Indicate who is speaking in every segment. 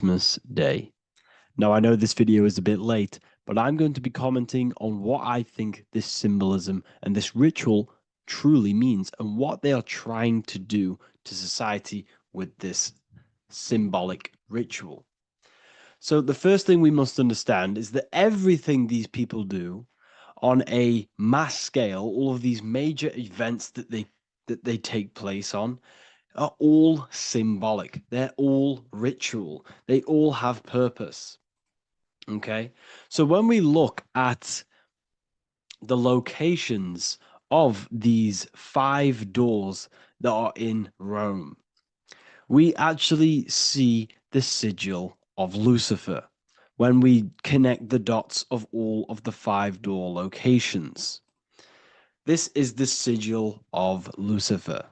Speaker 1: Christmas Day. Now, I know this video is a bit late, but I'm going to be commenting on what I think this symbolism and this ritual truly means and what they are trying to do to society with this symbolic ritual. So, the first thing we must understand is that everything these people do on a mass scale, all of these major events that they take place on, are all symbolic. They're all ritual. They all have purpose. Okay. So when we look at the locations of these 5 doors that are in Rome, we actually see the sigil of Lucifer when we connect the dots of all of the 5 door locations. This is the sigil of Lucifer.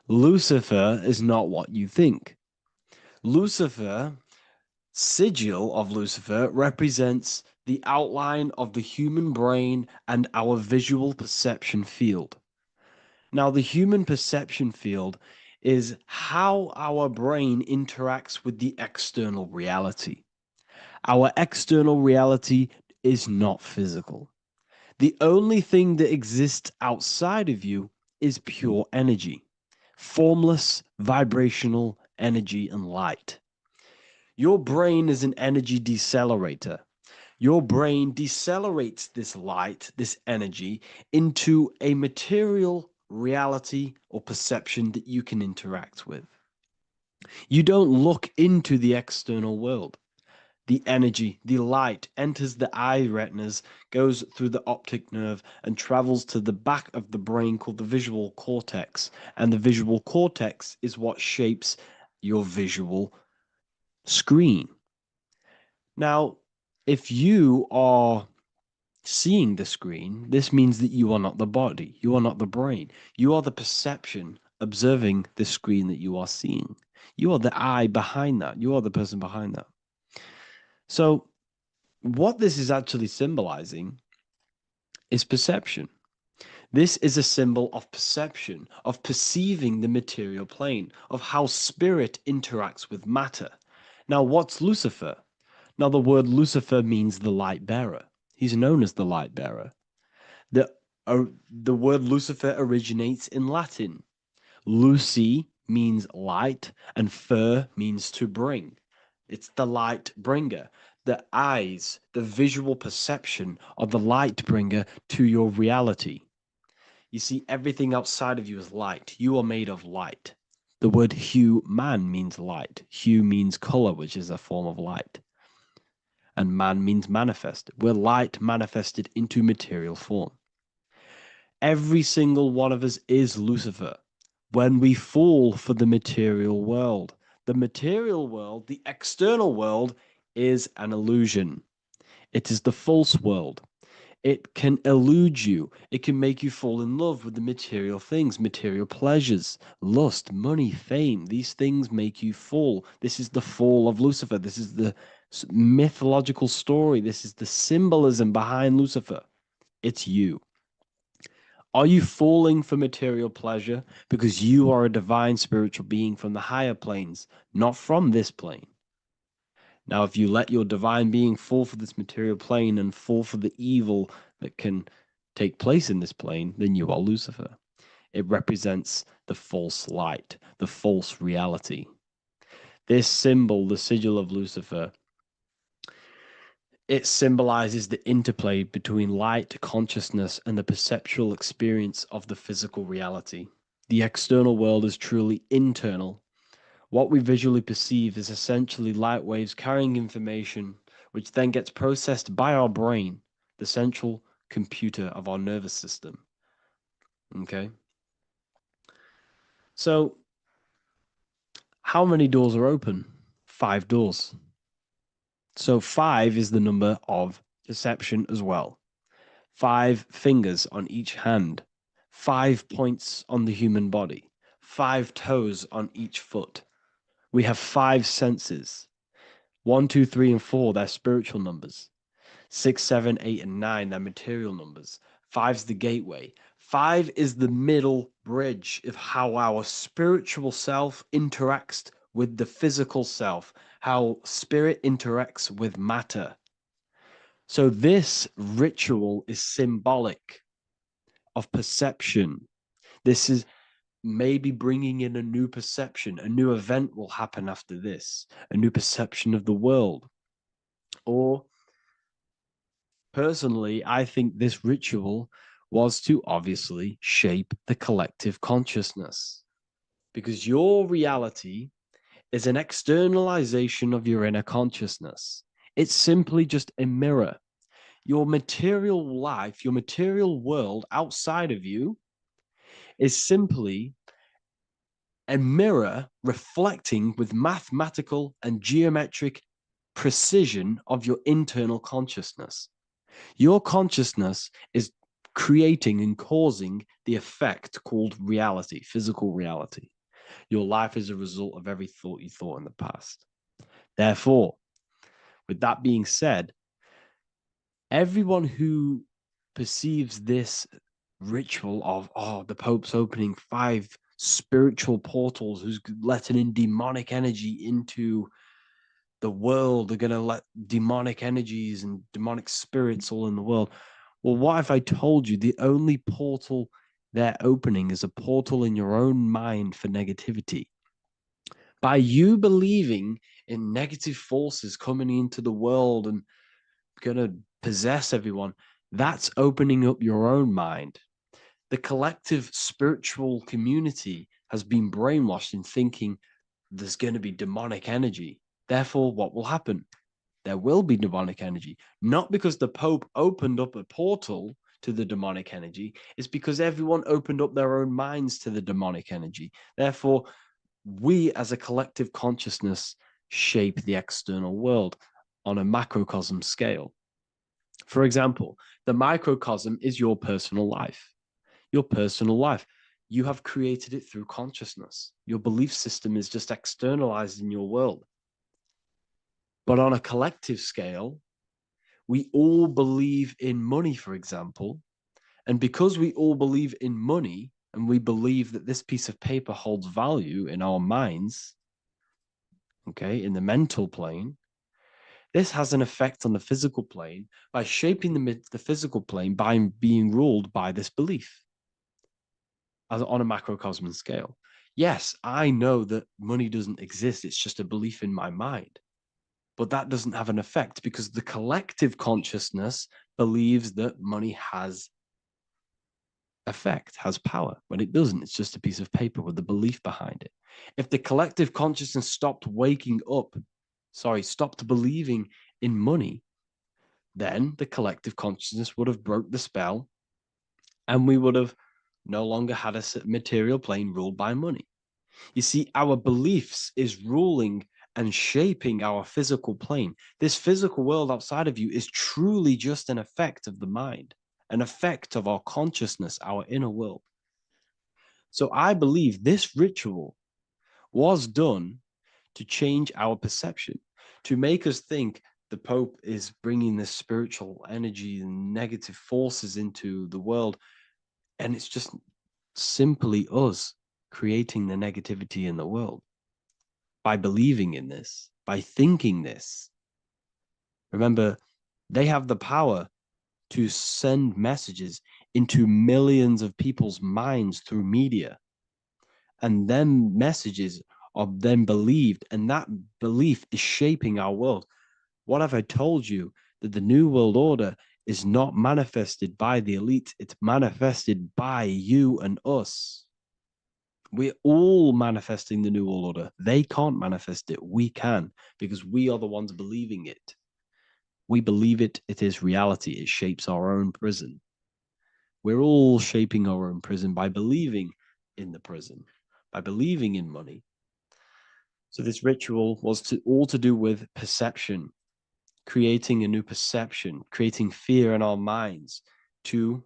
Speaker 1: Lucifer is not what you think. Lucifer, sigil of Lucifer, represents the outline of the human brain and our visual perception field. Now, the human perception field is how our brain interacts with the external reality. Our external reality is not physical. The only thing that exists outside of you is pure energy, formless, vibrational energy and light. Your brain is an energy decelerator. Your brain decelerates this light, this energy, into a material reality or perception that you can interact with. You don't look into the external world. The energy, the light enters the eye retinas, goes through the optic nerve, and travels to the back of the brain called the visual cortex. And the visual cortex is what shapes your visual screen. Now, if you are seeing the screen, this means that you are not the body, you are not the brain, you are the perception observing the screen that you are seeing. You are the eye behind that, you are the person behind that. So, what this is actually symbolizing is perception. This is a symbol of perception, of perceiving the material plane, of how spirit interacts with matter. Now, what's Lucifer? Now, the word Lucifer means the light bearer. He's known as the light bearer. The word Lucifer originates in Latin. Luci means light, and fer means to bring. It's the light bringer. The eyes, the visual perception of the light bringer to your reality. You see, everything outside of you is light. You are made of light. The word hue man means light. Hue means color, which is a form of light. And man means manifest. We're light manifested into material form. Every single one of us is Lucifer. When we fall for the material world, the external world, is an illusion. It is the false world. It can elude you. It can make you fall in love with the material things, material pleasures, lust, money, fame. These things make you fall. This is the fall of Lucifer. This is the mythological story. This is the symbolism behind Lucifer. It's you. Are you falling for material pleasure because you are a divine spiritual being from the higher planes, not from this plane? Now, if you let your divine being fall for this material plane and fall for the evil that can take place in this plane, then you are Lucifer. It represents the false light, the false reality. This symbol, the sigil of Lucifer, it symbolizes the interplay between light, consciousness, and the perceptual experience of the physical reality. The external world is truly internal. What we visually perceive is essentially light waves carrying information, which then gets processed by our brain, the central computer of our nervous system. Okay? So, how many doors are open? 5 doors. So, 5 is the number of perception as well. 5 fingers on each hand, 5 points on the human body, 5 toes on each foot. We have 5 senses. 1, 2, 3, and 4, they're spiritual numbers. 6, 7, 8, and 9, they're material numbers. 5's the gateway. 5 is the middle bridge of how our spiritual self interacts with the physical self, how spirit interacts with matter. So this ritual is symbolic of perception. This is maybe bringing in a new perception. A new event will happen after this, a new perception of the world. Or personally, I think this ritual was to obviously shape the collective consciousness, because your reality is an externalization of your inner consciousness. It's simply just a mirror. Your material life, your material world outside of you is simply a mirror reflecting with mathematical and geometric precision of your internal consciousness. Your consciousness is creating and causing the effect called reality, physical reality. Your life is a result of every thought you thought in the past. Therefore, with that being said, everyone who perceives this ritual of, oh, the Pope's opening 5 spiritual portals, who's letting in demonic energy into the world, they're going to let demonic energies and demonic spirits all in the world. Well, what if I told you the only portal they're opening is a portal in your own mind for negativity? By you believing in negative forces coming into the world and going to possess everyone, that's opening up your own mind. The collective spiritual community has been brainwashed in thinking there's going to be demonic energy. Therefore, what will happen? There will be demonic energy. Not because the Pope opened up a portal to the demonic energy, it's because everyone opened up their own minds to the demonic energy. Therefore, we as a collective consciousness shape the external world on a macrocosm scale. For example, the microcosm is your personal life. Your personal life. You have created it through consciousness. Your belief system is just externalized in your world. But on a collective scale, we all believe in money, for example. And because we all believe in money and we believe that this piece of paper holds value in our minds, okay, in the mental plane, this has an effect on the physical plane by shaping the physical plane by being ruled by this belief as on a macrocosm scale. Yes, I know that money doesn't exist. It's just a belief in my mind. But that doesn't have an effect because the collective consciousness believes that money has effect, has power. When it doesn't, it's just a piece of paper with a belief behind it. If the collective consciousness stopped stopped believing in money, then the collective consciousness would have broke the spell and we would have no longer had a material plane ruled by money. You see, our beliefs is ruling and shaping our physical plane. This physical world outside of you is truly just an effect of the mind, an effect of our consciousness, our inner world. So I believe this ritual was done to change our perception, to make us think the Pope is bringing this spiritual energy and negative forces into the world. And it's just simply us creating the negativity in the world by believing in this, by thinking this. Remember, they have the power to send messages into millions of people's minds through media. And then messages are then believed, and that belief is shaping our world. What have I told you? That the New World Order is not manifested by the elite, it's manifested by you and us. We're all manifesting the New World Order. They can't manifest it. We can, because we are the ones believing it. We believe it. It is reality. It shapes our own prison. We're all shaping our own prison by believing in the prison, by believing in money. So this ritual was all to do with perception, creating a new perception, creating fear in our minds to,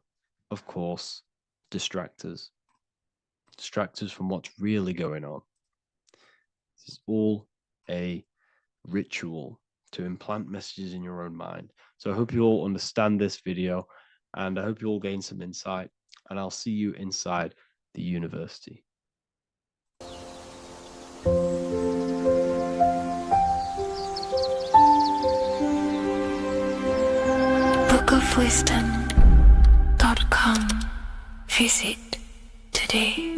Speaker 1: of course, distract us from what's really going on. This is all a ritual to implant messages in your own mind. So I hope you all understand this video, and I hope you all gain some insight, and I'll see you inside the university.
Speaker 2: soulofwisdom.com. Visit today.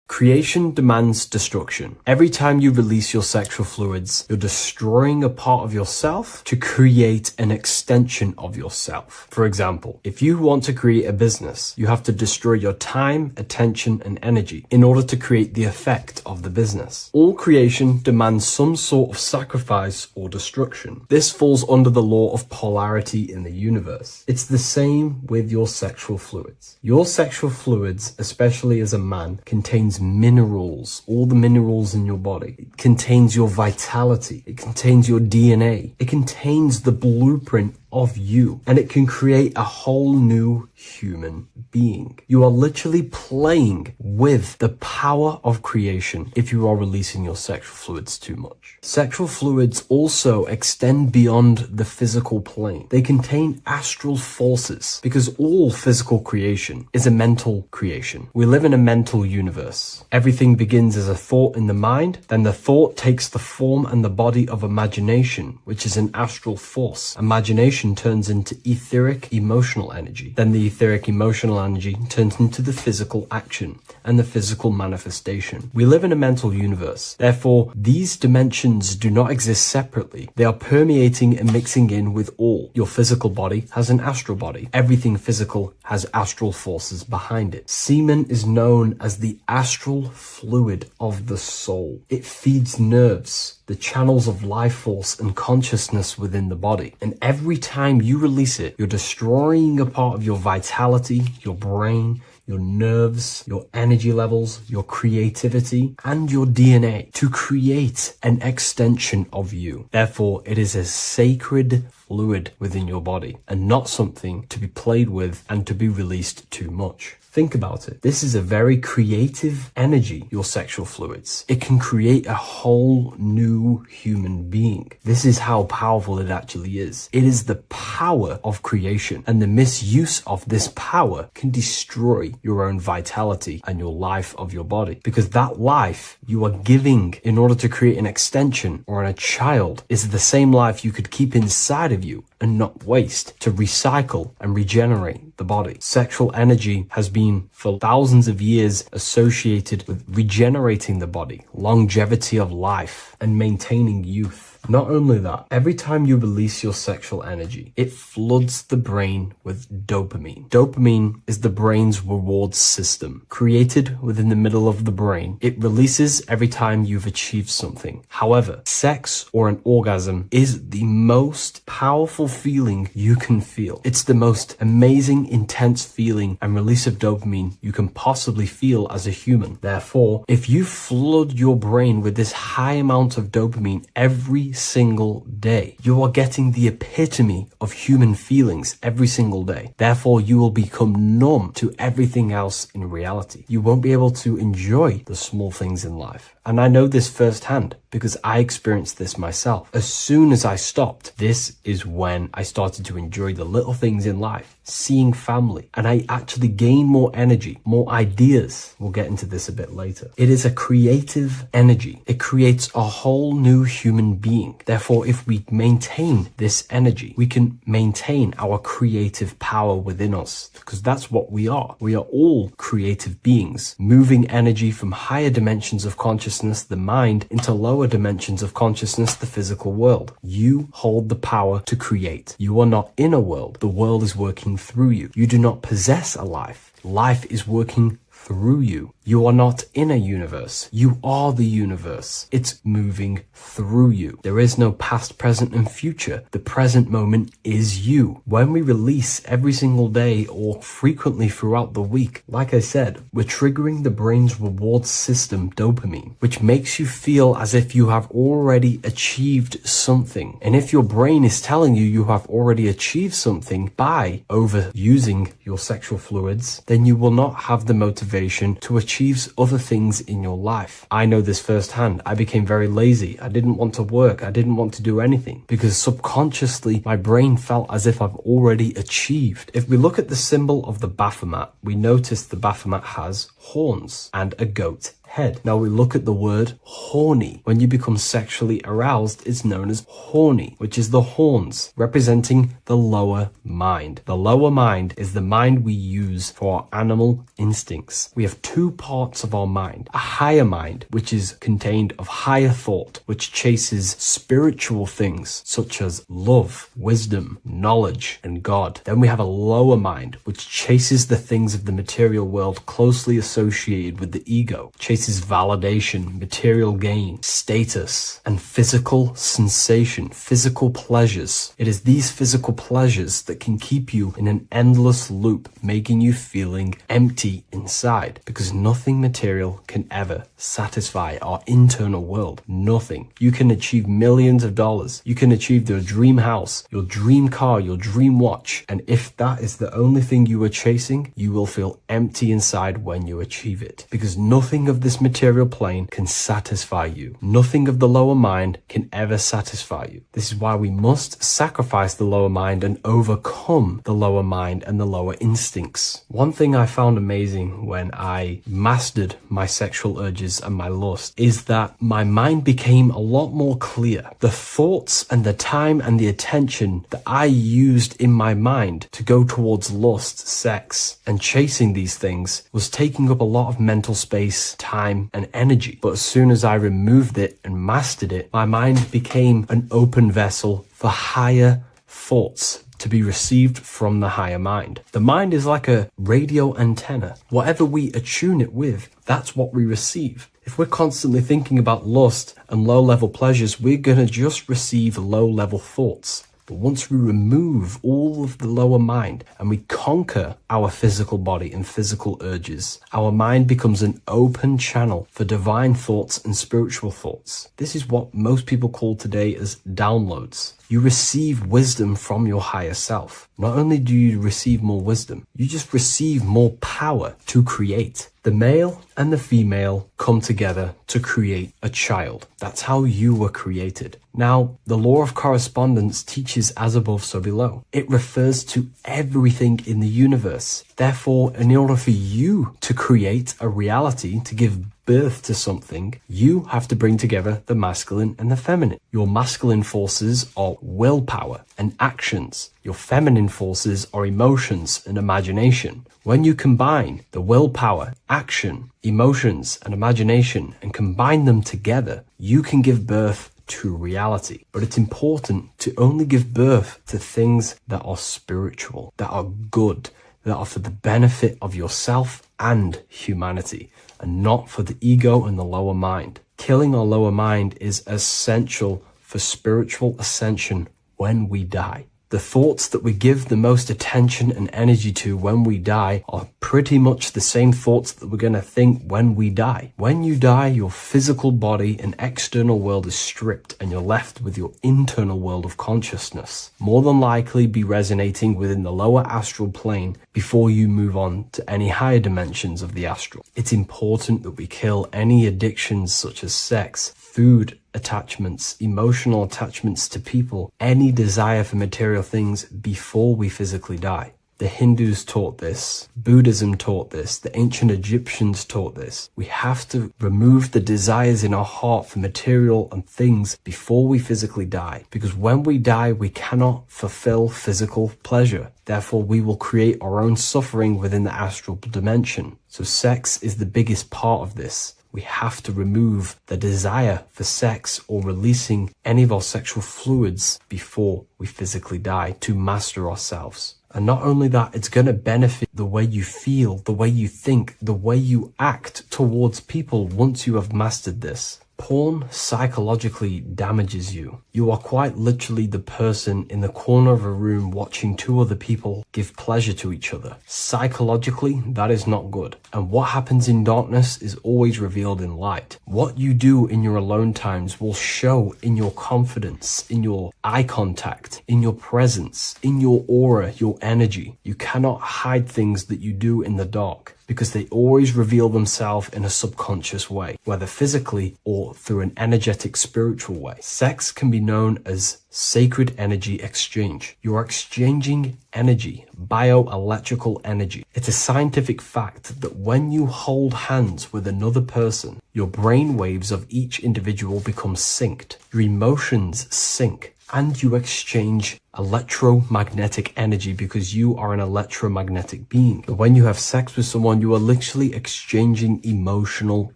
Speaker 1: Creation demands destruction. Every time you release your sexual fluids, you're destroying a part of yourself to create an extension of yourself. For example, if you want to create a business, you have to destroy your time, attention, and energy in order to create the effect of the business. All creation demands some sort of sacrifice or destruction. This falls under the law of polarity in the universe. It's the same with your sexual fluids. Your sexual fluids, especially as a man, contains minerals, all the minerals in your body. It contains your vitality. It contains your DNA. It contains the blueprint of you, and it can create a whole new human being. You are literally playing with the power of creation if you are releasing your sexual fluids too much. Sexual fluids also extend beyond the physical plane. They contain astral forces because all physical creation is a mental creation. We live in a mental universe. Everything begins as a thought in the mind, then the thought takes the form and the body of imagination, which is an astral force. Imagination turns into etheric emotional energy. Then the etheric emotional energy turns into the physical action and the physical manifestation. We live in a mental universe. Therefore, these dimensions do not exist separately. They are permeating and mixing in with all. Your physical body has an astral body. Everything physical has astral forces behind it. Semen is known as the astral fluid of the soul. It feeds nerves, the channels of life force and consciousness within the body. And every time you release it, you're destroying a part of your vitality, your brain, your nerves, your energy levels, your creativity, and your DNA to create an extension of you. Therefore, it is a sacred fluid within your body and not something to be played with and to be released too much. Think about it. This is a very creative energy, your sexual fluids. It can create a whole new human being. This is how powerful it actually is. It is the power of creation, and the misuse of this power can destroy your own vitality and your life of your body, because that life you are giving in order to create an extension or a child is the same life you could keep inside of you and not waste to recycle and regenerate the body. Sexual energy has been for thousands of years associated with regenerating the body, longevity of life, and maintaining youth. Not only that, every time you release your sexual energy, it floods the brain with dopamine. Dopamine is the brain's reward system, created within the middle of the brain. It releases every time you've achieved something. However, sex or an orgasm is the most powerful feeling you can feel. It's the most amazing, intense feeling and release of dopamine you can possibly feel as a human. Therefore, if you flood your brain with this high amount of dopamine every single day, you are getting the epitome of human feelings every single day. Therefore, you will become numb to everything else in reality. You won't be able to enjoy the small things in life. And I know this firsthand because I experienced this myself. As soon as I stopped, this is when I started to enjoy the little things in life, seeing family, and I actually gained more energy, more ideas. We'll get into this a bit later. It is a creative energy. It creates a whole new human being. Therefore, if we maintain this energy, we can maintain our creative power within us, because that's what we are. We are all creative beings, moving energy from higher dimensions of consciousness, the mind, into lower dimensions of consciousness, the physical world. You hold the power to create. You are not in a world. The world is working through you. You do not possess a life. Life is working through you. You are not in a universe. You are the universe. It's moving through you. There is no past, present, and future. The present moment is you. When we release every single day or frequently throughout the week, like I said, we're triggering the brain's reward system, dopamine, which makes you feel as if you have already achieved something. And if your brain is telling you you have already achieved something by overusing your sexual fluids, then you will not have the motivation to achieve other things in your life. I know this firsthand. I became very lazy. I didn't want to work. I didn't want to do anything because subconsciously my brain felt as if I've already achieved. If we look at the symbol of the Baphomet, we notice the Baphomet has horns and a goat
Speaker 3: head. Now we look at the word horny. When you become sexually aroused, it's known as horny, which is the horns, representing the lower mind. The lower mind is the mind we use for our animal instincts. We have two parts of our mind. A higher mind, which is contained of higher thought, which chases spiritual things such as love, wisdom, knowledge, and God. Then we have a lower mind, which chases the things of the material world closely associated with the ego, chases validation, material gain, status, and physical sensation, physical pleasures. It is these physical pleasures that can keep you in an endless loop, making you feeling empty inside, because nothing material can ever satisfy our internal world. Nothing. You can achieve millions of dollars. You can achieve your dream house, your dream car, your dream watch. And if that is the only thing you are chasing, you will feel empty inside when you achieve it, because nothing of this material plane can satisfy you. Nothing of the lower mind can ever satisfy you. This is why we must sacrifice the lower mind and overcome the lower mind and the lower instincts. One thing I found amazing when I mastered my sexual urges and my lust is that my mind became a lot more clear. The thoughts and the time and the attention that I used in my mind to go towards lust, sex, and chasing these things was taking up a lot of mental space, time, and energy. But as soon as I removed it and mastered it, my mind became an open vessel for higher thoughts to be received from the higher mind. The mind is like a radio antenna. Whatever we attune it with, that's what we receive. If we're constantly thinking about lust and low-level pleasures, we're going to just receive low-level thoughts. But once we remove all of the lower mind and we conquer our physical body and physical urges, our mind becomes an open channel for divine thoughts and spiritual thoughts. This is what most people call today as downloads. You receive wisdom from your higher self. Not only do you receive more wisdom, you just receive more power to create. The male and the female come together to create a child. That's how you were created. Now, the law of correspondence teaches as above, so below. It refers to everything in the universe. Therefore, in order for you to create a reality, to give birth to something, you have to bring together the masculine and the feminine. Your masculine forces are willpower and actions. Your feminine forces are emotions and imagination. When you combine the willpower, action, emotions, and imagination and combine them together, you can give birth to reality. But it's important to only give birth to things that are spiritual, that are good, that are for the benefit of yourself and humanity, and not for the ego and the lower mind. Killing our lower mind is essential for spiritual ascension when we die. The thoughts that we give the most attention and energy to when we die are pretty much the same thoughts that we're going to think when we die. When you die, your physical body and external world is stripped and you're left with your internal world of consciousness, more than likely be resonating within the lower astral plane before you move on to any higher dimensions of the astral. It's important that we kill any addictions such as sex, food attachments, emotional attachments to people, any desire for material things before we physically die. The Hindus taught this, Buddhism taught this, the ancient Egyptians taught this. We have to remove the desires in our heart for material and things before we physically die, because when we die, we cannot fulfill physical pleasure. Therefore, we will create our own suffering within the astral dimension. So sex is the biggest part of this. We have to remove the desire for sex or releasing any of our sexual fluids before we physically die to master ourselves. And not only that, it's going to benefit the way you feel, the way you think, the way you act towards people once you have mastered this. Porn psychologically damages you. You are quite literally the person in the corner of a room watching two other people give pleasure to each other. Psychologically, that is not good. And what happens in darkness is always revealed in light. What you do in your alone times will show in your confidence, in your eye contact, in your presence, in your aura, your energy. You cannot hide things that you do in the dark. because they always reveal themselves in a subconscious way, whether physically or through an energetic spiritual way. Sex can be known as sacred energy exchange. You're exchanging energy, bioelectrical energy. It's a scientific fact that when you hold hands with another person, your brain waves of each individual become synced. Your emotions sync. And you exchange electromagnetic energy because you are an electromagnetic being. When you have sex with someone, you are literally exchanging emotional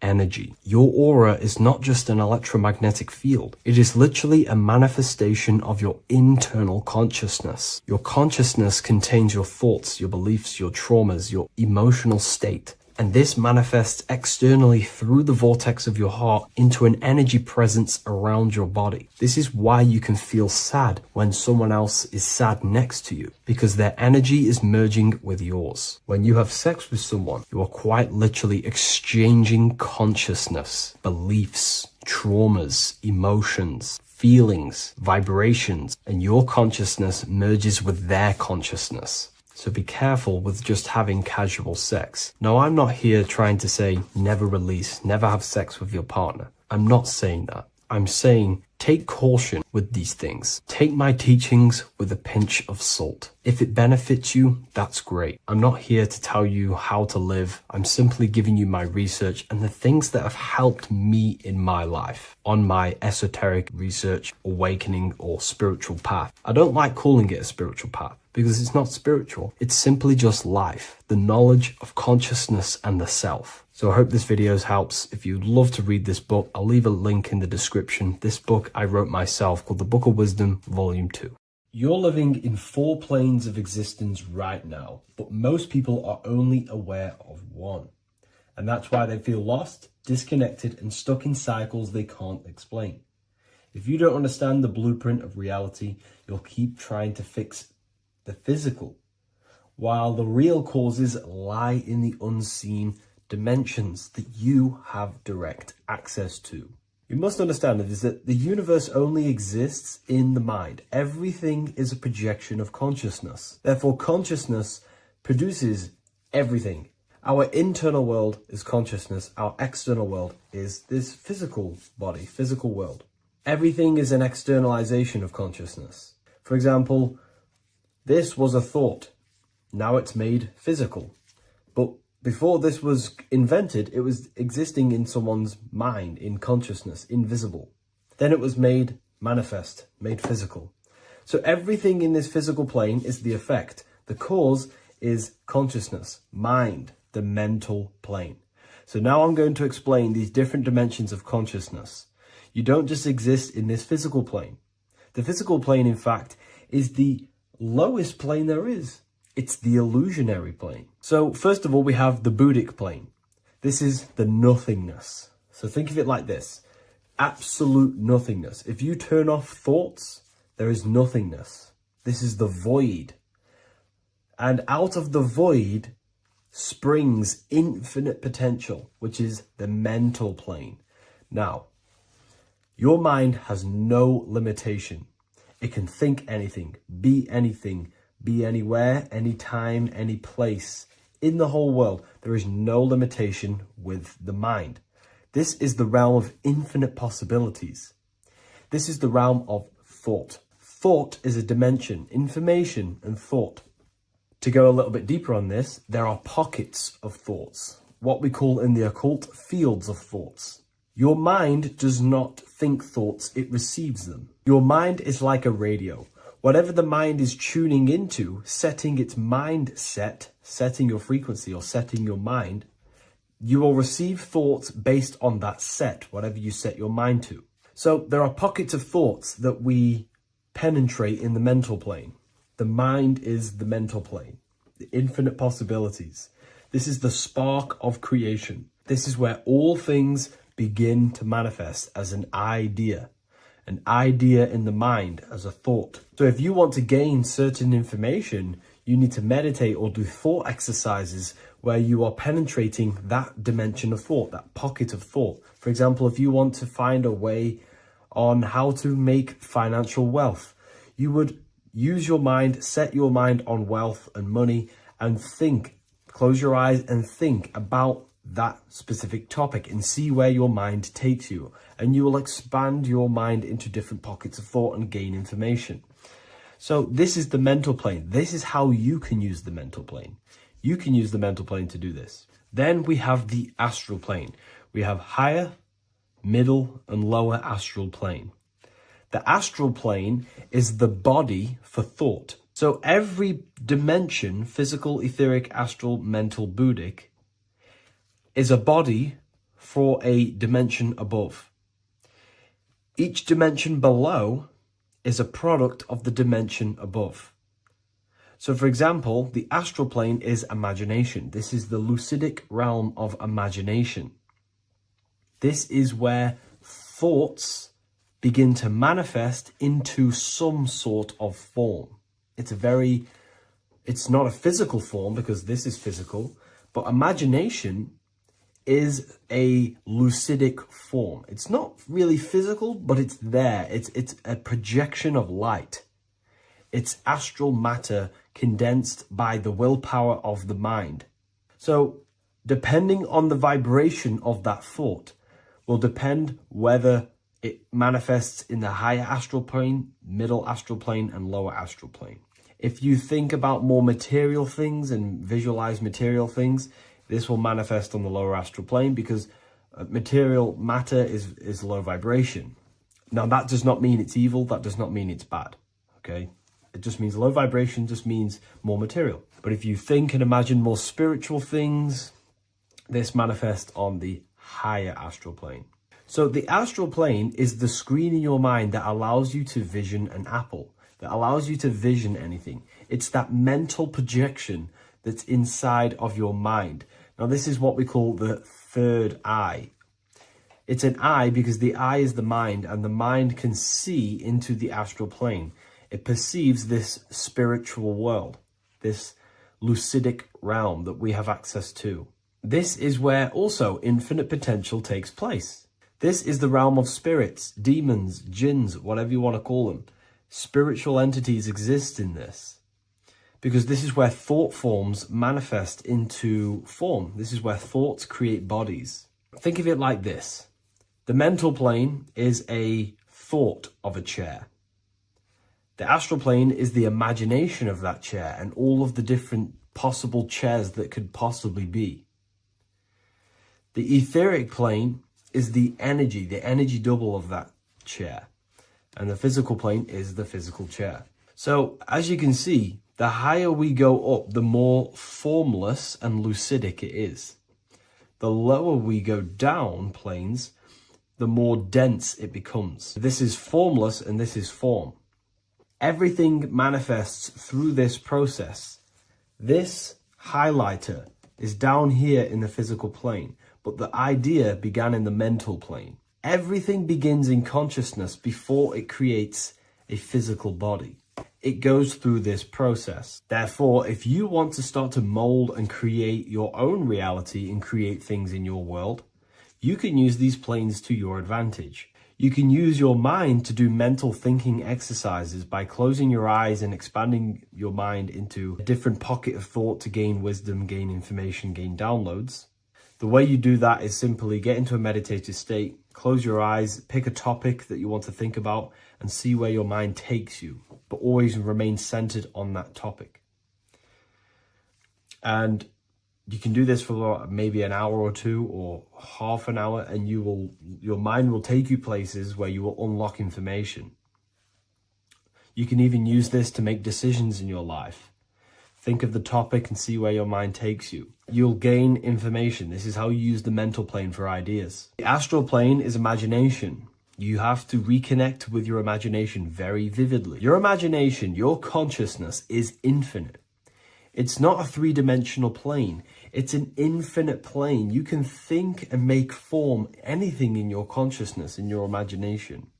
Speaker 3: energy. Your aura is not just an electromagnetic field. It is literally a manifestation of your internal consciousness. Your consciousness contains your thoughts, your beliefs, your traumas, your emotional state. And this manifests externally through the vortex of your heart into an energy presence around your body. This is why you can feel sad when someone else is sad next to you, because their energy is merging with yours. When you have sex with someone, you are quite literally exchanging consciousness, beliefs, traumas, emotions, feelings, vibrations, and your consciousness merges with their consciousness. So be careful with just having casual sex. Now, I'm not here trying to say never release, never have sex with your partner. I'm not saying that. I'm saying take caution with these things. Take my teachings with a pinch of salt. If it benefits you, that's great. I'm not here to tell you how to live. I'm simply giving you my research and the things that have helped me in my life on my esoteric research, awakening, or spiritual path. I don't like calling it a spiritual path, because it's not spiritual. It's simply just life, the knowledge of consciousness and the self. So I hope this video helps. If you'd love to read this book, I'll leave a link in the description. This book I wrote myself called The Book of Wisdom, Volume 2. You're living in 4 planes of existence right now, but most people are only aware of one. And that's why they feel lost, disconnected, and stuck in cycles they can't explain. If you don't understand the blueprint of reality, you'll keep trying to fix the physical, while the real causes lie in the unseen dimensions that you have direct access to. You must understand that the universe only exists in the mind. Everything is a projection of consciousness. Therefore, consciousness produces everything. Our internal world is consciousness. Our external world is this physical body, physical world. Everything is an externalization of consciousness. For example, this was a thought. Now it's made physical. But before this was invented, it was existing in someone's mind, in consciousness, invisible. Then it was made manifest, made physical. So everything in this physical plane is the effect. The cause is consciousness, mind, the mental plane. So now I'm going to explain these different dimensions of consciousness. You don't just exist in this physical plane. The physical plane, in fact, is the lowest plane there is. It's the illusionary plane. So first of all, we have the Buddhic plane. This is the nothingness. So think of it like this. Absolute nothingness. If you turn off thoughts, there is nothingness. This is the void. And out of the void springs infinite potential, which is the mental plane. Now, your mind has no limitation. It can think anything, be anywhere, anytime, any place. In the whole world, there is no limitation with the mind. This is the realm of infinite possibilities. This is the realm of thought. Thought is a dimension, information and thought. To go a little bit deeper on this, there are pockets of thoughts, what we call in the occult fields of thoughts. Your mind does not think thoughts, it receives them. Your mind is like a radio. Whatever the mind is tuning into, setting its mindset, setting your frequency or setting your mind, you will receive thoughts based on that set, whatever you set your mind to. So there are pockets of thoughts that we penetrate in the mental plane. The mind is the mental plane, the infinite possibilities. This is the spark of creation. This is where all things begin to manifest as an idea in the mind as a thought. So if you want to gain certain information, you need to meditate or do thought exercises where you are penetrating that dimension of thought, that pocket of thought. For example, if you want to find a way on how to make financial wealth, you would use your mind, set your mind on wealth and money, and think Close your eyes and think about that specific topic and see where your mind takes you. And you will expand your mind into different pockets of thought and gain information. So this is the mental plane. This is how you can use the mental plane. You can use the mental plane to do this. Then we have the astral plane. We have higher, middle, and lower astral plane. The astral plane is the body for thought. So every dimension, physical, etheric, astral, mental, Buddhic, is a body for a dimension above. Each dimension below is a product of the dimension above. So for example, the astral plane is imagination. This is the lucidic realm of imagination. This is where thoughts begin to manifest into some sort of form. It's not a physical form because this is physical, but imagination is a lucidic form. It's not really physical, but it's there. It's a projection of light. It's astral matter condensed by the willpower of the mind. So depending on the vibration of that thought will depend whether it manifests in the higher astral plane, middle astral plane, and lower astral plane. If you think about more material things and visualize material things, this will manifest on the lower astral plane because material matter is low vibration. Now, that does not mean it's evil. That does not mean it's bad, okay? It just means low vibration just means more material. But if you think and imagine more spiritual things, this manifests on the higher astral plane. So the astral plane is the screen in your mind that allows you to vision an apple, that allows you to vision anything. It's that mental projection that's inside of your mind. Now, this is what we call the third eye. It's an eye because the eye is the mind, and the mind can see into the astral plane. It perceives this spiritual world, this lucidic realm that we have access to. This is where also infinite potential takes place. This is the realm of spirits, demons, jinns, whatever you want to call them. Spiritual entities exist in this because this is where thought forms manifest into form. This is where thoughts create bodies. Think of it like this. The mental plane is a thought of a chair. The astral plane is the imagination of that chair and all of the different possible chairs that could possibly be. The etheric plane is the energy double of that chair. And the physical plane is the physical chair. So as you can see, the higher we go up, the more formless and lucidic it is. The lower we go down planes, the more dense it becomes. This is formless and this is form. Everything manifests through this process. This highlighter is down here in the physical plane, but the idea began in the mental plane. Everything begins in consciousness before it creates a physical body. It goes through this process. Therefore, if you want to start to mold and create your own reality and create things in your world, you can use these planes to your advantage. You can use your mind to do mental thinking exercises by closing your eyes and expanding your mind into a different pocket of thought to gain wisdom, gain information, gain downloads. The way you do that is simply get into a meditative state, close your eyes, pick a topic that you want to think about and see where your mind takes you, but always remain centered on that topic. And you can do this for maybe an hour or two or half an hour, and your mind will take you places where you will unlock information. You can even use this to make decisions in your life. Think of the topic and see where your mind takes you. You'll gain information. This is how you use the mental plane for ideas. The astral plane is imagination. You have to reconnect with your imagination very vividly. Your imagination, your consciousness is infinite. It's not a three-dimensional plane. It's an infinite plane. You can think and make form anything in your consciousness, in your imagination.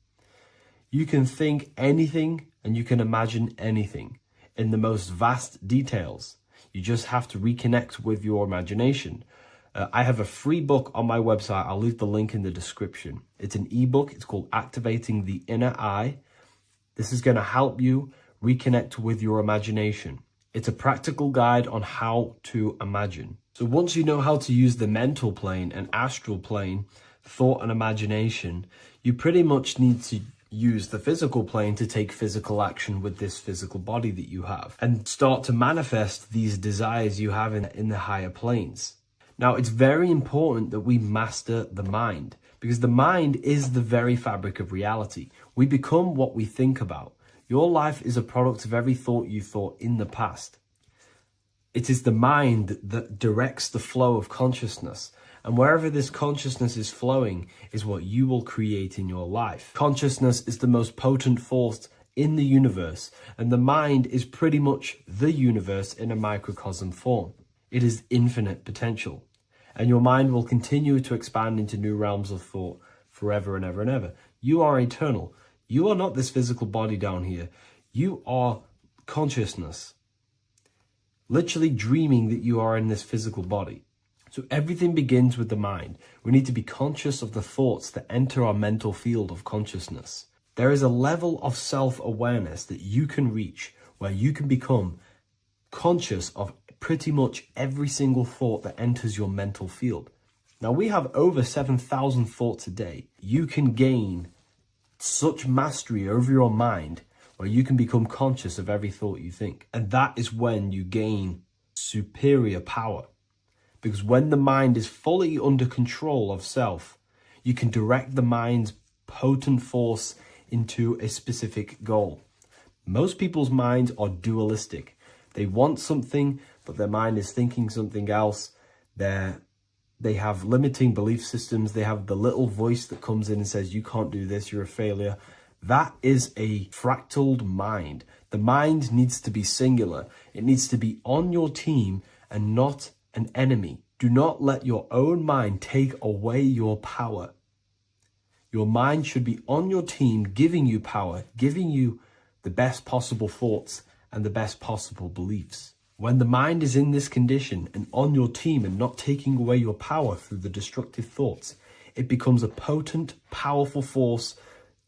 Speaker 3: You can think anything and you can imagine anything in the most vast details. You just have to reconnect with your imagination. I have a free book on my website. I'll leave the link in the description. It's an ebook. It's called Activating the Inner Eye. This is going to help you reconnect with your imagination. It's a practical guide on how to imagine. So once you know how to use the mental plane and astral plane, thought and imagination, you pretty much need to use the physical plane to take physical action with this physical body that you have and start to manifest these desires you have in the higher planes. Now, it's very important that we master the mind, because the mind is the very fabric of reality. We become what we think about. Your life is a product of every thought you thought in the past. It is the mind that directs the flow of consciousness. And wherever this consciousness is flowing is what you will create in your life. Consciousness is the most potent force in the universe, and the mind is pretty much the universe in a microcosm form. It is infinite potential, and your mind will continue to expand into new realms of thought forever and ever and ever. You are eternal. You are not this physical body down here. You are consciousness, literally dreaming that you are in this physical body. So everything begins with the mind. We need to be conscious of the thoughts that enter our mental field of consciousness. There is a level of self-awareness that you can reach where you can become conscious of pretty much every single thought that enters your mental field. Now, we have over 7,000 thoughts a day. You can gain such mastery over your mind where you can become conscious of every thought you think. And that is when you gain superior power. Because when the mind is fully under control of self, you can direct the mind's potent force into a specific goal. Most people's minds are dualistic. They want something, but their mind is thinking something else. They have limiting belief systems. They have the little voice that comes in and says, you can't do this, you're a failure. That is a fractaled mind. The mind needs to be singular. It needs to be on your team and not an enemy. Do not let your own mind take away your power. Your mind should be on your team, giving you power, giving you the best possible thoughts and the best possible beliefs. When the mind is in this condition and on your team and not taking away your power through the destructive thoughts, it becomes a potent, powerful force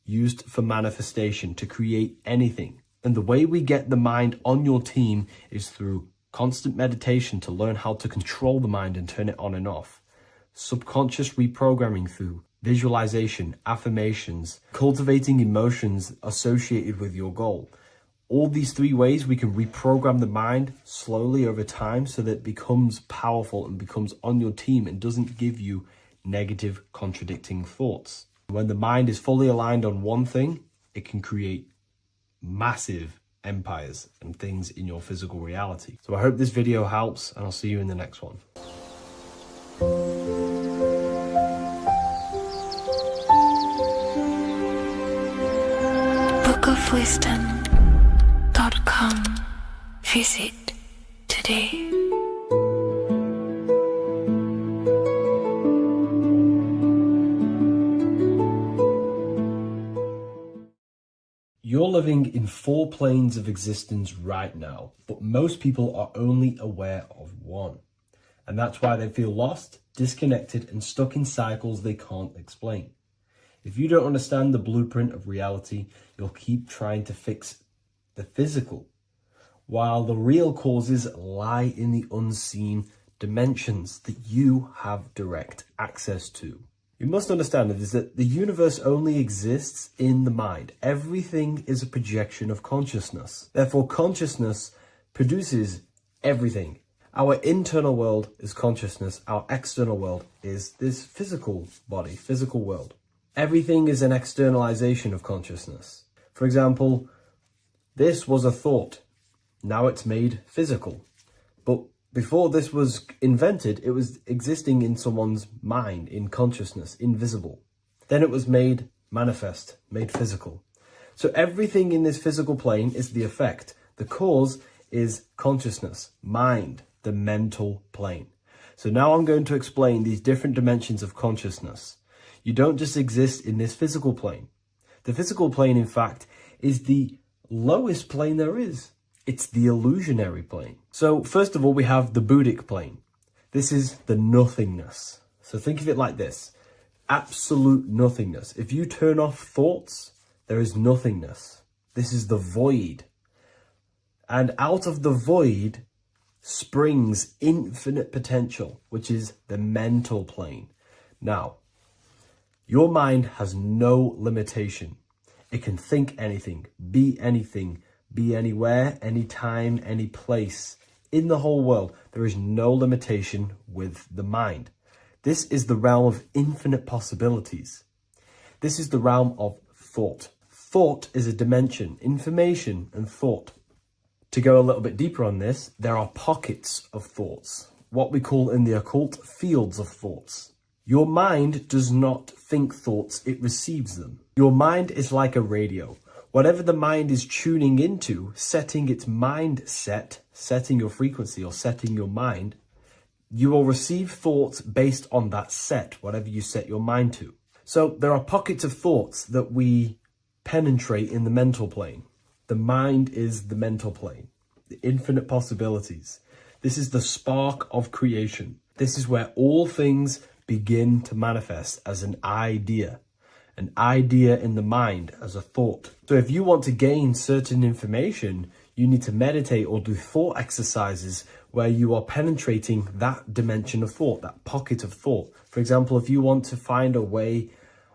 Speaker 3: used for manifestation to create anything. And the way we get the mind on your team is through constant meditation to learn how to control the mind and turn it on and off. Subconscious reprogramming through visualization, affirmations, cultivating emotions associated with your goal. All these three ways we can reprogram the mind slowly over time so that it becomes powerful and becomes on your team and doesn't give you negative contradicting thoughts. When the mind is fully aligned on one thing, it can create massive empires and things in your physical reality. So I hope this video helps, and I'll see you in the next one.
Speaker 2: bookofwisdom.com. Visit today.
Speaker 3: You're living in 4 planes of existence right now, but most people are only aware of one. And that's why they feel lost, disconnected, and stuck in cycles they can't explain. If you don't understand the blueprint of reality, you'll keep trying to fix the physical, while the real causes lie in the unseen dimensions that you have direct access to. You must understand is that the universe only exists in the mind. Everything is a projection of consciousness. Therefore, consciousness produces everything. Our internal world is consciousness. Our external world is this physical body, physical world. Everything is an externalization of consciousness. For example, this was a thought. Now it's made physical. But before this was invented, it was existing in someone's mind, in consciousness, invisible. Then it was made manifest, made physical. So everything in this physical plane is the effect. The cause is consciousness, mind, the mental plane. So now I'm going to explain these different dimensions of consciousness. You don't just exist in this physical plane. The physical plane, in fact, is the lowest plane there is. It's the illusionary plane. So first of all, we have the Buddhic plane. This is the nothingness. So think of it like this. Absolute nothingness. If you turn off thoughts, there is nothingness. This is the void. And out of the void springs infinite potential, which is the mental plane. Now, your mind has no limitation. It can think anything, be anywhere, anytime, any place. In the whole world, there is no limitation with the mind. This is the realm of infinite possibilities. This is the realm of thought. Thought is a dimension, information and thought. To go a little bit deeper on this, there are pockets of thoughts, what we call in the occult fields of thoughts. Your mind does not think thoughts, it receives them. Your mind is like a radio. Whatever the mind is tuning into, setting its mindset, setting your frequency or setting your mind, you will receive thoughts based on that set, whatever you set your mind to. So there are pockets of thoughts that we penetrate in the mental plane. The mind is the mental plane, the infinite possibilities. This is the spark of creation. This is where all things begin to manifest as an idea in the mind as a thought. So if you want to gain certain information, you need to meditate or do thought exercises where you are penetrating that dimension of thought, that pocket of thought. For example, if you want to find a way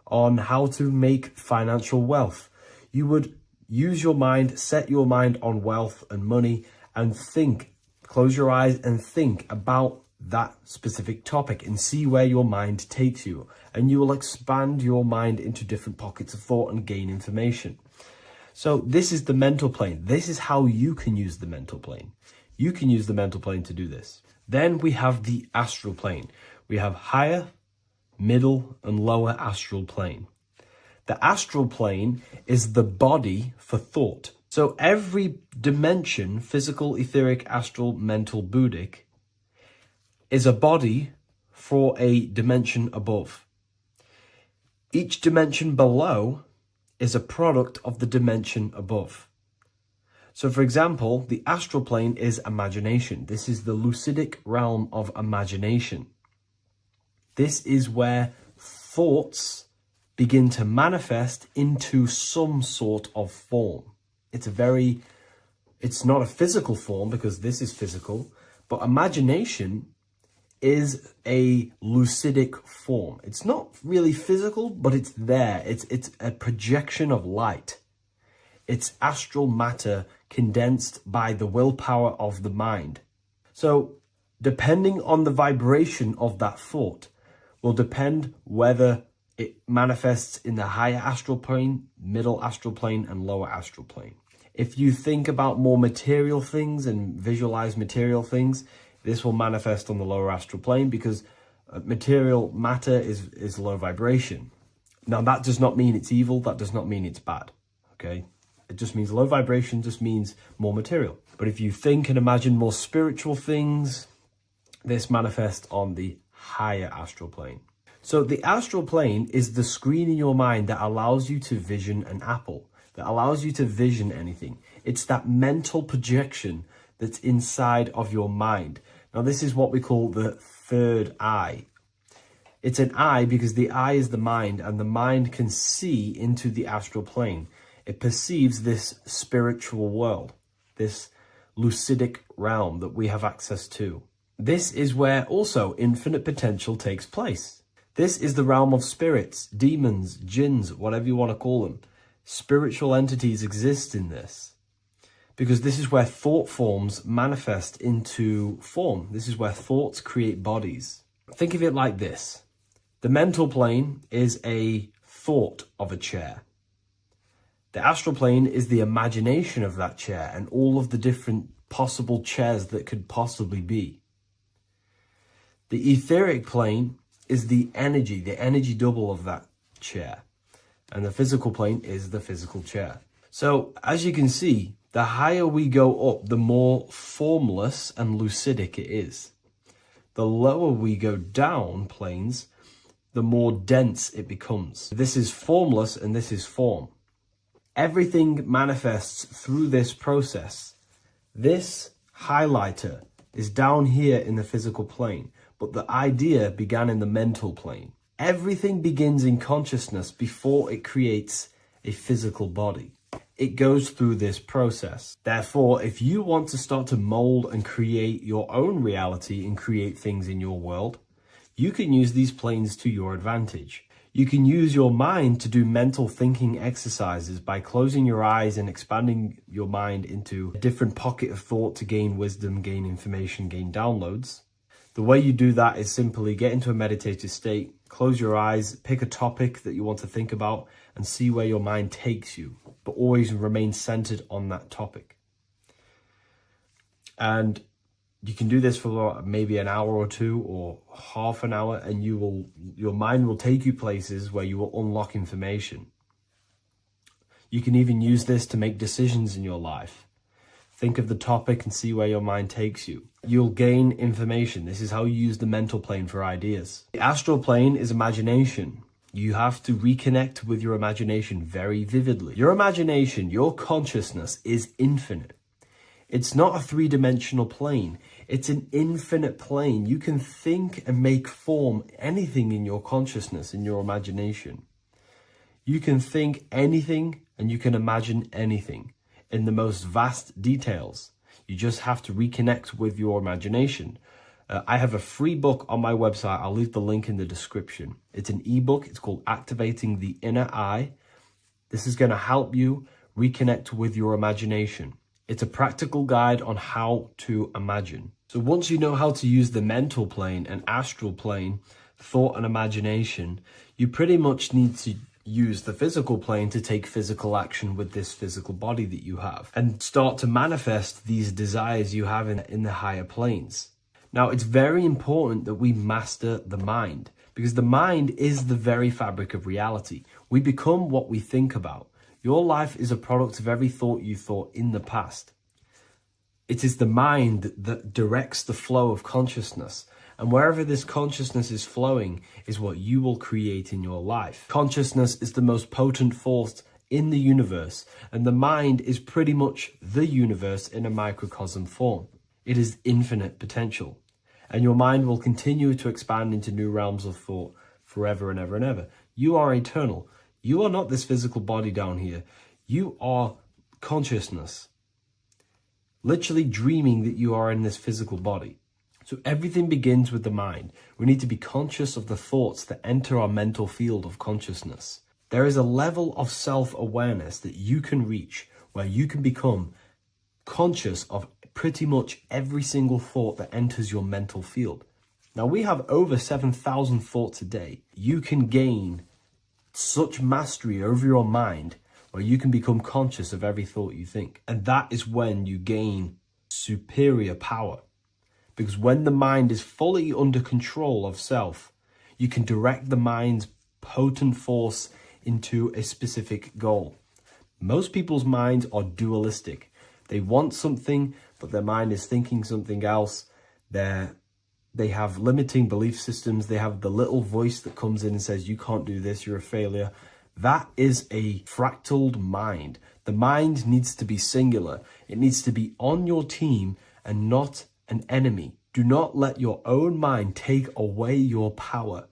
Speaker 3: on how to make financial wealth, you would use your mind, set your mind on wealth and money, and think, close your eyes and think about that specific topic and see where your mind takes you. And you will expand your mind into different pockets of thought and gain information. So this is the mental plane. This is how you can use the mental plane. You can use the mental plane to do this. Then we have the astral plane. We have higher, middle, and lower astral plane. The astral plane is the body for thought. So every dimension, physical, etheric, astral, mental, Buddhic, is a body for a dimension above. Each dimension below is a product of the dimension above. So for example, the astral plane is imagination. This is the lucidic realm of imagination. This is where thoughts begin to manifest into some sort of form. It's not a physical form because this is physical, but imagination is a lucidic form. It's not really physical, but it's there. It's a projection of light. It's astral matter condensed by the willpower of the mind. So depending on the vibration of that thought will depend whether it manifests in the higher astral plane, middle astral plane, and lower astral plane. If you think about more material things and visualize material things, this will manifest on the lower astral plane because material matter is low vibration. Now, that does not mean it's evil. That does not mean it's bad. Okay? It just means low vibration just means more material. But if you think and imagine more spiritual things, this manifests on the higher astral plane. So the astral plane is the screen in your mind that allows you to vision an apple, that allows you to vision anything. It's that mental projection that's inside of your mind. Now, this is what we call the third eye. It's an eye because the eye is the mind, and the mind can see into the astral plane. It perceives this spiritual world, this lucidic realm that we have access to. This is where also infinite potential takes place. This is the realm of spirits, demons, jinns, whatever you want to call them. Spiritual entities exist in this because this is where thought forms manifest into form. This is where thoughts create bodies. Think of it like this. The mental plane is a thought of a chair. The astral plane is the imagination of that chair and all of the different possible chairs that could possibly be. The etheric plane is the energy double of that chair. And the physical plane is the physical chair. So as you can see, the higher we go up, the more formless and lucidic it is. The lower we go down planes, the more dense it becomes. This is formless and this is form. Everything manifests through this process. This highlighter is down here in the physical plane, but the idea began in the mental plane. Everything begins in consciousness before it creates a physical body. it goes through this process. Therefore, if you want to start to mold and create your own reality and create things in your world, you can use these planes to your advantage. You can use your mind to do mental thinking exercises by closing your eyes and expanding your mind into a different pocket of thought to gain wisdom, gain information, gain downloads. The way you do that is simply get into a meditative state, close your eyes, pick a topic that you want to think about, and see where your mind takes you, but always remain centered on that topic. And you can do this for maybe an hour or two or half an hour, and your mind will take you places where you will unlock information. You can even use this to make decisions in your life. Think of the topic and see where your mind takes you. You'll gain information. This is how you use the mental plane for ideas. The astral plane is imagination. You have to reconnect with your imagination very vividly. Your imagination, your consciousness is infinite. It's not a three-dimensional plane. It's an infinite plane. You can think and make form anything in your consciousness, in your imagination. You can think anything and you can imagine anything in the most vast details. You just have to reconnect with your imagination. I have a free book on my website. I'll leave the link in the description. It's an ebook. It's called Activating the Inner Eye. This is going to help you reconnect with your imagination. It's a practical guide on how to imagine. So once you know how to use the mental plane and astral plane, thought and imagination, you pretty much need to use the physical plane to take physical action with this physical body that you have and start to manifest these desires you have in the higher planes. Now, it's very important that we master the mind, because the mind is the very fabric of reality. We become what we think about. Your life is a product of every thought you thought in the past. It is the mind that directs the flow of consciousness. And wherever this consciousness is flowing is what you will create in your life. Consciousness is the most potent force in the universe, and the mind is pretty much the universe in a microcosm form. It is infinite potential, and your mind will continue to expand into new realms of thought forever and ever and ever. You are eternal. You are not this physical body down here. You are consciousness, literally dreaming that you are in this physical body. So everything begins with the mind. We need to be conscious of the thoughts that enter our mental field of consciousness. There is a level of self-awareness that you can reach where you can become conscious of pretty much every single thought that enters your mental field. Now, we have over 7,000 thoughts a day. You can gain such mastery over your mind where you can become conscious of every thought you think. And that is when you gain superior power. Because when the mind is fully under control of self, you can direct the mind's potent force into a specific goal. Most people's minds are dualistic. They want something, but their mind is thinking something else. They have limiting belief systems. They have the little voice that comes in and says, you can't do this, you're a failure. That is a fractaled mind. The mind needs to be singular. It needs to be on your team and not an enemy. Do not let your own mind take away your power.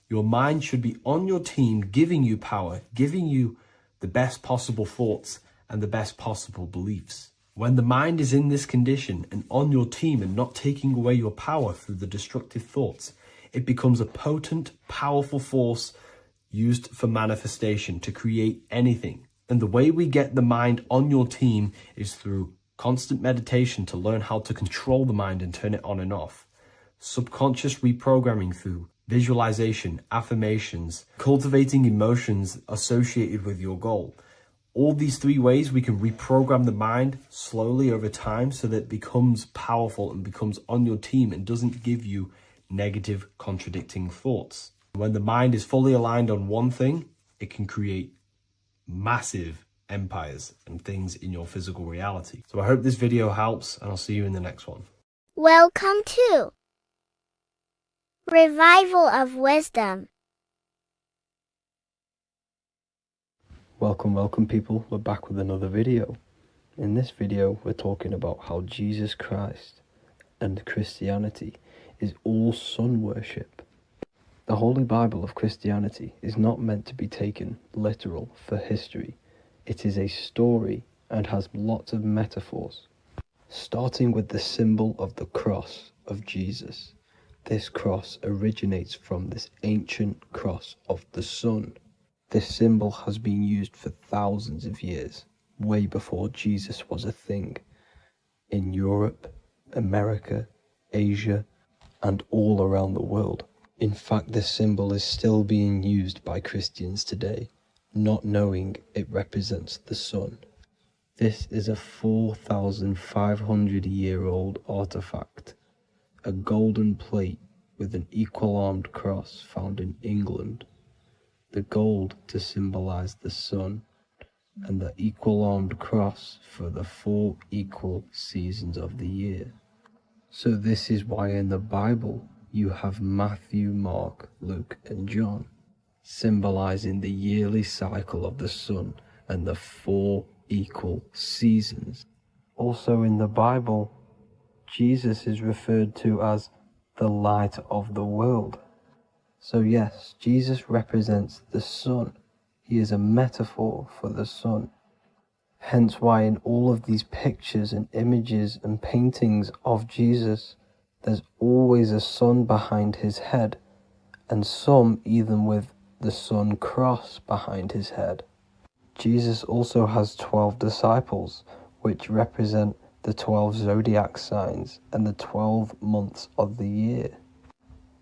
Speaker 3: Your mind should be on your team, giving you power, giving you the best possible thoughts and the best possible beliefs. When the mind is in this condition and on your team and not taking away your power through the destructive thoughts, it becomes a potent, powerful force used for manifestation to create anything. And the way we get the mind on your team is through constant meditation to learn how to control the mind and turn it on and off. Subconscious reprogramming through visualization, affirmations, cultivating emotions associated with your goal. All these three ways we can reprogram the mind slowly over time so that it becomes powerful and becomes on your team and doesn't give you negative contradicting thoughts. When the mind is fully aligned on one thing, it can create massive empires and things in your physical reality. So I hope this video helps, and I'll see you in the next one.
Speaker 4: Welcome to Revival of Wisdom.
Speaker 5: Welcome people, we're back with another video. In this video we're talking about how Jesus Christ and Christianity is all sun worship. The Holy Bible of Christianity is not meant to be taken literal for history. It is a story and has lots of metaphors, starting with the symbol of the cross of Jesus. This cross originates from this ancient cross of the sun. This symbol has been used for thousands of years, way before Jesus was a thing, in Europe, America, Asia, and all around the world. In fact, this symbol is still being used by Christians today, not knowing it represents the sun. This is a 4,500-year-old artifact, a golden plate with an equal-armed cross found in England. The gold to symbolize the sun, and the equal-armed cross for the 4 equal seasons of the year. So this is why in the Bible you have Matthew, Mark, Luke, and John, symbolizing the yearly cycle of the sun and the 4 equal seasons. Also in the Bible, Jesus is referred to as the light of the world. So yes, Jesus represents the sun. He is a metaphor for the sun. Hence why in all of these pictures and images and paintings of Jesus, there's always a sun behind his head, and some even with the sun cross behind his head. Jesus also has 12 disciples, which represent the 12 zodiac signs and the 12 months of the year.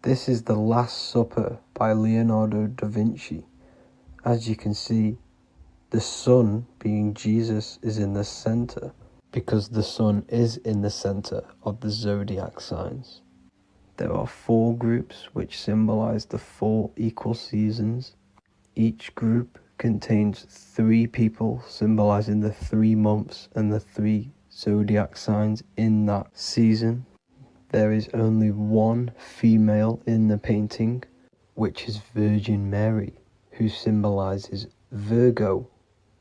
Speaker 5: This is the Last Supper by Leonardo da Vinci. As you can see, the sun, being Jesus, is in the center, because the sun is in the center of the zodiac signs. There are 4 groups which symbolize the 4 equal seasons. Each group contains 3 people symbolizing the 3 months and the 3 zodiac signs in that season. There is only 1 female in the painting, which is Virgin Mary, who symbolizes Virgo,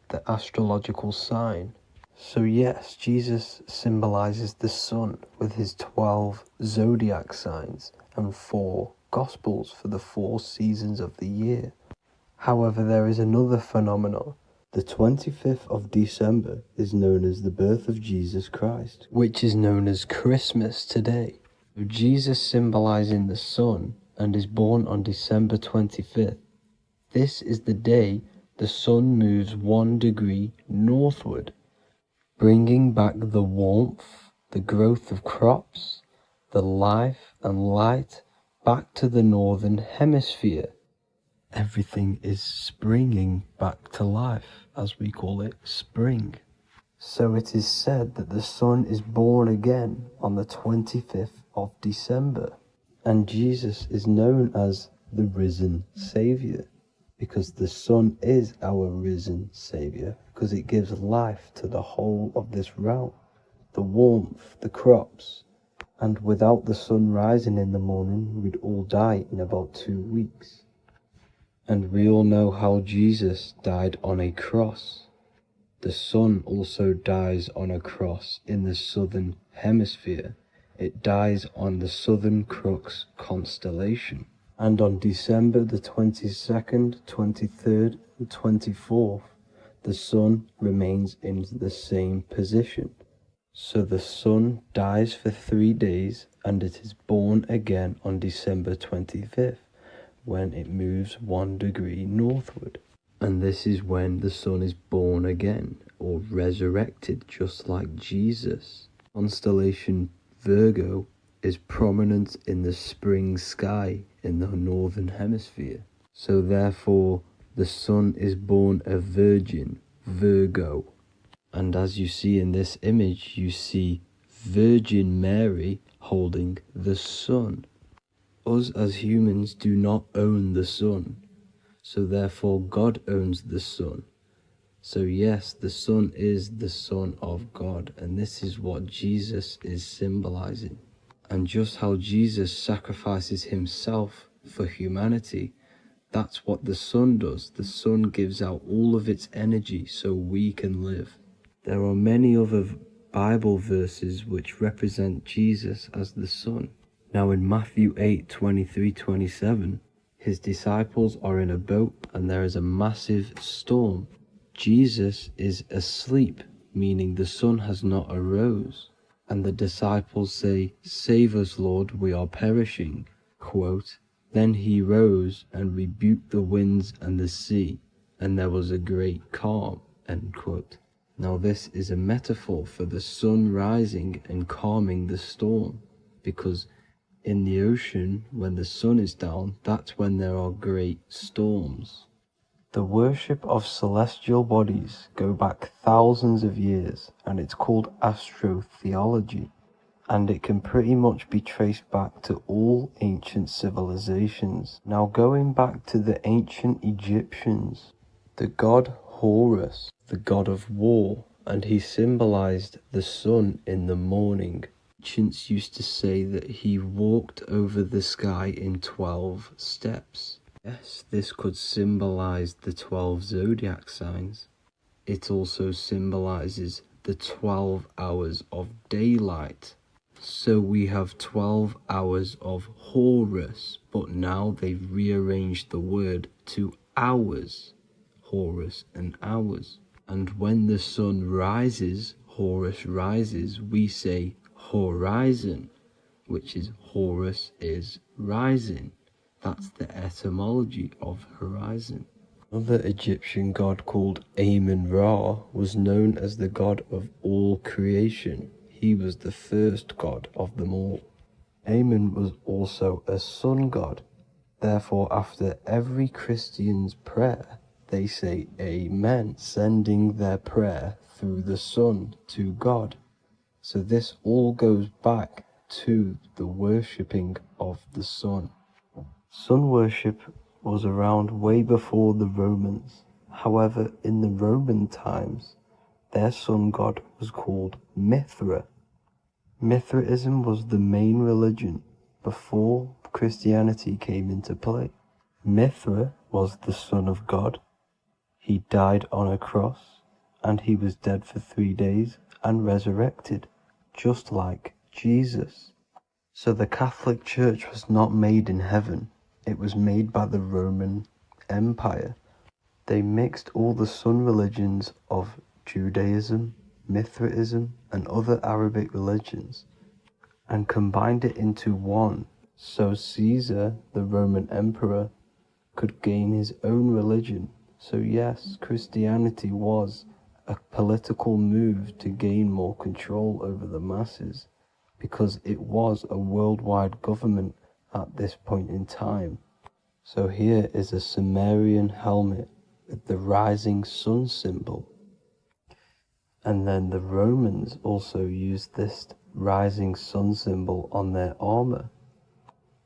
Speaker 5: the astrological sign. So yes, Jesus symbolizes the sun with his 12 zodiac signs and 4 gospels for the 4 seasons of the year. However, there is another phenomenon. The 25th of December is known as the birth of Jesus Christ, which is known as Christmas today. Jesus symbolizing the sun and is born on December 25th. This is the day the sun moves 1 degree northward, bringing back the warmth, the growth of crops, the life and light back to the northern hemisphere. Everything is springing back to life, as we call it, spring. So it is said that the sun is born again on the 25th of December, and Jesus is known as the risen Saviour, because the sun is our risen Saviour, because it gives life to the whole of this realm, the warmth, the crops, and without the sun rising in the morning, we'd all die in about 2 weeks. And we all know how Jesus died on a cross. The sun also dies on a cross in the southern hemisphere. It dies on the Southern Crux constellation. And on December the 22nd, 23rd, and 24th, the sun remains in the same position. So the sun dies for 3 days, and it is born again on December 25th, when it moves 1 degree northward. And this is when the sun is born again, or resurrected, just like Jesus. Constellation Virgo is prominent in the spring sky in the northern hemisphere. So therefore, the sun is born a virgin, Virgo. And as you see in this image, you see Virgin Mary holding the sun. Us as humans do not own the sun, so therefore God owns the sun. So yes, the sun is the Son of God, and this is what Jesus is symbolizing. And just how Jesus sacrifices himself for humanity, that's what the sun does. The sun gives out all of its energy so we can live. There are many other Bible verses which represent Jesus as the sun. Now in Matthew 8:23-27, his disciples are in a boat and there is a massive storm. Jesus is asleep, meaning the sun has not arose. And the disciples say, "Save us, Lord, we are perishing." Quote, "Then he rose and rebuked the winds and the sea, and there was a great calm." End quote. Now this is a metaphor for the sun rising and calming the storm, because in the ocean, when the sun is down, that's when there are great storms. The worship of celestial bodies go back thousands of years, and it's called astrotheology, and it can pretty much be traced back to all ancient civilizations. Now going back to the ancient Egyptians, the god Horus, the god of war, and he symbolized the sun in the morning. Ancients used to say that he walked over the sky in 12 steps. Yes, this could symbolize the 12 zodiac signs. It also symbolizes the 12 hours of daylight. So we have 12 hours of Horus, but now they've rearranged the word to hours. Horus and hours. And when the sun rises, Horus rises, we say horizon, which is Horus is rising. That's the etymology of horizon. Another Egyptian god called Amun-Ra was known as the god of all creation. He was the first god of them all. Amun was also a sun god. Therefore, after every Christian's prayer, they say Amen, sending their prayer through the sun to God. So this all goes back to the worshipping of the sun. Sun worship was around way before the Romans. However, in the Roman times, their sun god was called Mithra. Mithraism was the main religion before Christianity came into play. Mithra was the son of God. He died on a cross, and he was dead for 3 days and resurrected, just like Jesus. So the Catholic Church was not made in heaven. It was made by the Roman Empire. They mixed all the sun religions of Judaism, Mithraism, and other Arabic religions, and combined it into one, so Caesar, the Roman emperor, could gain his own religion. So yes, Christianity was a political move to gain more control over the masses, because it was a worldwide government at this point in time. So here is a Sumerian helmet with the rising sun symbol. And then the Romans also used this rising sun symbol on their armor.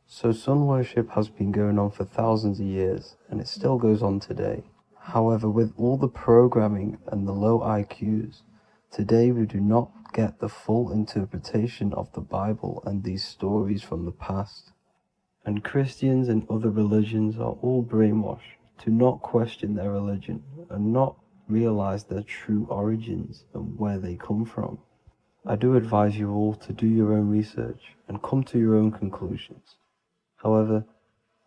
Speaker 5: So sun worship has been going on for thousands of years, and it still goes on today. However, with all the programming and the low IQs, today we do not get the full interpretation of the Bible and these stories from the past. And Christians and other religions are all brainwashed to not question their religion and not realize their true origins and where they come from. I do advise you all to do your own research and come to your own conclusions. However,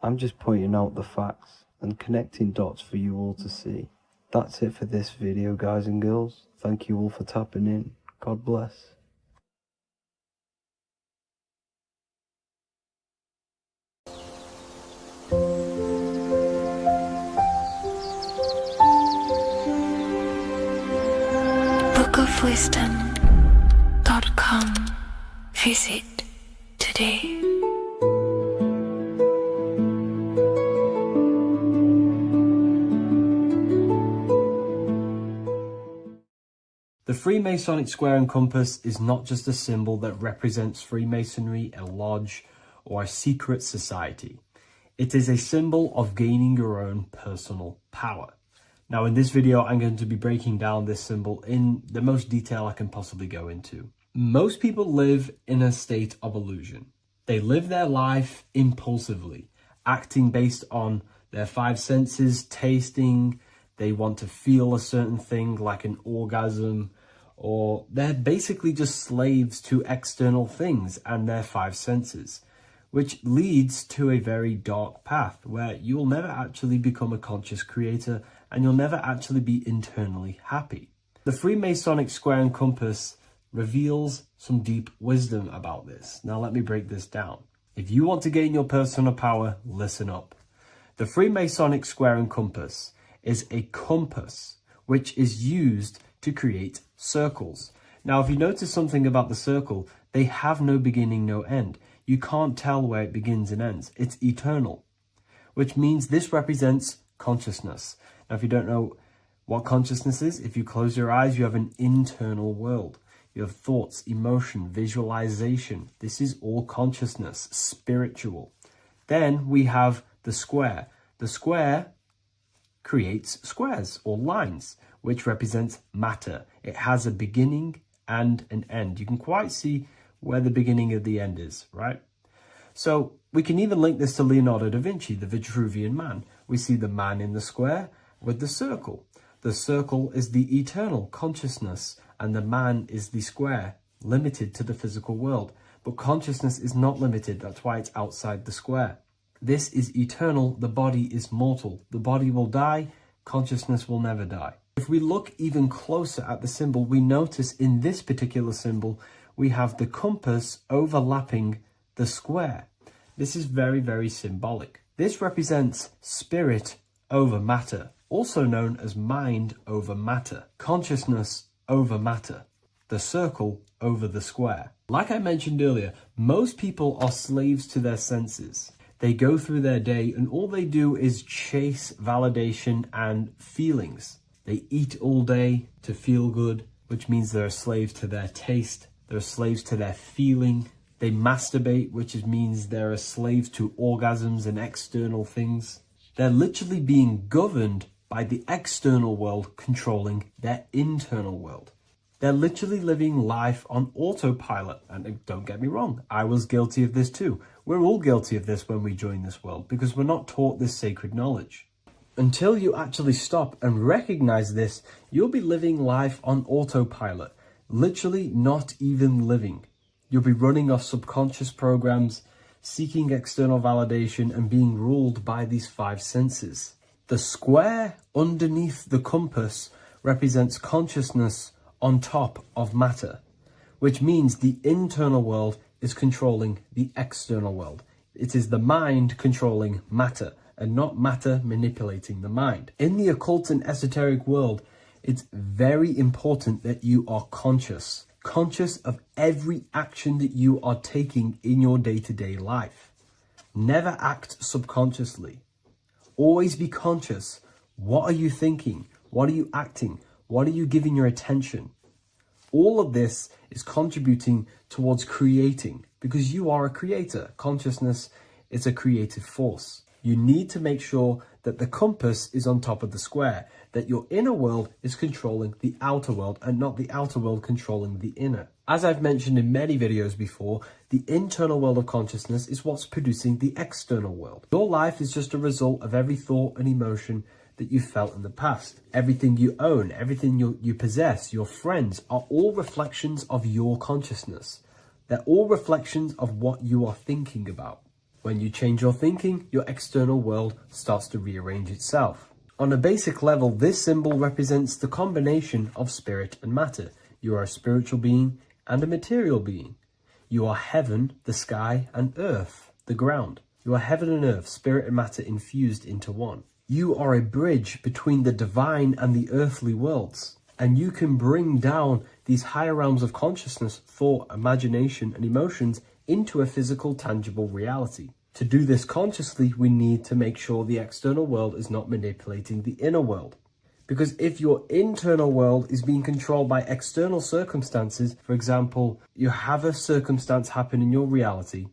Speaker 5: I'm just pointing out the facts and connecting dots for you all to see. That's it for this video, guys and girls. Thank you all for tapping in. God bless.
Speaker 2: bookofwisdom.com. Visit today.
Speaker 3: The Freemasonic square and compass is not just a symbol that represents Freemasonry, a lodge, or a secret society. It is a symbol of gaining your own personal power. Now in this video, I'm going to be breaking down this symbol in the most detail I can possibly go into. Most people live in a state of illusion. They live their life impulsively, acting based on their 5 senses, tasting. They want to feel a certain thing like an orgasm, or they're basically just slaves to external things and their 5 senses, which leads to a very dark path where you'll never actually become a conscious creator and you'll never actually be internally happy. The Freemasonic square and compass reveals some deep wisdom about this. Now let me break this down. If you want to gain your personal power, listen up. The Freemasonic square and compass is a compass which is used to create circles. Now, if you notice something about the circle, they have no beginning, no end. You can't tell where it begins and ends. It's eternal, which means this represents consciousness. Now, if you don't know what consciousness is, if you close your eyes, you have an internal world. You have thoughts, emotion, visualization. This is all consciousness, spiritual. Then we have the square. The square creates squares or lines, which represents matter. It has a beginning and an end. You can quite see where the beginning of the end is, right? So we can even link this to Leonardo da Vinci, the Vitruvian Man. We see the man in the square with the circle. The circle is the eternal consciousness, and the man is the square, limited to the physical world. But consciousness is not limited. That's why it's outside the square. This is eternal. The body is mortal. The body will die. Consciousness will never die. If we look even closer at the symbol, we notice in this particular symbol, we have the compass overlapping the square. This is very, very symbolic. This represents spirit over matter, also known as mind over matter, consciousness over matter, the circle over the square. Like I mentioned earlier, most people are slaves to their senses. They go through their day and all they do is chase validation and feelings. They eat all day to feel good, which means they're slaves to their taste. They're slaves to their feeling. They masturbate, which means they're a slave to orgasms and external things. They're literally being governed by the external world controlling their internal world. They're literally living life on autopilot. And don't get me wrong, I was guilty of this too. We're all guilty of this when we join this world because we're not taught this sacred knowledge. Until you actually stop and recognize this, you'll be living life on autopilot, literally not even living. You'll be running off subconscious programs, seeking external validation and being ruled by these five senses. The square underneath the compass represents consciousness on top of matter, which means the internal world is controlling the external world. It is the mind controlling matter and not matter manipulating the mind. In the occult and esoteric world, it's very important that you are conscious of every action that you are taking in your day-to-day life. Never act subconsciously. Always be conscious. What are you thinking? What are you acting? What are you giving your attention? All of this is contributing towards creating because you are a creator. Consciousness is a creative force. You need to make sure that the compass is on top of the square, that your inner world is controlling the outer world and not the outer world controlling the inner. As I've mentioned in many videos before, the internal world of consciousness is what's producing the external world. Your life is just a result of every thought and emotion that you felt in the past. Everything you own, everything you possess, your friends are all reflections of your consciousness. They're all reflections of what you are thinking about. When you change your thinking, your external world starts to rearrange itself. On a basic level, this symbol represents the combination of spirit and matter. You are a spiritual being and a material being. You are heaven, the sky, and earth, the ground. You are heaven and earth, spirit and matter infused into one. You are a bridge between the divine and the earthly worlds. And you can bring down these higher realms of consciousness, thought, imagination, and emotions into a physical, tangible reality. To do this consciously, we need to make sure the external world is not manipulating the inner world. Because if your internal world is being controlled by external circumstances, for example, you have a circumstance happen in your reality,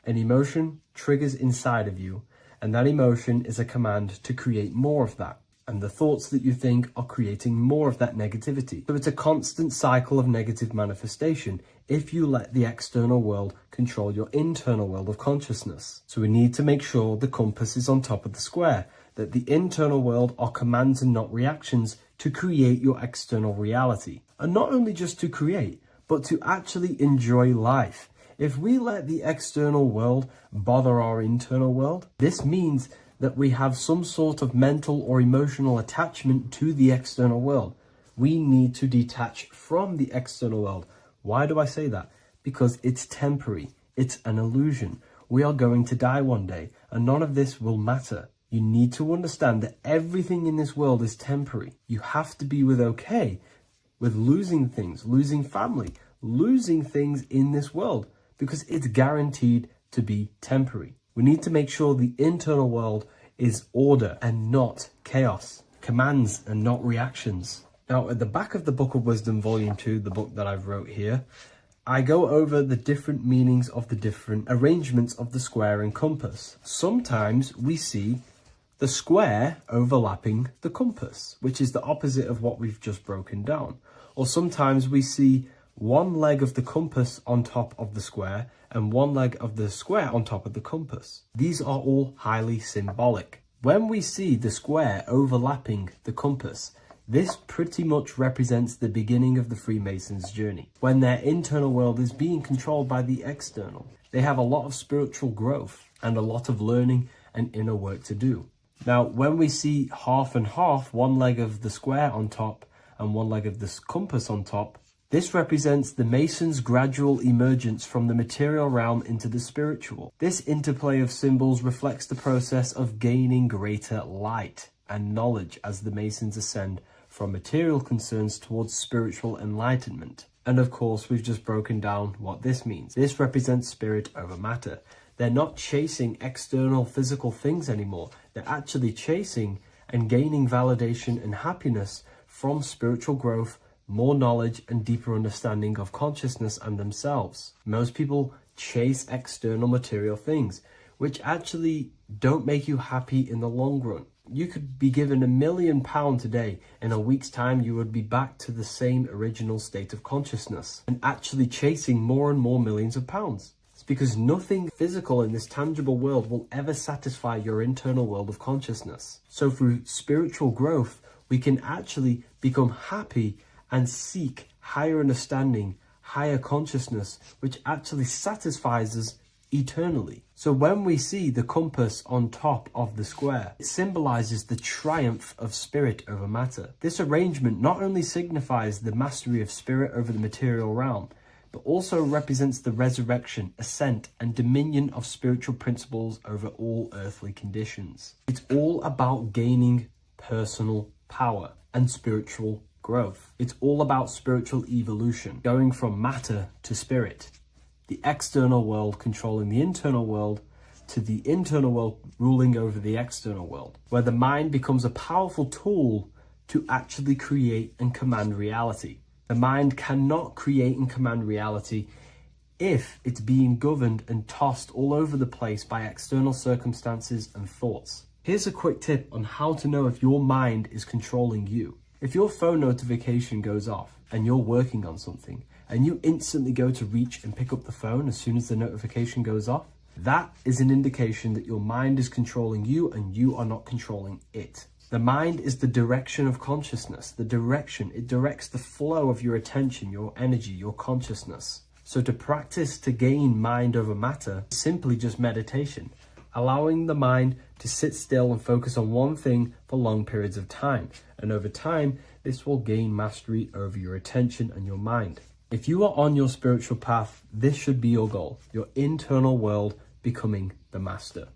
Speaker 3: an emotion triggers inside of you, and that emotion is a command to create more of that. And the thoughts that you think are creating more of that negativity. So it's a constant cycle of negative manifestation if you let the external world control your internal world of consciousness. So we need to make sure the compass is on top of the square, that the internal world are commands and not reactions to create your external reality. And not only just to create, but to actually enjoy life. If we let the external world bother our internal world, this means that we have some sort of mental or emotional attachment to the external world. We need to detach from the external world. Why do I say that? Because it's temporary. It's an illusion. We are going to die one day, and none of this will matter. You need to understand that everything in this world is temporary. You have to be okay with losing things, losing family, losing things in this world, because it's guaranteed to be temporary. We need to make sure the internal world is order and not chaos, commands and not reactions. Now, at the back of the Book of Wisdom, Volume 2, the book that I've wrote here, I go over the different meanings of the different arrangements of the square and compass. Sometimes we see the square overlapping the compass, which is the opposite of what we've just broken down. Or sometimes we see one leg of the compass on top of the square and one leg of the square on top of the compass. These are all highly symbolic. When we see the square overlapping the compass, this pretty much represents the beginning of the Freemasons' journey, when their internal world is being controlled by the external. They have a lot of spiritual growth and a lot of learning and inner work to do. Now, when we see half and half, one leg of the square on top and one leg of the compass on top, this represents the Masons' gradual emergence from the material realm into the spiritual. This interplay of symbols reflects the process of gaining greater light and knowledge as the Masons ascend from material concerns towards spiritual enlightenment. And of course, we've just broken down what this means. This represents spirit over matter. They're not chasing external physical things anymore. They're actually chasing and gaining validation and happiness from spiritual growth, more knowledge and deeper understanding of consciousness and themselves. Most people chase external material things, which actually don't make you happy in the long run. You could be given £1 million today. In a week's time, you would be back to the same original state of consciousness and actually chasing more and more millions of pounds. It's because nothing physical in this tangible world will ever satisfy your internal world of consciousness. So through spiritual growth, we can actually become happy and seek higher understanding, higher consciousness, which actually satisfies us eternally. So when we see the compass on top of the square, it symbolizes the triumph of spirit over matter. This arrangement not only signifies the mastery of spirit over the material realm, but also represents the resurrection, ascent, and dominion of spiritual principles over all earthly conditions. It's all about gaining personal power and spiritual growth. It's all about spiritual evolution, going from matter to spirit. The external world controlling the internal world, to the internal world ruling over the external world, where the mind becomes a powerful tool to actually create and command reality. The mind cannot create and command reality if it's being governed and tossed all over the place by external circumstances and thoughts. Here's a quick tip on how to know if your mind is controlling you. If your phone notification goes off and you're working on something, and you instantly go to reach and pick up the phone as soon as the notification goes off, that is an indication that your mind is controlling you and you are not controlling it. The mind is the direction of consciousness. The direction, it directs the flow of your attention, your energy, your consciousness. So to practice to gain mind over matter is simply just meditation, allowing the mind to sit still and focus on one thing for long periods of time. And over time, this will gain mastery over your attention and your mind. If you are on your spiritual path, this should be your goal. Your internal world becoming the master.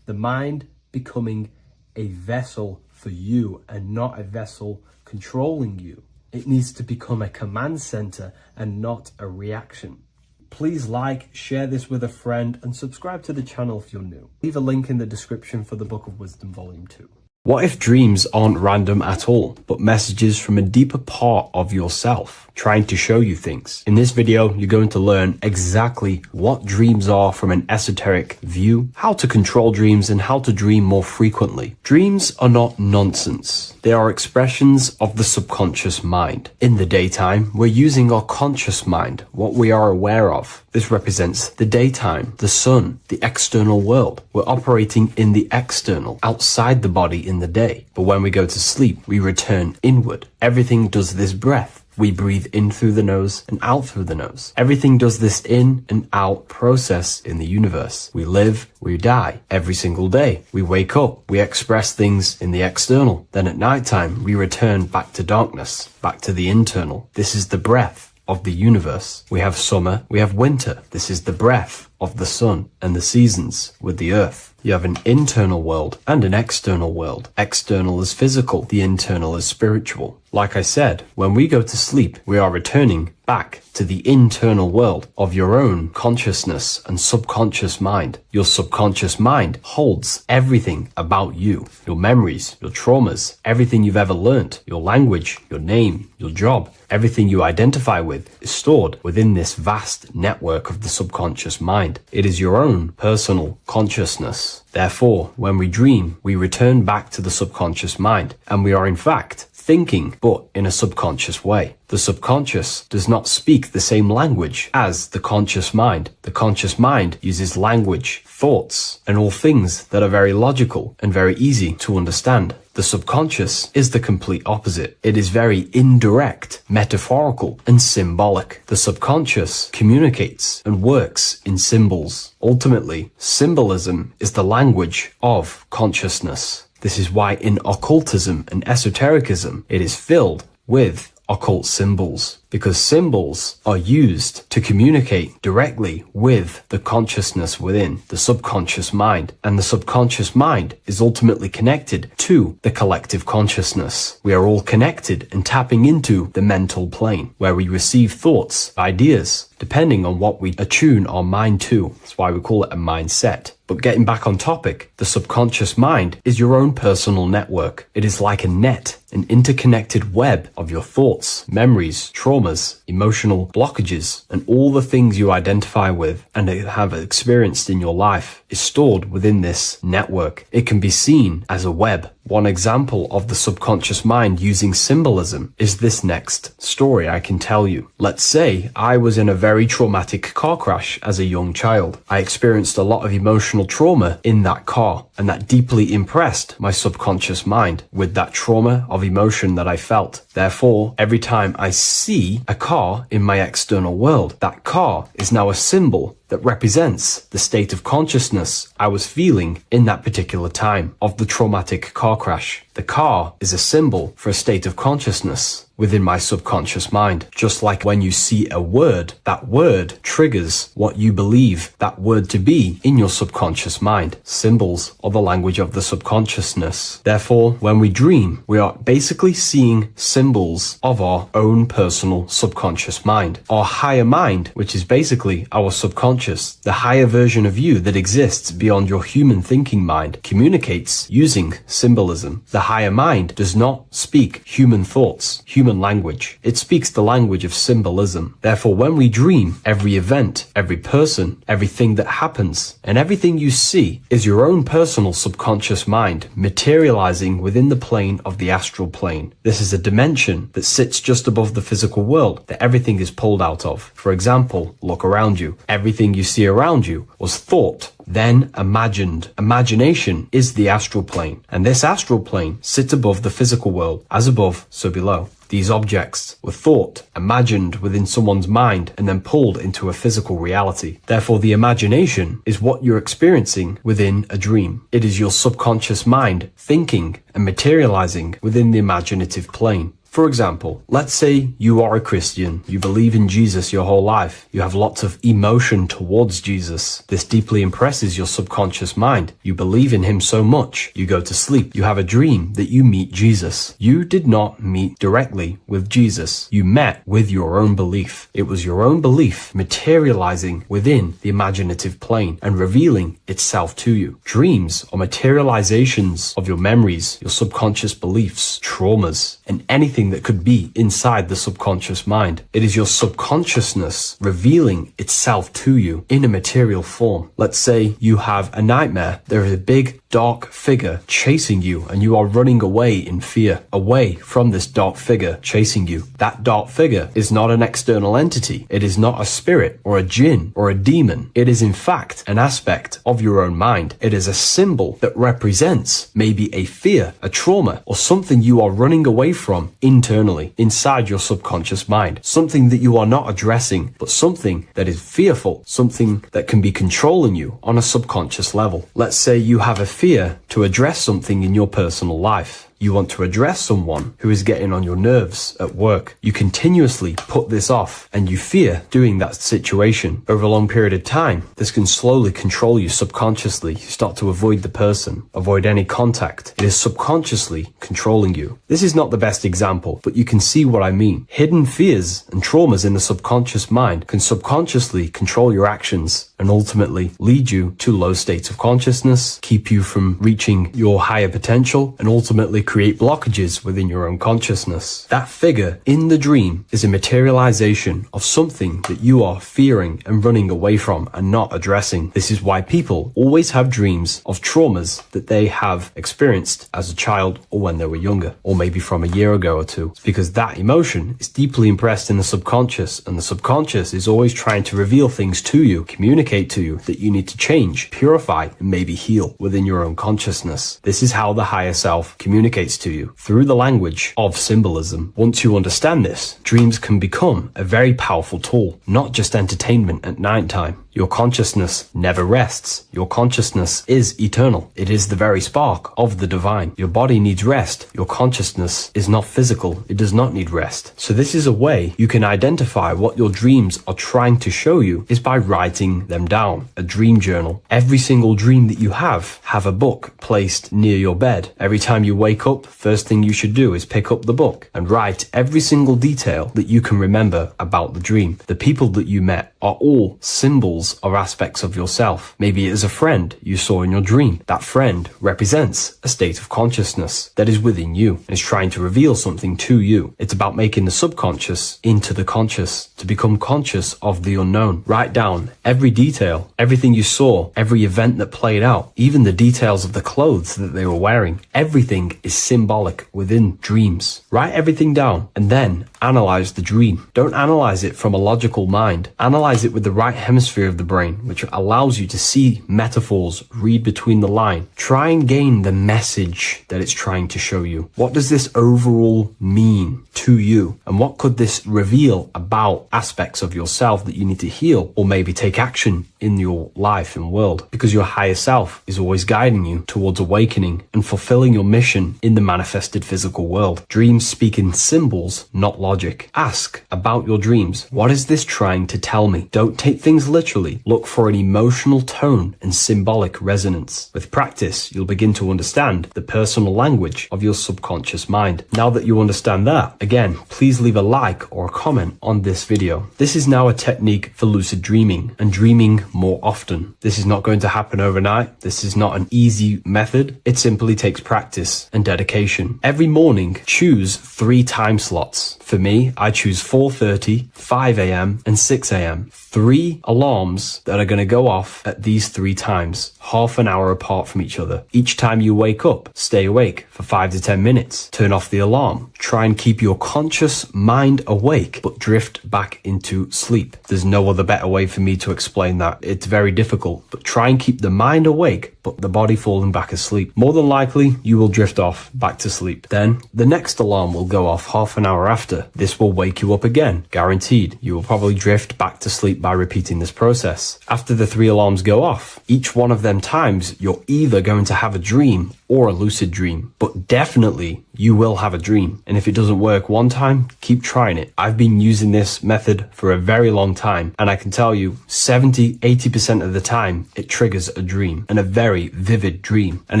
Speaker 3: The mind becoming a vessel for you and not a vessel controlling you. It needs to become a command center and not a reaction. Please like, share this with a friend, and subscribe to the channel if you're new. Leave a link in the description for the Book of Wisdom Volume 2.
Speaker 1: What if dreams aren't random at all, but messages from a deeper part of yourself, trying to show you things? In this video, you're going to learn exactly what dreams are from an esoteric view, how to control dreams, and how to dream more frequently. Dreams are not nonsense. They are expressions of the subconscious mind. In the daytime, we're using our conscious mind, what we are aware of. This represents the daytime, the sun, the external world. We're operating in the external, outside the body in the day. But when we go to sleep, we return inward. Everything does this breath.
Speaker 3: We breathe in through the nose and out through the nose. Everything does this in and out process in the universe. We live, we die every single day. We wake up, we express things in the external. Then at nighttime, we return back to darkness, back to the internal. This is the breath of the universe. We have summer, we have winter. This is the breath of the sun and the seasons with the earth. You have an internal world and an external world. External is physical, the internal is spiritual. Like I said, when we go to sleep, we are returning back to the internal world of your own consciousness and subconscious mind. Your subconscious mind holds everything about you, your memories, your traumas, everything you've ever learnt, your language, your name, your job, everything you identify with is stored within this vast network of the subconscious mind. It is your own personal consciousness. Therefore, when we dream, we return back to the subconscious mind, and we are in fact thinking, but in a subconscious way. The subconscious does not speak the same language as the conscious mind. The conscious mind uses language, thoughts, and all things that are very logical and very easy to understand. The subconscious is the complete opposite. It is very indirect, metaphorical, and symbolic. The subconscious communicates and works in symbols. Ultimately, symbolism is the language of consciousness. This is why in occultism and esotericism, it is filled with occult symbols, because symbols are used to communicate directly with the consciousness within the subconscious mind, and the subconscious mind is ultimately connected to the collective consciousness. We are all connected and tapping into the mental plane, where we receive thoughts, ideas, depending on what we attune our mind to. That's why we call it a mindset. But getting back on topic, the subconscious mind is your own personal network. It is like a net, an interconnected web of your thoughts, memories, traumas, emotional blockages, and all the things you identify with and have experienced in your life is stored within this network. It can be seen as a web. One example of the subconscious mind using symbolism is this next story I can tell you. Let's say I was in a very traumatic car crash as a young child. I experienced a lot of emotional trauma in that car, and that deeply impressed my subconscious mind with that trauma of emotion that I felt. Therefore, every time I see a car in my external world, that car is now a symbol that represents the state of consciousness I was feeling in that particular time of the traumatic car crash. The car is a symbol for a state of consciousness within my subconscious mind. Just like when you see a word, that word triggers what you believe that word to be in your subconscious mind. Symbols are the language of the subconsciousness. Therefore, when we dream, we are basically seeing symbols of our own personal subconscious mind. Our higher mind, which is basically our subconscious, the higher version of you that exists beyond your human thinking mind, communicates using symbolism. The higher mind does not speak human thoughts, human language. It speaks the language of symbolism. Therefore, when we dream, every event, every person, everything that happens, and everything you see is your own personal subconscious mind materializing within the plane of the astral plane. This is a dimension that sits just above the physical world that everything is pulled out of. For example, look around you. Everything you see around you was thought, then imagined. Imagination is the astral plane, and this astral plane sits above the physical world. As above, so below. These objects were thought, imagined within someone's mind, and then pulled into a physical reality. Therefore, the imagination is what you're experiencing within a dream. It is your subconscious mind thinking and materializing within the imaginative plane. For example, let's say you are a Christian, you believe in Jesus your whole life, you have lots of emotion towards Jesus. This deeply impresses your subconscious mind. You believe in him so much, you go to sleep, you have a dream that you meet Jesus. You did not meet directly with Jesus. You met with your own belief. It was your own belief materializing within the imaginative plane and revealing itself to you. Dreams are materializations of your memories, your subconscious beliefs, traumas, and anything that could be inside the subconscious mind. It is your subconsciousness revealing itself to you in a material form. Let's say you have a nightmare. There is a big dark figure chasing you and you are running away in fear, away from this dark figure chasing you. That dark figure is not an external entity. It is not a spirit or a jinn or a demon. It is in fact an aspect of your own mind. It is a symbol that represents maybe a fear, a trauma, or something you are running away from internally, inside your subconscious mind. Something that you are not addressing, but something that is fearful, something that can be controlling you on a subconscious level. Let's say you have a fear to address something in your personal life. You want to address someone who is getting on your nerves at work. You continuously put this off and you fear doing that situation. Over a long period of time, this can slowly control you subconsciously. You start to avoid the person, avoid any contact. It is subconsciously controlling you. This is not the best example, but you can see what I mean. Hidden fears and traumas in the subconscious mind can subconsciously control your actions and ultimately lead you to low states of consciousness, keep you from reaching your higher potential, and ultimately create blockages within your own consciousness. That figure in the dream is a materialization of something that you are fearing and running away from and not addressing. This is why people always have dreams of traumas that they have experienced as a child or when they were younger, or maybe from a year ago or two. It's because that emotion is deeply impressed in the subconscious, and the subconscious is always trying to reveal things to you, communicate to you that you need to change, purify, and maybe heal within your own consciousness. This is how the higher self communicates to you, through the language of symbolism. Once you understand this, dreams can become a very powerful tool, not just entertainment at nighttime. Your consciousness never rests. Your consciousness is eternal. It is the very spark of the divine. Your body needs rest. Your consciousness is not physical. It does not need rest. So this is a way you can identify what your dreams are trying to show you, is by writing them down. A dream journal. Every single dream that you have a book placed near your bed. Every time you wake up, first thing you should do is pick up the book and write every single detail that you can remember about the dream. The people that you met are all symbols or aspects of yourself. Maybe it is a friend you saw in your dream. That friend represents a state of consciousness that is within you and is trying to reveal something to you. It's about making the subconscious into the conscious, to become conscious of the unknown. Write down every detail, everything you saw, every event that played out, even the details of the clothes that they were wearing. Everything is symbolic within dreams. Write everything down and then analyze the dream. Don't analyze it from a logical mind. Analyze it with the right hemisphere of the brain, which allows you to see metaphors, read between the line. Try and gain the message that it's trying to show you. What does this overall mean to you? And what could this reveal about aspects of yourself that you need to heal or maybe take action in your life and world? Because your higher self is always guiding you towards awakening and fulfilling your mission in the manifested physical world. Dreams speak in symbols, not logic. Ask about your dreams. What is this trying to tell me? Don't take things literally. Look for an emotional tone and symbolic resonance. With practice, you'll begin to understand the personal language of your subconscious mind. Now that you understand that, again, please leave a like or a comment on this video. This is now a technique for lucid dreaming and dreaming more often. This is not going to happen overnight. This is not an easy method. It simply takes practice and dedication. Every morning, choose 3 time slots. For me, I choose 4:30, 5 a.m. and 6 a.m. 3 alarms that are going to go off at these 3 times, half an hour apart from each other. Each time you wake up, stay awake for 5 to 10 minutes. Turn off the alarm. Try and keep your conscious mind awake, but drift back into sleep. There's no other better way for me to explain that. It's very difficult, but try and keep the mind awake, but the body falling back asleep. More than likely, you will drift off back to sleep. Then the next alarm will go off half an hour after. This will wake you up again, guaranteed. You will probably drift back to sleep by repeating this process. After the 3 alarms go off, each one of them times, you're either going to have a dream or a lucid dream, but definitely you will have a dream. And if it doesn't work one time, keep trying it. I've been using this method for a very long time, and I can tell you 70-80% of the time it triggers a dream, and a very vivid dream. And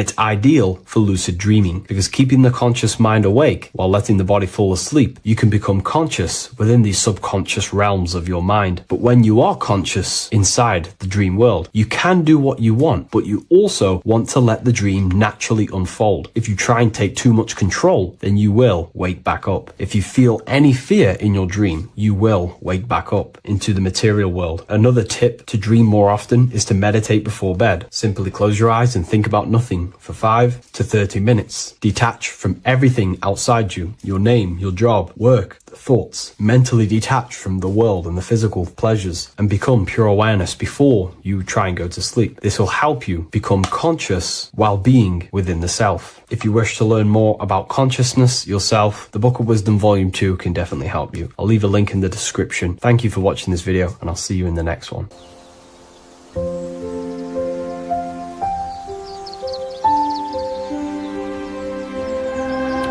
Speaker 3: it's ideal for lucid dreaming because keeping the conscious mind awake while letting the body fall asleep, you can become conscious within these subconscious realms of your mind. But when you are conscious inside the dream world, you can do what you want, but you also want to let the dream naturally unfold. If you try and take too much control control, then you will wake back up. If you feel any fear in your dream, you will wake back up into the material world. Another tip to dream more often is to meditate before bed. Simply close your eyes and think about nothing for 5 to 30 minutes. Detach from everything outside you, your name, your job, work, thoughts. Mentally detach from the world and the physical pleasures and become pure awareness before you try and go to sleep. This will help you become conscious while being within the self. If you wish to learn more about consciousness, yourself, the Book of Wisdom Volume 2 can definitely help you. I'll leave a link in the description. Thank you for watching this video, and I'll see you in the next one.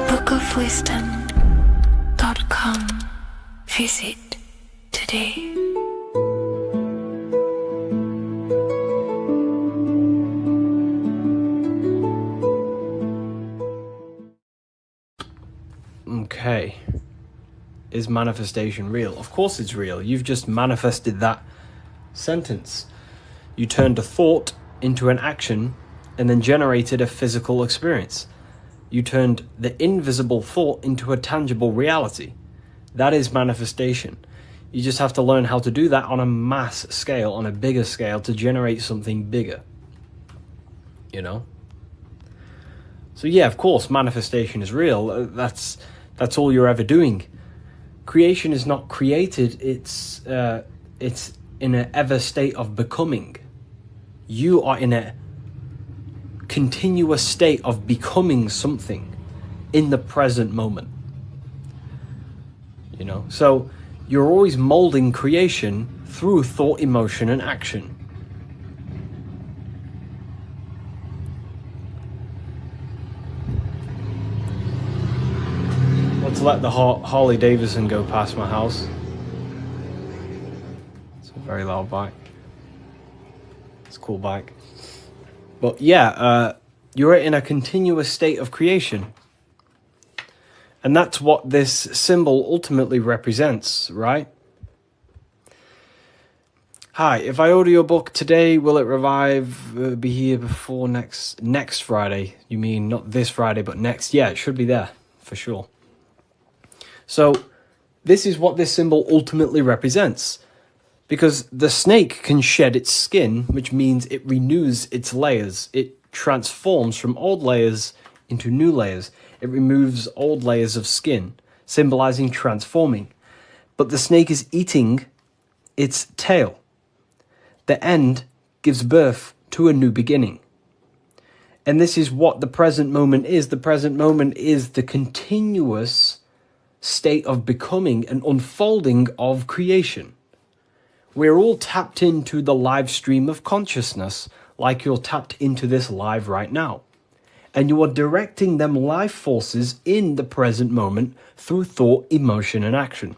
Speaker 2: bookofwisdom.com. Visit today.
Speaker 3: Okay. Is manifestation real? Of course it's real. You've just manifested that sentence. You turned a thought into an action and then generated a physical experience. You turned the invisible thought into a tangible reality. That is manifestation. You just have to learn how to do that on a mass scale, on a bigger scale, to generate something bigger. You know? So yeah, of course, manifestation is real. That's all you're ever doing. Creation is not created. It's in an ever state of becoming. You are in a continuous state of becoming something in the present moment. You know, so you're always molding creation through thought, emotion, and action. Let's let the Harley Davidson go past my house. It's a very loud bike. It's a cool bike. But yeah, you're in a continuous state of creation. And that's what this symbol ultimately represents, right? Hi, if I order your book today, will it be here before next Friday? You mean not this Friday, but next? Yeah, it should be there, for sure. So, this is what this symbol ultimately represents. Because the snake can shed its skin, which means it renews its layers. It transforms from old layers into new layers. It removes old layers of skin, symbolizing transforming. But the snake is eating its tail. The end gives birth to a new beginning. And this is what the present moment is. The present moment is the continuous state of becoming and unfolding of creation. We're all tapped into the live stream of consciousness, like you're tapped into this live right now. And you are directing them life forces in the present moment through thought, emotion, and action.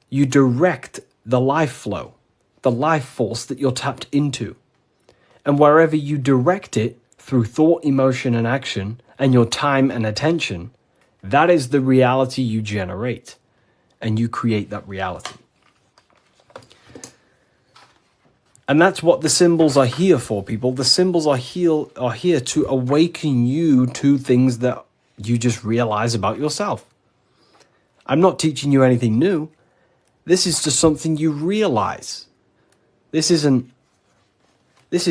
Speaker 3: You direct the life flow, the life force that you're tapped into. And wherever you direct it through thought, emotion, and action, and your time and attention, that is the reality you generate. And you create that reality. And that's what the symbols are here for, people. The symbols are here to awaken you to things that you just realize about yourself. I'm not teaching you anything new. This is just something you realize. This is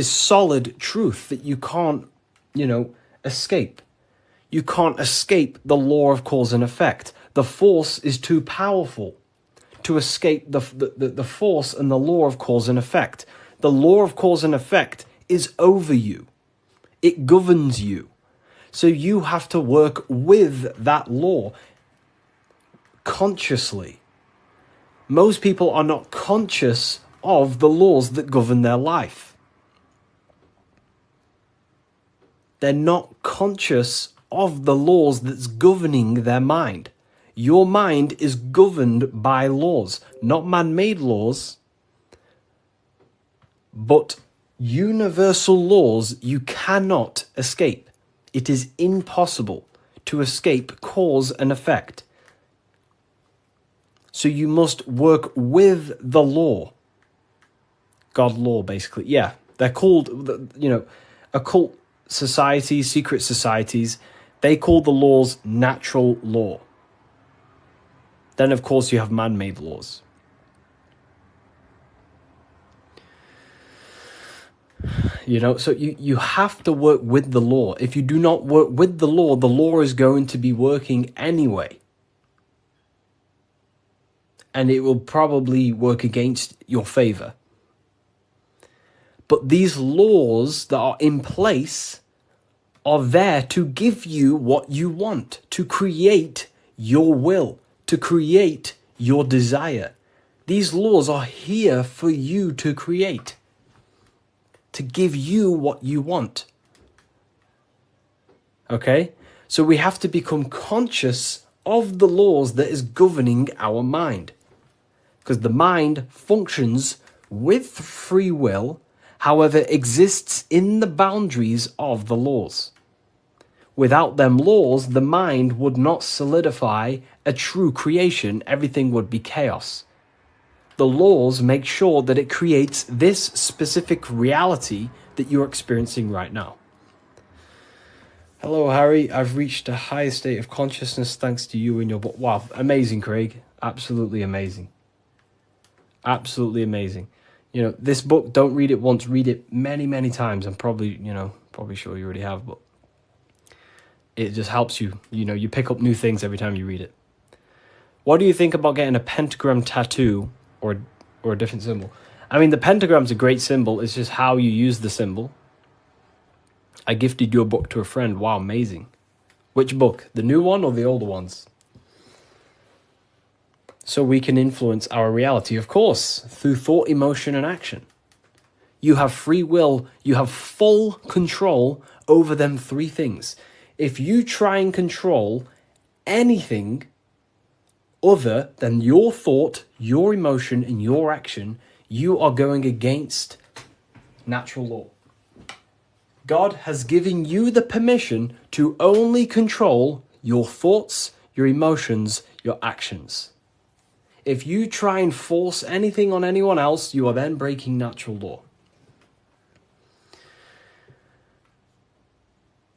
Speaker 3: solid truth that you can't, escape. You can't escape the law of cause and effect. The force is too powerful to escape the force and the law of cause and effect. The law of cause and effect is over you. It governs you. So you have to work with that law consciously. Most people are not conscious of the laws that govern their life. They're not conscious of the laws that's governing their mind. Your mind is governed by laws, not man-made laws, but universal laws you cannot escape. It is impossible to escape cause and effect. So you must work with the law. God law, basically. Yeah, they're called, occult societies, secret societies. They call the laws natural law. Then, of course, you have man-made laws. You know, so you have to work with the law. If you do not work with the law is going to be working anyway. And it will probably work against your favor. But these laws that are in place are there to give you what you want, to create your will, to create your desire. These laws are here for you to create, to give you what you want. Okay? So we have to become conscious of the laws that is governing our mind. Because the mind functions with free will, however, exists in the boundaries of the laws. Without them laws, the mind would not solidify a true creation. Everything would be chaos. The laws make sure that it creates this specific reality that you're experiencing right now. Hello, Harry. I've reached a higher state of consciousness thanks to you and your book. Wow, amazing, Craig. Absolutely amazing. Absolutely amazing. You know, this book, don't read it once, read it many, many times. I'm probably sure you already have, but it just helps you. You know, you pick up new things every time you read it. What do you think about getting a pentagram tattoo or a different symbol? I mean, the pentagram's a great symbol. It's just how you use the symbol. I gifted your book to a friend. Wow, amazing. Which book? The new one or the older ones? So we can influence our reality, of course, through thought, emotion, and action. You have free will. You have full control over them three things. If you try and control anything other than your thought, your emotion, and your action, you are going against natural law. God has given you the permission to only control your thoughts, your emotions, your actions. If you try and force anything on anyone else, you are then breaking natural law.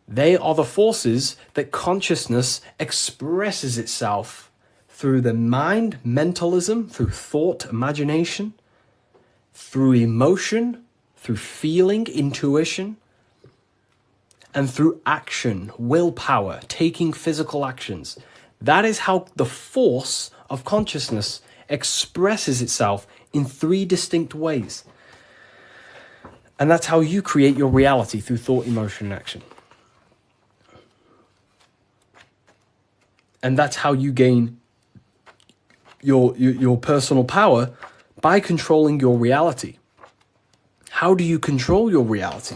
Speaker 3: They are the forces that consciousness expresses itself through the mind, mentalism, through thought, imagination, through emotion, through feeling, intuition, and through action, willpower, taking physical actions. That is how the force of consciousness expresses itself in three distinct ways. And that's how you create your reality, through thought, emotion, and action. And that's how you gain your personal power, by controlling your reality. How do you control your reality?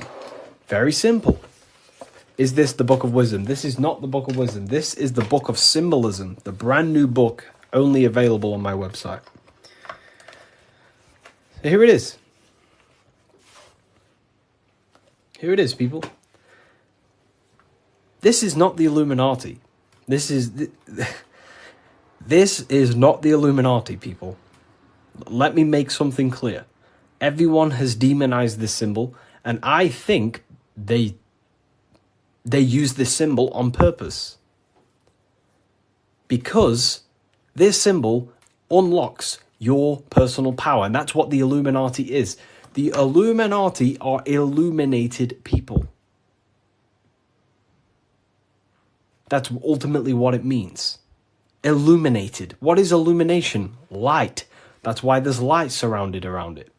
Speaker 3: Very simple. Is this the Book of Wisdom? This is not the Book of Wisdom. This is the Book of Symbolism, the brand new book, only available on my website. So here it is. Here it is, people. This is not the Illuminati. This is not the Illuminati, people. Let me make something clear. Everyone has demonized this symbol, and I think they use this symbol on purpose. Because this symbol unlocks your personal power, and that's what the Illuminati is. The Illuminati are illuminated people. That's ultimately what it means. Illuminated. What is illumination? Light. That's why there's light surrounded around it.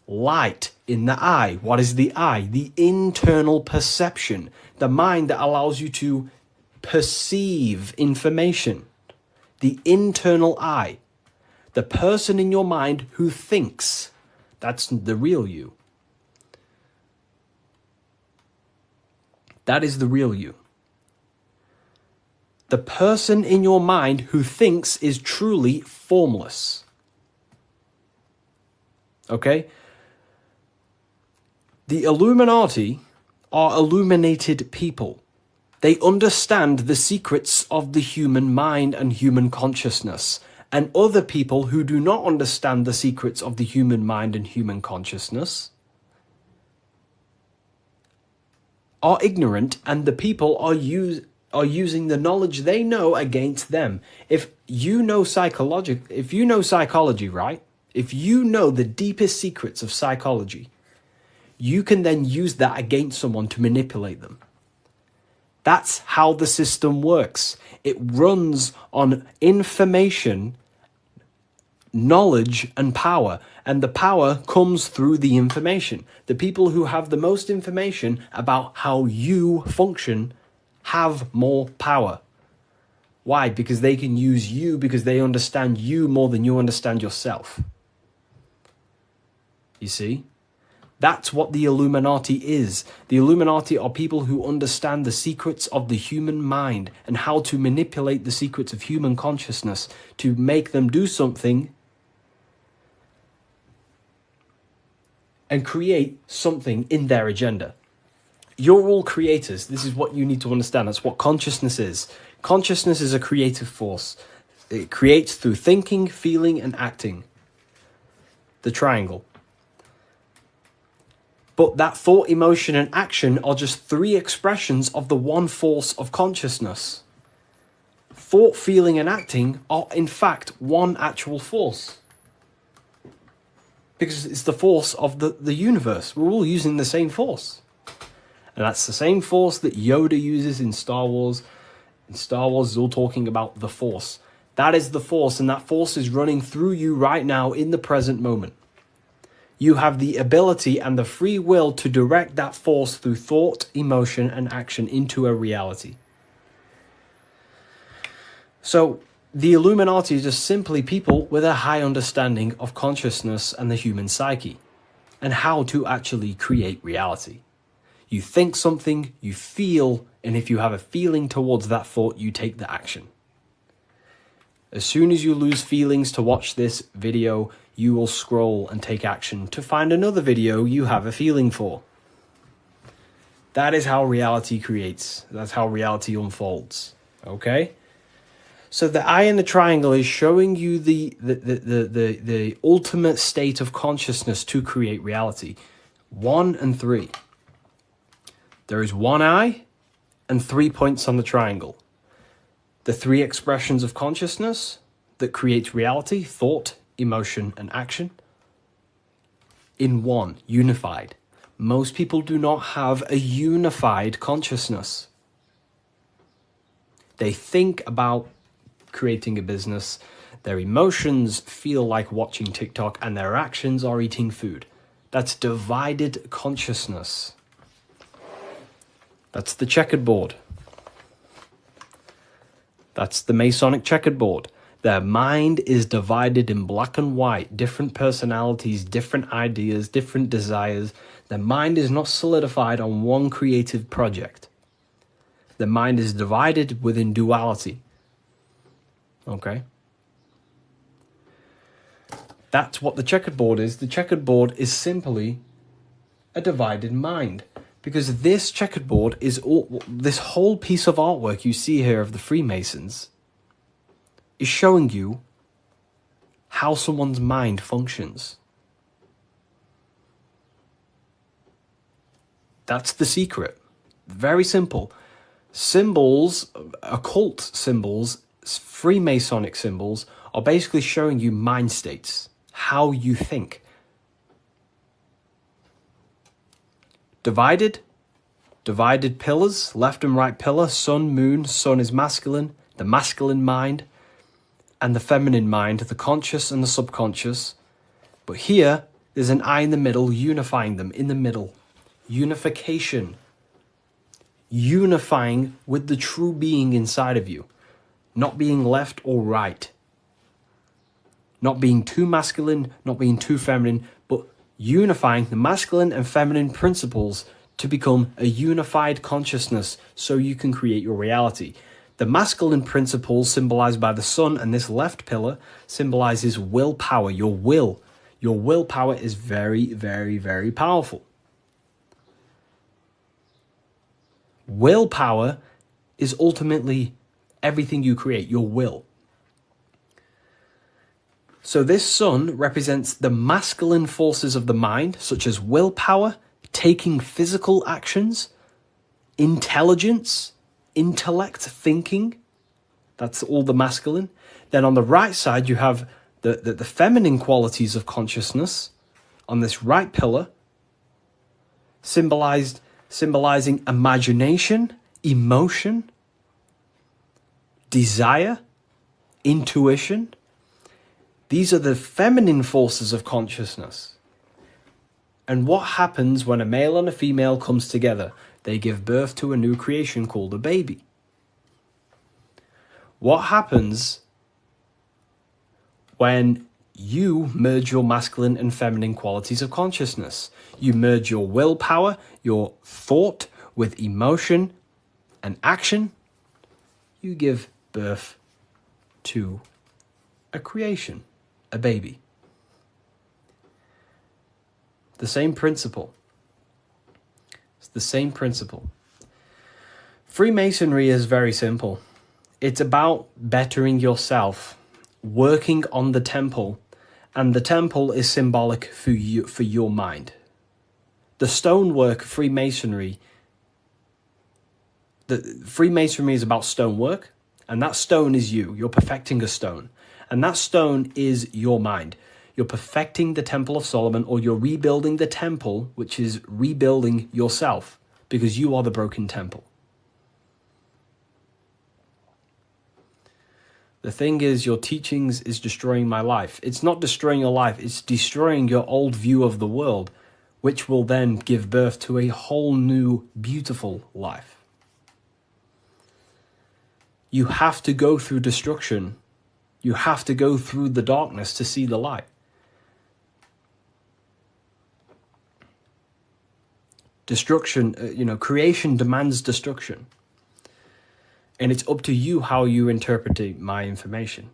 Speaker 3: Light in the eye. What is the eye? The internal perception. The mind that allows you to perceive information. The internal eye. The person in your mind who thinks. That's the real you. That is the real you. The person in your mind who thinks is truly formless. Okay? The Illuminati are illuminated people. They understand the secrets of the human mind and human consciousness. And other people who do not understand the secrets of the human mind and human consciousness are ignorant, and the people are are using the knowledge they know against them. If you know psychology, right? If you know the deepest secrets of psychology, you can then use that against someone to manipulate them. That's how the system works. It runs on information, knowledge, and power. And the power comes through the information. The people who have the most information about how you function have more power. Why? Because they can use you, because they understand you more than you understand yourself. You see? That's what the Illuminati is. The Illuminati are people who understand the secrets of the human mind and how to manipulate the secrets of human consciousness to make them do something and create something in their agenda. You're all creators. This is what you need to understand. That's what consciousness is. Consciousness is a creative force. It creates through thinking, feeling, and acting. The triangle. But that thought, emotion, and action are just three expressions of the one force of consciousness. Thought, feeling, and acting are in fact one actual force. Because it's the force of the universe. We're all using the same force. And that's the same force that Yoda uses in Star Wars. In Star Wars is all talking about the force. That is the force, and that force is running through you right now in the present moment. You have the ability and the free will to direct that force through thought, emotion, and action into a reality. So, the Illuminati is just simply people with a high understanding of consciousness and the human psyche, and how to actually create reality. You think something, you feel, and if you have a feeling towards that thought, you take the action. As soon as you lose feelings to watch this video, you will scroll and take action to find another video you have a feeling for. That is how reality creates. That's how reality unfolds. Okay? So the eye in the triangle is showing you the ultimate state of consciousness to create reality. 1 and 3. There is one eye and 3 points on the triangle. The three expressions of consciousness that creates reality: thought, emotion, and action, in one, unified. Most people do not have a unified consciousness. They think about creating a business, their emotions feel like watching TikTok, and their actions are eating food. That's divided consciousness. That's the checkerboard. That's the Masonic checkerboard. Their mind is divided in black and white, different personalities, different ideas, different desires. Their mind is not solidified on one creative project. Their mind is divided within duality. Okay? That's what the checkerboard is. The checkerboard is simply a divided mind. Because this checkerboard is all, this whole piece of artwork you see here of the Freemasons is showing you how someone's mind functions. That's the secret. Very simple. Symbols, occult symbols, Freemasonic symbols are basically showing you mind states, how you think. Divided pillars, left and right pillar, sun, moon. Sun is masculine, the masculine mind, and the feminine mind, the conscious and the subconscious. But here, there's an eye in the middle, unifying them in the middle. Unification. Unifying with the true being inside of you. Not being left or right. Not being too masculine, not being too feminine, but unifying the masculine and feminine principles to become a unified consciousness so you can create your reality. The masculine principles symbolized by the sun and this left pillar symbolizes willpower, your will. Your willpower is very, very, very powerful. Willpower is ultimately everything you create, your will. So this sun represents the masculine forces of the mind, such as willpower, taking physical actions, intelligence, intellect, thinking. That's all the masculine. Then on the right side, you have the feminine qualities of consciousness on this right pillar, symbolizing imagination, emotion, desire, intuition. These are the feminine forces of consciousness. And what happens when a male and a female comes together? They give birth to a new creation called a baby. What happens when you merge your masculine and feminine qualities of consciousness? You merge your willpower, your thought with emotion and action. You give birth to a creation, a baby. The same principle. It's the same principle. Freemasonry is very simple. It's about bettering yourself, working on the temple, and the temple is symbolic for you, for your mind. The stonework Freemasonry, Freemasonry is about stonework, and that stone is you. You're perfecting a stone, and that stone is your mind. You're perfecting the Temple of Solomon, or you're rebuilding the temple, which is rebuilding yourself, because you are the broken temple. The thing is, your teachings is destroying my life. It's not destroying your life, it's destroying your old view of the world, which will then give birth to a whole new, beautiful life. You have to go through destruction. You have to go through the darkness to see the light. Destruction, creation demands destruction. And it's up to you how you interpret my information.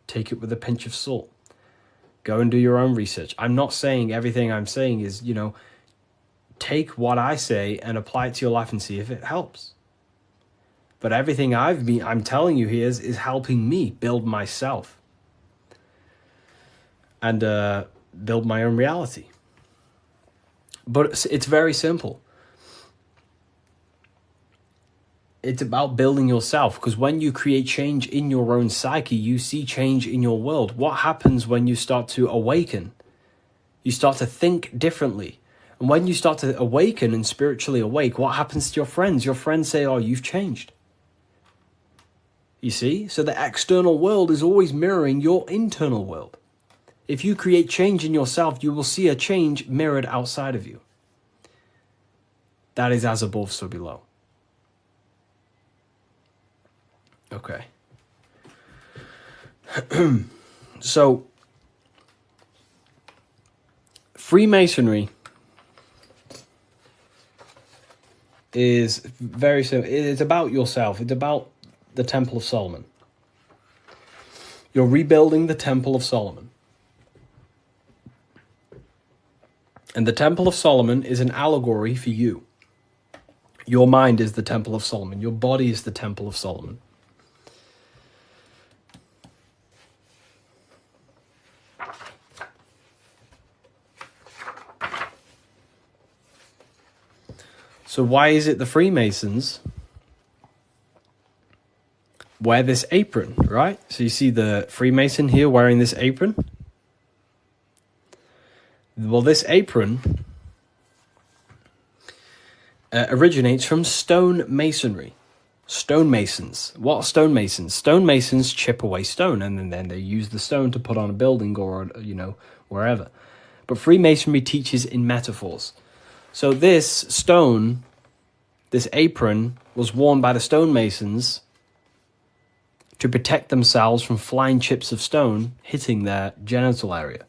Speaker 3: Take it with a pinch of salt. Go and do your own research. I'm not saying everything I'm saying is, take what I say and apply it to your life and see if it helps. But everything I'm telling you here is helping me build myself and build my own reality. But it's very simple. It's about building yourself, because when you create change in your own psyche, you see change in your world. What happens when you start to awaken? You start to think differently. And when you start to awaken and spiritually awake, what happens to your friends? Your friends say, oh, you've changed. You see? So the external world is always mirroring your internal world. If you create change in yourself, you will see a change mirrored outside of you. That is as above, so below. Okay. So, Freemasonry is very simple. It's about yourself. It's about the Temple of Solomon. You're rebuilding the Temple of Solomon. And the Temple of Solomon is an allegory for you. Your mind is the Temple of Solomon. Your body is the Temple of Solomon. So why is it the Freemasons wear this apron, right? So you see the Freemason here wearing this apron. Well, this apron originates from stone masonry. Stonemasons. What are stonemasons? Stonemasons chip away stone, and then they use the stone to put on a building or, wherever. But Freemasonry teaches in metaphors. So this stone, this apron, was worn by the stonemasons to protect themselves from flying chips of stone hitting their genital area.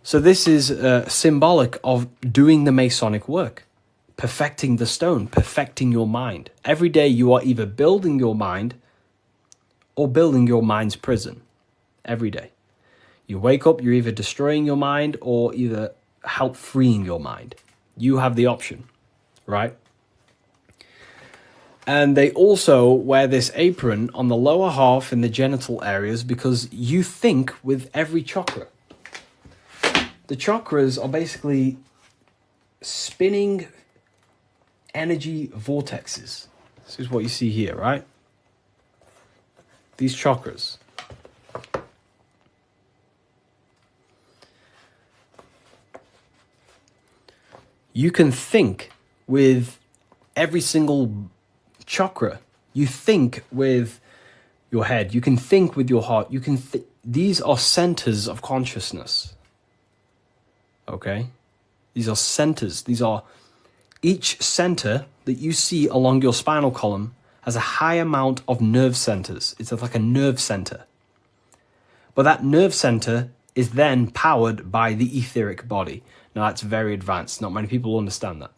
Speaker 3: So this is symbolic of doing the Masonic work, perfecting the stone, perfecting your mind. Every day you are either building your mind or building your mind's prison. Every day. You wake up, you're either destroying your mind or either help freeing your mind. You have the option, right? And they also wear this apron on the lower half in the genital areas because you think with every chakra. The chakras are basically spinning energy vortexes. This is what you see here, right? These chakras. You can think with every single chakra. You think with your head. You can think with your heart. You can. These are centers of consciousness. Okay? These are centers. These are each center that you see along your spinal column has a high amount of nerve centers. It's like a nerve center. But that nerve center is then powered by the etheric body. Now, that's very advanced. Not many people understand that.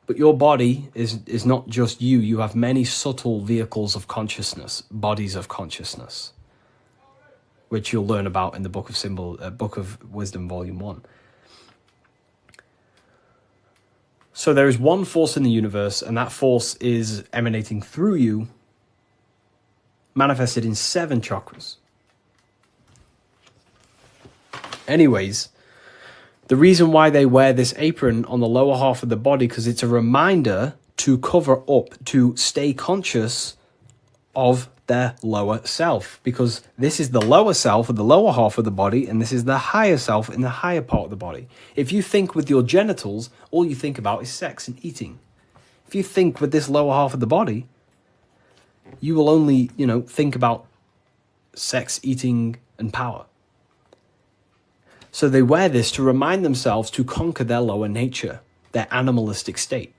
Speaker 3: But your body is not just you. You have many subtle vehicles of consciousness, bodies of consciousness, which you'll learn about in the Book of Wisdom, Volume 1. So there is one force in the universe, and that force is emanating through you, manifested in 7 chakras. Anyways, the reason why they wear this apron on the lower half of the body, because it's a reminder to cover up, to stay conscious of their lower self, because this is the lower self of the lower half of the body, and this is the higher self in the higher part of the body. If you think with your genitals, all you think about is sex and eating. If you think with this lower half of the body, you will only, think about sex, eating, and power. So they wear this to remind themselves to conquer their lower nature, their animalistic state.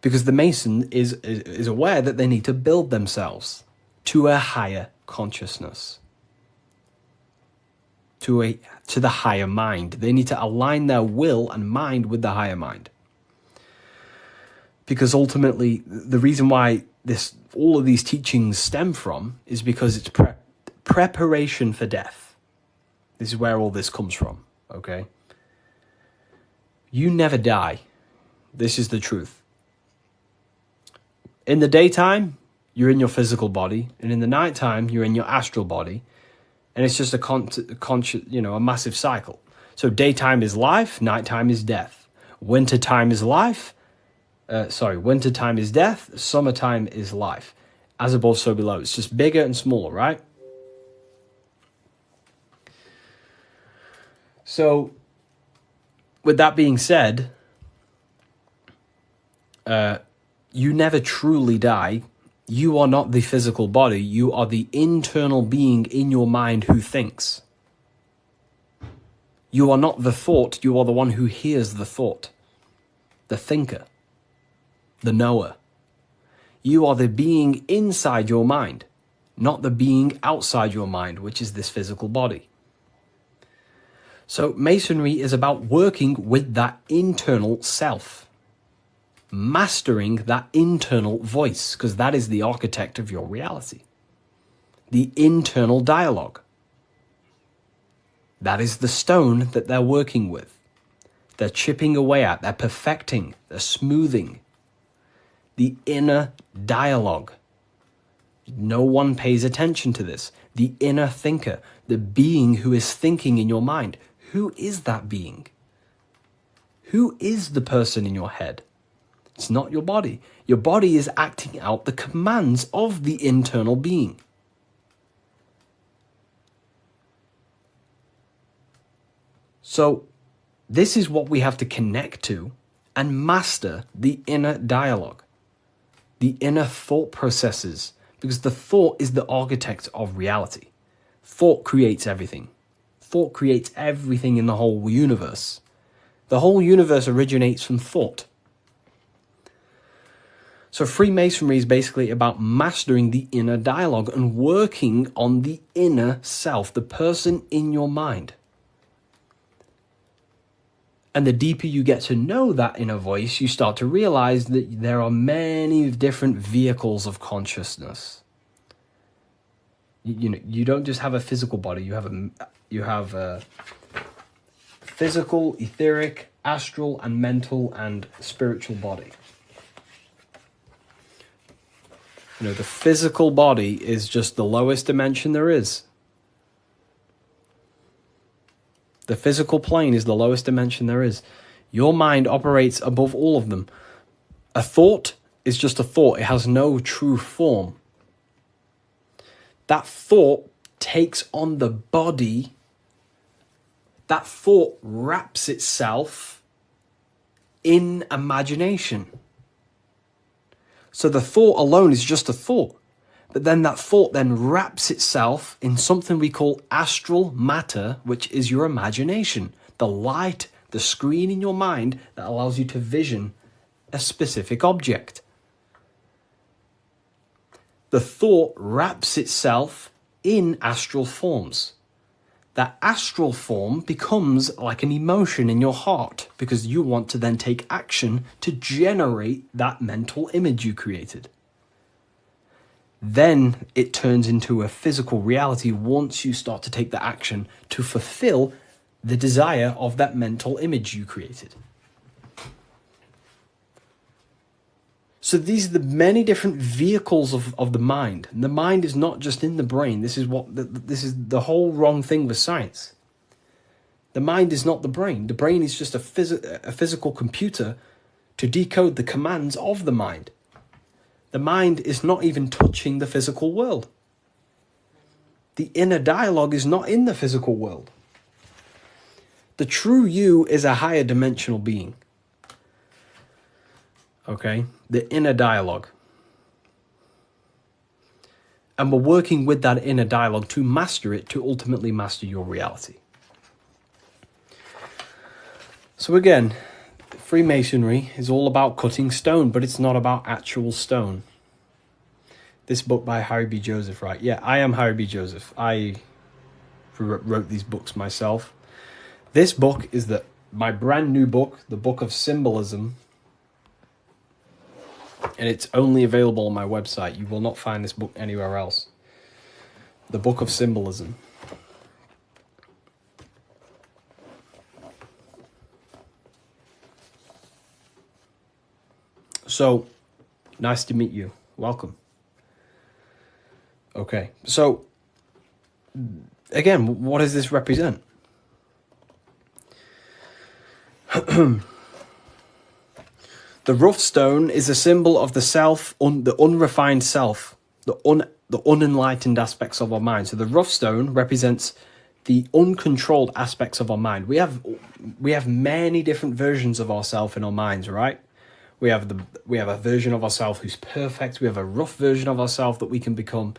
Speaker 3: Because the Mason is aware that they need to build themselves to a higher consciousness, to the higher mind. They need to align their will and mind with the higher mind. Because ultimately, the reason why all of these teachings stem from is because it's preparation for death. This is where all this comes from, okay? You never die. This is the truth. In the daytime, you're in your physical body, and in the nighttime, you're in your astral body, and it's just a massive cycle. So daytime is life, nighttime is death. Wintertime is life. Wintertime is death. Summertime is life. As above, so below. It's just bigger and smaller, right? So, with that being said, you never truly die. You are not the physical body. You are the internal being in your mind who thinks. You are not the thought. You are the one who hears the thought. The thinker. The knower. You are the being inside your mind, not the being outside your mind, which is this physical body. So Masonry is about working with that internal self. Mastering that internal voice, because that is the architect of your reality. The internal dialogue. That is the stone that they're working with. They're chipping away at, they're perfecting, they're smoothing. The inner dialogue. No one pays attention to this. The inner thinker, the being who is thinking in your mind. Who is that being? Who is the person in your head? It's not your body. Your body is acting out the commands of the internal being. So, this is what we have to connect to and master the inner dialogue, the inner thought processes, because the thought is the architect of reality. Thought creates everything. Thought creates everything in the whole universe. The whole universe originates from thought. So Freemasonry is basically about mastering the inner dialogue and working on the inner self, the person in your mind. And the deeper you get to know that inner voice, you start to realize that there are many different vehicles of consciousness. You don't just have a physical body. You have a physical, etheric, astral, and mental and spiritual body. The physical body is just the lowest dimension there is. The physical plane is the lowest dimension there is. Your mind operates above all of them. A thought is just a thought. It has no true form. That thought takes on the body. That thought wraps itself in imagination. So the thought alone is just a thought. But then that thought then wraps itself in something we call astral matter, which is your imagination. The light, the screen in your mind that allows you to vision a specific object. The thought wraps itself in astral forms. That astral form becomes like an emotion in your heart because you want to then take action to generate that mental image you created. Then it turns into a physical reality once you start to take the action to fulfill the desire of that mental image you created. So these are the many different vehicles of the mind. And the mind is not just in the brain. This is the whole wrong thing with science. The mind is not the brain. The brain is just a physical computer to decode the commands of the mind. The mind is not even touching the physical world. The inner dialogue is not in the physical world. The true you is a higher dimensional being. Okay? The inner dialogue. And we're working with that inner dialogue to master it, to ultimately master your reality. So again, Freemasonry is all about cutting stone, but it's not about actual stone. This book by Harry B. Joseph, right? Yeah, I am Harry B. Joseph. I wrote these books myself. This book is my brand new book, the Book of Symbolism. And it's only available on my website. You will not find this book anywhere else. The Book of Symbolism. So, nice to meet you. Welcome. Okay, so, again, what does this represent? The rough stone is a symbol of the self, the unrefined self, the unenlightened aspects of our mind. So the rough stone represents the uncontrolled aspects of our mind. We have many different versions of ourselves in our minds, right? We have a version of ourselves who's perfect. We have a rough version of ourselves that we can become.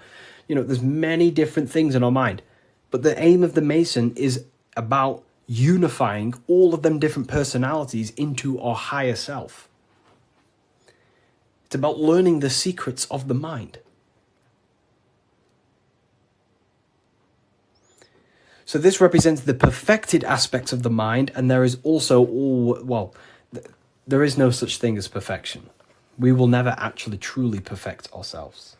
Speaker 3: There's many different things in our mind. But the aim of the Mason is about unifying all of them different personalities into our higher self. It's about learning the secrets of the mind. So this represents the perfected aspects of the mind, and there is also there is no such thing as perfection. We will never actually truly perfect ourselves.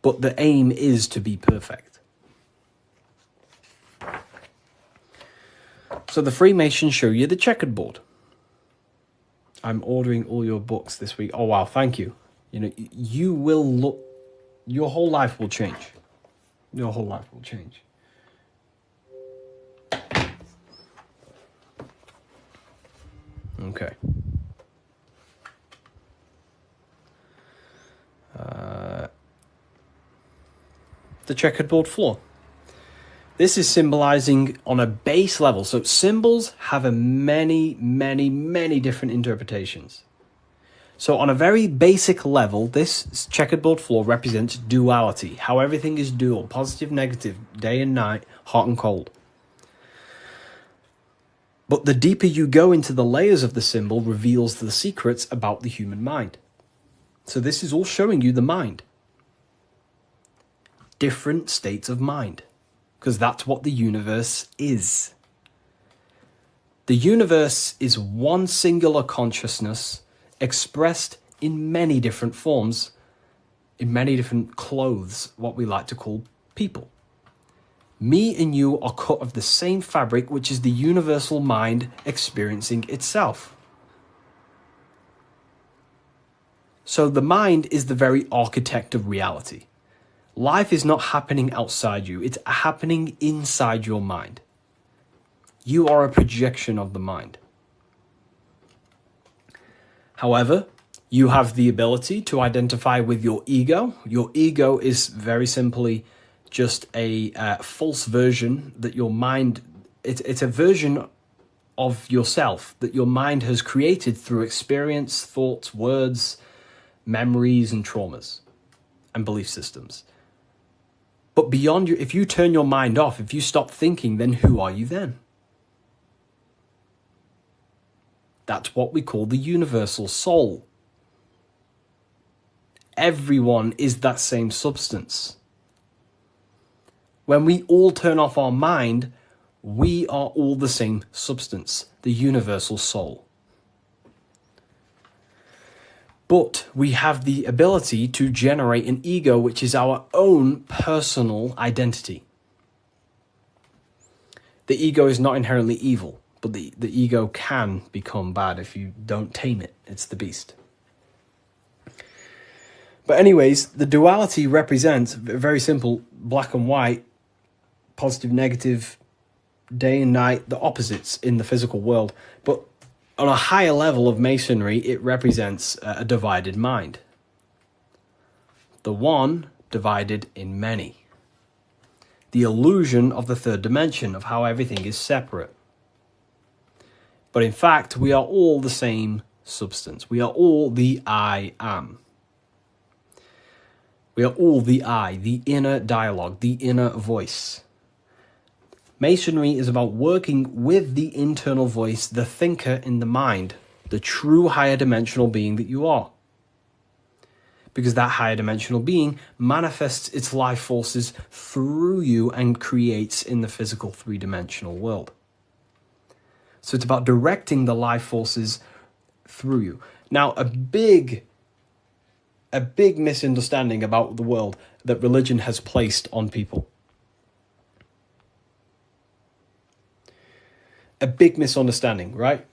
Speaker 3: But the aim is to be perfect. So the Freemasons show you the checkered board. I'm ordering all your books this week. Oh, wow, thank you. You will look, your whole life will change. Your whole life will change. Okay. The checkered board floor. This is symbolizing on a base level. So symbols have many, many, many different interpretations. So on a very basic level, this checkered board floor represents duality, how everything is dual, positive, negative, day and night, hot and cold. But the deeper you go into the layers of the symbol reveals the secrets about the human mind. So this is all showing you the mind. Different states of mind. Because that's what the universe is. The universe is one singular consciousness expressed in many different forms, in many different clothes, what we like to call people. Me and you are cut of the same fabric, which is the universal mind experiencing itself. So the mind is the very architect of reality. Life is not happening outside you, it's happening inside your mind. You are a projection of the mind. However, You have the ability to identify with your ego. Your ego is very simply just a false version that your mind, it's a version of yourself that your mind has created through experience, thoughts, words, memories, and traumas and belief systems. But beyond you, if you turn your mind off, if you stop thinking, then who are you then? That's what we call the universal soul. Everyone is that same substance. When we all turn off our mind, we are all the same substance, the universal soul. But we have the ability to generate an ego, which is our own personal identity. The ego is not inherently evil, but the ego can become bad if you don't tame it. It's the beast. But anyways, the duality represents, very simple, black and white, positive, negative, day and night, the opposites in the physical world. But on a higher level of Masonry, it represents a divided mind. The one divided in many. The illusion of the third dimension, of how everything is separate. But in fact, we are all the same substance. We are all the I am. We are all the I, the inner dialogue, the inner voice. Masonry is about working with the internal voice, the thinker in the mind, the true higher dimensional being that you are. Because that higher dimensional being manifests its life forces through you and creates in the physical three-dimensional world. So it's about directing the life forces through you. Now, a big misunderstanding about the world that religion has placed on people. A big misunderstanding, right?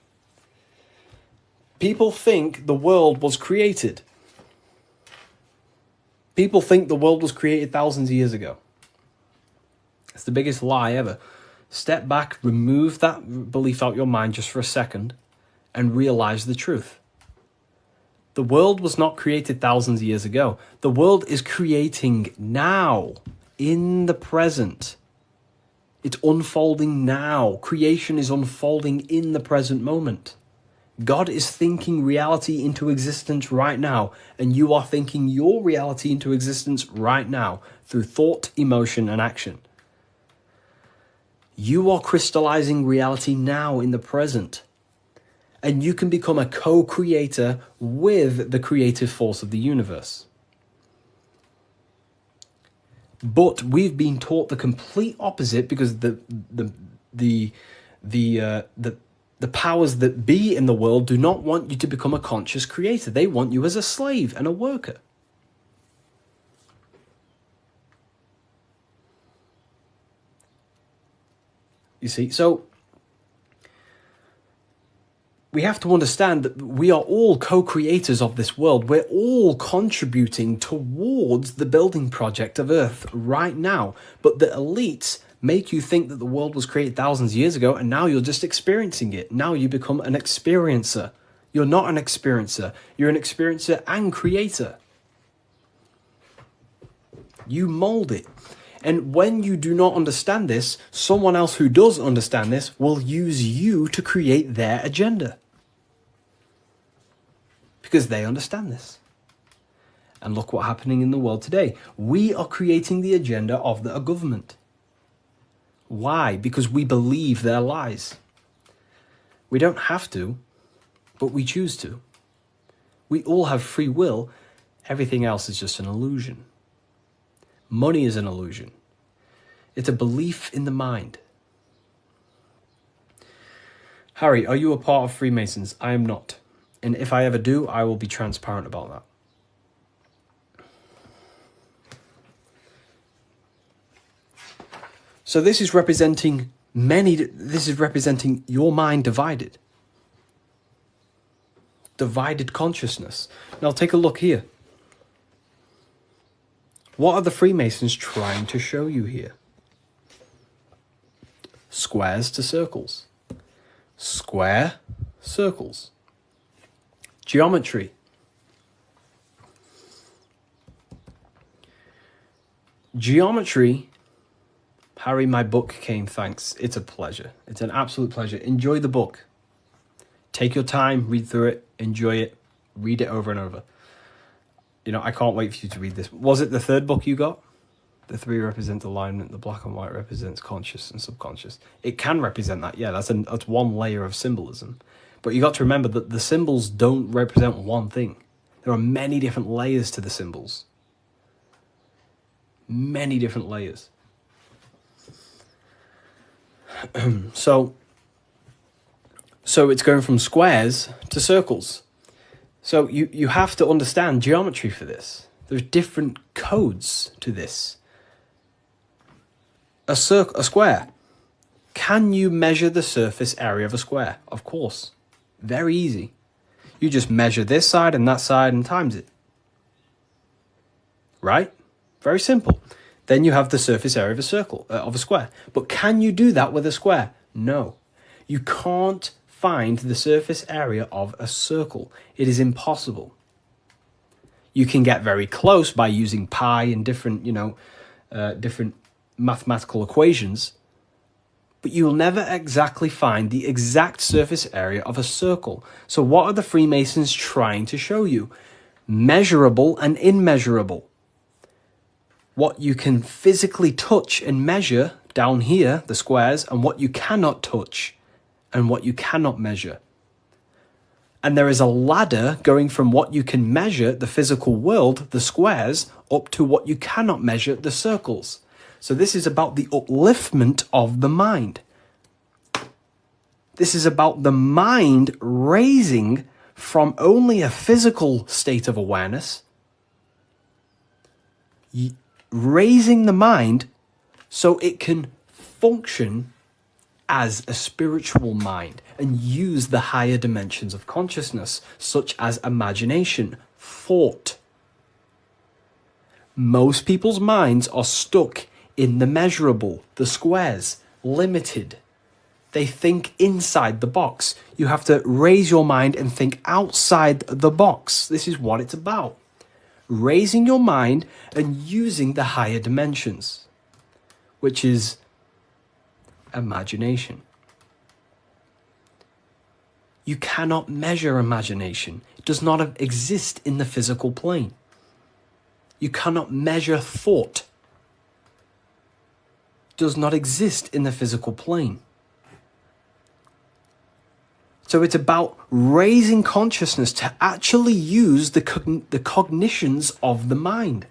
Speaker 3: People think the world was created. People think the world was created thousands of years ago. It's the biggest lie ever. Step back, remove that belief out your mind just for a second, and realize the truth. The world was not created thousands of years ago. The world is creating now, in the present. It's unfolding now. Creation is unfolding in the present moment. God is thinking reality into existence right now, and you are thinking your reality into existence right now through thought, emotion, and action. You are crystallizing reality now in the present. And you can become a co-creator with the creative force of the universe. But we've been taught the complete opposite because the powers that be in the world do not want you to become a conscious creator. They want you as a slave and a worker. You see, so we have to understand that we are all co-creators of this world. We're all contributing towards the building project of Earth right now. But the elites make you think that the world was created thousands of years ago, and now you're just experiencing it. Now you become an experiencer. You're not an experiencer. You're an experiencer and creator. You mold it. And when you do not understand this, someone else who does understand this will use you to create their agenda. Because they understand this. And look what's happening in the world today. We are creating the agenda of the government. Why? Because we believe their lies. We don't have to, but we choose to. We all have free will. Everything else is just an illusion. Money is an illusion. It's a belief in the mind. Harry, are you a part of Freemasons? I am not. And if I ever do, I will be transparent about that. So this is representing your mind divided. Divided consciousness. Now take a look here. What are the Freemasons trying to show you here? Squares to circles. Square, circles. Geometry. Geometry, Harry, my book came, thanks. It's a pleasure. It's an absolute pleasure. Enjoy the book. Take your time, read through it, enjoy it, read it over and over. You know, I can't wait for you to read this. Was it the third book you got? The 3 represent alignment, the black and white represents conscious and subconscious. It can represent that, yeah, that's one layer of symbolism. But you got to remember that the symbols don't represent one thing. There are many different layers to the symbols. Many different layers. So it's going from squares to circles. So you have to understand geometry for this. There's different codes to this. A square. Can you measure the surface area of a square? Of course. Very easy. You just measure this side and that side and times it. Right? Very simple. Then you have the surface area of a circle, of a square. But can you do that with a square? No. You can't find the surface area of a circle. It is impossible. You can get very close by using pi and different, different mathematical equations, but you will never exactly find the exact surface area of a circle. So what are the Freemasons trying to show you? Measurable and immeasurable. What you can physically touch and measure down here, the squares, and what you cannot touch and what you cannot measure. And there is a ladder going from what you can measure, the physical world, the squares, up to what you cannot measure, the circles. So this is about the upliftment of the mind. This is about the mind raising from only a physical state of awareness, raising the mind so it can function as a spiritual mind and use the higher dimensions of consciousness, such as imagination, thought. Most people's minds are stuck in the measurable, the squares, limited. They think inside the box. You have to raise your mind and think outside the box. This is what it's about. Raising your mind and using the higher dimensions, which is imagination. You cannot measure imagination. It does not exist in the physical plane. You cannot measure thought. It does not exist in the physical plane. So it's about raising consciousness to actually use the cognitions of the mind.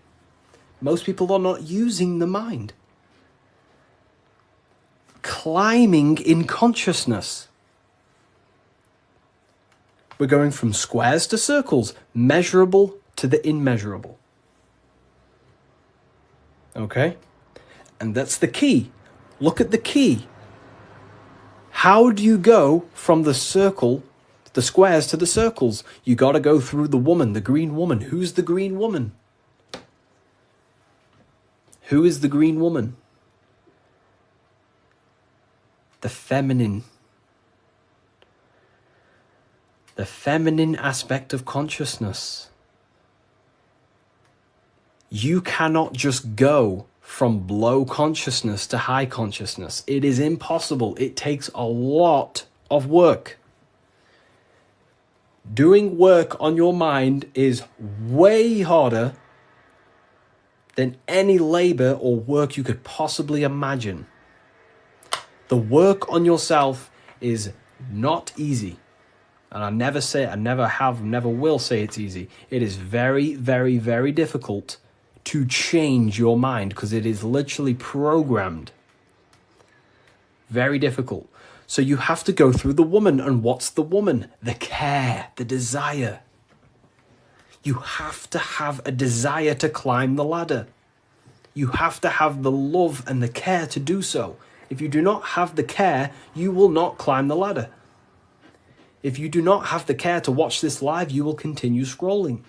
Speaker 3: Most people are not using the mind. Climbing in consciousness. We're going from squares to circles, measurable to the immeasurable. Okay? And that's the key. Look at the key. How do you go from the circle, the squares to the circles? You got to go through the woman, the green woman. Who's the green woman? Who is the green woman? The feminine. The feminine aspect of consciousness. You cannot just go from low consciousness to high consciousness. It is impossible. It takes a lot of work. Doing work on your mind is way harder than any labor or work you could possibly imagine. The work on yourself is not easy. And I never say it, I never have, never will say it's easy. It is very, very, very difficult to change your mind because it is literally programmed. Very difficult. So you have to go through the woman. And what's the woman? The care, the desire. You have to have a desire to climb the ladder. You have to have the love and the care to do so. If you do not have the care, you will not climb the ladder. If you do not have the care to watch this live, you will continue scrolling.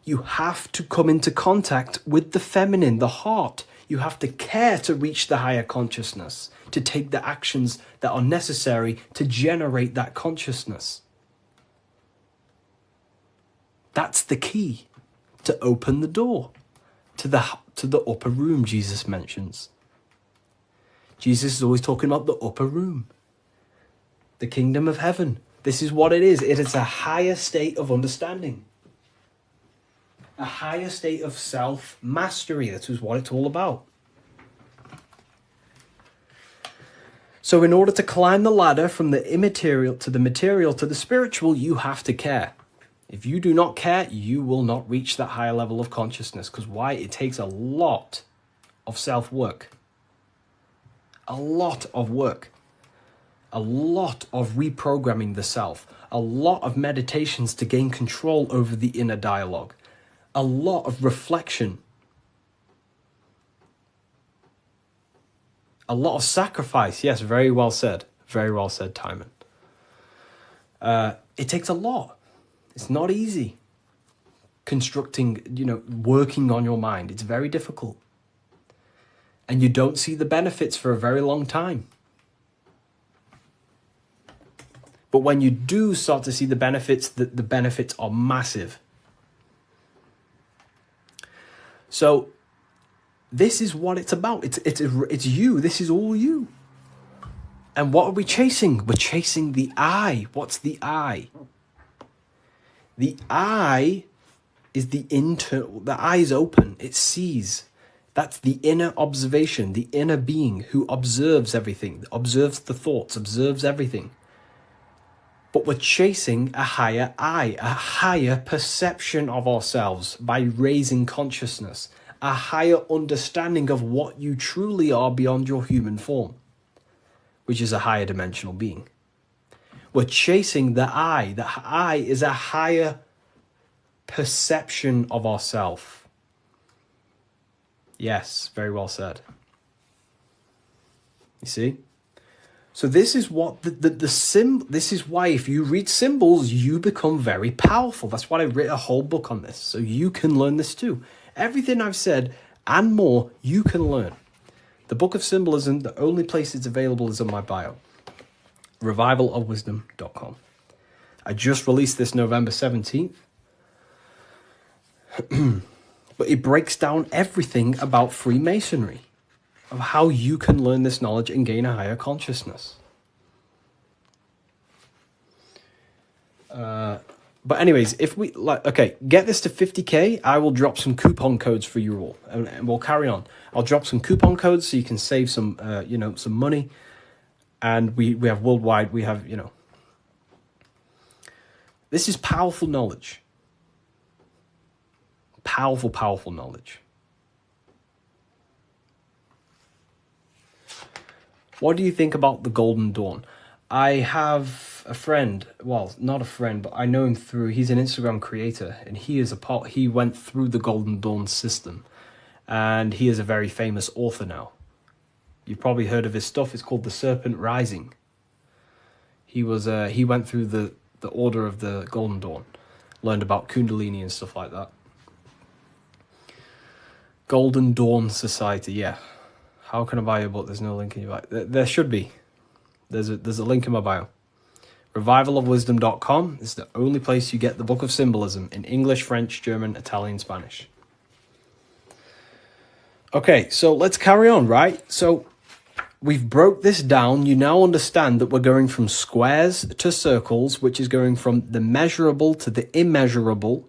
Speaker 3: You have to come into contact with the feminine, the heart. You have to care to reach the higher consciousness, to take the actions that are necessary to generate that consciousness. That's the key to open the door. to the upper room Jesus mentions. Jesus is always talking about the upper room, the kingdom of heaven. This is what it is. It is a higher state of understanding, a higher state of self-mastery. That is what it's all about. So in order to climb the ladder from the immaterial to the material to the spiritual, you have to care. If you do not care, you will not reach that higher level of consciousness. Because why? It takes a lot of self-work. A lot of work. A lot of reprogramming the self. A lot of meditations to gain control over the inner dialogue. A lot of reflection. A lot of sacrifice. Yes, very well said. Very well said, Timon. It takes a lot. It's not easy. Constructing, working on your mind. It's very difficult. And you don't see the benefits for a very long time. But when you do start to see the benefits, the benefits are massive. So this is what it's about. It's you. This is all you. And what are we chasing? We're chasing the I. What's the I? The I is the eye is open. It sees. That's the inner observation, the inner being who observes everything, observes the thoughts, observes everything. But we're chasing a higher I, a higher perception of ourselves by raising consciousness, a higher understanding of what you truly are beyond your human form, which is a higher dimensional being. We're chasing the I. The I is a higher perception of ourself. Yes, very well said. You see? So this is what this is why if you read symbols, you become very powerful. That's why I wrote a whole book on this. So you can learn this too. Everything I've said and more, you can learn. The Book of Symbolism, the only place it's available is on my bio. revivalofwisdom.com. I just released this November 17th. But it breaks down everything about Freemasonry, of how you can learn this knowledge and gain a higher consciousness. But anyways, if we get this to 50k, I will drop some coupon codes for you all, and we'll carry on. I'll drop some coupon codes so you can save some, some money. And we have worldwide, we have, this is powerful knowledge. Powerful, powerful knowledge. What do you think about the Golden Dawn? I have a friend, well, not a friend, but I know him he's an Instagram creator, and he went through the Golden Dawn system, and he is a very famous author now. You've probably heard of his stuff. It's called The Serpent Rising. He went through the order of the Golden Dawn, learned about Kundalini and stuff like that. Golden Dawn Society, yeah. How can I buy your book? There's no link in your bio. There should be. There's a link in my bio. Revivalofwisdom.com is the only place you get the Book of Symbolism in English, French, German, Italian, Spanish. Okay, so let's carry on, right? So we've broke this down. You now understand that we're going from squares to circles, which is going from the measurable to the immeasurable,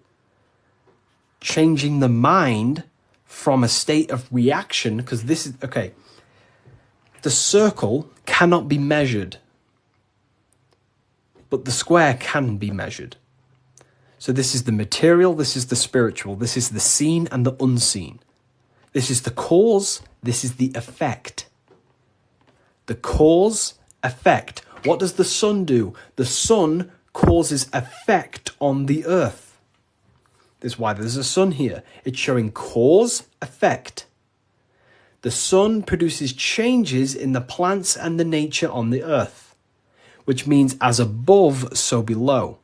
Speaker 3: changing the mind from a state of reaction, because this is, the circle cannot be measured, but the square can be measured. So this is the material, this is the spiritual, this is the seen and the unseen. This is the cause, this is the effect. The cause, effect. What does the sun do? The sun causes effect on the earth. This is why there's a sun here. It's showing cause, effect. The sun produces changes in the plants and the nature on the earth, which means as above, so below.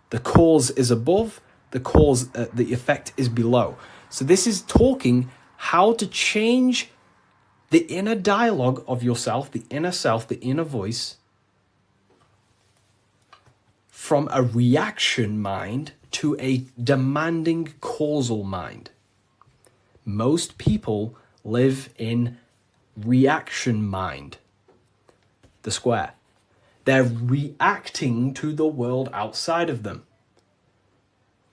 Speaker 3: The cause is above, the effect is below. So this is talking how to change the inner dialogue of yourself, the inner self, the inner voice, from a reaction mind to a demanding causal mind. Most people live in reaction mind. The square. They're reacting to the world outside of them.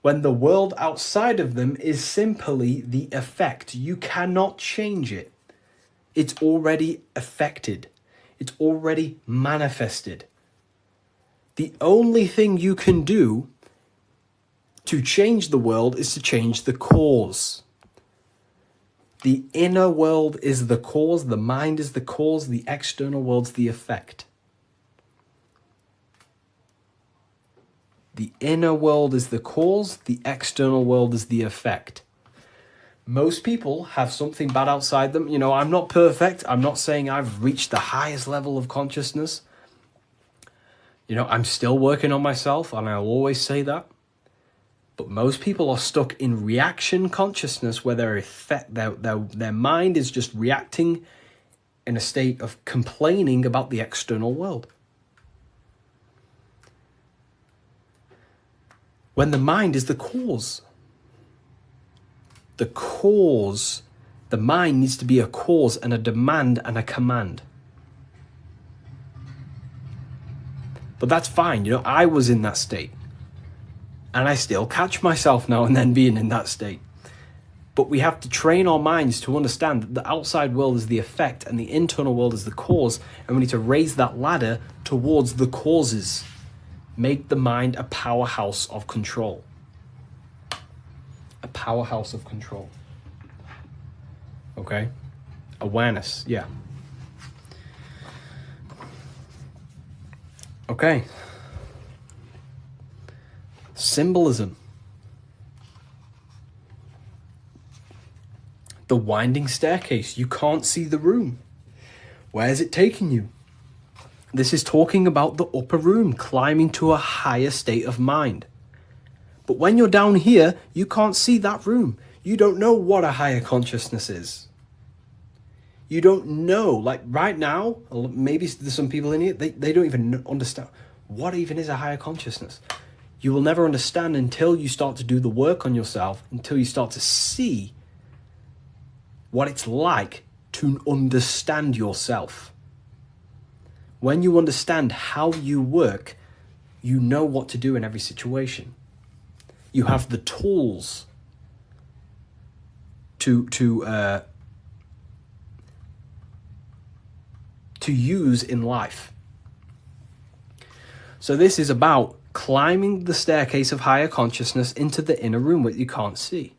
Speaker 3: When the world outside of them is simply the effect. You cannot change it. It's already affected. It's already manifested. The only thing you can do to change the world is to change the cause. The inner world is the cause, the mind is the cause, the external world's the effect. The inner world is the cause, the external world is the effect. Most people have something bad outside them. You know, I'm not perfect. I'm not saying I've reached the highest level of consciousness. You know, I'm still working on myself, and I'll always say that. But most people are stuck in reaction consciousness where their mind is just reacting in a state of complaining about the external world. When the mind is the cause. The cause, the mind needs to be a cause and a demand and a command. But that's fine, you know, I was in that state. And I still catch myself now and then being in that state. But we have to train our minds to understand that the outside world is the effect and the internal world is the cause. And we need to raise that ladder towards the causes. Make the mind a powerhouse of control. A powerhouse of control. Okay? Awareness, yeah. Okay. Symbolism. The winding staircase. You can't see the room. Where is it taking you? This is talking about the upper room, climbing to a higher state of mind. But when you're down here, you can't see that room. You don't know what a higher consciousness is. You don't know, like right now, maybe there's some people in here, they don't even understand what even is a higher consciousness. You will never understand until you start to do the work on yourself, until you start to see what it's like to understand yourself. When you understand how you work, you know what to do in every situation. You have the tools to use in life. So this is about climbing the staircase of higher consciousness into the inner room that you can't see.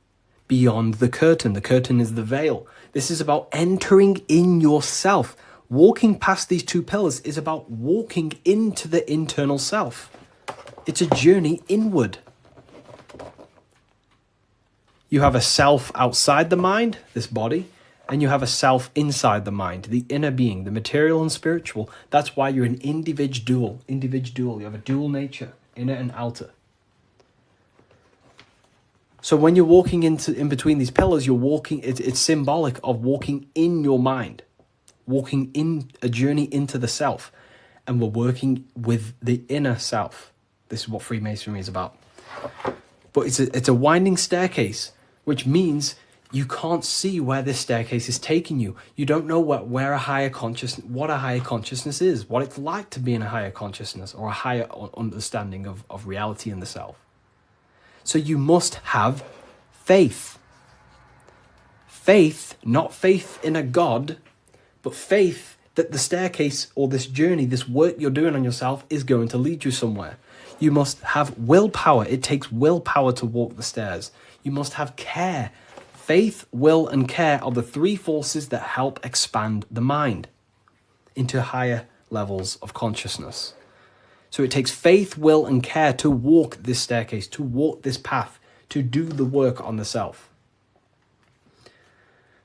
Speaker 3: Beyond the curtain. The curtain is the veil. This is about entering in yourself. Walking past these two pillars is about walking into the internal self. It's a journey inward. You have a self outside the mind, this body, and you have a self inside the mind, the inner being, the material and spiritual. That's why you're an individual. You have a dual nature, inner and outer. So when you're walking in between these pillars, you're walking, it's symbolic of walking in your mind, walking in a journey into the self. And we're working with the inner self. This is what Freemasonry is about. But it's a winding staircase, which means you can't see where this staircase is taking you. You don't know what a higher consciousness is, what it's like to be in a higher consciousness or a higher understanding of reality and the self. So you must have faith. Faith, not faith in a God, but faith that the staircase or this journey, this work you're doing on yourself is going to lead you somewhere. You must have willpower. It takes willpower to walk the stairs. You must have care. Faith, will, and care are the three forces that help expand the mind into higher levels of consciousness. So it takes faith, will, and care to walk this staircase, to walk this path, to do the work on the self,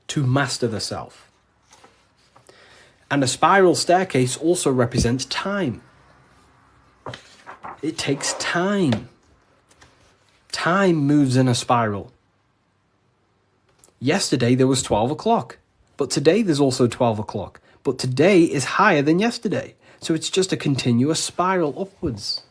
Speaker 3: to master the self. And a spiral staircase also represents time. It takes time. Time moves in a spiral. Yesterday there was 12 o'clock, but today there's also 12 o'clock. But today is higher than yesterday. So it's just a continuous spiral upwards.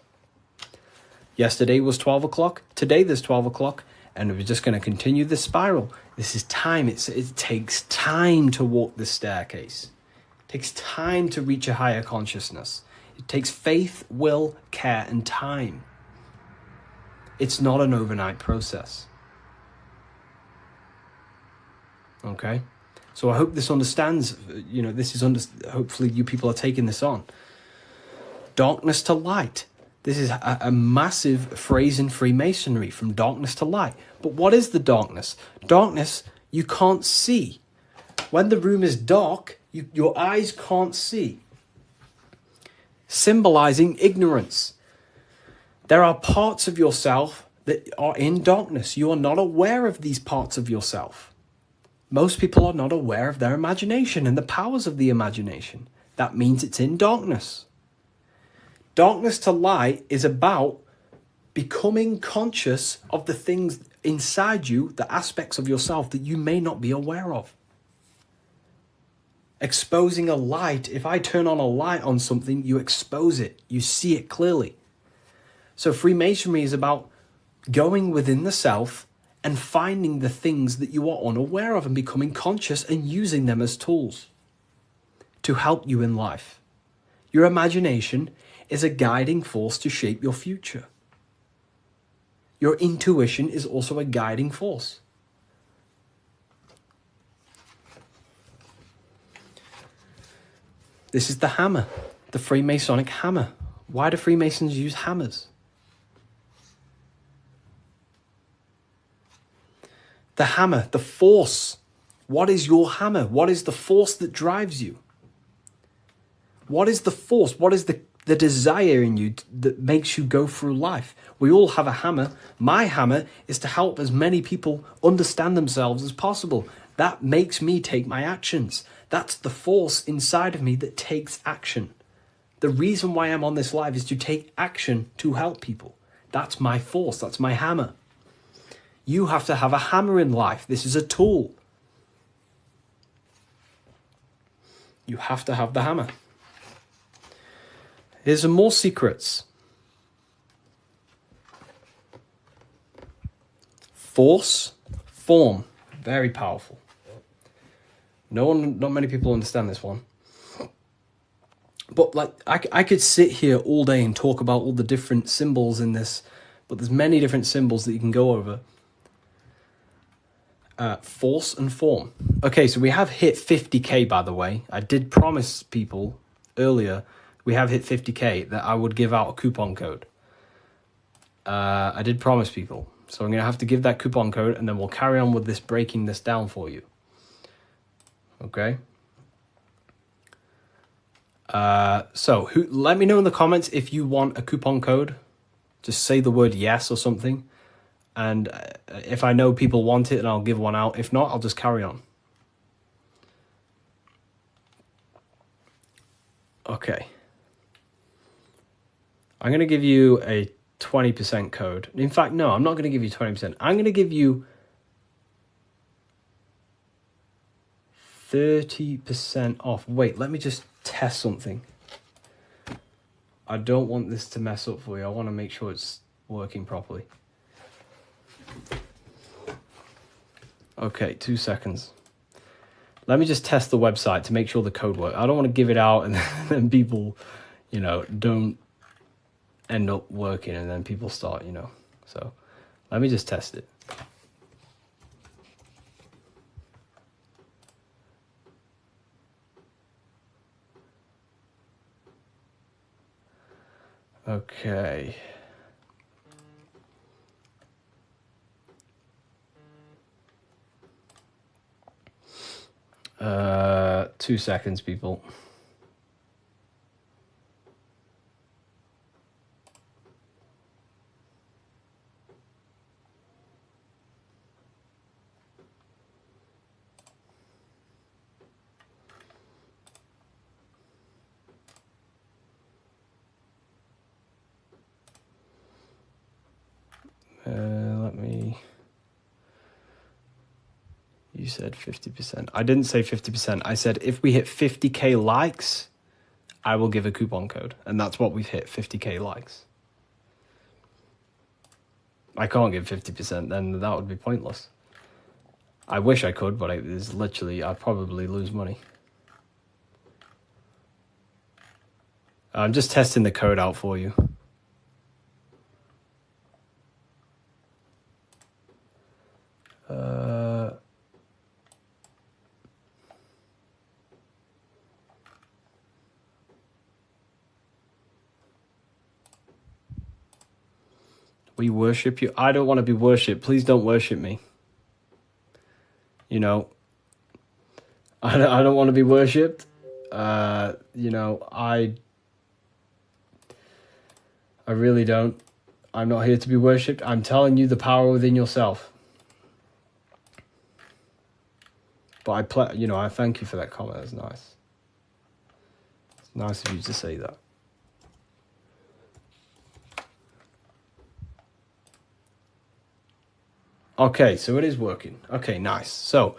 Speaker 3: Yesterday was 12 o'clock, today there's 12 o'clock, And we're just going to continue the spiral. This is time. It takes time to walk this staircase. It takes time to reach a higher consciousness. It takes faith, will, care, and time. It's not an overnight process. Okay? So I hope this understands, hopefully you people are taking this on. Darkness to light. This is a massive phrase in Freemasonry, from darkness to light. But what is the darkness? Darkness, you can't see. When the room is dark, your eyes can't see. Symbolizing ignorance. There are parts of yourself that are in darkness. You are not aware of these parts of yourself. Most people are not aware of their imagination and the powers of the imagination. That means it's in darkness. Darkness to light is about becoming conscious of the things inside you, the aspects of yourself that you may not be aware of. Exposing a light. If I turn on a light on something, you expose it. You see it clearly. So Freemasonry is about going within the self and finding the things that you are unaware of and becoming conscious and using them as tools to help you in life. Your imagination is a guiding force to shape your future. Your intuition is also a guiding force. This is the hammer, the Freemasonic hammer. Why do Freemasons use hammers? The hammer, the force. What is your hammer? What is the force that drives you? What is the force? What is the desire in you that makes you go through life? We all have a hammer. My hammer is to help as many people understand themselves as possible. That makes me take my actions. That's the force inside of me that takes action. The reason why I'm on this life is to take action to help people. That's my force. That's my hammer. You have to have a hammer in life. This is a tool. You have to have the hammer. Here's some more secrets. Force, form, very powerful. Not many people understand this one. But like, I could sit here all day and talk about all the different symbols in this, but there's many different symbols that you can go over. Force and form. Okay, so we have hit 50k, by the way. I did promise people earlier, we have hit 50k, that I would give out a coupon code. I did promise people. So I'm going to have to give that coupon code, and then we'll carry on with this, breaking this down for you. Okay? So let me know in the comments if you want a coupon code. Just say the word yes or something. And if I know people want it, then I'll give one out. If not, I'll just carry on. Okay. I'm going to give you a 20% code. In fact, no, I'm not going to give you 20%. I'm going to give you 30% off. Wait, let me just test something. I don't want this to mess up for you. I want to make sure it's working properly. Okay, 2 seconds. Let me just test the website to make sure the code works. I don't want to give it out and then people, don't end up working and then people start, So let me just test it. Okay. 2 seconds, people. You said 50%. I didn't say 50%. I said if we hit 50k likes, I will give a coupon code. And that's what we've hit, 50k likes. I can't give 50%, then that would be pointless. I wish I could, but it's literally, I'd probably lose money. I'm just testing the code out for you. We worship you. I don't want to be worshipped. Please don't worship me. You know, I don't want to be worshipped. You know, I really don't. I'm not here to be worshipped. I'm telling you the power within yourself. But I thank you for that comment. That's nice. It's nice of you to say that. Okay, so it is working. Okay, nice. So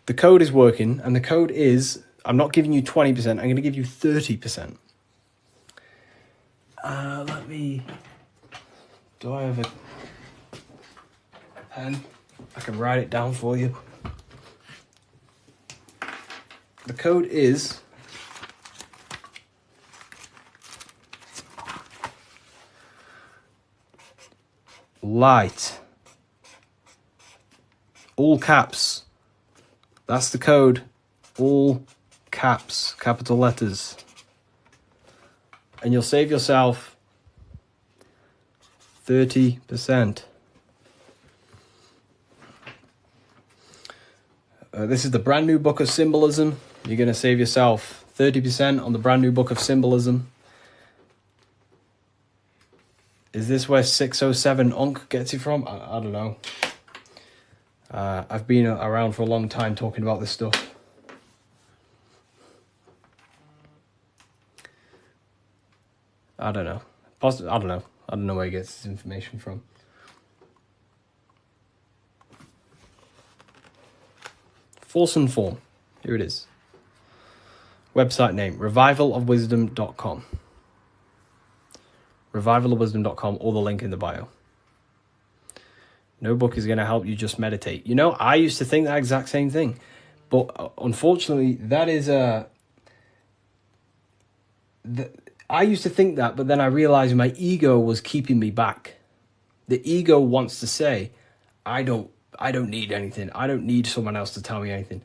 Speaker 3: the code is working, and the code is, I'm not giving you 20%, I'm going to give you 30%. Do I have a pen? I can write it down for you. The code is light. All caps. That's the code. All caps, capital letters. And you'll save yourself 30%. This is the brand new book of Symbolism. You're going to save yourself 30% on the brand new book of Symbolism. Is this where 607 Unk gets it from? I don't know. I've been around for a long time talking about this stuff. I don't know. I don't know. I don't know where he gets his information from. Force and form. Here it is. Website name, revivalofwisdom.com. Revivalofwisdom.com, or the link in the bio. No book is going to help you, just meditate. You know, I used to think that exact same thing. But unfortunately, that is I used to think that, but then I realized my ego was keeping me back. The ego wants to say, I don't need anything. I don't need someone else to tell me anything.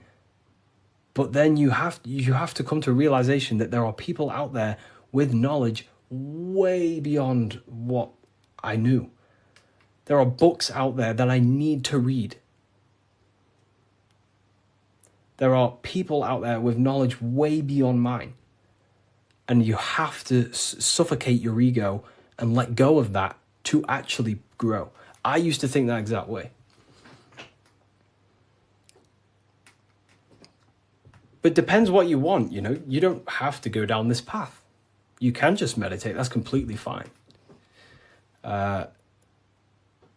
Speaker 3: But then you have to come to a realization that there are people out there with knowledge way beyond what I knew. There are books out there that I need to read. There are people out there with knowledge way beyond mine. And you have to suffocate your ego and let go of that to actually grow. I used to think that exact way. But it depends what you want, you know. You don't have to go down this path. You can just meditate. That's completely fine.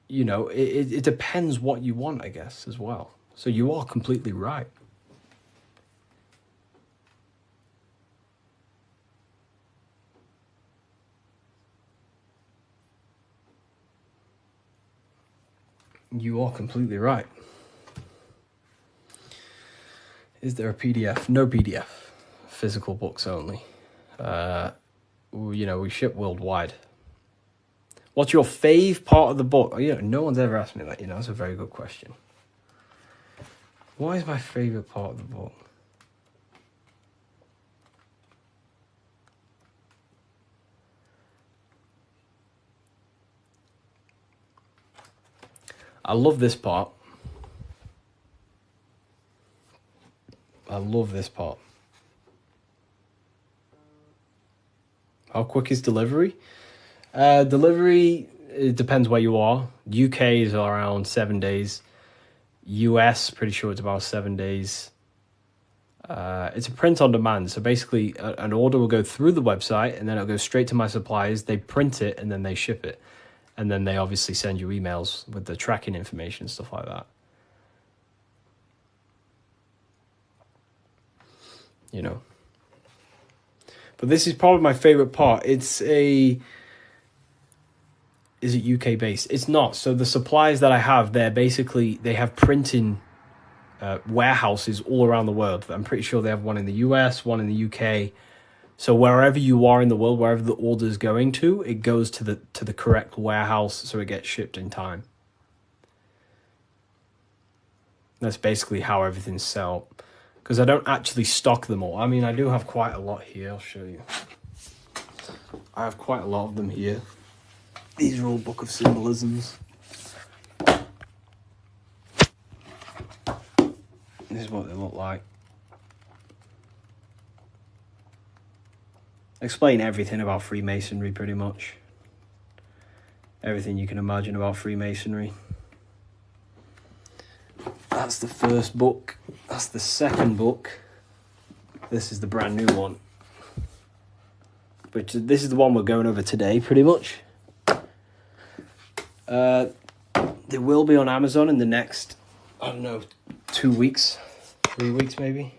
Speaker 3: You know, it depends what you want, I guess, as well. So you are completely right. You are completely right. Is there a PDF? No PDF. Physical books only. You know, we ship worldwide. What's your fave part of the book? Oh, yeah, no one's ever asked me that, you know. That's a very good question. What is my favorite part of the book? I love this part. I love this part. How quick is delivery? Delivery, it depends where you are. UK is around 7 days. US, pretty sure it's about 7 days. It's a print on demand. So basically, an order will go through the website, and then it'll go straight to my suppliers. They print it, and then they ship it. And then they obviously send you emails with the tracking information and stuff like that. You know. But this is probably my favorite part. It's is it UK based? It's not. So the supplies that I have, they have printing warehouses all around the world. I'm pretty sure they have one in the US, one in the UK. So wherever you are in the world, wherever the order is going to, it goes to the correct warehouse, so it gets shipped in time. That's basically how everything's set up. Because I don't actually stock them all. I mean, I do have quite a lot here. I'll show you. I have quite a lot of them here. These are all Book of Symbolisms. This is what they look like. Explain everything about Freemasonry, pretty much. Everything you can imagine about Freemasonry. That's the first book. That's the second book. This is the brand new one. Which this is the one we're going over today, pretty much. They will be on Amazon in the next, I don't know, 2 weeks, 3 weeks maybe.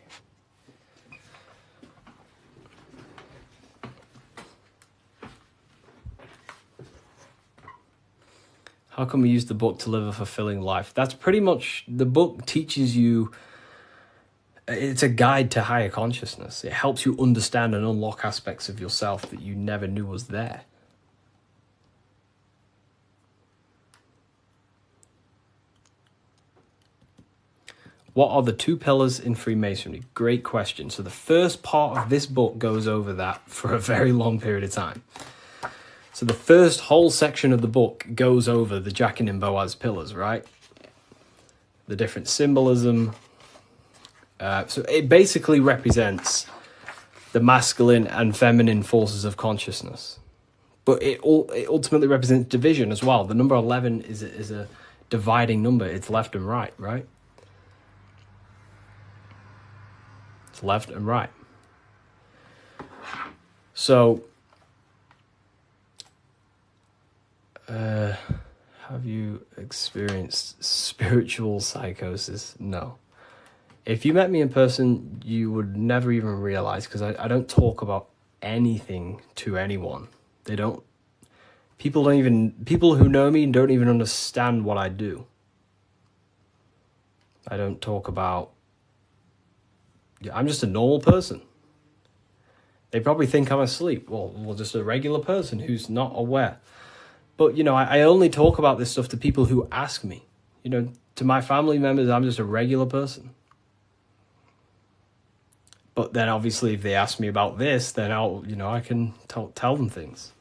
Speaker 3: How can we use the book to live a fulfilling life? That's pretty much, the book teaches you, it's a guide to higher consciousness. It helps you understand and unlock aspects of yourself that you never knew was there. What are the 2 pillars in Freemasonry? Great question. So the first part of this book goes over that for a very long period of time. So the first whole section of the book goes over the Jachin and Boaz pillars, right? The different symbolism. So it basically represents the masculine and feminine forces of consciousness. But it ultimately represents division as well. The number 11 is a dividing number. It's left and right, right? It's left and right. So, have you experienced spiritual psychosis? No. If you met me in person, you would never even realize, because I don't talk about anything to anyone. People who know me don't even understand what I do. I don't talk about, I'm just a normal person. They probably think I'm asleep. Well, just a regular person who's not aware. But, I only talk about this stuff to people who ask me. To my family members, I'm just a regular person. But then obviously if they ask me about this, then I can tell them things.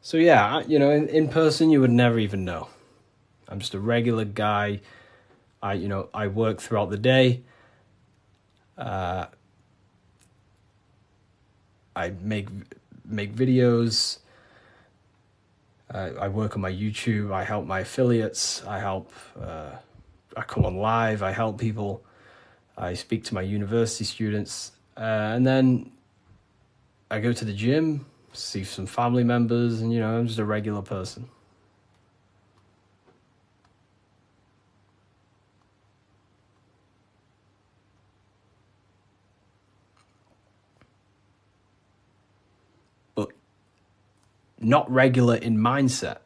Speaker 3: So yeah, in person you would never even know. I'm just a regular guy. I work throughout the day. I make videos. I work on my YouTube. I help my affiliates. I come on live. I help people. I speak to my university students. And then I go to the gym, see some family members, and, I'm just a regular person. But not regular in mindset.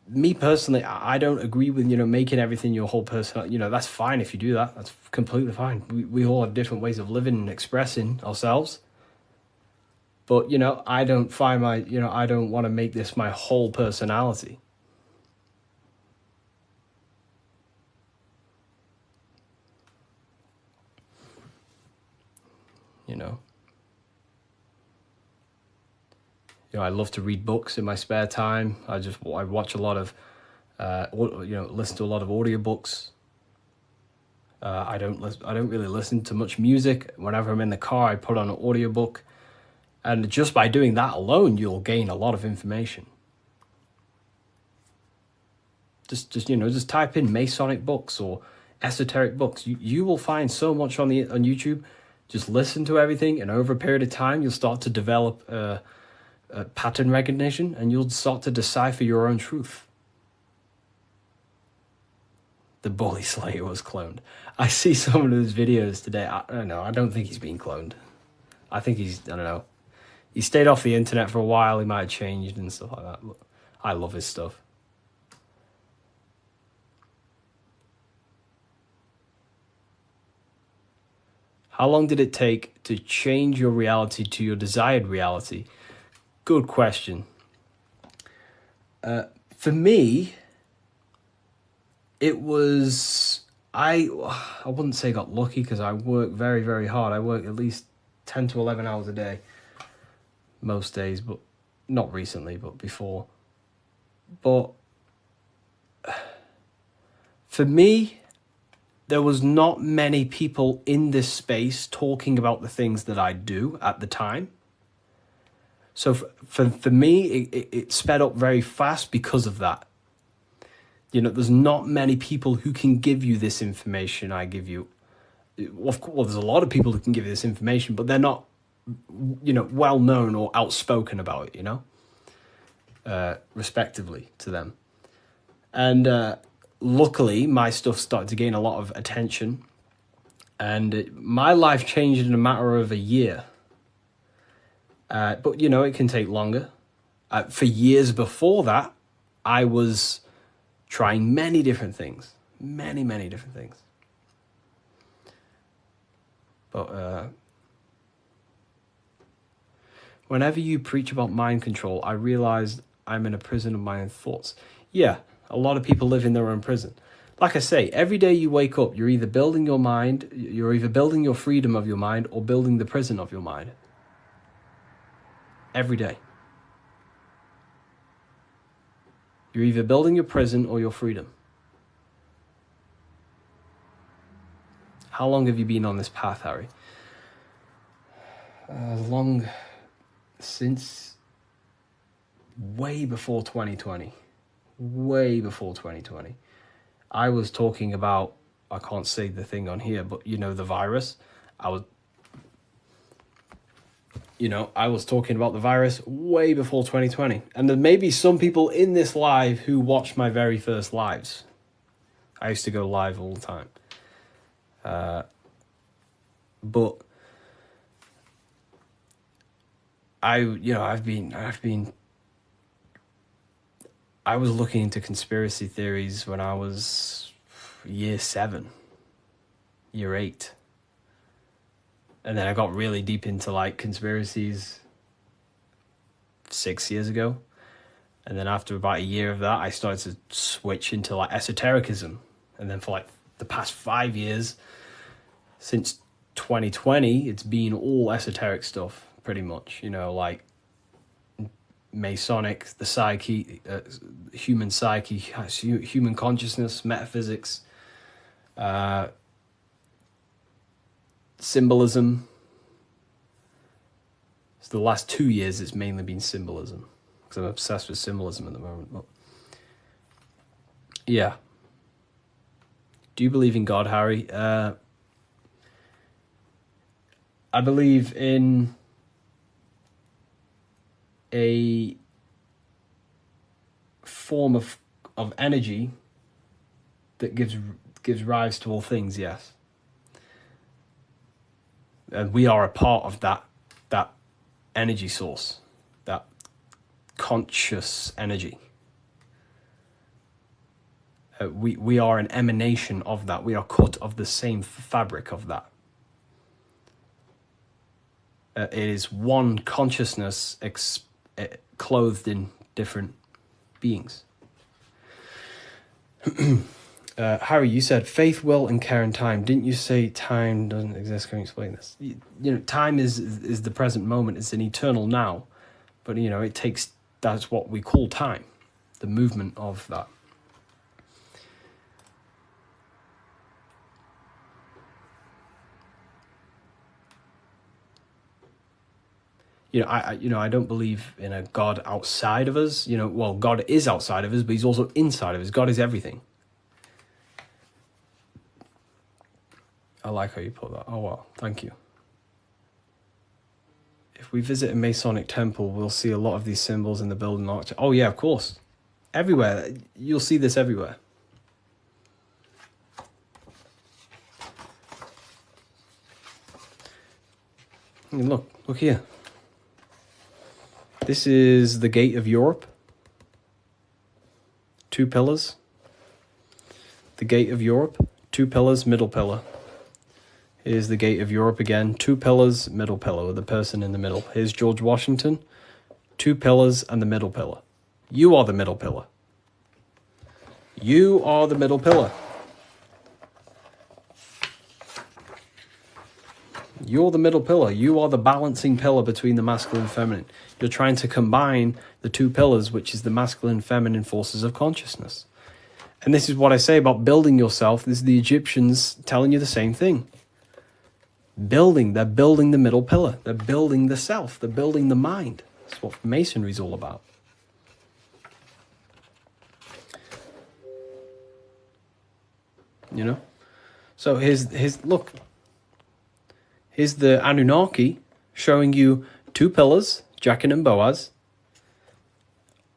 Speaker 3: Me personally, I don't agree with, making everything your whole person. That's fine if you do that. That's completely fine. We all have different ways of living and expressing ourselves. But, I don't find I don't want to make this my whole personality. I love to read books in my spare time. I watch a lot of, listen to a lot of audiobooks. I don't really listen to much music. Whenever I'm in the car, I put on an audiobook. And just by doing that alone, you'll gain a lot of information. Just type in Masonic books or esoteric books. You will find so much on YouTube. Just listen to everything, and over a period of time, you'll start to develop pattern recognition, and you'll start to decipher your own truth. The Bully Slayer was cloned. I see some of his videos today. I don't know. I don't think he's being cloned. I think I don't know. He stayed off the internet for a while. He might have changed and stuff like that. But I love his stuff. How long did it take to change your reality to your desired reality? Good question. For me, it was, I wouldn't say got lucky because I work very, very hard. I work at least 10 to 11 hours a day most days, but not recently, but before. But for me, there was not many people in this space talking about the things that I do at the time. So for me, it sped up very fast because of that. You know, there's not many people who can give you this information I give you. Of course, there's a lot of people who can give you this information, but they're not, you know, well known or outspoken about it, you know, respectively to them. And luckily, my stuff started to gain a lot of attention, and my life changed in a matter of a year. But, you know, it can take longer. For years before that, I was trying many different things. Many, many different things. But whenever you preach about mind control, I realized I'm in a prison of my own thoughts. Yeah, a lot of people live in their own prison. Like I say, every day you wake up, you're either building your mind, you're either building your freedom of your mind or building the prison of your mind. Every day. You're either building your prison or your freedom. How long have you been on this path, Harry? Long since way before 2020. Way before 2020. I was talking about, I can't say the thing on here, but you know, the virus. I was talking about the virus way before 2020. And there may be some people in this live who watched my very first lives. I used to go live all the time. But I was looking into conspiracy theories when I was year 7, year 8. And then I got really deep into like conspiracies 6 years ago. And then after about a year of that, I started to switch into like esotericism. And then for like the past 5 years, since 2020, it's been all esoteric stuff, pretty much. You know, like Masonic, the psyche, human psyche, human consciousness, metaphysics, symbolism. So the last 2 years, it's mainly been symbolism because I'm obsessed with symbolism at the moment. But yeah. Do you believe in God, Harry? I believe in a form of energy that gives rise to all things. Yes. And we are a part of that energy source, that conscious energy. We are an emanation of that. We are cut of the same fabric of that. It is one consciousness clothed in different beings. Harry, you said faith, will, and care and time. Didn't you say time doesn't exist? Can you explain this? You know, time is the present moment. It's an eternal now. But, you know, that's what we call time. The movement of that. I don't believe in a God outside of us. You know, well, God is outside of us, but he's also inside of us. God is everything. I like how you put that. Oh, well, thank you. If we visit a Masonic temple, we'll see a lot of these symbols in the building architecture. Oh, yeah, of course. Everywhere. You'll see this everywhere. Look here. This is the gate of Europe. 2 pillars. The gate of Europe, 2 pillars, middle pillar. Here's the gate of Europe again, 2 pillars, middle pillar, with the person in the middle. Here's George Washington, 2 pillars and the middle pillar. You are the middle pillar. You are the middle pillar. You're the middle pillar. You are the balancing pillar between the masculine and feminine. You're trying to combine the 2 pillars, which is the masculine and feminine forces of consciousness. And this is what I say about building yourself. This is the Egyptians telling you the same thing. They're building the middle pillar. They're building the self. They're building the mind. That's what Masonry is all about. You know? So look. Here's the Anunnaki showing you 2 pillars, Jachin and Boaz.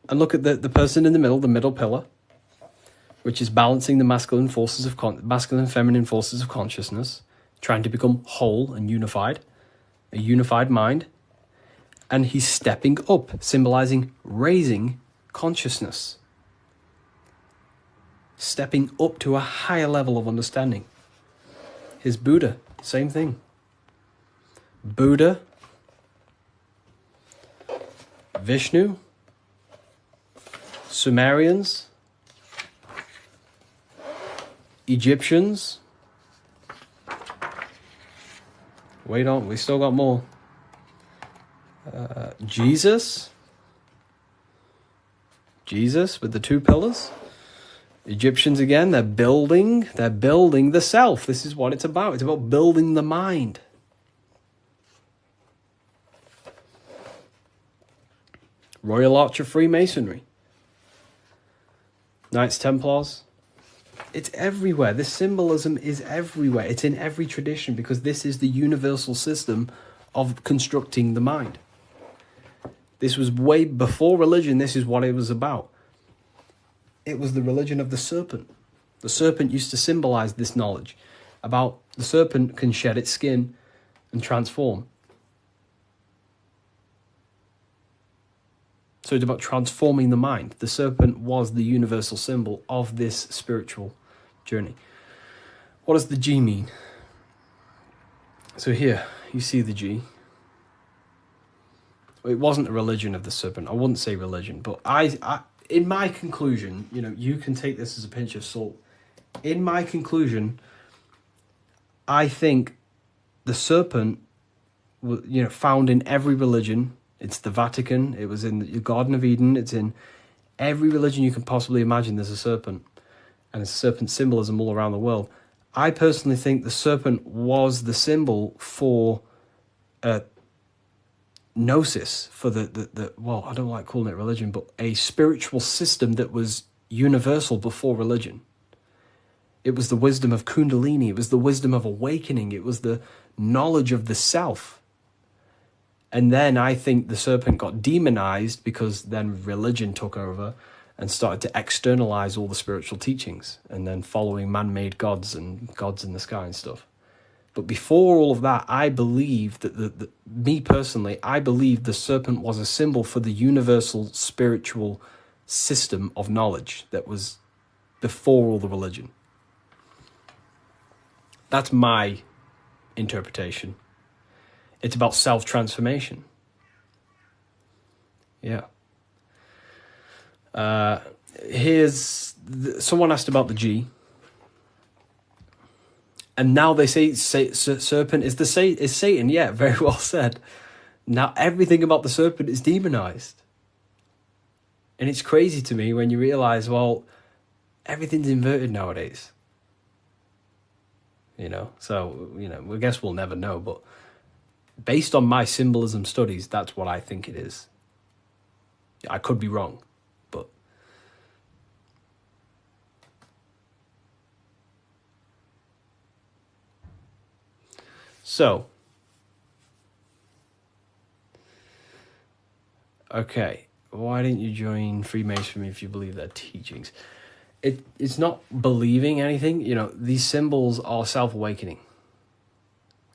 Speaker 3: And look at the person in the middle pillar, which is balancing the masculine and feminine forces of consciousness, trying to become whole and unified, a unified mind. And he's stepping up, symbolizing raising consciousness, stepping up to a higher level of understanding. Here's Buddha, same thing. Buddha, Vishnu, Sumerians, Egyptians. Wait on, we still got more. Jesus with the 2 pillars. Egyptians again, they're building the self. This is what it's about. It's about building the mind. Royal Arch of Freemasonry. Knights Templars. It's everywhere. This symbolism is everywhere. It's in every tradition because this is the universal system of constructing the mind. This was way before religion. This is what it was about. It was the religion of the serpent. The serpent used to symbolize this knowledge about the serpent can shed its skin and transform. So it's about transforming the mind. The serpent was the universal symbol of this spiritual journey. What does the G mean? So here, you see the G. It wasn't a religion of the serpent. I wouldn't say religion, but I in my conclusion, you can take this as a pinch of salt. In my conclusion, I think the serpent, found in every religion. It's the Vatican. It was in the Garden of Eden. It's in every religion you can possibly imagine. There's a serpent, and it's serpent symbolism all around the world. I personally think the serpent was the symbol for gnosis, for the I don't like calling it religion, but a spiritual system that was universal before religion. It was the wisdom of Kundalini. It was the wisdom of awakening. It was the knowledge of the self. And then I think the serpent got demonized because then religion took over and started to externalize all the spiritual teachings and then following man-made gods and gods in the sky and stuff. But before all of that, I believe that me personally, I believe the serpent was a symbol for the universal spiritual system of knowledge that was before all the religion. That's my interpretation. It's about self-transformation. Yeah. Someone asked about the G. And now they say serpent is Satan. Yeah, very well said. Now everything about the serpent is demonized. And it's crazy to me when you realize, well, everything's inverted nowadays. So, I guess we'll never know, but based on my symbolism studies, that's what I think it is. I could be wrong, but so okay, why didn't you join Freemasonry if you believe their teachings? It's not believing anything. These symbols are self-awakening.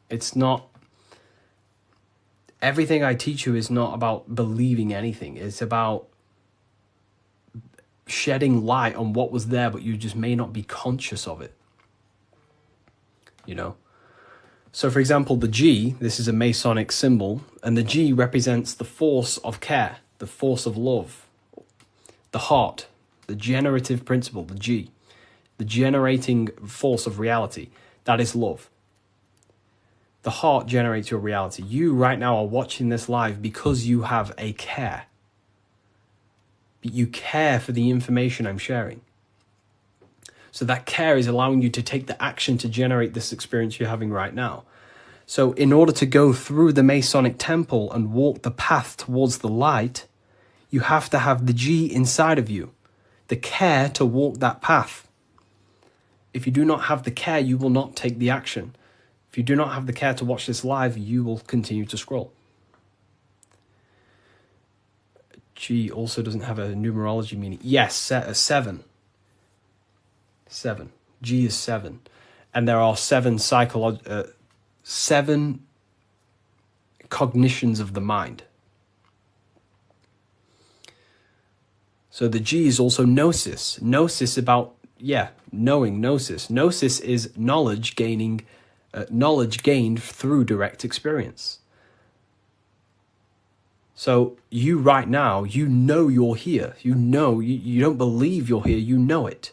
Speaker 3: It's not everything I teach you is not about believing anything. It's about shedding light on what was there, but you just may not be conscious of it. You know? So, for example, the G, this is a Masonic symbol, and the G represents the force of care, the force of love, the heart, the generative principle, the G, the generating force of reality. That is love. The heart generates your reality. You right now are watching this live because you have a care. You care for the information I'm sharing. So that care is allowing you to take the action to generate this experience you're having right now. So in order to go through the Masonic temple and walk the path towards the light, you have to have the G inside of you, the care to walk that path. If you do not have the care, you will not take the action. If you do not have the care to watch this live, you will continue to scroll. G also doesn't have a numerology meaning. Yes, 7. 7. G is 7. And there are 7 cognitions of the mind. So the G is also gnosis. Gnosis about, knowing, gnosis. Gnosis is knowledge gained through direct experience. So you right now, you know you're here. You know, you don't believe you're here, you know it.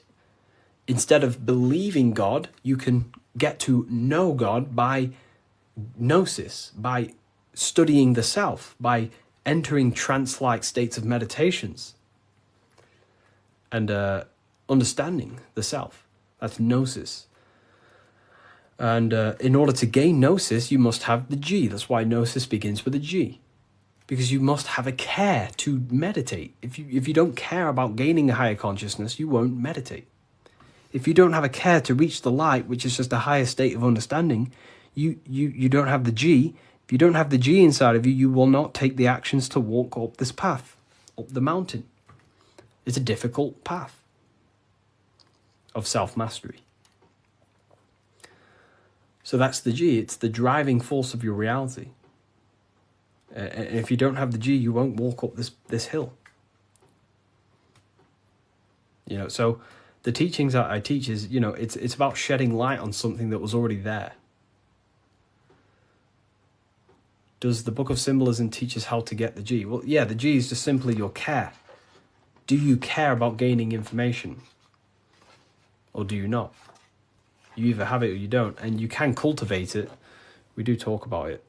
Speaker 3: Instead of believing God, you can get to know God by gnosis, by studying the self, by entering trance-like states of meditations and understanding the self. That's gnosis. And in order to gain gnosis, you must have the G. That's why gnosis begins with a G. Because you must have a care to meditate. If you don't care about gaining a higher consciousness, you won't meditate. If you don't have a care to reach the light, which is just a higher state of understanding, you don't have the G. If you don't have the G inside of you, you will not take the actions to walk up this path, up the mountain. It's a difficult path of self-mastery. So that's the G. It's the driving force of your reality. And if you don't have the G, you won't walk up this hill. You know, so the teachings that I teach is, you know, it's about shedding light on something that was already there. Does the Book of Symbolism teach us how to get the G? Well, yeah, the G is just simply your care. Do you care about gaining information? Or do you not? You either have it or you don't. And you can cultivate it. We do talk about it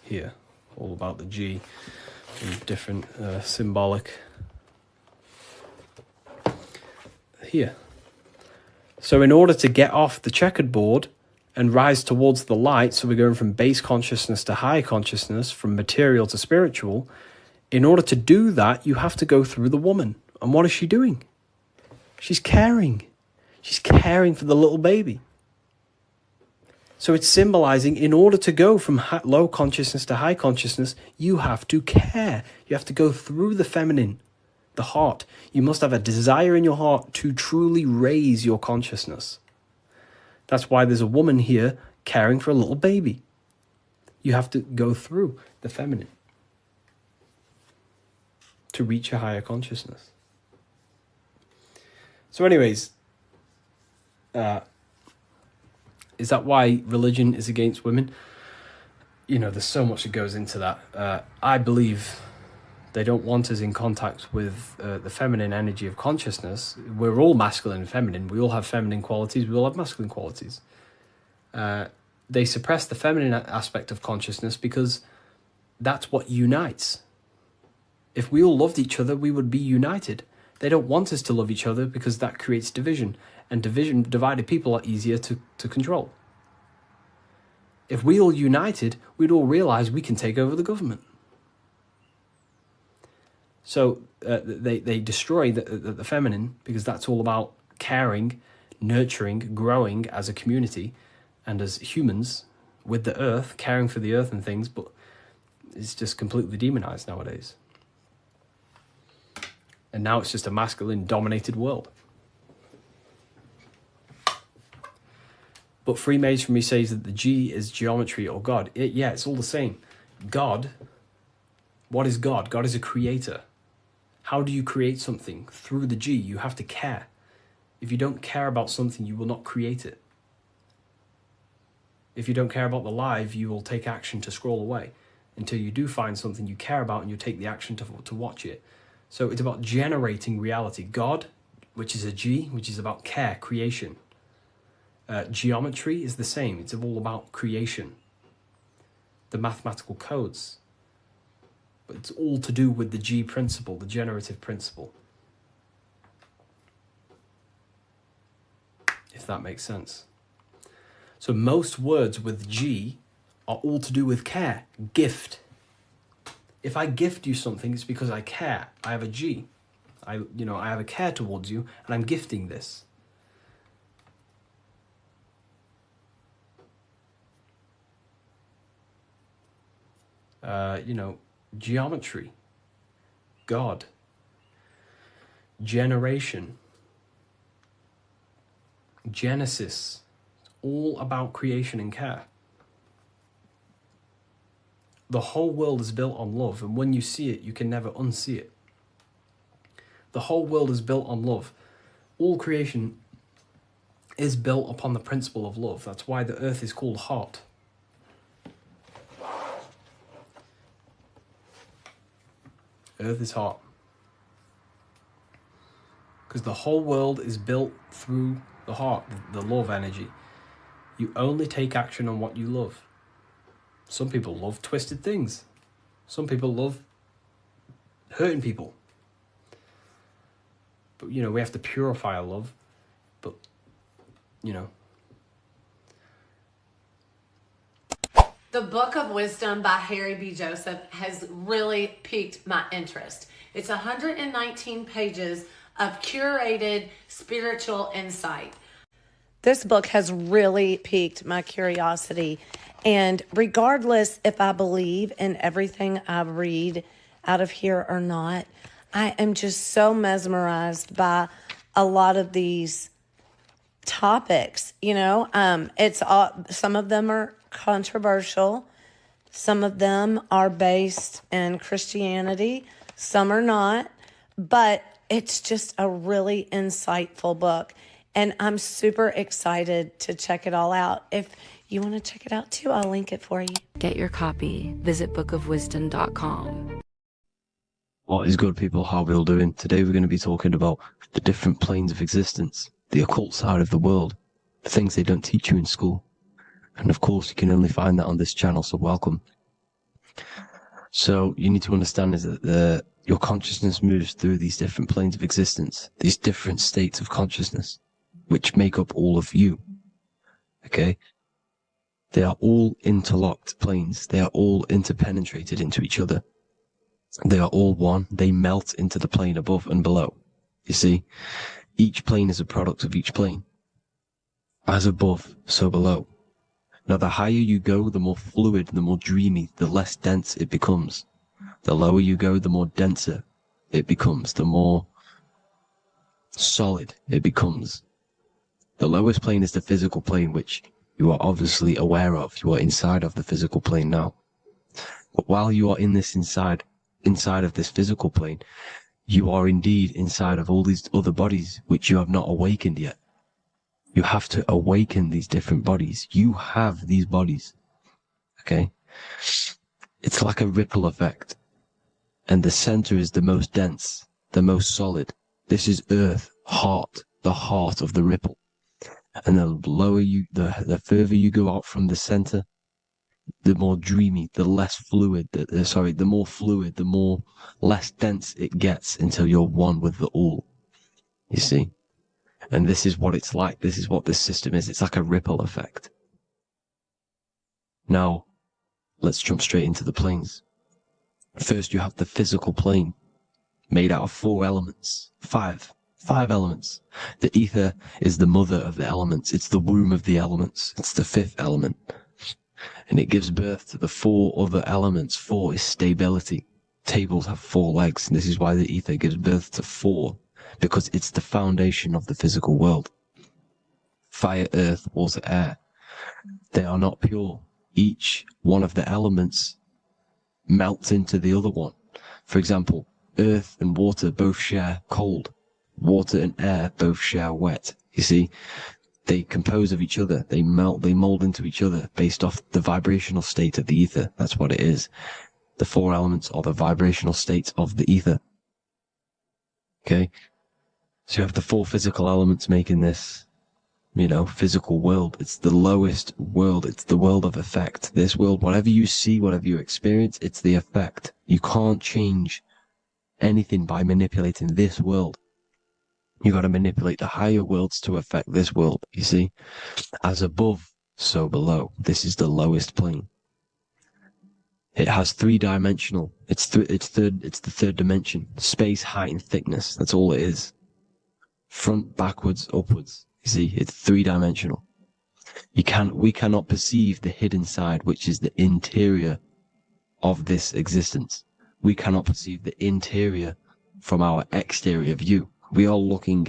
Speaker 3: here. All about the G and different symbolic. Here. So in order to get off the checkered board and rise towards the light, so we're going from base consciousness to high consciousness, from material to spiritual, in order to do that, you have to go through the woman. And what is she doing? She's caring. She's caring for the little baby. So it's symbolizing, in order to go from low consciousness to high consciousness, you have to care. You have to go through the feminine, the heart. You must have a desire in your heart to truly raise your consciousness. That's why there's a woman here caring for a little baby. You have to go through the feminine to reach a higher consciousness. So anyways, is that why religion is against women? You know, there's so much that goes into that. I believe they don't want us in contact with the feminine energy of consciousness. We're all masculine and feminine. We all have feminine qualities. We all have masculine qualities. They suppress the feminine aspect of consciousness because that's what unites. If we all loved each other, we would be united. They don't want us to love each other because that creates division. And divided people are easier to control. If we all united, we'd all realize we can take over the government. So they destroy the feminine because that's all about caring, nurturing, growing as a community and as humans with the earth, caring for the earth and things, but it's just completely demonized nowadays. And now it's just a masculine-dominated world. But Freemasonry says that the G is geometry or God. It's all the same. God, what is God? God is a creator. How do you create something? Through the G, you have to care. If you don't care about something, you will not create it. If you don't care about the live, you will take action to scroll away until you do find something you care about and you take the action to watch it. So it's about generating reality. God, which is a G, which is about care, creation. Geometry is the same. It's all about creation. The mathematical codes. But it's all to do with the G principle, the generative principle. If that makes sense. So most words with G are all to do with care, gift. If I gift you something, it's because I care. I have a G. I have a care towards you, and I'm gifting this. Geometry, God, generation, Genesis, it's all about creation and care. The whole world is built on love, and when you see it, you can never unsee it. The whole world is built on love. All creation is built upon the principle of love. That's why the earth is called heart. Earth is heart. Because the whole world is built through the heart, the love energy. You only take action on what you love. Some people love twisted things. Some people love hurting people. But, we have to purify our love. But,
Speaker 6: The Book of Wisdom by Harry B. Joseph has really piqued my interest. It's 119 pages of curated spiritual insight. This book has really piqued my curiosity. And regardless if I believe in everything I read out of here or not, I am just so mesmerized by a lot of these topics. It's all, some of them are controversial. Some of them are based in Christianity. Some are not. But it's just a really insightful book. And I'm super excited to check it all out. If you want to check it out too, I'll link it for you.
Speaker 2: Get your copy. Visit bookofwisdom.com.
Speaker 1: What is good, people? How are we all doing? Today we're going to be talking about the different planes of existence, the occult side of the world, the things they don't teach you in school. And of course, you can only find that on this channel, so welcome. So you need to understand is that your consciousness moves through these different planes of existence, these different states of consciousness, which make up all of you. Okay? They are all interlocked planes. They are all interpenetrated into each other. They are all one. They melt into the plane above and below. You see, each plane is a product of each plane. As above, so below. Now, the higher you go, the more fluid, the more dreamy, the less dense it becomes. The lower you go, the more denser it becomes, the more solid it becomes. The lowest plane is the physical plane, which you are obviously aware of. You are inside of the physical plane now. But while you are in this inside of this physical plane, you are indeed inside of all these other bodies which you have not awakened yet. You have to awaken these different bodies. You have these bodies. Okay? It's like a ripple effect. And the center is the most dense, the most solid. This is earth, heart, the heart of the ripple. And the lower you, the further you go out from the center, the more dreamy, the less fluid, the more fluid, the more less dense it gets until you're one with the all. You see? And this is what it's like. This is what this system is. It's like a ripple effect. Now, let's jump straight into the planes. First, you have the physical plane, made out of 4 elements. 5 elements. The ether is the mother of the elements. It's the womb of the elements. It's the 5th element. And it gives birth to the 4 other elements. 4 is stability. Tables have 4 legs, and this is why the ether gives birth to 4, because it's the foundation of the physical world. Fire, earth, water, air. They are not pure. Each one of the elements melts into the other one. For example, earth and water both share cold. Water and air both share wet. You see, they compose of each other. They melt, they mold into each other based off the vibrational state of the ether. That's what it is. The four elements are the vibrational states of the ether. Okay? So you have the four physical elements making this, physical world. It's the lowest world. It's the world of effect. This world, whatever you see, whatever you experience, it's the effect. You can't change anything by manipulating this world. You got to manipulate the higher worlds to affect this world. You see, as above, so below. This is the lowest plane. It has three-dimensional. It's the third dimension. Space, height, and thickness. That's all it is. Front, backwards, upwards. You see, it's three-dimensional. We cannot perceive the hidden side, which is the interior of this existence. We cannot perceive the interior from our exterior view. We are looking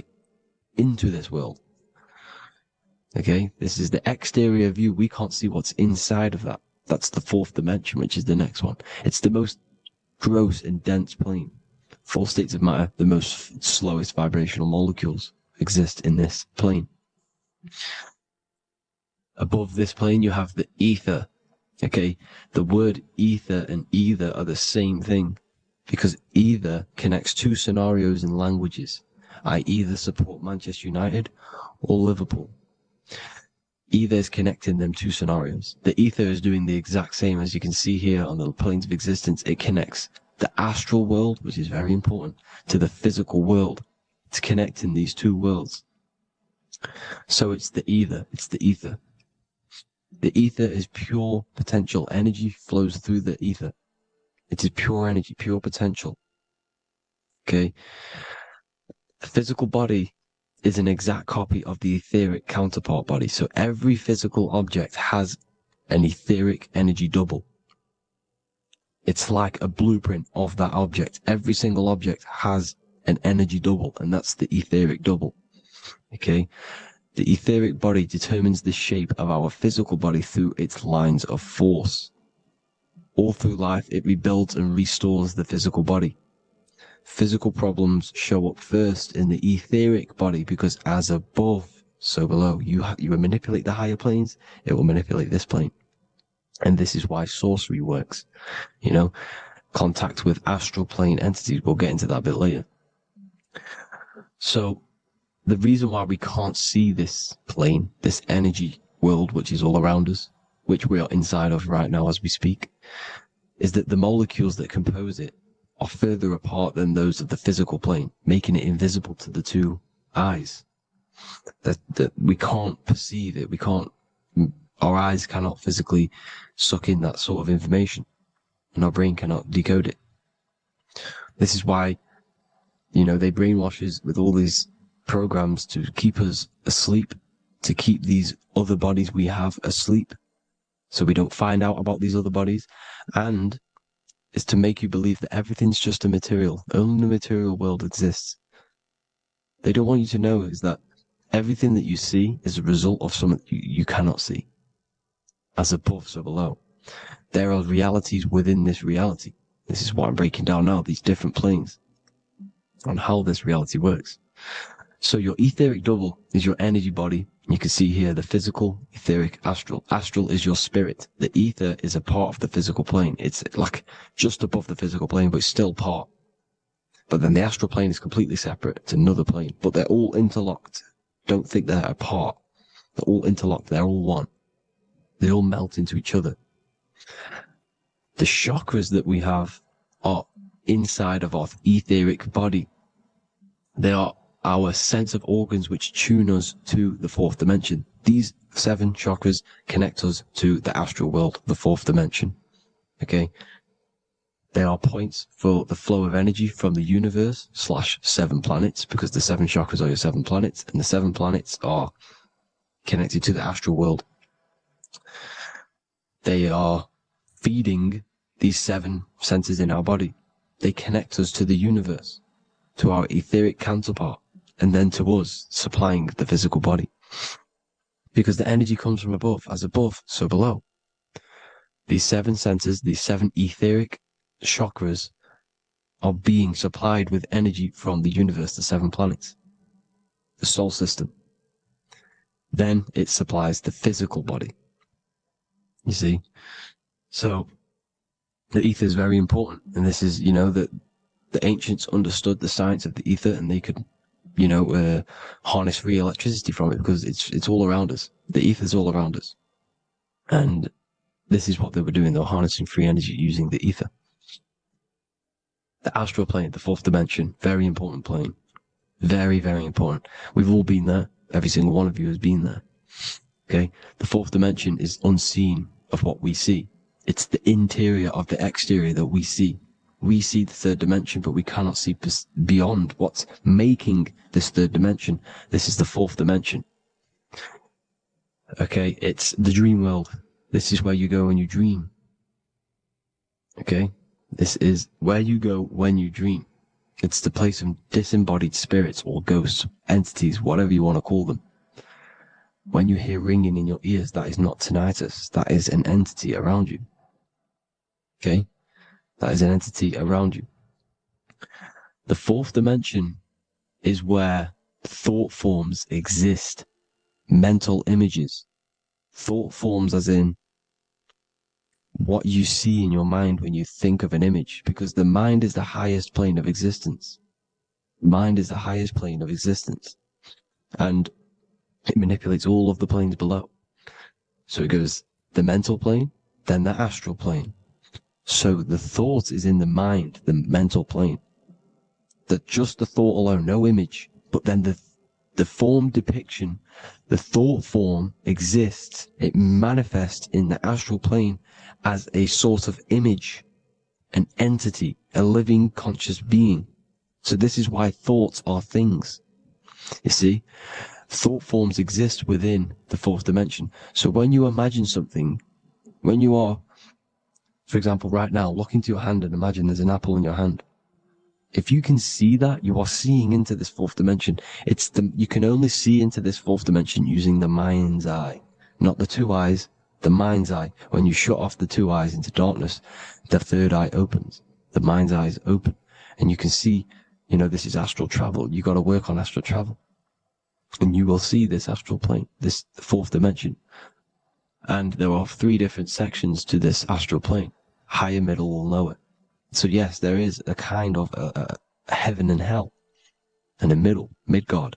Speaker 1: into this world. Okay? This is the exterior view. We can't see what's inside of that. That's the fourth dimension, which is the next one. It's the most gross and dense plane. Four states of matter, the most slowest vibrational molecules exist in this plane. Above this plane, you have the ether. Okay? The word ether and either are the same thing, because either connects two scenarios in languages. I either support Manchester United or Liverpool. Either is connecting them two scenarios. The ether is doing the exact same, as you can see here on the planes of existence. It connects the astral world, which is very important, to the physical world. It's connecting these two worlds. So it's the ether. It's the ether. The ether is pure potential. Energy flows through the ether. It is pure energy, pure potential. Okay? The physical body is an exact copy of the etheric counterpart body. So every physical object has an etheric energy double. It's like a blueprint of that object. Every single object has an energy double, and that's the etheric double. Okay? The etheric body determines the shape of our physical body through its lines of force. All through life, it rebuilds and restores the physical body. Physical problems show up first in the etheric body, because as above, so below. You will manipulate the higher planes, it will manipulate this plane. And this is why sorcery works. Contact with astral plane entities. We'll get into that a bit later. So the reason why we can't see this plane, this energy world, which is all around us, which we are inside of right now as we speak, is that the molecules that compose it are further apart than those of the physical plane, making it invisible to the two eyes. That we can't perceive it. Our eyes cannot physically suck in that sort of information, and our brain cannot decode it. This is why, they brainwash us with all these programs to keep us asleep, to keep these other bodies we have asleep, so we don't find out about these other bodies, and is to make you believe that everything's just a material. Only the material world exists. They don't want you to know is that everything that you see is a result of something you cannot see. As above, so below. There are realities within this reality. This is what I'm breaking down now, these different planes, on how this reality works. So your etheric double is your energy body. You can see here the physical, etheric, astral. Astral is your spirit. The ether is a part of the physical plane. It's like just above the physical plane, but it's still part. But then the astral plane is completely separate. It's another plane, but they're all interlocked. Don't think they're apart. They're all interlocked. They're all one. They all melt into each other. The chakras that we have are inside of our etheric body. They are our sense of organs which tune us to the fourth dimension. These 7 chakras connect us to the astral world, the fourth dimension. Okay? They are points for the flow of energy from the universe / 7 planets, because the 7 chakras are your 7 planets, and the 7 planets are connected to the astral world. They are feeding these 7 senses in our body. They connect us to the universe, to our etheric counterpart, and then to us, supplying the physical body. Because the energy comes from above. As above, so below. These 7 senses, these 7 etheric chakras are being supplied with energy from the universe, the 7 planets, the solar system. Then it supplies the physical body. You see? So the ether is very important. And this is, that the ancients understood the science of the ether, and they could, harness free electricity from it, because it's all around us. The ether is all around us. And this is what they were doing. They were harnessing free energy using the ether. The astral plane, the 4th dimension, very important plane. Very, very important. We've all been there. Every single one of you has been there. Okay? The 4th dimension is unseen of what we see. It's the interior of the exterior that we see. We see the 3rd dimension, but we cannot see beyond what's making this 3rd dimension. This is the 4th dimension. Okay? It's the dream world. This is where you go when you dream. Okay? This is where you go when you dream. It's the place of disembodied spirits or ghosts, entities, whatever you want to call them. When you hear ringing in your ears, that is not tinnitus. That is an entity around you. Okay? That is an entity around you. The 4th dimension is where thought forms exist. Mental images. Thought forms as in what you see in your mind when you think of an image, because the mind is the highest plane of existence. Mind is the highest plane of existence. And it manipulates all of the planes below. So it goes the mental plane, then the astral plane. So the thought is in the mind, the mental plane. That just the thought alone, no image, but then the form depiction, the thought form exists. It manifests in the astral plane as a sort of image, an entity, a living conscious being. So this is why thoughts are things. You see, thought forms exist within the 4th dimension. So when you imagine something, when you are, for example, right now, look into your hand and imagine there's an apple in your hand. If you can see that, you are seeing into this 4th dimension. You can only see into this 4th dimension using the mind's eye, not the 2 eyes, the mind's eye. When you shut off the 2 eyes into darkness, the 3rd eye opens. The mind's eye is open. And you can see, this is astral travel. You got to work on astral travel. And you will see this astral plane, this 4th dimension. And there are 3 different sections to this astral plane. Higher, middle, and lower. So yes, there is a kind of a heaven and hell. And a mid-God.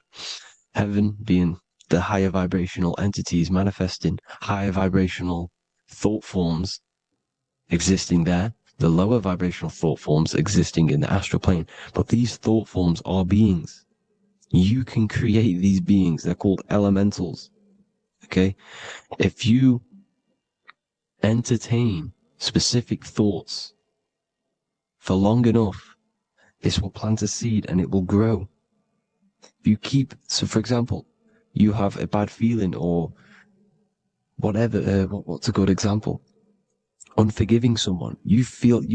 Speaker 1: Heaven being the higher vibrational entities manifesting higher vibrational thought forms existing there. The lower vibrational thought forms existing in the astral plane. But these thought forms are beings. You can create these beings. They're called elementals. Okay? If you entertain specific thoughts for long enough, this will plant a seed and it will grow. If you keep, so for example, you have a bad feeling or whatever, what's a good example? Unforgiving someone. You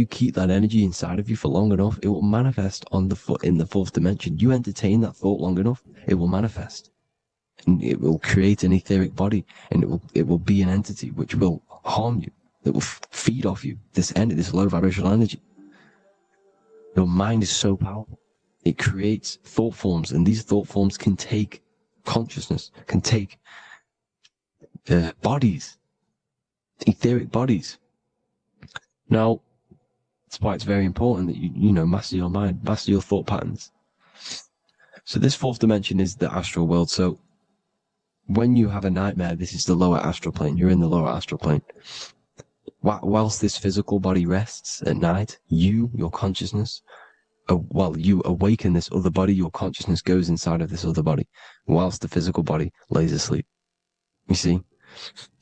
Speaker 1: keep that energy inside of you for long enough, it will manifest in the 4th dimension. You entertain that thought long enough, it will manifest. And it will create an etheric body, and it will be an entity which will harm you. It will feed off you, this low vibrational energy. Your mind is so powerful. It creates thought forms, and these thought forms can take consciousness, can take bodies, etheric bodies. Now, that's why it's very important that you master your mind, master your thought patterns. So this 4th dimension is the astral world. So when you have a nightmare, this is the lower astral plane. You're in the lower astral plane. Whilst this physical body rests at night, your consciousness, you awaken this other body, your consciousness goes inside of this other body, whilst the physical body lays asleep. You see?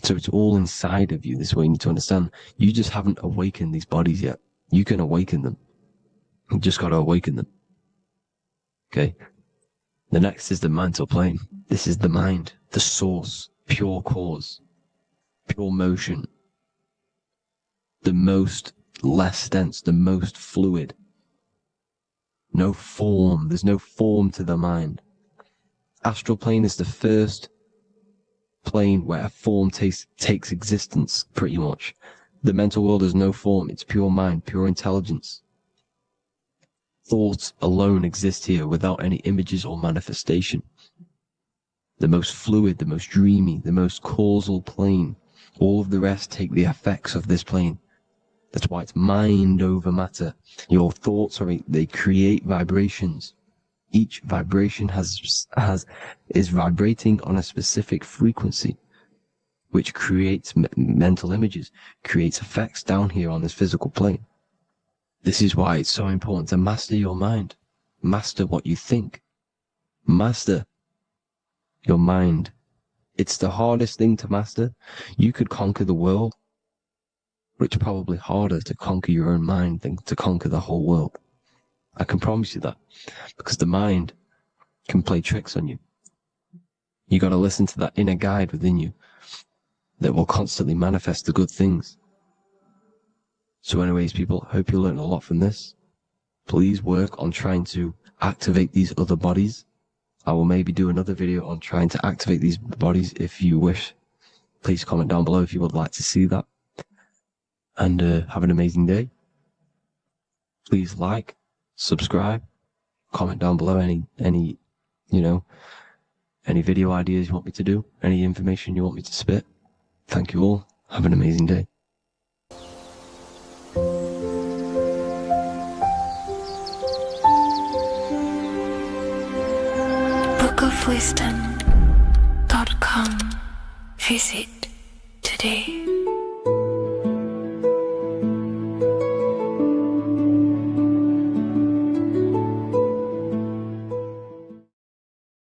Speaker 1: So it's all inside of you. This is what you need to understand. You just haven't awakened these bodies yet. You can awaken them. You just got to awaken them. Okay? The next is the mental plane. This is the mind, the source, pure cause, pure motion. The most less dense, the most fluid. No form. There's no form to the mind. Astral plane is the first plane where a form takes existence, pretty much.
Speaker 7: The mental world has no form. It's pure mind, pure intelligence. Thoughts alone exist here without any images or manifestation. The most fluid, the most dreamy, the most causal plane. All of the rest take the effects of this plane. That's why it's mind over matter. Your thoughts they create vibrations. Each vibration is vibrating on a specific frequency, which creates mental images, creates effects down here on this physical plane. This is why it's so important to master your mind. Master what you think. Master your mind. It's the hardest thing to master. You could conquer the world, but it's probably harder to conquer your own mind than to conquer the whole world. I can promise you that, because the mind can play tricks on you. You got to listen to that inner guide within you that will constantly manifest the good things. So anyways, people, hope you learned a lot from this. Please work on trying to activate these other bodies. I will maybe do another video on trying to activate these bodies if you wish. Please comment down below if you would like to see that. And have an amazing day. Please like, subscribe, comment down below any video ideas you want me to do, any information you want me to spit. Thank you all. Have an amazing day.
Speaker 2: bookofwisdom.com. Visit today.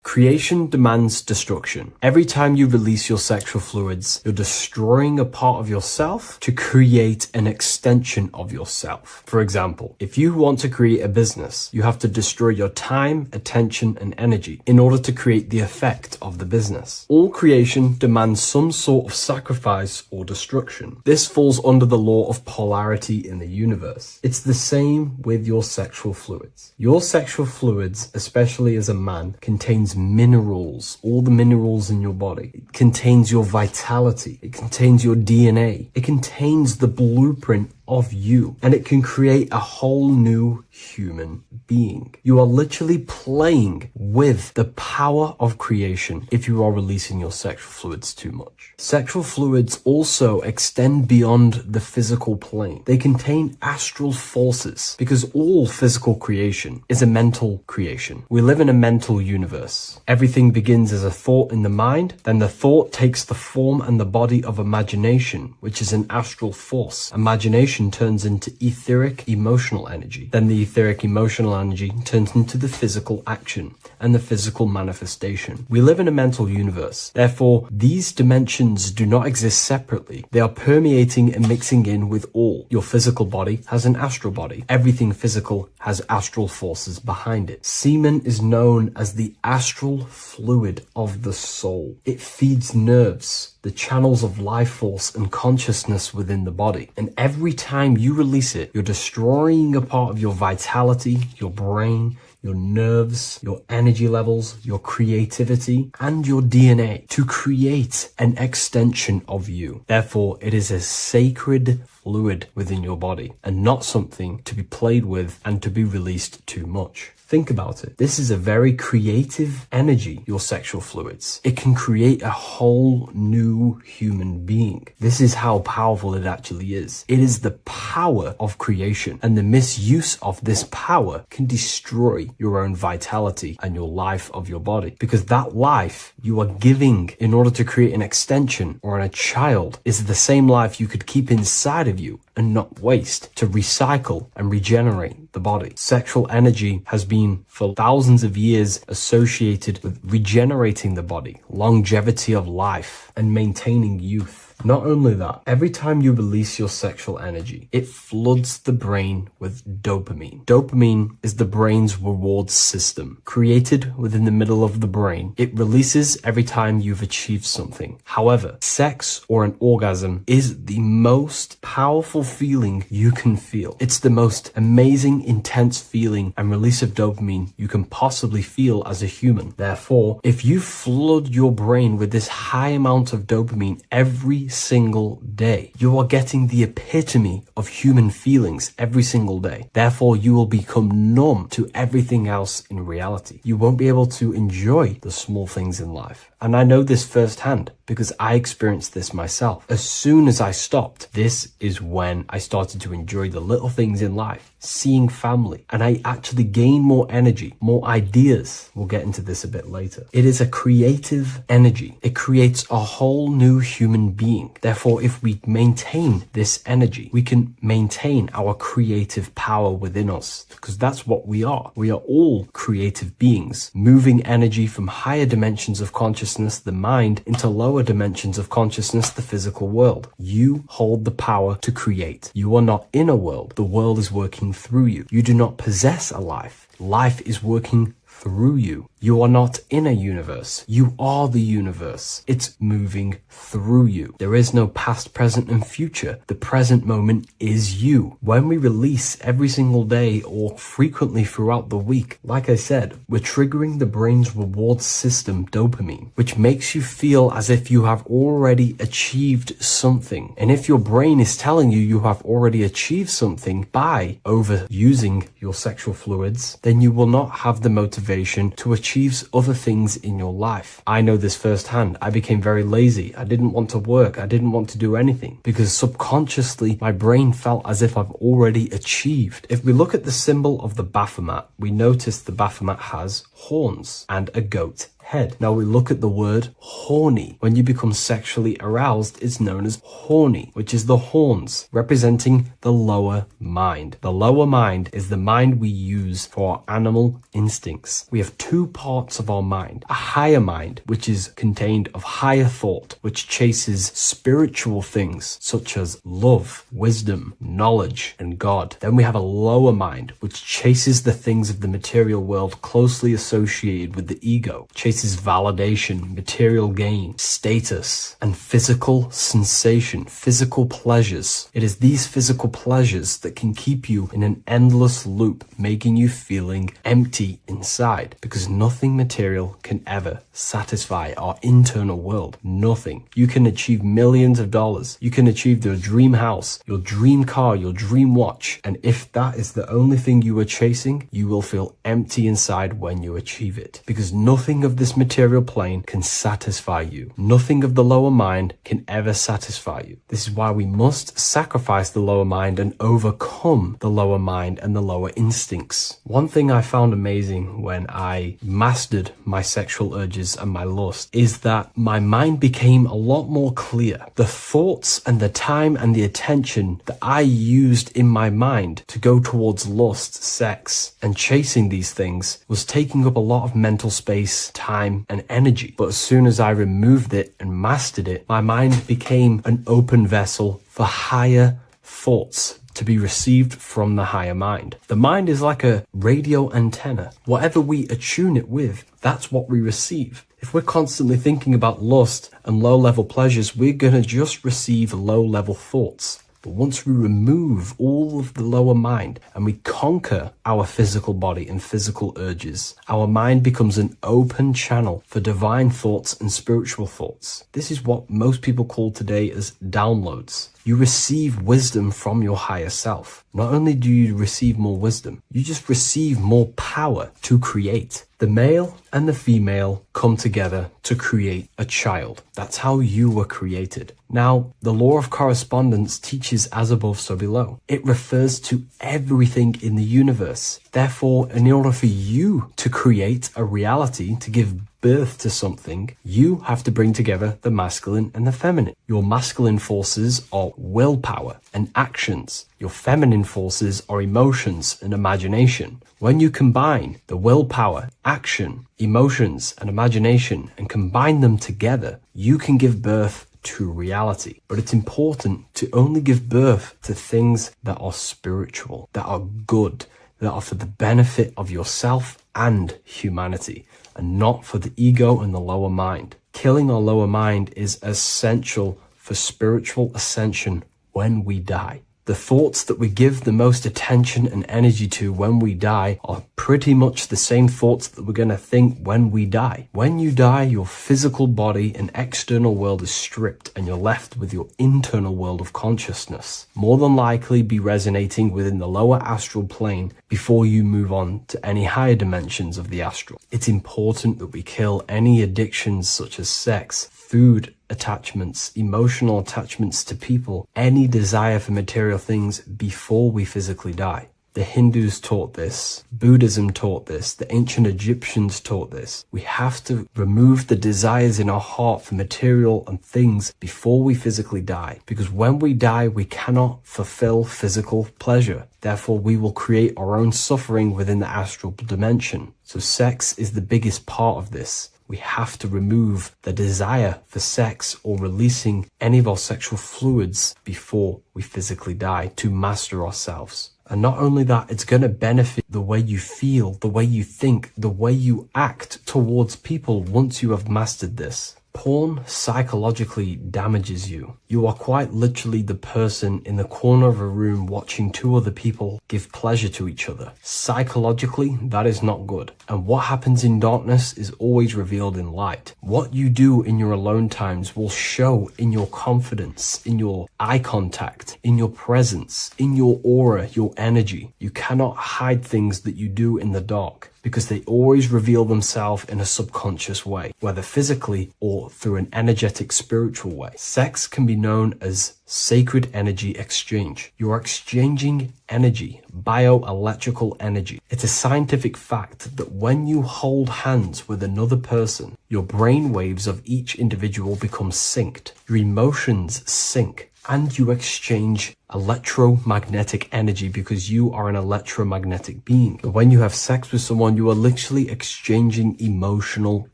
Speaker 3: Creation demands destruction. Every time you release your sexual fluids, you're destroying a part of yourself to create an extension of yourself. For example, if you want to create a business, you have to destroy your time, attention, and energy in order to create the effect of the business. All creation demands some sort of sacrifice or destruction. This falls under the law of polarity in the universe. It's the same with your sexual fluids. Your sexual fluids, especially as a man, contains minerals, all the minerals in your body. It contains your vitality. It contains your DNA. It contains the blueprint of you, and it can create a whole new human being. You are literally playing with the power of creation if you are releasing your sexual fluids too much. Sexual fluids also extend beyond the physical plane. They contain astral forces because all physical creation is a mental creation. We live in a mental universe. Everything begins as a thought in the mind, then the thought takes the form and the body of imagination, which is an astral force. Imagination turns into etheric emotional energy. Then the etheric emotional energy turns into the physical action and the physical manifestation. We live in a mental universe. Therefore, these dimensions do not exist separately. They are permeating and mixing in with all. Your physical body has an astral body. Everything physical has astral forces behind it. Semen is known as the astral fluid of the soul. It feeds nerves, the channels of life force and consciousness within the body. And every time you release it, you're destroying a part of your vitality, your brain, your nerves, your energy levels, your creativity, and your DNA to create an extension of you. Therefore, it is a sacred fluid within your body and not something to be played with and to be released too much. Think about it. This is a very creative energy, your sexual fluids. It can create a whole new human being. This is how powerful it actually is. It is the power of creation, and the misuse of this power can destroy your own vitality and your life of your body, because that life you are giving in order to create an extension or a child is the same life you could keep inside of you and not waste to recycle and regenerate the body. Sexual energy has been for thousands of years associated with regenerating the body, longevity of life, and maintaining youth. Not only that, every time you release your sexual energy, it floods the brain with dopamine. Dopamine is the brain's reward system, created within the middle of the brain. It releases every time you've achieved something. However, sex or an orgasm is the most powerful feeling you can feel. It's the most amazing, intense feeling and release of dopamine you can possibly feel as a human. Therefore, if you flood your brain with this high amount of dopamine every single day. You are getting the epitome of human feelings every single day. Therefore, you will become numb to everything else in reality. You won't be able to enjoy the small things in life. And I know this firsthand because I experienced this myself. As soon as I stopped, this is when I started to enjoy the little things in life, seeing family, and I actually gained more energy, more ideas. We'll get into this a bit later. It is a creative energy. It creates a whole new human being. Therefore, if we maintain this energy, we can maintain our creative power within us, because that's what we are. We are all creative beings, moving energy from higher dimensions of consciousness, the mind, into lower dimensions of consciousness, the physical world. You hold the power to create. You are not in a world. The world is working through you. You do not possess a life. Life is working through you. You are not in a universe. You are the universe. It's moving through you. There is no past, present, and future. The present moment is you. When we release every single day or frequently throughout the week, like I said, we're triggering the brain's reward system, dopamine, which makes you feel as if you have already achieved something. And if your brain is telling you you have already achieved something by overusing your sexual fluids, then you will not have the motivation to achieve other things in your life. I know this firsthand. I became very lazy. I didn't want to work. I didn't want to do anything because subconsciously my brain felt as if I've already achieved. If we look at the symbol of the Baphomet, we notice the Baphomet has horns and a goat head. Now we look at the word horny. When you become sexually aroused, it's known as horny, which is the horns, representing the lower mind. The lower mind is the mind we use for our animal instincts. We have two parts of our mind. A higher mind, which is contained of higher thought, which chases spiritual things such as love, wisdom, knowledge, and God. Then we have a lower mind, which chases the things of the material world closely associated with the ego, chases validation, material gain, status, and physical sensation, physical pleasures. It is these physical pleasures that can keep you in an endless loop, making you feeling empty inside, because nothing material can ever satisfy our internal world. Nothing. You can achieve millions of dollars. You can achieve your dream house, your dream car, your dream watch. And if that is the only thing you are chasing, you will feel empty inside when you achieve it, because nothing of this material plane can satisfy you. Nothing of the lower mind can ever satisfy you. This is why we must sacrifice the lower mind and overcome the lower mind and the lower instincts. One thing I found amazing when I mastered my sexual urges and my lust is that my mind became a lot more clear. The thoughts and the time and the attention that I used in my mind to go towards lust, sex, and chasing these things was taking up a lot of mental space, time, and energy. But as soon as I removed it and mastered it, my mind became an open vessel for higher thoughts to be received from the higher mind. The mind is like a radio antenna. Whatever we attune it with, that's what we receive. If we're constantly thinking about lust and low-level pleasures, we're going to just receive low-level thoughts. But once we remove all of the lower mind and we conquer our physical body and physical urges, our mind becomes an open channel for divine thoughts and spiritual thoughts. This is what most people call today as downloads. You receive wisdom from your higher self. Not only do you receive more wisdom, you just receive more power to create. The male and the female come together to create a child. That's how you were created. Now, the law of correspondence teaches as above, so below. It refers to everything in the universe. Therefore, in order for you to create a reality, to give birth to something, you have to bring together the masculine and the feminine. Your masculine forces are willpower and actions. Your feminine forces are emotions and imagination. When you combine the willpower, action, emotions, and imagination and combine them together, you can give birth to reality. But it's important to only give birth to things that are spiritual, that are good, that are for the benefit of yourself and humanity, and not for the ego and the lower mind. Killing our lower mind is essential for spiritual ascension when we die. The thoughts that we give the most attention and energy to when we die are pretty much the same thoughts that we're going to think when we die. When you die, your physical body and external world is stripped and you're left with your internal world of consciousness, more than likely be resonating within the lower astral plane before you move on to any higher dimensions of the astral. It's important that we kill any addictions such as sex, food attachments, emotional attachments to people, any desire for material things before we physically die. The Hindus taught this, Buddhism taught this, the ancient Egyptians taught this. We have to remove the desires in our heart for material and things before we physically die, because when we die, we cannot fulfill physical pleasure. Therefore, we will create our own suffering within the astral dimension. So sex is the biggest part of this. We have to remove the desire for sex or releasing any of our sexual fluids before we physically die to master ourselves. And not only that, it's going to benefit the way you feel, the way you think, the way you act towards people once you have mastered this. Porn psychologically damages you. You are quite literally the person in the corner of a room watching two other people give pleasure to each other. Psychologically, that is not good. And what happens in darkness is always revealed in light. What you do in your alone times will show in your confidence, in your eye contact, in your presence, in your aura, your energy. You cannot hide things that you do in the dark, because they always reveal themselves in a subconscious way, whether physically or through an energetic spiritual way. Sex can be known as sacred energy exchange. You are exchanging energy, bioelectrical energy. It's a scientific fact that when you hold hands with another person, your brain waves of each individual become synced. Your emotions sync, and you exchange electromagnetic energy because you are an electromagnetic being. When you have sex with someone, you are literally exchanging emotional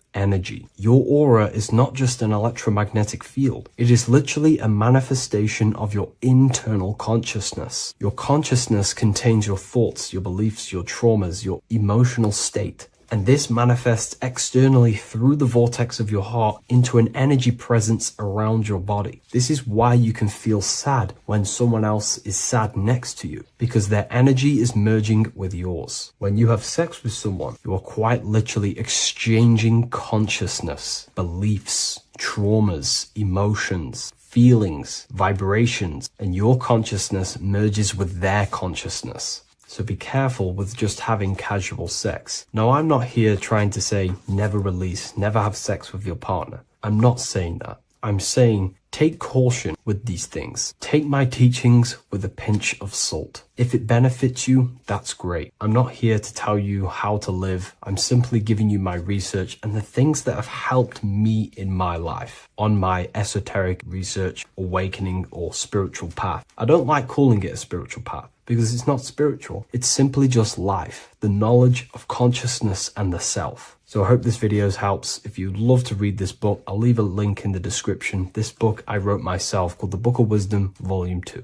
Speaker 3: energy. Your aura is not just an electromagnetic field. It is literally a manifestation of your internal consciousness. Your consciousness contains your thoughts, your beliefs, your traumas, your emotional state. And this manifests externally through the vortex of your heart into an energy presence around your body. This is why you can feel sad when someone else is sad next to you, because their energy is merging with yours. When you have sex with someone, you are quite literally exchanging consciousness, beliefs, traumas, emotions, feelings, vibrations, and your consciousness merges with their consciousness. So be careful with just having casual sex. Now, I'm not here trying to say never release, never have sex with your partner. I'm not saying that. I'm saying take caution with these things. Take my teachings with a pinch of salt. If it benefits you, that's great. I'm not here to tell you how to live. I'm simply giving you my research and the things that have helped me in my life on my esoteric research, awakening, or spiritual path. I don't like calling it a spiritual path, because it's not spiritual. It's simply just life, the knowledge of consciousness and the self. So I hope this video helps. If you'd love to read this book, I'll leave a link in the description. This book I wrote myself, called The Book of Wisdom, Volume 2.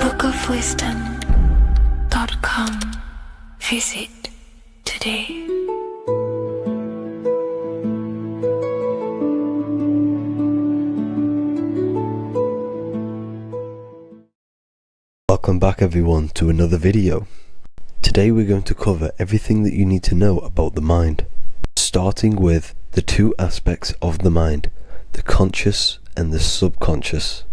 Speaker 2: bookofwisdom.com. Visit today.
Speaker 8: Welcome back everyone to another video. Today we're going to cover everything that you need to know about the mind, starting with the two aspects of the mind, the conscious and the subconscious.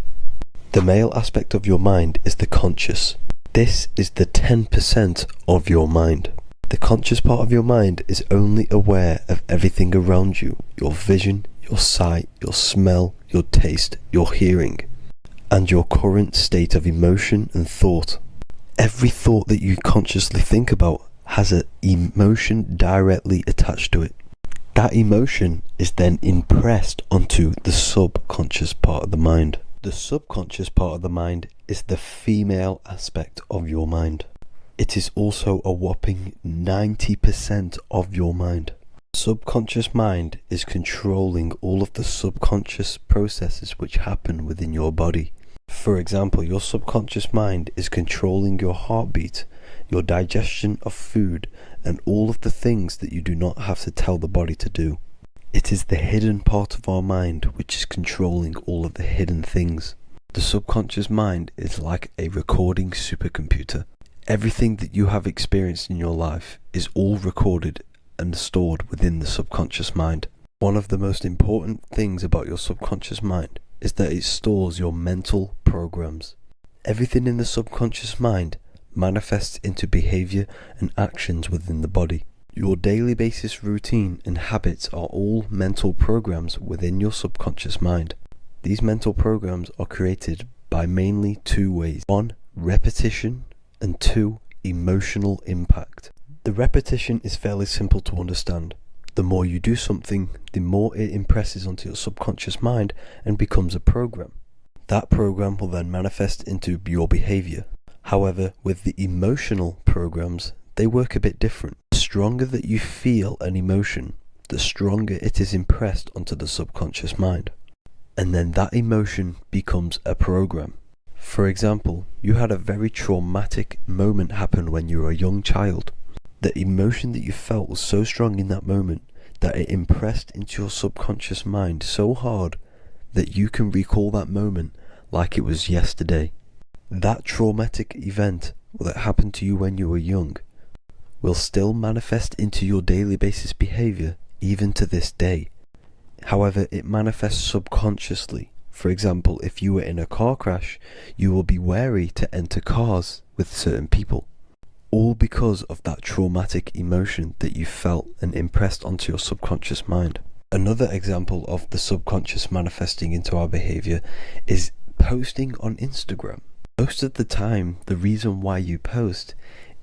Speaker 8: The male aspect of your mind is the conscious. This is the 10% of your mind. The conscious part of your mind is only aware of everything around you, your vision, your sight, your smell, your taste, your hearing, and your current state of emotion and thought. Every thought that you consciously think about has an emotion directly attached to it. That emotion is then impressed onto the subconscious part of the mind. The subconscious part of the mind is the female aspect of your mind. It is also a whopping 90% of your mind. Subconscious mind is controlling all of the subconscious processes which happen within your body. For example, your subconscious mind is controlling your heartbeat, your digestion of food, and all of the things that you do not have to tell the body to do. It is the hidden part of our mind which is controlling all of the hidden things. The subconscious mind is like a recording supercomputer. Everything that you have experienced in your life is all recorded and stored within the subconscious mind. One of the most important things about your subconscious mind is that it stores your mental programs. Everything in the subconscious mind manifests into behavior and actions within the body. Your daily basis routine and habits are all mental programs within your subconscious mind. These mental programs are created by mainly two ways. 1. Repetition, and 2. Emotional impact. The repetition is fairly simple to understand. The more you do something, the more it impresses onto your subconscious mind and becomes a program. That program will then manifest into your behavior. However, with the emotional programs, they work a bit different. The stronger that you feel an emotion, the stronger it is impressed onto the subconscious mind. And then that emotion becomes a program. For example, you had a very traumatic moment happen when you were a young child. The emotion that you felt was so strong in that moment that it impressed into your subconscious mind so hard that you can recall that moment like it was yesterday. That traumatic event that happened to you when you were young will still manifest into your daily basis behavior even to this day. However, it manifests subconsciously. For example, if you were in a car crash, you will be wary to enter cars with certain people. All because of that traumatic emotion that you felt and impressed onto your subconscious mind. Another example of the subconscious manifesting into our behavior is posting on Instagram. Most of the time, the reason why you post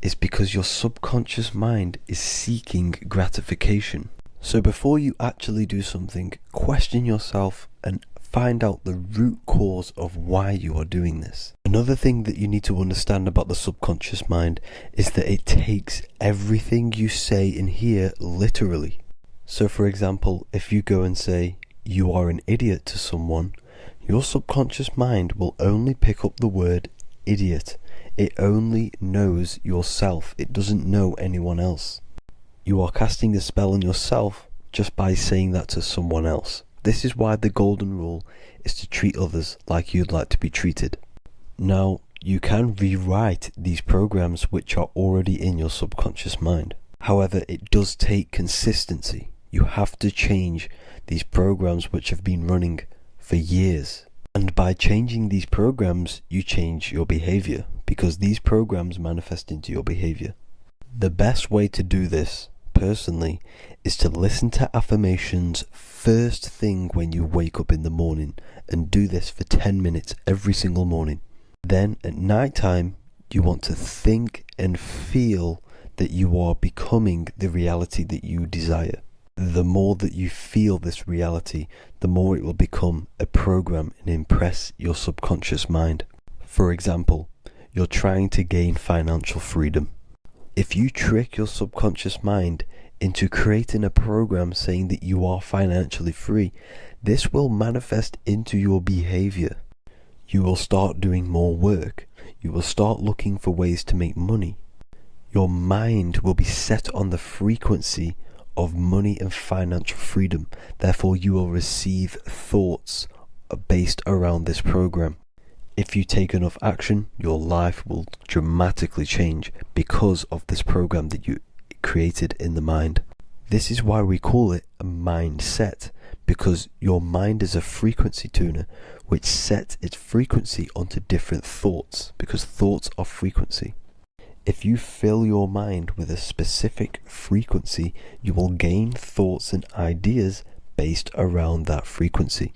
Speaker 8: is because your subconscious mind is seeking gratification. So before you actually do something, question yourself and find out the root cause of why you are doing this. Another thing that you need to understand about the subconscious mind is that it takes everything you say in here literally. So for example, if you go and say, "You are an idiot" to someone, your subconscious mind will only pick up the word idiot. It only knows yourself. It doesn't know anyone else. You are casting a spell on yourself just by saying that to someone else. This is why the golden rule is to treat others like you'd like to be treated. Now, you can rewrite these programs which are already in your subconscious mind. However, it does take consistency. You have to change these programs which have been running for years. And by changing these programs, you change your behavior, because these programs manifest into your behavior. The best way to do this, personally, is to listen to affirmations first thing when you wake up in the morning, and do this for 10 minutes every single morning. Then at night time, you want to think and feel that you are becoming the reality that you desire. The more that you feel this reality, the more it will become a program and impress your subconscious mind. For example, you're trying to gain financial freedom. If you trick your subconscious mind into creating a program saying that you are financially free, this will manifest into your behavior. You will start doing more work. You will start looking for ways to make money. Your mind will be set on the frequency of money and financial freedom. Therefore, you will receive thoughts based around this program. If you take enough action, your life will dramatically change because of this program that you created in the mind. This is why we call it a mindset, because your mind is a frequency tuner which sets its frequency onto different thoughts, because thoughts are frequency. If you fill your mind with a specific frequency, you will gain thoughts and ideas based around that frequency.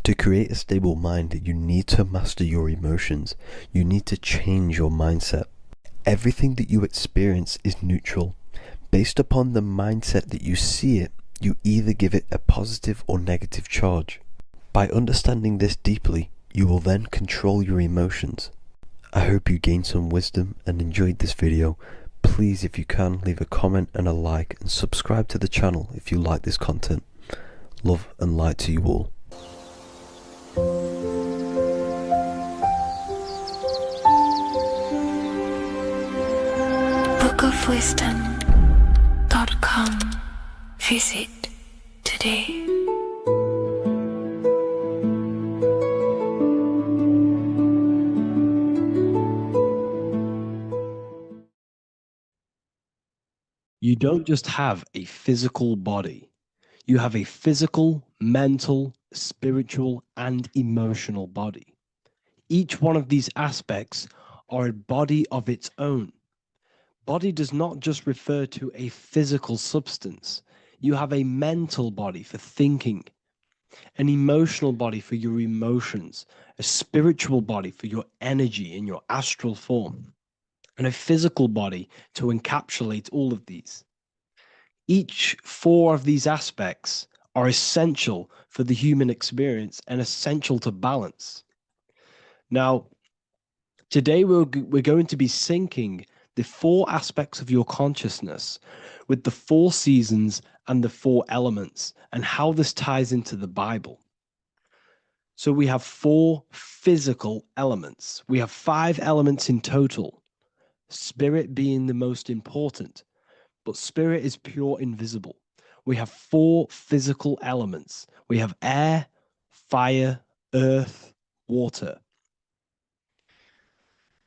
Speaker 8: To create a stable mind, you need to master your emotions. You need to change your mindset. Everything that you experience is neutral. Based upon the mindset that you see it, you either give it a positive or negative charge. By understanding this deeply, you will then control your emotions. I hope you gained some wisdom and enjoyed this video. Please, if you can, leave a comment and a like, and subscribe to the channel if you like this content. Love and light to you all.
Speaker 2: bookofwisdom.com. Visit today. reality.
Speaker 1: You don't just have a physical body. You have a physical, mental, spiritual, and emotional body. Each one of these aspects are a body of its own. Body does not just refer to a physical substance. You have a mental body for thinking, an emotional body for your emotions, a spiritual body for your energy in your astral form, and a physical body to encapsulate all of these. Each four of these aspects are essential for the human experience and essential to balance. Now, today we're going to be syncing the four aspects of your consciousness with the four seasons and the four elements and how this ties into the Bible. So we have four physical elements. We have 5 elements in total, spirit being the most important, but spirit is pure invisible. We have 4 physical elements. We have air, fire, earth, water.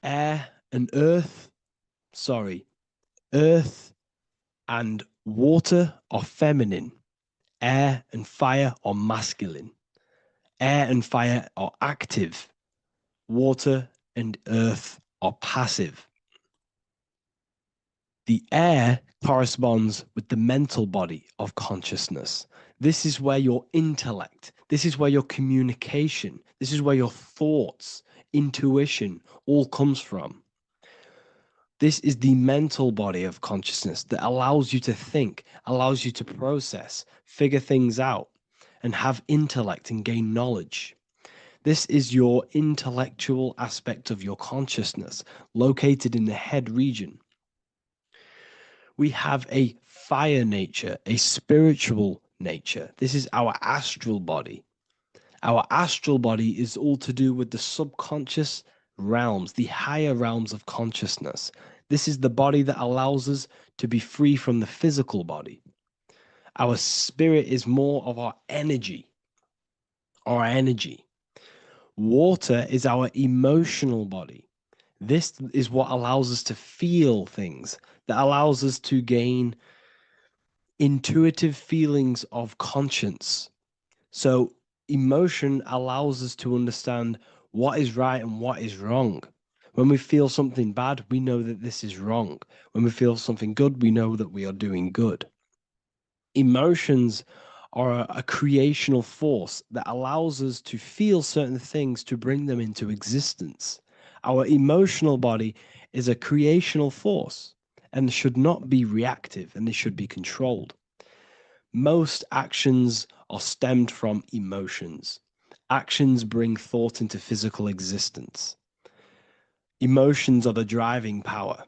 Speaker 1: Air and earth, earth and water are feminine. Air and fire are masculine. Air and fire are active. Water and earth are passive. The air corresponds with the mental body of consciousness. This is where your intellect, this is where your communication, this is where your thoughts, intuition all comes from. This is the mental body of consciousness that allows you to think, allows you to process, figure things out, and have intellect and gain knowledge. This is your intellectual aspect of your consciousness, located in the head region. We have a fire nature, a spiritual nature. This is our astral body. Our astral body is all to do with the subconscious realms, the higher realms of consciousness. This is the body that allows us to be free from the physical body. Our spirit is more of our energy. Water is our emotional body. This is what allows us to feel things, that allows us to gain intuitive feelings of conscience. So emotion allows us to understand what is right and what is wrong. When we feel something bad, we know that this is wrong. When we feel something good, we know that we are doing good. Emotions are a creational force that allows us to feel certain things to bring them into existence. Our emotional body is a creational force and should not be reactive, and they should be controlled. Most actions are stemmed from emotions. Actions bring thought into physical existence. Emotions are the driving power.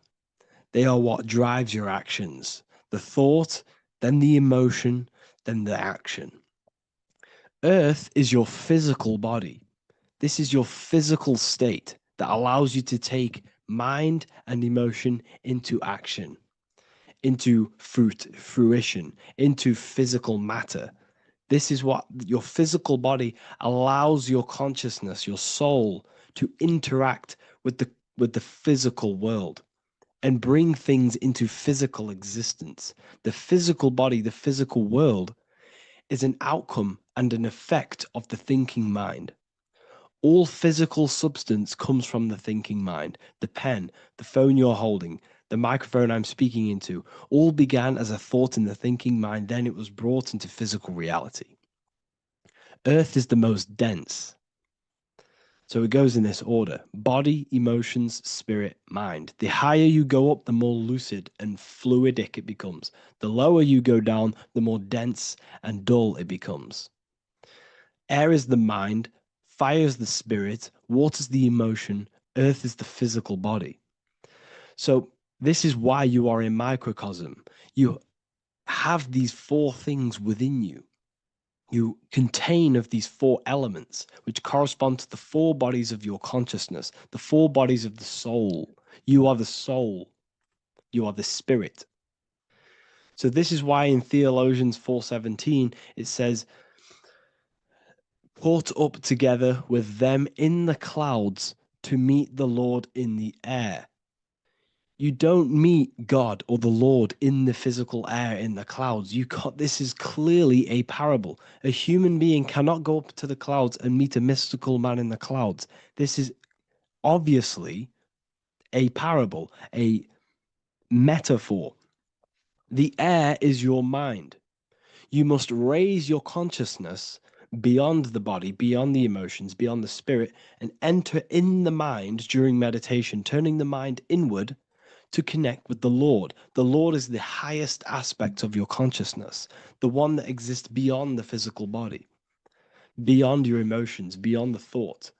Speaker 1: They are what drives your actions. The thought, then the emotion, then the action. Earth is your physical body. This is your physical state that allows you to take mind and emotion into action, into fruition, into physical matter. This is what your physical body allows your consciousness, your soul, to interact with the physical world and bring things into physical existence. The physical body, the physical world, is an outcome and an effect of the thinking mind. All physical substance comes from the thinking mind. The pen, the phone you're holding, the microphone I'm speaking into, all began as a thought in the thinking mind, then it was brought into physical reality. Earth is the most dense. So it goes in this order: body, emotions, spirit, mind. The higher you go up, the more lucid and fluidic it becomes. The lower you go down, the more dense and dull it becomes. Air is the mind, fire is the spirit, water is the emotion, earth is the physical body. So this is why you are a microcosm. You have these 4 things within you. You contain of these 4 elements, which correspond to the 4 bodies of your consciousness, the 4 bodies of the soul. You are the soul. You are the spirit. So this is why in Theologians 4:17 it says, "Caught up together with them in the clouds to meet the Lord in the air." You don't meet God or the Lord in the physical air in the clouds. This is clearly a parable. A human being cannot go up to the clouds and meet a mystical man in the clouds. This is obviously a parable, a metaphor. The air is your mind. You must raise your consciousness beyond the body, beyond the emotions, beyond the spirit, and enter in the mind during meditation, turning the mind inward to connect with the Lord. The Lord is the highest aspect of your consciousness, the one that exists beyond the physical body, beyond your emotions, beyond the thought.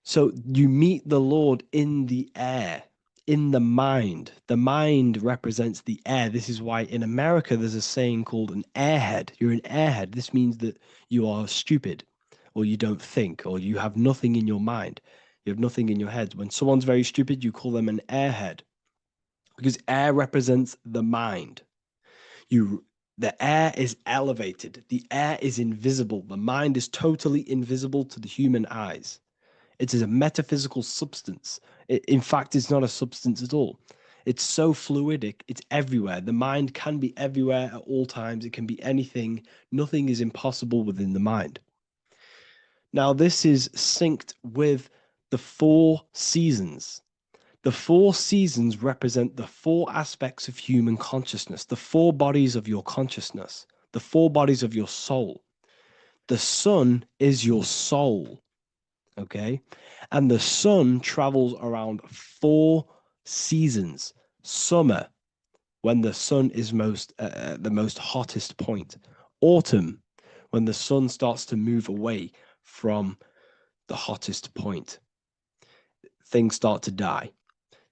Speaker 1: So you meet the Lord in the air, in the mind. The mind represents the air. This is why in America there's a saying called an airhead. You're an airhead. This means that you are stupid, or you don't think, or you have nothing in your mind. You have nothing in your head. When someone's very stupid, you call them an airhead, because air represents the mind. The air is elevated. The air is invisible. The mind is totally invisible to the human eyes. It is a metaphysical substance. In fact, it's not a substance at all. It's so fluidic. It's everywhere. The mind can be everywhere at all times. It can be anything. Nothing is impossible within the mind. Now, this is synced with the 4 seasons. The 4 seasons represent the 4 aspects of human consciousness, the 4 bodies of your consciousness, the 4 bodies of your soul. The sun is your soul, okay? And the sun travels around 4 seasons. Summer, when the sun is the most hottest point. Autumn, when the sun starts to move away from the hottest point. Things start to die.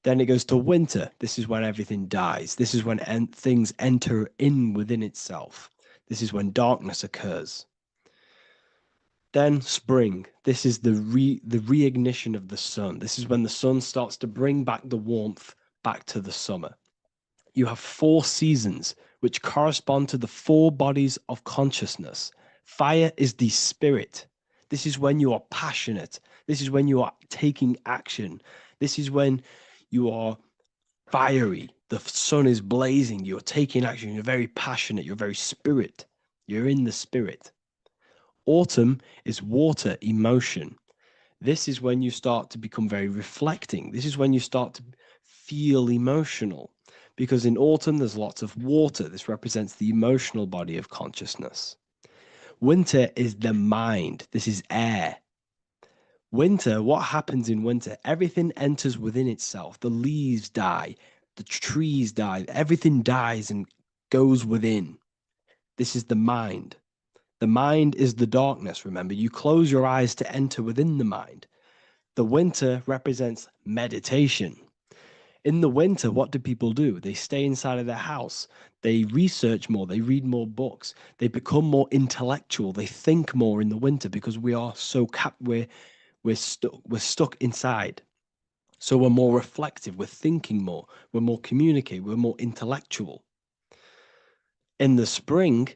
Speaker 1: Then it goes to winter. This is when everything dies. This is when things enter in within itself. This is when darkness occurs. Then spring. This is the reignition of the sun. This is when the sun starts to bring back the warmth back to the summer. You have 4 seasons which correspond to the 4 bodies of consciousness. Fire is the spirit. This is when you are passionate. This is when you are taking action. This is when you are fiery. The sun is blazing. You're taking action. You're very passionate. You're very spirit. You're in the spirit. Autumn is water, emotion. This is when you start to become very reflecting. This is when you start to feel emotional. Because in autumn, there's lots of water. This represents the emotional body of consciousness. Winter is the mind. This is air. Winter, what happens in winter? Everything enters within itself. The leaves die. The trees die. Everything dies and goes within. This is the mind. The mind is the darkness, remember. You close your eyes to enter within the mind. The winter represents meditation. In the winter, what do people do? They stay inside of their house. They research more. They read more books. They become more intellectual. They think more in the winter because we are so we're stuck inside. So we're more reflective. We're thinking more. We're more communicative. We're more intellectual. In the spring,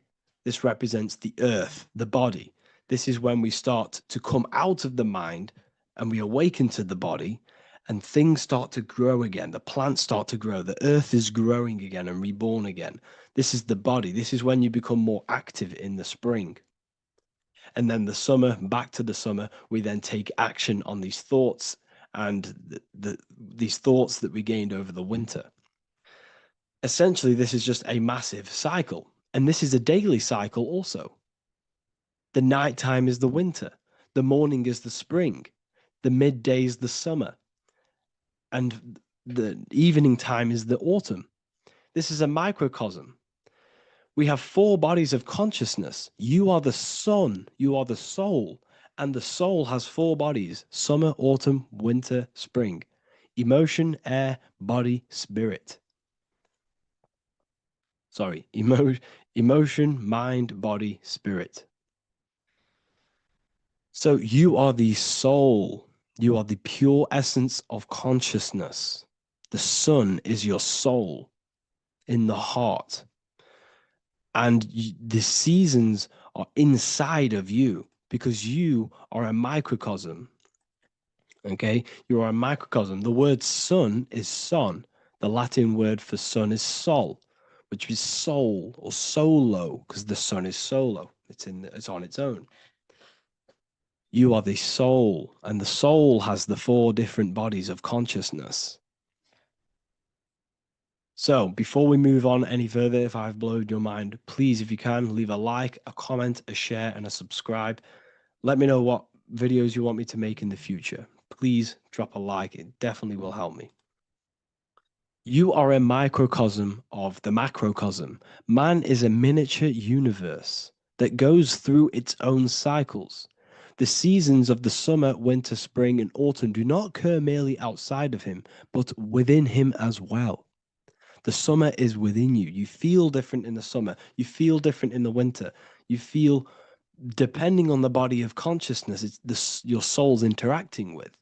Speaker 1: this represents the earth, the body. This is when we start to come out of the mind and we awaken to the body, and things start to grow again. The plants start to grow. The earth is growing again and reborn again. This is the body. This is when you become more active in the spring. And then the summer, back to the summer, we then take action on these thoughts and these thoughts that we gained over the winter. Essentially, this is just a massive cycle. And this is a daily cycle also. The nighttime is the winter. The morning is the spring. The midday is the summer. And the evening time is the autumn. This is a microcosm. We have 4 bodies of consciousness. You are the sun, you are the soul, and the soul has 4 bodies: summer, autumn, winter, spring. Emotion, air, body, spirit. Sorry, emotion, mind, body, spirit. So you are the soul. You are the pure essence of consciousness. The sun is your soul. in the heart. And the seasons are inside of you because you are a microcosm. Okay, you are a microcosm. The word sun is son. The Latin word for sun is sol, which is soul or solo, because the sun is solo. It's on its own. You are the soul, and the soul has the 4 different bodies of consciousness. So before we move on any further, if I've blown your mind, please, if you can, leave a like, a comment, a share, and a subscribe. Let me know what videos you want me to make in the future. Please drop a like. It definitely will help me. You are a microcosm of the macrocosm. Man is a miniature universe that goes through its own cycles. The seasons of the summer, winter, spring, and autumn do not occur merely outside of him, but within him as well. The summer is within you. You feel different in the summer. You feel different in the winter. You feel, depending on the body of consciousness, it's your soul's interacting with.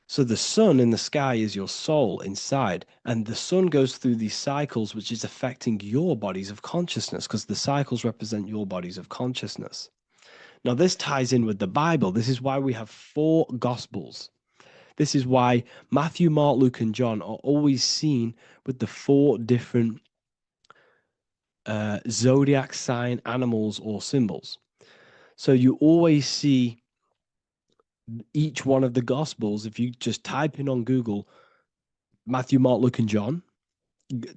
Speaker 1: So the sun in the sky is your soul inside, and the sun goes through these cycles, which is affecting your bodies of consciousness, because the cycles represent your bodies of consciousness. Now, this ties in with the Bible. This is why we have 4 Gospels. This is why Matthew, Mark, Luke, and John are always seen with the 4 different zodiac sign animals or symbols. So you always see each one of the Gospels. If you just type in on Google Matthew, Mark, Luke, and John,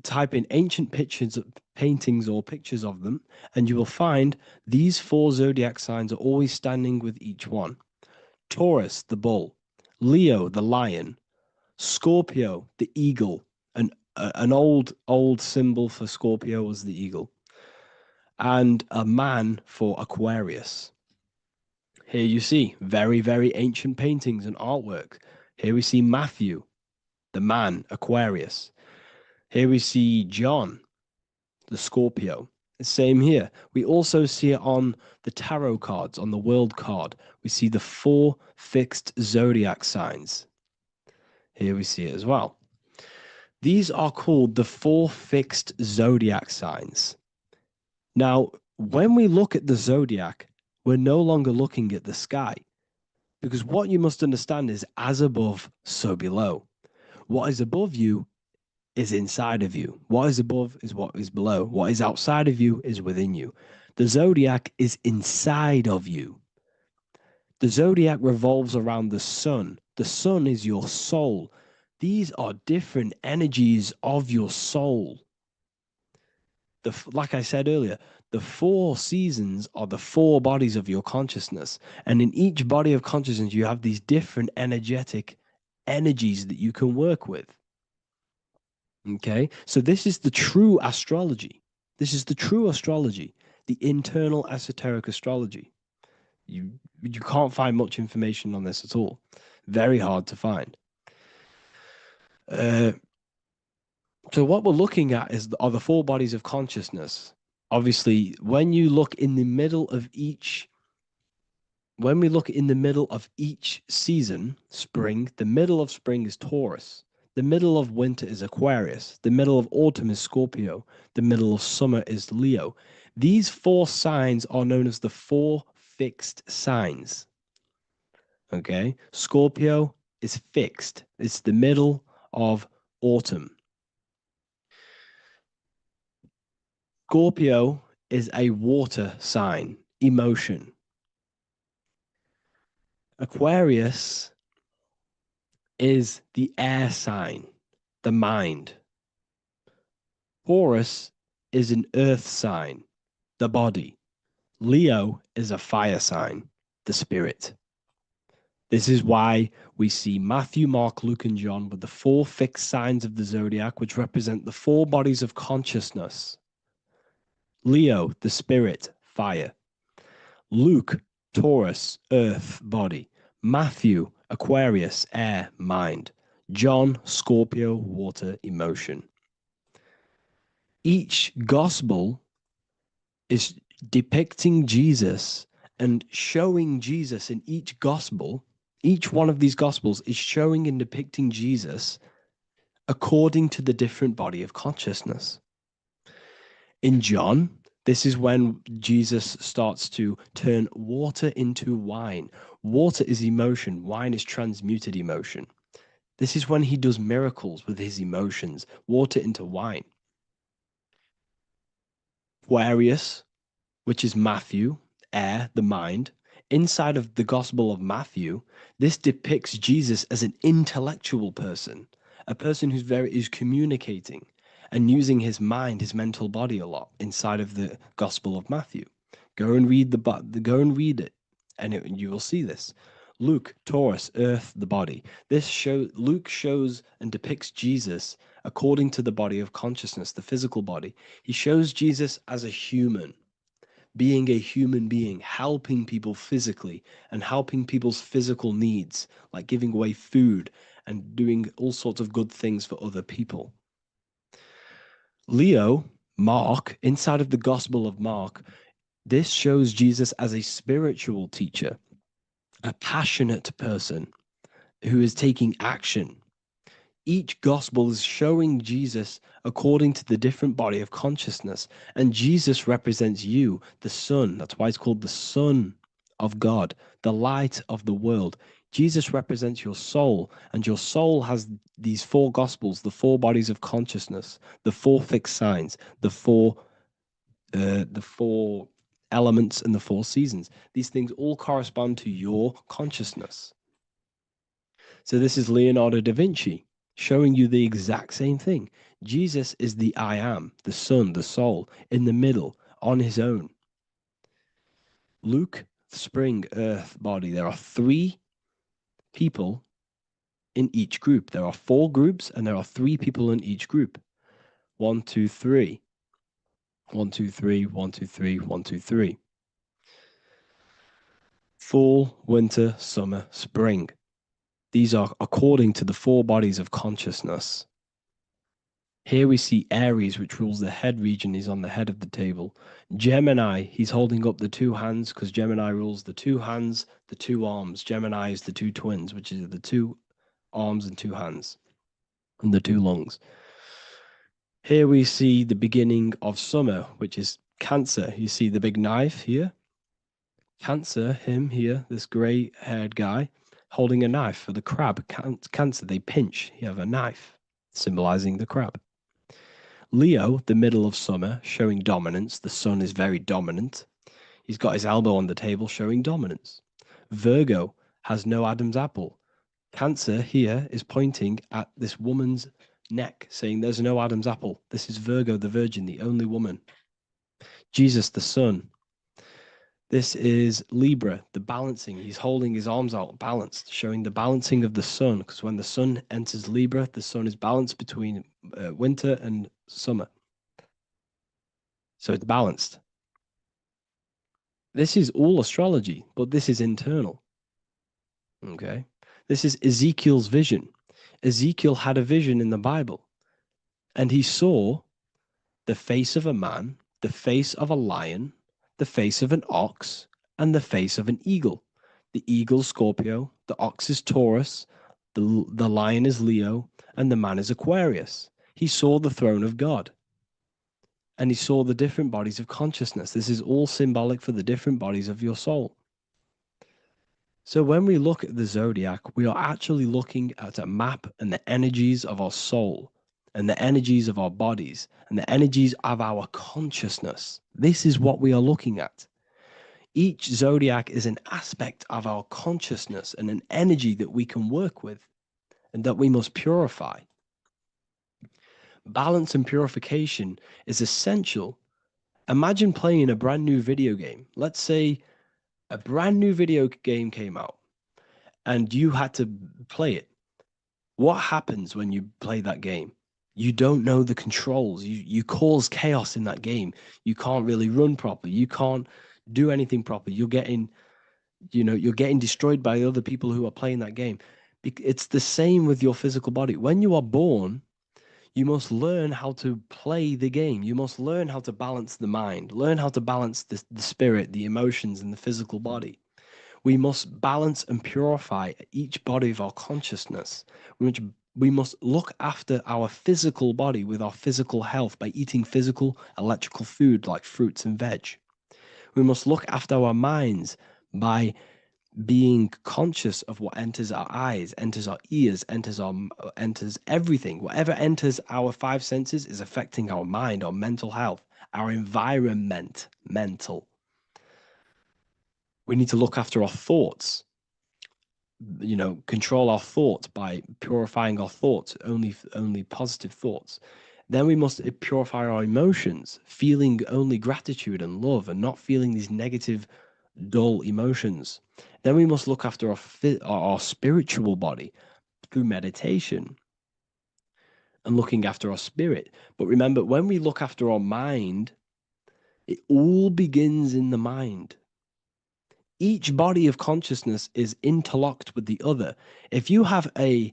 Speaker 1: type in ancient pictures, paintings or pictures of them, and you will find these 4 zodiac signs are always standing with each one. Taurus, the bull; Leo, the lion; Scorpio, the eagle. An old symbol for Scorpio was the eagle, and a man for Aquarius. Here you see very, very ancient paintings and artwork. Here we see Matthew, the man, Aquarius. Here we see John, the Scorpio. Same here. We also see it on the tarot cards, on the world card. We see the 4 fixed zodiac signs. Here we see it as well. These are called the 4 fixed zodiac signs. Now, when we look at the zodiac, we're no longer looking at the sky, because what you must understand is as above, so below. What is above you is inside of you. What is above is what is below. What is outside of you is within you. The zodiac is inside of you. The zodiac revolves around the sun. The sun is your soul. These are different energies of your soul. Like I said earlier, the 4 seasons are the 4 bodies of your consciousness. And in each body of consciousness, you have these different energetic energies that you can work with. Okay, so this is the true astrology. This is the true astrology, the internal esoteric astrology. You can't find much information on this at all. Very hard to find. So what we're looking at are the 4 bodies of consciousness. Obviously, when you look in the middle of each, when we look in the middle of each season, spring, the middle of spring is Taurus. The middle of winter is Aquarius. The middle of autumn is Scorpio. The middle of summer is Leo. These 4 signs are known as the 4 fixed signs. Okay, Scorpio is fixed. It's the middle of autumn. Scorpio is a water sign, emotion. Aquarius is the air sign, the mind. Taurus is an earth sign, the body. Leo is a fire sign, the spirit. This is why we see Matthew, Mark, Luke, and John with the 4 fixed signs of the zodiac, which represent the 4 bodies of consciousness. Leo, the spirit, fire. Luke, Taurus, earth, body. Matthew, Aquarius, air, mind. John, Scorpio, water, emotion. Each gospel is depicting Jesus and showing Jesus in each gospel. Each one of these gospels is showing and depicting Jesus according to the different body of consciousness. In John, this is when Jesus starts to turn water into wine. Water is emotion, wine is transmuted emotion. This is when he does miracles with his emotions, water into wine. Aquarius, which is Matthew, air, the mind. Inside of the Gospel of Matthew, this depicts Jesus as an intellectual person, a person who's communicating and using his mind, his mental body a lot inside of the Gospel of Matthew. Go and read it, and you will see this. Luke, Taurus, earth, the body. Luke shows and depicts Jesus according to the body of consciousness, the physical body. He shows Jesus as a human, being a human being, helping people physically and helping people's physical needs, like giving away food and doing all sorts of good things for other people. Leo, Mark, inside of the Gospel of Mark, this shows Jesus as a spiritual teacher, a passionate person who is taking action. Each gospel is showing Jesus according to the different body of consciousness. And Jesus represents you, the sun. That's why it's called the Son of God, the light of the world. Jesus represents your soul, and your soul has these four gospels, the four bodies of consciousness, the four fixed signs, the four elements, and the four seasons. These things all correspond to your consciousness. So this is Leonardo da Vinci showing you the exact same thing. Jesus is the I am, the sun, the soul, in the middle, on his own. Luke, spring, earth, body. There are three people in each group. There are four groups, and there are three people in each group. 1, 2, 3. 1, 2, 3, 1, 2, 3, 1, 2, 3. Fall, winter, summer, spring. These are according to the four bodies of consciousness. Here we see Aries, which rules the head region. He's on the head of the table. Gemini, he's holding up the two hands because Gemini rules the two hands, the two arms. Gemini is the two twins, which is the two arms and two hands, and the two lungs. Here we see the beginning of summer, which is Cancer. You see the big knife here. Cancer, him here, this gray-haired guy, holding a knife for the crab. Cancer, they pinch. You have a knife, symbolizing the crab. Leo, the middle of summer, showing dominance. The sun is very dominant. He's got his elbow on the table, showing dominance. Virgo has no Adam's apple. Cancer here is pointing at this woman's neck, saying there's no Adam's apple. This is Virgo, the virgin, the only woman. Jesus, the sun. This is Libra, the balancing. He's holding his arms out, balanced, showing the balancing of the sun. Because when the sun enters Libra, the sun is balanced between winter and summer. So it's balanced. This is all astrology, but this is internal. Okay. This is Ezekiel's vision. Ezekiel had a vision in the Bible, and he saw the face of a man, the face of a lion, the face of an ox, and the face of an eagle. The eagle, Scorpio, the ox is Taurus, the lion is Leo, and the man is Aquarius. He saw the throne of God, and he saw the different bodies of consciousness. This is all symbolic for the different bodies of your soul. So when we look at the zodiac, we are actually looking at a map and the energies of our soul, and the energies of our bodies, and the energies of our consciousness. This is what we are looking at. Each zodiac is an aspect of our consciousness and an energy that we can work with and that we must purify. Balance and purification is essential. Imagine playing a brand new video game. Let's say a brand new video game came out and you had to play it. What happens when you play that game? You don't know the controls. You cause chaos in that game. You can't really run properly. You can't do anything properly. You're getting destroyed by other people who are playing that game. It's the same with your physical body. When you are born, you must learn how to play the game. You must learn how to balance the mind, learn how to balance the spirit, the emotions, and the physical body. We must balance and purify each body of our consciousness. We We must look after our physical body with our physical health by eating physical, electrical food like fruits and veg. We must look after our minds by being conscious of what enters our eyes, enters our ears, enters everything. Whatever enters our five senses is affecting our mind, our mental health, our environment, mental. We need to look after our thoughts. Control our thoughts by purifying our thoughts, only positive thoughts. Then we must purify our emotions, feeling only gratitude and love and not feeling these negative, dull emotions. Then we must look after our spiritual body through meditation and looking after our spirit. But remember, when we look after our mind, it all begins in the mind. Each body of consciousness is interlocked with the other. If you have a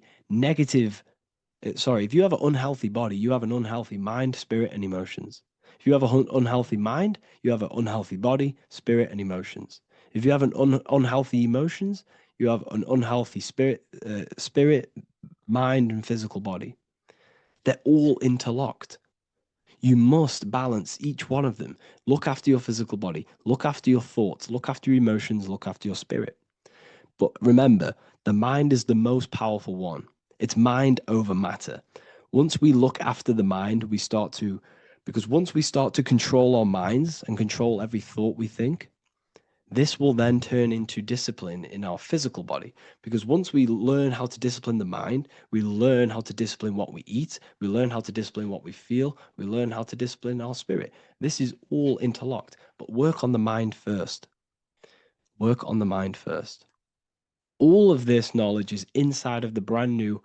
Speaker 1: if you have an unhealthy body, you have an unhealthy mind, spirit, and emotions. If you have an unhealthy mind, you have an unhealthy body, spirit, and emotions. If you have an unhealthy emotions, you have an unhealthy spirit, mind, and physical body. They're all interlocked. You must balance each one of them. Look after your physical body, look after your thoughts, look after your emotions, look after your spirit. But remember, the mind is the most powerful one. It's mind over matter. Once we look after the mind, because once we start to control our minds and control every thought we think, this will then turn into discipline in our physical body. Because once we learn how to discipline the mind, we learn how to discipline what we eat, we learn how to discipline what we feel, we learn how to discipline our spirit. This is all interlocked, but work on the mind first. Work on the mind first. All of this knowledge is inside of the brand new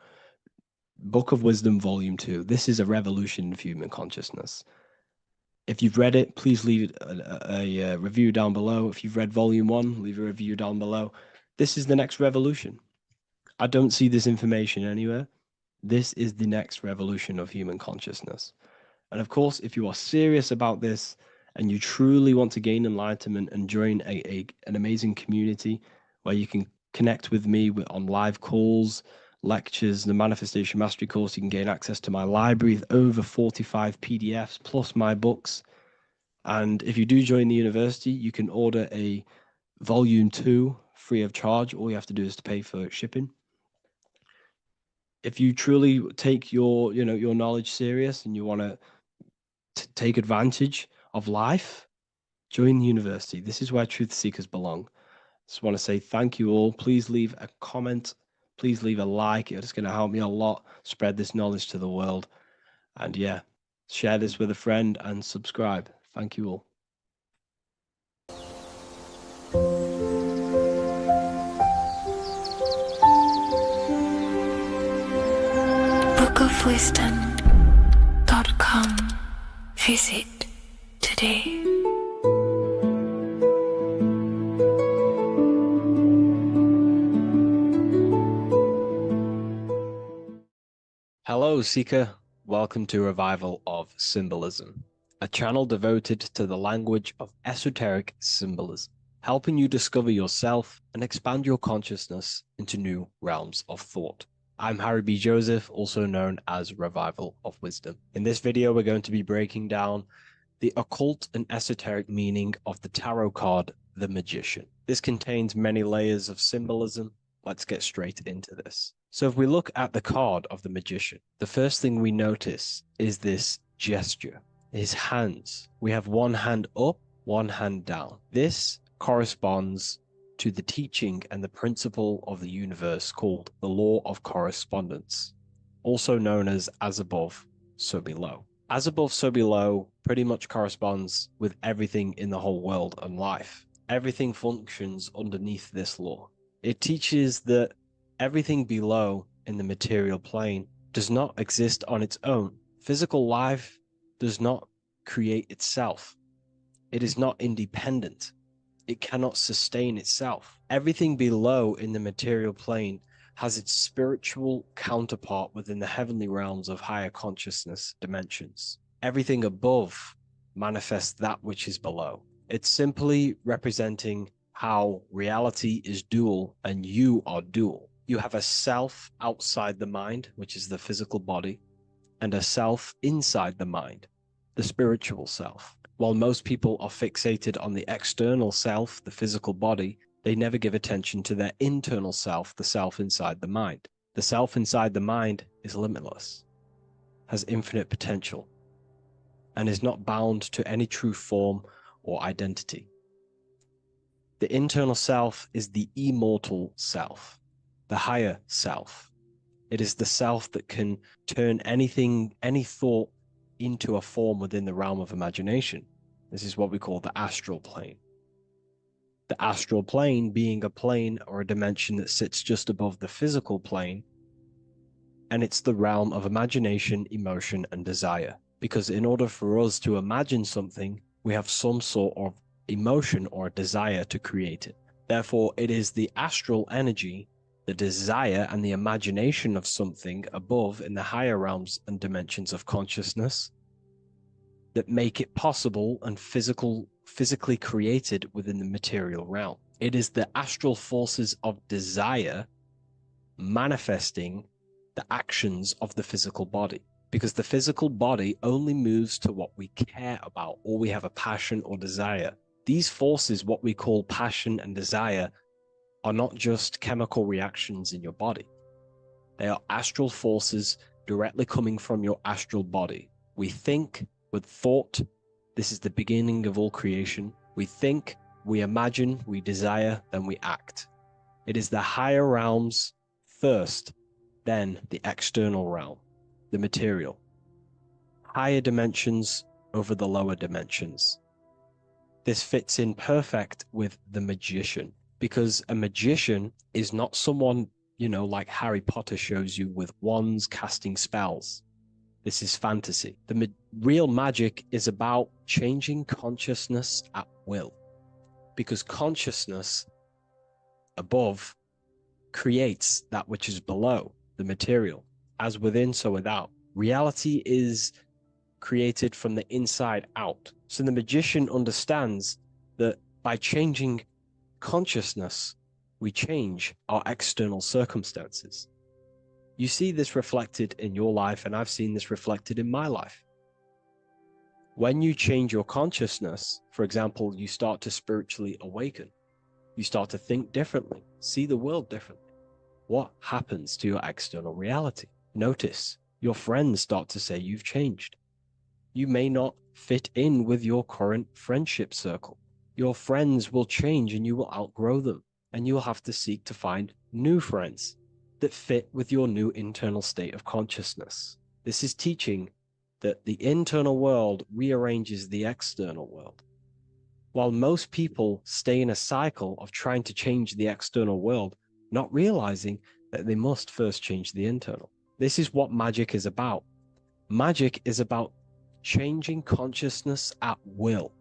Speaker 1: Book of Wisdom, Volume 2. This is a revolution of human consciousness. If you've read it, please leave a review down below. If you've read Volume 1, leave a review down below. This is the next revolution. I don't see this information anywhere. This is the next revolution of human consciousness. And of course, if you are serious about this and you truly want to gain enlightenment and join an amazing community where you can connect with me on live calls, lectures, the Manifestation Mastery course, you can gain access to my library with over 45 PDFs plus my books. And if you do join the university, you can order a Volume 2 free of charge. All you have to do is to pay for shipping. If you truly take your knowledge serious and you want to take advantage of life, join the university. This is where truth seekers belong. Just want to say thank you all. Please leave a comment. Please leave a like. It's going to help me a lot spread this knowledge to the world. And yeah, share this with a friend and subscribe. Thank you all.
Speaker 2: bookofwisdom.com. Visit today.
Speaker 1: Hello, Seeker. Welcome to Revival of Symbolism, a channel devoted to the language of esoteric symbolism, helping you discover yourself and expand your consciousness into new realms of thought. I'm Harry B. Joseph, also known as Revival of Wisdom. In this video, we're going to be breaking down the occult and esoteric meaning of the tarot card, the Magician. This contains many layers of symbolism. Let's get straight into this. So if we look at the card of the Magician, the first thing we notice is this gesture, his hands. We have one hand up, one hand down. This corresponds to the teaching and the principle of the universe called the law of correspondence, also known as above, so below. As above, so below pretty much corresponds with everything in the whole world and life. Everything functions underneath this law. It teaches that everything below in the material plane does not exist on its own. Physical life does not create itself. It is not independent. It cannot sustain itself. Everything below in the material plane has its spiritual counterpart within the heavenly realms of higher consciousness dimensions. Everything above manifests that which is below. It's simply representing how reality is dual and you are dual. You have a self outside the mind, which is the physical body, and a self inside the mind, the spiritual self. While most people are fixated on the external self, the physical body, they never give attention to their internal self, the self inside the mind. The self inside the mind is limitless, has infinite potential, and is not bound to any true form or identity. The internal self is the immortal self, the higher self. It is the self that can turn anything, any thought, into a form within the realm of imagination. This is what we call the astral plane. The astral plane being a plane or a dimension that sits just above the physical plane, and it's the realm of imagination, emotion, and desire. Because in order for us to imagine something, we have some sort of emotion or desire to create it. Therefore, it is the astral energy, the desire and the imagination of something above in the higher realms and dimensions of consciousness that make it possible and physically created within the material realm. It is the astral forces of desire manifesting the actions of the physical body, because the physical body only moves to what we care about or we have a passion or desire. These forces, what we call passion and desire, are not just chemical reactions in your body. They are astral forces directly coming from your astral body. We think with thought. This is the beginning of all creation. We think, we imagine, we desire, then we act. It is the higher realms first, then the external realm, the material. Higher dimensions over the lower dimensions. This fits in perfect with the magician, because a magician is not someone, like Harry Potter shows you with wands casting spells. This is fantasy. The real magic is about changing consciousness at will, because consciousness above creates that which is below, the material. As within, so without. Reality is created from the inside out. So the magician understands that by changing consciousness, we change our external circumstances. You see this reflected in your life, and I've seen this reflected in my life. When you change your consciousness, for example, you start to spiritually awaken. You start to think differently, see the world differently. What happens to your external reality? Notice your friends start to say you've changed. You may not fit in with your current friendship circle. Your friends will change and you will outgrow them, and you will have to seek to find new friends that fit with your new internal state of consciousness. This is teaching that the internal world rearranges the external world. While most people stay in a cycle of trying to change the external world, not realizing that they must first change the internal. This is what magic is about. Magic is about changing consciousness at will.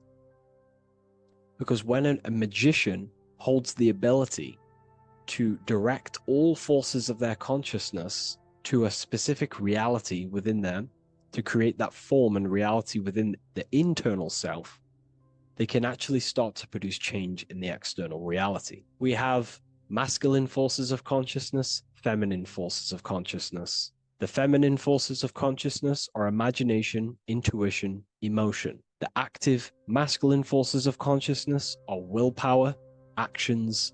Speaker 1: Because when a magician holds the ability to direct all forces of their consciousness to a specific reality within them, to create that form and reality within the internal self, they can actually start to produce change in the external reality. We have masculine forces of consciousness, feminine forces of consciousness. The feminine forces of consciousness are imagination, intuition, emotion. The active masculine forces of consciousness are willpower, actions,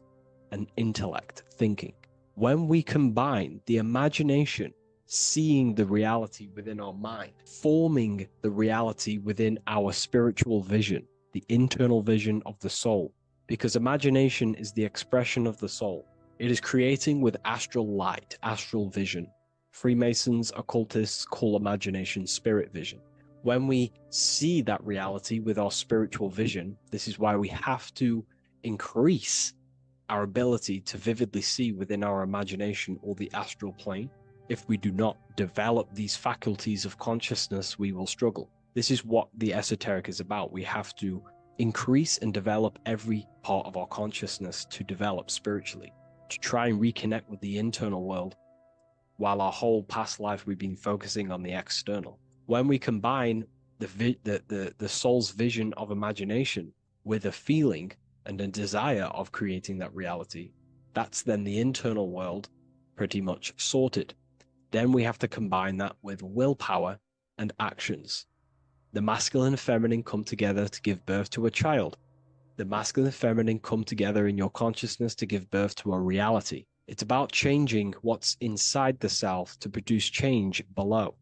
Speaker 1: and intellect, thinking. When we combine the imagination, seeing the reality within our mind, forming the reality within our spiritual vision, the internal vision of the soul, because imagination is the expression of the soul. It is creating with astral light, astral vision. Freemasons, occultists call imagination spirit vision. When we see that reality with our spiritual vision, this is why we have to increase our ability to vividly see within our imagination or the astral plane. If we do not develop these faculties of consciousness, we will struggle. This is what the esoteric is about. We have to increase and develop every part of our consciousness to develop spiritually, to try and reconnect with the internal world, while our whole past life we've been focusing on the external. When we combine the soul's vision of imagination with a feeling and a desire of creating that reality, that's then the internal world pretty much sorted. Then we have to combine that with willpower and actions. The masculine and feminine come together to give birth to a child. The masculine and feminine come together in your consciousness to give birth to a reality. It's about changing what's inside the self to produce change below.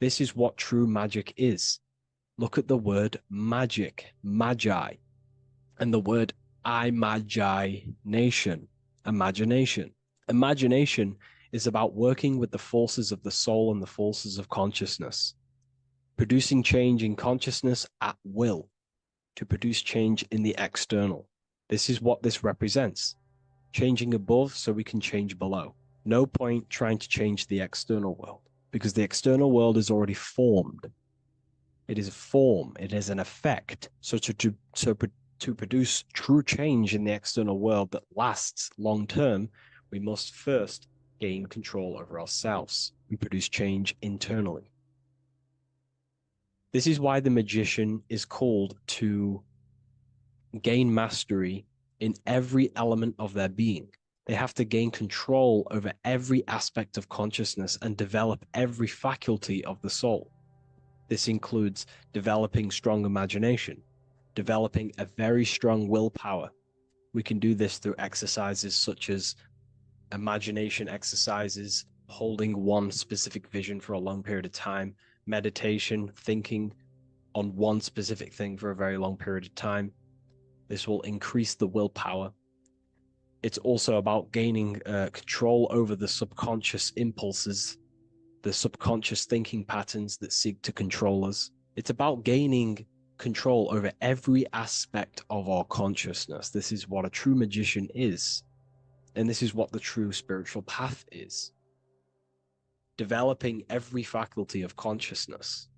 Speaker 1: This is what true magic is. Look at the word magic, magi, and the word imagination, imagination. Imagination is about working with the forces of the soul and the forces of consciousness, producing change in consciousness at will to produce change in the external. This is what this represents. Changing above so we can change below. No point trying to change the external world because the external world is already formed. It is a form, it is an effect. So to produce true change in the external world that lasts long term, we must first gain control over ourselves. We produce change internally. This is why the magician is called to gain mastery in every element of their being. They have to gain control over every aspect of consciousness and develop every faculty of the soul. This includes developing strong imagination, developing a very strong willpower. We can do this through exercises such as imagination exercises, holding one specific vision for a long period of time, meditation, thinking on one specific thing for a very long period of time. This will increase the willpower. It's also about gaining control over the subconscious impulses, the subconscious thinking patterns that seek to control us. It's about gaining control over every aspect of our consciousness. This is what a true magician is. And this is what the true spiritual path is. Developing every faculty of consciousness.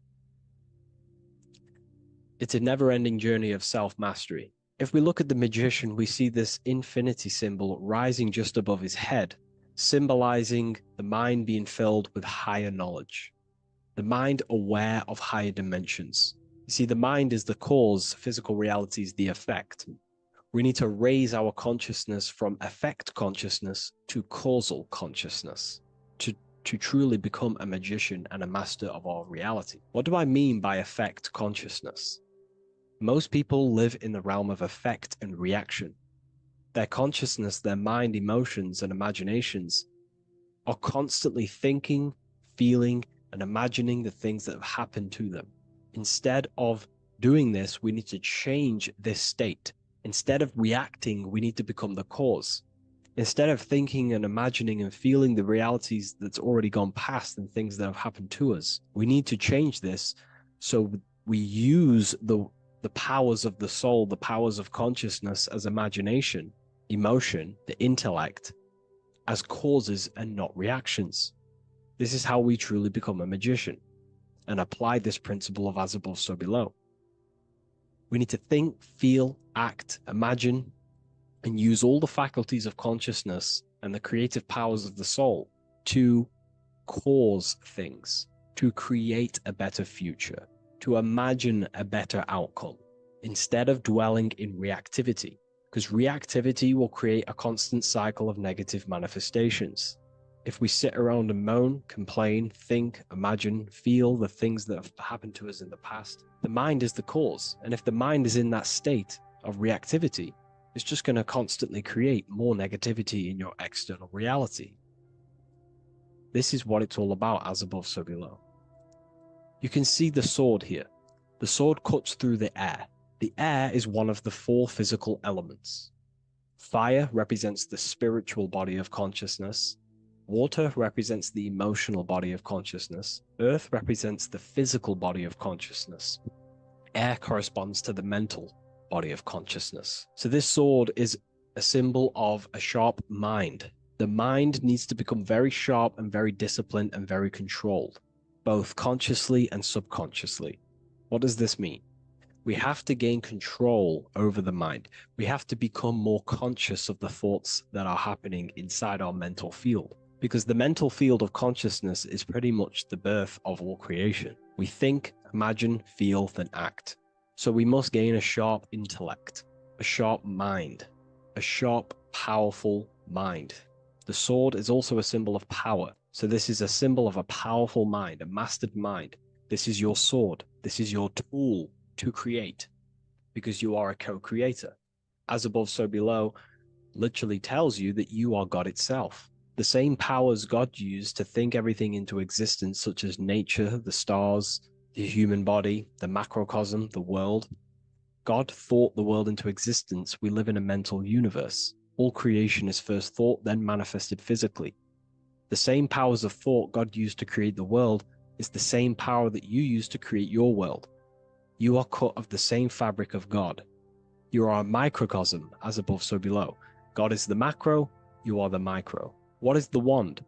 Speaker 1: It's a never-ending journey of self-mastery. If we look at the magician, we see this infinity symbol rising just above his head, symbolizing the mind being filled with higher knowledge. The mind aware of higher dimensions. You see, the mind is the cause, physical reality is the effect. We need to raise our consciousness from effect consciousness to causal consciousness to truly become a magician and a master of our reality. What do I mean by effect consciousness? Most people live in the realm of effect and reaction. Their consciousness, their mind, emotions, and imaginations are constantly thinking, feeling, and imagining the things that have happened to them. Instead of doing this, we need to change this state. Instead of reacting, we need to become the cause. Instead of thinking and imagining and feeling the realities that's already gone past and things that have happened to us, we need to change this so we use the powers of the soul, the powers of consciousness as imagination, emotion, the intellect, as causes and not reactions. This is how we truly become a magician and apply this principle of as above, so below. We need to think, feel, act, imagine, and use all the faculties of consciousness and the creative powers of the soul to cause things, to create a better future, to imagine a better outcome, instead of dwelling in reactivity, because reactivity will create a constant cycle of negative manifestations. If we sit around and moan, complain, think, imagine, feel the things that have happened to us in the past, the mind is the cause. And if the mind is in that state of reactivity, it's just going to constantly create more negativity in your external reality. This is what it's all about, as above, so below. You can see the sword here. The sword cuts through the air. The air is one of the 4 physical elements. Fire represents the spiritual body of consciousness. Water represents the emotional body of consciousness. Earth represents the physical body of consciousness. Air corresponds to the mental body of consciousness. So this sword is a symbol of a sharp mind. The mind needs to become very sharp and very disciplined and very controlled, both consciously and subconsciously. What does this mean? We have to gain control over the mind. We have to become more conscious of the thoughts that are happening inside our mental field, because the mental field of consciousness is pretty much the birth of all creation. We think, imagine, feel, then act. So we must gain a sharp intellect, a sharp mind, a sharp, powerful mind. The sword is also a symbol of power. So this is a symbol of a powerful mind, a mastered mind. This is your sword. This is your tool to create, because you are a co-creator. As above, so below literally tells you that you are God itself. The same powers God used to think everything into existence, such as nature, the stars, the human body, the macrocosm, the world. God thought the world into existence. We live in a mental universe. All creation is first thought, then manifested physically. The same powers of thought God used to create the world is the same power that you use to create your world. You are cut of the same fabric of God. You are a microcosm, as above, so below. God is the macro, you are the micro. What is the wand?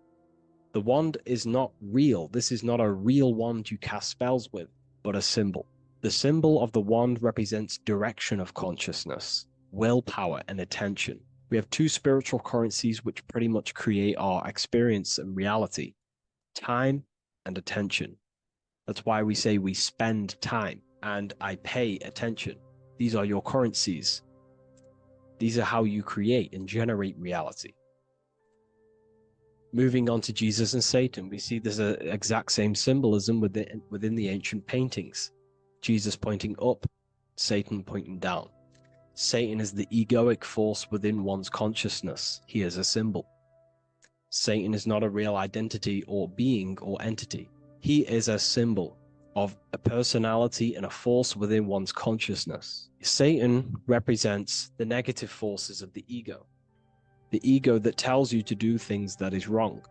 Speaker 1: The wand is not real. This is not a real wand you cast spells with, but a symbol. The symbol of the wand represents direction of consciousness, willpower, and attention. We have two spiritual currencies which pretty much create our experience and reality: time and attention. That's why we say we spend time and I pay attention. These are your currencies. These are how you create and generate reality. Moving on to Jesus and Satan, we see there's an exact same symbolism within the ancient paintings. Jesus pointing up, Satan pointing down. Satan is the egoic force within one's consciousness. He is a symbol. Satan is not a real identity or being or entity. He is a symbol of a personality and a force within one's consciousness. Satan represents the negative forces of the ego that tells you to do things that is wrong.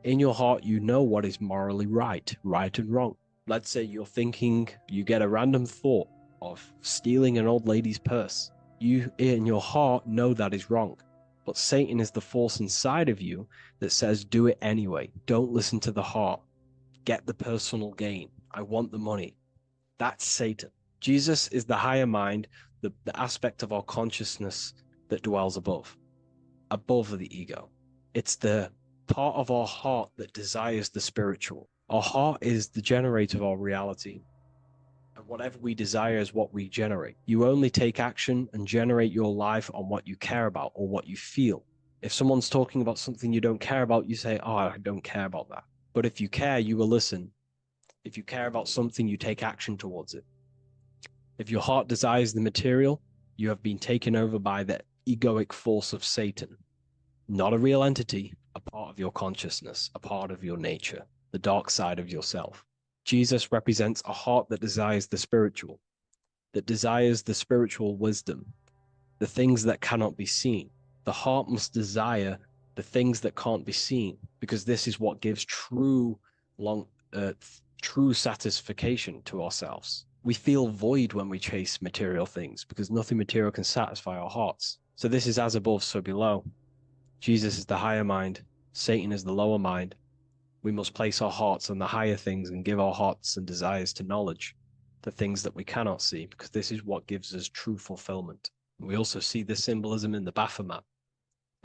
Speaker 1: In your heart, you know what is morally right and wrong. Let's say you're thinking, you get a random thought of stealing an old lady's purse. You, in your heart, know that is wrong. But Satan is the force inside of you that says, do it anyway. Don't listen to the heart. Get the personal gain. I want the money. That's Satan. Jesus is the higher mind, the aspect of our consciousness that dwells above the ego. It's the part of our heart that desires the spiritual. Our heart is the generator of our reality. And whatever we desire is what we generate. You only take action and generate your life on what you care about or what you feel. If someone's talking about something you don't care about, you say, oh, I don't care about that. But if you care, you will listen. If you care about something, you take action towards it. If your heart desires the material, you have been taken over by the egoic force of Satan. Not a real entity, a part of your consciousness, a part of your nature, the dark side of yourself. Jesus represents a heart that desires the spiritual wisdom, the things that cannot be seen. The heart must desire the things that can't be seen, because this is what gives true satisfaction to ourselves. We feel void when we chase material things, because nothing material can satisfy our hearts. So this is as above, so below. Jesus is the higher mind, Satan is the lower mind. We must place our hearts on the higher things and give our hearts and desires to knowledge, the things that we cannot see, because this is what gives us true fulfillment. We also see the symbolism in the Baphomet,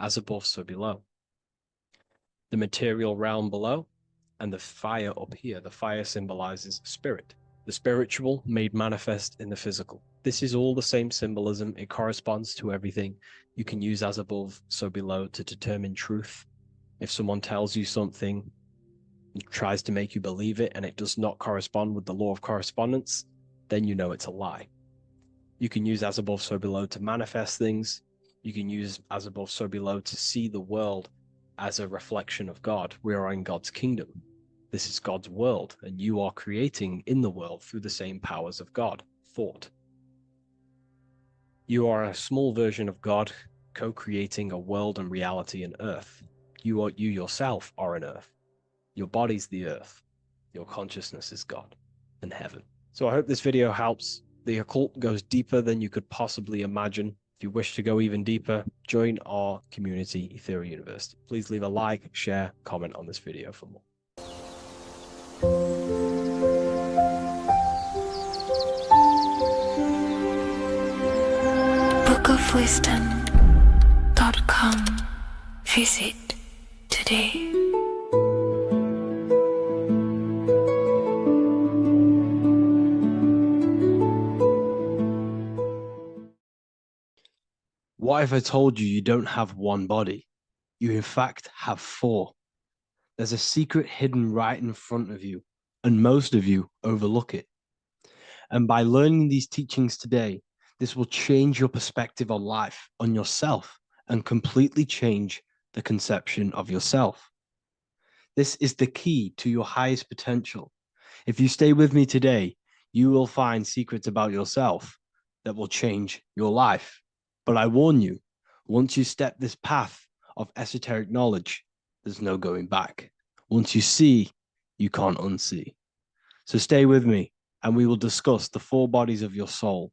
Speaker 1: as above, so below. The material realm below, and the fire up here. The fire symbolizes spirit, the spiritual made manifest in the physical. This is all the same symbolism. It corresponds to everything. You can use as above, so below to determine truth. If someone tells you something, tries to make you believe it, and it does not correspond with the law of correspondence, then you know it's a lie. You can use as above, so below to manifest things. You can use as above, so below to see the world as a reflection of God. We are in God's kingdom. This is God's world, and you are creating in the world through the same powers of God, thought. You are a small version of God, co-creating a world and reality in earth. You yourself are an earth. Your body's the earth. Your consciousness is God and heaven. So I hope this video helps. The occult goes deeper than you could possibly imagine. If you wish to go even deeper, join our community, Ethereal University. Please leave a like, share, comment on this video for more.
Speaker 2: bookofwisdom.com. Visit today.
Speaker 1: What if I told you you don't have one body? You in fact have four. There's a secret hidden right in front of you, and most of you overlook it. And by learning these teachings today, this will change your perspective on life, on yourself, and completely change the conception of yourself. This is the key to your highest potential. If you stay with me today, you will find secrets about yourself that will change your life. But I warn you, once you step this path of esoteric knowledge, there's no going back. Once you see, you can't unsee. So stay with me, and we will discuss the four bodies of your soul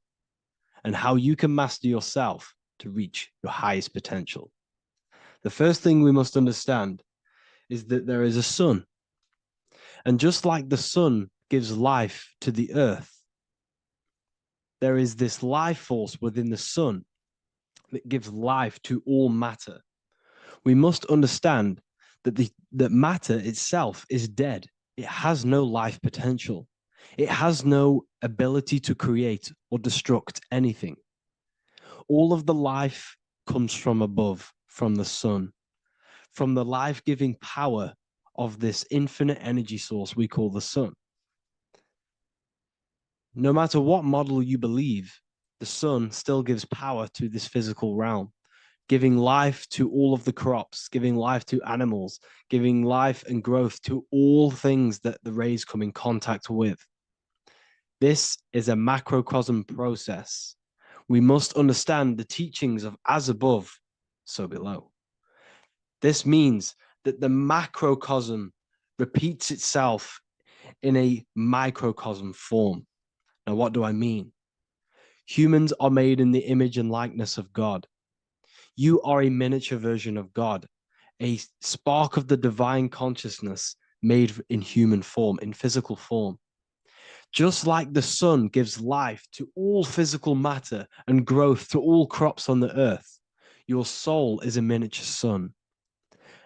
Speaker 1: and how you can master yourself to reach your highest potential. The first thing we must understand is that there is a sun. And just like the sun gives life to the earth, there is this life force within the sun that gives life to all matter. We must understand that that matter itself is dead. It has no life potential. It has no ability to create or destruct anything. All of the life comes from above, from the sun, from the life-giving power of this infinite energy source we call the sun. No matter what model you believe, the sun still gives power to this physical realm, giving life to all of the crops, giving life to animals, giving life and growth to all things that the rays come in contact with. This is a macrocosm process. We must understand the teachings of as above, so below. This means that the macrocosm repeats itself in a microcosm form. Now, what do I mean? Humans are made in the image and likeness of God. You are a miniature version of God, a spark of the divine consciousness made in human form, in physical form. Just like the sun gives life to all physical matter and growth to all crops on the earth, your soul is a miniature sun.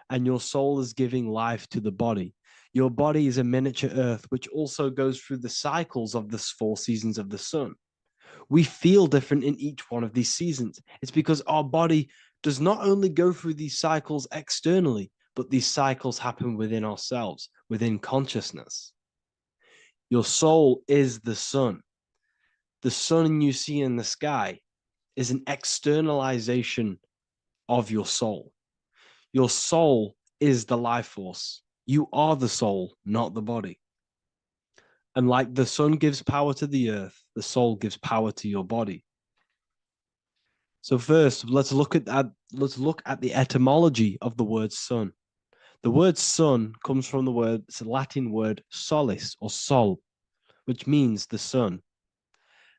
Speaker 1: And your soul is giving life to the body. Your body is a miniature earth, which also goes through the cycles of the 4 seasons of the sun. We feel different in each one of these seasons. It's because our body does not only go through these cycles externally, but these cycles happen within ourselves, within consciousness. Your soul is the sun. The sun you see in the sky is an externalization of your soul. Your soul is the life force. You are the soul, not the body. And like the sun gives power to the earth, the soul gives power to your body. So first, let's look at the etymology of the word sun. The word sun comes from it's a Latin word solis or sol, which means the sun.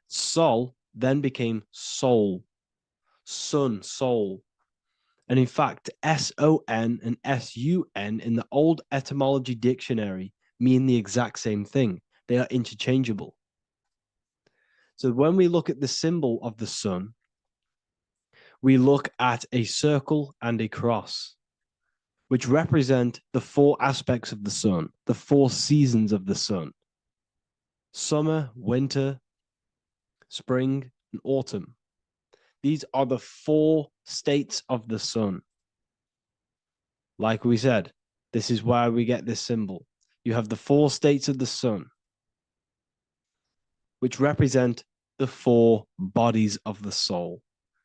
Speaker 1: Sol then became soul, sun, soul. And in fact, S-O-N and S-U-N in the old etymology dictionary mean the exact same thing. They are interchangeable. So when we look at the symbol of the sun, we look at a circle and a cross, which represent the 4 aspects of the sun, the 4 seasons of the sun: summer, winter, spring, and autumn. These are the 4 states of the sun. Like we said, this is where we get this symbol. You have the 4 states of the sun, which represent the 4 bodies of the soul.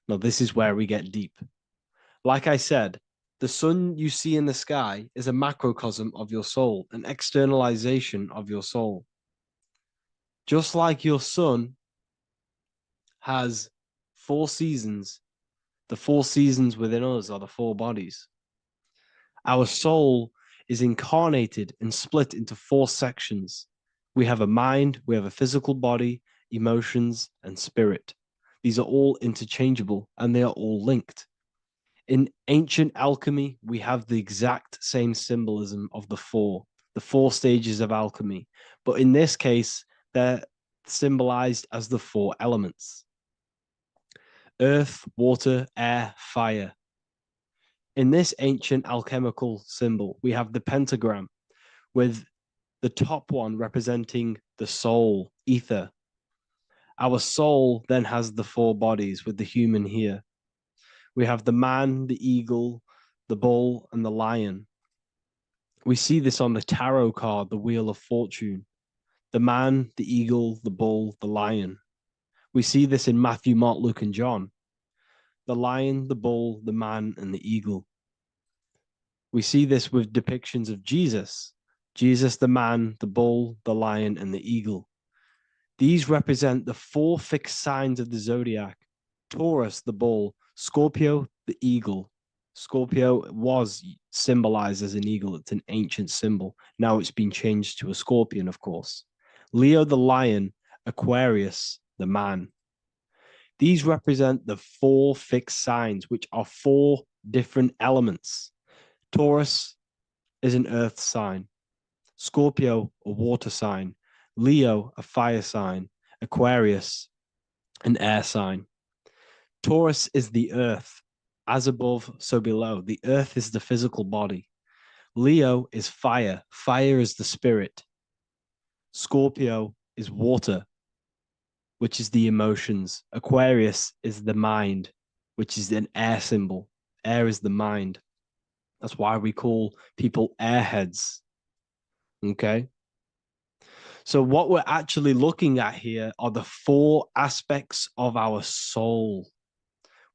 Speaker 1: Now, this is where we get deep. Like I said, the sun you see in the sky is a macrocosm of your soul, an externalization of your soul. Just like your sun has 4 seasons, the 4 seasons within us are the 4 bodies. Our soul is incarnated and split into 4 sections. We have a mind, we have a physical body, emotions, and spirit. These are all interchangeable and they are all linked. In ancient alchemy, we have the exact same symbolism of the 4 stages of alchemy. But in this case, they're symbolized as the 4 elements: earth, water, air, fire. In this ancient alchemical symbol, we have the pentagram, with the top one representing the soul, ether. Our soul then has the 4 bodies, with the human here. We have the man, the eagle, the bull, and the lion. We see this on the tarot card, the Wheel of Fortune. The man, the eagle, the bull, the lion. We see this in Matthew, Mark, Luke, and John. The lion, the bull, the man, and the eagle. We see this with depictions of Jesus. Jesus, the man, the bull, the lion, and the eagle. These represent the 4 fixed signs of the zodiac. Taurus, the bull. Scorpio, the eagle. Scorpio was symbolized as an eagle. It's an ancient symbol. Now it's been changed to a scorpion, of course. Leo, the lion. Aquarius, the man. These represent the 4 fixed signs, which are 4 different elements. Taurus is an earth sign. Scorpio, a water sign. Leo, a fire sign. Aquarius, an air sign. Taurus is the earth. As above, so below. The earth is the physical body. Leo is fire. Fire is the spirit. Scorpio is water, which is the emotions. Aquarius is the mind, which is an air symbol. Air is the mind. That's why we call people airheads. Okay? So what we're actually looking at here are the 4 aspects of our soul.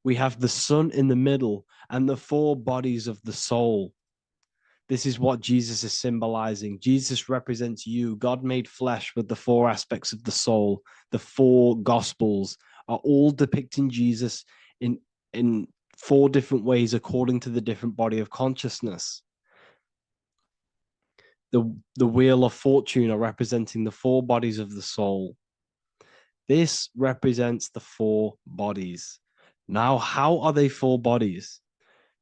Speaker 1: We have the sun in the middle and the 4 bodies of the soul. This is what Jesus is symbolizing. Jesus represents you. God made flesh with the 4 aspects of the soul. The 4 gospels are all depicting Jesus in 4 different ways according to the different body of consciousness. The Wheel of Fortune are representing the 4 bodies of the soul. This represents the 4 bodies. Now, how are they 4 bodies?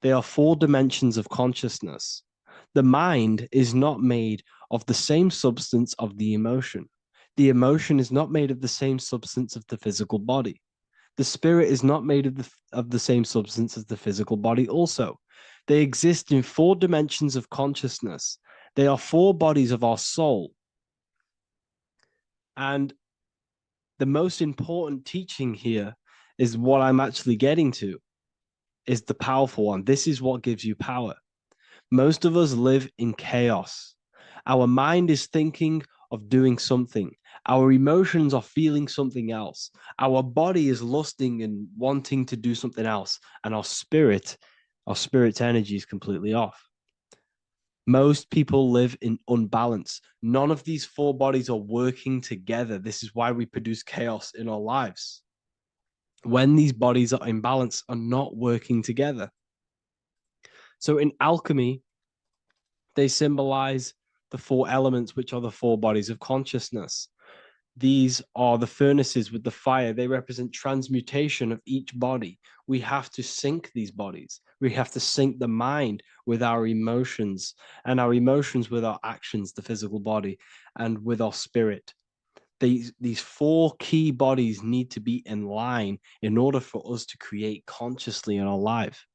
Speaker 1: They are 4 dimensions of consciousness. The mind is not made of the same substance of the emotion. The emotion is not made of the same substance of the physical body. The spirit is not made of the same substance as the physical body also. They exist in 4 dimensions of consciousness. They are 4 bodies of our soul. And the most important teaching here is what I'm actually getting to, is the powerful one. This is what gives you power. Most of us live in chaos. Our mind is thinking of doing something. Our emotions are feeling something else. Our body is lusting and wanting to do something else. And our spirit's energy is completely off. Most people live in unbalance. None of these 4 bodies are working together. This is why we produce chaos in our lives. When these bodies are in balance, are not working together. So in alchemy, they symbolize the 4 elements, which are the 4 bodies of consciousness. These are the furnaces with the fire. They represent transmutation of each body. We have to sync these bodies. We have to sync the mind with our emotions, and our emotions with our actions, the physical body, and with our spirit. These 4 key bodies need to be in line in order for us to create consciously in our life.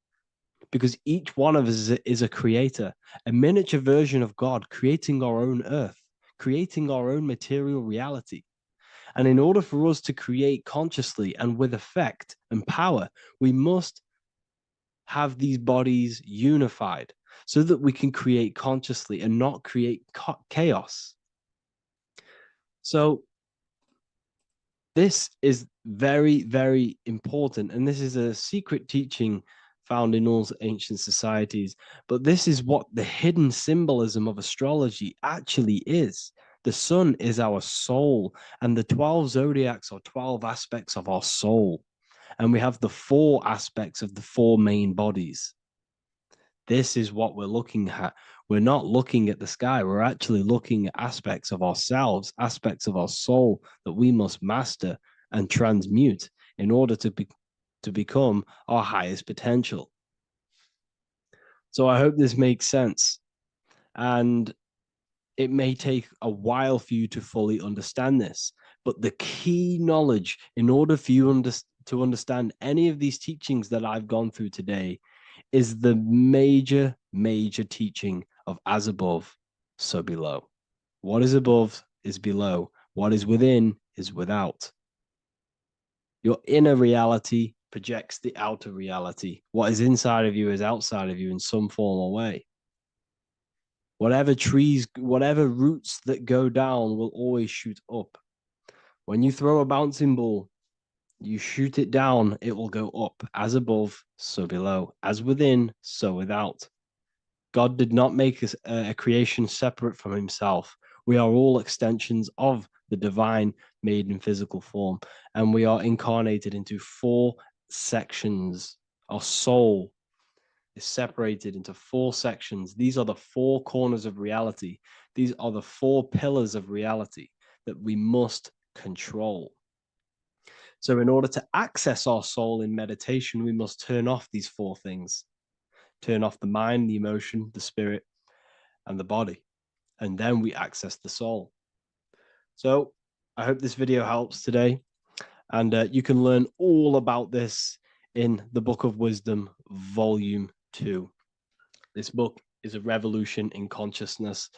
Speaker 1: Because each one of us is a creator, a miniature version of God, creating our own earth, creating our own material reality. And in order for us to create consciously and with effect and power, we must have these bodies unified so that we can create consciously and not create chaos. So this is very, very important. And this is a secret teaching found in all ancient societies. But this is what the hidden symbolism of astrology actually is. The sun is our soul, and the 12 zodiacs are 12 aspects of our soul. And we have the 4 aspects of the 4 main bodies. This is what we're looking at. We're not looking at the sky. We're actually looking at aspects of ourselves, aspects of our soul that we must master and transmute in order to become our highest potential. So I hope this makes sense. And it may take a while for you to fully understand this, but the key knowledge in order for you to understand any of these teachings that I've gone through today is the major, major teaching of as above, so below. What is above is below. What is within is without. Your inner reality projects the outer reality. What is inside of you is outside of you in some form or way. Whatever trees, whatever roots that go down will always shoot up. When you throw a bouncing ball, you shoot it down, it will go up. As above, so below. As within, so without. God did not make a creation separate from himself. We are all extensions of the divine made in physical form, and we are incarnated into 4 sections. Our soul is separated into 4 sections. These are the 4 corners of reality. These are the 4 pillars of reality that we must control. So in order to access our soul in meditation, we must turn off these 4 things. Turn off the mind, the emotion, the spirit, and the body. And then we access the soul. So I hope this video helps today. And you can learn all about this in the Book of Wisdom, Volume 2. This book is a revolution in consciousness.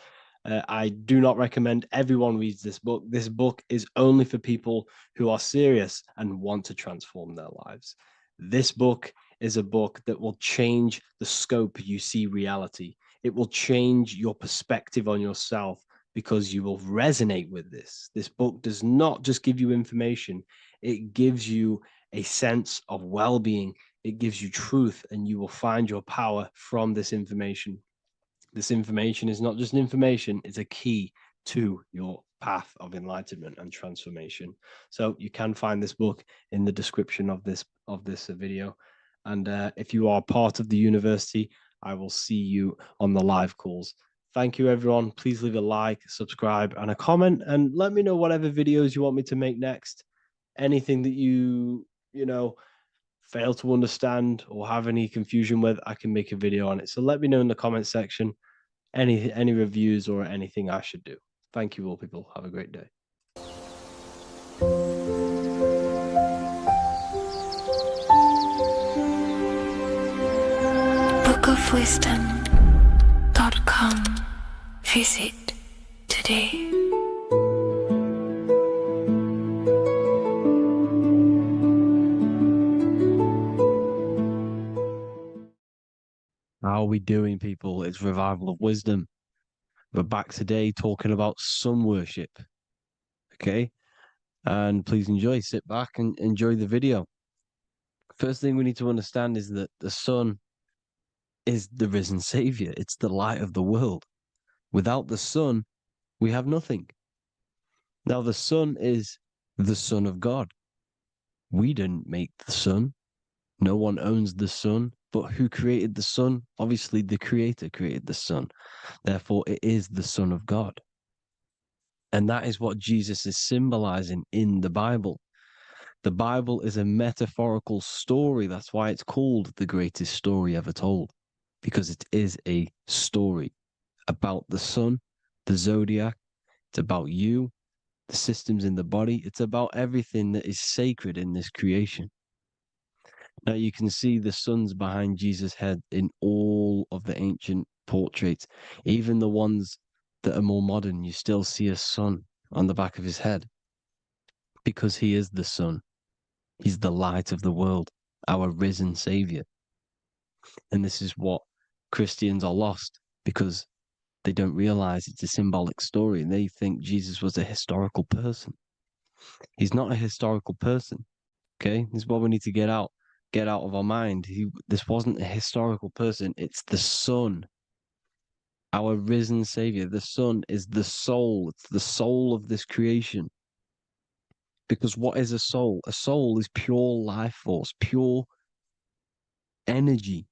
Speaker 1: I do not recommend everyone reads this book. This book is only for people who are serious and want to transform their lives. This book is a book that will change the scope you see reality. It will change your perspective on yourself because you will resonate with this. This book does not just give you information. It gives you a sense of well-being. It gives you truth, and you will find your power from this information. This information is not just information, it's a key to your path of enlightenment and transformation. So you can find this book in the description of this video. And if you are part of the university, I will see you on the live calls. Thank you, everyone. Please leave a like, subscribe, and a comment, and let me know whatever videos you want me to make next. Anything that you fail to understand or have any confusion with, I can make a video on it. So let me know in the comment section any reviews or anything I should do. Thank you all, people. Have a great day.
Speaker 2: bookofwisdom.com. Visit today.
Speaker 1: How are we doing, people? It's Revival of Wisdom. We're back today talking about sun worship. Okay? And please enjoy. Sit back and enjoy the video. First thing we need to understand is that the sun is the risen savior. It's the light of the world. Without the sun, we have nothing. Now, the sun is the Son of God. We didn't make the sun. No one owns the sun. But who created the sun? Obviously, the Creator created the sun. Therefore, it is the Son of God. And that is what Jesus is symbolizing in the Bible. The Bible is a metaphorical story. That's why it's called the greatest story ever told, because it is a story about the sun, the zodiac. It's about you, the systems in the body. It's about everything that is sacred in this creation. Now you can see the suns behind Jesus' head in all of the ancient portraits, even the ones that are more modern. You still see a sun on the back of his head because he is the sun. He's the light of the world, our risen savior. And this is what Christians are lost because they don't realize it's a symbolic story and they think Jesus was a historical person. He's not a historical person. Okay, this is what we need to get out of our mind. This wasn't a historical person. It's the sun, our risen savior. The sun is the soul. It's the soul of this creation. Because what is a soul? A soul is pure life force, pure energy.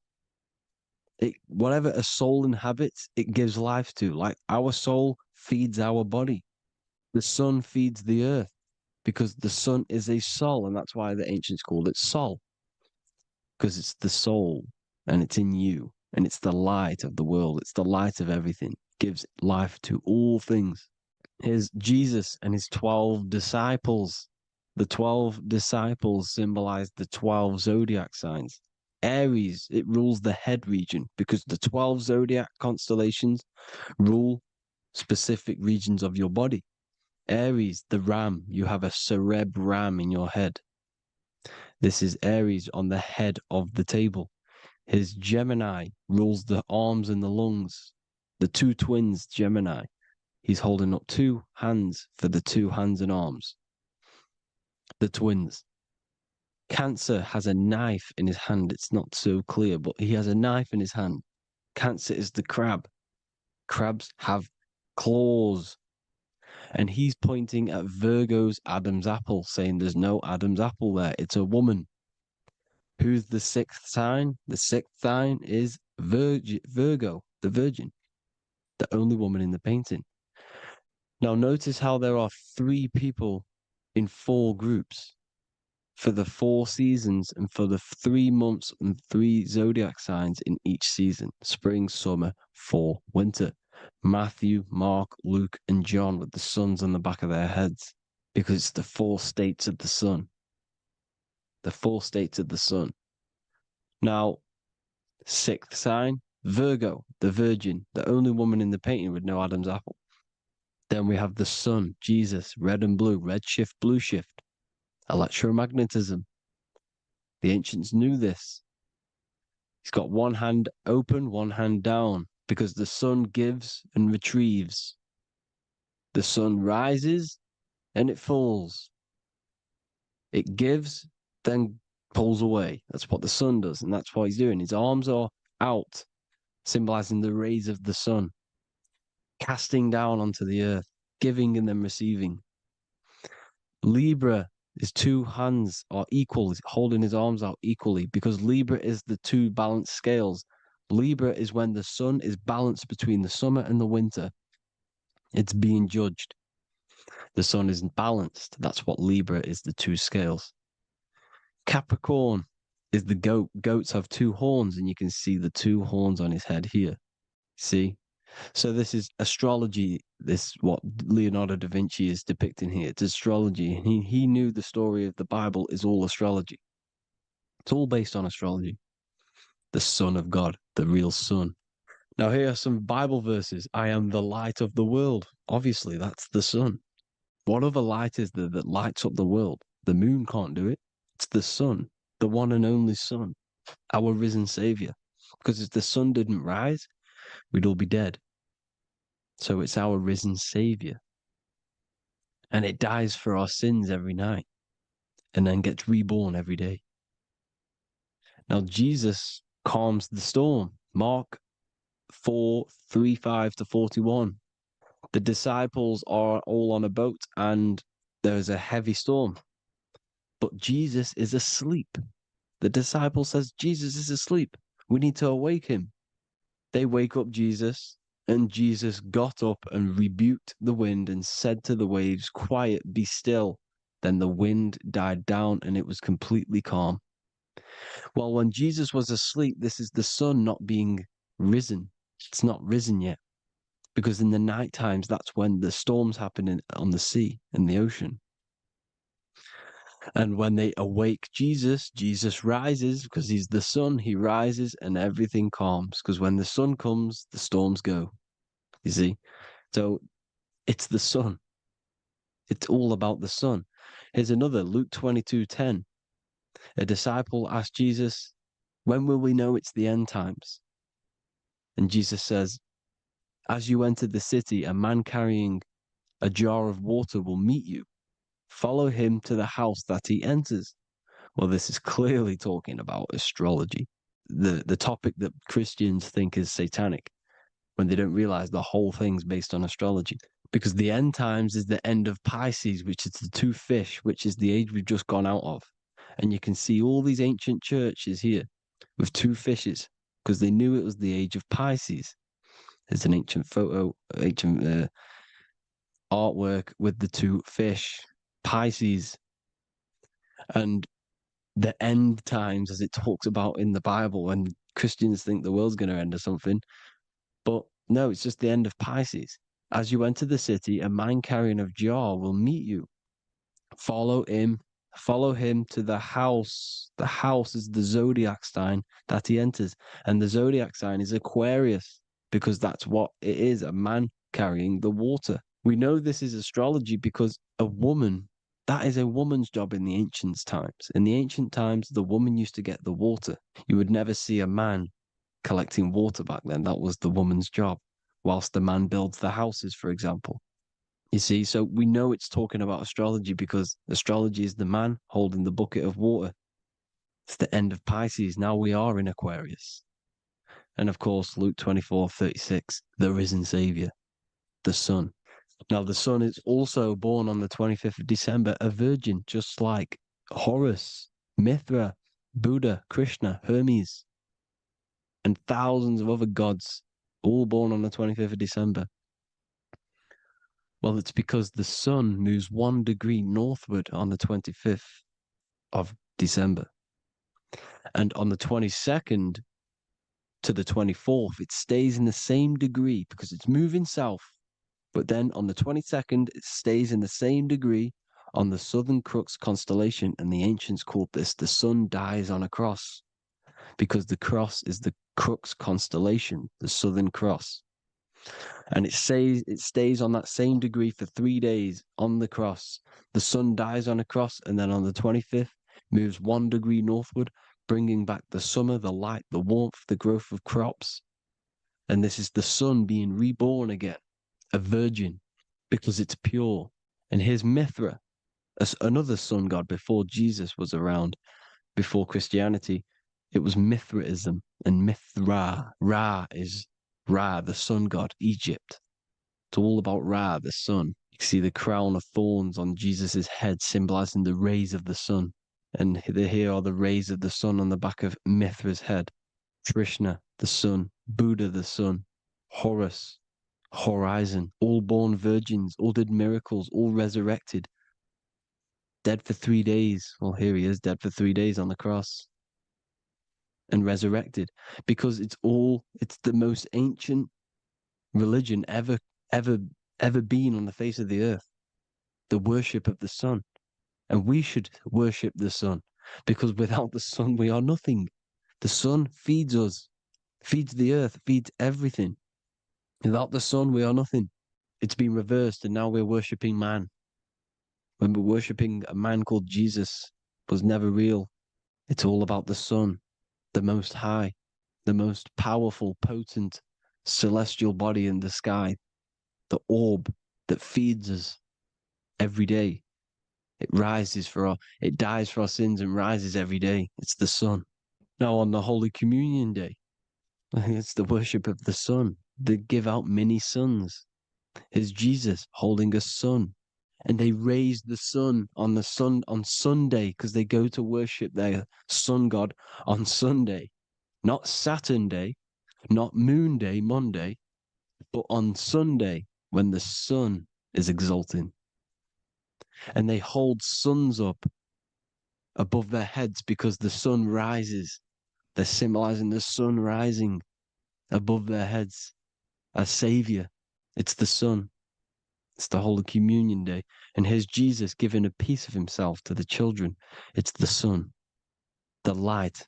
Speaker 1: Whatever a soul inhabits, it gives life to. Like our soul feeds our body. The sun feeds the earth because the sun is a soul, and that's why the ancients called it Sol. Because it's the soul and it's in you and it's the light of the world. It's the light of everything. It gives life to all things. Here's Jesus and his 12 disciples. The 12 disciples symbolize the 12 zodiac signs. Aries, it rules the head region because the 12 zodiac constellations rule specific regions of your body. Aries, the ram, you have a cerebrum in your head.
Speaker 7: This is Aries on the head of the table. His Gemini rules the arms and the lungs. The two twins, Gemini. He's holding up two hands for the two hands and arms. The twins. Cancer has a knife in his hand. It's not so clear, but he has a knife in his hand. Cancer is the crab. Crabs have claws. And he's pointing at Virgo's Adam's apple, saying there's no Adam's apple there. It's a woman. Who's the sixth sign? The sixth sign is Virgo, the Virgin, the only woman in the painting. Now notice how there are 3 people in 4 groups for the 4 seasons and for the 3 months and 3 zodiac signs in each season: spring, summer, fall, winter. Matthew, Mark, Luke, and John with the suns on the back of their heads, because it's the 4 states of the sun. The 4 states of the sun. Now, 6th sign, Virgo, the Virgin, the only woman in the painting with no Adam's apple. Then we have the sun, Jesus, red and blue, red shift, blue shift. Electromagnetism. The ancients knew this. He's got one hand open, one hand down, because the sun gives and retrieves. The sun rises and it falls. It gives, then pulls away. That's what the sun does, and that's what he's doing. His arms are out, symbolizing the rays of the sun, casting down onto the earth, giving and then receiving. Libra, his 2 hands are equal, he's holding his arms out equally, because Libra is the 2 balanced scales. Libra is when the sun is balanced between the summer and the winter. It's being judged. The sun isn't balanced. That's what Libra is, the 2 scales. Capricorn is the goat. Goats have 2 horns, and you can see the 2 horns on his head here. See? So this is astrology. This is what Leonardo da Vinci is depicting here. It's astrology. He knew the story of the Bible is all astrology. It's all based on astrology. The Son of God, the real sun. Now here are some Bible verses. I am the light of the world. Obviously, that's the sun. What other light is there that lights up the world? The moon can't do it. It's the sun, the one and only sun, our risen Savior. Because if the sun didn't rise, we'd all be dead. So it's our risen Savior. And it dies for our sins every night and then gets reborn every day. Now Jesus calms the storm. Mark 4:35-41. The disciples are all on a boat and there's a heavy storm. But Jesus is asleep. The disciple says, Jesus is asleep. We need to awake him. They wake up Jesus, and Jesus got up and rebuked the wind and said to the waves, quiet, be still. Then the wind died down and it was completely calm. Well, when Jesus was asleep, this is the sun not being risen. It's not risen yet. Because in the night times, that's when the storms happen on the sea and the ocean. And when they awake Jesus, Jesus rises because he's the sun. He rises and everything calms. Because when the sun comes, the storms go. You see? So it's the sun. It's all about the sun. Here's another, Luke 22:10. A disciple asked Jesus, when will we know it's the end times? And Jesus says, as you enter the city, a man carrying a jar of water will meet you. Follow him to the house that he enters. Well, this is clearly talking about astrology, the topic that Christians think is satanic, when they don't realize the whole thing's based on astrology. Because the end times is the end of Pisces, which is the 2 fish, which is the age we've just gone out of. And you can see all these ancient churches here with 2 fishes, because they knew it was the age of Pisces. There's an ancient photo, ancient artwork with the 2 fish. Pisces, and the end times, as it talks about in the Bible, and Christians think the world's going to end or something, but no, it's just the end of Pisces. As you enter the city, a man carrying a jar will meet you. Follow him to the house. The house is the zodiac sign that he enters, and the zodiac sign is Aquarius, because that's what it is, a man carrying the water. We know this is astrology because a woman That is a woman's job in the ancient times. In the ancient times, the woman used to get the water. You would never see a man collecting water back then. That was the woman's job, whilst the man builds the houses, for example. You see, so we know it's talking about astrology because astrology is the man holding the bucket of water. It's the end of Pisces. Now we are in Aquarius. And of course, Luke 24:36, the risen Savior, the Son. Now, the Son is also born on the 25th of December, a virgin, just like Horus, Mithra, Buddha, Krishna, Hermes, and thousands of other gods, all born on the 25th of December. Well, it's because the sun moves 1 degree northward on the 25th of December. And on the 22nd to the 24th, it stays in the same degree because it's moving south. But then on the 22nd, it stays in the same degree on the Southern Crux constellation. And the ancients called this the sun dies on a cross because the cross is the Crux constellation, the Southern Cross. And it stays on that same degree for 3 days on the cross. The sun dies on a cross, and then on the 25th, moves 1 degree northward, bringing back the summer, the light, the warmth, the growth of crops. And this is the sun being reborn again, a virgin, because it's pure. And here's Mithra, another sun god before Jesus was around, before Christianity. It was Mithraism, and Mithra, Ra is Ra, the sun god, Egypt. It's all about Ra, the sun. You can see the crown of thorns on Jesus's head, symbolizing the rays of the sun. And here are the rays of the sun on the back of Mithra's head. Krishna, the sun. Buddha, the sun. Horus, horizon. All born virgins, all did miracles, all resurrected. Dead for 3 days. Well, here he is, dead for 3 days on the cross. And resurrected, because it's the most ancient religion ever been on the face of the earth, the worship of the sun. And we should worship the sun, because without the sun we are nothing. The sun feeds us, feeds the earth, feeds everything. Without the sun we are nothing. It's been reversed, and now we're worshipping man. When we're worshipping a man called Jesus, was never real. It's all about the sun, the most high, the most powerful, potent, celestial body in the sky, the orb that feeds us every day. It dies for our sins and rises every day. It's the sun. Now on the Holy Communion Day, it's the worship of the sun. They give out mini suns. It's Jesus holding a sun. And they raise the sun on Sunday because they go to worship their sun god on Sunday. Not Saturn Day, not Moon Day, Monday, but on Sunday when the sun is exalting. And they hold suns up above their heads because the sun rises. They're symbolizing the sun rising above their heads as Savior. It's the sun. It's the Holy Communion Day. And here's Jesus giving a piece of himself to the children. It's the sun, the light.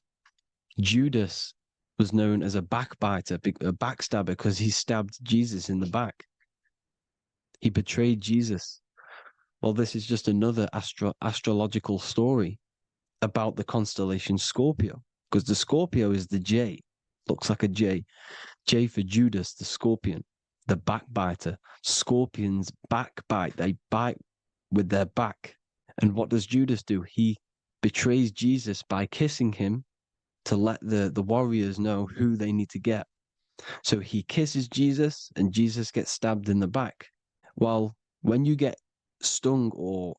Speaker 7: Judas was known as a backbiter, a backstabber, because he stabbed Jesus in the back. He betrayed Jesus. Well, this is just another astrological story about the constellation Scorpio, because the Scorpio is the J, looks like a J. J for Judas, the scorpion, the backbiter. Scorpions backbite, they bite with their back. And what does Judas do? He betrays Jesus by kissing him to let the warriors know who they need to get. So he kisses Jesus and Jesus gets stabbed in the back. Well, when you get stung or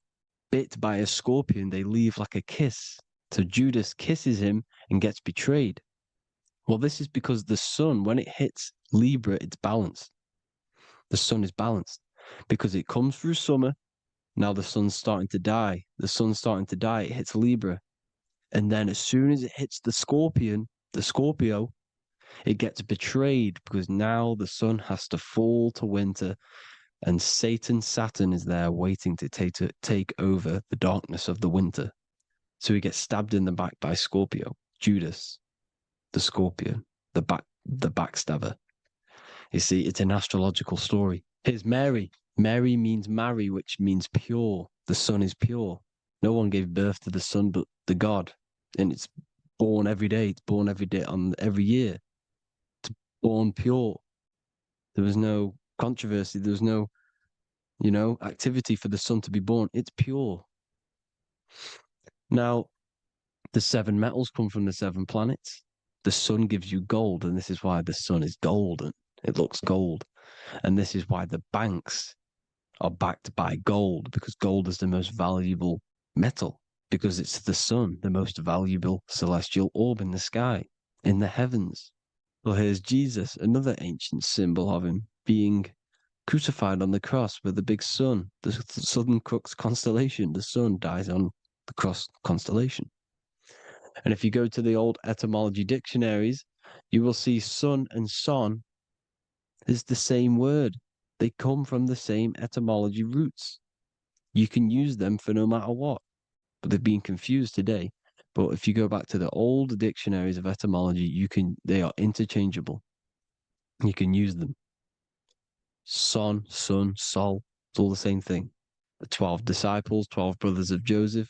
Speaker 7: bit by a scorpion, they leave like a kiss. So Judas kisses him and gets betrayed. Well, this is because the sun, when it hits Libra, it's balanced. The sun is balanced because it comes through summer. Now the sun's starting to die. The sun's starting to die. It hits Libra. And then as soon as it hits the Scorpio, it gets betrayed because now the sun has to fall to winter and Saturn is there waiting to take over the darkness of the winter. So he gets stabbed in the back by Scorpio, Judas, the scorpion, the backstabber. You see, it's an astrological story. Here's Mary. Mary means marry, which means pure. The sun is pure. No one gave birth to the sun but the God. And it's born every day. It's born every day on every year. It's born pure. There was no controversy. There was no, activity for the sun to be born. It's pure. Now, the 7 metals come from the 7 planets. The sun gives you gold, and this is why the sun is golden. It looks gold. And this is why the banks are backed by gold, because gold is the most valuable metal, because it's the sun, the most valuable celestial orb in the sky, in the heavens. Well, here's Jesus, another ancient symbol of him being crucified on the cross with the big sun, the southern crux constellation. The sun dies on the cross constellation. And if you go to the old etymology dictionaries, you will see sun and son is the same word. They come from the same etymology roots. You can use them for no matter what, but they've been confused today. But if you go back to the old dictionaries of etymology, they are interchangeable. You can use them. Son, sun, sol, it's all the same thing. The 12 disciples, 12 brothers of Joseph,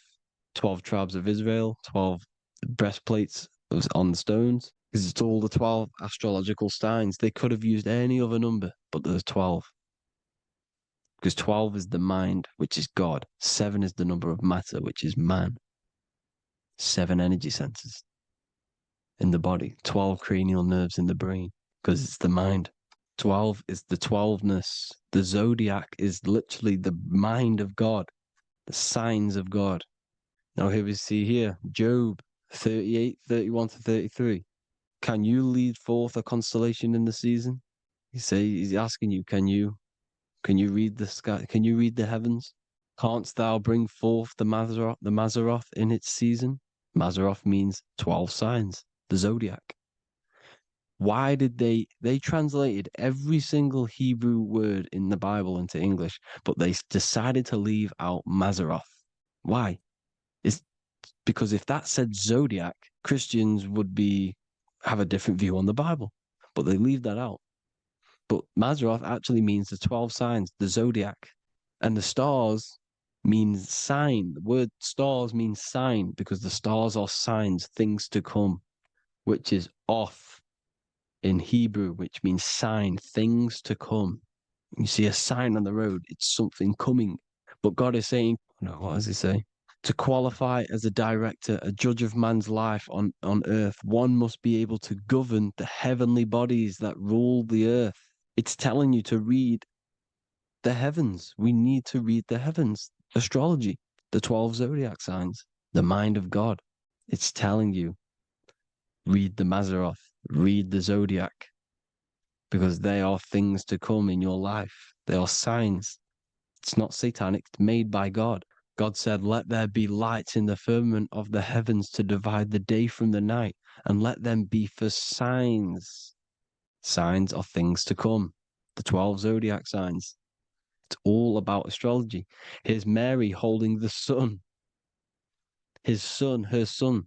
Speaker 7: 12 tribes of Israel, 12 breastplates on the stones, because it's all the 12 astrological signs. They could have used any other number, but there's 12. Because 12 is the mind, which is God. 7 is the number of matter, which is man. 7 energy centers in the body. 12 cranial nerves in the brain, because it's the mind. 12 is the 12ness. The zodiac is literally the mind of God, the signs of God. Now here we see here, Job 38, 31 to 33. Can you lead forth a constellation in the season? He's asking you, can you read the sky? Can you read the heavens? Canst thou bring forth the Mazzaroth in its season? Mazzaroth means 12 signs, the zodiac. Why did they translated every single Hebrew word in the Bible into English, but they decided to leave out Mazzaroth? Why? It's because if that said zodiac, Christians would have a different view on the Bible, but they leave that out. But Mazzaroth actually means the 12 signs, the zodiac, and the stars means sign. The word stars means sign because the stars are signs, things to come, which is off in Hebrew, which means sign, things to come. You see a sign on the road, it's something coming. But God is saying, what does he say? To qualify as a director, a judge of man's life on earth, one must be able to govern the heavenly bodies that rule the earth. It's telling you to read the heavens. We need to read the heavens. Astrology, the 12 zodiac signs, the mind of God. It's telling you, read the Mazzaroth, read the zodiac, because they are things to come in your life. They are signs. It's not satanic, it's made by God. God said, let there be lights in the firmament of the heavens to divide the day from the night, and let them be for signs. Signs are things to come. The 12 zodiac signs. It's all about astrology. Here's Mary holding the sun. His son, her son.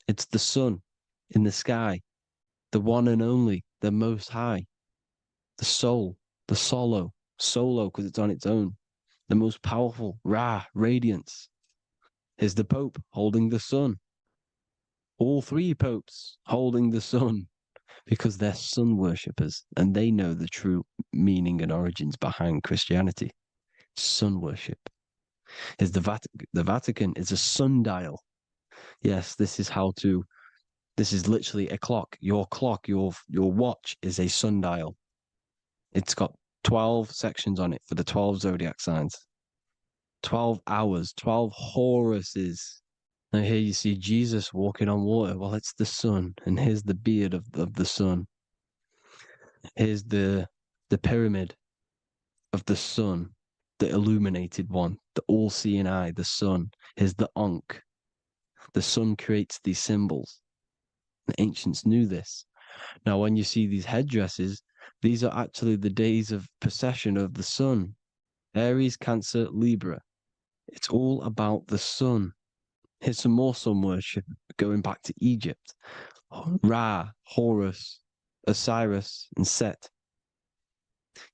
Speaker 7: It's the sun in the sky. The one and only, the most high. The soul, the solo because it's on its own. The most powerful, Ra, radiance. Here's the Pope holding the sun. All 3 popes holding the sun because they're sun worshippers and they know the true meaning and origins behind Christianity. Sun worship. Here's the Vatican is a sundial. Yes, this is literally a clock. Your watch is a sundial. It's got 12 sections on it for the 12 zodiac signs. 12 hours, 12 Horuses. Now here you see Jesus walking on water. Well, it's the sun, and here's the beard of the sun. Here's the pyramid of the sun, the illuminated one, the all-seeing eye, the sun. Here's the Ankh. The sun creates these symbols. The ancients knew this. Now, when you see these headdresses, these are actually the days of precession of the sun. Aries, Cancer, Libra. It's all about the sun. Here's some more sun worship going back to Egypt. Ra, Horus, Osiris, and Set.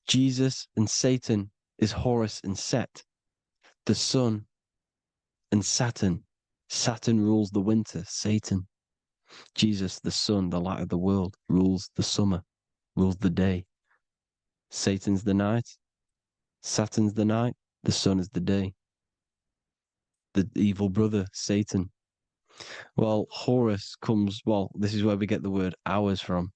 Speaker 7: Jesus and Satan is Horus and Set. The sun and Saturn. Saturn rules the winter, Satan. Jesus, the sun, the light of the world, rules the summer, rules the day. Satan's the night, Saturn's the night, the sun is the day. The evil brother, Satan. Well, Horus comes, well, this is where we get the word hours from.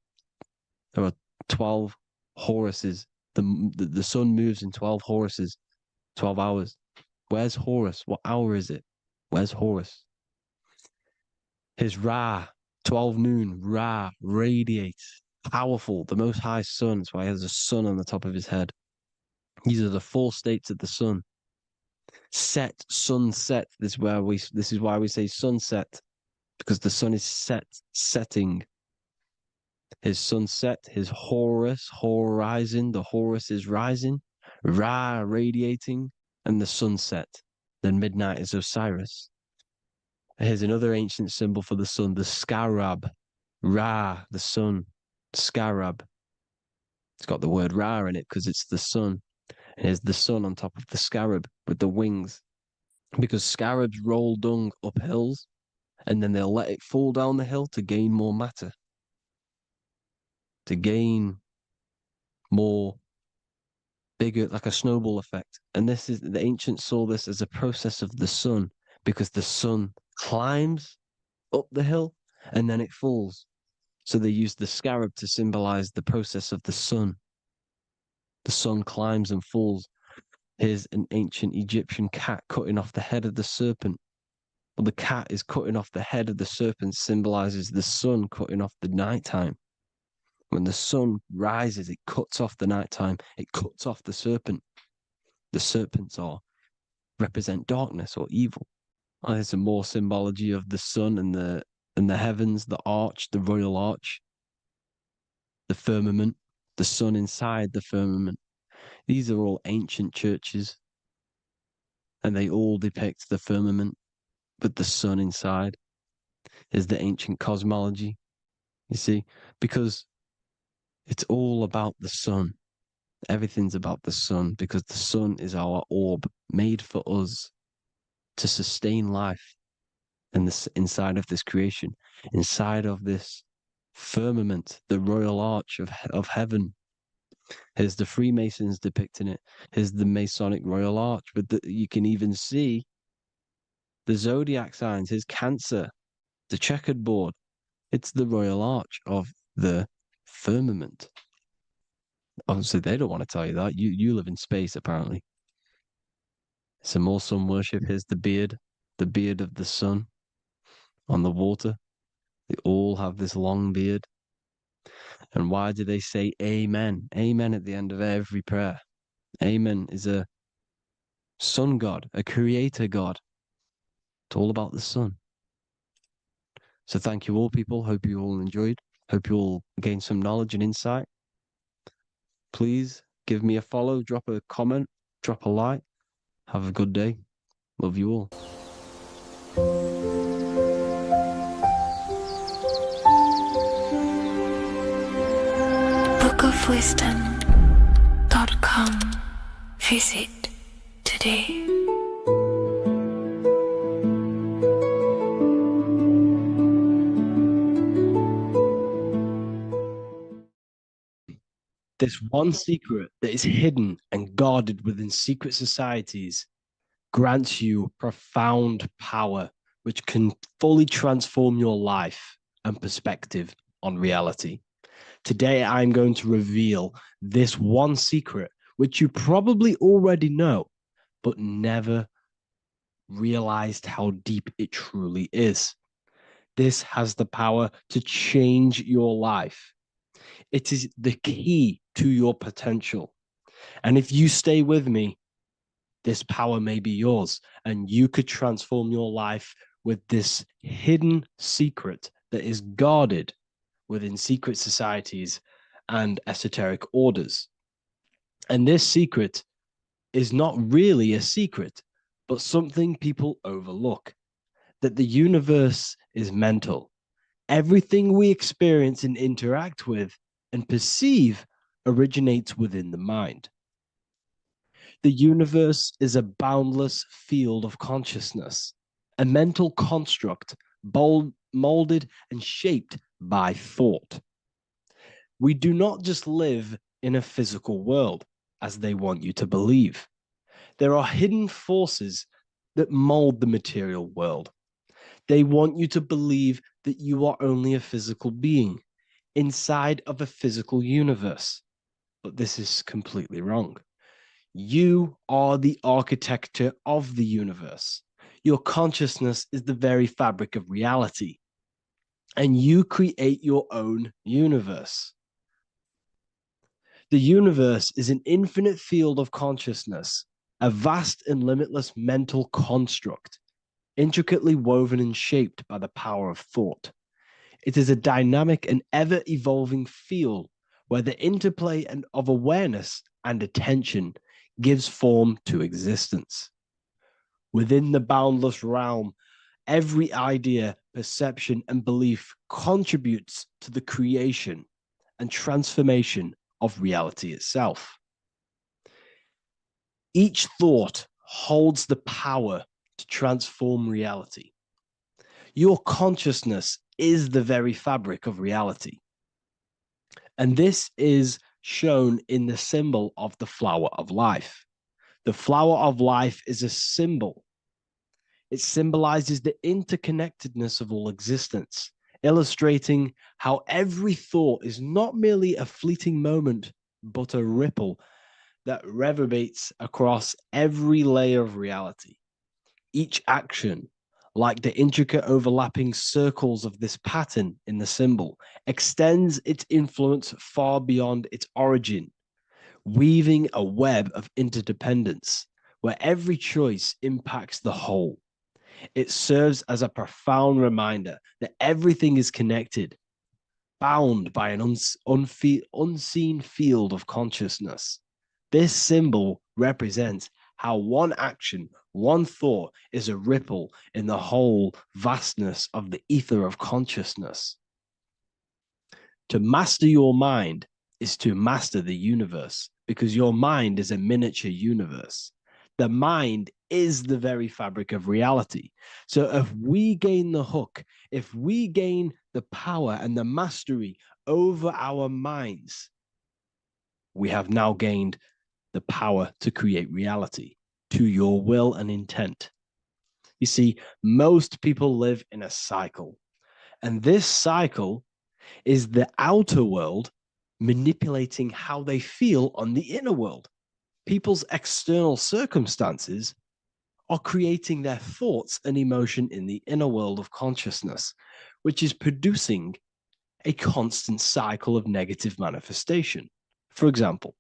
Speaker 7: There are 12 Horuses. The sun moves in 12 Horuses, 12 hours. Where's Horus? What hour is it? Where's Horus? His Ra, 12 noon, Ra, radiates, powerful, the most high sun. That's why he has a sun on the top of his head. These are the four states of the sun. Set, sunset. This is why we say sunset, because the sun is setting. His sunset, his Horus, horizon, the Horus is rising, Ra radiating, and the sunset. Then midnight is Osiris. Here's another ancient symbol for the sun, the scarab. Ra, the sun, scarab. It's got the word Ra in it because it's the sun. And here's the sun on top of the scarab with the wings. Because scarabs roll dung up hills, and then they'll let it fall down the hill to gain more matter. To gain more bigger, like a snowball effect. And this is, the ancients saw this as a process of the sun, because the sun climbs up the hill and then it falls. So they used the scarab to symbolize the process of the sun. The sun climbs and falls. Here's an ancient Egyptian cat cutting off the head of the serpent. Well, the cat is cutting off the head of the serpent, symbolizes the sun cutting off the nighttime. When the sun rises, it cuts off the nighttime. It cuts off the serpent. The serpents represent darkness or evil. Oh, there's some more symbology of the sun and the heavens, the arch, the royal arch, the firmament, the sun inside the firmament. These are all ancient churches, and they all depict the firmament, but the sun inside is the ancient cosmology. You see, because it's all about the sun. Everything's about the sun, because the sun is our orb made for us to sustain life in this, inside of this creation, inside of this firmament, the royal arch of heaven. Here's the Freemasons depicting it. Here's the Masonic royal arch. But you can even see the zodiac signs. Here's Cancer, the checkered board. It's the royal arch of the firmament. Obviously, they don't want to tell you that. You live in space, apparently. Some more sun worship. Here's the beard of the sun on the water. They all have this long beard. And why do they say amen? Amen at the end of every prayer. Amen is a sun god, a creator god. It's all about the sun. So thank you all, people. Hope you all enjoyed. Hope you all gained some knowledge and insight. Please give me a follow, drop a comment, drop a like. Have a good day. Love you all.
Speaker 2: bookofwisdom.com. Visit today.
Speaker 1: This one secret that is hidden and guarded within secret societies grants you profound power, which can fully transform your life and perspective on reality. Today, I'm going to reveal this one secret, which you probably already know, but never realized how deep it truly is. This has the power to change your life. It is the key to your potential. And if you stay with me, this power may be yours, and you could transform your life with this hidden secret that is guarded within secret societies and esoteric orders. And this secret is not really a secret, but something people overlook, that the universe is mental. Everything we experience and interact with and perceive originates within the mind. The universe is a boundless field of consciousness. a mental construct molded and shaped by thought. We do not just live in a physical world, as they want you to believe. There are hidden forces that mold the material world. They want you to believe that you are only a physical being inside of a physical universe. But this is completely wrong. You are the architecture of the universe. Your consciousness is the very fabric of reality. And you create your own universe. The universe is an infinite field of consciousness, a vast and limitless mental construct, intricately woven and shaped by the power of thought. It is a dynamic and ever-evolving field where the interplay of awareness and attention gives form to existence. Within the boundless realm, every idea, perception, and belief contributes to the creation and transformation of reality itself. Each thought holds the power to transform reality. Your consciousness is the very fabric of reality. And this is shown in the symbol of the flower of life. The flower of life is a symbol. It symbolizes the interconnectedness of all existence, illustrating how every thought is not merely a fleeting moment, but a ripple that reverberates across every layer of reality. Each action, like the intricate overlapping circles of this pattern in the symbol, extends its influence far beyond its origin, weaving a web of interdependence where every choice impacts the whole. It serves as a profound reminder that everything is connected, bound by an unseen field of consciousness. This symbol represents how one action, one thought is a ripple in the whole vastness of the ether of consciousness. To master your mind is to master the universe, because your mind is a miniature universe. The mind is the very fabric of reality. So if we gain the hook, if we gain the power and the mastery over our minds, we have now gained the power to create reality to your will and intent. You see, most people live in a cycle, and this cycle is the outer world manipulating how they feel on the inner world. People's external circumstances are creating their thoughts and emotion in the inner world of consciousness, which is producing a constant cycle of negative manifestation. For example,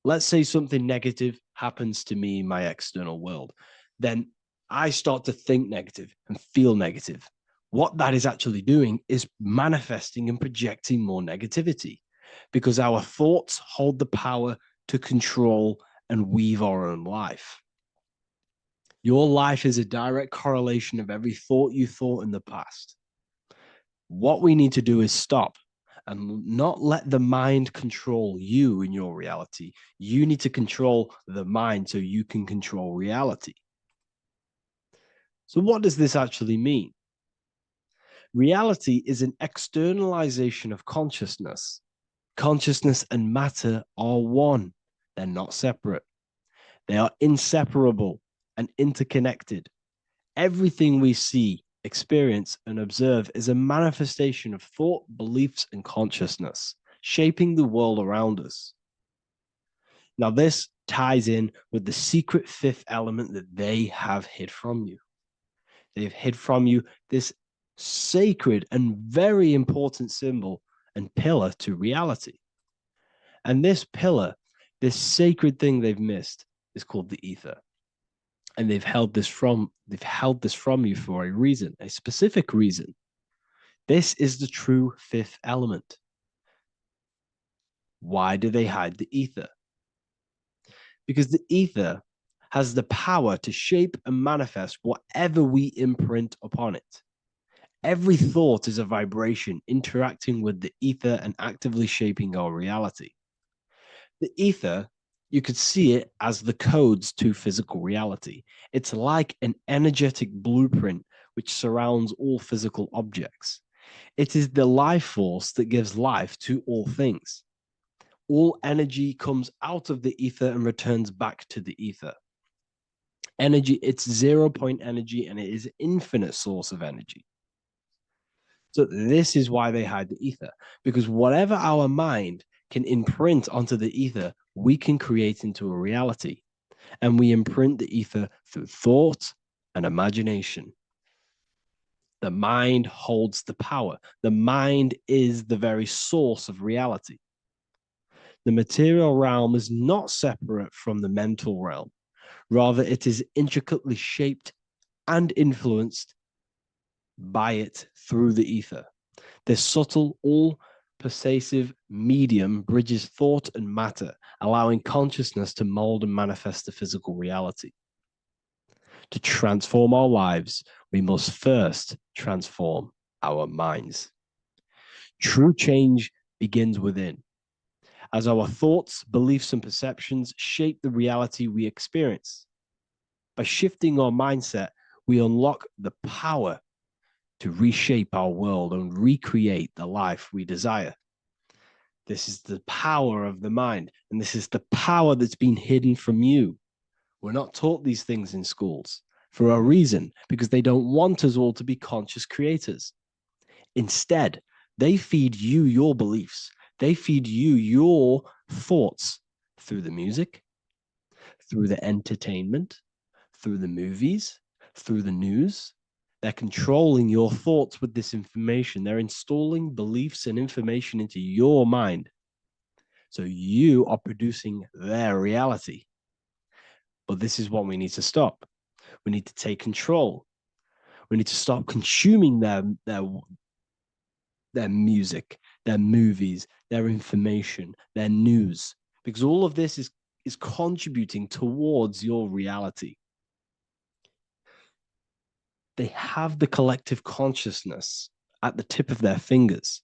Speaker 1: let's say something negative happens to me in my external world. Then I start to think negative and feel negative. What that is actually doing is manifesting and projecting more negativity, because our thoughts hold the power to control and weave our own life. Your life is a direct correlation of every thought you thought in the past. What we need to do is stop and not let the mind control you in your reality. You need to control the mind so you can control reality. So what does this actually mean? Reality is an externalization of consciousness. Consciousness and matter are one. They're not separate. They are inseparable and interconnected. Everything we see, experience, and observe is a manifestation of thought, beliefs, and consciousness, shaping the world around us. Now, this ties in with the secret fifth element that they have hid from you. They've hid from you this sacred and very important symbol and pillar to reality. And this pillar, this sacred thing they've missed, is called the ether. And they've held this from you for a reason, a specific reason. This is the true fifth element. Why do they hide the ether? Because the ether has the power to shape and manifest whatever we imprint upon it. Every thought is a vibration interacting with the ether and actively shaping our reality. The ether You could see it as the codes to physical reality. It's like an energetic blueprint which surrounds all physical objects. It is the life force that gives life to all things. All energy comes out of the ether and returns back to the ether. Energy, it's 0 point energy, and it is infinite source of energy. So this is why they hide the ether, because whatever our mind can imprint onto the ether, we can create into a reality. And we imprint the ether through thought and imagination. The mind holds the power. The mind is the very source of reality. The material realm is not separate from the mental realm. Rather, it is intricately shaped and influenced by it through the ether. This subtle, all-pervasive medium bridges thought and matter, allowing consciousness to mold and manifest the physical reality. To transform our lives, we must first transform our minds. True change begins within, as our thoughts, beliefs, and perceptions shape the reality we experience. By shifting our mindset, we unlock the power to reshape our world and recreate the life we desire. This is the power of the mind, and this is the power that's been hidden from you. We're not taught these things in schools for a reason, because they don't want us all to be conscious creators. Instead, they feed you your beliefs. They feed you your thoughts through the music, through the entertainment, through the movies, through the news. They're controlling your thoughts with this information. They're installing beliefs and information into your mind. So you are producing their reality. But this is what we need to stop. We need to take control. We need to stop consuming their music, their movies, their information, their news, because all of this is contributing towards your reality. They have the collective consciousness at the tip of their fingers.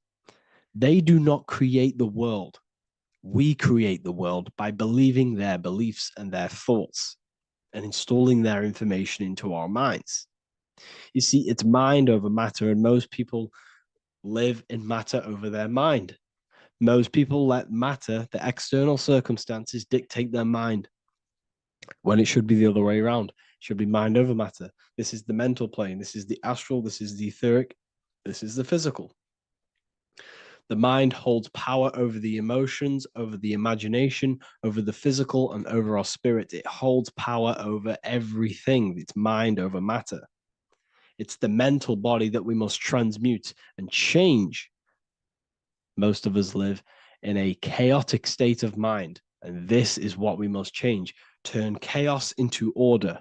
Speaker 1: They do not create the world. We create the world by believing their beliefs and their thoughts and installing their information into our minds. You see, it's mind over matter, and most people live in matter over their mind. Most people let matter, the external circumstances, dictate their mind, when it should be the other way around. It should be mind over matter. This is the mental plane. This is the astral. This is the etheric. This is the physical. The mind holds power over the emotions, over the imagination, over the physical, and over our spirit. It holds power over everything. It's mind over matter. It's the mental body that we must transmute and change. Most of us live in a chaotic state of mind, and this is what we must change. Turn chaos into order.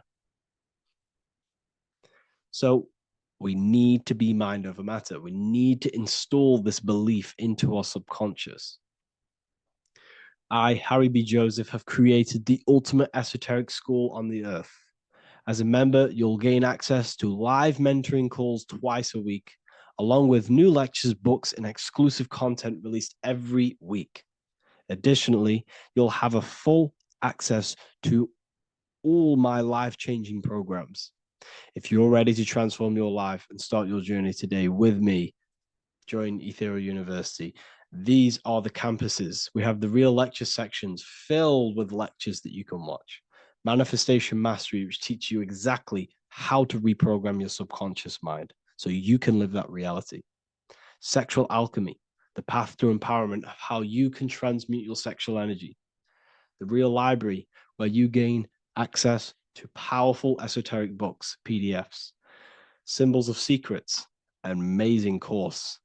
Speaker 1: So we need to be mind over matter. We need to install this belief into our subconscious. I, Harry B. Joseph, have created the ultimate esoteric school on the earth. As a member, you'll gain access to live mentoring calls twice a week, along with new lectures, books, and exclusive content released every week. Additionally, you'll have a full access to all my life-changing programs. If you're ready to transform your life and start your journey today with me, join Ethereal University. These are the campuses. We have the real lecture sections filled with lectures that you can watch. Manifestation Mastery, which teach you exactly how to reprogram your subconscious mind so you can live that reality. Sexual Alchemy, the path to empowerment of how you can transmute your sexual energy. The Real Library, where you gain access to powerful esoteric books, PDFs. Symbols of Secrets, an amazing course.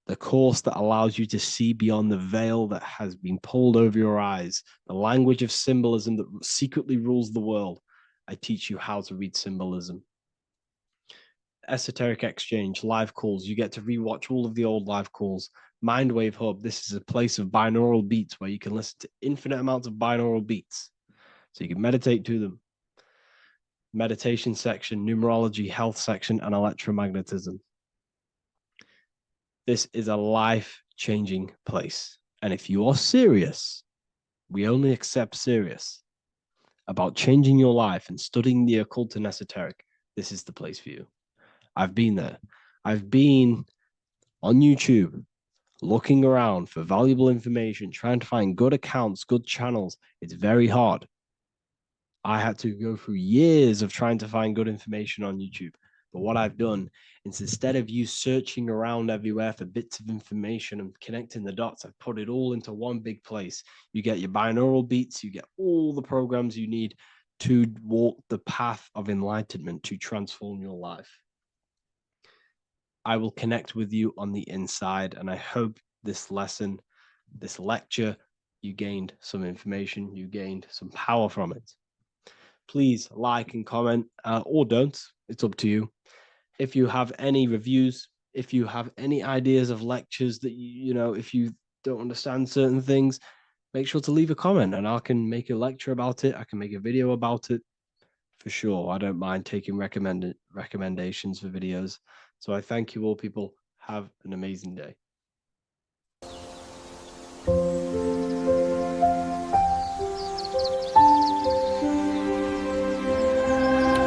Speaker 1: The course that allows you to see beyond the veil that has been pulled over your eyes. The language of symbolism that secretly rules the world. I teach you how to read symbolism. Esoteric Exchange, live calls. You get to rewatch all of the old live calls. Mindwave Hub, this is a place of binaural beats where you can listen to infinite amounts of binaural beats. So you can meditate to them. Meditation section, numerology, health section, and electromagnetism. This is a life-changing place. And if you are serious we only accept serious about changing your life and studying the occult and esoteric, this is the place for you. I've been there. I've been on YouTube looking around for valuable information, trying to find good accounts, good channels. It's very hard. I had to go through years of trying to find good information on YouTube. But what I've done is instead of you searching around everywhere for bits of information and connecting the dots, I've put it all into one big place. You get your binaural beats, you get all the programs you need to walk the path of enlightenment to transform your life. I will connect with you on the inside, and I hope this lesson, this lecture, you gained some information, you gained some power from it. Please like and comment, or don't. It's up to you. If you have any reviews, if you have any ideas of lectures that if you don't understand certain things, make sure to leave a comment and I can make a lecture about it. I can make a video about it for sure. I don't mind taking recommendations for videos. So I thank you all, people. Have an amazing day.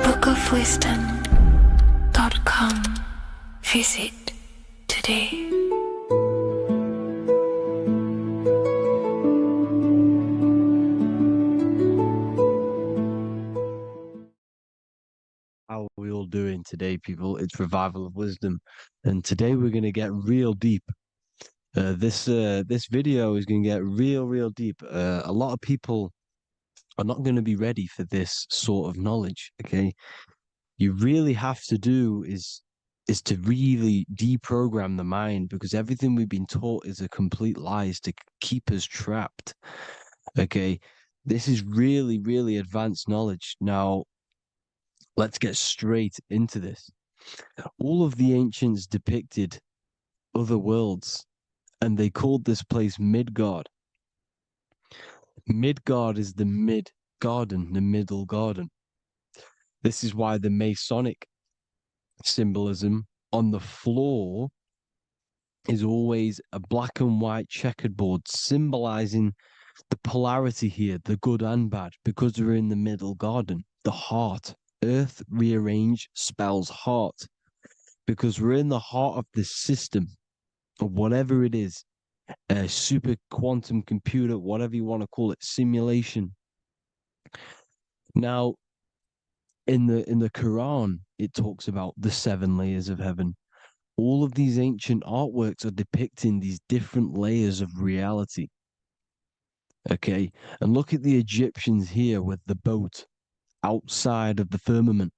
Speaker 2: bookofwisdom.com. Visit today.
Speaker 1: How are we all doing today, people? It's Revival of Wisdom, and today we're going to get real deep. This video is going to get real deep. A lot of people are not going to be ready for this sort of knowledge. Okay, you really have to do is to really deprogram the mind, because everything we've been taught is a complete lie, is to keep us trapped. Okay, this is really advanced knowledge. Now, let's get straight into this. All of the ancients depicted other worlds, and they called this place Midgard. Midgard is the mid-garden, the middle garden. This is why the Masonic symbolism on the floor is always a black and white checkered board, symbolizing the polarity here, the good and bad, because we're in the middle garden, the heart. Earth rearranged spells heart, because we're in the heart of this system, or whatever it is, a super quantum computer, whatever you want to call it, simulation. Now, in the Quran, it talks about the 7 layers of heaven. All of these ancient artworks are depicting these different layers of reality. Okay, and look at the Egyptians here with the boat outside of the firmament.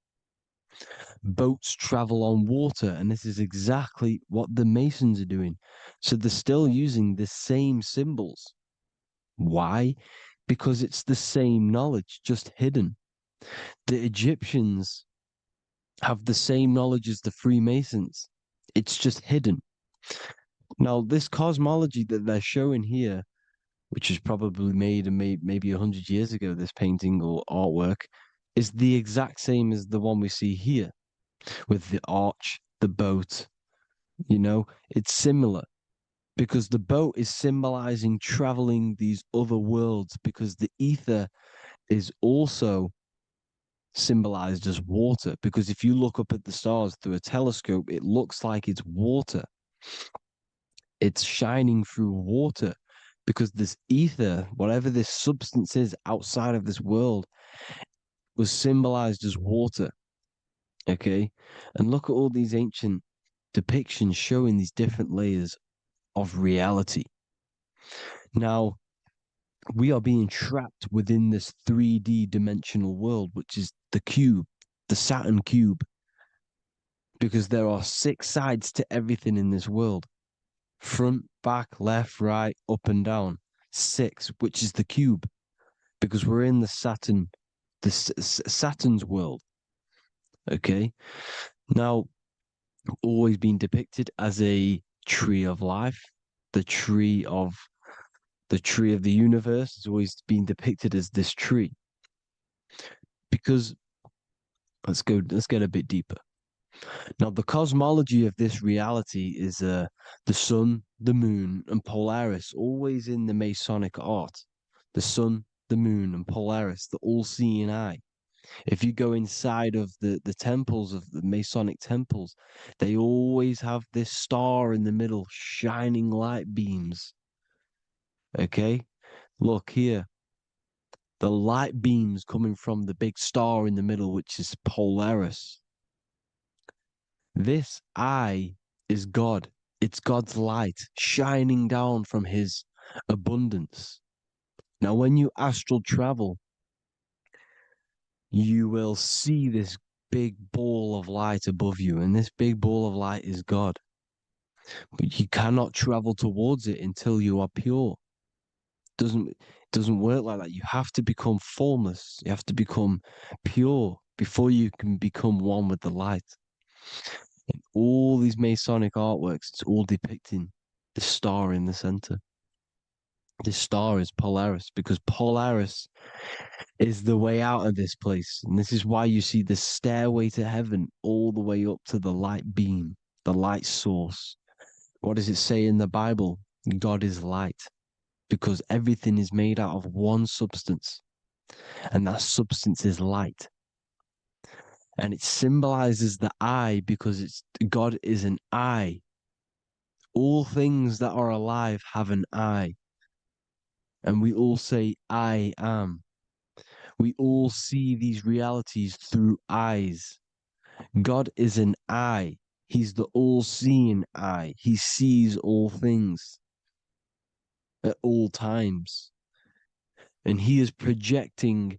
Speaker 1: Boats travel on water, and this is exactly what the Masons are doing. So they're still using the same symbols. Why? Because it's the same knowledge, just hidden. The Egyptians have the same knowledge as the Freemasons. It's just hidden. Now, this cosmology that they're showing here, which is probably made maybe 100 years ago, this painting or artwork, is the exact same as the one we see here, with the arch, the boat. It's similar, because the boat is symbolizing traveling these other worlds, because the ether is also symbolized as water, because if you look up at the stars through a telescope, it looks like it's water. It's shining through water, because this ether, whatever this substance is outside of this world, was symbolized as water. Okay, and look at all these ancient depictions showing these different layers of reality. Now, we are being trapped within this 3D dimensional world, which is the cube, the Saturn cube, because there are 6 sides to everything in this world: front, back, left, right, up and down. 6, which is the cube, because we're in the Saturn, Saturn's world. Okay, now, always been depicted as a tree of life, the tree of the universe has always been depicted as this tree. Because let's get a bit deeper. Now, the cosmology of this reality is the sun, the moon, and Polaris, always in the Masonic art.
Speaker 7: the sun, the moon, and Polaris, the all-seeing eye. If you go inside of the temples, of the Masonic temples, they always have this star in the middle, shining light beams. Okay? Look here. The light beams coming from the big star in the middle, which is Polaris. This eye is God. It's God's light shining down from his abundance. Now, when you astral travel, you will see this big ball of light above you, and this big ball of light is God. But you cannot travel towards it until you are pure. It doesn't work like that. You have to become formless. You have to become pure before you can become one with the light. In all these Masonic artworks, it's all depicting the star in the center. This star is Polaris, because Polaris is the way out of this place. And this is why you see the stairway to heaven all the way up to the light beam, the light source. What does it say in the Bible? God is light, because everything is made out of one substance, and that substance is light. And it symbolizes the eye because God is an eye. All things that are alive have an eye. And we all say, I am. We all see these realities through eyes. God is an eye. He's the all-seeing eye. He sees all things at all times. And he is projecting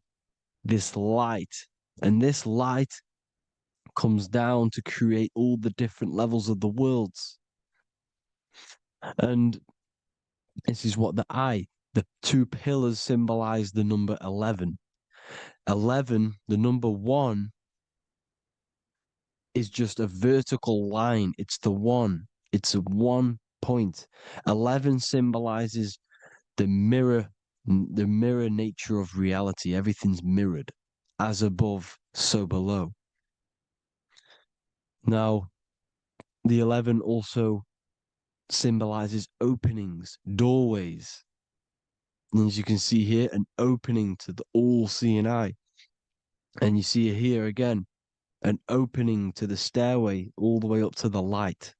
Speaker 7: this light. And this light comes down to create all the different levels of the worlds. And this is what the two pillars symbolize the number 11. 11, the number 1, is just a vertical line. It's the one. It's a 1 point. 11 symbolizes the mirror nature of reality. Everything's mirrored. As above, so below. Now, the 11 also symbolizes openings, doorways. And as you can see here, an opening to the all-seeing eye. And you see here again, an opening to the stairway all the way up to the light.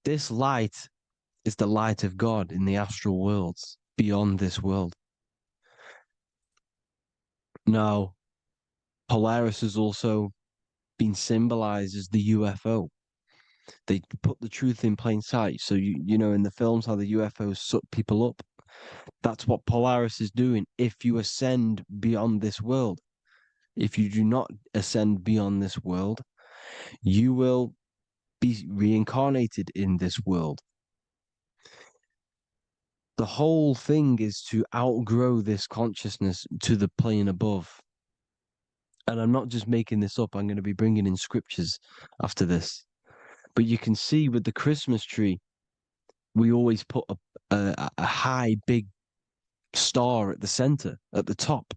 Speaker 7: This light is the light of God in the astral worlds, beyond this world. Now, Polaris has also been symbolized as the UFO. They put the truth in plain sight. So, you know, in the films, how the UFOs suck people up. That's what Polaris is doing. If you ascend beyond this world, if you do not ascend beyond this world, you will be reincarnated in this world. The whole thing is to outgrow this consciousness to the plane above. And I'm not just making this up. I'm going to be bringing in scriptures after this. But you can see with the Christmas tree, we always put a high, big star at the center, at the top,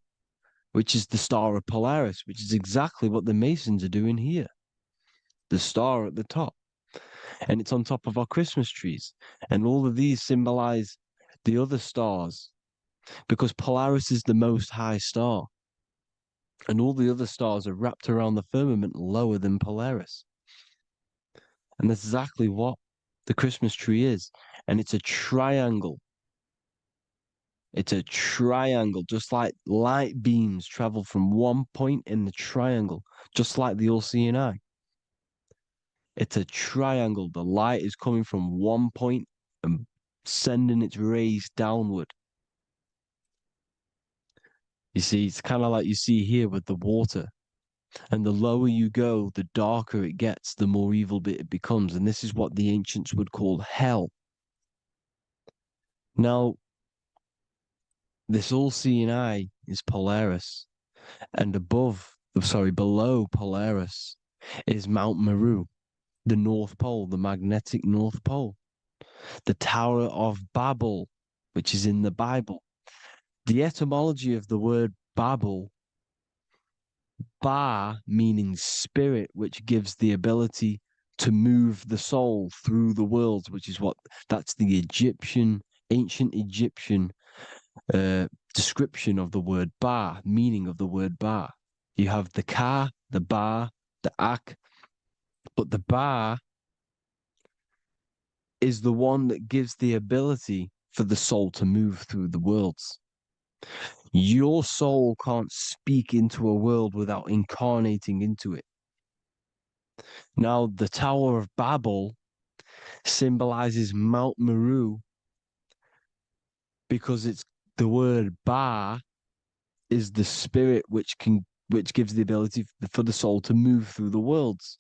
Speaker 7: which is the star of Polaris, which is exactly what the Masons are doing here. The star at the top. And it's on top of our Christmas trees. And all of these symbolize the other stars, because Polaris is the most high star. And all the other stars are wrapped around the firmament lower than Polaris. And that's exactly what the Christmas tree is. And it's a triangle. It's a triangle, just like light beams travel from one point in the triangle, just like the all-seeing eye. It's a triangle. The light is coming from one point and sending its rays downward. You see, it's kind of like you see here with the water. And the lower you go, the darker it gets, the more evil it becomes. And this is what the ancients would call hell. Now, this all-seeing eye is Polaris. And below Polaris is Mount Meru, the North Pole, the magnetic North Pole. The Tower of Babel, which is in the Bible. The etymology of the word Babel, Ba meaning spirit, which gives the ability to move the soul through the worlds, which is that's the ancient Egyptian description of the word ba, meaning of the word ba. You have the ka, the ba, the ak, but the ba is the one that gives the ability for the soul to move through the worlds. Your soul can't speak into a world without incarnating into it. Now, the Tower of Babel symbolizes Mount Meru because it's the word Ba is the spirit which gives the ability for the soul to move through the worlds.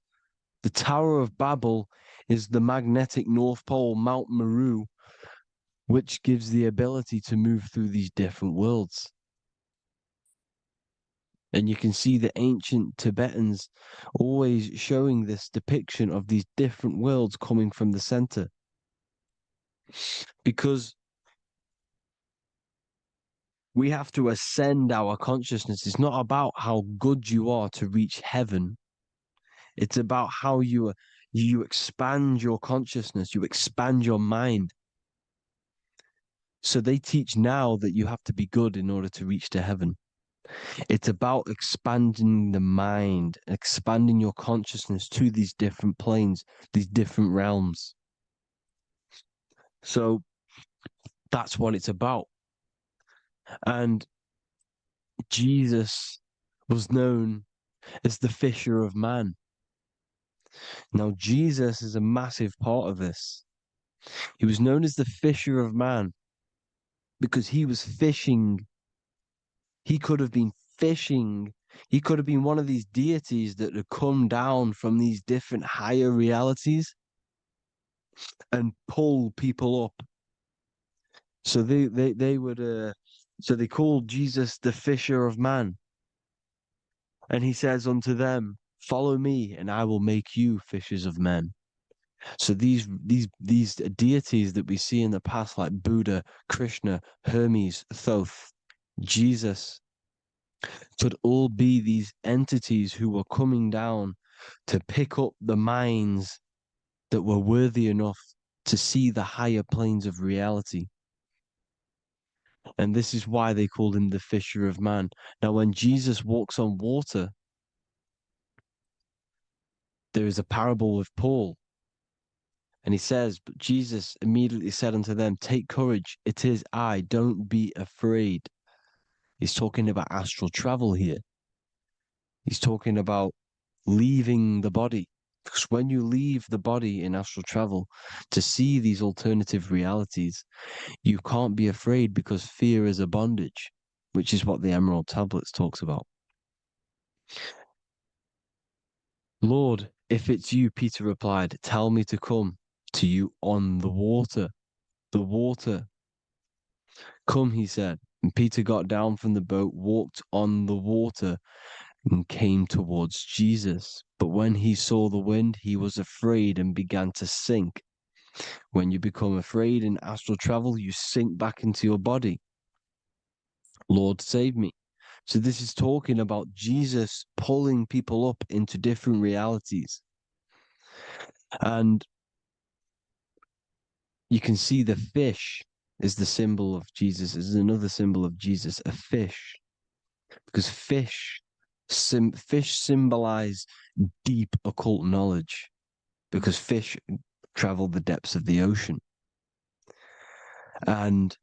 Speaker 7: The Tower of Babel is the magnetic North Pole, Mount Meru, which gives the ability to move through these different worlds. And you can see the ancient Tibetans always showing this depiction of these different worlds coming from the center. Because we have to ascend our consciousness. It's not about how good you are to reach heaven. It's about how you expand your consciousness, you expand your mind. So they teach now that you have to be good in order to reach to heaven. It's about expanding the mind, expanding your consciousness to these different planes, these different realms. So that's what it's about. And Jesus was known as the fisher of man. Now, Jesus is a massive part of this. He was known as the fisher of man because he was fishing. He could have been fishing. He could have been one of these deities that had come down from these different higher realities and pull people up. So they would so they called Jesus the fisher of man. And he says unto them, follow me and I will make you fishers of men. So these deities that we see in the past, like Buddha, Krishna, Hermes, Thoth, Jesus, could all be these entities who were coming down to pick up the minds that were worthy enough to see the higher planes of reality. And this is why they called him the fisher of man. Now, when Jesus walks on water, there is a parable with Paul. And he says, but Jesus immediately said unto them, take courage, it is I, don't be afraid. He's talking about astral travel here. He's talking about leaving the body. Because when you leave the body in astral travel to see these alternative realities, you can't be afraid because fear is a bondage, which is what the Emerald Tablets talks about. Lord, if it's you, Peter replied, tell me to come to you on the water. The water. Come, he said. And Peter got down from the boat, walked on the water, and came towards Jesus. But when he saw the wind, he was afraid and began to sink. When you become afraid in astral travel, you sink back into your body. Lord, save me. So this is talking about Jesus pulling people up into different realities. And you can see the fish is the symbol of Jesus. Is another symbol of Jesus, a fish. Because fish symbolize deep occult knowledge. Because fish travel the depths of the ocean. And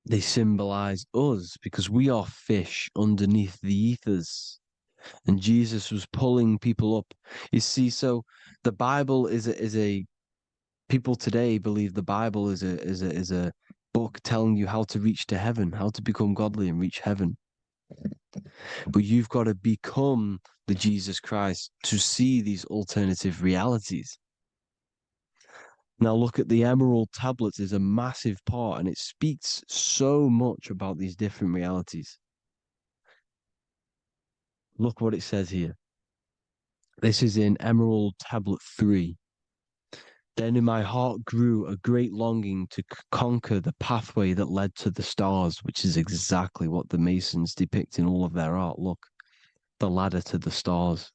Speaker 7: they symbolize us because we are fish underneath the ethers. And Jesus was pulling people up. You see, so the Bible is a people today believe the Bible is a book telling you how to reach to heaven, how to become godly and reach heaven. But you've got to become the Jesus Christ to see these alternative realities. Now look at the Emerald Tablets is a massive part, and it speaks so much about these different realities. Look what it says here. This is in Emerald Tablet 3. Then in my heart grew a great longing to conquer the pathway that led to the stars, which is exactly what the Masons depict in all of their art. Look, the ladder to the stars.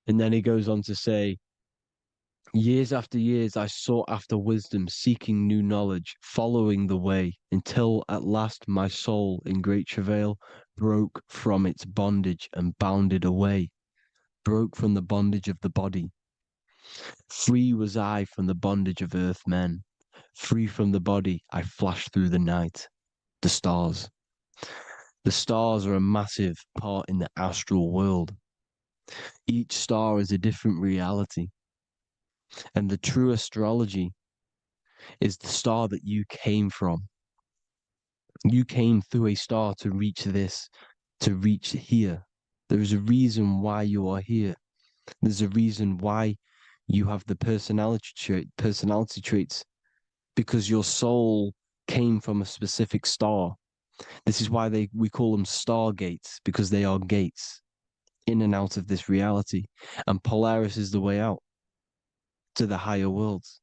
Speaker 7: And then he goes on to say, Years after years, I sought after wisdom, seeking new knowledge, following the way, until at last my soul, in great travail, broke from its bondage and bounded away, broke from the bondage of the body. Free was I from the bondage of earth men. Free from the body, I flashed through the night. The stars. The stars are a massive part in the astral world. Each star is a different reality. And the true astrology is the star that you came from. You came through a star to reach this, to reach here. There is a reason why you are here. There's a reason why you have the personality traits, because your soul came from a specific star. This is why we call them stargates, because they are gates in and out of this reality. And Polaris is the way out to the higher worlds.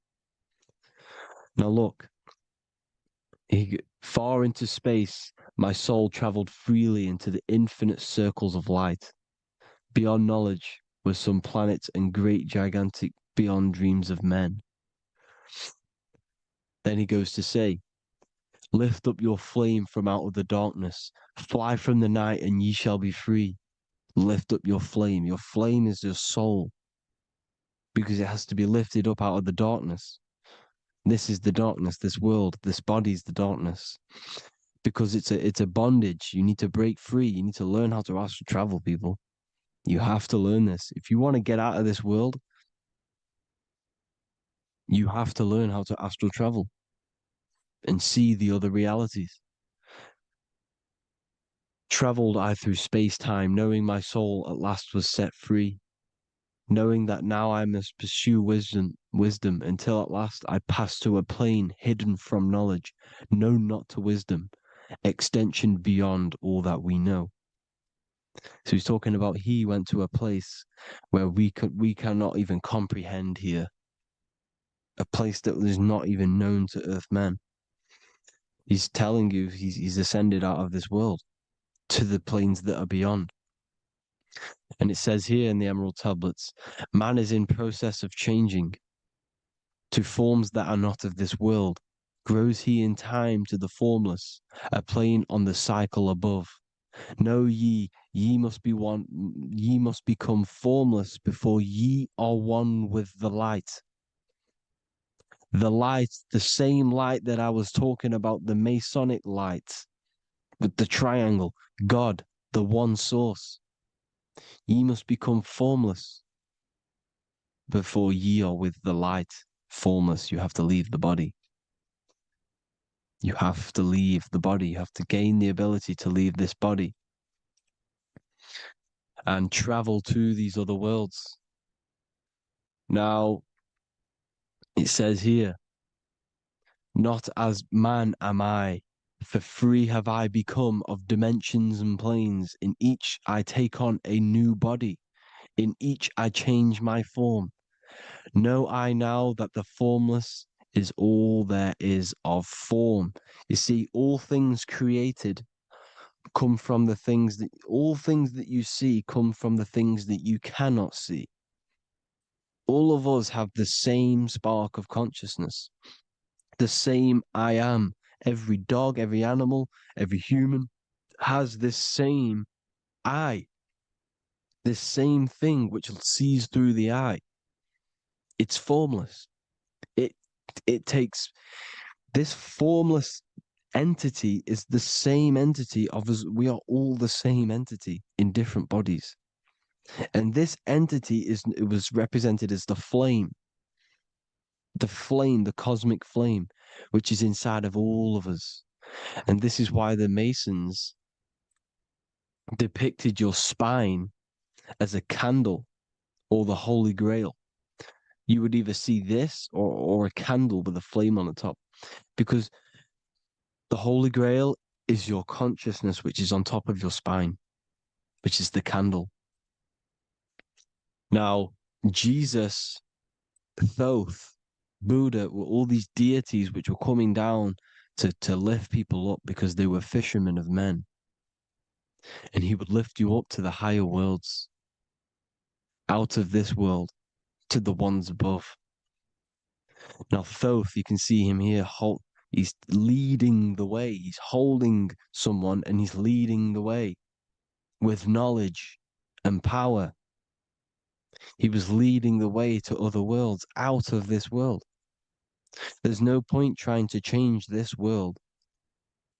Speaker 7: Now look, far into space, my soul traveled freely into the infinite circles of light. Beyond knowledge were some planets and great gigantic beyond dreams of men. Then he goes to say, lift up your flame from out of the darkness, fly from the night and ye shall be free. Lift up your flame. Your flame is your soul, because it has to be lifted up out of the darkness. This is the darkness, this world, this body's the darkness. Because it's a bondage. You need to break free. You need to learn how to astral travel, people. You have to learn this. If you want to get out of this world, you have to learn how to astral travel and see the other realities. Traveled I through space-time, knowing my soul at last was set free, knowing that now I must pursue wisdom until at last I pass to a plane hidden from knowledge, known not to wisdom, extension beyond all that we know. So he's talking about he went to a place where we cannot even comprehend here, a place that was not even known to earth men. He's telling you he's ascended out of this world to the planes that are beyond. And it says here in the Emerald Tablets, man is in process of changing to forms that are not of this world. Grows he in time to the formless, a plane on the cycle above. Know ye must be one, ye must become formless before ye are one with the light. The light, the same light that I was talking about, the Masonic light, with the triangle, God, the one source. Ye must become formless before ye are with the light. Formless, you have to leave the body. You have to leave the body. You have to gain the ability to leave this body and travel to these other worlds. Now, it says here, not as man am I, for free have I become of dimensions and planes. In each I take on a new body. In each I change my form. Know I now that the formless is all there is of form. You see, all things created come from the things that, all things that you see come from the things that you cannot see. All of us have the same spark of consciousness, the same I am. Every dog, every animal, every human has this same I, this same thing which sees through the eye. It's formless. It takes this formless entity is the same entity of us. We are all the same entity in different bodies. And this entity it was represented as the flame, the cosmic flame, which is inside of all of us. And this is why the Masons depicted your spine as a candle or the Holy Grail. You would either see this or a candle with a flame on the top, because the Holy Grail is your consciousness, which is on top of your spine, which is the candle. Now, Jesus, Thoth, Buddha were all these deities which were coming down to lift people up because they were fishermen of men. And he would lift you up to the higher worlds, out of this world, to the ones above. Now, Thoth, you can see him here. He's leading the way. He's holding someone and he's leading the way with knowledge and power. He was leading the way to other worlds, out of this world. There's no point trying to change this world.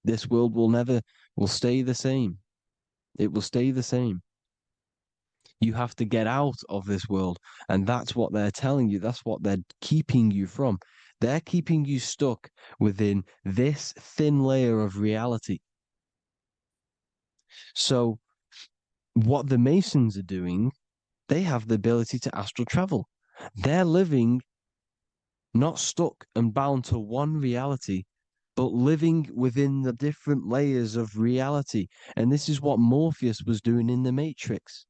Speaker 7: This world will stay the same. It will stay the same. You have to get out of this world. And that's what they're telling you. That's what they're keeping you from. They're keeping you stuck within this thin layer of reality. So what the Masons are doing, they have the ability to astral travel. They're living not stuck and bound to one reality, but living within the different layers of reality. And this is what Morpheus was doing in the Matrix.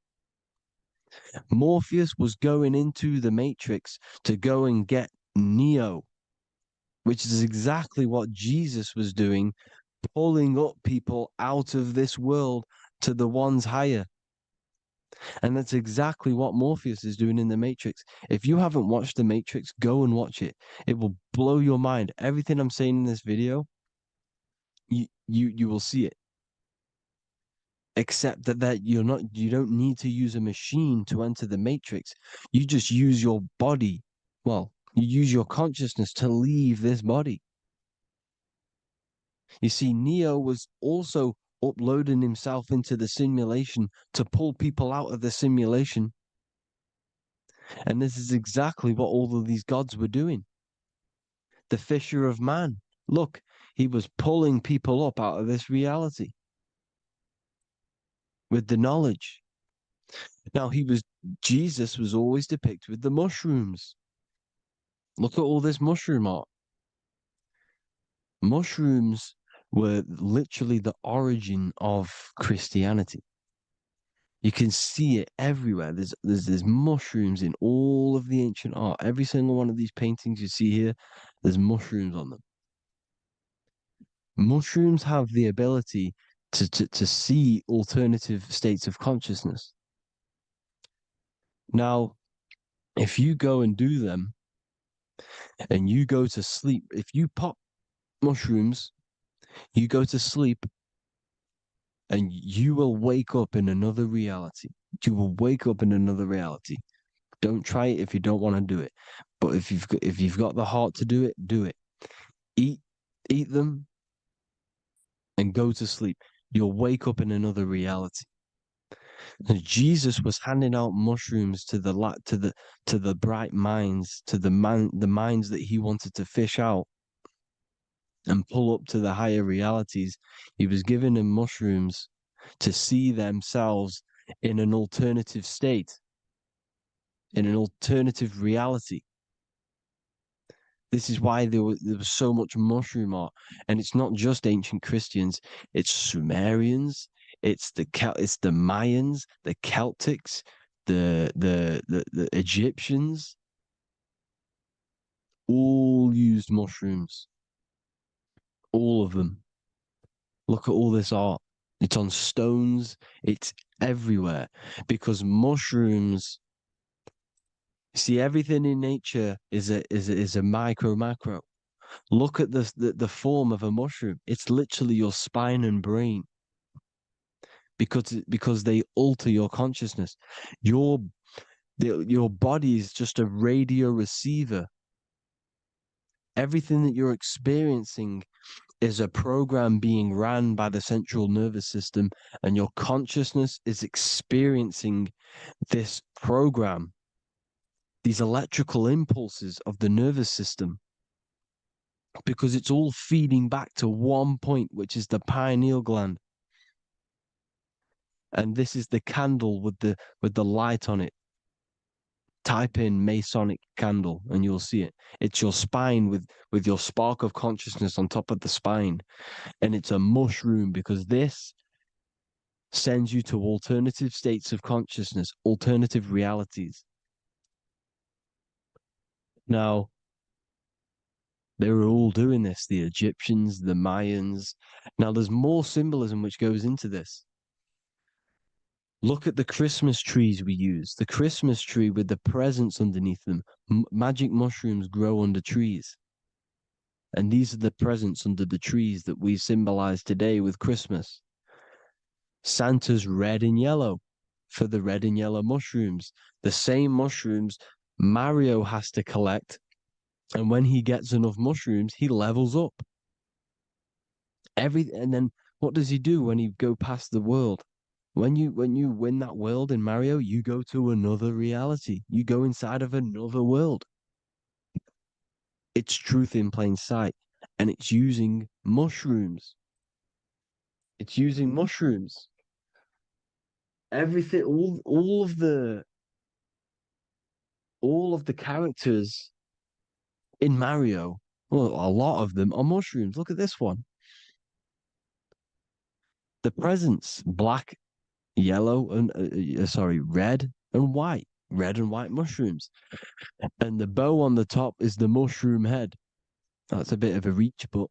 Speaker 7: Morpheus was going into the Matrix to go and get Neo, which is exactly what Jesus was doing, pulling up people out of this world to the ones higher. And that's exactly what Morpheus is doing in the Matrix. If you haven't watched the Matrix, go and watch it. It will blow your mind. Everything I'm saying in this video, you will see it. Except that you don't need to use a machine to enter the Matrix. You just use your body. Well, you use your consciousness to leave this body. You see, Neo was also uploading himself into the simulation to pull people out of the simulation. And this is exactly what all of these gods were doing. The Fisher of Man. Look, he was pulling people up out of this reality with the knowledge. Now, Jesus was always depicted with the mushrooms. Look at all this mushroom art. Mushrooms were literally the origin of Christianity. You can see it everywhere. There's mushrooms in all of the ancient art. Every single one of these paintings you see here, there's mushrooms on them. Mushrooms have the ability to see alternative states of consciousness. Now, if you go and do them and you go to sleep, if you pop mushrooms, you go to sleep and you will wake up in another reality. You will wake up in another reality. Don't try it if you don't want to do it. But if you've got the heart to do it, do it. Eat them and go to sleep. You'll wake up in another reality. And Jesus was handing out mushrooms to the bright minds, to the minds that he wanted to fish out and pull up to the higher realities. He was giving them mushrooms to see themselves in an alternative state, in an alternative reality. This is why there was so much mushroom art, and it's not just ancient Christians; it's Sumerians, it's the Mayans, the Celtics, the Egyptians. All used mushrooms. All of them. Look at all this art. It's on stones. It's everywhere because mushrooms. See, everything in nature is a micro macro. Look at the form of a mushroom. It's literally your spine and brain. Because they alter your consciousness. Your body is just a radio receiver. Everything that you're experiencing is a program being ran by the central nervous system, and your consciousness is experiencing this program, these electrical impulses of the nervous system, because it's all feeding back to one point, which is the pineal gland. And this is the candle with the light on it. Type in Masonic candle and you'll see it. It's your spine with your spark of consciousness on top of the spine. And it's a mushroom because this sends you to alternative states of consciousness, alternative realities. Now, they were all doing this, the Egyptians, the Mayans. Now, there's more symbolism which goes into this. Look at the Christmas trees we use. The Christmas tree with the presents underneath them. Magic mushrooms grow under trees. And these are the presents under the trees that we symbolize today with Christmas. Santa's red and yellow for the red and yellow mushrooms. The same mushrooms Mario has to collect. And when he gets enough mushrooms, he levels up. And then what does he do when he go past the world? When you win that world in Mario, you go to another reality. You go inside of another world. It's truth in plain sight. And it's using mushrooms. It's using mushrooms. Everything, all of the characters in Mario, well, a lot of them are mushrooms. Look at this one. The presents, black, yellow, and red and white. Red and white mushrooms. And the bow on the top is the mushroom head. That's a bit of a reach, but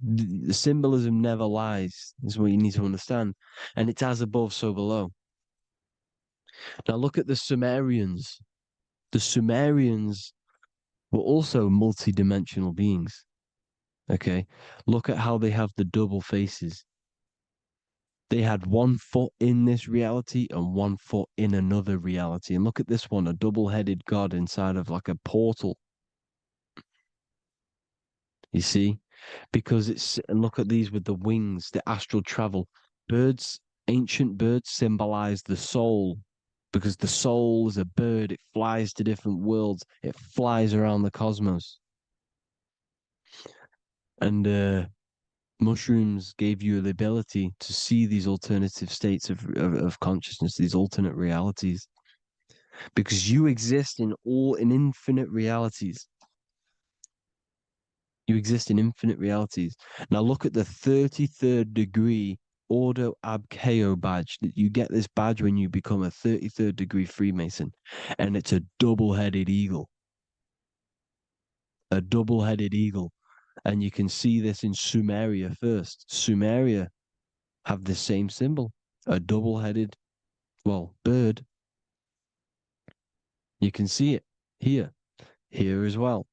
Speaker 7: the symbolism never lies, is what you need to understand. And it's as above, so below. Now look at the Sumerians. The Sumerians were also multi-dimensional beings. Okay, look at how they have the double faces. They had 1 foot in this reality and 1 foot in another reality. And look at this one, a double-headed god inside of like a portal. You see? Because and look at these with the wings, the astral travel. Birds, ancient birds symbolize the soul. Because the soul is a bird, it flies to different worlds, it flies around the cosmos. And mushrooms gave you the ability to see these alternative states of consciousness, these alternate realities. Because you exist in infinite realities. You exist in infinite realities. Now look at the 33rd degree Ordo Ab Chao badge. You get this badge when you become a 33rd degree Freemason. And it's a double-headed eagle. A double-headed eagle. And you can see this in Sumeria first. Sumeria have the same symbol. A double-headed, bird. You can see it here. Here as well.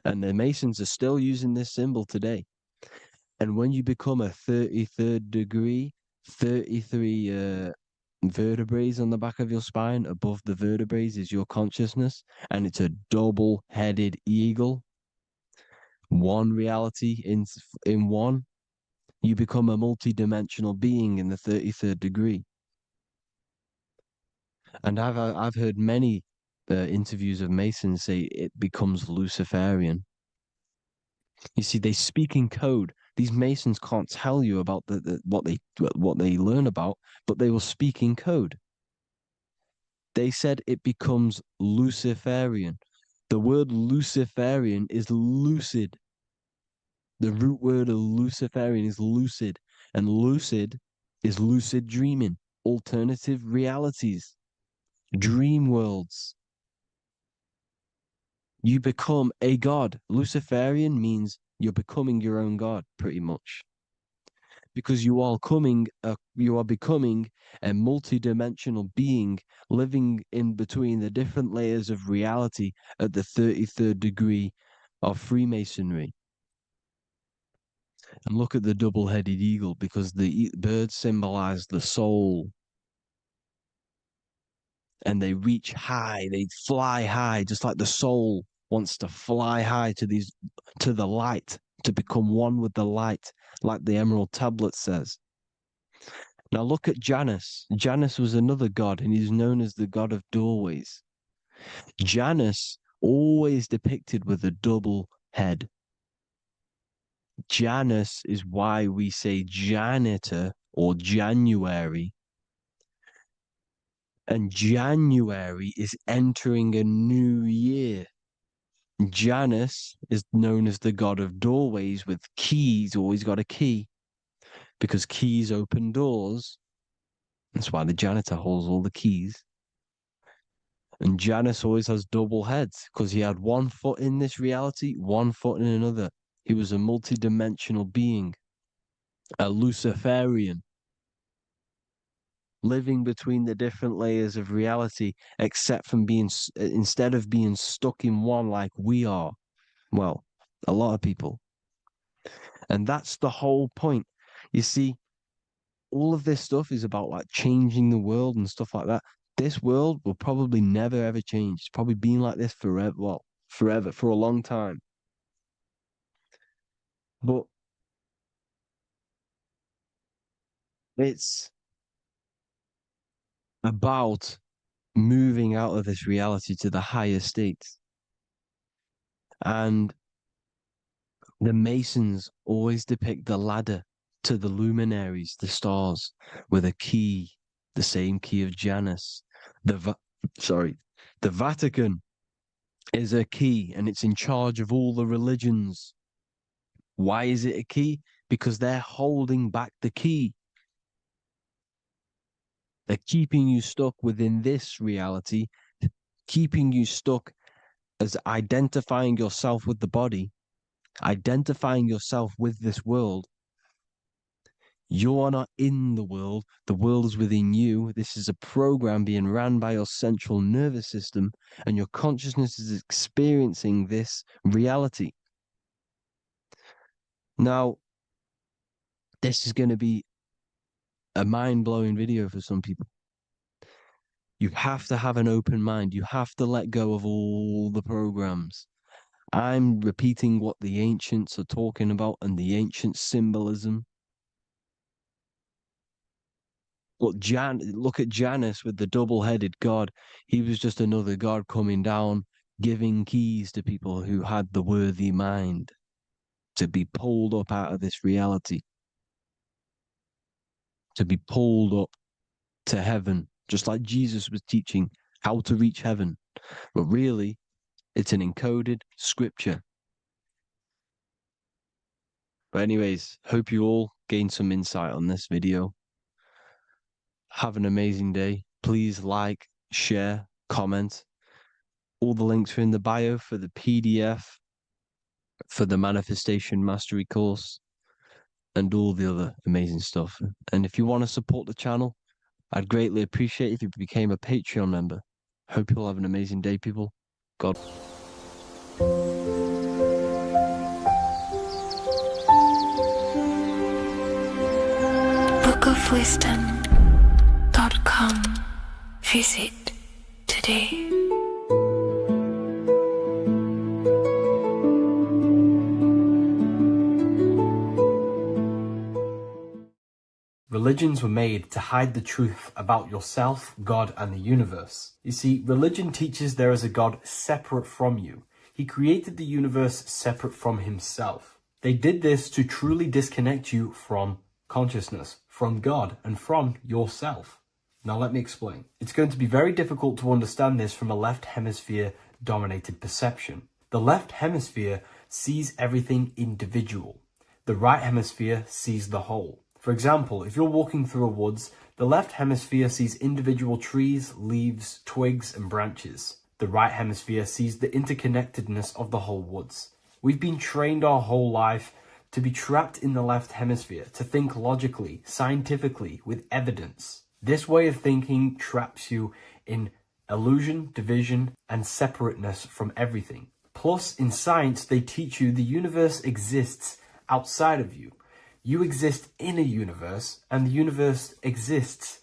Speaker 7: And the Masons are still using this symbol today. And when you become a 33rd degree, 33 vertebrae on the back of your spine, above the vertebrae is your consciousness, and it's a double-headed eagle. One reality in one, you become a multi-dimensional being in the 33rd degree. And I've heard many interviews of Masons say it becomes Luciferian. You see, they speak in code. These Masons can't tell you about what they learn about, but they will speak in code. They said it becomes Luciferian. The word Luciferian is lucid. The root word of Luciferian is lucid, and lucid is lucid dreaming, alternative realities, dream worlds. You become a god. Luciferian means you're becoming your own god, pretty much. Because you are becoming a multi-dimensional being living in between the different layers of reality at the 33rd degree of Freemasonry. And look at the double-headed eagle, because the birds symbolize the soul. And they reach high, they fly high, just like the soul wants to fly high to the light, to become one with the light, like the Emerald Tablet says. Now look at Janus. Janus was another god, and he's known as the god of doorways. Janus always depicted with a double head. Janus is why we say janitor or January. And January is entering a new year. Janus is known as the god of doorways with keys, always got a key, because keys open doors. That's why the janitor holds all the keys. And Janus always has double heads, because he had 1 foot in this reality, 1 foot in another. He was a multi-dimensional being, a Luciferian. living between the different layers of reality, except from instead of being stuck in one like we are. Well, a lot of people. And that's the whole point. You see, all of this stuff is about like changing the world and stuff like that. This world will probably never ever change. It's probably been like this forever. Well, forever, for a long time. But it's about moving out of this reality to the higher states. And the Masons always depict the ladder to the luminaries, the stars, with a key, the same key of Janus. The Vatican is a key, and it's in charge of all the religions. Why is it a key? Because they're holding back the key. They're keeping you stuck within this reality, keeping you stuck as identifying yourself with the body, identifying yourself with this world. You are not in the world is within you. This is a program being ran by your central nervous system, and your consciousness is experiencing this reality. Now, this is going to be a mind-blowing video for some people. You have to have an open mind. You have to let go of all the programs. I'm repeating what the ancients are talking about and the ancient symbolism. Look at Janus with the double-headed god. He was just another god coming down, giving keys to people who had the worthy mind to be pulled up out of this reality, to be pulled up to heaven, just like Jesus was teaching how to reach heaven. But really, it's an encoded scripture. But anyways, hope you all gained some insight on this video. Have an amazing day. Please like, share, comment. All the links are in the bio for the PDF, for the Manifestation Mastery course, and all the other amazing stuff. And if you want to support the channel, I'd greatly appreciate if you became a Patreon member. Hope you'll have an amazing day, people. God.
Speaker 2: bookofwisdom.com. Visit today.
Speaker 3: Religions were made to hide the truth about yourself, God, and the universe. You see, religion teaches there is a God separate from you. He created the universe separate from himself. They did this to truly disconnect you from consciousness, from God, and from yourself. Now let me explain. It's going to be very difficult to understand this from a left hemisphere dominated perception. The left hemisphere sees everything individual. The right hemisphere sees the whole. For example, if you're walking through a woods, the left hemisphere sees individual trees, leaves, twigs, and branches. The right hemisphere sees the interconnectedness of the whole woods. We've been trained our whole life to be trapped in the left hemisphere, to think logically, scientifically, with evidence. This way of thinking traps you in illusion, division, and separateness from everything. Plus, in science, they teach you the universe exists outside of you. You exist in a universe, and the universe exists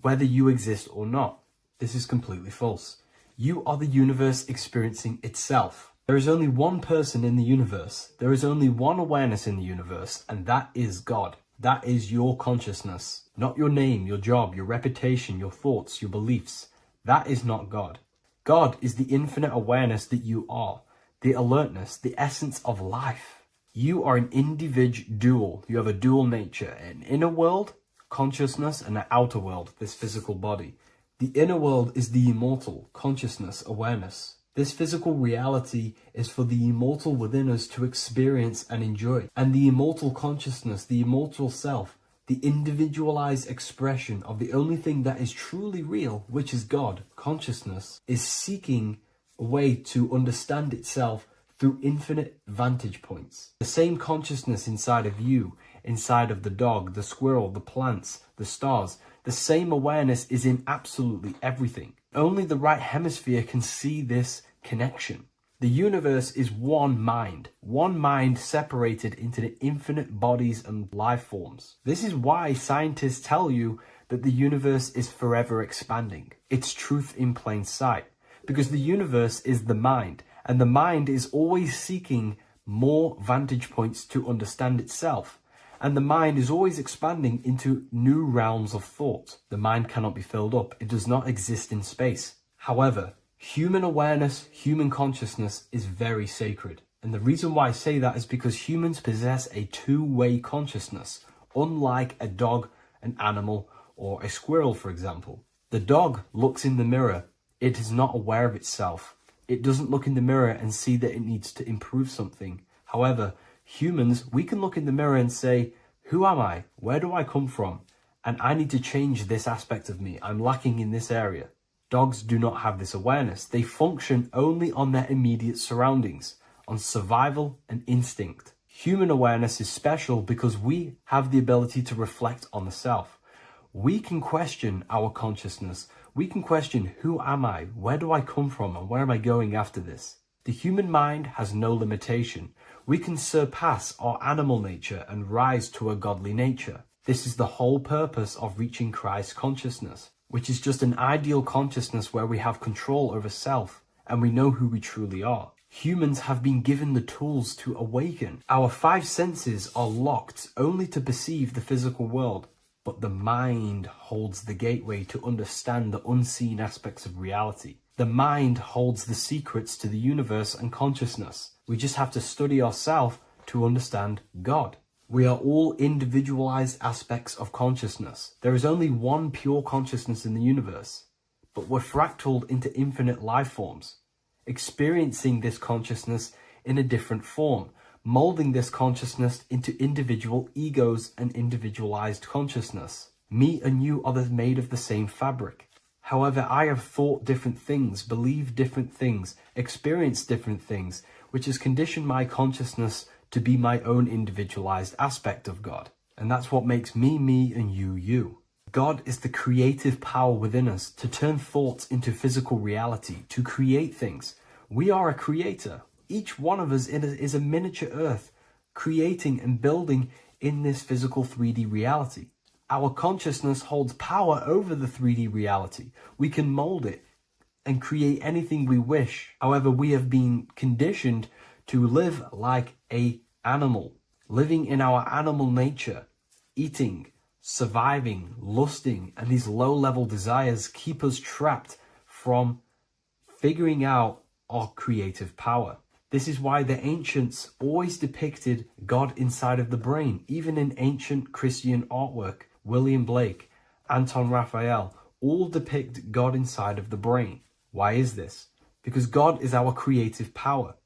Speaker 3: whether you exist or not. This is completely false. You are the universe experiencing itself. There is only one person in the universe. There is only one awareness in the universe, and that is God. That is your consciousness. Not your name, your job, your reputation, your thoughts, your beliefs. That is not God. God is the infinite awareness that you are, the alertness, the essence of life. You are an individual. You have a dual nature, an inner world, consciousness, and an outer world, this physical body. The inner world is the immortal, consciousness, awareness. This physical reality is for the immortal within us to experience and enjoy. And the immortal consciousness, the immortal self, the individualized expression of the only thing that is truly real, which is God, consciousness, is seeking a way to understand itself through infinite vantage points. The same consciousness inside of you, inside of the dog, the squirrel, the plants, the stars, The same awareness is in absolutely everything. Only the right hemisphere can see this connection. The universe is one mind separated into the infinite bodies and life forms. This is why scientists tell you that the universe is forever expanding. It's truth in plain sight, because the universe is the mind, and the mind is always seeking more vantage points to understand itself. And the mind is always expanding into new realms of thought. The mind cannot be filled up. It does not exist in space. However, human awareness, human consciousness is very sacred. And the reason why I say that is because humans possess a two-way consciousness, unlike a dog, an animal, or a squirrel, for example. The dog looks in the mirror. It is not aware of itself. It doesn't look in the mirror and see that it needs to improve something. However, humans, we can look in the mirror and say, who am I? Where do I come from? And I need to change this aspect of me. I'm lacking in this area. Dogs do not have this awareness. They function only on their immediate surroundings, on survival and instinct. Human awareness is special because we have the ability to reflect on the self. We can question our consciousness. We can question, who am I? Where do I come from? And where am I going after this? The human mind has no limitation. We can surpass our animal nature and rise to a godly nature. This is the whole purpose of reaching Christ consciousness, which is just an ideal consciousness where we have control over self and we know who we truly are. Humans have been given the tools to awaken. Our five senses are locked only to perceive the physical world, but the mind holds the gateway to understand the unseen aspects of reality. The mind holds the secrets to the universe and consciousness. We just have to study ourselves to understand God. We are all individualized aspects of consciousness. There is only one pure consciousness in the universe, but we're fractaled into infinite life forms, experiencing this consciousness in a different form, molding this consciousness into individual egos and individualized consciousness. Me and you are made of the same fabric. However, I have thought different things, believed different things, experienced different things, which has conditioned my consciousness to be my own individualized aspect of God. And that's what makes me, me, and you, you. God is the creative power within us to turn thoughts into physical reality, to create things. We are a creator. Each one of us is a miniature earth, creating and building in this physical 3D reality. Our consciousness holds power over the 3D reality. We can mold it and create anything we wish. However, we have been conditioned to live like an animal, living in our animal nature, eating, surviving, lusting, and these low-level desires keep us trapped from figuring out our creative power. This is why the ancients always depicted God inside of the brain. Even in ancient Christian artwork, William Blake, Anton Raphael, all depict God inside of the brain. Why is this? Because God is our creative power.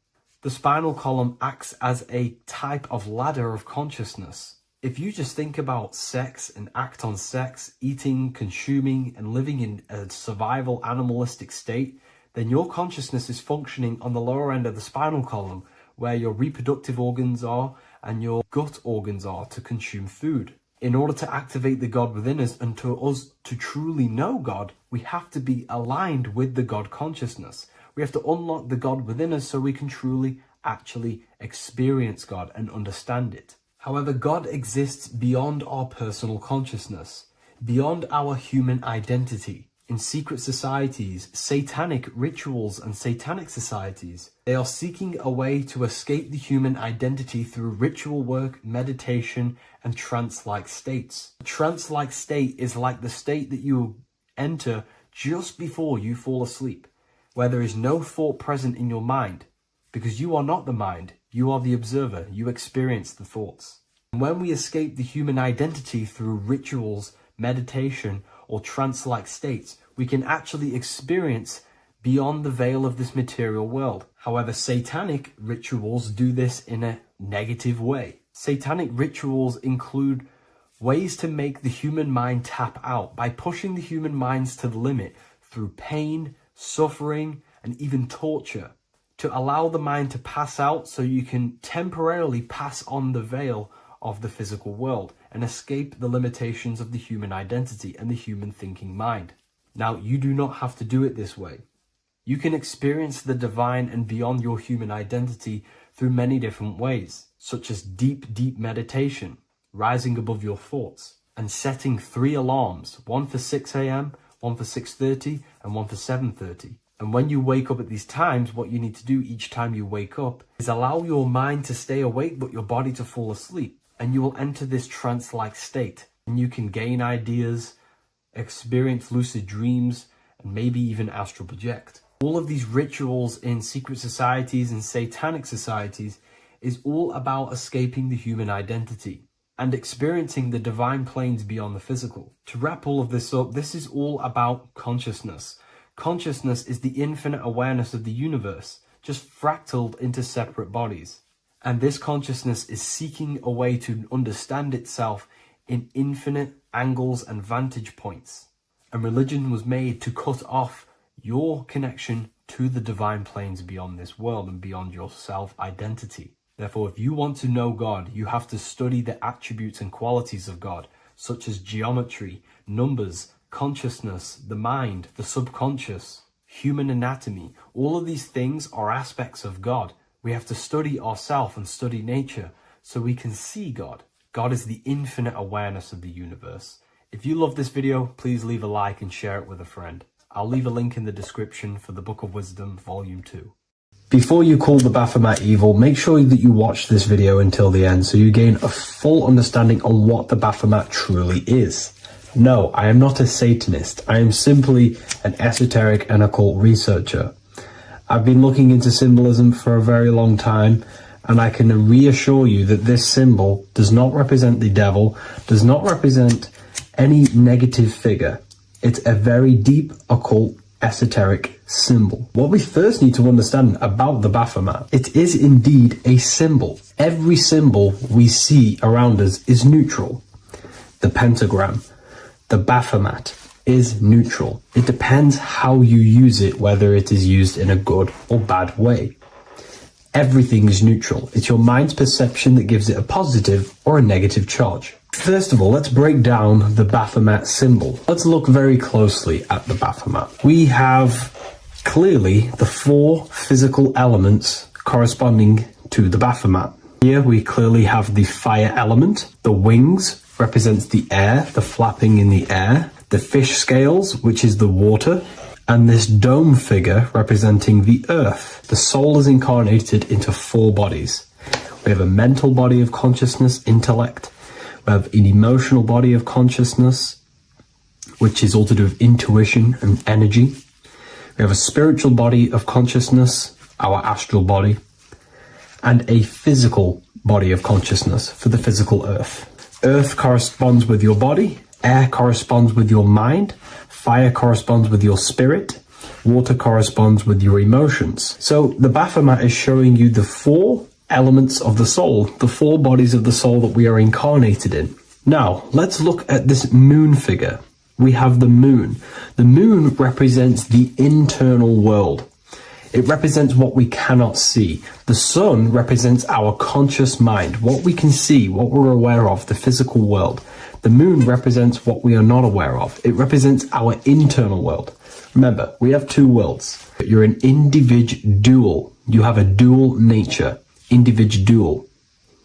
Speaker 3: The spinal column acts as a type of ladder of consciousness. If you just think about sex and act on sex, eating, consuming, and living in a survival animalistic state, then your consciousness is functioning on the lower end of the spinal column, where your reproductive organs are and your gut organs are to consume food. In order to activate the God within us and to us to truly know God, we have to be aligned with the God consciousness. We have to unlock the God within us so we can truly actually experience God and understand it. However, God exists beyond our personal consciousness, beyond our human identity. In secret societies, satanic rituals and satanic societies, they are seeking a way to escape the human identity through ritual work, meditation, and trance-like states. A trance-like state is like the state that you enter just before you fall asleep, where there is no thought present in your mind, because you are not the mind, you are the observer, you experience the thoughts. And when we escape the human identity through rituals, meditation, or trance-like states, we can actually experience beyond the veil of this material world. However, satanic rituals do this in a negative way. Satanic rituals include ways to make the human mind tap out by pushing the human minds to the limit through pain, suffering, and even torture, to allow the mind to pass out so you can temporarily pass on the veil of the physical world and escape the limitations of the human identity and the human thinking mind. Now, you do not have to do it this way. You can experience the divine and beyond your human identity through many different ways, such as deep, deep meditation, rising above your thoughts, and setting 3 alarms, one for 6 a.m., one for 6:30, and one for 7:30. And when you wake up at these times, what you need to do each time you wake up is allow your mind to stay awake but your body to fall asleep. And you will enter this trance-like state. And you can gain ideas, experience lucid dreams, and maybe even astral project. All of these rituals in secret societies and satanic societies is all about escaping the human identity and experiencing the divine planes beyond the physical. To wrap all of this up, this is all about consciousness. Consciousness is the infinite awareness of the universe, just fractaled into separate bodies. And this consciousness is seeking a way to understand itself in infinite angles and vantage points. And religion was made to cut off your connection to the divine planes beyond this world and beyond your self-identity. Therefore, if you want to know God, you have to study the attributes and qualities of God, such as geometry, numbers, consciousness, the mind, the subconscious, human anatomy. All of these things are aspects of God. We have to study ourselves and study nature so we can see God. God is the infinite awareness of the universe. If you love this video, please leave a like and share it with a friend. I'll leave a link in the description for the Book of Wisdom, Volume 2. Before you call the Baphomet evil, make sure that you watch this video until the end so you gain a full understanding on what the Baphomet truly is. No, I am not a Satanist. I am simply an esoteric and occult researcher. I've been looking into symbolism for a very long time, and I can reassure you that this symbol does not represent the devil, does not represent any negative figure. It's a very deep, occult, esoteric symbol. What we first need to understand about the Baphomet, it is indeed a symbol. Every symbol we see around us is neutral. The pentagram, the Baphomet, is neutral. It depends how you use it, whether it is used in a good or bad way. Everything is neutral. It's your mind's perception that gives it a positive or a negative charge. First of all, let's break down the Baphomet symbol. Let's look very closely at the Baphomet. We have clearly the 4 physical elements corresponding to the Baphomet. Here we clearly have the fire element. The wings represents the air, the flapping in the air. The fish scales, which is the water. And this dome figure representing the earth. The soul is incarnated into 4 bodies. We have a mental body of consciousness, intellect. We have an emotional body of consciousness, which is all to do with intuition and energy. We have a spiritual body of consciousness, our astral body, and a physical body of consciousness for the physical earth. Earth corresponds with your body, air corresponds with your mind, fire corresponds with your spirit, water corresponds with your emotions. So the Baphomet is showing you the 4 elements of the soul, the 4 bodies of the soul that we are incarnated in. Now, let's look at this moon figure. We have the moon. The moon represents the internal world. It represents what we cannot see. The sun represents our conscious mind, what we can see, what we're aware of, the physical world. The moon represents what we are not aware of. It represents our internal world. Remember, we have 2 worlds. You're an individual. You have a dual nature. Individual.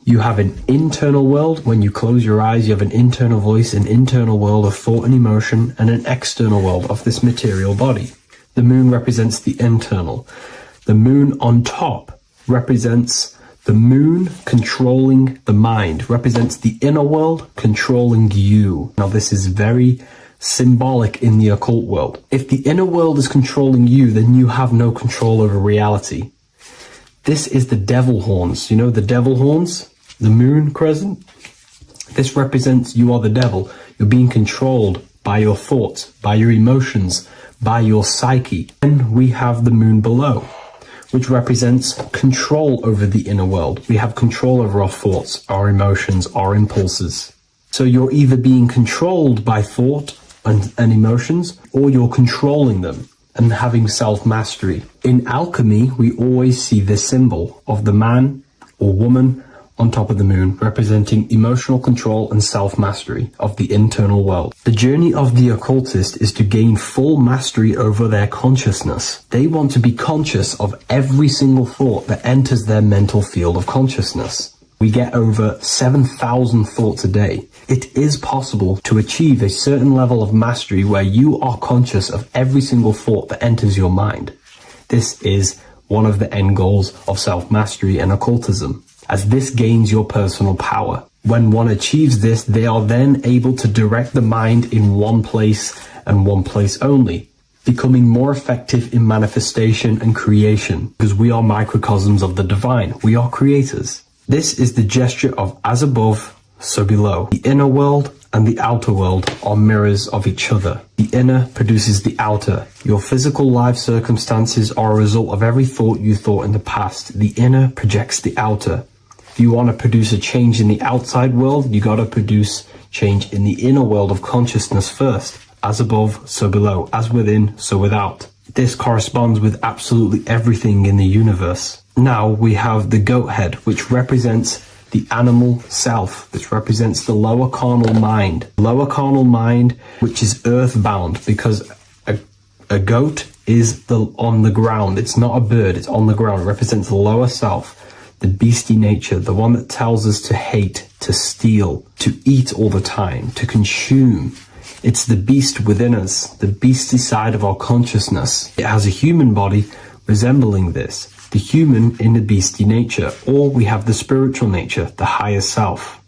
Speaker 3: You have an internal world. When you close your eyes, you have an internal voice, an internal world of thought and emotion, and an external world of this material body. The moon represents the internal. The moon on top represents the moon controlling the mind, represents the inner world controlling you. Now, this is very symbolic in the occult world. If the inner world is controlling you, then you have no control over reality. This is the devil horns. You know the devil horns? The moon crescent? This represents you are the devil. You're being controlled by your thoughts, by your emotions, by your psyche. Then we have the moon below, which represents control over the inner world. We have control over our thoughts, our emotions, our impulses. So you're either being controlled by thought and emotions, or you're controlling them and having self-mastery. In alchemy, we always see this symbol of the man or woman on top of the moon, representing emotional control and self-mastery of the internal world. The journey of the occultist is to gain full mastery over their consciousness. They want to be conscious of every single thought that enters their mental field of consciousness. We get over 7,000 thoughts a day. It is possible to achieve a certain level of mastery where you are conscious of every single thought that enters your mind. This is one of the end goals of self-mastery and occultism, as this gains your personal power. When one achieves this, they are then able to direct the mind in one place and one place only, becoming more effective in manifestation and creation, because we are microcosms of the divine. We are creators. This is the gesture of as above, so below. The inner world and the outer world are mirrors of each other. The inner produces the outer. Your physical life circumstances are a result of every thought you thought in the past. The inner projects the outer. If you want to produce a change in the outside world, you got to produce change in the inner world of consciousness first. As above, so below. As within, so without. This corresponds with absolutely everything in the universe. Now we have the goat head, which represents the animal self, which represents the lower carnal mind. Lower carnal mind, which is earthbound, because a goat is on the ground. It's not a bird, it's on the ground. It represents the lower self, the beastie nature, the one that tells us to hate, to steal, to eat all the time, to consume. It's the beast within us, the beastie side of our consciousness. It has a human body resembling this. The human in the beastie nature, or we have the spiritual nature, the higher self.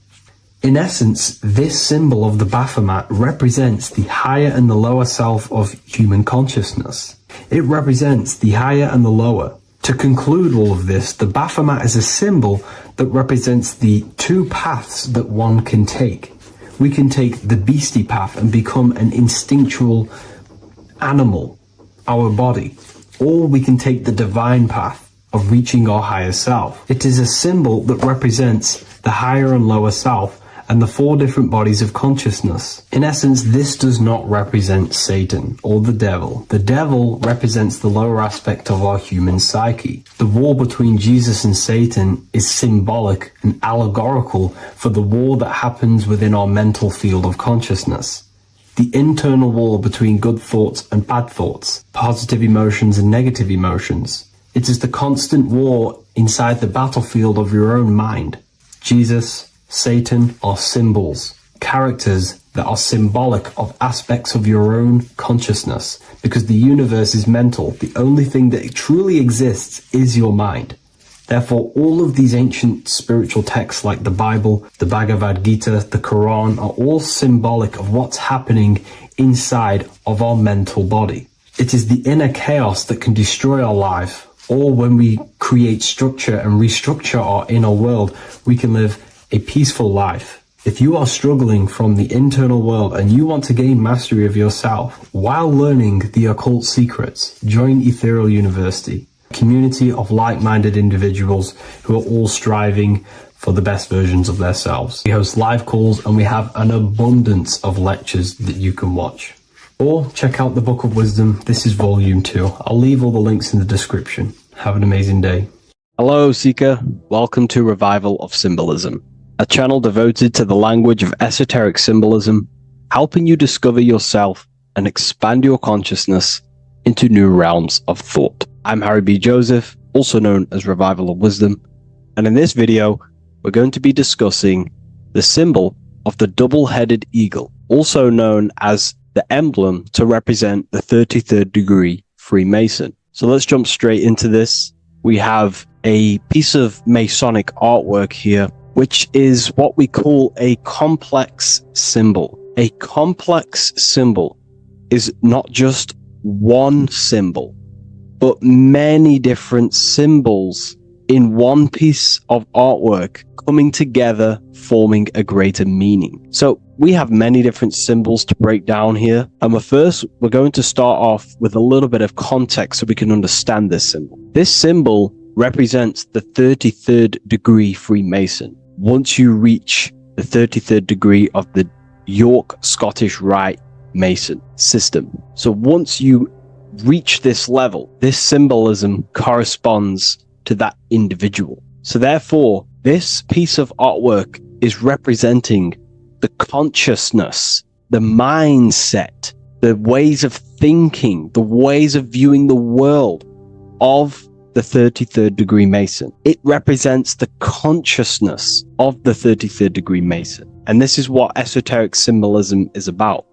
Speaker 3: In essence, this symbol of the Baphomet represents the higher and the lower self of human consciousness. It represents the higher and the lower. To conclude all of this, the Baphomet is a symbol that represents the two paths that one can take. We can take the beastie path and become an instinctual animal, our body, or we can take the divine path of reaching our higher self. It is a symbol that represents the higher and lower self and the four different bodies of consciousness. In essence, this does not represent Satan or the devil. The devil represents the lower aspect of our human psyche. The war between Jesus and Satan is symbolic and allegorical for the war that happens within our mental field of consciousness. The internal war between good thoughts and bad thoughts, positive emotions and negative emotions. It is the constant war inside the battlefield of your own mind. Jesus, Satan are symbols, characters that are symbolic of aspects of your own consciousness, because the universe is mental. The only thing that truly exists is your mind. Therefore, all of these ancient spiritual texts like the Bible, the Bhagavad Gita, the Quran are all symbolic of what's happening inside of our mental body. It is the inner chaos that can destroy our life. Or when we create structure and restructure our inner world, we can live a peaceful life. If you are struggling from the internal world and you want to gain mastery of yourself while learning the occult secrets, join Ethereal University, a community of like-minded individuals who are all striving for the best versions of themselves. We host live calls and we have an abundance of lectures that you can watch. Or check out the Book of Wisdom. This is volume 2. I'll leave all the links in the description. Have an amazing day.
Speaker 1: Hello, Seeker. Welcome to Revival of Symbolism, a channel devoted to the language of esoteric symbolism, helping you discover yourself and expand your consciousness into new realms of thought. I'm Harry B. Joseph, also known as Revival of Wisdom, and in this video, we're going to be discussing the symbol of the double-headed eagle, also known as the emblem to represent the 33rd degree Freemason. So let's jump straight into this. We have a piece of Masonic artwork here, which is what we call a complex symbol. A complex symbol is not just one symbol, but many different symbols in one piece of artwork coming together, forming a greater meaning. So we have many different symbols to break down here. And we're going to start off with a little bit of context so we can understand this symbol. This symbol represents the 33rd degree Freemason. Once you reach the 33rd degree of the York Scottish Rite Mason system. So once you reach this level, this symbolism corresponds to that individual. So therefore, This piece of artwork is representing the consciousness, the mindset, the ways of thinking, the ways of viewing the world of the 33rd degree Mason. It represents the consciousness of the 33rd degree Mason. And this is what esoteric symbolism is about.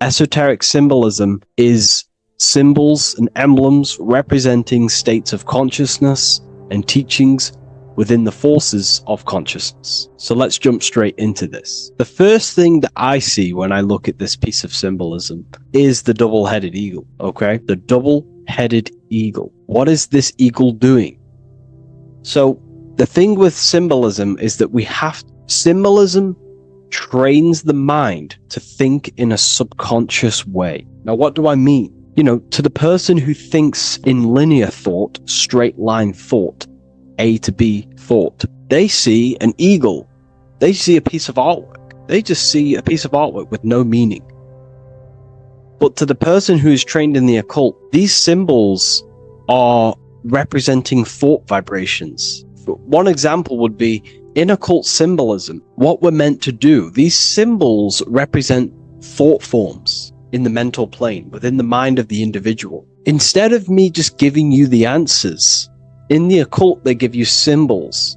Speaker 1: Esoteric symbolism is symbols and emblems representing states of consciousness and teachings within the forces of consciousness. So let's jump straight into this. The first thing that I see when I look at this piece of symbolism is the double-headed eagle, okay? The double-headed eagle. What is this eagle doing? So the thing with symbolism is that symbolism trains the mind to think in a subconscious way. Now, what do I mean? You know, to the person who thinks in linear thought, straight line thought, A to B thought, they see an eagle. They see a piece of artwork. They just see a piece of artwork with no meaning. But to the person who is trained in the occult, these symbols are representing thought vibrations. One example would be in occult symbolism, what we're meant to do. These symbols represent thought forms in the mental plane, within the mind of the individual. Instead of me just giving you the answers, in the occult, they give you symbols.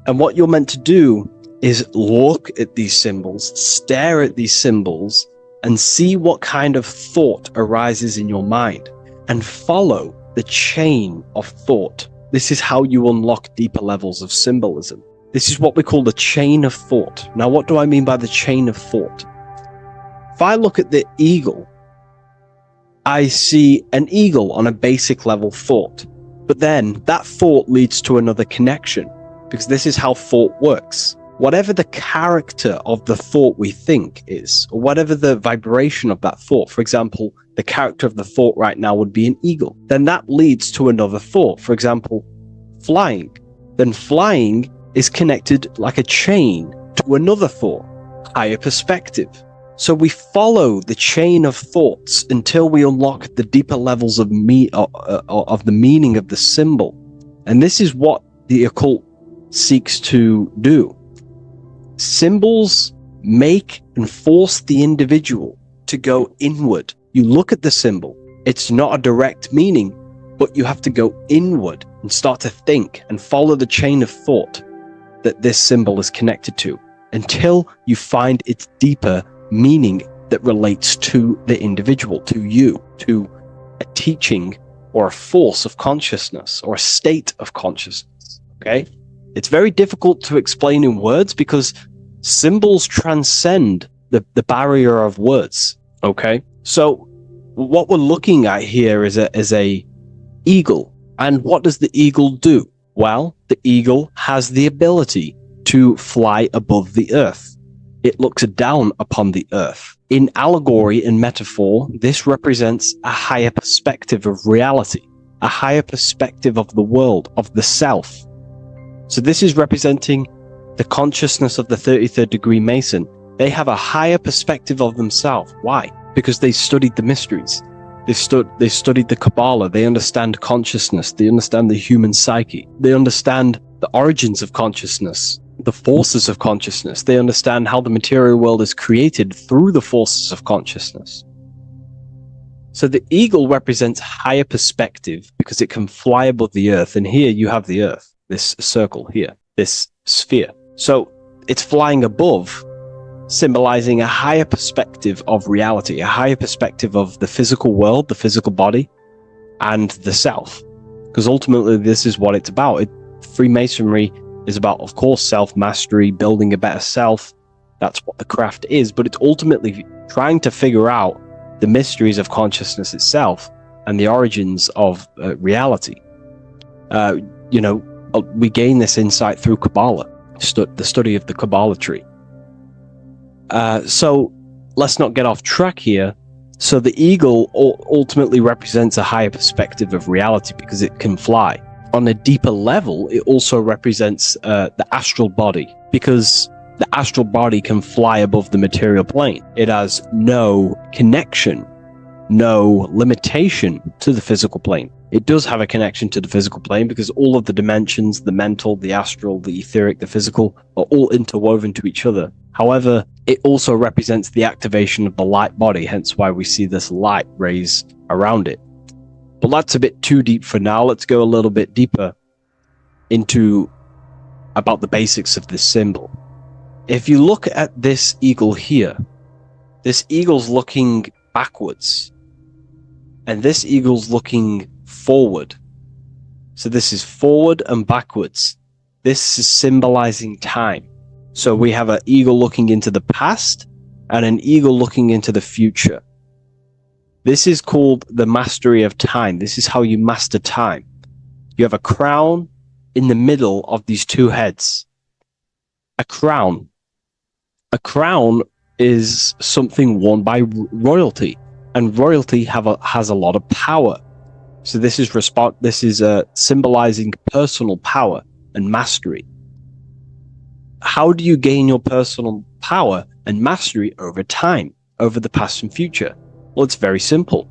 Speaker 1: And what you're meant to do is look at these symbols, stare at these symbols, and see what kind of thought arises in your mind, and follow the chain of thought. This is how you unlock deeper levels of symbolism. This is what we call the chain of thought. Now, what do I mean by the chain of thought? If I look at the eagle, I see an eagle on a basic level thought. But then that thought leads to another connection, because this is how thought works. Whatever the character of the thought we think is, or whatever the vibration of that thought, for example, the character of the thought right now would be an eagle, then that leads to another thought. For example, flying. Then flying is connected like a chain to another thought, higher perspective. So we follow the chain of thoughts until we unlock the deeper levels of the meaning of the symbol. And this is what the occult seeks to do. Symbols make and force the individual to go inward. You look at the symbol, it's not a direct meaning, but you have to go inward and start to think and follow the chain of thought that this symbol is connected to until you find its deeper meaning that relates to the individual, to you, to a teaching or a force of consciousness or a state of consciousness. Okay? It's very difficult to explain in words because symbols transcend the barrier of words. Okay? So what we're looking at here is a eagle. And what does the eagle do? Well, the eagle has the ability to fly above the earth. It looks down upon the earth. In allegory and metaphor, this represents a higher perspective of reality, a higher perspective of the world, of the self. So this is representing the consciousness of the 33rd degree Mason. They have a higher perspective of themselves. Why? Because they studied the mysteries. They studied the Kabbalah. They understand consciousness. They understand the human psyche. They understand the origins of consciousness, the forces of consciousness. They understand how the material world is created through the forces of consciousness. So the eagle represents higher perspective because it can fly above the earth. And here you have the earth, this circle here, this sphere. So it's flying above, symbolizing a higher perspective of reality, a higher perspective of the physical world, the physical body, and the self. Because ultimately this is what it's about. Freemasonry is about, of course, self-mastery, building a better self. That's what the craft is, but it's ultimately trying to figure out the mysteries of consciousness itself and the origins of reality. We gain this insight through Kabbalah, the study of the Kabbalah tree. So let's not get off track here. So the eagle ultimately represents a higher perspective of reality because it can fly. On a deeper level, it also represents the astral body, because the astral body can fly above the material plane. It has no connection, no limitation to the physical plane. it does have a connection to the physical plane because all of the dimensions, the mental, the astral, the etheric, the physical, are all interwoven to each other. However, it also represents the activation of the light body, hence why we see this light rays around it. But that's a bit too deep for now. Let's go a little bit deeper into about the basics of this symbol. If you look at this eagle here, this eagle's looking backwards, and this eagle's looking forward. So this is forward and backwards. This is symbolizing time. So we have an eagle looking into the past and an eagle looking into the future. This is called the mastery of time. This is how you master time. You have a crown in the middle of these two heads. A crown. A crown is something worn by royalty, and royalty has a lot of power. So this is symbolizing personal power and mastery. How do you gain your personal power and mastery over time, over the past and future? Well, it's very simple.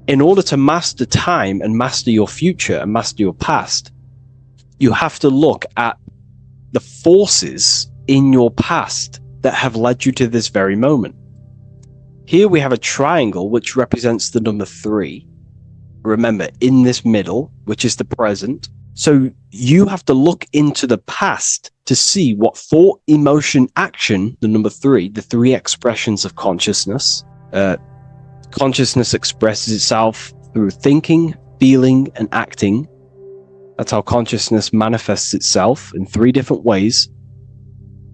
Speaker 1: In order to master time and master your future and master your past, you have to look at the forces in your past that have led you to this very moment. Here we have a triangle which represents the number 3. Remember, in this middle, which is the present. So you have to look into the past to see what thought, emotion, action, the number 3, the 3 expressions of consciousness. Consciousness expresses itself through thinking, feeling, and acting. That's how consciousness manifests itself in 3 different ways.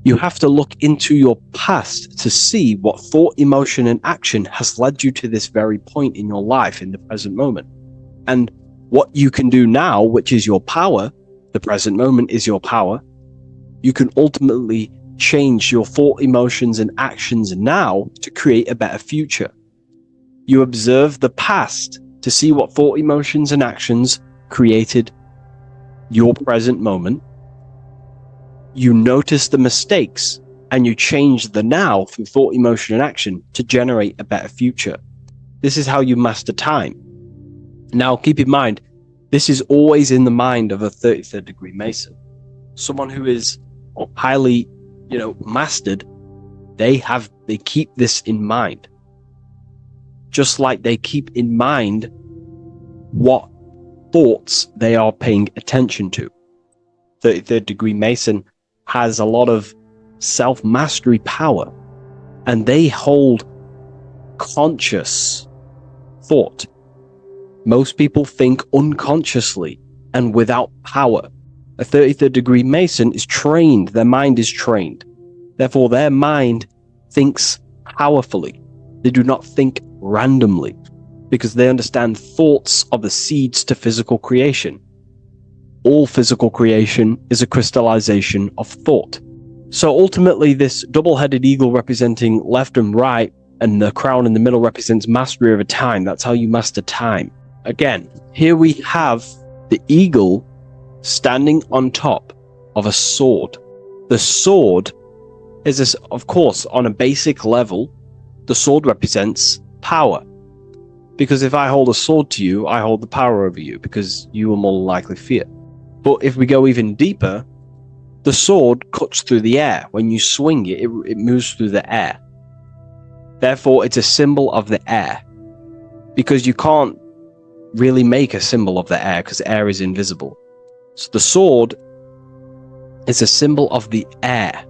Speaker 1: You have to look into your past to see what thought, emotion, and action has led you to this very point in your life in the present moment. And what you can do now, which is your power, the present moment is your power, you can ultimately change your thought, emotions, and actions now to create a better future. You observe the past to see what thought, emotions, and actions created your present moment. You notice the mistakes and you change the now through thought, emotion, and action to generate a better future. This is how you master time. Now, keep in mind, this is always in the mind of a 33rd degree Mason. Someone who is highly, mastered, they keep this in mind. Just like they keep in mind what thoughts they are paying attention to. 33rd degree Mason has a lot of self-mastery power, and they hold conscious thought. Most people think unconsciously and without power. A 33rd degree Mason is trained, their mind is trained. Therefore, their mind thinks powerfully. They do not think randomly, because they understand thoughts are the seeds to physical creation. All physical creation is a crystallization of thought. So ultimately, this double-headed eagle representing left and right, and the crown in the middle represents mastery over time. That's how you master time. Again, here we have the eagle standing on top of a sword. The sword is, of course, on a basic level, the sword represents power. Because if I hold a sword to you, I hold the power over you, because you will more likely fear. But if we go even deeper, the sword cuts through the air. When you swing it, it moves through the air. Therefore, it's a symbol of the air. Because you can't really make a symbol of the air, because air is invisible. So the sword is a symbol of the air.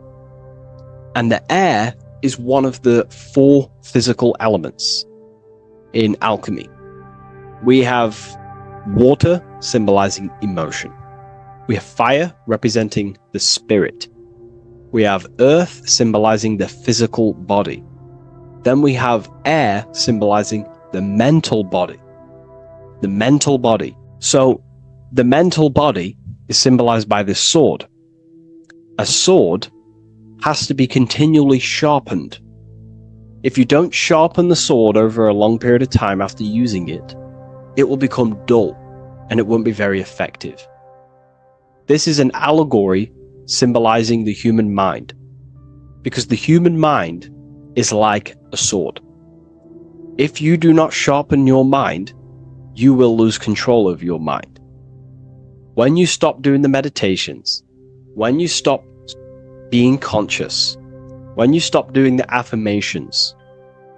Speaker 1: And the air is one of the 4 physical elements in alchemy. We have water symbolizing emotion. We have fire representing the spirit. We have earth symbolizing the physical body. Then we have air symbolizing the mental body. The mental body. So the mental body is symbolized by this sword. A sword has to be continually sharpened. If you don't sharpen the sword over a long period of time after using it, it will become dull and it won't be very effective. This is an allegory symbolizing the human mind, because the human mind is like a sword. If you do not sharpen your mind, you will lose control over your mind. When you stop doing the meditations, when you stop being conscious, when you stop doing the affirmations,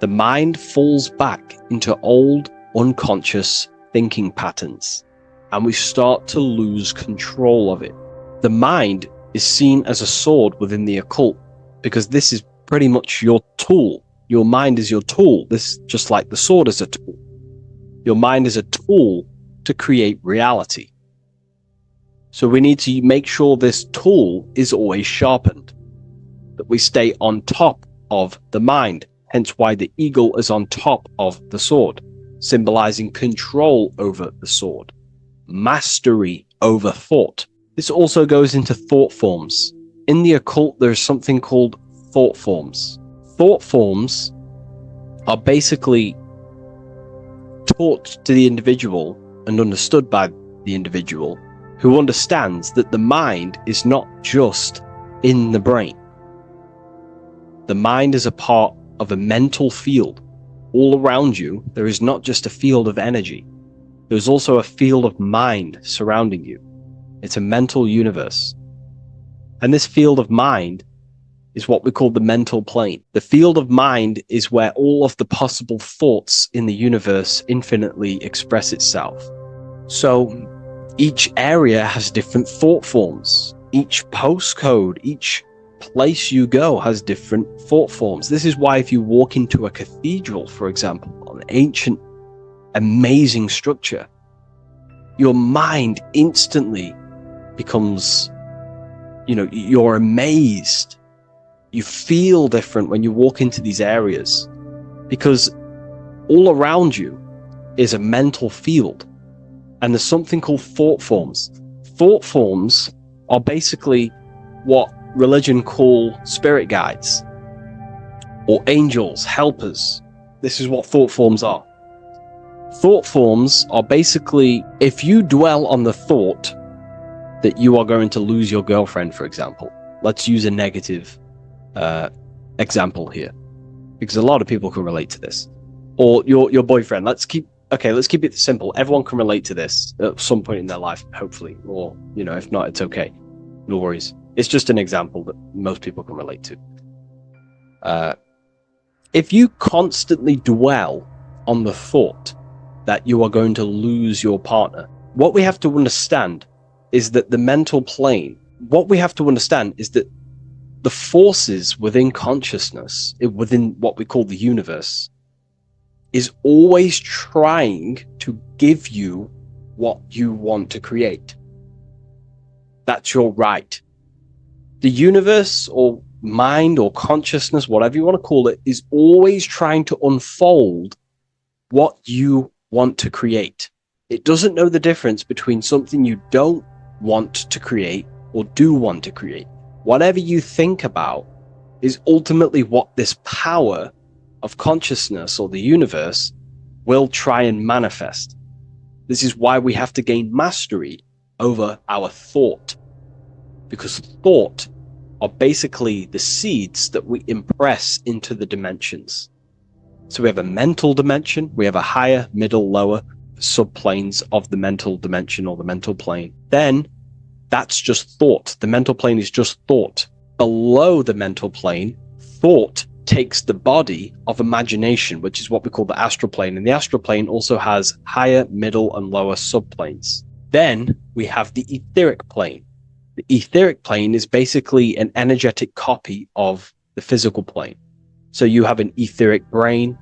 Speaker 1: the mind falls back into old, unconscious thinking patterns, and we start to lose control of it. The mind is seen as a sword within the occult, because this is pretty much your tool. Your mind is your tool. This, just like the sword is a tool. Your mind is a tool to create reality. So we need to make sure this tool is always sharpened, that we stay on top of the mind, hence why the eagle is on top of the sword, symbolizing control over the sword, mastery over thought. This also goes into thought forms. In the occult, there's something called thought forms. Thought forms are basically taught to the individual and understood by the individual, who understands that the mind is not just in the brain. The mind is a part of a mental field. All around you, there is not just a field of energy. There's also a field of mind surrounding you. It's a mental universe. And this field of mind is what we call the mental plane. The field of mind is where all of the possible thoughts in the universe infinitely express itself. So each area has different thought forms. Each postcode, each place you go has different thought forms. This is why if you walk into a cathedral, for example, an ancient, amazing structure, your mind instantly becomes, you're amazed. You feel different when you walk into these areas, because all around you is a mental field, and there's something called thought forms. Thought forms are basically what religion call spirit guides or angels, helpers. This is what thought forms are. Thought forms are basically, if you dwell on the thought that you are going to lose your girlfriend, for example, let's use a negative example here, because a lot of people can relate to this, or your boyfriend. Let's keep it simple. Everyone can relate to this at some point in their life, hopefully, or if not, it's okay, no worries. It's just an example that most people can relate to. If you constantly dwell on the thought that you are going to lose your partner, what we have to understand is that the mental plane, the forces within consciousness, within what we call the universe, is always trying to give you what you want to create. That's your right. The universe, or mind, or consciousness, whatever you want to call it, is always trying to unfold what you want to create. It doesn't know the difference between something you don't want to create or do want to create. Whatever you think about is ultimately what this power of consciousness, or the universe, will try and manifest. This is why we have to gain mastery over our thought, because thought are basically the seeds that we impress into the dimensions. So we have a mental dimension, we have a higher, middle, lower subplanes of the mental dimension, or the mental plane. Then that's just thought. The mental plane is just thought. Below the mental plane, thought takes the body of imagination, which is what we call the astral plane. And the astral plane also has higher, middle, and lower subplanes. Then we have the etheric plane. The etheric plane is basically an energetic copy of the physical plane. So you have an etheric brain,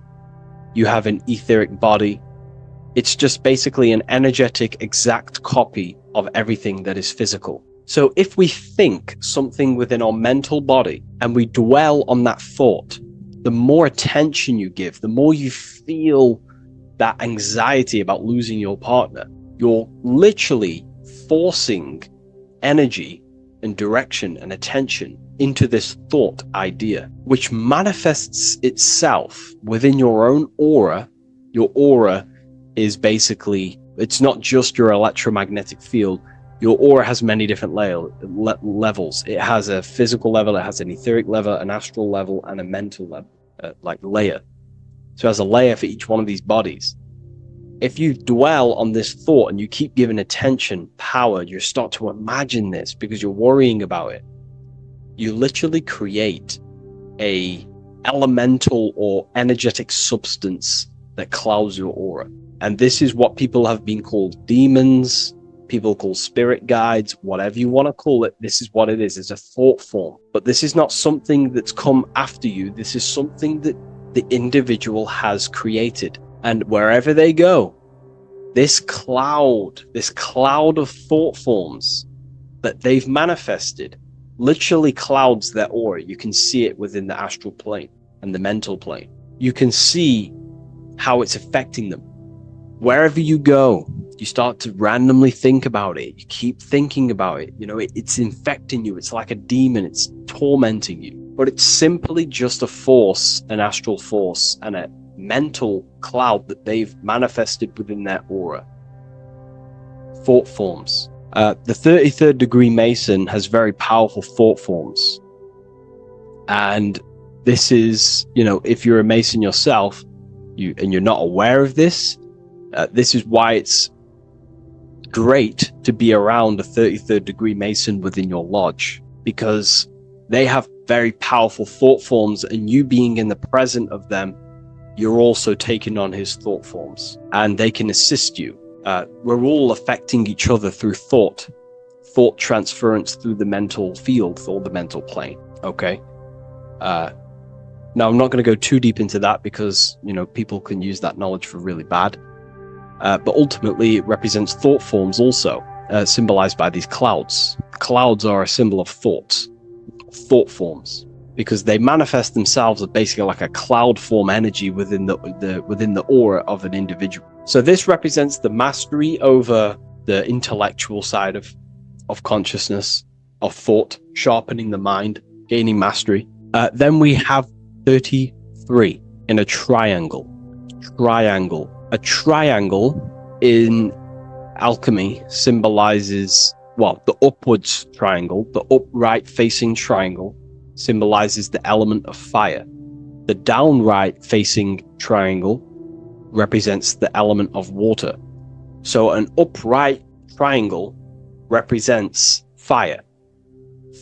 Speaker 1: you have an etheric body. It's just basically an energetic, exact copy of everything that is physical. So if we think something within our mental body and we dwell on that thought, the more attention you give, the more you feel that anxiety about losing your partner, you're literally forcing energy and direction and attention into this thought idea, which manifests itself within your own aura. Your aura is basically, it's not just your electromagnetic field. Your aura has many different levels. It has a physical level, it has an etheric level, an astral level, and a mental level, layer. So it has a layer for each one of these bodies. If you dwell on this thought and you keep giving attention, power, you start to imagine this because you're worrying about it. You literally create a elemental or energetic substance that clouds your aura. And this is what people have been called demons, people call spirit guides, whatever you want to call it. This is what it is. It's a thought form. But this is not something that's come after you. This is something that the individual has created. And wherever they go, this cloud of thought forms that they've manifested literally clouds their aura. You can see it within the astral plane and the mental plane. You can see how it's affecting them. Wherever you go, you start to randomly think about it. You keep thinking about it. You know, it's infecting you. It's like a demon. It's tormenting you. But it's simply just a force, an astral force, and a mental cloud that they've manifested within their aura. Thought forms. The 33rd degree Mason has very powerful thought forms. And this is, you know, if you're a Mason yourself, and you're not aware of this, this is why it's great to be around a 33rd degree Mason within your lodge, because they have very powerful thought forms, and you being in the present of them, you're also taking on his thought forms, and they can assist you. We're all affecting each other through thought transference through the mental field or the mental plane. Okay. Now, I'm not going to go too deep into that because, you know, people can use that knowledge for really bad. But ultimately, it represents thought forms also, symbolized by these clouds. Clouds are a symbol of thought forms, because they manifest themselves as basically like a cloud form energy within the aura of an individual. So this represents the mastery over the intellectual side of consciousness, of thought, sharpening the mind, gaining mastery. Then we have 33 in a triangle. A triangle in alchemy symbolizes, well, the upwards triangle, the upright facing triangle symbolizes the element of fire. The downright facing triangle represents the element of water. So an upright triangle represents fire.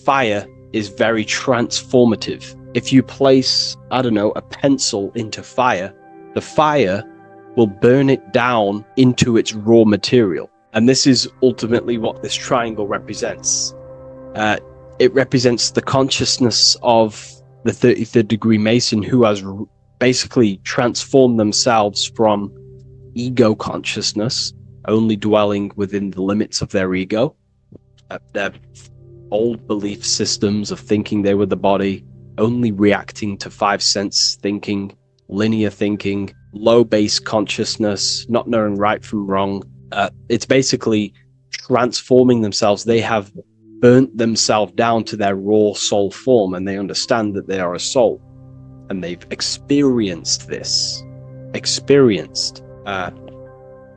Speaker 1: Fire is very transformative. If you place, I don't know, a pencil into fire, the fire will burn it down into its raw material. And this is ultimately what this triangle represents. It represents the consciousness of the 33rd degree Mason, who has basically transformed themselves from ego consciousness, only dwelling within the limits of their ego, their old belief systems of thinking they were the body, only reacting to five sense thinking, linear thinking, low base consciousness, not knowing right from wrong. It's basically transforming themselves. They have burnt themselves down to their raw soul form, and they understand that they are a soul, and they've experienced this,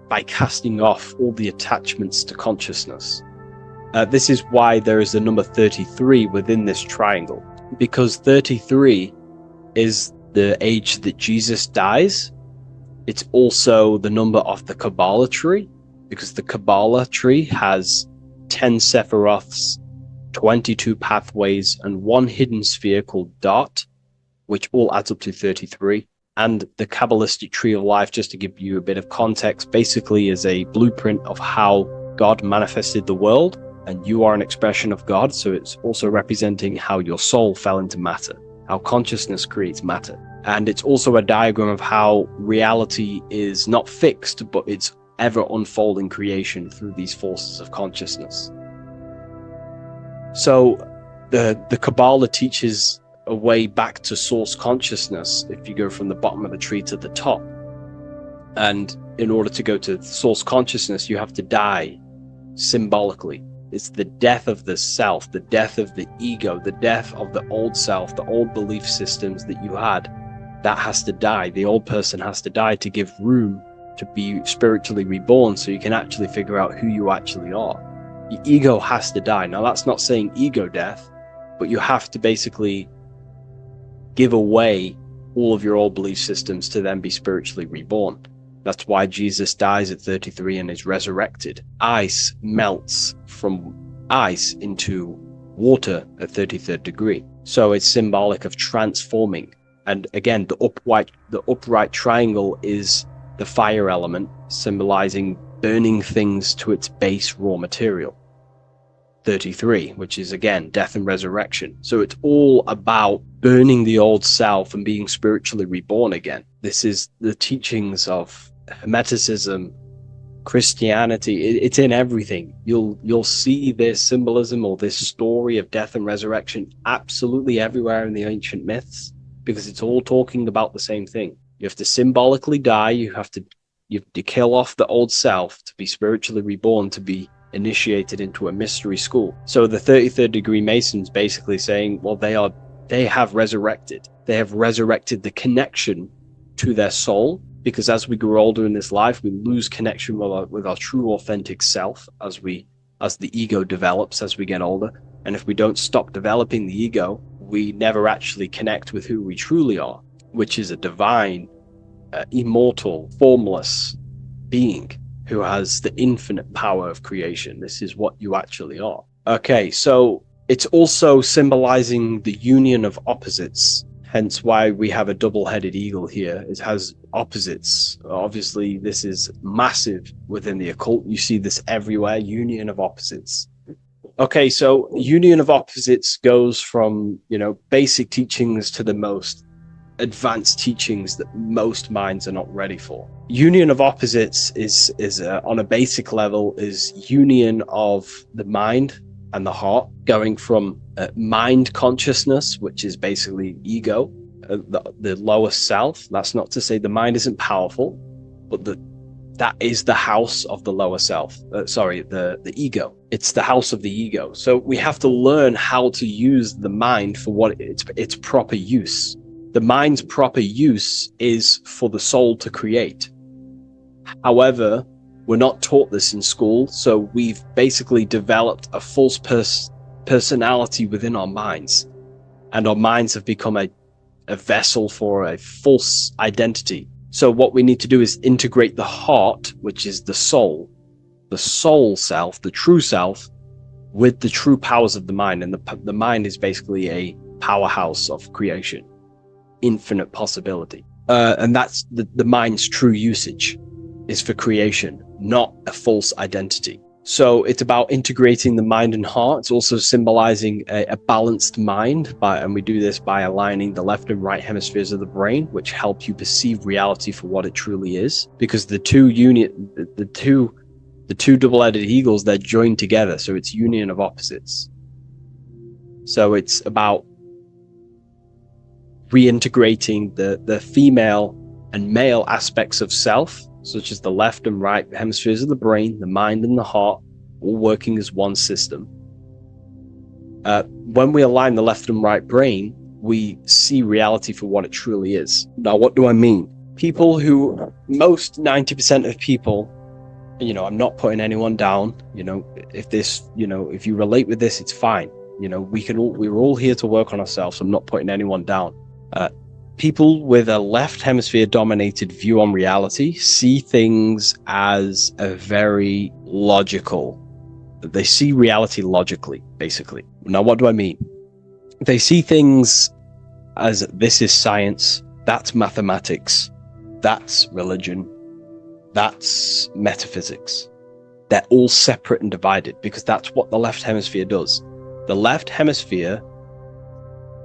Speaker 1: by casting off all the attachments to consciousness. This is why there is the number 33 within this triangle, because 33 is the age that Jesus dies. It's also the number of the Kabbalah tree, because the Kabbalah tree has 10 Sephiroths, 22 pathways, and one hidden sphere called Dart, which all adds up to 33. And the Kabbalistic tree of life, just to give you a bit of context, basically is a blueprint of how God manifested the world, and you are an expression of God. So it's also representing how your soul fell into matter, how consciousness creates matter. And it's also a diagram of how reality is not fixed, but it's ever unfolding creation through these forces of consciousness. So the Kabbalah teaches a way back to source consciousness if you go from the bottom of the tree to the top. And in order to go to source consciousness, you have to die symbolically. It's the death of the self, the death of the ego, the death of the old self, the old belief systems that you had. That has to die. The old person has to die to give room to be spiritually reborn, so you can actually figure out who you actually are. Your ego has to die. Now, that's not saying ego death, but you have to basically give away all of your old belief systems to then be spiritually reborn. That's why Jesus dies at 33 and is resurrected. Ice melts from ice into water at 33rd degree. So it's symbolic of transforming. And again, the upright triangle is the fire element, symbolizing burning things to its base raw material. 33, which is again death and resurrection. So it's all about burning the old self and being spiritually reborn again. This is the teachings of Hermeticism, Christianity. It's in everything. You'll see this symbolism or this story of death and resurrection absolutely everywhere in the ancient myths, because it's all talking about the same thing. You have to symbolically die. You have to kill off the old self to be spiritually reborn, to be initiated into a mystery school. So the 33rd degree Masons basically saying, well, they have resurrected. They have resurrected the connection to their soul, because as we grow older in this life, we lose connection with our true authentic self as the ego develops as we get older. And if we don't stop developing the ego, we never actually connect with who we truly are, which is a divine, immortal, formless being who has the infinite power of creation. This is what you actually are. Okay, so it's also symbolizing the union of opposites, hence why we have a double-headed eagle here. It has opposites. Obviously, this is massive within the occult. You see this everywhere, union of opposites. Okay, so union of opposites goes from, basic teachings to the most advanced teachings that most minds are not ready for. Union of opposites is on a basic level, is union of the mind and the heart, going from mind consciousness, which is basically ego, the lower self. That's not to say the mind isn't powerful, but that is the house of the lower self. The ego. It's the house of the ego. So we have to learn how to use the mind for what its proper use. The mind's proper use is for the soul to create. However, we're not taught this in school, so we've basically developed a false personality within our minds, and our minds have become a vessel for a false identity. So what we need to do is integrate the heart, which is the soul self, the true self, with the true powers of the mind. And the mind is basically a powerhouse of creation, infinite possibility. And that's the mind's true usage is for creation, not a false identity. So it's about integrating the mind and heart. It's also symbolizing a balanced mind, and we do this by aligning the left and right hemispheres of the brain, which help you perceive reality for what it truly is. Because the two double-headed eagles, they're joined together, so it's union of opposites. So it's about reintegrating the female and male aspects of self, such as the left and right hemispheres of the brain, the mind and the heart, all working as one system. When we align the left and right brain, we see reality for what it truly is. Now, what do I mean? Most 90% of people, I'm not putting anyone down, if you relate with this, it's fine. We're all here to work on ourselves. So I'm not putting anyone down. People with a left hemisphere dominated view on reality see things as a very logical. They see reality logically, basically. Now, what do I mean? They see things as this is science, that's mathematics, that's religion, that's metaphysics. They're all separate and divided because that's what the left hemisphere does. The left hemisphere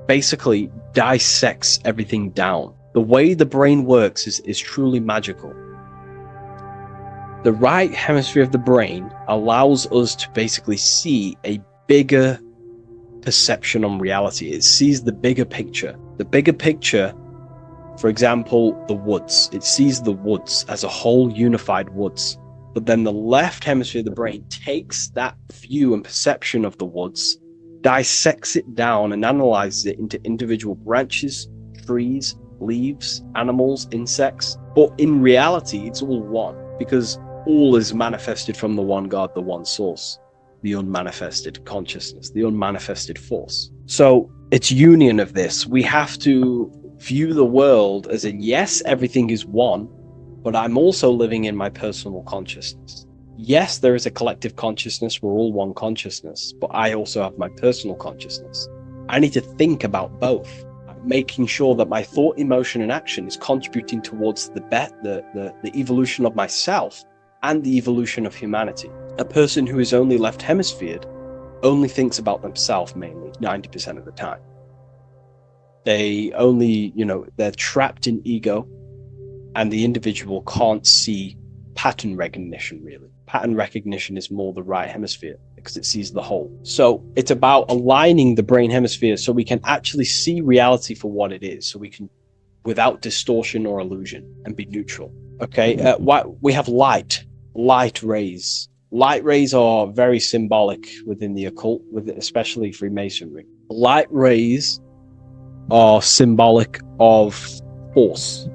Speaker 1: basically dissects everything down. The way the brain works is truly magical. The right hemisphere of the brain allows us to basically see a bigger perception on reality. It sees the bigger picture. The bigger picture, for example, the woods. It sees the woods as a whole unified woods. But then the left hemisphere of the brain takes that view and perception of the woods, dissects it down and analyzes it into individual branches, trees, leaves, animals, insects. But in reality, it's all one, because all is manifested from the one God, the one source, the unmanifested consciousness, the unmanifested force. So it's union of this. We have to view the world as in, yes, everything is one, but I'm also living in my personal consciousness. Yes, there is a collective consciousness, we're all one consciousness, but I also have my personal consciousness. I need to think about both, making sure that my thought, emotion, and action is contributing towards the evolution of myself and the evolution of humanity. A person who is only left hemisphered only thinks about themselves mainly, 90% of the time. They only, they're trapped in ego, and the individual can't see pattern recognition, really. Pattern recognition is more the right hemisphere because it sees the whole. So it's about aligning the brain hemisphere so we can actually see reality for what it is, so we can, without distortion or illusion, and be neutral. Okay, we have light rays. Light rays are very symbolic within the occult, especially Freemasonry. Light rays are symbolic of force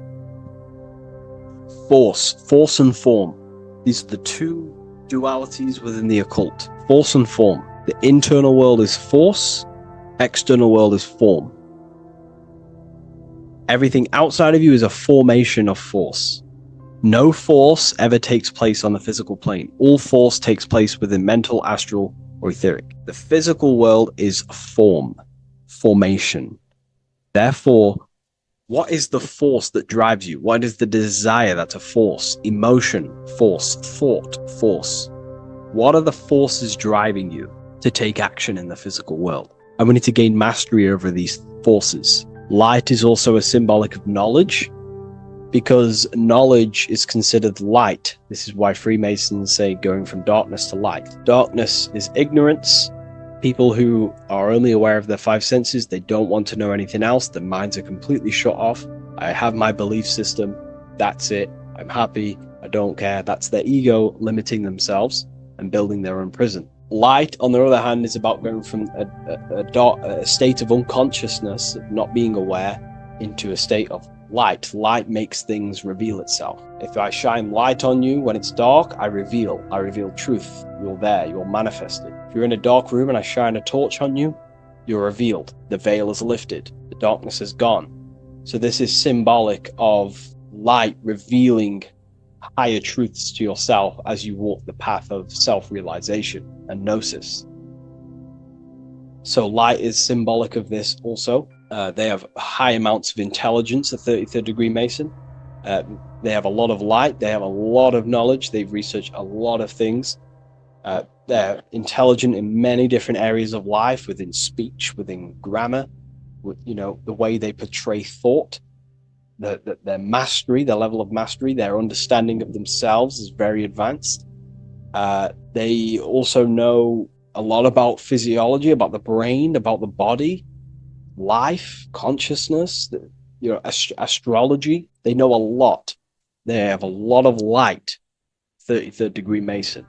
Speaker 1: and form. These are the two dualities within the occult: force and form. The internal world is force, external world is form. Everything outside of you is a formation of force. No force ever takes place on the physical plane. All force takes place within mental, astral, or etheric. The physical world is formation. Therefore, what is the force that drives you? What is the desire that's a force? Emotion, force, thought, force. What are the forces driving you to take action in the physical world? And we need to gain mastery over these forces. Light is also a symbolic of knowledge, because knowledge is considered light. This is why Freemasons say going from darkness to light. Darkness is ignorance. People who are only aware of their five senses, they don't want to know anything else. Their minds are completely shut off. I have my belief system. That's it. I'm happy. I don't care. That's their ego limiting themselves and building their own prison. Light, on the other hand, is about going from a state of unconsciousness, not being aware, into a state of light. Light makes things reveal itself. If I shine light on you when it's dark, I reveal truth. You're there, you're manifested. If you're in a dark room and I shine a torch on you, you're revealed. The veil is lifted. The darkness is gone. So this is symbolic of light revealing higher truths to yourself as you walk the path of self-realization and gnosis. So light is symbolic of this also. They have high amounts of intelligence, a 33rd degree Mason. They have a lot of light. They have a lot of knowledge. They've researched a lot of things. They're intelligent in many different areas of life, within speech, within grammar, the way they portray thought, their mastery, their level of mastery, their understanding of themselves is very advanced. They also know a lot about physiology, about the brain, about the body, life, consciousness, astrology. They know a lot. They have a lot of light. 33rd degree Mason.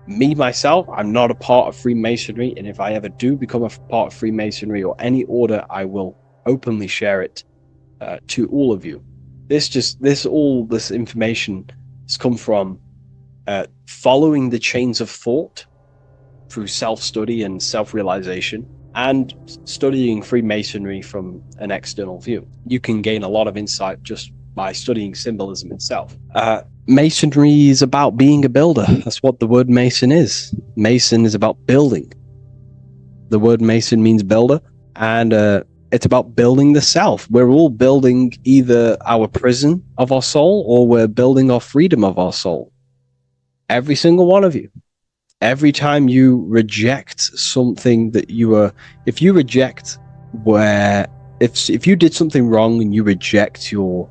Speaker 1: Me, myself, I'm not a part of Freemasonry, and if I ever do become a part of Freemasonry or any order, I will openly share it to all of you. This information has come from following the chains of thought through self-study and self-realization, and studying Freemasonry from an external view. You can gain a lot of insight just by studying symbolism itself. Masonry is about being a builder. That's what the word Mason is. Mason is about building. The word Mason means builder, and it's about building the self. We're all building either our prison of our soul, or we're building our freedom of our soul. Every single one of you. Every time you reject something that if you did something wrong and you reject you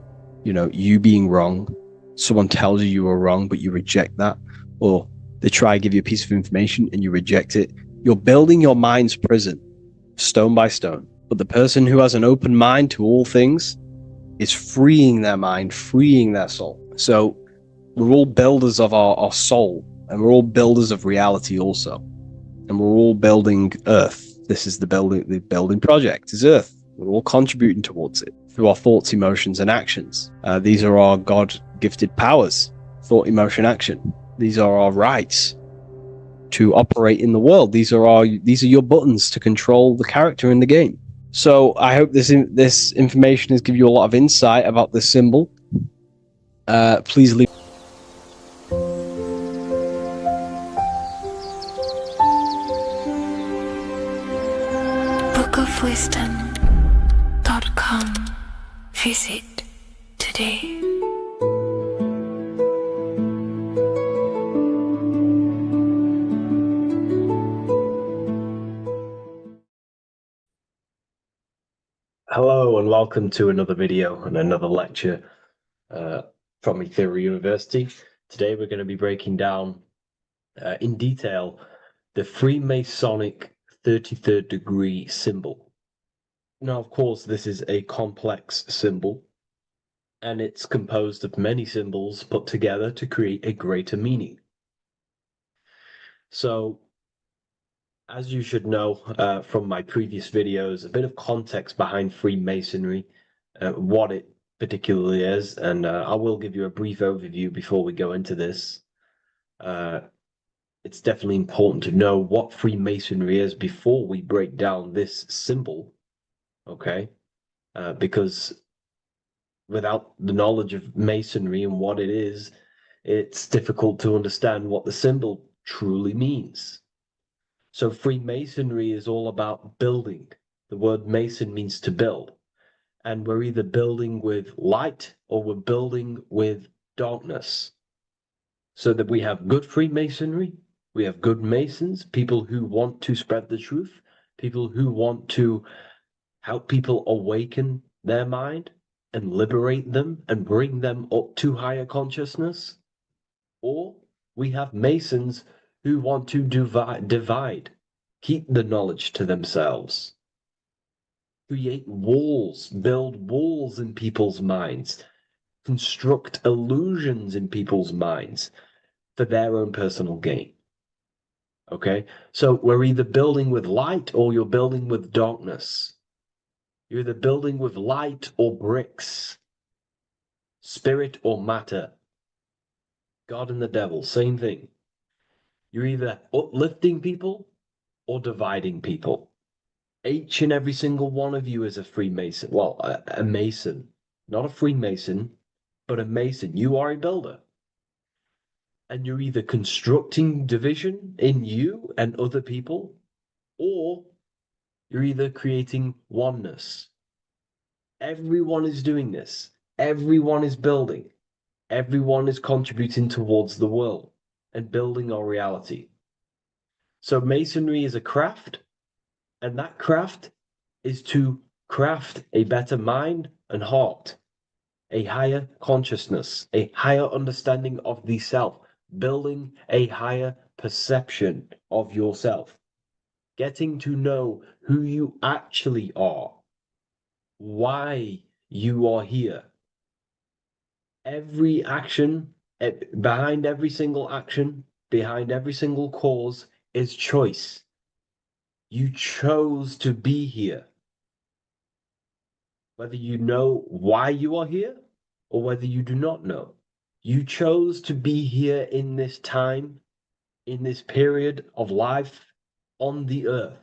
Speaker 1: being wrong, someone tells you were wrong, but you reject that, or they try to give you a piece of information and you reject it, you're building your mind's prison, stone by stone. But the person who has an open mind to all things is freeing their mind, freeing their soul. So we're all builders of our soul, and we're all builders of reality also. And we're all building Earth. This is the building project is Earth. We're all contributing towards it through our thoughts, emotions, and actions. These are our God-gifted powers: thought, emotion, action. These are our rights to operate in the world. These are your buttons to control the character in the game. So I hope this information has given you a lot of insight about this symbol. Please leave.
Speaker 2: bookofwisdom.com. Visit today.
Speaker 1: Hello and welcome to another video and another lecture from Ethereal University. Today we're going to be breaking down in detail the Freemasonic 33rd degree symbol. Now, of course, this is a complex symbol, and it's composed of many symbols put together to create a greater meaning. So, as you should know from my previous videos, a bit of context behind Freemasonry, what it particularly is, and I will give you a brief overview before we go into this. It's definitely important to know what Freemasonry is before we break down this symbol, okay? Because without the knowledge of Masonry and what it is, it's difficult to understand what the symbol truly means. So Freemasonry is all about building. The word Mason means to build. And we're either building with light or we're building with darkness. So that we have good Freemasonry, we have good Masons, people who want to spread the truth, people who want to help people awaken their mind and liberate them and bring them up to higher consciousness. Or we have Masons who want to divide, keep the knowledge to themselves, create walls, build walls in people's minds, construct illusions in people's minds for their own personal gain. Okay, so we're either building with light or you're building with darkness. You're either building with light or bricks, spirit or matter. God and the devil, same thing. You're either uplifting people or dividing people. Each and every single one of you is a Freemason. Well, a Mason. Not a Freemason, but a Mason. You are a builder. And you're either constructing division in you and other people, or you're either creating oneness. Everyone is doing this. Everyone is building. Everyone is contributing towards the world and building our reality. So Masonry is a craft, and that craft is to craft a better mind and heart, a higher consciousness, a higher understanding of the self, building a higher perception of yourself, getting to know who you actually are, why you are here. Every action, behind every single action, behind every single cause is choice. You chose to be here. Whether you know why you are here or whether you do not know. You chose to be here in this time, in this period of life on the earth,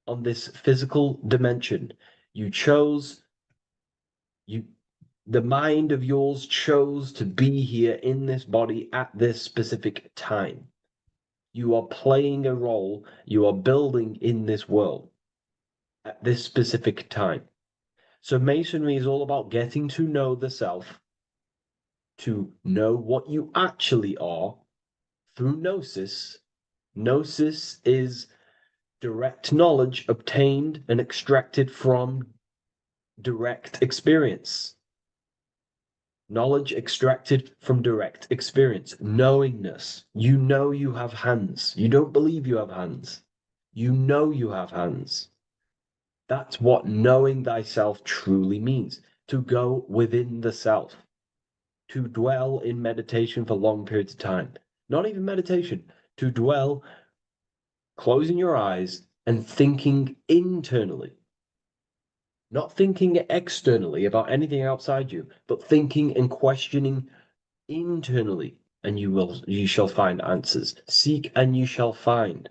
Speaker 1: on this physical dimension. You chose, the mind of yours chose to be here in this body at this specific time. You are playing a role, you are building in this world at this specific time. So Masonry is all about getting to know the self, to know what you actually are through gnosis. Gnosis is direct knowledge obtained and extracted from direct experience. Knowledge extracted from direct experience. Knowingness. You know you have hands. You don't believe you have hands. You know you have hands. That's what knowing thyself truly means. To go within the self. To dwell in meditation for long periods of time. Not even meditation. To dwell, closing your eyes and thinking internally. Not thinking externally about anything outside you, but thinking and questioning internally, and you shall find answers. Seek and you shall find.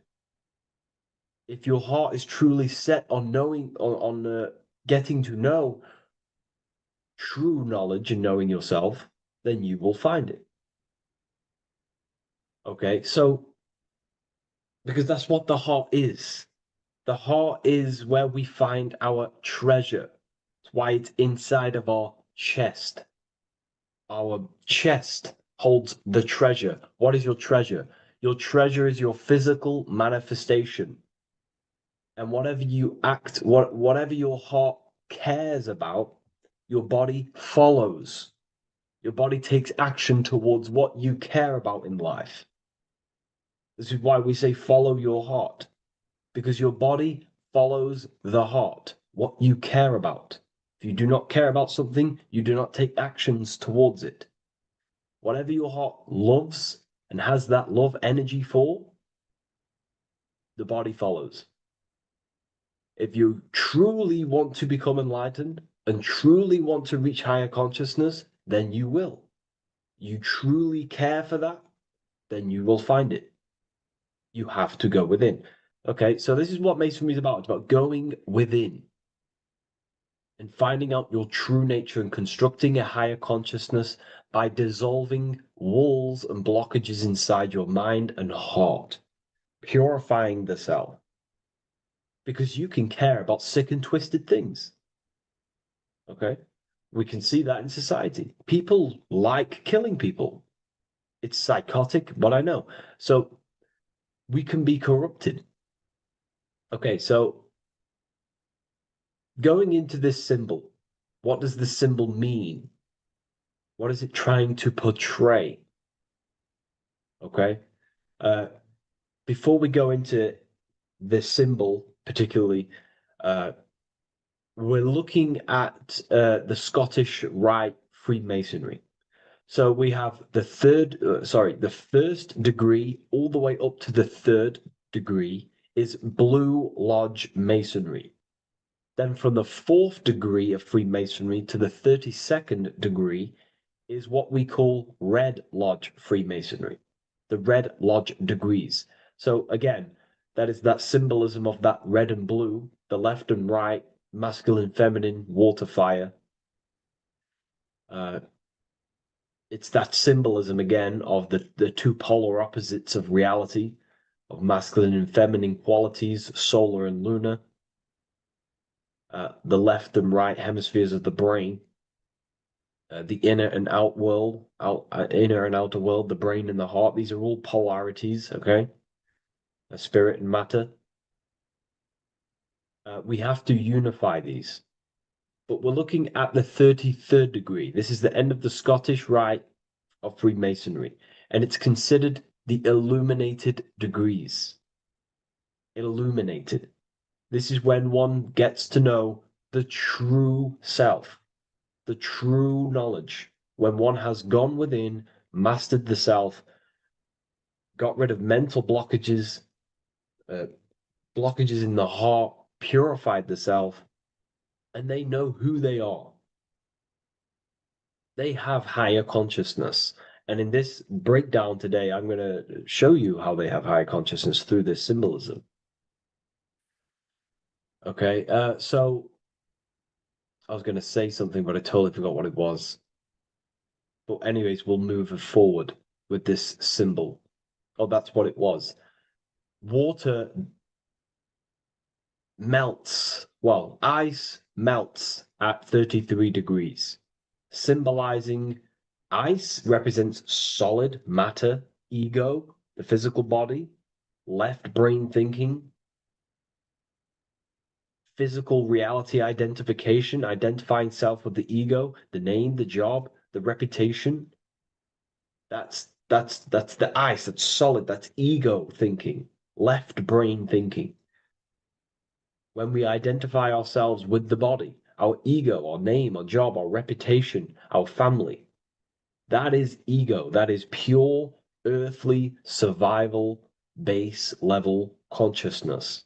Speaker 1: If your heart is truly set on knowing, on getting to know true knowledge and knowing yourself,
Speaker 7: then you will find it. Okay, so because that's what the heart is. The heart is where we find our treasure. That's why it's inside of our chest. Our chest holds the treasure. What is your treasure? Your treasure is your physical manifestation. And whatever you act, whatever your heart cares about, your body follows. Your body takes action towards what you care about in life. This is why we say follow your heart, because your body follows the heart, what you care about. If you do not care about something, you do not take actions towards it. Whatever your heart loves and has that love energy for, the body follows. If you truly want to become enlightened and truly want to reach higher consciousness, then you will. You truly care for that, then you will find it. You have to go within. Okay, so this is what Masonry is about. It's about going within and finding out your true nature and constructing a higher consciousness by dissolving walls and blockages inside your mind and heart, purifying the self. Because you can care about sick and twisted things. Okay? We can see that in society. People like killing people. It's psychotic, but I know. So we can be corrupted. Okay, so going into this symbol, what does the symbol mean? What is it trying to portray? Okay? Before we go into this symbol, particularly, we're looking at the Scottish Rite Freemasonry. So we have the first degree all the way up to the third degree is Blue Lodge Masonry. Then from the fourth degree of Freemasonry to the 32nd degree is what we call Red Lodge Freemasonry, the Red Lodge degrees. So again, that is that symbolism of that red and blue, the left and right, masculine, feminine, water, fire. It's that symbolism again of the two polar opposites of reality, of masculine and feminine qualities, solar and lunar. The left and right hemispheres of the brain, the inner and out world, inner and outer world, the brain and the heart. These are all polarities, okay? Spirit and matter. We have to unify these. But we're looking at the 33rd degree. This is the end of the Scottish Rite of Freemasonry, and it's considered the illuminated degrees. Illuminated. This is when one gets to know the true self, the true knowledge, when one has gone within, mastered the self, got rid of mental blockages, blockages in the heart, purified the self, and they know who they are. They have higher consciousness. And in this breakdown today, I'm going to show you how they have higher consciousness through this symbolism. Okay, so I was going to say something, but I totally forgot what it was. But anyways, we'll move forward with this symbol. Oh, that's what it was. Water melts. Well, ice melts at 33 degrees, symbolizing ice represents solid matter, ego, the physical body, left brain thinking, physical reality identification, identifying self with the ego, the name, the job, the reputation. That's the ice, that's solid, that's ego thinking, left brain thinking. When we identify ourselves with the body, our ego, our name, our job, our reputation, our family, that is ego. That is pure earthly survival base level consciousness.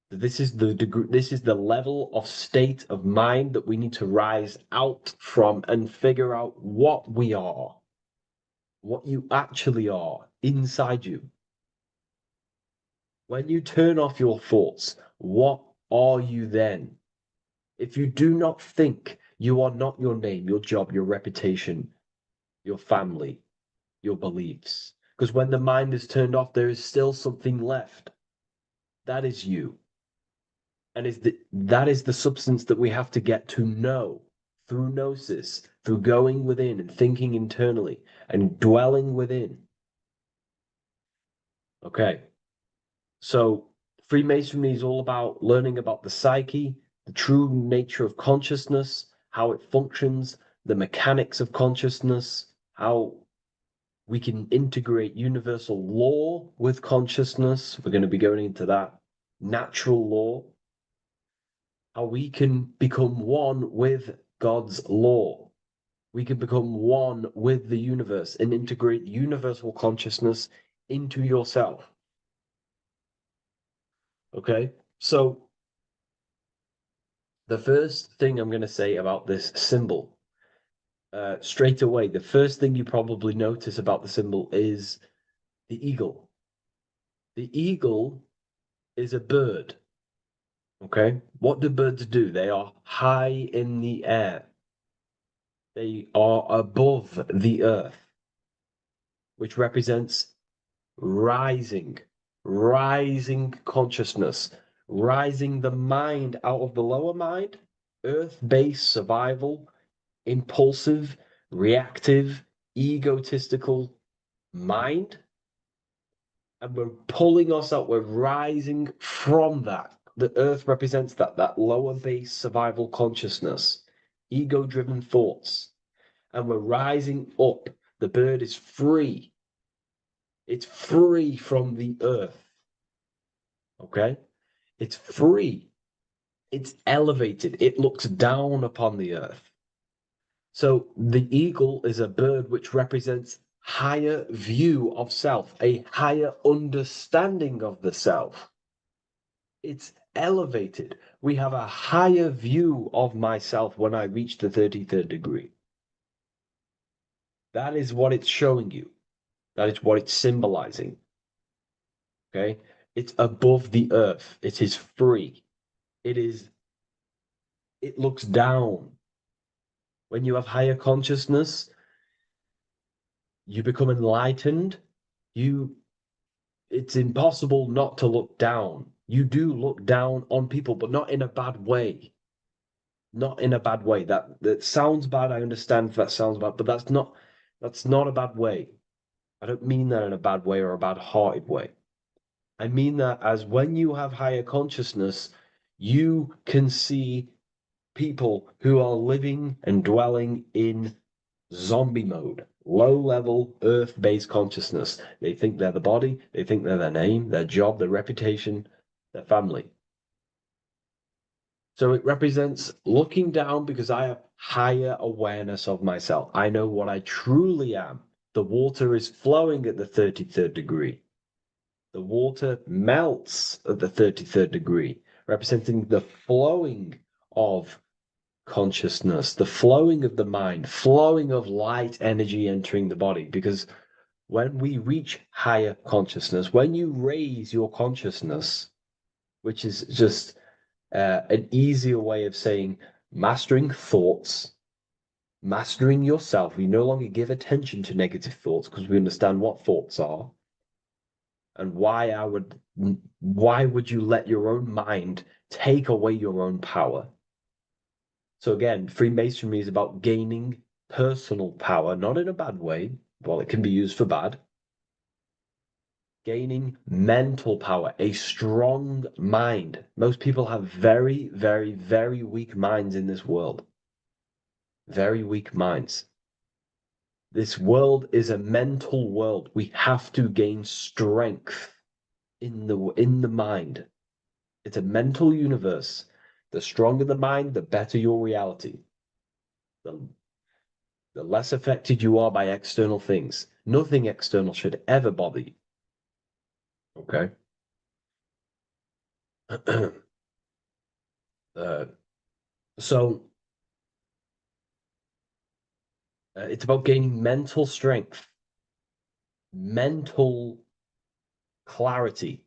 Speaker 7: This is the degree, this is the level of state of mind that we need to rise out from and figure out what we are, what you actually are inside you. When you turn off your thoughts, what are you then? If you do not think, you are not your name, your job, your reputation,
Speaker 1: your family, your beliefs. Because when the mind is turned off, there is still something left. That is you. And that is the substance that we have to get to know through gnosis, through going within and thinking internally and dwelling within. Okay. So Freemasonry is all about learning about the psyche, the true nature of consciousness, how it functions, the mechanics of consciousness, how we can integrate universal law with consciousness. We're going to be going into that. Natural law, how we can become one with God's law. We can become one with the universe and integrate universal consciousness into yourself. Okay, so the first thing I'm going to say about this symbol, straight away, the first thing you probably notice about the symbol is the eagle. The eagle is a bird. Okay, what do birds do? They are high in the air. They are above the earth, which represents rising, rising consciousness, rising the mind out of the lower mind, earth-based survival, impulsive, reactive, egotistical mind. And we're pulling us out, we're rising from that. The earth represents that lower base survival consciousness, ego-driven thoughts. And we're rising up. The bird is free. It's free from the earth. Okay? It's free. It's elevated. It looks down upon the earth. So the eagle is a bird which represents higher view of self, a higher understanding of the self. It's elevated. We have a higher view of myself when I reach the 33rd degree. That is what it's showing you. That is what it's symbolizing. Okay? It's above the earth. It is free. It looks down. When you have higher consciousness, you become enlightened. It's impossible not to look down. You do look down on people, but not in a bad way. Not in a bad way. That sounds bad. I understand that sounds bad, but that's not a bad way. I don't mean that in a bad way or a bad-hearted way. I mean that as when you have higher consciousness, you can see people who are living and dwelling in zombie mode, low-level earth-based consciousness. They think they're the body, they think they're their name, their job, their reputation, their family. So it represents looking down because I have higher awareness of myself. I know what I truly am. The water is flowing at the 33rd degree. The water melts at the 33rd degree, representing the flowing of consciousness, the flowing of the mind, flowing of light energy entering the body. Because when we reach higher consciousness, when you raise your consciousness, which is just an easier way of saying mastering thoughts, mastering yourself, we no longer give attention to negative thoughts because we understand what thoughts are and why would you let your own mind take away your own power? So again, Freemasonry is about gaining personal power, not in a bad way. Well, it can be used for bad. Gaining mental power, a strong mind. Most people have very, very, very weak minds in this world. Very weak minds. This world is a mental world. We have to gain strength in the mind. It's a mental universe. The stronger the mind, the better your reality. The less affected you are by external things. Nothing external should ever bother you. Okay? So it's about gaining mental strength, mental clarity.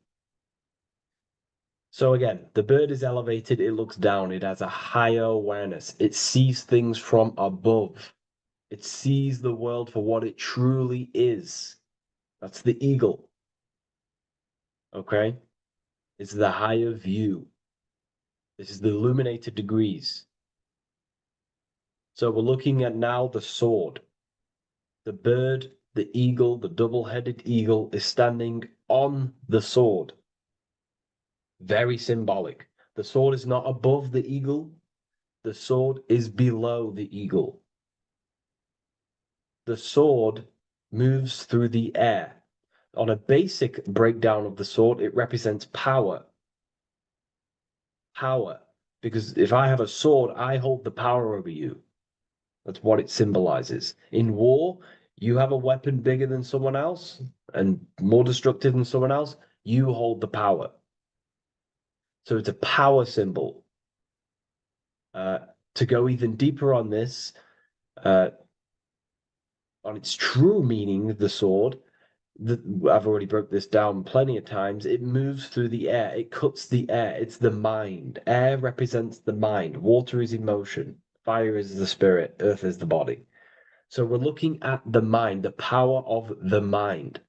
Speaker 1: So again, the bird is elevated, it looks down, it has a higher awareness, it sees things from above. It sees the world for what it truly is. That's the eagle. Okay? It's the higher view. This is the illuminated degrees. So we're looking at now the sword. The bird, the eagle, the double-headed eagle is standing on the sword. Very symbolic. The sword is not above the eagle. The sword is below the eagle. The sword moves through the air. On a basic breakdown of the sword, it represents power. Power. Because if I have a sword, I hold the power over you. That's what it symbolizes. In war, you have a weapon bigger than someone else and more destructive than someone else, you hold the power. So it's a power symbol. To go even deeper on this, on its true meaning, the sword, I've already broke this down plenty of times. It moves through the air. It cuts the air. It's the mind. Air represents the mind. Water is emotion. Fire is the spirit. Earth is the body. So we're looking at the mind, the power of the mind.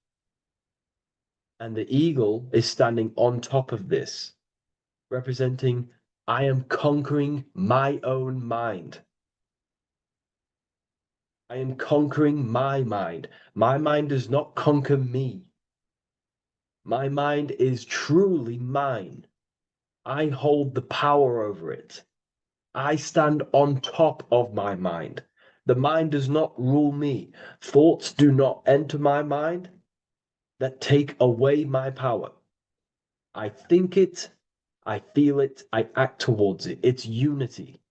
Speaker 1: And the eagle is standing on top of this, representing, I am conquering my own mind. I am conquering my mind. My mind does not conquer me. My mind is truly mine. I hold the power over it. I stand on top of my mind. The mind does not rule me. Thoughts do not enter my mind that take away my power. I think it, I feel it, I act towards it. It's unity.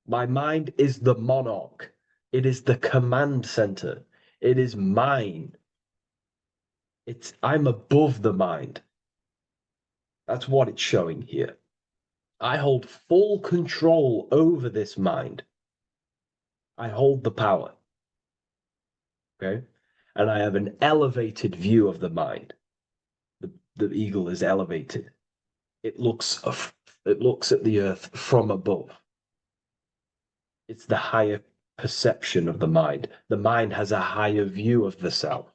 Speaker 1: My mind is the monarch. It is the command center. It is mine. I'm above the mind. That's what it's showing here. I hold full control over this mind. I hold the power. Okay? And I have an elevated view of the mind. The eagle is elevated. It looks at the earth from above. It's the higher perception of the mind. The mind has a higher view of the self.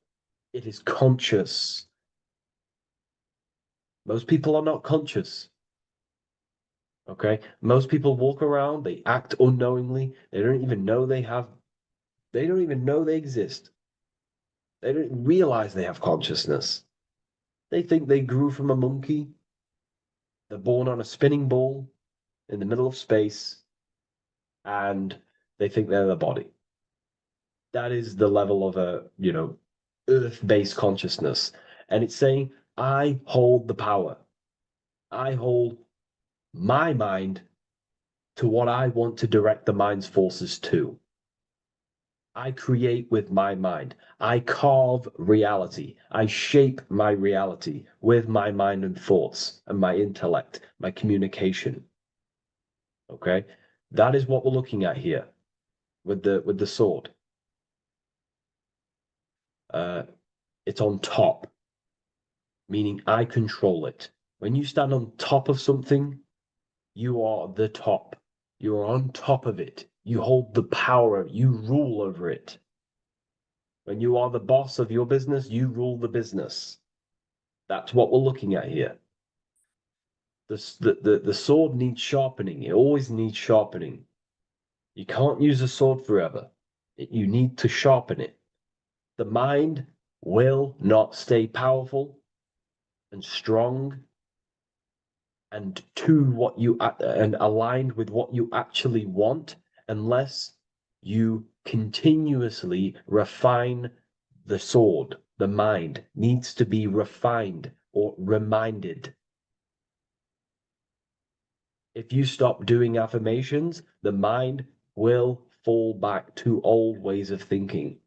Speaker 1: It is conscious. Most people are not conscious. Okay? Most people walk around, they act unknowingly, they don't even know they exist. They don't realize they have consciousness. They think they grew from a monkey. They're born on a spinning ball in the middle of space, and they think they're the body. That is the level of earth-based consciousness. And it's saying, I hold the power. I hold my mind to what I want to direct the mind's forces to. I create with my mind. I carve reality. I shape my reality with my mind and thoughts and my intellect, my communication. Okay? That is what we're looking at here with the sword. It's on top, meaning I control it. When you stand on top of something, you are the top. You are on top of it. You hold the power. You rule over it. When you are the boss of your business, you rule the business. That's what we're looking at here. The sword needs sharpening. It always needs sharpening. You can't use a sword forever. You need to sharpen it. The mind will not stay powerful and strong and and aligned with what you actually want unless you continuously refine the sword. The mind needs to be refined or reminded. If you stop doing affirmations, the mind will fall back to old ways of thinking.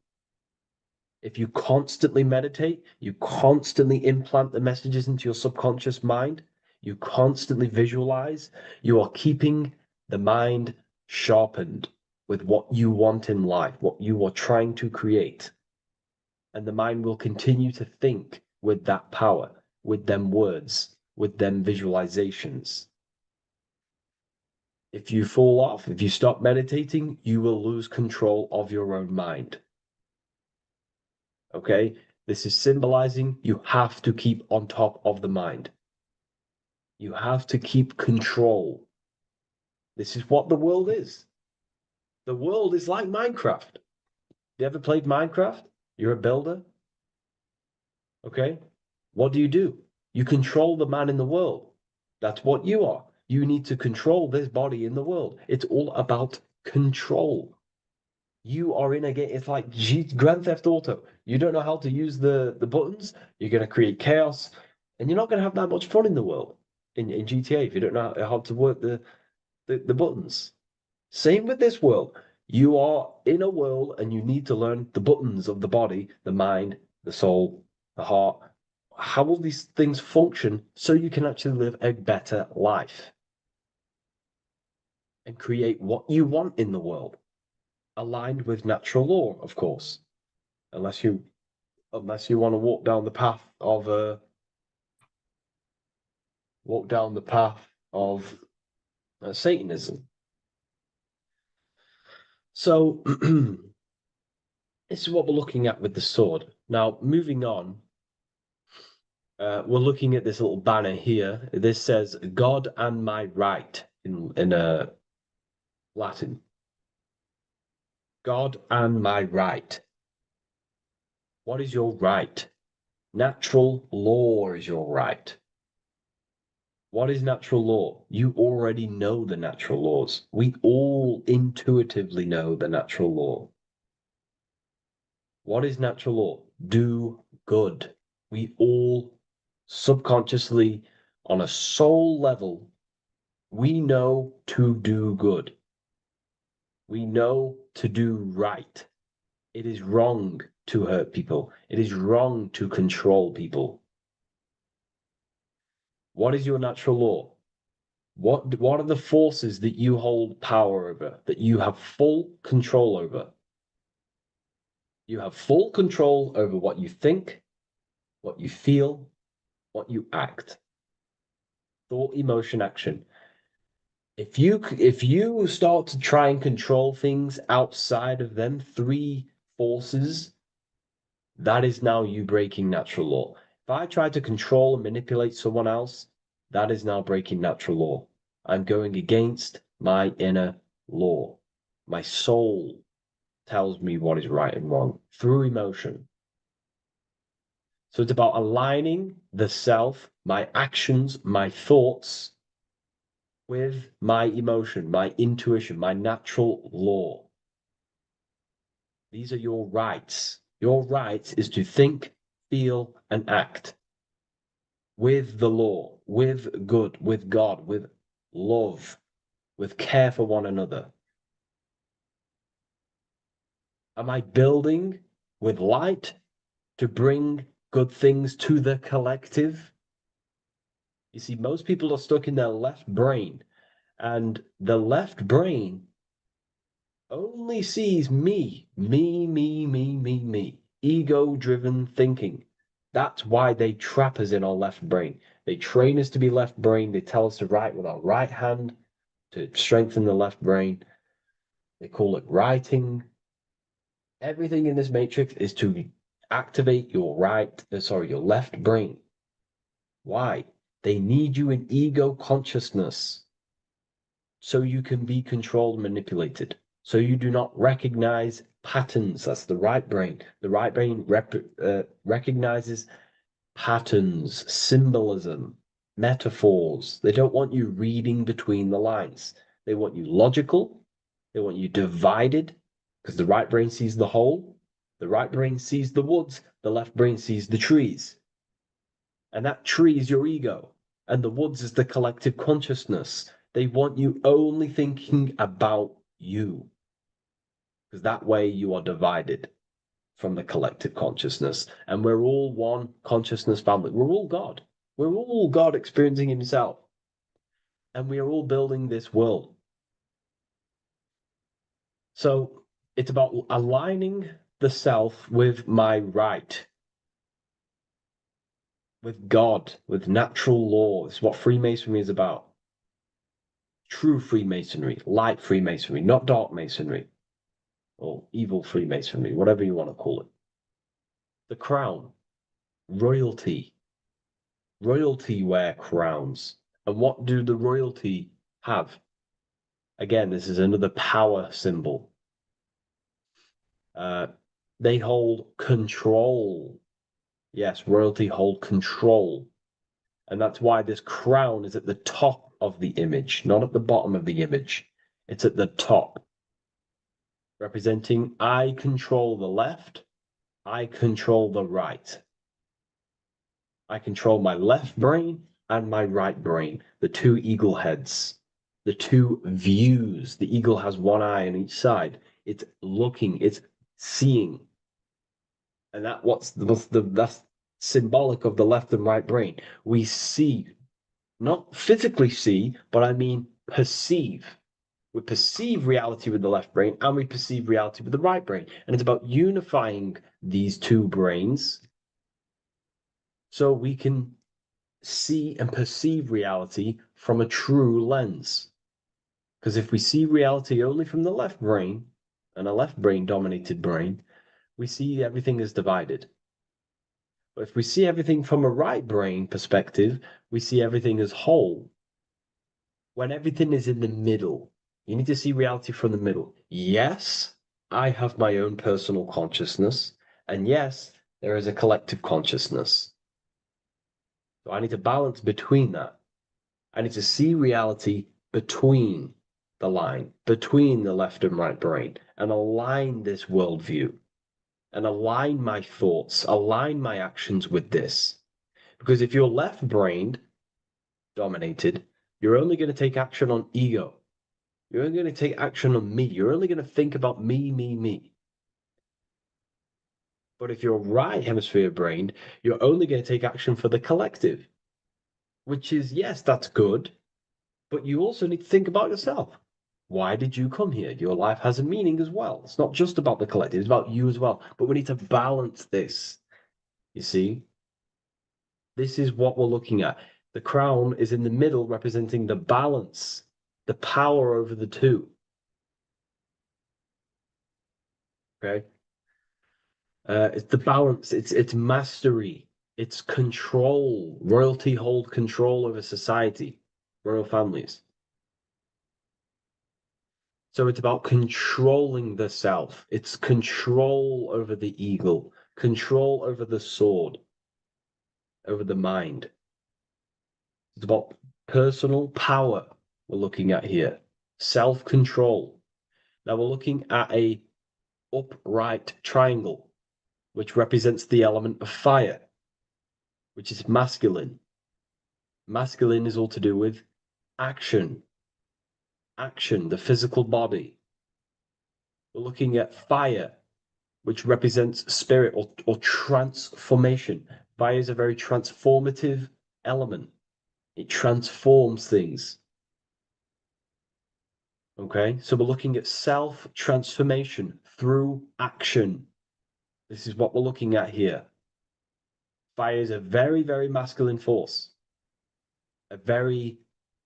Speaker 1: If you constantly meditate, you constantly implant the messages into your subconscious mind, you constantly visualize, you are keeping the mind sharpened with what you want in life, what you are trying to create. And the mind will continue to think with that power, with them words, with them visualizations. If you fall off, if you stop meditating, you will lose control of your own mind. Okay? This is symbolizing you have to keep on top of the mind. You have to keep control. This is what the world is. The world is like Minecraft. You ever played Minecraft? You're a builder. Okay? What do? You control the man in the world. That's what you are. You need to control this body in the world. It's all about control. You are in a game. It's like Grand Theft Auto. You don't know how to use the buttons. You're going to create chaos. And you're not going to have that much fun in the world, in GTA, if you don't know how to work the buttons. Same with this world. You are in a world and you need to learn the buttons of the body, the mind, the soul, the heart. How will these things function so you can actually live a better life and create what you want in the world, aligned with natural law, of course, unless you want to walk down the path of Satanism. So this is what we're looking at with the sword. Now, moving on, we're looking at this little banner here. This says "God and my right" in Latin. God and my right. What is your right? Natural law is your right. What is natural law? You already know the natural laws. We all intuitively know the natural law. What is natural law? Do good. We all subconsciously, on a soul level, we know to do good. We know to do right. It is wrong to hurt people. It is wrong to control people. What is your natural law? What are the forces that you hold power over, that you have full control over? You have full control over what you think, what you feel, what you act. Thought, emotion, action. If you start to try and control things outside of them three forces, that is now you breaking natural law. If I try to control and manipulate someone else, that is now breaking natural law. I'm going against my inner law. My soul tells me what is right and wrong through emotion. So it's about aligning the self, my actions, my thoughts, with my emotion, my intuition, my natural law. These are your rights. Your rights is to think, feel, and act with the law, with good, with God, with love, with care for one another. Am I building with light to bring good things to the collective? You see, most people are stuck in their left brain, and the left brain only sees me, ego-driven thinking. That's why they trap us in our left brain. They train us to be left brain. They tell us to write with our right hand to strengthen the left brain. They call it writing. Everything in this matrix is to activate your your left brain. Why? They need you in ego consciousness so you can be controlled and manipulated. So you do not recognize patterns. That's the right brain. The right brain recognizes patterns, symbolism, metaphors. They don't want you reading between the lines. They want you logical. They want you divided, because the right brain sees the whole. The right brain sees the woods. The left brain sees the trees. And that tree is your ego. And the woods is the collective consciousness. They want you only thinking about you, because that way you are divided from the collective consciousness. And we're all one consciousness family. We're all God. We're all God experiencing himself. And we are all building this world. So it's about aligning the self with my right, with God, with natural law. It's what Freemasonry is about.
Speaker 7: true Freemasonry, light Freemasonry, not dark Masonry or evil Freemasonry, whatever you want to call it. The crown, royalty. Royalty wear crowns. And what do the royalty have? Again, this is another power symbol. They hold control. Yes, royalty hold control. And that's why this crown is at the top of the image, not at the bottom of the image. It's at the top, representing I control the left, I control the right. I control my left brain and my right brain, the two eagle heads, the two views. The eagle has one eye on each side. It's looking, it's seeing. And that's symbolic of the left and right brain. We see, not physically see, but I mean perceive. We perceive reality with the left brain and we perceive reality with the right brain. And it's about unifying these two brains so we can see and perceive reality from a true lens. Because if we see reality only from the left brain, and a left brain dominated brain, we see everything as divided. But if we see everything from a right brain perspective, we see everything as whole. When everything is in the middle, you need to see reality from the middle. Yes, I have my own personal consciousness, and yes, there is a collective consciousness. So I need to balance between that. I need to see reality between the line, between the left and right brain, and align this worldview, and align my thoughts, align my actions with this. Because if you're left-brained dominated, you're only going to take action on ego. You're only going to take action on me. You're only going to think about me, me, me. But if you're right hemisphere brained, you're only going to take action for the collective, which is, yes, that's good, but you also need to think about yourself. Why did you come here? Your life has a meaning as well. It's not just about the collective, it's about you as well. But we need to balance this. You see? This is what we're looking at. The crown is in the middle, representing the balance, the power over the two. Okay? It's the balance, it's mastery, it's control. Royalty hold control over society, royal families. So it's about controlling the self. It's control over the eagle, control over the sword, over the mind. It's about personal power we're looking at here. Self-control. Now we're looking at a upright triangle, which represents the element of fire, which is masculine. Masculine is all to do with action. Action, the physical body. We're looking at fire, which represents spirit or transformation. Fire is a very transformative element. It transforms things. Okay, so we're looking at self-transformation through action. This is what we're looking at here. Fire is a very, very masculine force. A very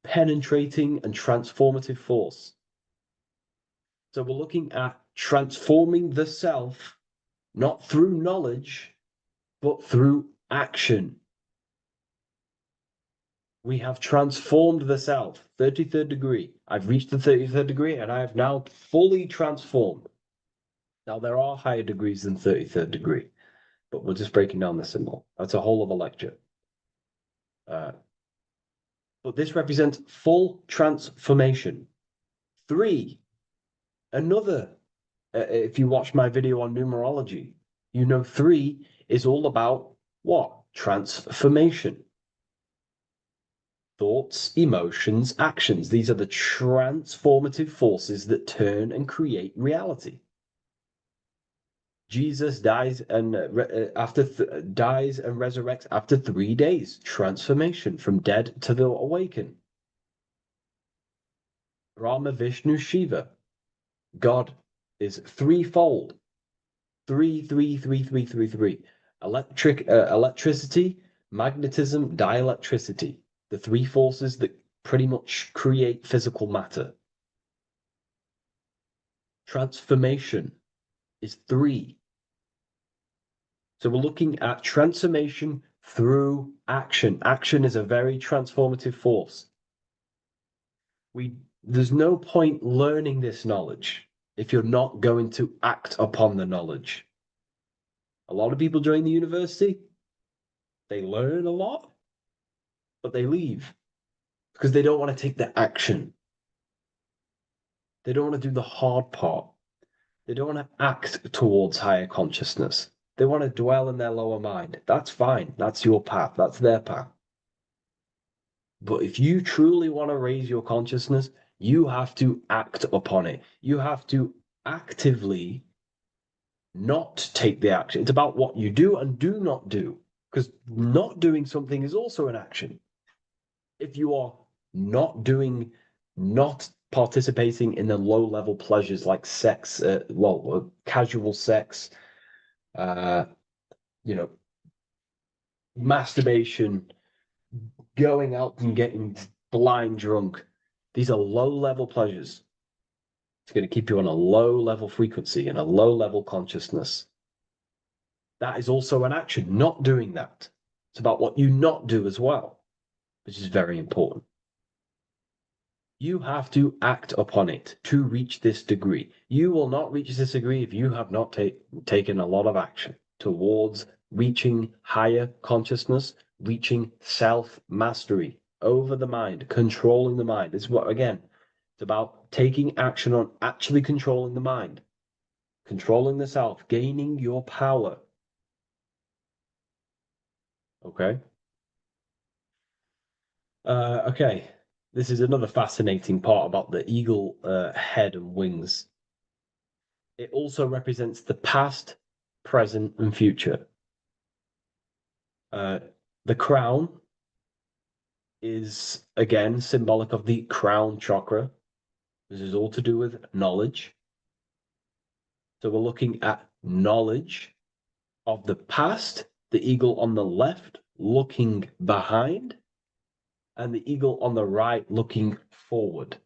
Speaker 7: penetrating and transformative force. So we're looking at transforming the self, not through knowledge, but through action. We have transformed the self, 33rd degree. I've reached the 33rd degree and I have now fully transformed. Now there are higher degrees than 33rd degree, but we're just breaking down the symbol. That's a whole other lecture. But this represents full transformation. 3, another, if you watch my video on numerology, you know 3 is all about what? Transformation. Thoughts, emotions, actions. These are the transformative forces that turn and create reality. Jesus dies and dies and resurrects after 3 days. Transformation from dead to the awakened. Brahma, Vishnu, Shiva. God is threefold. 3, 3, 3, 3, 3, 3. Electricity, magnetism, dielectricity. The 3 forces that
Speaker 1: pretty much create physical matter. Transformation is 3. So we're looking at transformation through action. Action is a very transformative force. There's no point learning this knowledge if you're not going to act upon the knowledge. A lot of people join the university, they learn a lot, but they leave because they don't want to take the action. They don't want to do the hard part. They don't want to act towards higher consciousness. They want to dwell in their lower mind. That's fine. That's your path. That's their path. But if you truly want to raise your consciousness, you have to act upon it. You have to actively not take the action. It's about what you do and do not do, because not doing something is also an action. If you are not participating in the low-level pleasures like sex, casual sex, masturbation, going out and getting blind drunk. These are low-level pleasures. It's going to keep you on a low-level frequency and a low-level consciousness. That is also an action, not doing that. It's about what you not do as well, which is very important. You have to act upon it to reach this degree. You will not reach this degree if you have not taken a lot of action towards reaching higher consciousness, reaching self-mastery over the mind, controlling the mind. This is what, again, it's about taking action on actually controlling the mind, controlling the self, gaining your power. Okay? Okay. This is another fascinating part about the eagle head and wings. It also represents the past, present, and future. The crown is, again, symbolic of the crown chakra. This is all to do with knowledge. So we're looking at knowledge of the past, the eagle on the left looking behind, and the eagle on the right looking forward.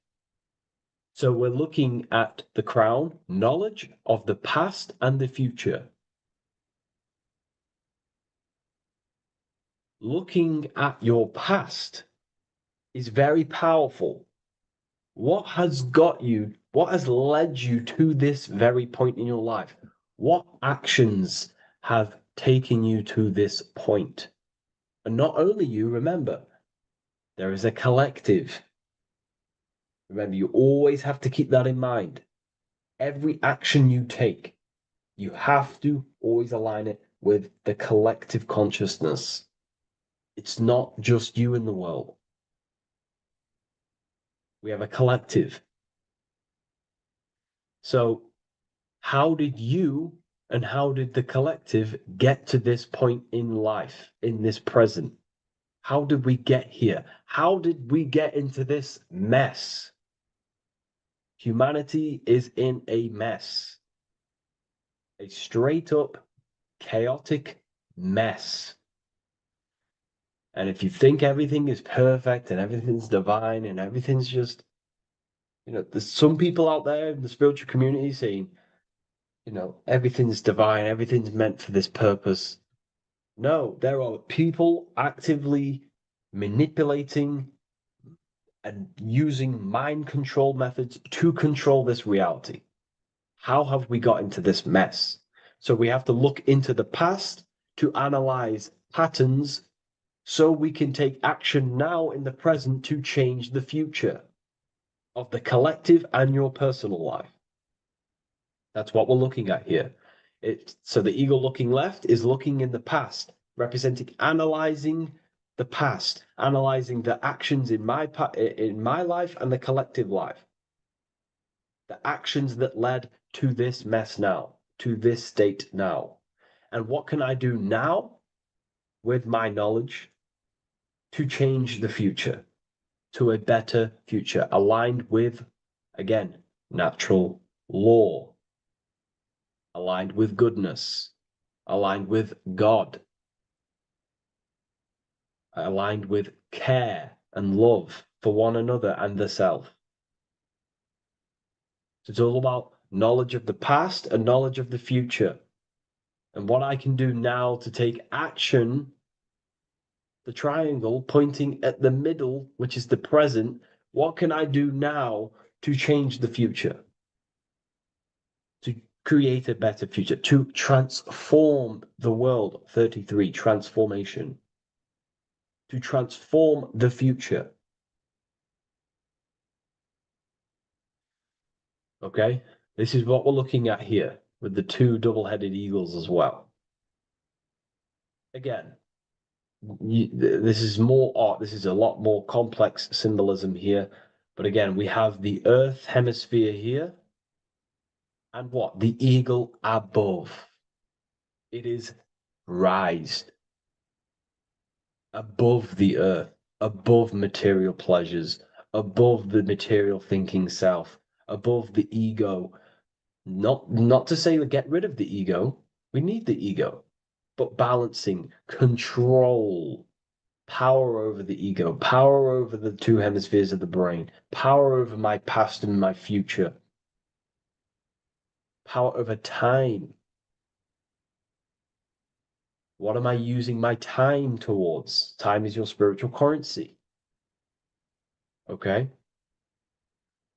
Speaker 1: So we're looking at the crown, knowledge of the past and the future. Looking at your past is very powerful. What has led you to this very point in your life? What actions have taken you to this point? And not only you, remember, there is a collective. Remember, you always have to keep that in mind. Every action you take, you have to always align it with the collective consciousness. It's not just you in the world. We have a collective. So how did you and how did the collective get to this point in life, in this present? How did we get here? How did we get into this mess? Humanity is in a mess. A straight up chaotic mess. And if you think everything is perfect and everything's divine and everything's just, there's some people out there in the spiritual community saying, everything's divine, everything's meant for this purpose. No, there are people actively manipulating and using mind control methods to control this reality. How have we got into this mess? So we have to look into the past to analyze patterns so we can take action now in the present to change the future of the collective and your personal life. That's what we're looking at here. So the eagle looking left is looking in the past, representing analyzing the past, analyzing the actions in my life and the collective life. The actions that led to this mess now, to this state now. And what can I do now with my knowledge to change the future to a better future, aligned with, again, natural law, aligned with goodness, aligned with God, aligned with care and love for one another and the self. So it's all about knowledge of the past and knowledge of the future. And what I can do now to take action, the triangle pointing at the middle, which is the present, what can I do now to change the future? To create a better future, to transform the world. 33, transformation. To transform the future. Okay, this is what we're looking at here with the two double-headed eagles as well. Again, this is more art. This is a lot more complex symbolism here. But again, we have the Earth hemisphere here. And what? The eagle above. It is raised above the earth, above material pleasures, above the material thinking self, above the ego. Not to say get rid of the ego. We need the ego. But balancing, control, power over the ego, power over the two hemispheres of the brain, power over my past and my future, power over time. What am I using my time towards? Time is your spiritual currency. Okay?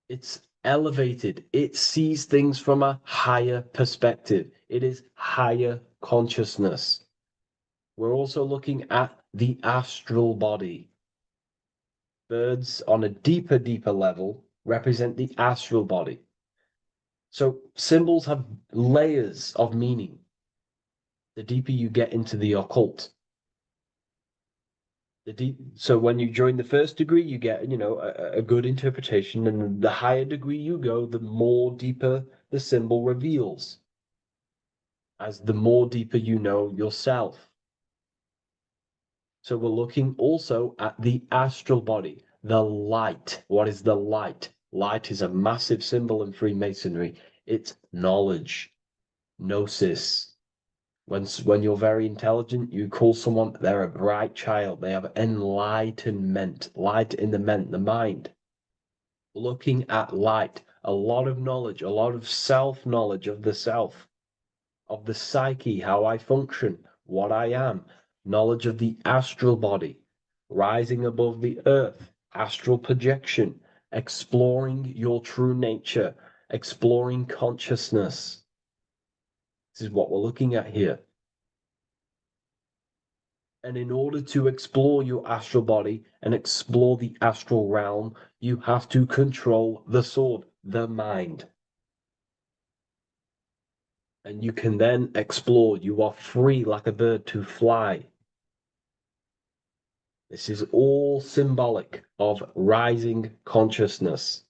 Speaker 1: It's elevated. It sees things from a higher perspective. It is higher consciousness. We're also looking at the astral body. Birds on a deeper level represent the astral body. So symbols have layers of meaning. The deeper you get into the occult. So when you join the first degree, you get, a good interpretation, and the higher degree you go, the more deeper the symbol reveals. As the more deeper you know yourself. So we're looking also at the astral body, the light. What is the light? Light is a massive symbol in Freemasonry. It's knowledge, gnosis. When you're very intelligent, you call someone, they're a bright child. They have enlightenment, light in the mind. Looking at light, a lot of knowledge, a lot of self-knowledge of the self, of the psyche, how I function, what I am, knowledge of the astral body, rising above the earth, astral projection, exploring your true nature, exploring consciousness. This is what we're looking at here. And in order to explore your astral body and explore the astral realm, you have to control the sword, the mind. And you can then explore. You are free like a bird to fly. This is all symbolic of rising consciousness.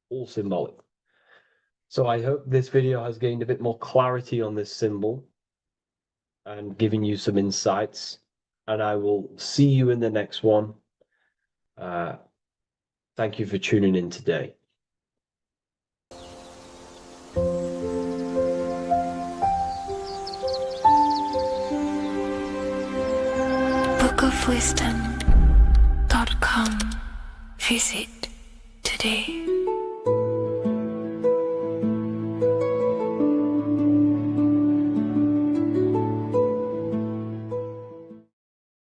Speaker 1: All symbolic. So I hope this video has gained a bit more clarity on this symbol and given you some insights. And I will see you in the next one. Thank you for tuning in today.
Speaker 2: bookofwisdom.com. Visit today.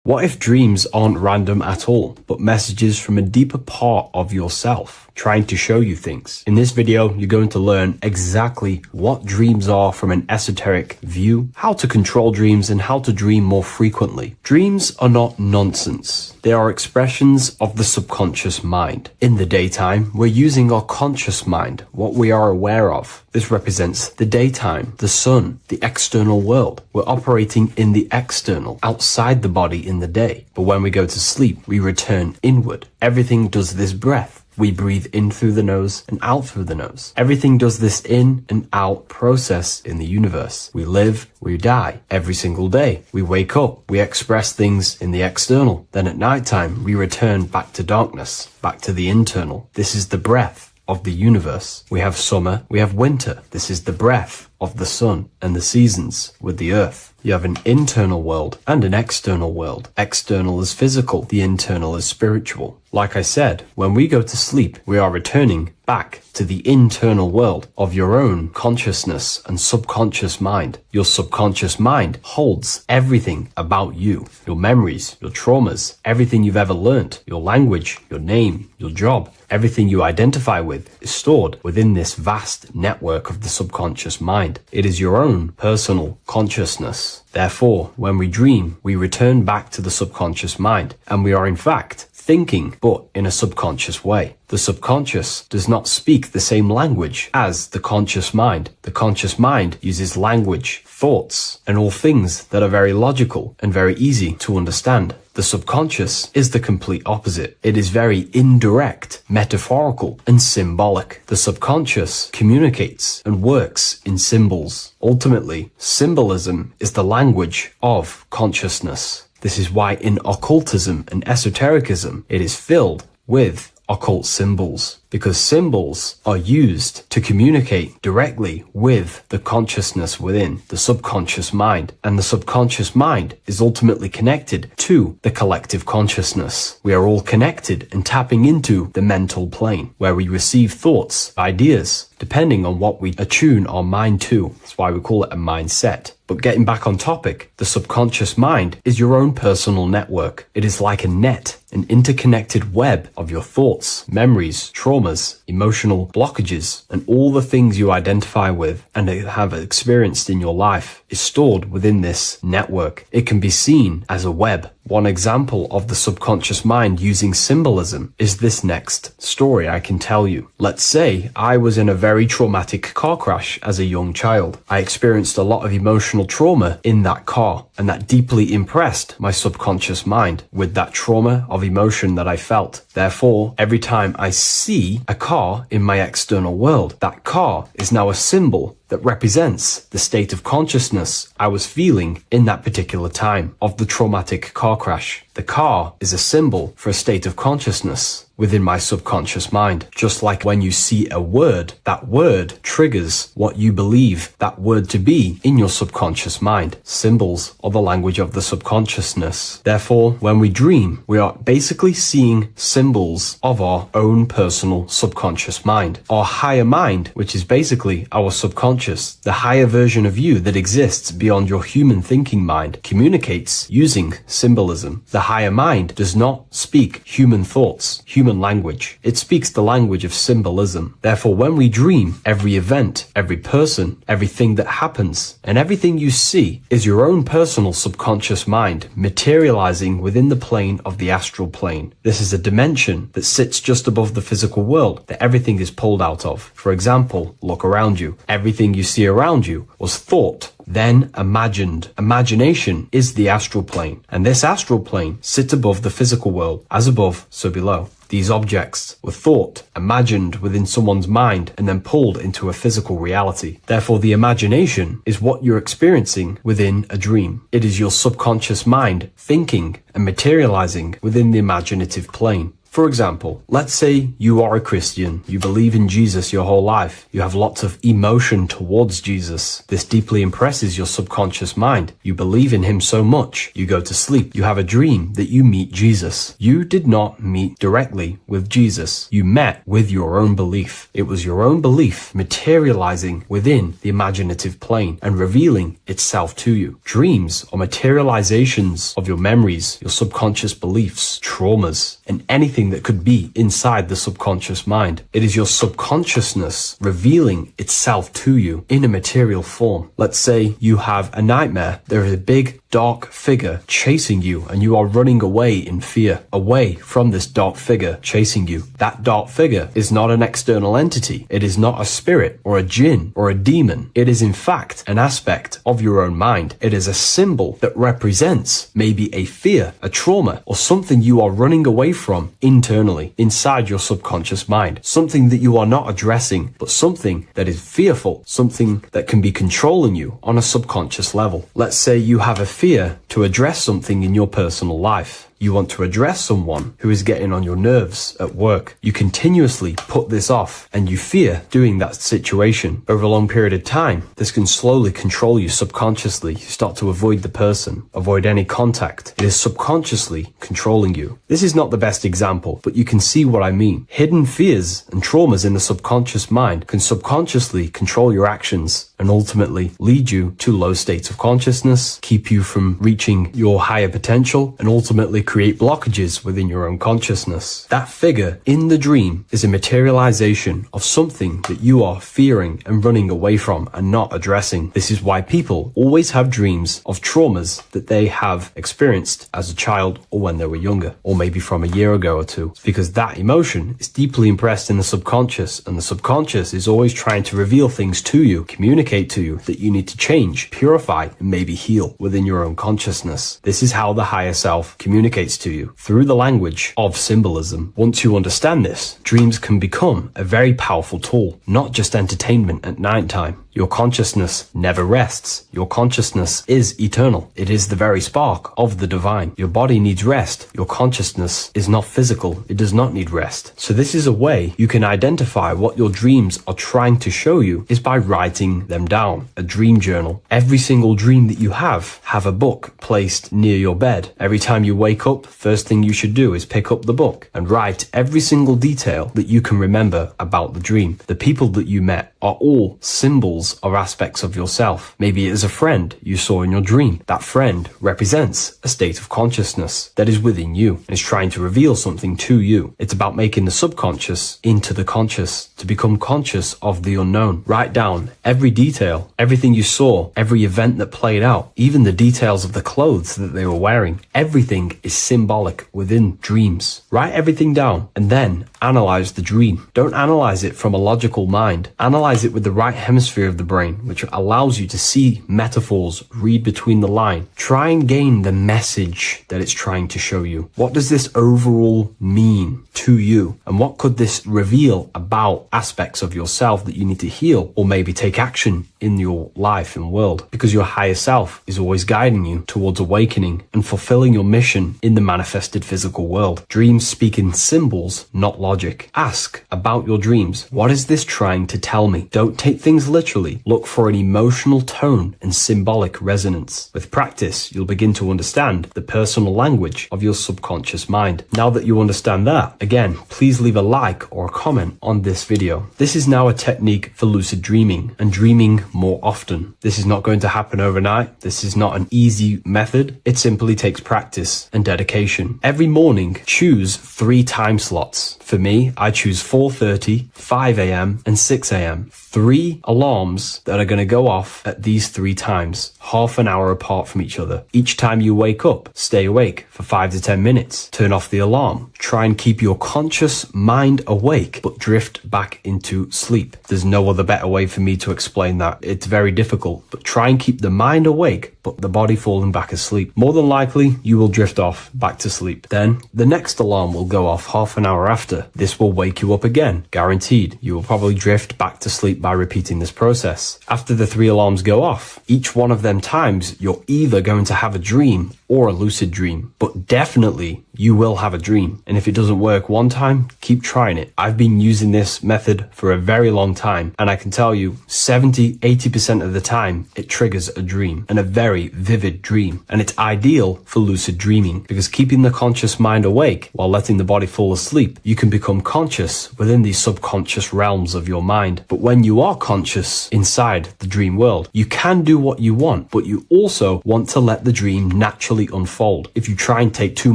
Speaker 3: What if dreams aren't random at all, but messages from a deeper part of yourself, trying to show you things? In this video, you're going to learn exactly what dreams are from an esoteric view, how to control dreams, and how to dream more frequently. Dreams are not nonsense. They are expressions of the subconscious mind. In the daytime, we're using our conscious mind, what we are aware of. This represents the daytime, the sun, the external world. We're operating in the external, outside the body in the day. But when we go to sleep, we return inward. Everything does this breath. We breathe in through the nose and out through the nose. Everything does this in and out process in the universe. We live, we die every single day. We wake up, we express things in the external. Then at nighttime, we return back to darkness, back to the internal. This is the breath of the universe. We have summer, we have winter. This is the breath of the sun and the seasons with the earth. You have an internal world and an external world. External is physical, the internal is spiritual. Like I said, when we go to sleep, we are returning back to the internal world of your own consciousness and subconscious mind. Your subconscious mind holds everything about you, your memories, your traumas, everything you've ever learnt, your language, your name, your job, everything you identify with is stored within this vast network of the subconscious mind. It is your own personal consciousness. Therefore, when we dream, we return back to the subconscious mind, and we are in fact thinking, but in a subconscious way. The subconscious does not speak the same language as the conscious mind. The conscious mind uses language, thoughts, and all things that are very logical and very easy to understand. The subconscious is the complete opposite. It is very indirect, metaphorical, and symbolic. The subconscious communicates and works in symbols. Ultimately, symbolism is the language of consciousness. This is why in occultism and esotericism, it is filled with occult symbols, because symbols are used to communicate directly with the consciousness within the subconscious mind, and the subconscious mind is ultimately connected to the collective consciousness. We are all connected and tapping into the mental plane, where we receive thoughts, ideas, depending on what we attune our mind to. That's why we call it a mindset. But getting back on topic, the subconscious mind is your own personal network. It is like a net, an interconnected web of your thoughts, memories, traumas, emotional blockages, and all the things you identify with and have experienced in your life is stored within this network. It can be seen as a web. One example of the subconscious mind using symbolism is this next story I can tell you. Let's say I was in a very traumatic car crash as a young child. I experienced a lot of emotional trauma in that car, and that deeply impressed my subconscious mind with that trauma of emotion that I felt. Therefore, every time I see a car in my external world, that car is now a symbol that represents the state of consciousness I was feeling in that particular time of the traumatic car crash. The car is a symbol for a state of consciousness within my subconscious mind. Just like when you see a word, that word triggers what you believe that word to be in your subconscious mind. Symbols are the language of the subconsciousness. Therefore, when we dream, we are basically seeing symbols of our own personal subconscious mind. Our higher mind, which is basically our subconscious, the higher version of you that exists beyond your human thinking mind, communicates using symbolism. The higher mind does not speak human thoughts, human language. It speaks the language of symbolism. Therefore, when we dream, every event, every person, everything that happens, and everything you see is your own personal subconscious mind materializing within the plane of the astral plane. This is a dimension that sits just above the physical world that everything is pulled out of. For example, look around you. Everything you see around you was thought, then imagined. Imagination is the astral plane, and this astral plane sits above the physical world. As above, so below. These objects were thought, imagined within someone's mind, and then pulled into a physical reality. Therefore, the imagination is what you're experiencing within a dream. It is your subconscious mind thinking and materializing within the imaginative plane. For example, let's say you are a Christian, you believe in Jesus your whole life, you have lots of emotion towards Jesus. This deeply impresses your subconscious mind. You believe in him so much, you go to sleep, you have a dream that you meet Jesus. You did not meet directly with Jesus. You met with your own belief. It was your own belief materializing within the imaginative plane and revealing itself to you. Dreams are materializations of your memories, your subconscious beliefs, traumas, and anything that could be inside the subconscious mind. It is your subconsciousness revealing itself to you in a material form. Let's say you have a nightmare. There is a big dark figure chasing you and you are running away in fear, away from this dark figure chasing you. That dark figure is not an external entity. It is not a spirit or a jinn or a demon. It is in fact an aspect of your own mind. It is a symbol that represents maybe a fear, a trauma, or something you are running away from internally, inside your subconscious mind. Something that you are not addressing, but something that is fearful, something that can be controlling you on a subconscious level. Let's say you have a fear to address something in your personal life. You want to address someone who is getting on your nerves at work. You continuously put this off and you fear doing that situation. Over a long period of time, this can slowly control you subconsciously. You start to avoid the person, avoid any contact. It is subconsciously controlling you. This is not the best example, but you can see what I mean. Hidden fears and traumas in the subconscious mind can subconsciously control your actions and ultimately lead you to low states of consciousness, keep you from reaching your higher potential, and ultimately create blockages within your own consciousness. That figure in the dream is a materialization of something that you are fearing and running away from and not addressing. This is why people always have dreams of traumas that they have experienced as a child or when they were younger, or maybe from a year ago or two. It's because that emotion is deeply impressed in the subconscious, and the subconscious is always trying to reveal things to you, communicate to you that you need to change, purify, and maybe heal within your own consciousness. This is how the higher self communicates to you, through the language of symbolism. Once you understand this, dreams can become a very powerful tool, not just entertainment at nighttime. Your consciousness never rests. Your consciousness is eternal. It is the very spark of the divine. Your body needs rest. Your consciousness is not physical. It does not need rest. So this is a way you can identify what your dreams are trying to show you is by writing them down. A dream journal. Every single dream that you have a book placed near your bed. Every time you wake up, first thing you should do is pick up the book and write every single detail that you can remember about the dream. The people that you met are all symbols or aspects of yourself. Maybe it is a friend you saw in your dream. That friend represents a state of consciousness that is within you and is trying to reveal something to you. It's about making the subconscious into the conscious, to become conscious of the unknown. Write down every detail, everything you saw, every event that played out, even the details of the clothes that they were wearing. Everything is symbolic within dreams. Write everything down and then analyze the dream. Don't analyze it from a logical mind. Analyze it with the right hemisphere of the brain, which allows you to see metaphors, read between the line. Try and gain the message that it's trying to show you. What does this overall mean to you? And what could this reveal about aspects of yourself that you need to heal or maybe take action in your life and world? Because your higher self is always guiding you towards awakening and fulfilling your mission in the manifested physical world. Dreams speak in symbols, not logic. Ask about your dreams. What is this trying to tell me? Don't take things literally. Look for an emotional tone and symbolic resonance. With practice, you'll begin to understand the personal language of your subconscious mind. Now that you understand that, again, please leave a like or a comment on this video. This is now a technique for lucid dreaming and dreaming more often. This is not going to happen overnight. This is not an easy method. It simply takes practice and dedication. Every morning, choose 3 time slots. For me, I choose 4:30, 5 a.m. and 6 a.m. 3 alarms that are going to go off at these 3 times, half an hour apart from each other. Each time you wake up, stay awake for 5 to 10 minutes. Turn off the alarm. Try and keep your conscious mind awake, but drift back into sleep. There's no other better way for me to explain that. It's very difficult, but try and keep the mind awake, but the body falling back asleep. More than likely, you will drift off back to sleep. Then the next alarm will go off half an hour after. This will wake you up again. Guaranteed. You will probably drift back to sleep by repeating this process. After the 3 alarms go off, each one of them times, you're either going to have a dream or a lucid dream, but definitely you will have a dream. And if it doesn't work one time, keep trying it. I've been using this method for a very long time, and I can tell you 70-80% of the time it triggers a dream, and a very vivid dream. And it's ideal for lucid dreaming because keeping the conscious mind awake while letting the body fall asleep, you can become conscious within these subconscious realms of your mind. But when you are conscious inside the dream world, you can do what you want, but you also want to let the dream naturally unfold. If you try and take too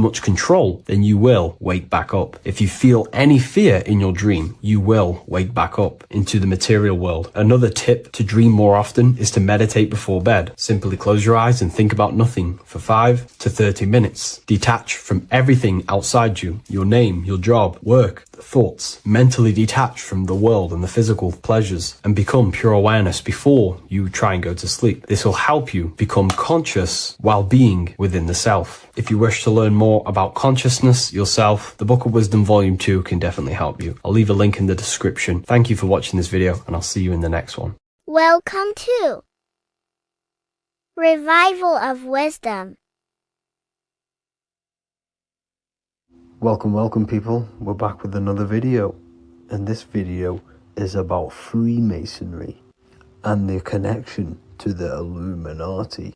Speaker 3: much control, then you will wake back up. If you feel any fear in your dream, you will wake back up into the material world. Another tip to dream more often is to meditate before bed. Simply close your eyes and think about nothing for 5 to 30 minutes. Detach from everything outside you, your name, your job, work, thoughts. Mentally detach from the world and the physical pleasures and become pure awareness before you try and go to sleep. This will help you become conscious while being within the self. If you wish to learn more about consciousness, yourself, the Book of Wisdom Volume 2 can definitely help you. I'll leave a link in the description. Thank you for watching this video, and I'll see you in the next one.
Speaker 4: Welcome to Revival of Wisdom.
Speaker 5: Welcome people, we're back with another video, and this video is about Freemasonry and their connection to the Illuminati.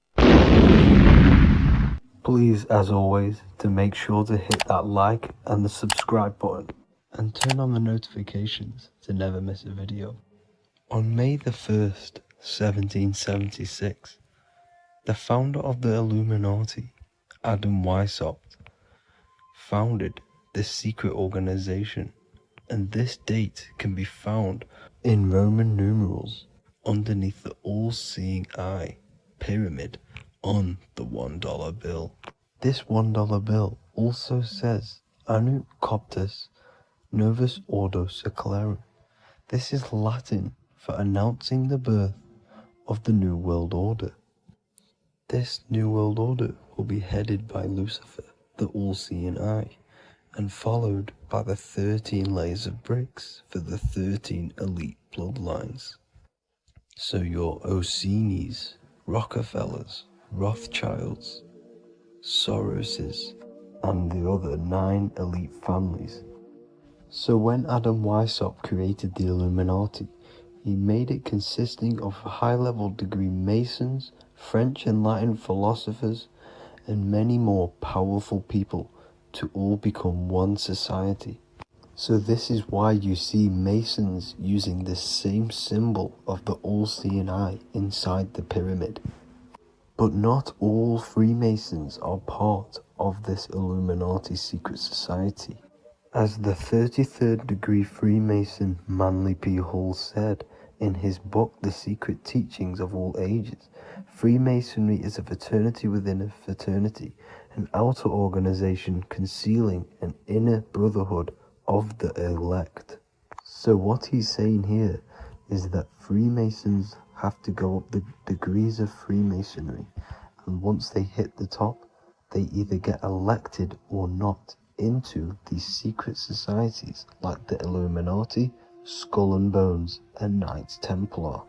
Speaker 5: Please, as always, to make sure to hit that like and the subscribe button and turn on the notifications to never miss a video. On May the 1st, 1776, the founder of the Illuminati, Adam Weishaupt, founded this secret organization, and this date can be found in Roman numerals underneath the all-seeing eye pyramid on the $1 bill. This $1 bill also says Anu Coptus Novus Ordo Secularum. This is Latin for announcing the birth of the New World Order. This New World Order will be headed by Lucifer, the all-seeing eye, and followed by the 13 layers of bricks for the 13 elite bloodlines. So your Orsini's, Rockefellers, Rothschilds, Soroses, and the other 9 elite families. So when Adam Weishaupt created the Illuminati, he made it consisting of high-level degree Masons, French and Latin philosophers, and many more powerful people to all become one society. So this is why you see Masons using this same symbol of the all-seeing eye inside the pyramid. But not all Freemasons are part of this Illuminati secret society. As the 33rd degree Freemason Manly P. Hall said in his book The Secret Teachings of All Ages, Freemasonry is a fraternity within a fraternity, an outer organization concealing an inner brotherhood of the elect. So what he's saying here is that Freemasons have to go up the degrees of Freemasonry, and once they hit the top, they either get elected or not into these secret societies like the Illuminati, Skull and Bones, and Knights Templar.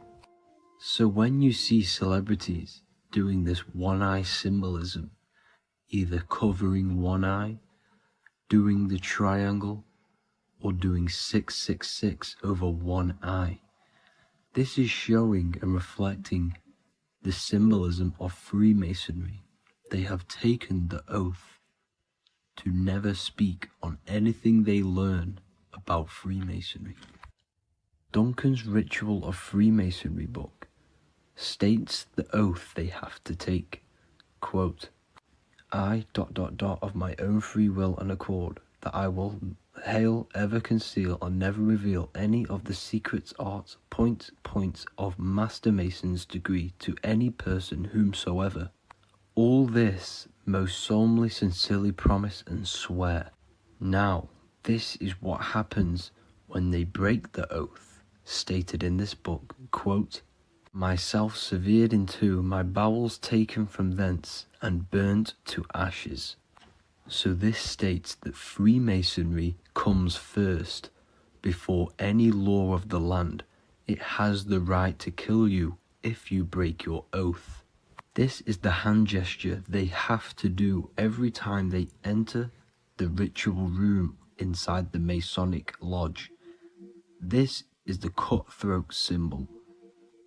Speaker 5: So when you see celebrities doing this one-eye symbolism, either covering one eye, doing the triangle, or doing 666 over one eye, this is showing and reflecting the symbolism of Freemasonry. They have taken the oath to never speak on anything they learn about Freemasonry. Duncan's Ritual of Freemasonry book states the oath they have to take. Quote, I ... of my own free will and accord, that I will ever conceal or never reveal any of the secrets, arts, points of Master Mason's degree to any person whomsoever. All this most solemnly, sincerely promise and swear. Now, this is what happens when they break the oath, stated in this book, quote, myself severed in two, my bowels taken from thence, and burnt to ashes. So this states that Freemasonry comes first, before any law of the land. It has the right to kill you if you break your oath. This is the hand gesture they have to do every time they enter the ritual room inside the Masonic lodge. This is the cutthroat symbol,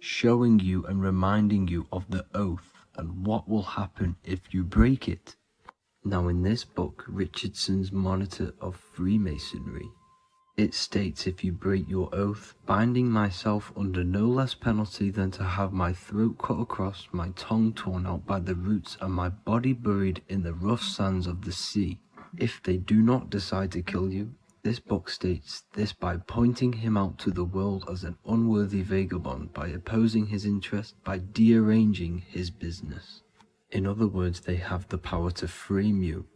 Speaker 5: showing you and reminding you of the oath and what will happen if you break it. Now in this book, Richardson's Monitor of Freemasonry, it states, if you break your oath, binding myself under no less penalty than to have my throat cut across, my tongue torn out by the roots, and my body buried in the rough sands of the sea. If they do not decide to kill you, this book states this by pointing him out to the world as an unworthy vagabond, by opposing his interest, by dearranging his business. In other words, they have the power to frame you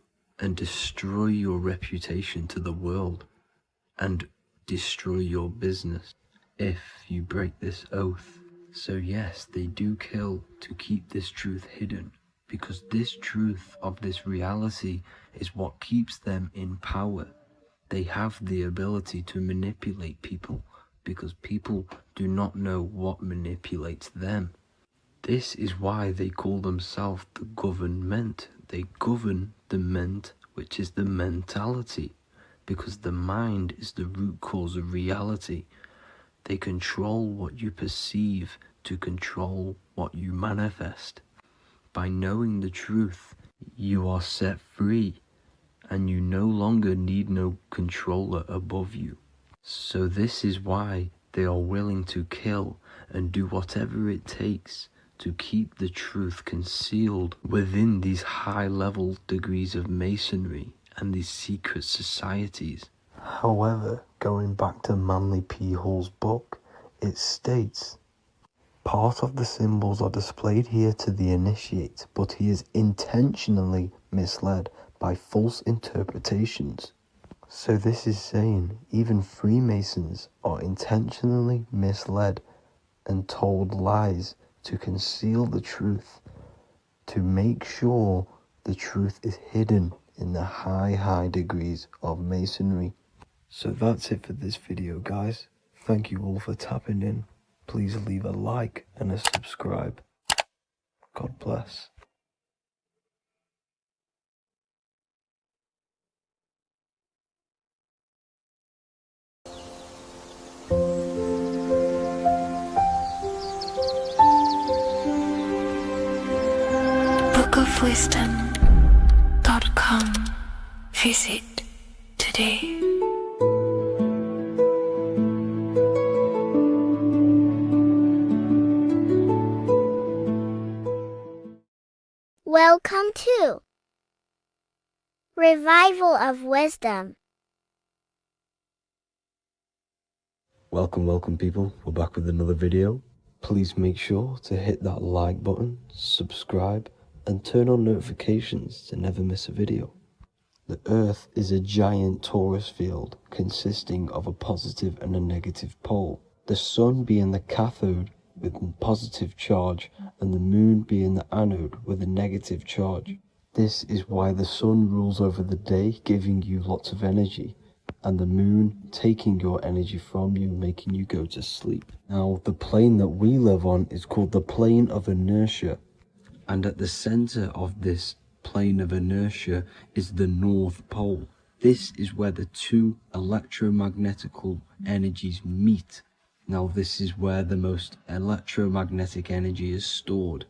Speaker 5: and destroy your reputation to the world, and destroy your business if you break this oath. So yes, they do kill to keep this truth hidden, because this truth of this reality is what keeps them in power. They have the ability to manipulate people, because people do not know what manipulates them. This is why they call themselves the government. They govern the ment which is the mentality, because the mind is the root cause of reality. They control what you perceive to control what you manifest. By knowing the truth, you are set free, and you no longer need no controller above you. So this is why they are willing to kill and do whatever it takes to keep the truth concealed within these high-level degrees of masonry and these secret societies. However, going back to Manly P. Hall's book, it states, part of the symbols are displayed here to the initiate, but he is intentionally misled by false interpretations. So this is saying even Freemasons are intentionally misled and told lies to conceal the truth, to make sure the truth is hidden in the high degrees of masonry. So that's it for this video, guys. Thank you all for tapping in. Please leave a like and a subscribe. God bless.
Speaker 2: bookofwisdom.com. Visit today.
Speaker 4: Welcome to Revival of Wisdom.
Speaker 5: Welcome people. We're back with another video. Please make sure to hit that like button, subscribe, and turn on notifications to never miss a video. The Earth is a giant torus field consisting of a positive and a negative pole. The Sun being the cathode with a positive charge and the Moon being the anode with a negative charge. This is why the Sun rules over the day, giving you lots of energy, and the Moon taking your energy from you, making you go to sleep. Now, the plane that we live on is called the plane of inertia, and at the center of this plane of inertia is the North Pole. This is where the two electromagnetical energies meet. Now, this is where the most electromagnetic energy is stored.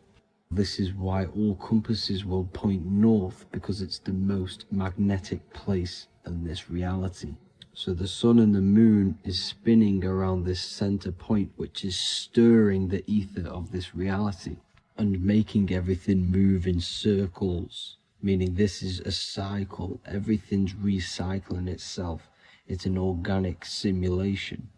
Speaker 5: This is why all compasses will point north, because it's the most magnetic place in this reality. So the Sun and the Moon is spinning around this center point, which is stirring the ether of this reality and making everything move in circles, meaning this is a cycle. Everything's recycling itself. It's an organic simulation.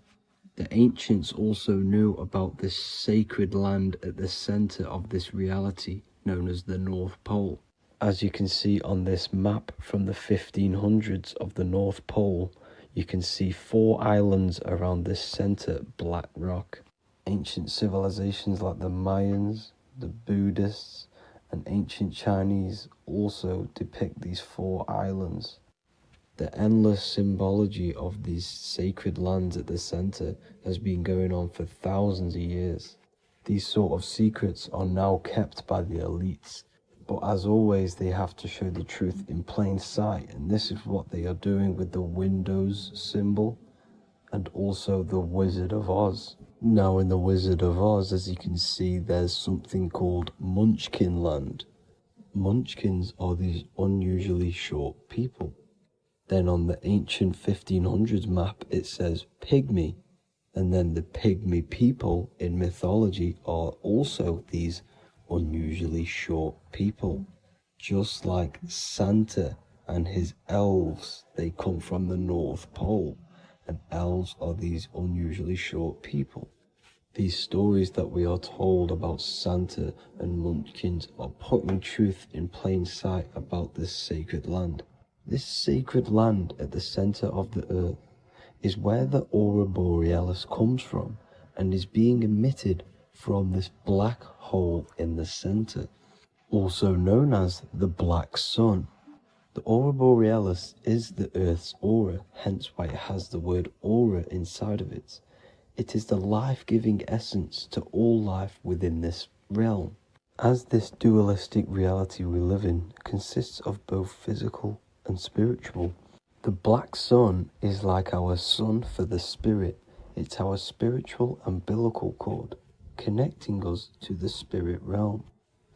Speaker 5: The ancients also knew about this sacred land at the center of this reality, known as the North Pole. As you can see on this map from the 1500s of the North Pole, you can see 4 islands around this center black rock. Ancient civilizations like the Mayans, the Buddhists, and ancient Chinese also depict these 4 islands. The endless symbology of these sacred lands at the center has been going on for thousands of years. These sort of secrets are now kept by the elites, but as always they have to show the truth in plain sight, and this is what they are doing with the Windows symbol and also the Wizard of Oz. Now in the Wizard of Oz, as you can see, there's something called Munchkin Land. Munchkins are these unusually short people. Then on the ancient 1500s map it says Pygmy, and then the Pygmy people in mythology are also these unusually short people. Just like Santa and his elves, they come from the North Pole, and elves are these unusually short people. These stories that we are told about Santa and Munchkins are putting truth in plain sight about this sacred land. This sacred land at the center of the earth is where the aurora borealis comes from and is being emitted from this black hole in the center, also known as the black sun. The aurora borealis is the earth's aura, hence why it has the word aura inside of it. It is the life-giving essence to all life within this realm. As this dualistic reality we live in consists of both physical and spiritual. The black sun is like our sun for the spirit. It's our spiritual umbilical cord, connecting us to the spirit realm.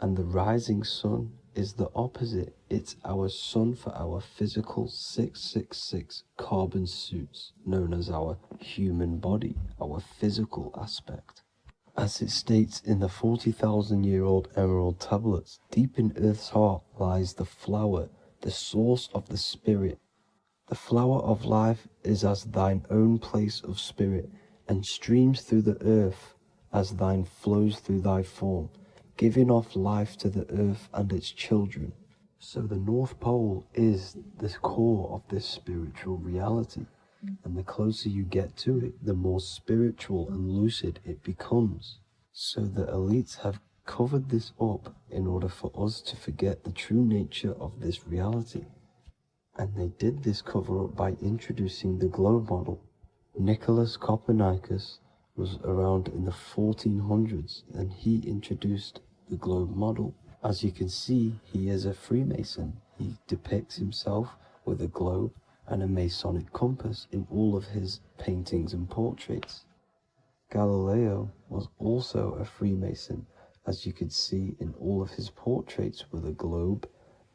Speaker 5: And the rising sun is the opposite. It's our sun for our physical 666 carbon suits, known as our human body, our physical aspect. As it states in the 40,000-year-old emerald tablets, deep in Earth's heart lies the flower, the source of the spirit. The flower of life is as thine own place of spirit, and streams through the earth as thine flows through thy form, giving off life to the earth and its children. So the North Pole is the core of this spiritual reality, and the closer you get to it, the more spiritual and lucid it becomes. So the elites have covered this up in order for us to forget the true nature of this reality. And they did this cover-up by introducing the globe model. Nicholas Copernicus was around in the 1400s, and he introduced the globe model. As you can see, he is a Freemason. He depicts himself with a globe and a Masonic compass in all of his paintings and portraits. Galileo was also a Freemason, as you could see in all of his portraits with a globe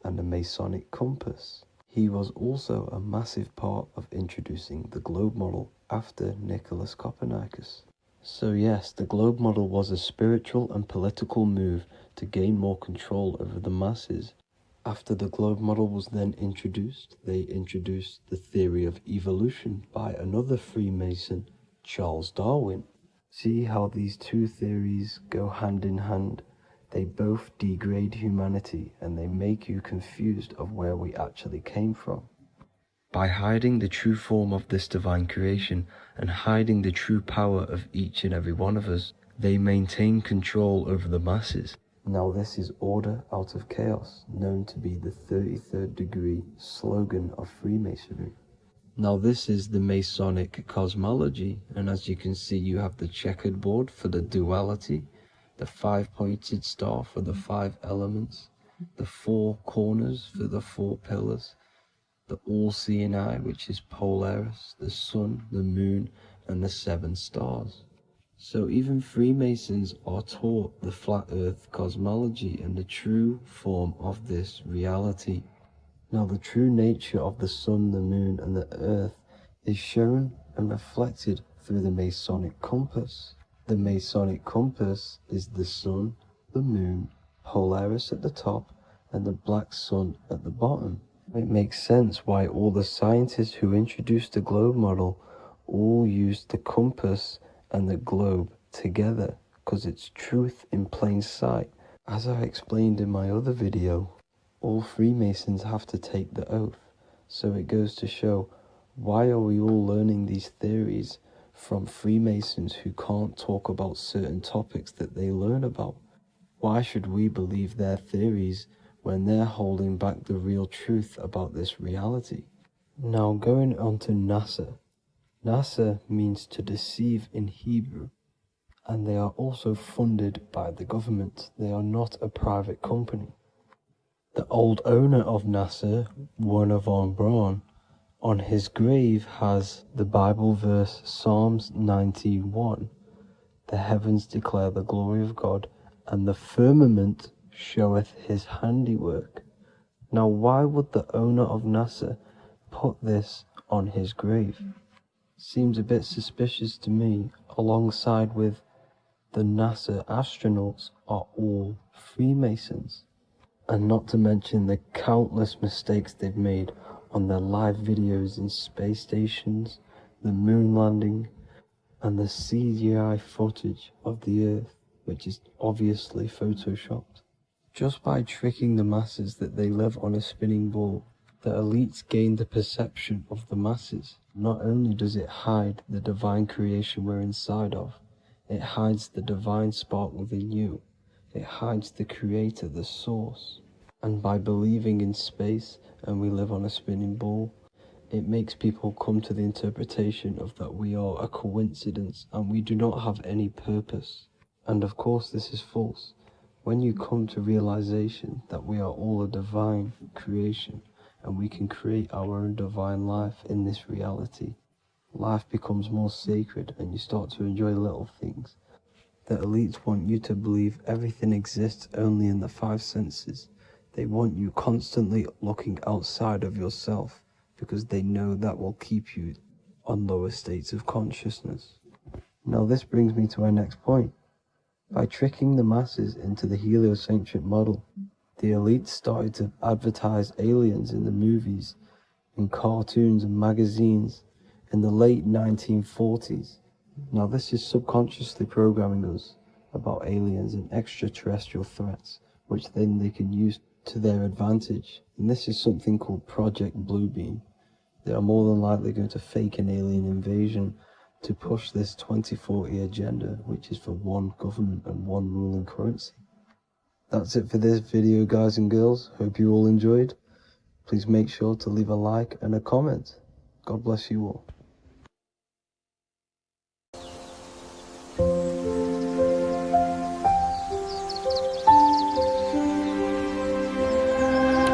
Speaker 5: and a Masonic compass. He was also a massive part of introducing the globe model after Nicholas Copernicus. So yes, the globe model was a spiritual and political move to gain more control over the masses. After the globe model was then introduced, they introduced the theory of evolution by another Freemason, Charles Darwin. See how these two theories go hand in hand? They both degrade humanity, and they make you confused of where we actually came from. By hiding the true form of this divine creation and hiding the true power of each and every one of us, they maintain control over the masses. Now this is order out of chaos, known to be the 33rd degree slogan of Freemasonry. Now this is the Masonic cosmology, and as you can see, you have the checkered board for the duality, the 5-pointed star for the 5 elements, the 4 corners for the 4 pillars, the all-seeing eye, which is Polaris, the sun, the moon, and the 7 stars. So even Freemasons are taught the flat earth cosmology and the true form of this reality. Now the true nature of the sun, the moon, and the earth is shown and reflected through the Masonic compass. The Masonic compass is the sun, the moon, Polaris at the top, and the black sun at the bottom. It makes sense why all the scientists who introduced the globe model all used the compass and the globe together, because it's truth in plain sight. As I explained in my other video, all Freemasons have to take the oath, so it goes to show, why are we all learning these theories from Freemasons who can't talk about certain topics that they learn about? Why should we believe their theories when they're holding back the real truth about this reality? Now going on to NASA. NASA means to deceive in Hebrew, and they are also funded by the government. They are not a private company. The old owner of NASA, Werner von Braun, on his grave has the Bible verse Psalms 91. The heavens declare the glory of God, and the firmament showeth his handiwork. Now why would the owner of NASA put this on his grave? Seems a bit suspicious to me, alongside with the NASA astronauts are all Freemasons. And not to mention the countless mistakes they've made on their live videos in space stations, the moon landing, and the CGI footage of the Earth, which is obviously photoshopped. Just by tricking the masses that they live on a spinning ball, the elites gain the perception of the masses. Not only does it hide the divine creation we're inside of, it hides the divine spark within you. It hides the creator, the source. And by believing in space and we live on a spinning ball, it makes people come to the interpretation of that we are a coincidence and we do not have any purpose. And of course this is false. When you come to realization that we are all a divine creation and we can create our own divine life in this reality. Life becomes more sacred and you start to enjoy little things. The elites want you to believe everything exists only in the five senses. They want you constantly looking outside of yourself because they know that will keep you on lower states of consciousness. Now this brings me to our next point. By tricking the masses into the heliocentric model, the elites started to advertise aliens in the movies, in cartoons and magazines in the late 1940s. Now this is subconsciously programming us about aliens and extraterrestrial threats, which then they can use to their advantage. And this is something called Project Bluebeam. They are more than likely going to fake an alien invasion to push this 2040 agenda, which is for one government and one ruling currency. That's it for this video, guys and girls. Hope you all enjoyed. Please make sure to leave a like and a comment. God bless you all.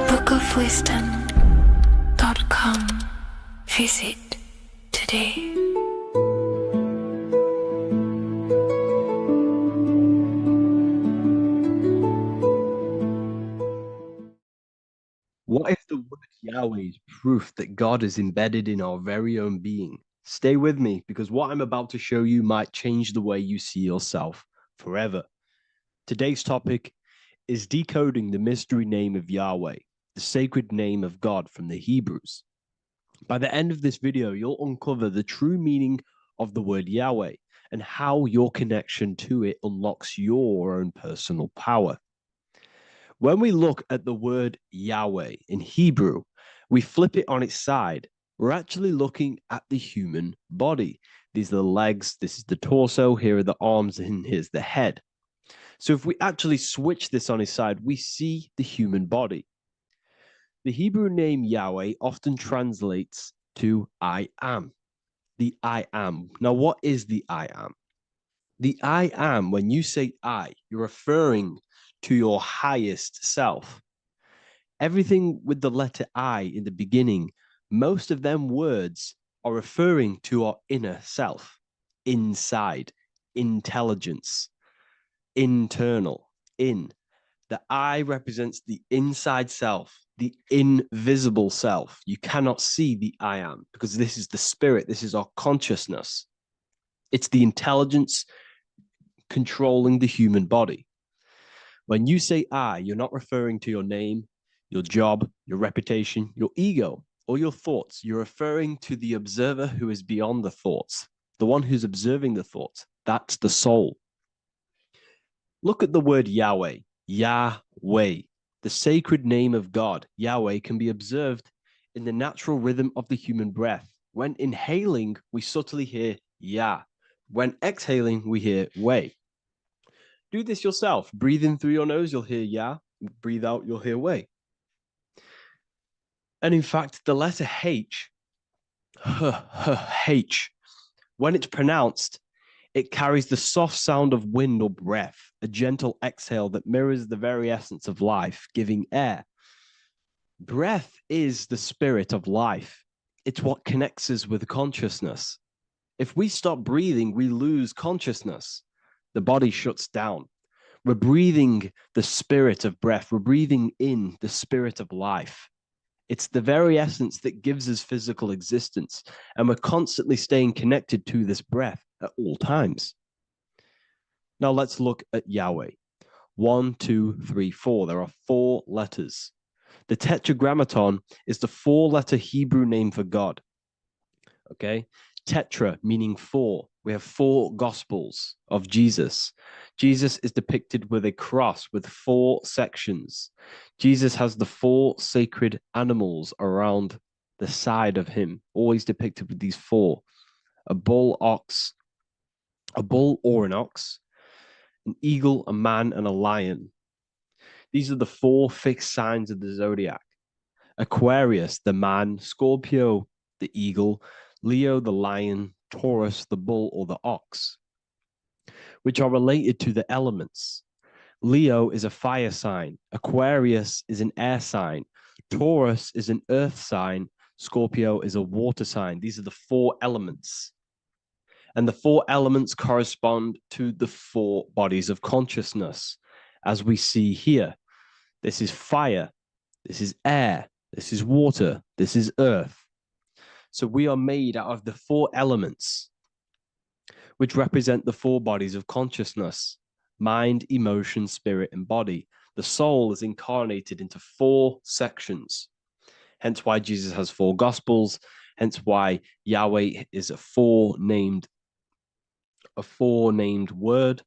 Speaker 2: bookofwisdom.com. Visit today.
Speaker 1: What if the word Yahweh is proof that God is embedded in our very own being? Stay with me, because what I'm about to show you might change the way you see yourself forever. Today's topic is decoding the mystery name of Yahweh, the sacred name of God from the Hebrews. By the end of this video, you'll uncover the true meaning of the word Yahweh and how your connection to it unlocks your own personal power. When we look at the word Yahweh in Hebrew, we flip it on its side. We're actually looking at the human body. These are the legs, this is the torso, here are the arms, and here's the head. So if we actually switch this on its side, we see the human body. The Hebrew name Yahweh often translates to I am, the I am. Now, what is the I am? The I am, when you say I, you're referring to your highest self. Everything with the letter I in the beginning, most of them words are referring to our inner self, inside, intelligence, internal, in. The I represents the inside self, the invisible self. You cannot see the I am because this is the spirit, this is our consciousness. It's the intelligence controlling the human body. When you say I, you're not referring to your name, your job, your reputation, your ego, or your thoughts. You're referring to the observer who is beyond the thoughts, the one who's observing the thoughts. That's the soul. Look at the word Yahweh, Yahweh, the sacred name of God. Yahweh can be observed in the natural rhythm of the human breath. When inhaling, we subtly hear Yah. When exhaling, we hear Way. Do this yourself. Breathe in through your nose, you'll hear Yah. Breathe out, you'll hear Way. And in fact, the letter H, H, when it's pronounced, it carries the soft sound of wind or breath, a gentle exhale that mirrors the very essence of life, giving air. Breath is the spirit of life. It's what connects us with consciousness. If we stop breathing, we lose consciousness. The body shuts down. We're breathing the spirit of breath. We're breathing in the spirit of life. It's the very essence that gives us physical existence, and we're constantly staying connected to this breath at all times. Now let's look at Yahweh. 1, 2, 3, 4. There are 4 letters. The tetragrammaton is the 4-letter Hebrew name for God. Okay? Tetra meaning 4. We have 4 gospels of Jesus. Jesus is depicted with a cross with 4 sections. Jesus has the 4 sacred animals around the side of him, always depicted with these 4. A bull or an ox, an eagle, a man, and a lion. These are the 4 fixed signs of the zodiac. Aquarius, the man, Scorpio, the eagle, Leo, the lion, Taurus, the bull or the ox, which are related to the elements. Leo is a fire sign. Aquarius is an air sign. Taurus is an earth sign. Scorpio is a water sign. These are the 4 elements. And the 4 elements correspond to the 4 bodies of consciousness, as we see here. This is fire. This is air. This is water. This is earth. So we are made out of the 4 elements, which represent the 4 bodies of consciousness: mind, emotion, spirit, and body. The soul is incarnated into 4 sections. Hence why Jesus has 4 gospels. Hence why Yahweh is a four-named word,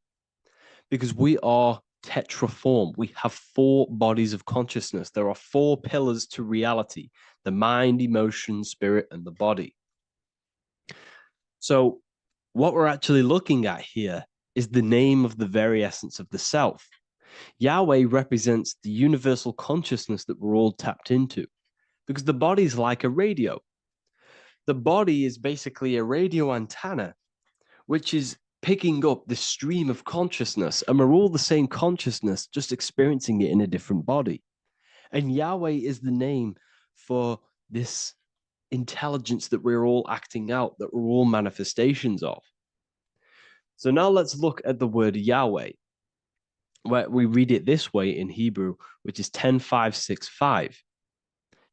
Speaker 1: because we are tetraform. We have 4 bodies of consciousness. There are 4 pillars to reality: the mind, emotion, spirit, and the body. So what we're actually looking at here is the name of the very essence of the self. Yahweh represents the universal consciousness that we're all tapped into, because the body is like a radio. The body is basically a radio antenna, which is picking up this stream of consciousness, and we're all the same consciousness, just experiencing it in a different body. And Yahweh is the name for this intelligence that we're all acting out, that we're all manifestations of. So now let's look at the word Yahweh, where we read it this way in Hebrew, which is 10565.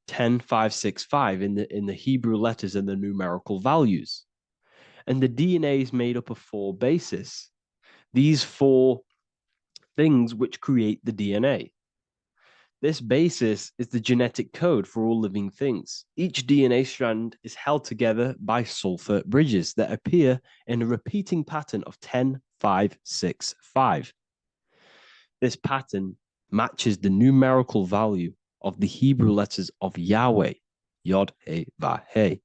Speaker 1: 10565 in the Hebrew letters and the numerical values. And the DNA is made up of 4 bases. These 4 things which create the DNA. This basis is the genetic code for all living things. Each DNA strand is held together by sulfur bridges that appear in a repeating pattern of 10565. This pattern matches the numerical value of the Hebrew letters of Yahweh, Yod, He, Va, He,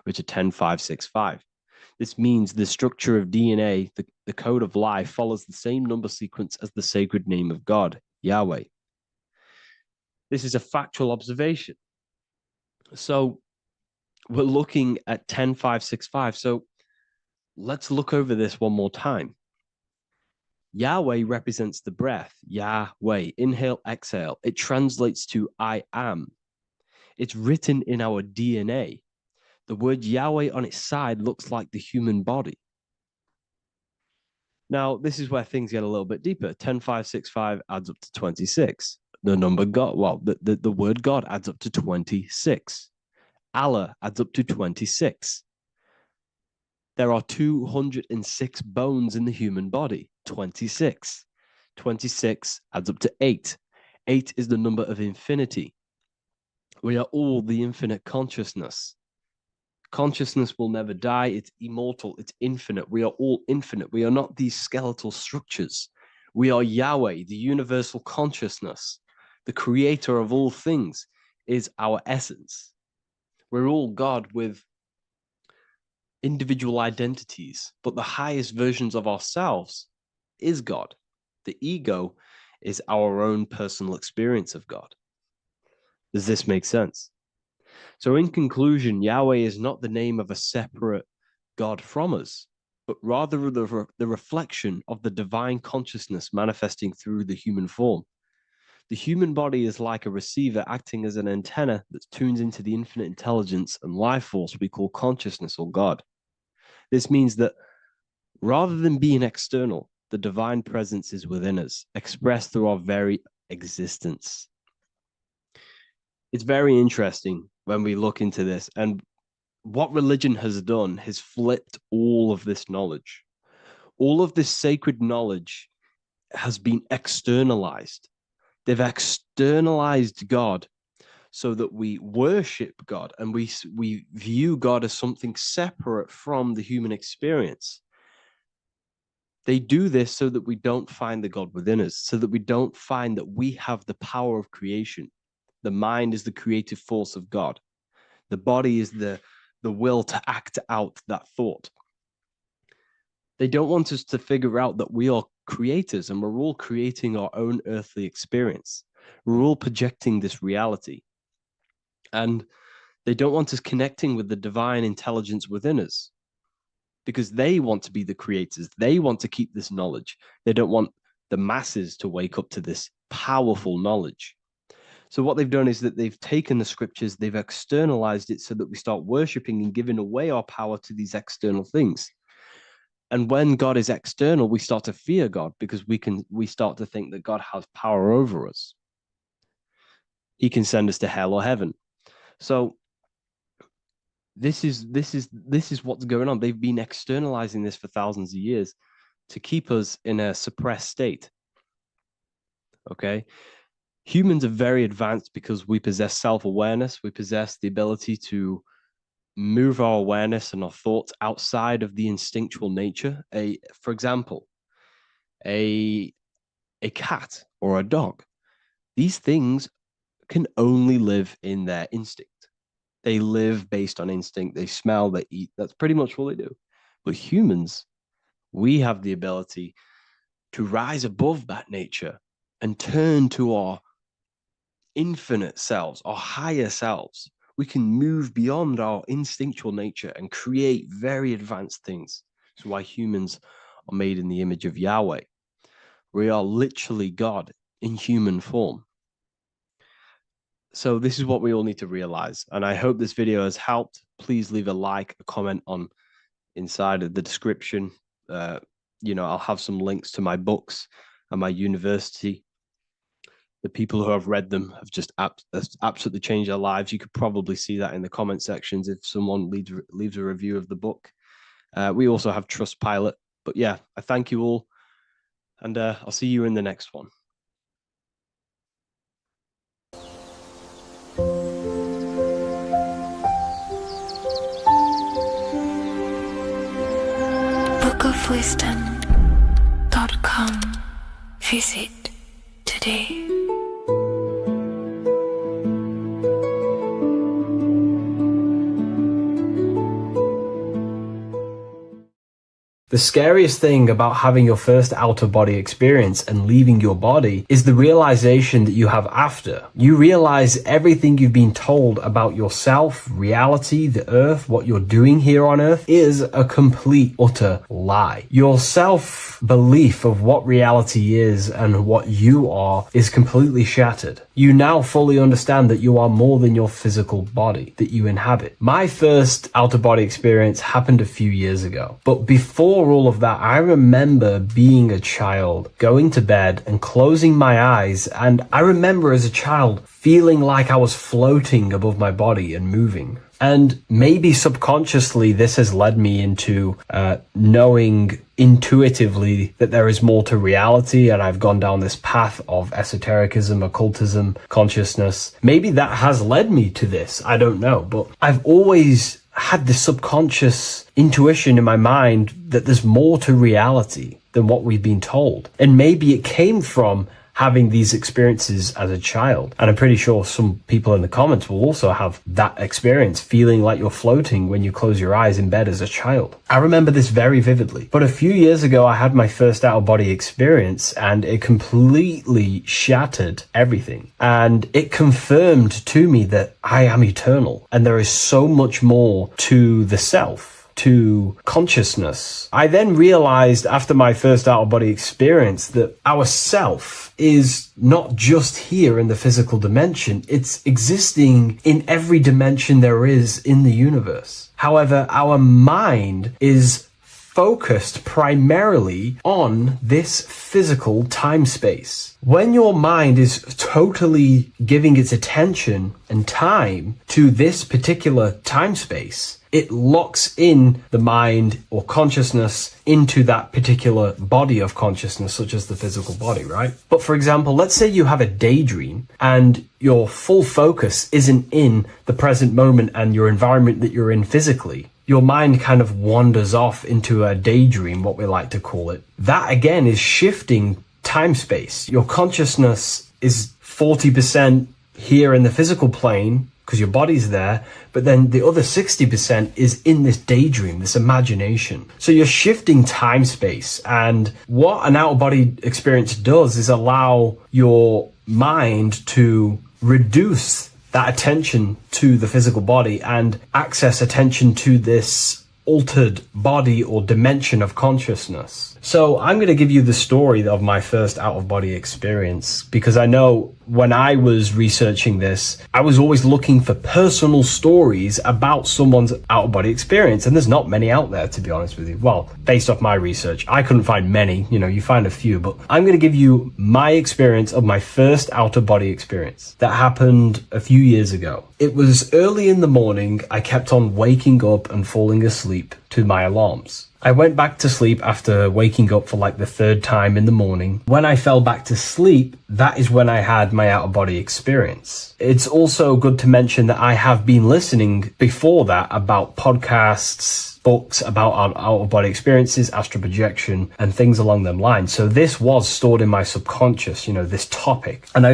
Speaker 1: which are 10565. This means the structure of DNA, the code of life, follows the same number sequence as the sacred name of God, Yahweh. This is a factual observation. So we're looking at 10565. So let's look over this one more time. Yahweh represents the breath, Yahweh, inhale, exhale. It translates to I am. It's written in our DNA. The word Yahweh on its side looks like the human body. Now, this is where things get a little bit deeper. 10565 adds up to 26. The number God, well, the word God adds up to 26. Allah adds up to 26. There are 206 bones in the human body, 26. 26 adds up to 8. 8 is the number of infinity. We are all the infinite consciousness. Consciousness will never die. It's immortal. It's infinite. We are all infinite. We are not these skeletal structures. We are Yahweh, the universal consciousness. The creator of all things is our essence. We're all God with individual identities, but the highest versions of ourselves is God. The ego is our own personal experience of God. Does this make sense? So in conclusion, Yahweh is not the name of a separate God from us, but rather the reflection of the divine consciousness manifesting through the human form. The human body is like a receiver acting as an antenna that tunes into the infinite intelligence and life force we call consciousness or God. This means that rather than being external, the divine presence is within us, expressed through our very existence. It's very interesting when we look into this, and what religion has done is flipped all of this knowledge. All of this sacred knowledge has been externalized. They've externalized God so that we worship God and we view God as something separate from the human experience. They do this so that we don't find the God within us, so that we don't find that we have the power of creation. The mind is the creative force of God. The body is the will to act out that thought. They don't want us to figure out that we are creators and we're all creating our own earthly experience. We're all projecting this reality. And they don't want us connecting with the divine intelligence within us because they want to be the creators. They want to keep this knowledge. They don't want the masses to wake up to this powerful knowledge. So what they've done is that they've taken the scriptures, they've externalized it so that we start worshiping and giving away our power to these external things. And when God is external, we start to fear God because we start to think that God has power over us. He can send us to hell or heaven. So this is what's going on. They've been externalizing this for thousands of years to keep us in a suppressed state. Okay? Humans are very advanced because we possess self-awareness. We possess the ability to move our awareness and our thoughts outside of the instinctual nature. For example, a cat or a dog. These things can only live in their instinct. They live based on instinct. They smell, they eat. That's pretty much what they do. But humans, we have the ability to rise above that nature and turn to our infinite selves, our higher selves. We can move beyond our instinctual nature and create very advanced things. That's why humans are made in the image of Yahweh. We are literally God in human form. So this is what we all need to realize. And I hope this video has helped. Please leave a like, a comment on inside of the description. I'll have some links to my books and my university. The people who have read them have just absolutely changed their lives. You could probably see that in the comment sections if someone leaves a review of the book. We also have Trustpilot. But yeah, I thank you all. And I'll see you in the next one.
Speaker 2: bookofwisdom.com. Visit today.
Speaker 3: The scariest thing about having your first out-of-body experience and leaving your body is the realization that you have after. You realize everything you've been told about yourself, reality, the earth, what you're doing here on earth is a complete, utter lie. Your self-belief of what reality is and what you are is completely shattered. You now fully understand that you are more than your physical body that you inhabit. My first out-of-body experience happened a few years ago, but before all of that, I remember being a child, going to bed and closing my eyes, and I remember as a child feeling like I was floating above my body and moving. And maybe subconsciously this has led me into knowing intuitively that there is more to reality, and I've gone down this path of esotericism, occultism, consciousness. Maybe that has led me to this, I don't know, but I've always had this subconscious intuition in my mind that there's more to reality than what we've been told. And maybe it came from having these experiences as a child. And I'm pretty sure some people in the comments will also have that experience, feeling like you're floating when you close your eyes in bed as a child. I remember this very vividly. But a few years ago, I had my first out-of-body experience, and it completely shattered everything. And it confirmed to me that I am eternal, and there is so much more to the self, to consciousness. I then realized after my first out-of-body experience that our self is not just here in the physical dimension, it's existing in every dimension there is in the universe. However, our mind is focused primarily on this physical time space. When your mind is totally giving its attention and time to this particular time space, it locks in the mind or consciousness into that particular body of consciousness, such as the physical body, right? But for example, let's say you have a daydream and your full focus isn't in the present moment and your environment that you're in physically. Your mind kind of wanders off into a daydream, what we like to call it. That again is shifting time space. Your consciousness is 40% here in the physical plane because your body's there, but then the other 60% is in this daydream, this imagination. So you're shifting time space, and what an out-of-body experience does is allow your mind to reduce that attention to the physical body and access attention to this altered body or dimension of consciousness. So I'm going to give you the story of my first out-of-body experience, because I know when I was researching this, I was always looking for personal stories about someone's out-of-body experience, and there's not many out there, to be honest with you. Well, based off my research, I couldn't find many. You find a few, but I'm going to give you my experience of my first out-of-body experience that happened a few years ago. It was early in the morning. I kept on waking up and falling asleep to my alarms. I went back to sleep after waking up for like the third time in the morning. When I fell back to sleep, that is when I had my out-of-body experience. It's also good to mention that I have been listening before that about podcasts, books about our out-of-body experiences, astral projection, and things along them lines. So this was stored in my subconscious, this topic. And I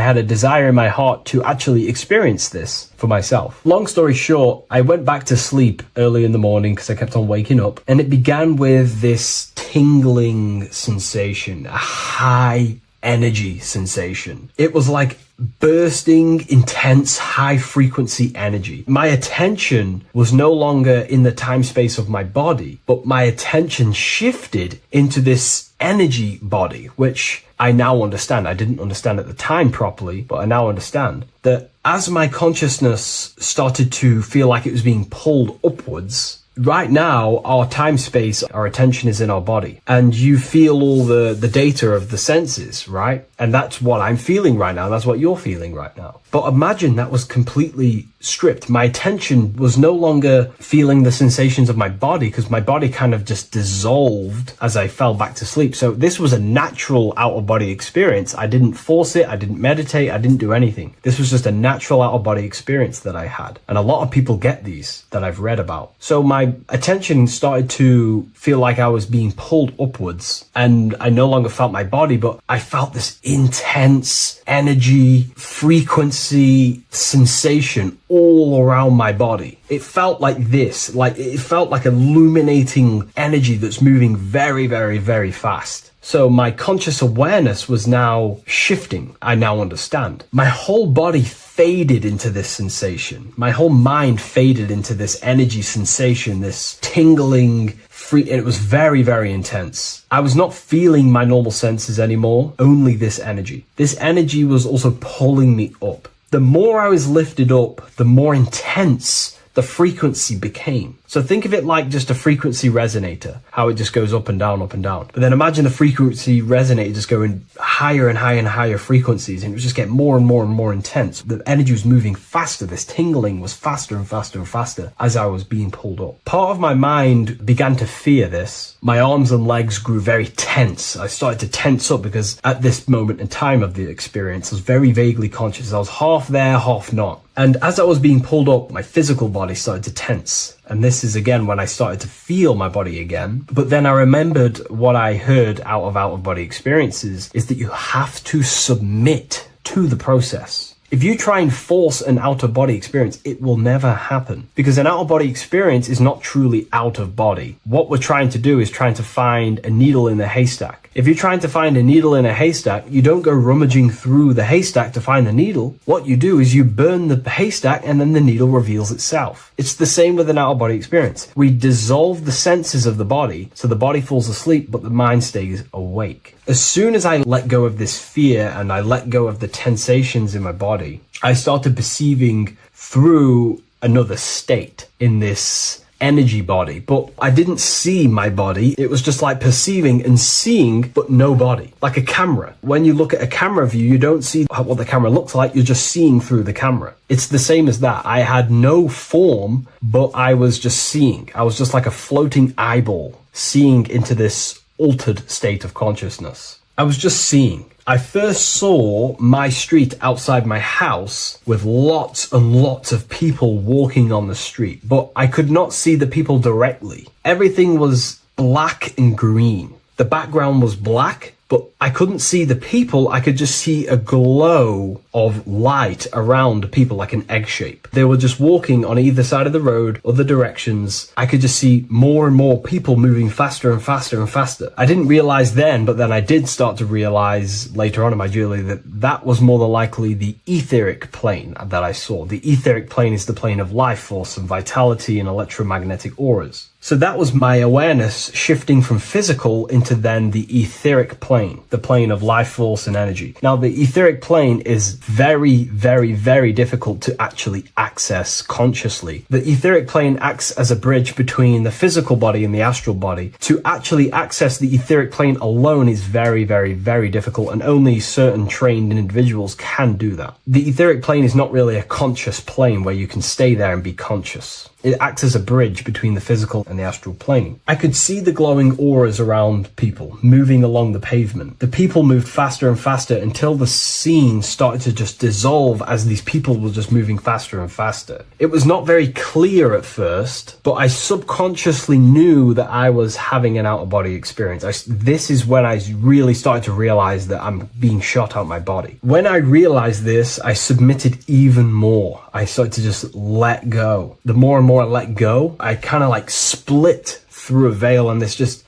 Speaker 3: had a desire in my heart to actually experience this for myself. Long story short, I went back to sleep early in the morning because I kept on waking up, and it began with this tingling sensation, a high energy sensation. It was like bursting, intense, high frequency energy. My attention was no longer in the time space of my body, but my attention shifted into this energy body, which I now understand. I didn't understand at the time properly, but I now understand that as my consciousness started to feel like it was being pulled upwards, right now, our time space, our attention is in our body, and you feel all the data of the senses, right? And that's what I'm feeling right now. That's what you're feeling right now. But imagine that was completely stripped. My attention was no longer feeling the sensations of my body, because my body kind of just dissolved as I fell back to sleep. So this was a natural out-of-body experience. I didn't force it. I didn't meditate. I didn't do anything. This was just a natural out-of-body experience that I had. And a lot of people get these that I've read about. So my attention started to feel like I was being pulled upwards, and I no longer felt my body, but I felt this intense energy, frequency, sensation all around my body. It felt like this, it felt like illuminating energy that's moving very, very, very fast. So my conscious awareness was now shifting. I now understand. My whole body faded into this sensation. My whole mind faded into this energy sensation, this tingling, free, and it was very, very intense. I was not feeling my normal senses anymore, only this energy. This energy was also pulling me up. The more I was lifted up, the more intense the frequency became. So think of it like just a frequency resonator, how it just goes up and down, up and down. But then imagine the frequency resonator just going higher and higher and higher frequencies, and it was just getting more and more and more intense. The energy was moving faster. This tingling was faster and faster and faster as I was being pulled up. Part of my mind began to fear this. My arms and legs grew very tense. I started to tense up because at this moment in time of the experience, I was very vaguely conscious. I was half there, half not. And as I was being pulled up, my physical body started to tense. And this is again when I started to feel my body again. But then I remembered what I heard out of body experiences is that you have to submit to the process. If you try and force an out-of-body experience, it will never happen, because an out-of-body experience is not truly out of body. What we're trying to do is trying to find a needle in the haystack. If you're trying to find a needle in a haystack, you don't go rummaging through the haystack to find the needle. What you do is you burn the haystack and then the needle reveals itself. It's the same with an out-of-body experience. We dissolve the senses of the body, so the body falls asleep, but the mind stays awake. As soon as I let go of this fear and I let go of the tensations in my body, I started perceiving through another state in this energy body, but I didn't see my body. It was just like perceiving and seeing, but no body. Like a camera. When you look at a camera view, you don't see what the camera looks like. You're just seeing through the camera. It's the same as that. I had no form, but I was just seeing. I was just like a floating eyeball, seeing into this altered state of consciousness. I was just seeing. I first saw my street outside my house with lots and lots of people walking on the street, but I could not see the people directly. Everything was black and green. The background was black, but I couldn't see the people, I could just see a glow of light around people, like an egg shape. They were just walking on either side of the road, other directions. I could just see more and more people moving faster and faster and faster. I didn't realize then, but then I did start to realize later on in my journey that that was more than likely the etheric plane that I saw. The etheric plane is the plane of life force and vitality and electromagnetic auras. So that was my awareness shifting from physical into then the etheric plane, the plane of life force and energy. Now, the etheric plane is very, very, very difficult to actually access consciously. The etheric plane acts as a bridge between the physical body and the astral body. To actually access the etheric plane alone is very, very, very difficult, and only certain trained individuals can do that. The etheric plane is not really a conscious plane where you can stay there and be conscious. It acts as a bridge between the physical and the astral plane. I could see the glowing auras around people moving along the pavement. The people moved faster and faster until the scene started to just dissolve as these people were just moving faster and faster. It was not very clear at first, but I subconsciously knew that I was having an out-of-body experience. This is when I really started to realize that I'm being shot out my body. When I realized this, I submitted even more. I started to just let go. The more and more I let go, I kind of like split through a veil, and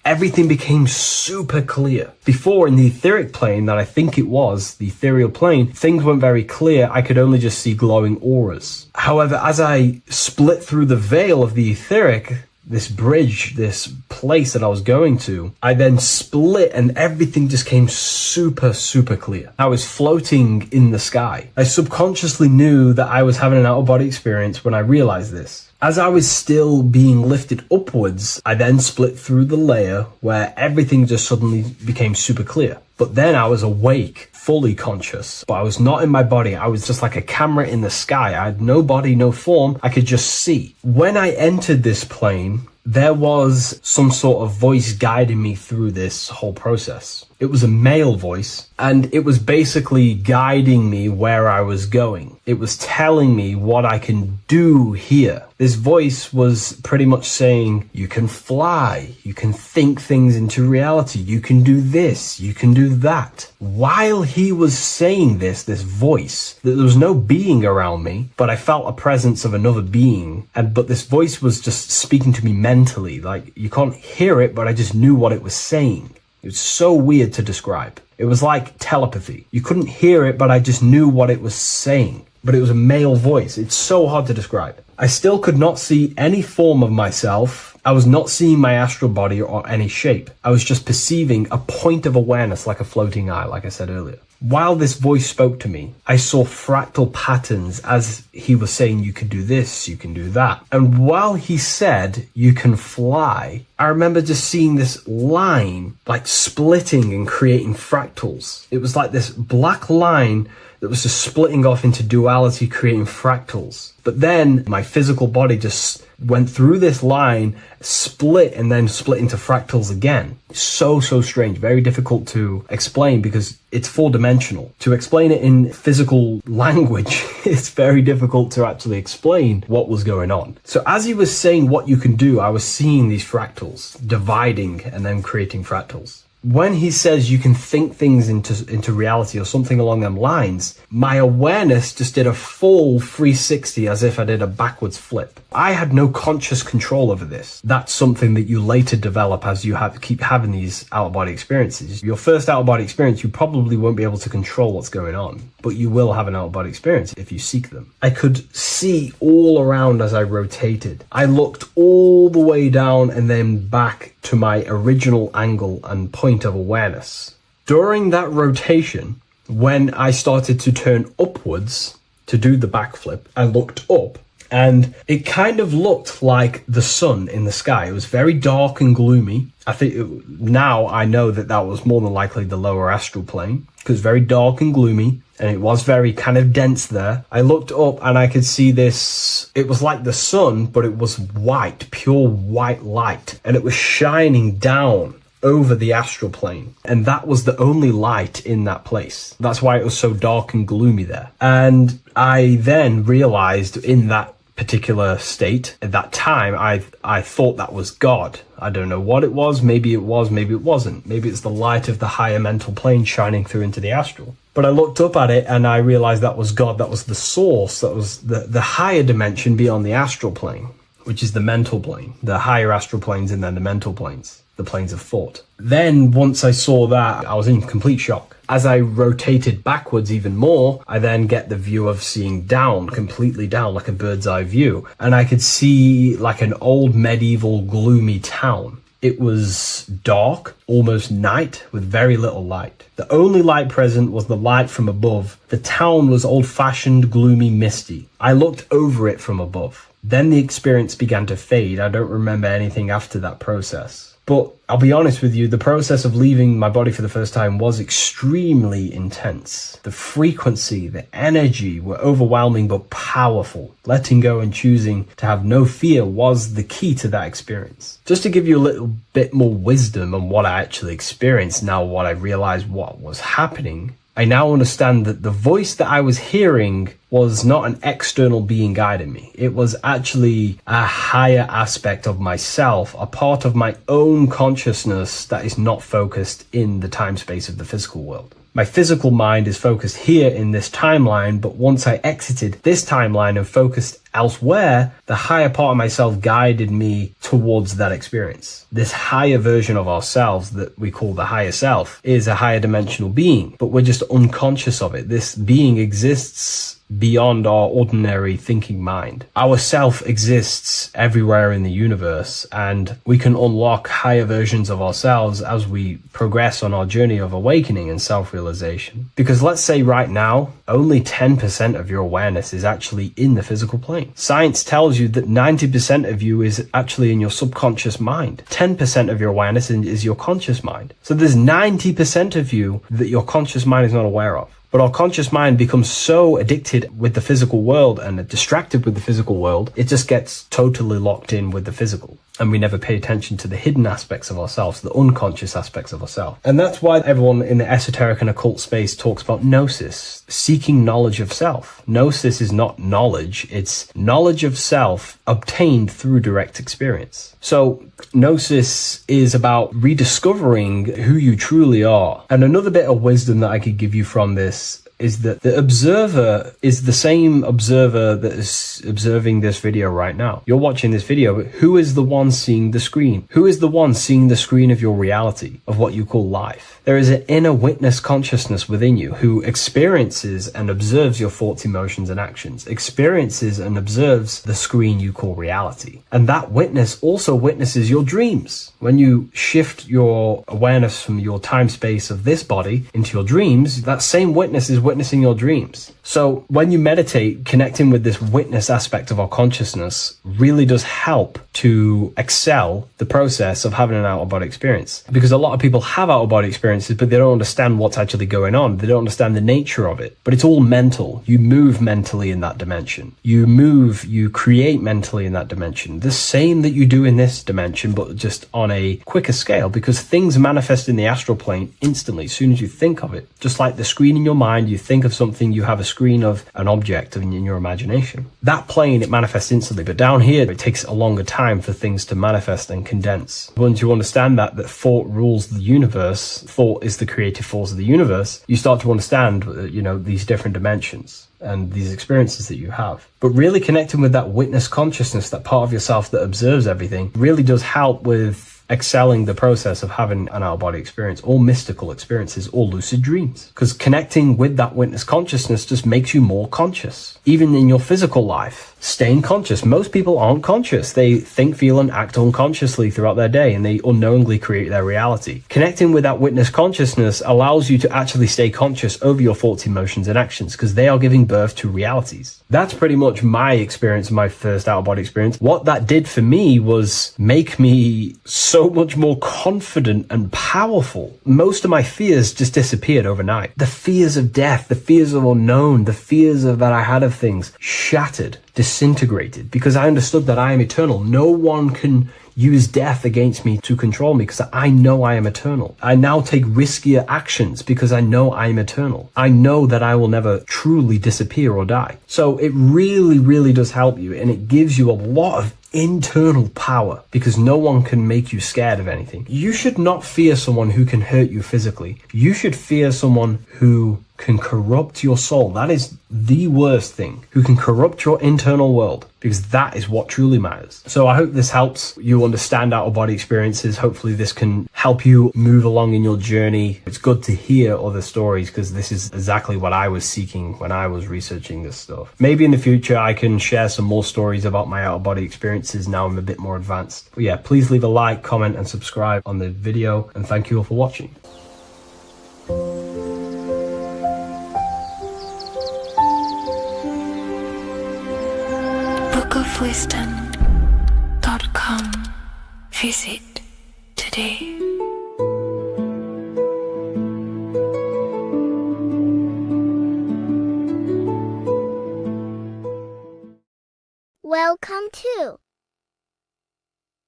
Speaker 3: everything became super clear. Before, in the etheric plane that I think it was, the ethereal plane, things weren't very clear. I could only just see glowing auras. However, as I split through the veil of the etheric, this bridge, this place that I was going to, I then split and everything just came super, super clear. I was floating in the sky. I subconsciously knew that I was having an out-of-body experience when I realized this. As I was still being lifted upwards, I then split through the layer where everything just suddenly became super clear. But then I was awake, fully conscious, but I was not in my body. I was just like a camera in the sky. I had no body, no form. I could just see. When I entered this plane, there was some sort of voice guiding me through this whole process. It was a male voice, and it was basically guiding me where I was going. It was telling me what I can do here. This voice was pretty much saying, you can fly, you can think things into reality, you can do this, you can do that. While he was saying this voice, there was no being around me, but I felt a presence of another being. But this voice was just speaking to me mentally. Like, you can't hear it, but I just knew what it was saying. It was so weird to describe. It was like telepathy. You couldn't hear it, but I just knew what it was saying. But it was a male voice. It's so hard to describe. I still could not see any form of myself. I was not seeing my astral body or any shape. I was just perceiving a point of awareness like a floating eye, like I said earlier. While this voice spoke to me, I saw fractal patterns as he was saying, you can do this, you can do that. And while he said, you can fly, I remember just seeing this line like splitting and creating fractals. It was like this black line that was just splitting off into duality, creating fractals. But then my physical body just went through this line, split, and then split into fractals again. So strange, very difficult to explain because it's four-dimensional. To explain it in physical language, it's very difficult to actually explain what was going on. So as he was saying what you can do, I was seeing these fractals dividing and then creating fractals. When he says you can think things into reality or something along them lines, my awareness just did a full 360 as if I did a backwards flip. I had no conscious control over this. That's something that you later develop as you keep having these out-of-body experiences. Your first out-of-body experience, you probably won't be able to control what's going on, but you will have an out-of-body experience if you seek them. I could see all around as I rotated. I looked all the way down and then back to my original angle and point of awareness. During that rotation, when I started to turn upwards to do the backflip, I looked up and it kind of looked like the sun in the sky. It was very dark and gloomy. Now I know that was more than likely the lower astral plane because very dark and gloomy. And it was very kind of dense there. I looked up and I could see this. It was like the sun, but it was white, pure white light. And it was shining down over the astral plane. And that was the only light in that place. That's why it was so dark and gloomy there. And I then realized in that particular state. At that time, I thought that was God. I don't know what it was. Maybe it was, maybe it wasn't. Maybe it's the light of the higher mental plane shining through into the astral. But I looked up at it and I realized that was God. That was the source. That was the higher dimension beyond the astral plane, which is the mental plane, the higher astral planes and then the mental planes, the planes of thought. Then once I saw that, I was in complete shock. As I rotated backwards even more, I then get the view of seeing down, completely down, like a bird's eye view. And I could see like an old medieval gloomy town. It was dark, almost night, with very little light. The only light present was the light from above. The town was old-fashioned, gloomy, misty. I looked over it from above. Then the experience began to fade. I don't remember anything after that process. But I'll be honest with you, the process of leaving my body for the first time was extremely intense. The frequency, the energy were overwhelming but powerful. Letting go and choosing to have no fear was the key to that experience. Just to give you a little bit more wisdom on what I actually experienced, now what I realized what was happening, I now understand that the voice that I was hearing was not an external being guiding me. It was actually a higher aspect of myself, a part of my own consciousness that is not focused in the time space of the physical world. My physical mind is focused here in this timeline, but once I exited this timeline and focused elsewhere, the higher part of myself guided me towards that experience. This higher version of ourselves that we call the higher self is a higher dimensional being, but we're just unconscious of it. This being exists beyond our ordinary thinking mind. Our self exists everywhere in the universe, and we can unlock higher versions of ourselves as we progress on our journey of awakening and self-realization. Because let's say right now, only 10% of your awareness is actually in the physical plane. Science tells you that 90% of you is actually in your subconscious mind. 10% of your awareness is your conscious mind. So there's 90% of you that your conscious mind is not aware of. But our conscious mind becomes so addicted with the physical world and distracted with the physical world, it just gets totally locked in with the physical. And we never pay attention to the hidden aspects of ourselves, the unconscious aspects of ourselves. And that's why everyone in the esoteric and occult space talks about gnosis, seeking knowledge of self. Gnosis is not knowledge, it's knowledge of self obtained through direct experience. So gnosis is about rediscovering who you truly are. And another bit of wisdom that I could give you from this is that the observer is the same observer that is observing this video right now. You're watching this video, but who is the one seeing the screen? Who is the one seeing the screen of your reality, of what you call life? There is an inner witness consciousness within you who experiences and observes your thoughts, emotions, and actions, experiences and observes the screen you call reality. And that witness also witnesses your dreams. When you shift your awareness from your time space of this body into your dreams, that same witness is witnessing your dreams. So when you meditate, connecting with this witness aspect of our consciousness really does help to excel the process of having an out-of-body experience. Because a lot of people have out-of-body experiences, but they don't understand what's actually going on. They don't understand the nature of it. But it's all mental. You move mentally in that dimension. You create mentally in that dimension. The same that you do in this dimension, but just on a quicker scale, because things manifest in the astral plane instantly as soon as you think of it. Just like the screen in your mind, you think of something, you have a screen of an object in your imagination. That plane, it manifests instantly, but down here, it takes a longer time for things to manifest and condense. Once you understand that thought rules the universe, thought is the creative force of the universe, you start to understand, these different dimensions and these experiences that you have. But really connecting with that witness consciousness, that part of yourself that observes everything, really does help with excelling the process of having an out-of-body experience, or mystical experiences, or lucid dreams. Because connecting with that witness consciousness just makes you more conscious. Even in your physical life, staying conscious. Most people aren't conscious. They think, feel, and act unconsciously throughout their day, and they unknowingly create their reality. Connecting with that witness consciousness allows you to actually stay conscious over your thoughts, emotions, and actions, because they are giving birth to realities. That's pretty much my experience, my first out-of-body experience. What that did for me was make me so much more confident and powerful. Most of my fears just disappeared overnight. The fears of death, the fears of unknown, the fears that I had of things shattered, disintegrated, because I understood that I am eternal. No one can use death against me to control me because I know I am eternal. I now take riskier actions because I know I am eternal. I know that I will never truly disappear or die. So it really, really does help you, and it gives you a lot of internal power because no one can make you scared of anything. You should not fear someone who can hurt you physically. You should fear someone who can corrupt your soul. That is the worst thing. Who can corrupt your internal world, because that is what truly matters. So I hope this helps you understand out-of-body experiences. Hopefully this can help you move along in your journey. It's good to hear other stories because this is exactly what I was seeking when I was researching this stuff. Maybe in the future I can share some more stories about my out-of-body experiences now I'm a bit more advanced. But yeah, please leave a like, comment and subscribe on the video, and thank you all for watching.
Speaker 2: bookofwisdom.com. Visit today.
Speaker 4: Welcome to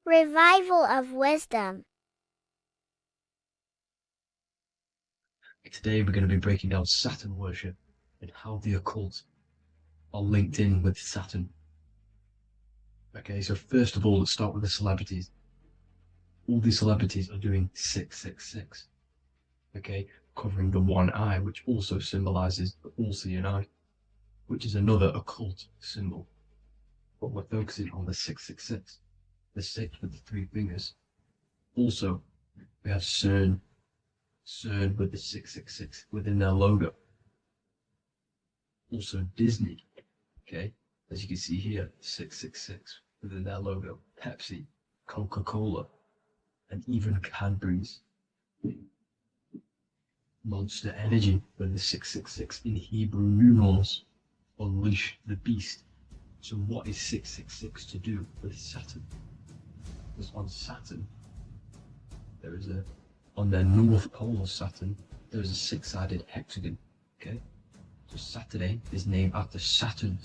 Speaker 4: Revival of Wisdom.
Speaker 7: Today we're going to be breaking down Saturn worship and how the occult are linked in with Saturn. Okay, so first of all, let's start with the celebrities. All these celebrities are doing 666. Okay, covering the one eye, which also symbolizes the all-seeing eye, which is another occult symbol. But we're focusing on the 666, the 6 with the 3 fingers. Also, we have CERN with the 666 within their logo. Also Disney, okay, as you can see here, 666 within their logo. Pepsi, Coca-Cola, and even Cadbury's. Monster Energy with the 666 in Hebrew numerals. Unleash the beast. So what is 666 to do with Saturn? Because on Saturn, there is on their north pole of Saturn, there is a 6-sided hexagon, okay? So Saturday is named after Saturn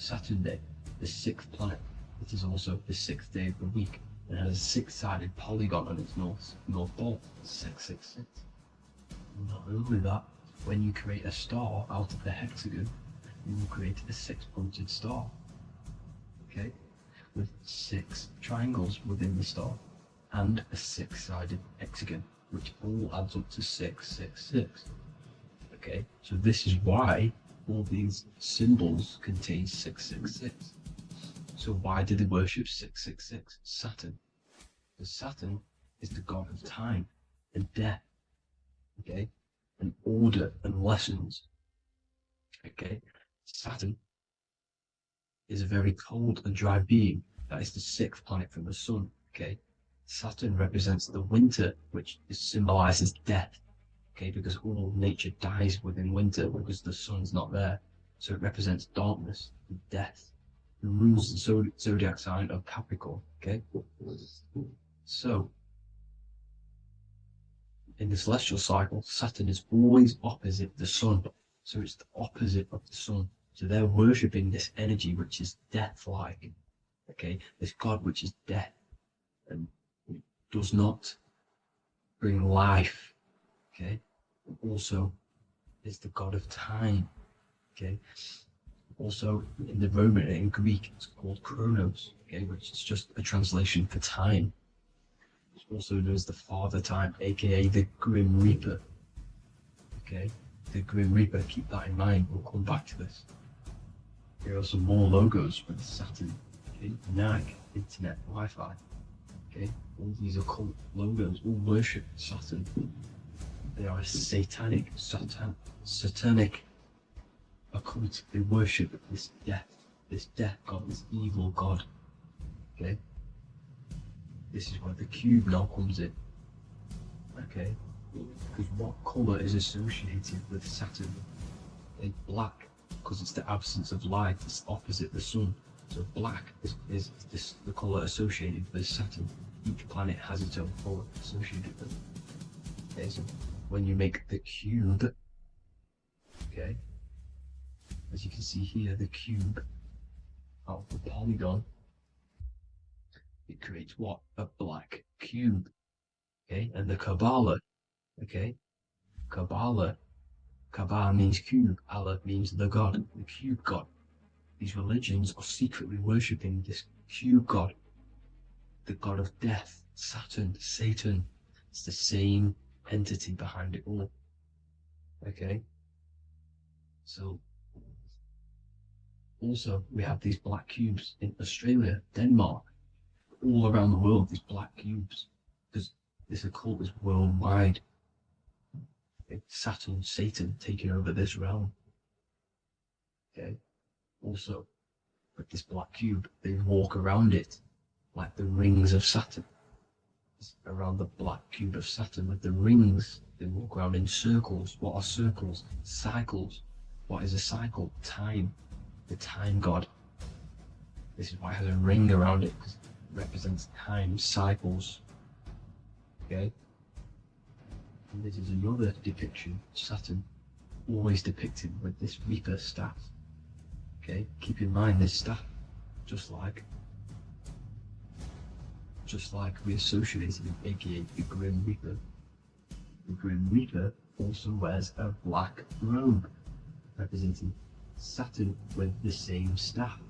Speaker 7: Day, the 6th planet. It is also the 6th day of the week, and has a 6-sided polygon on its north pole, 666. Not only that, when you create a star out of the hexagon, you will create a 6-pointed star, okay? With 6 triangles within the star, and a 6-sided hexagon, which all adds up to 666. Okay, so this is why all these symbols contain 666. So why do they worship 666? Saturn. Because Saturn is the god of time and death, okay, and order and lessons. Okay, Saturn is a very cold and dry being. That is the 6th planet from the sun. Okay, Saturn represents the winter, which symbolizes death, okay, because all nature dies within winter because the sun's not there. So it represents darkness and death. It rules the zodiac sign of Capricorn, okay? So, in the celestial cycle, Saturn is always opposite the sun. So it's the opposite of the sun. So they're worshipping this energy which is death-like, okay? This god which is death and does not bring life, okay? Also is the god of time, okay? Also in the Roman and in Greek it's called Chronos, okay, which is just a translation for time. It's also known as the Father Time, aka the Grim Reaper, okay? The Grim Reaper, keep that in mind, we'll come back to this. Here are some more logos with Saturn, okay? NAG, Internet, Wi-Fi, okay? All these occult logos all worship Saturn. They are a satanic occult. They worship this death god, this evil god. Okay? This is where the cube now comes in. Okay? Because what colour is associated with Saturn? It's black, because it's the absence of light, it's opposite the sun. So black is the colour associated with Saturn. Each planet has its own colour associated with it. Okay, so when you make the cube, okay, as you can see here, the cube out of the polygon, it creates what? A black cube. Okay, and the Kabbalah, okay, Kabbalah means cube, Allah means the God, the cube God. These religions are secretly worshipping this cube God, the God of death, Saturn, Satan. It's the same entity behind it all. Okay, so also we have these black cubes in Australia, Denmark, all around the world, these black cubes, because this occult is worldwide. It's Saturn, Satan taking over this realm. Okay, also with this black cube, they walk around it like the rings of Saturn. Around the black cube of Saturn with the rings, they walk around in circles. What are circles? Cycles. What is a cycle? Time. The time god. This is why it has a ring around it, because it represents time, cycles. Okay? And this is another depiction. Saturn, always depicted with this Reaper staff. Okay? Keep in mind this staff, just like we associated him, aka the Grim Reaper. The Grim Reaper also wears a black robe, representing Saturn with the same staff.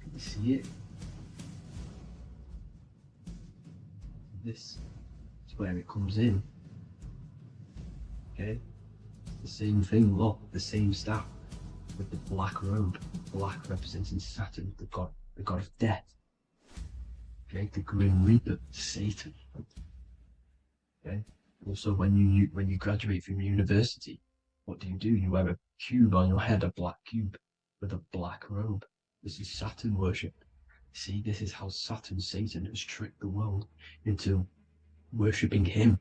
Speaker 7: Can you see it? This is where it comes in. Okay? The same thing, look, the same staff with the black robe. Black representing Saturn, the god of death. Okay, the Grim Reaper, Satan. Okay. Also, when you graduate from university, what do? You wear a cube on your head, a black cube with a black robe. This is Saturn worship. See, this is how Saturn, Satan, has tricked the world into worshipping him,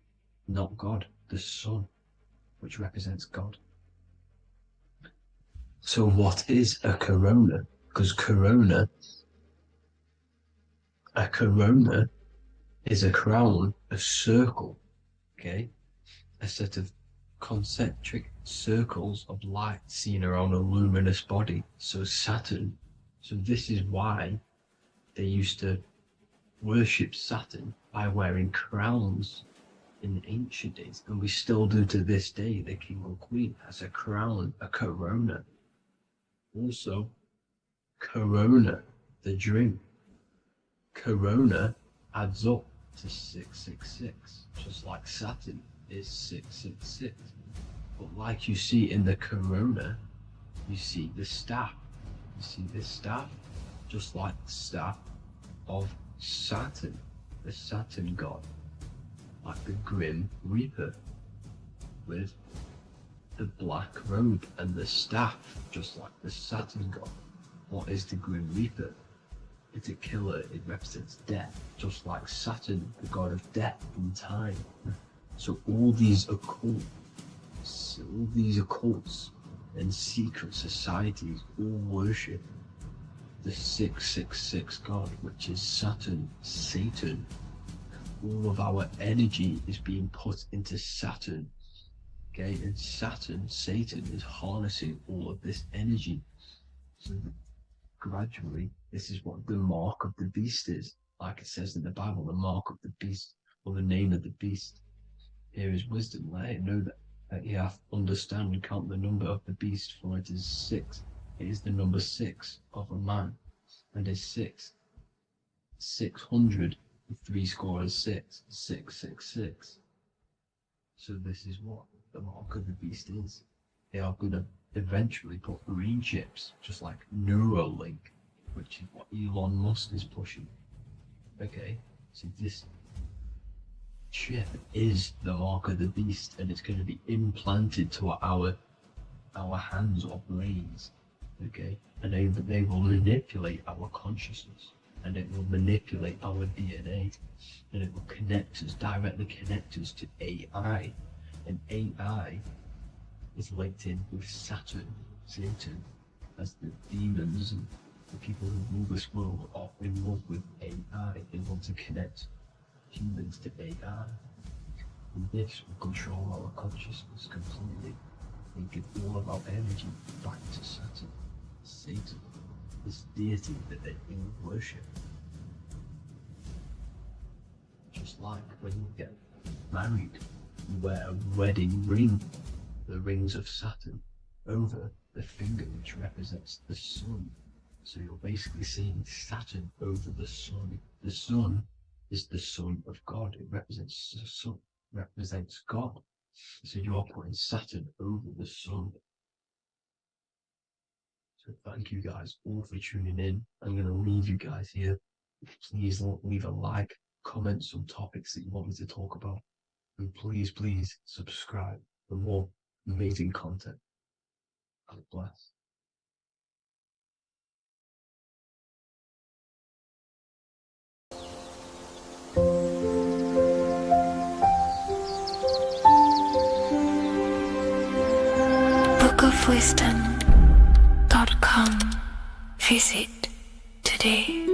Speaker 7: not God, the sun, which represents God. So what is a corona? Because a corona is a crown, a circle, okay? A set of concentric circles of light seen around a luminous body. So Saturn. So this is why they used to worship Saturn by wearing crowns in ancient days. And we still do to this day. The king or queen has a crown, a corona. Also, corona, the drink. Corona adds up to 666, just like Saturn is 666. But like you see in the corona, you see the staff. You see this staff, just like the staff of Saturn, the Saturn god, like the Grim Reaper, with the black robe and the staff, just like the Saturn god. What is the Grim Reaper? It's a killer, it represents death, just like Saturn, the god of death and time. So all these occults and secret societies all worship the 666 god, which is Saturn, Satan. All of our energy is being put into Saturn. Okay, and Saturn, Satan, is harnessing all of this energy. So gradually, this is what the mark of the beast is. Like it says in the Bible, the mark of the beast, or the name of the beast. Here is wisdom, let him know that he hath understand and count the number of the beast, for it is 6. It is the number 6 of a man, and is 600, 6, 666. So this is what the mark of the beast is. They are going to eventually put green chips, just like Neuralink, which is what Elon Musk is pushing. Okay, so this chip is the mark of the beast, and it's going to be implanted to our hands or brains. Okay, and they will manipulate our consciousness, and it will manipulate our DNA, and it will directly connect us to AI, and AI is linked in with Saturn, Satan, as the demons and the people who rule this world are in love with AI. They want to connect humans to AI. And this will control our consciousness completely and give all of our energy back to Saturn, Satan, this deity that they all worship. just like when you get married, you wear a wedding ring, the rings of Saturn, over the finger, which represents the sun. So you're basically seeing Saturn over the sun. The sun is the son of God. It represents the sun, represents God. So you're putting Saturn over the sun. So thank you guys all for tuning in. I'm going to leave you guys here. Please leave a like, comment some topics that you want me to talk about. And please subscribe for more amazing content. God bless.
Speaker 2: bookofwisdom.com. Visit today.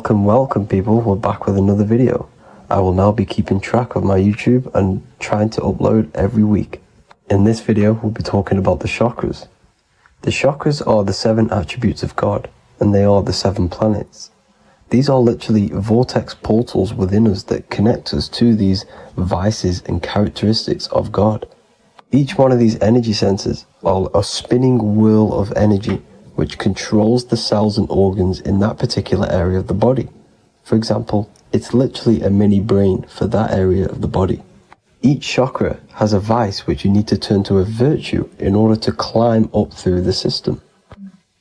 Speaker 8: Welcome people, we're back with another video. I will now be keeping track of my YouTube and trying to upload every week. In this video, we'll be talking about the chakras. The chakras are the 7 attributes of God, and they are the 7 planets. These are literally vortex portals within us that connect us to these vices and characteristics of God. Each one of these energy centers are a spinning wheel of energy which controls the cells and organs in that particular area of the body. For example, it's literally a mini brain for that area of the body. Each chakra has a vice which you need to turn to a virtue in order to climb up through the system.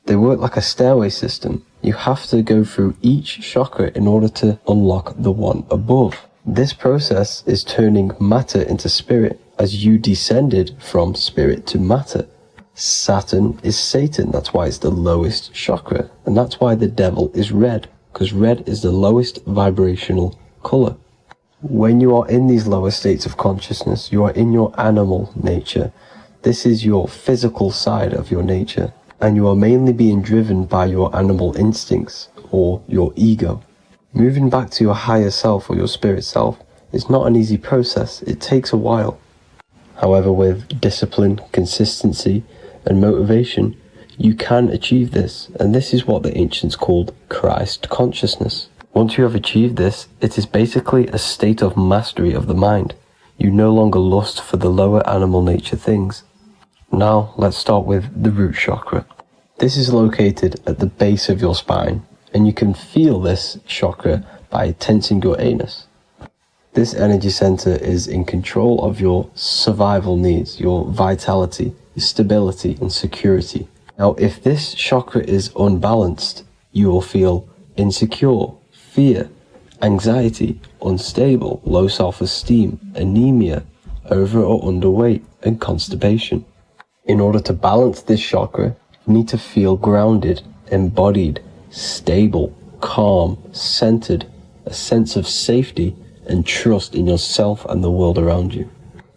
Speaker 8: They work like a stairway system. You have to go through each chakra in order to unlock the one above. This process is turning matter into spirit as you descended from spirit to matter. Saturn is Satan, that's why it's the lowest chakra, and that's why the devil is red, because red is the lowest vibrational color. When you are in these lower states of consciousness, you are in your animal nature. This is your physical side of your nature, and you are mainly being driven by your animal instincts or your ego. Moving back to your higher self or your spirit self is not an easy process. It takes a while. However, with discipline, consistency, and motivation, you can achieve this, and this is what the ancients called Christ consciousness. Once you have achieved this, it is basically a state of mastery of the mind. You no longer lust for the lower animal nature things. Now, let's start with the root chakra. This is located at the base of your spine, and you can feel this chakra by tensing your anus. This energy center is in control of your survival needs, your vitality, stability, and security. Now, if this chakra is unbalanced, you will feel insecure, fear, anxiety, unstable, low self-esteem, anemia, over or underweight, and constipation. In order to balance this chakra, you need to feel grounded, embodied, stable, calm, centered, a sense of safety, and trust in yourself and the world around you.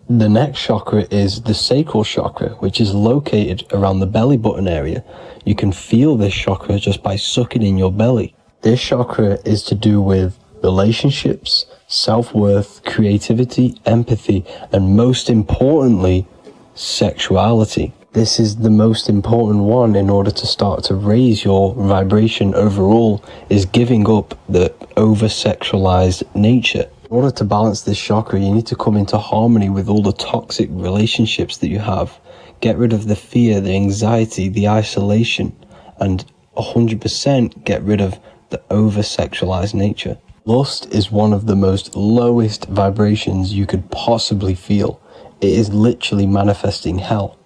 Speaker 8: The next chakra is the sacral chakra, which is located around the belly button area. You can feel this chakra just by sucking in your belly. This chakra is to do with relationships, self-worth, creativity, empathy, and most importantly, sexuality. This is the most important one in order to start to raise your vibration overall, is giving up the over-sexualized nature. In order to balance this chakra, you need to come into harmony with all the toxic relationships that you have. Get rid of the fear, the anxiety, the isolation, and 100% get rid of the over-sexualized nature. Lust is one of the most lowest vibrations you could possibly feel. It is literally manifesting hell.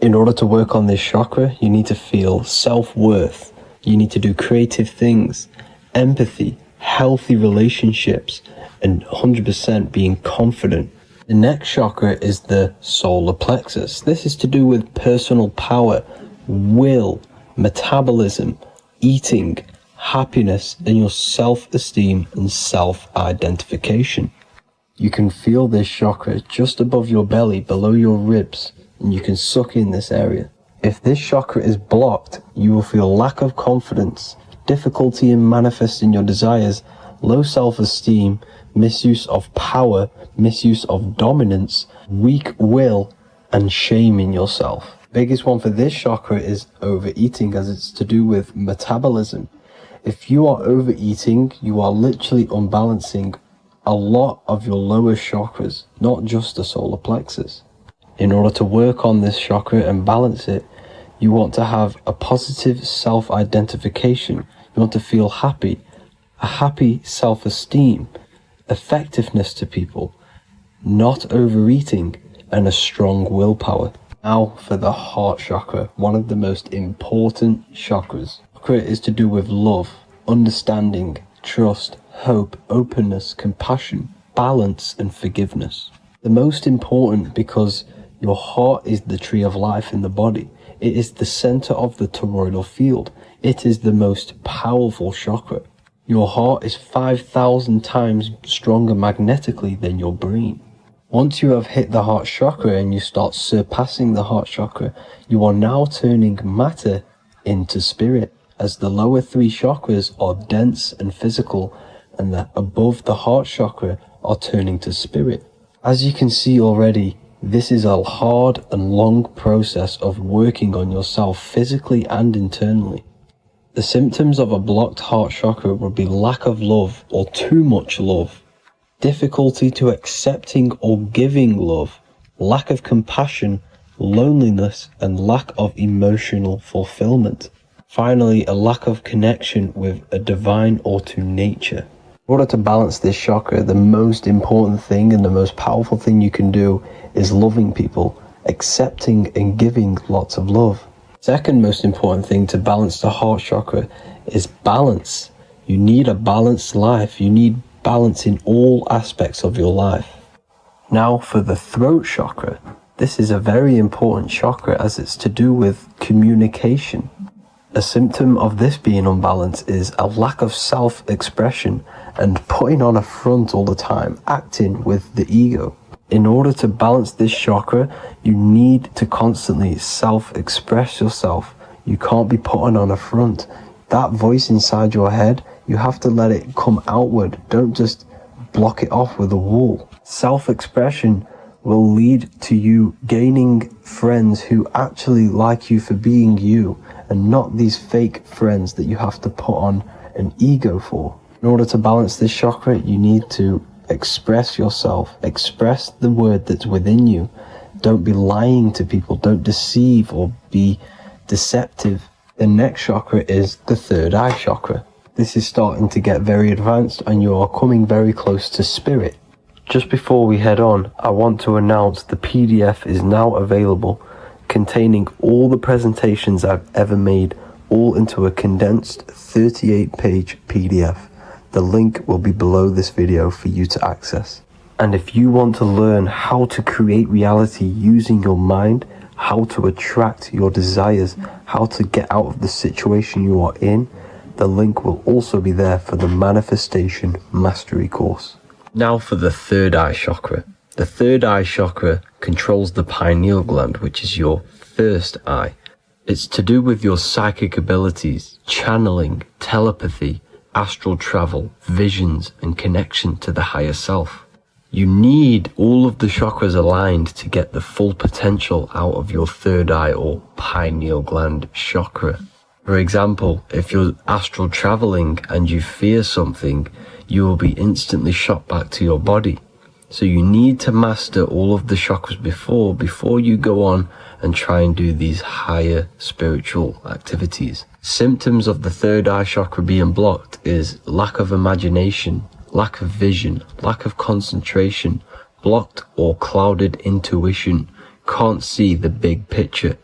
Speaker 8: In order to work on this chakra, you need to feel self-worth. You need to do creative things, empathy, healthy relationships, and 100% being confident. The next chakra is the solar plexus. This is to do with personal power, will, metabolism, eating, happiness, and your self-esteem and self-identification. You can feel this chakra just above your belly, below your ribs, and you can suck in this area. If this chakra is blocked, you will feel lack of confidence, difficulty in manifesting your desires, low self-esteem, misuse of power, misuse of dominance, weak will,
Speaker 5: and shaming yourself. Biggest one for this chakra is overeating, as it's to do with metabolism. If you are overeating, you are literally unbalancing a lot of your lower chakras, not just the solar plexus. In order to work on this chakra and balance it, you want to have a positive self-identification. You want to feel happy, a happy self-esteem, effectiveness to people, not overeating, and a strong willpower. Now for the heart chakra, one of the most important chakras. Chakra is to do with love, understanding, trust, hope, openness, compassion, balance, and forgiveness. The most important because your heart is the tree of life in the body. It is the center of the toroidal field. It is the most powerful chakra. Your heart is 5,000 times stronger magnetically than your brain. Once you have hit the heart chakra and you start surpassing the heart chakra, you are now turning matter into spirit, as the lower three chakras are dense and physical, and the above the heart chakra are turning to spirit. As you can see already, this is a hard and long process of working on yourself physically and internally. The symptoms of a blocked heart chakra would be lack of love or too much love, difficulty to accepting or giving love, lack of compassion, loneliness, and lack of emotional fulfillment. Finally, a lack of connection with a divine or to nature. In order to balance this chakra, the most important thing and the most powerful thing you can do is loving people, accepting and giving lots of love. Second most important thing to balance the heart chakra is balance. You need a balanced life. You need balance in all aspects of your life. Now for the throat chakra. This is a very important chakra as it's to do with communication. A symptom of this being unbalanced is a lack of self-expression and putting on a front all the time, acting with the ego. In order to balance this chakra, you need to constantly self-express yourself. You can't be putting on a front. That voice inside your head, you have to let it come outward. Don't just block it off with a wall. Self-expression will lead to you gaining friends who actually like you for being you, and not these fake friends that you have to put on an ego for. In order to balance this chakra, you need to express yourself, express the word that's within you. Don't be lying to people, don't deceive or be deceptive. The next chakra is the third eye chakra. This is starting to get very advanced and you are coming very close to spirit. Just before we head on, I want to announce the PDF is now available, containing all the presentations I've ever made, all into a condensed 38-page PDF. The link will be below this video for you to access. And if you want to learn how to create reality using your mind, how to attract your desires, how to get out of the situation you are in, the link will also be there for the Manifestation Mastery course. Now for the third eye chakra. The third eye chakra controls the pineal gland, which is your first eye. It's to do with your psychic abilities, channeling, telepathy, astral travel, visions, and connection to the higher self. You need all of the chakras aligned to get the full potential out of your third eye or pineal gland chakra. For example, if you're astral traveling and you fear something, you will be instantly shot back to your body. So you need to master all of the chakras before you go on and try and do these higher spiritual activities. Symptoms of the third eye chakra being blocked is lack of imagination, lack of vision, lack of concentration, blocked or clouded intuition, can't see the big picture,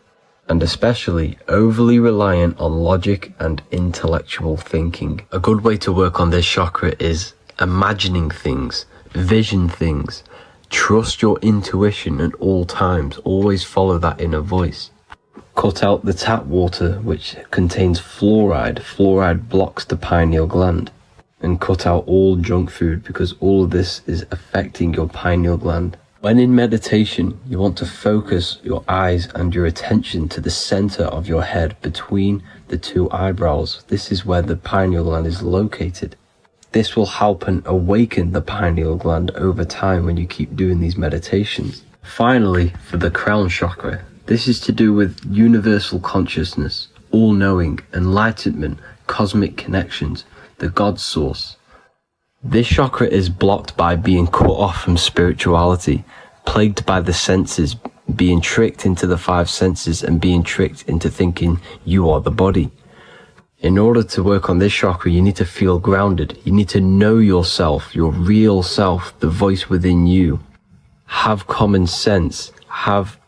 Speaker 5: and especially overly reliant on logic and intellectual thinking. A good way to work on this chakra is imagining things, vision things, trust your intuition at all times, always follow that inner voice. Cut out the tap water which contains fluoride. Fluoride blocks the pineal gland. And cut out all junk food because all of this is affecting your pineal gland. When in meditation, you want to focus your eyes and your attention to the center of your head between the two eyebrows. This is where the pineal gland is located. This will help and awaken the pineal gland over time when you keep doing these meditations. Finally, for the crown chakra, this is to do with universal consciousness, all-knowing, enlightenment, cosmic connections, the God source. This chakra is blocked by being cut off from spirituality, plagued by the senses, being tricked into the five senses and being tricked into thinking you are the body. In order to work on this chakra, you need to feel grounded. You need to know yourself, your real self, the voice within you. Have common sense, have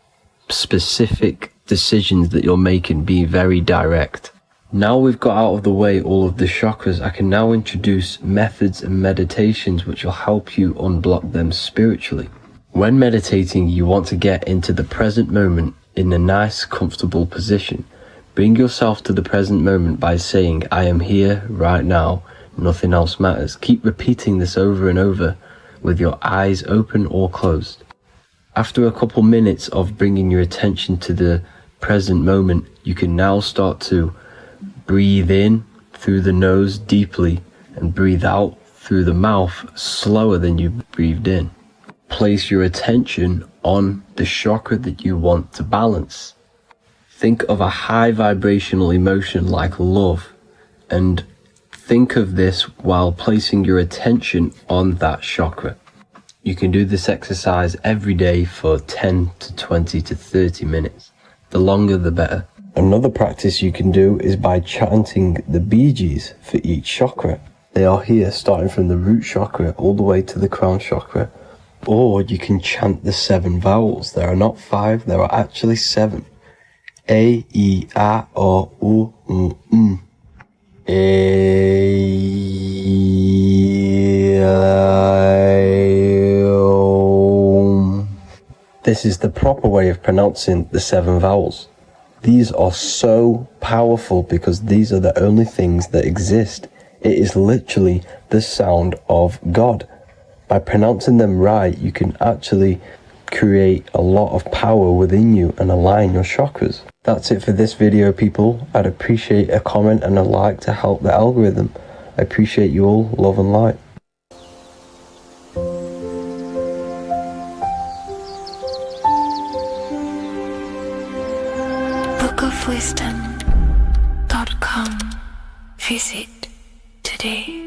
Speaker 5: specific decisions that you're making, be very direct. Now we've got out of the way all of the chakras, I can now introduce methods and meditations which will help you unblock them spiritually. When meditating, you want to get into the present moment in a nice, comfortable position. Bring yourself to the present moment by saying, I am here right now, nothing else matters. Keep repeating this over and over with your eyes open or closed. After a couple minutes of bringing your attention to the present moment, you can now start to breathe in through the nose deeply and breathe out through the mouth slower than you breathed in. Place your attention on the chakra that you want to balance. Think of a high vibrational emotion like love, and think of this while placing your attention on that chakra. You can do this exercise every day for 10 to 20 to 30 minutes. The longer the better. Another practice you can do is by chanting the Bijis for each chakra. They are here starting from the root chakra all the way to the crown chakra. Or you can chant the 7 vowels. There are not 5, there are actually 7. A, I, A, O, U, M. A, This is the proper way of pronouncing the 7 vowels. These are so powerful because these are the only things that exist. It is literally the sound of God. By pronouncing them right, you can actually create a lot of power within you and align your chakras. That's it for this video, people. I'd appreciate a comment and a like to help the algorithm. I appreciate you all. Love and light.
Speaker 2: bookofwisdom.com. Visit today.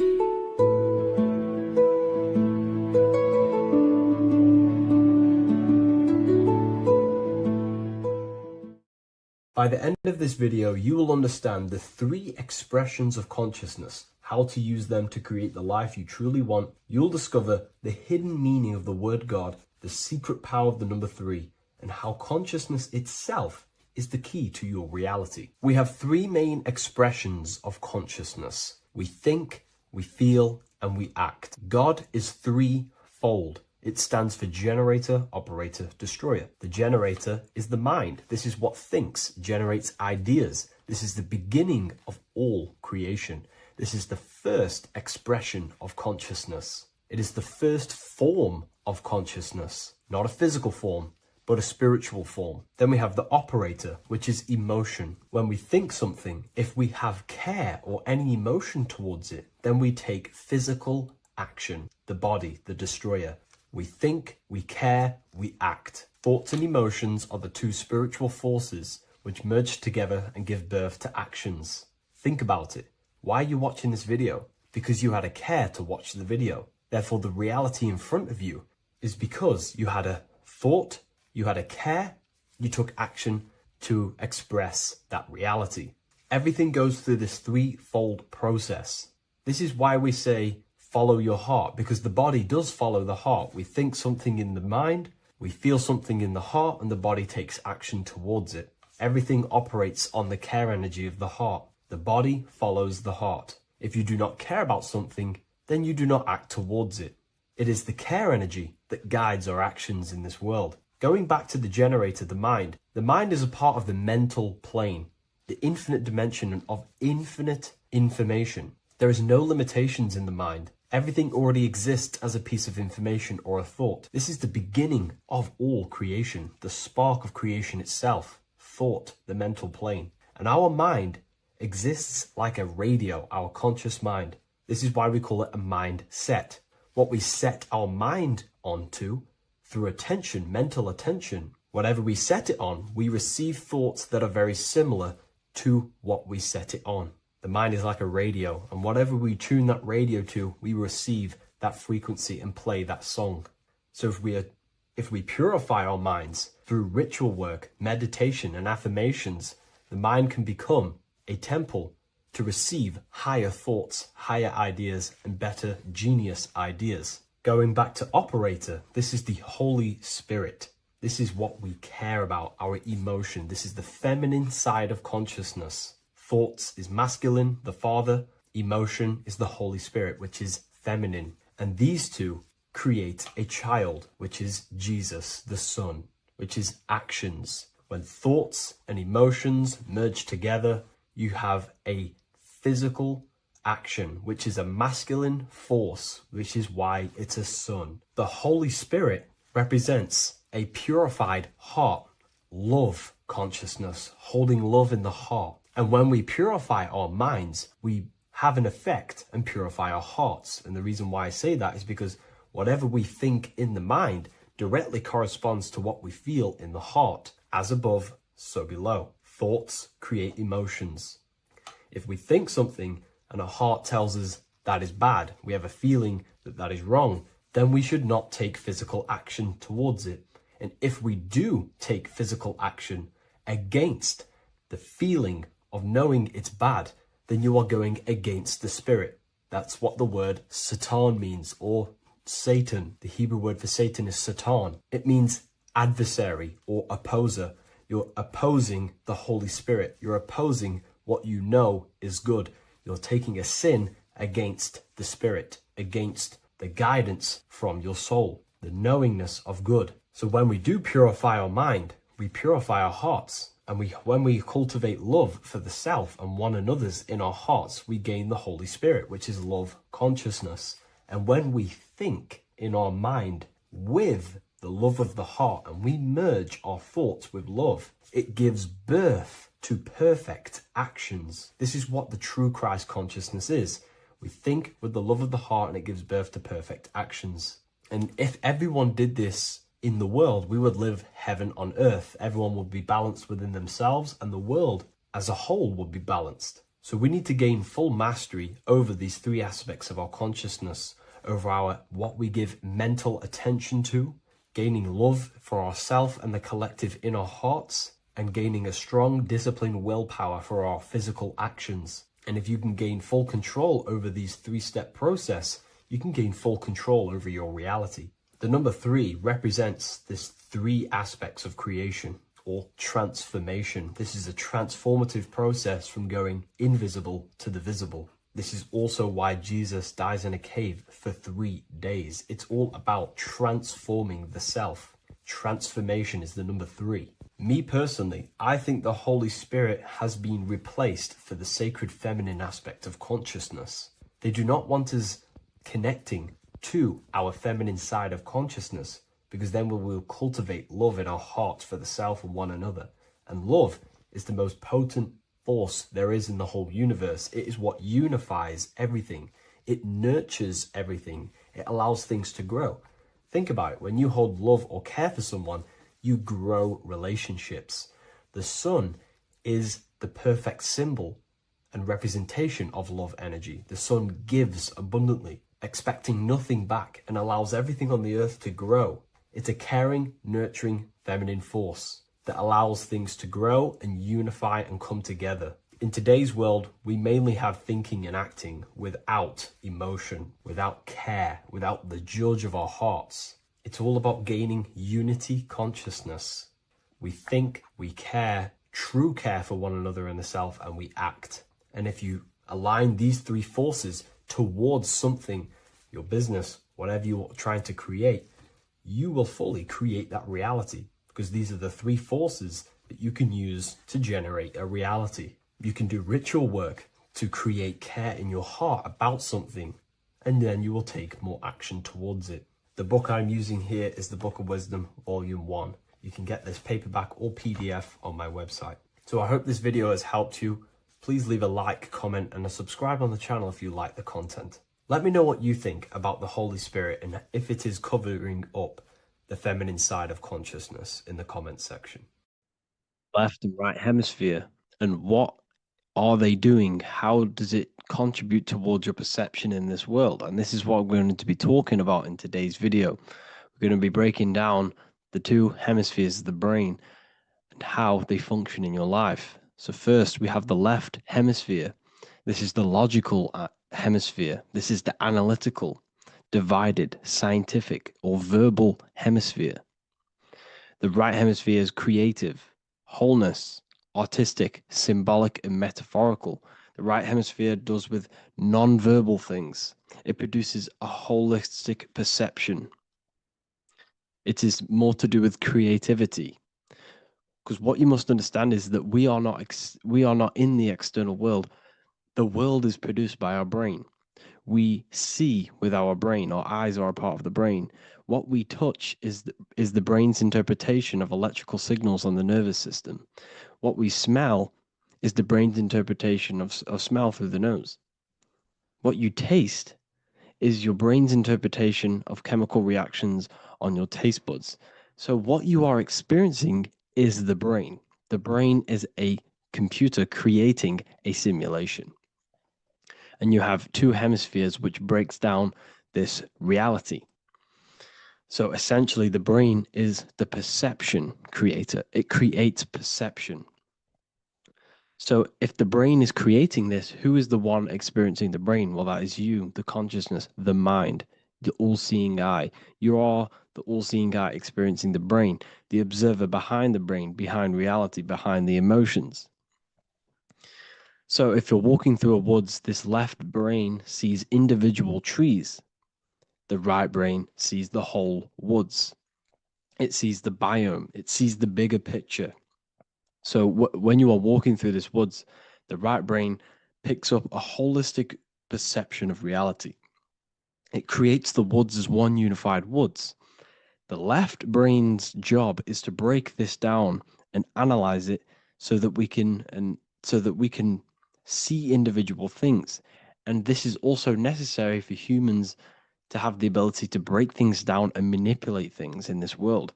Speaker 3: By the end of this video, you will understand the 3 expressions of consciousness, how to use them to create the life you truly want. You'll discover the hidden meaning of the word God, the secret power of the number 3, and how consciousness itself is the key to your reality. We have 3 main expressions of consciousness. We think, we feel, and we act. God is 3-fold. It stands for generator, operator, destroyer. The generator is the mind. This is what thinks, generates ideas. This is the beginning of all creation. This is the first expression of consciousness. It is the first form of consciousness, not a physical form, but a spiritual form. Then we have the operator, which is emotion. When we think something, if we have care or any emotion towards it, then we take physical action. The body, the destroyer. We think, we care, we act. Thoughts and emotions are the 2 spiritual forces which merge together and give birth to actions. Think about it. Why are you watching this video? Because you had a care to watch the video. Therefore, the reality in front of you is because you had a thought, you had a care, you took action to express that reality. Everything goes through this 3-fold process. This is why we say, follow your heart, because the body does follow the heart. We think something in the mind, we feel something in the heart, and the body takes action towards it. Everything operates on the care energy of the heart. The body follows the heart. If you do not care about something, then you do not act towards it. It is the care energy that guides our actions in this world. Going back to the generator, the mind is a part of the mental plane, the infinite dimension of infinite information. There is no limitations in the mind. Everything already exists as a piece of information or a thought. This is the beginning of all creation, the spark of creation itself, thought, the mental plane. And our mind exists like a radio, our conscious mind. This is why we call it a mindset. What we set our mind onto through attention, mental attention, whatever we set it on, we receive thoughts that are very similar to what we set it on. The mind is like a radio, and whatever we tune that radio to, we receive that frequency and play that song. So if we purify our minds through ritual work, meditation, and affirmations, the mind can become a temple to receive higher thoughts, higher ideas, and better genius ideas. Going back to operator, this is the Holy Spirit. This is what we care about, our emotion. This is the feminine side of consciousness. Thoughts is masculine, the Father. Emotion is the Holy Spirit, which is feminine. And these two create a child, which is Jesus, the Son, which is actions. When thoughts and emotions merge together, you have a physical action, which is a masculine force, which is why it's a son. The Holy Spirit represents a purified heart, love consciousness, holding love in the heart. And when we purify our minds, we have an effect and purify our hearts. And the reason why I say that is because whatever we think in the mind directly corresponds to what we feel in the heart. As above, so below. Thoughts create emotions. If we think something and our heart tells us that is bad, we have a feeling that that is wrong, then we should not take physical action towards it. And if we do take physical action against the feeling of knowing it's bad, then you are going against the spirit. That's what the word Satan means, or Satan. The Hebrew word for Satan is Satan. It means adversary or opposer. You're opposing the Holy Spirit. You're opposing what you know is good. You're taking a sin against the spirit, against the guidance from your soul, the knowingness of good. So when we do purify our mind, we purify our hearts. And when we cultivate love for the self and one another's in our hearts, we gain the Holy Spirit, which is love consciousness. And when we think in our mind with the love of the heart and we merge our thoughts with love, it gives birth to perfect actions. This is what the true Christ consciousness is. We think with the love of the heart and it gives birth to perfect actions. And if everyone did this in the world, we would live heaven on earth. Everyone would be balanced within themselves and the world as a whole would be balanced. So we need to gain full mastery over these three aspects of our consciousness, over our what we give mental attention to, gaining love for ourselves and the collective in our hearts, and gaining a strong disciplined willpower for our physical actions. And if you can gain full control over these three-step process, you can gain full control over your reality. The number 3 represents this 3 aspects of creation or transformation. This is a transformative process from going invisible to the visible. This is also why Jesus dies in a cave for 3 days. It's all about transforming the self. Transformation is the number 3. Me personally, I think the Holy Spirit has been replaced for the sacred feminine aspect of consciousness. They do not want us connecting to our feminine side of consciousness, because then we will cultivate love in our hearts for the self and one another. And love is the most potent force there is in the whole universe. It is what unifies everything. It nurtures everything. It allows things to grow. Think about it. When you hold love or care for someone, you grow relationships. The sun is the perfect symbol and representation of love energy. The sun gives abundantly, expecting nothing back, and allows everything on the earth to grow. It's a caring, nurturing, feminine force that allows things to grow and unify and come together. In today's world, we mainly have thinking and acting without emotion, without care, without the judge of our hearts. It's all about gaining unity consciousness. We think, we care, true care for one another and the self, and we act. And if you align these 3 forces towards something, your business, whatever you're trying to create, you will fully create that reality, because these are the 3 forces that you can use to generate a reality. You can do ritual work to create care in your heart about something, and then you will take more action towards it. The book I'm using here is the Book of Wisdom, Volume 1. You can get this paperback or PDF on my website. So I hope this video has helped you. Please leave a like, comment, and a subscribe on the channel if you like the content. Let me know what you think about the Holy Spirit and if it is covering up the feminine side of consciousness in the comments section.
Speaker 1: Left and right hemisphere, and what are they doing? How does it contribute towards your perception in this world? And this is what we're going to be talking about in today's video. We're going to be breaking down the two hemispheres of the brain and how they function in your life. So first, we have the left hemisphere. This is the logical hemisphere. This is the analytical, divided, scientific, or verbal hemisphere. The right hemisphere is creative, wholeness, artistic, symbolic, and metaphorical. The right hemisphere does with non-verbal things. It produces a holistic perception. It is more to do with creativity. Because what you must understand is that we are not in the external world. The world is produced by our brain. We see with our brain. Our eyes are a part of the brain. What we touch is the brain's interpretation of electrical signals on the nervous system. What we smell is the brain's interpretation of smell through the nose. What you taste is your brain's interpretation of chemical reactions on your taste buds. So what you are experiencing is the brain. The brain is a computer creating a simulation. And you have two hemispheres which breaks down this reality. So essentially, the brain is the perception creator. It creates perception. So if the brain is creating this, who is the one experiencing the brain? Well, that is you, the consciousness, the mind, the all-seeing eye. You are the all-seeing eye experiencing the brain, the observer behind the brain, behind reality, behind the emotions. So if you're walking through a woods, this left brain sees individual trees. The right brain sees the whole woods. It sees the biome. It sees the bigger picture. So when you are walking through this woods, the right brain picks up a holistic perception of reality. It creates the woods as one unified woods. The left brain's job is to break this down and analyze it so that we can see individual things. And this is also necessary for humans to have the ability to break things down and manipulate things in this world.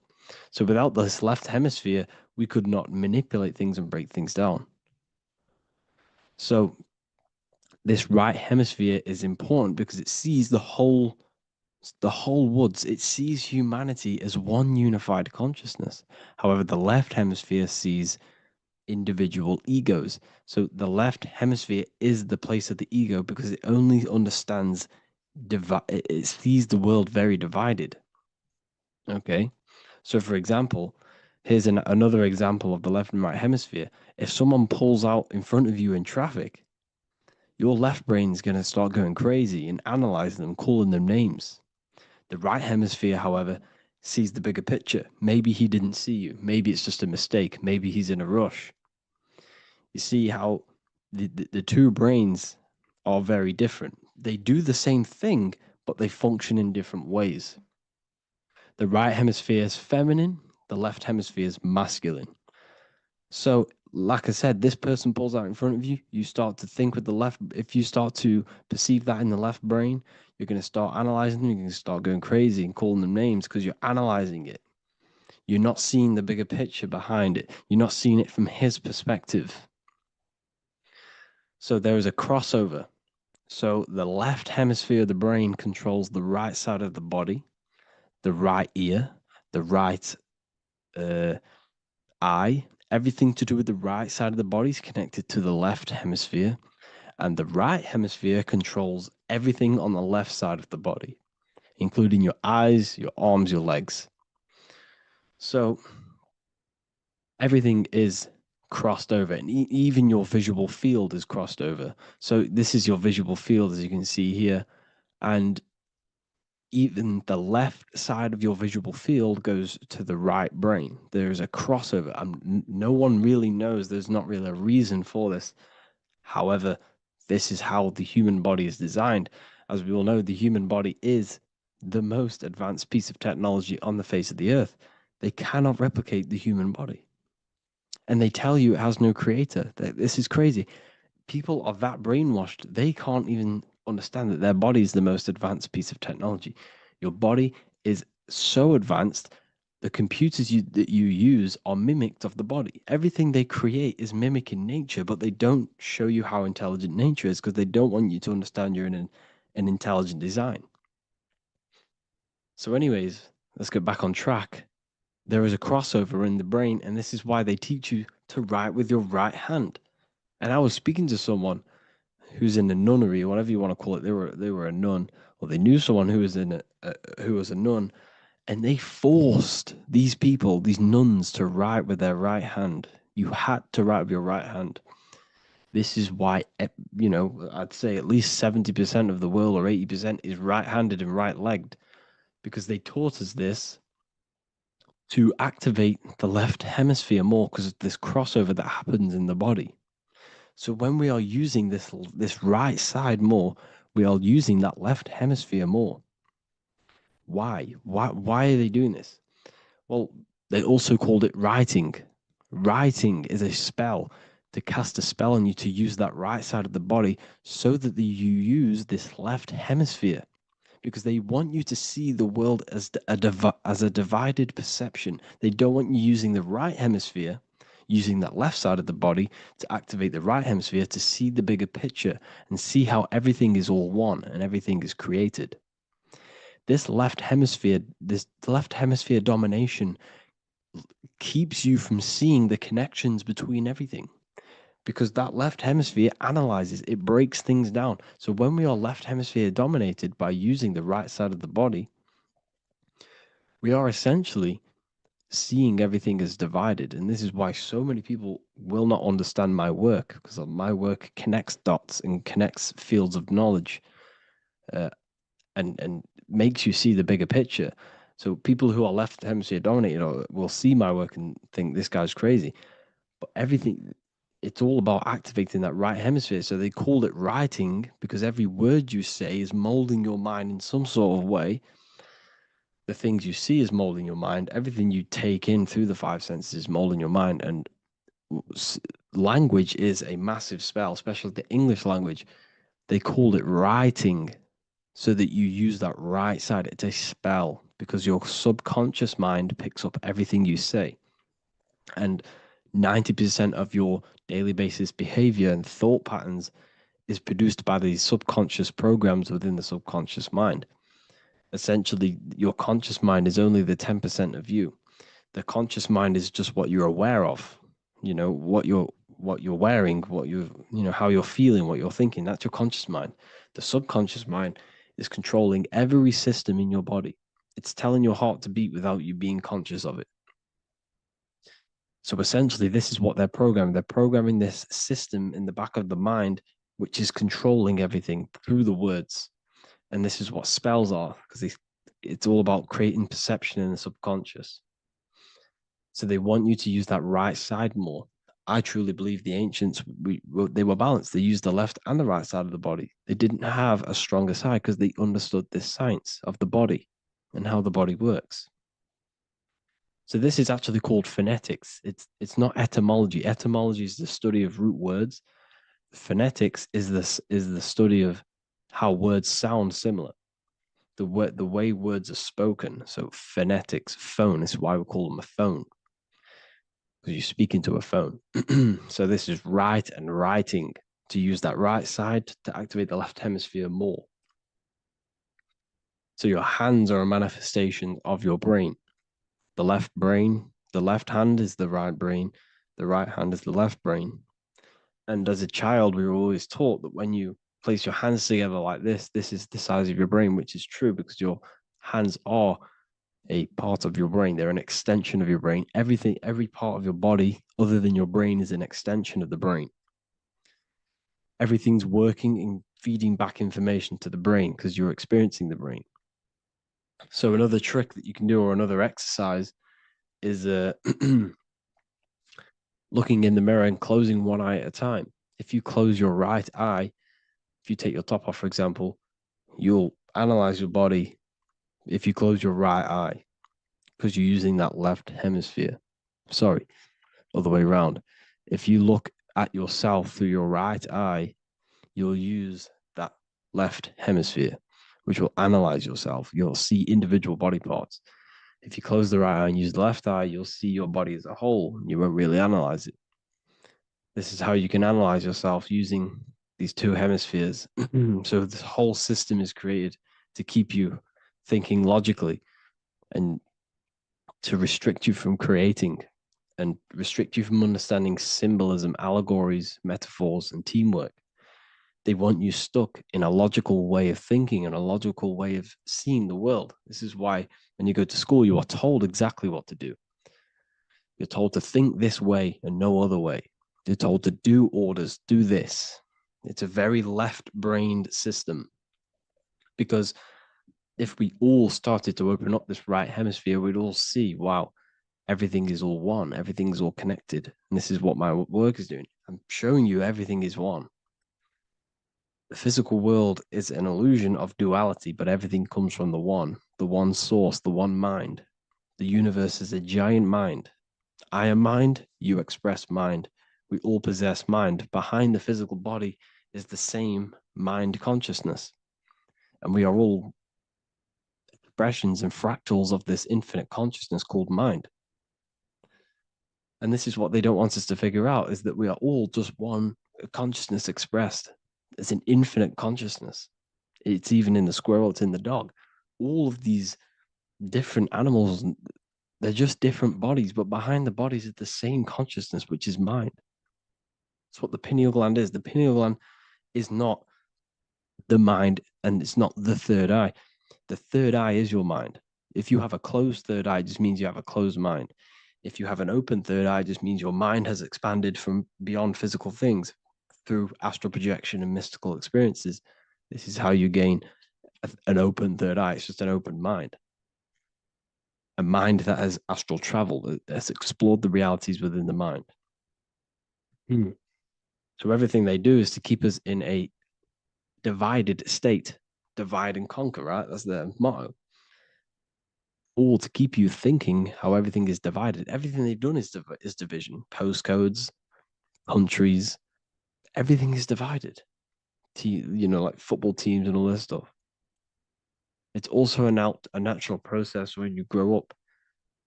Speaker 1: So without this left hemisphere, we could not manipulate things and break things down. So this right hemisphere is important because it sees the whole woods. It sees humanity as one unified consciousness. However, the left hemisphere sees individual egos. So the left hemisphere is the place of the ego because it only understands it sees the world very divided. Okay, so for example, here's another example of the left and right hemisphere. If someone pulls out in front of you in traffic, your left brain is going to start going crazy and analyzing them, calling them names. The right hemisphere, however, sees the bigger picture. Maybe he didn't see you. Maybe it's just a mistake. Maybe he's in a rush. You see how the two brains are very different. They do the same thing, but they function in different ways. The right hemisphere is feminine, the left hemisphere is masculine. So, like I said, this person pulls out in front of you, you start to think with the left. If you start to perceive that in the left brain, you're going to start analyzing them, you're going to start going crazy and calling them names because you're analyzing it. You're not seeing the bigger picture behind it. You're not seeing it from his perspective. So there is a crossover. So the left hemisphere of the brain controls the right side of the body, the right ear, the right eye. Everything to do with the right side of the body is connected to the left hemisphere. And the right hemisphere controls everything on the left side of the body, including your eyes, your arms, your legs. So everything is crossed over, and even your visual field is crossed over. So this is your visual field, as you can see here, and even the left side of your visual field goes to the right brain. There's a crossover. No one really knows. There's not really a reason for this. However, this is how the human body is designed. As we all know, the human body is the most advanced piece of technology on the face of the earth. They cannot replicate the human body. And they tell you it has no creator. This is crazy. People are that brainwashed, they can't even understand that their body is the most advanced piece of technology. Your body is so advanced The computers that you use are mimicked of the body. Everything they create is mimicking nature, but they don't show you how intelligent nature is because they don't want you to understand you're in an intelligent design. So, anyways, let's get back on track. There is a crossover in the brain, and this is why they teach you to write with your right hand. And I was speaking to someone who's in a nunnery, or whatever you want to call it. They were a nun, or they knew someone who was who was a nun, and they forced these people, these nuns, to write with their right hand. You had to write with your right hand. This is why, I'd say at least 70% of the world or 80% is right-handed and right-legged, because they taught us this to activate the left hemisphere more because of this crossover that happens in the body. So when we are using this right side more, we are using that left hemisphere more. Why? Why are they doing this? Well, they also called it writing. Writing is a spell, to cast a spell on you to use that right side of the body so that you use this left hemisphere, because they want you to see the world as a divided perception. They don't want you using the right hemisphere, using that left side of the body to activate the right hemisphere to see the bigger picture and see how everything is all one and everything is created. This left hemisphere domination keeps you from seeing the connections between everything, because that left hemisphere analyzes, it breaks things down. So when we are left hemisphere dominated by using the right side of the body, we are essentially seeing everything as divided. And this is why so many people will not understand my work, because my work connects dots and connects fields of knowledge, and makes you see the bigger picture. So people who are left hemisphere dominated will see my work and think this guy's crazy. But it's all about activating that right hemisphere. So they called it writing because every word you say is molding your mind in some sort of way. The things you see is molding your mind. Everything you take in through the five senses is molding your mind. And language is a massive spell, especially the English language. They called it writing so that you use that right side. It's a spell because your subconscious mind picks up everything you say. And 90% of your daily basis behavior and thought patterns is produced by these subconscious programs within the subconscious mind. Essentially, your conscious mind is only the 10% of you. The conscious mind is just what you're aware of, what you're wearing, how you're feeling, what you're thinking. That's your conscious mind. The subconscious mind is controlling every system in your body. It's telling your heart to beat without you being conscious of it. So essentially, this is what they're programming. They're programming this system in the back of the mind, which is controlling everything through the words. And this is what spells are, because it's all about creating perception in the subconscious. So they want you to use that right side more. I truly believe the ancients, they were balanced. They used the left and the right side of the body. They didn't have a stronger side because they understood this science of the body and how the body works. So this is actually called phonetics. It's not etymology. Etymology is the study of root words. Phonetics is the study of how words sound similar. The way words are spoken. So phonetics, phone is why we call them a phone, because you speak into a phone. So this is write and writing, to use that right side to activate the left hemisphere more. So your hands are a manifestation of your brain. The left hand is the right brain, the right hand is the left brain. And as a child, we were always taught that when you place your hands together like this is the size of your brain, which is true because your hands are a part of your brain. They're an extension of your brain. Every part of your body other than your brain is an extension of the brain. Everything's working and feeding back information to the brain because you're experiencing the brain. So another trick that you can do, or another exercise, is looking in the mirror and closing one eye at a time. If you close your right eye, if you take your top off, for example, you'll analyze your body if you close your right eye, because you're using that left hemisphere. Sorry, other way around. If you look at yourself through your right eye, you'll use that left hemisphere, which will analyze yourself. You'll see individual body parts.
Speaker 7: If you close the right eye and use the left eye, you'll see your body as a whole. You won't really analyze it. This is how you can analyze yourself using these two hemispheres. So this whole system is created to keep you thinking logically and to restrict you from creating and restrict you from understanding symbolism, allegories, metaphors, and teamwork. They want you stuck in a logical way of thinking and a logical way of seeing the world. This is why when you go to school, you are told exactly what to do. You're told to think this way and no other way. You're told to do orders, do this. It's a very left-brained system, because if we all started to open up this right hemisphere, we'd all see, wow, everything is all one, everything's all connected. And this is what my work is doing. I'm showing you everything is one. The physical world is an illusion of duality, but everything comes from the one source, the one mind. The universe is a giant mind. I am mind, you express mind. We all possess mind. Behind the physical body is the same mind consciousness. And we are all expressions and fractals of this infinite consciousness called mind. And this is what they don't want us to figure out, is that we are all just one consciousness expressed. It's an infinite consciousness. It's even in the squirrel, it's in the dog. All of these different animals, they're just different bodies, but behind the bodies is the same consciousness, which is mind. That's what the pineal gland is. The pineal gland is not the mind, and it's not the third eye. The third eye is your mind. If you have a closed third eye, it just means you have a closed mind. If you have an open third eye, it just means your mind has expanded from beyond physical things through astral projection and mystical experiences. This is how you gain an open third eye. It's just an open mind. A mind that has astral traveled, has explored the realities within the mind. So everything they do is to keep us in a divided state. Divide and conquer, right? That's their motto. All to keep you thinking how everything is divided. Everything they've done is division. Postcodes, countries, everything is divided. Like football teams and all this stuff. It's also a natural process when you grow up,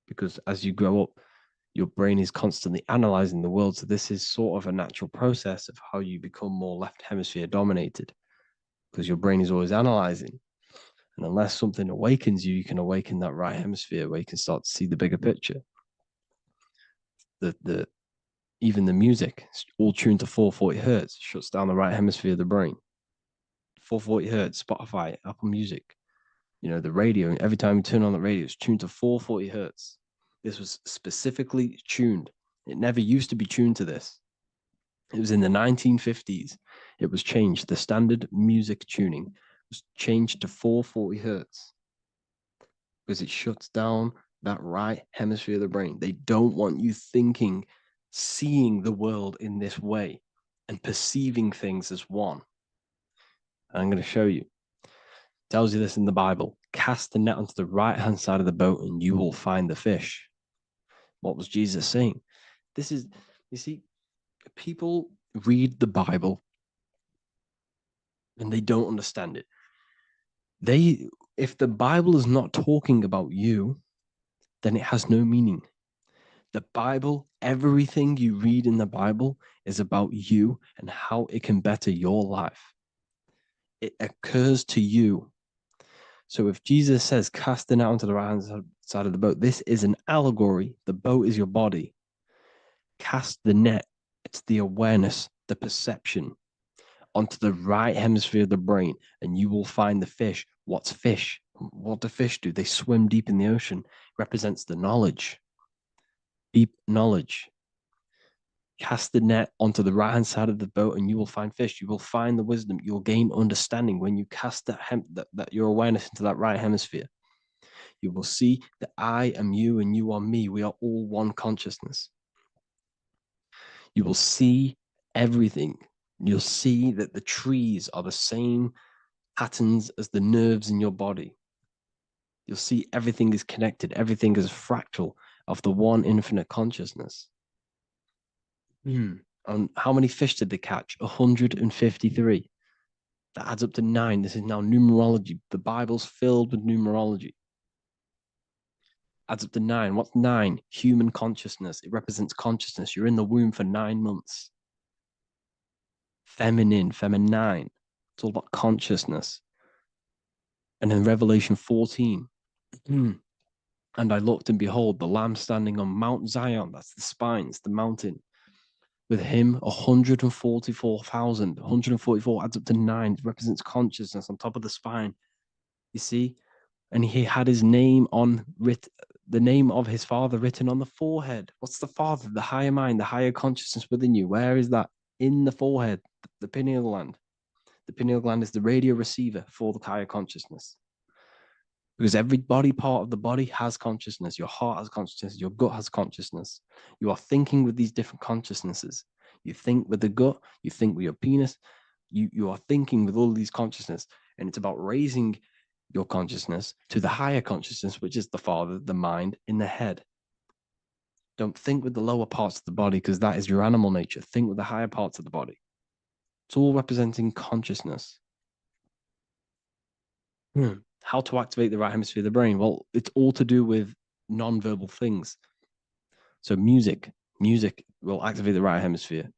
Speaker 7: because as you grow up, your brain is constantly analyzing the world. So this is sort of a natural process of how you become more left hemisphere dominated, because your brain is always analyzing. And unless something awakens you, you can awaken that right hemisphere where you can start to see the bigger picture. Even the music, all tuned to 440 hertz, shuts down the right hemisphere of the brain. 440 hertz, Spotify, Apple Music, the radio. Every time you turn on the radio, it's tuned to 440 hertz. This was specifically tuned. It never used to be tuned to this. It was in the 1950s. It was changed. The standard music tuning was changed to 440 hertz because it shuts down that right hemisphere of the brain. They don't want you thinking, seeing the world in this way and perceiving things as one. And I'm going to show you. It tells you this in the Bible. Cast the net onto the right-hand side of the boat and you will find the fish. What was Jesus saying? You see, people read the Bible and they don't understand it. If the Bible is not talking about you, then it has no meaning. The Bible, everything you read in the Bible is about you and how it can better your life. It occurs to you. So if Jesus says, cast the net onto the right-hand side of the boat, this is an allegory. The boat is your body. Cast the net. It's the awareness, the perception onto the right hemisphere of the brain, and you will find the fish. What's fish? What do fish do? They swim deep in the ocean. It represents the knowledge, deep knowledge. Cast the net onto the right-hand side of the boat and you will find fish. You will find the wisdom. You'll gain understanding when you cast that your awareness into that right hemisphere. You will see that I am you and you are me. We are all one consciousness. You will see everything. You'll see that the trees are the same patterns as the nerves in your body. You'll see everything is connected. Everything is a fractal of the one infinite consciousness. And how many fish did they catch? 153. That adds up to 9. This is now numerology. The Bible's filled with numerology.
Speaker 1: adds up to 9. What's 9? Human consciousness. It represents consciousness. You're in the womb for 9 months. Feminine. It's all about consciousness. And in Revelation 14, and I looked, and behold, the Lamb standing on Mount Zion, that's the spines, the mountain, with him 144,000. 144 adds up to 9. It represents consciousness on top of the spine. You see? And he had his name the name of his father written on the forehead. What's the father? The higher mind, the higher consciousness within you. Where is that? In the forehead, the pineal gland. The pineal gland is the radio receiver for the higher consciousness. Because every body part of the body has consciousness. Your heart has consciousness. Your gut has consciousness. You are thinking with these different consciousnesses. You think with the gut. You think with your penis. You are thinking with all these consciousness. And it's about raising your consciousness to the higher consciousness, which is the father, the mind in the head. Don't think with the lower parts of the body, because that is your animal nature. Think with the higher parts of the body. It's all representing consciousness. How to activate the right hemisphere of the brain? Well, it's all to do with non-verbal things. So music will activate the right hemisphere.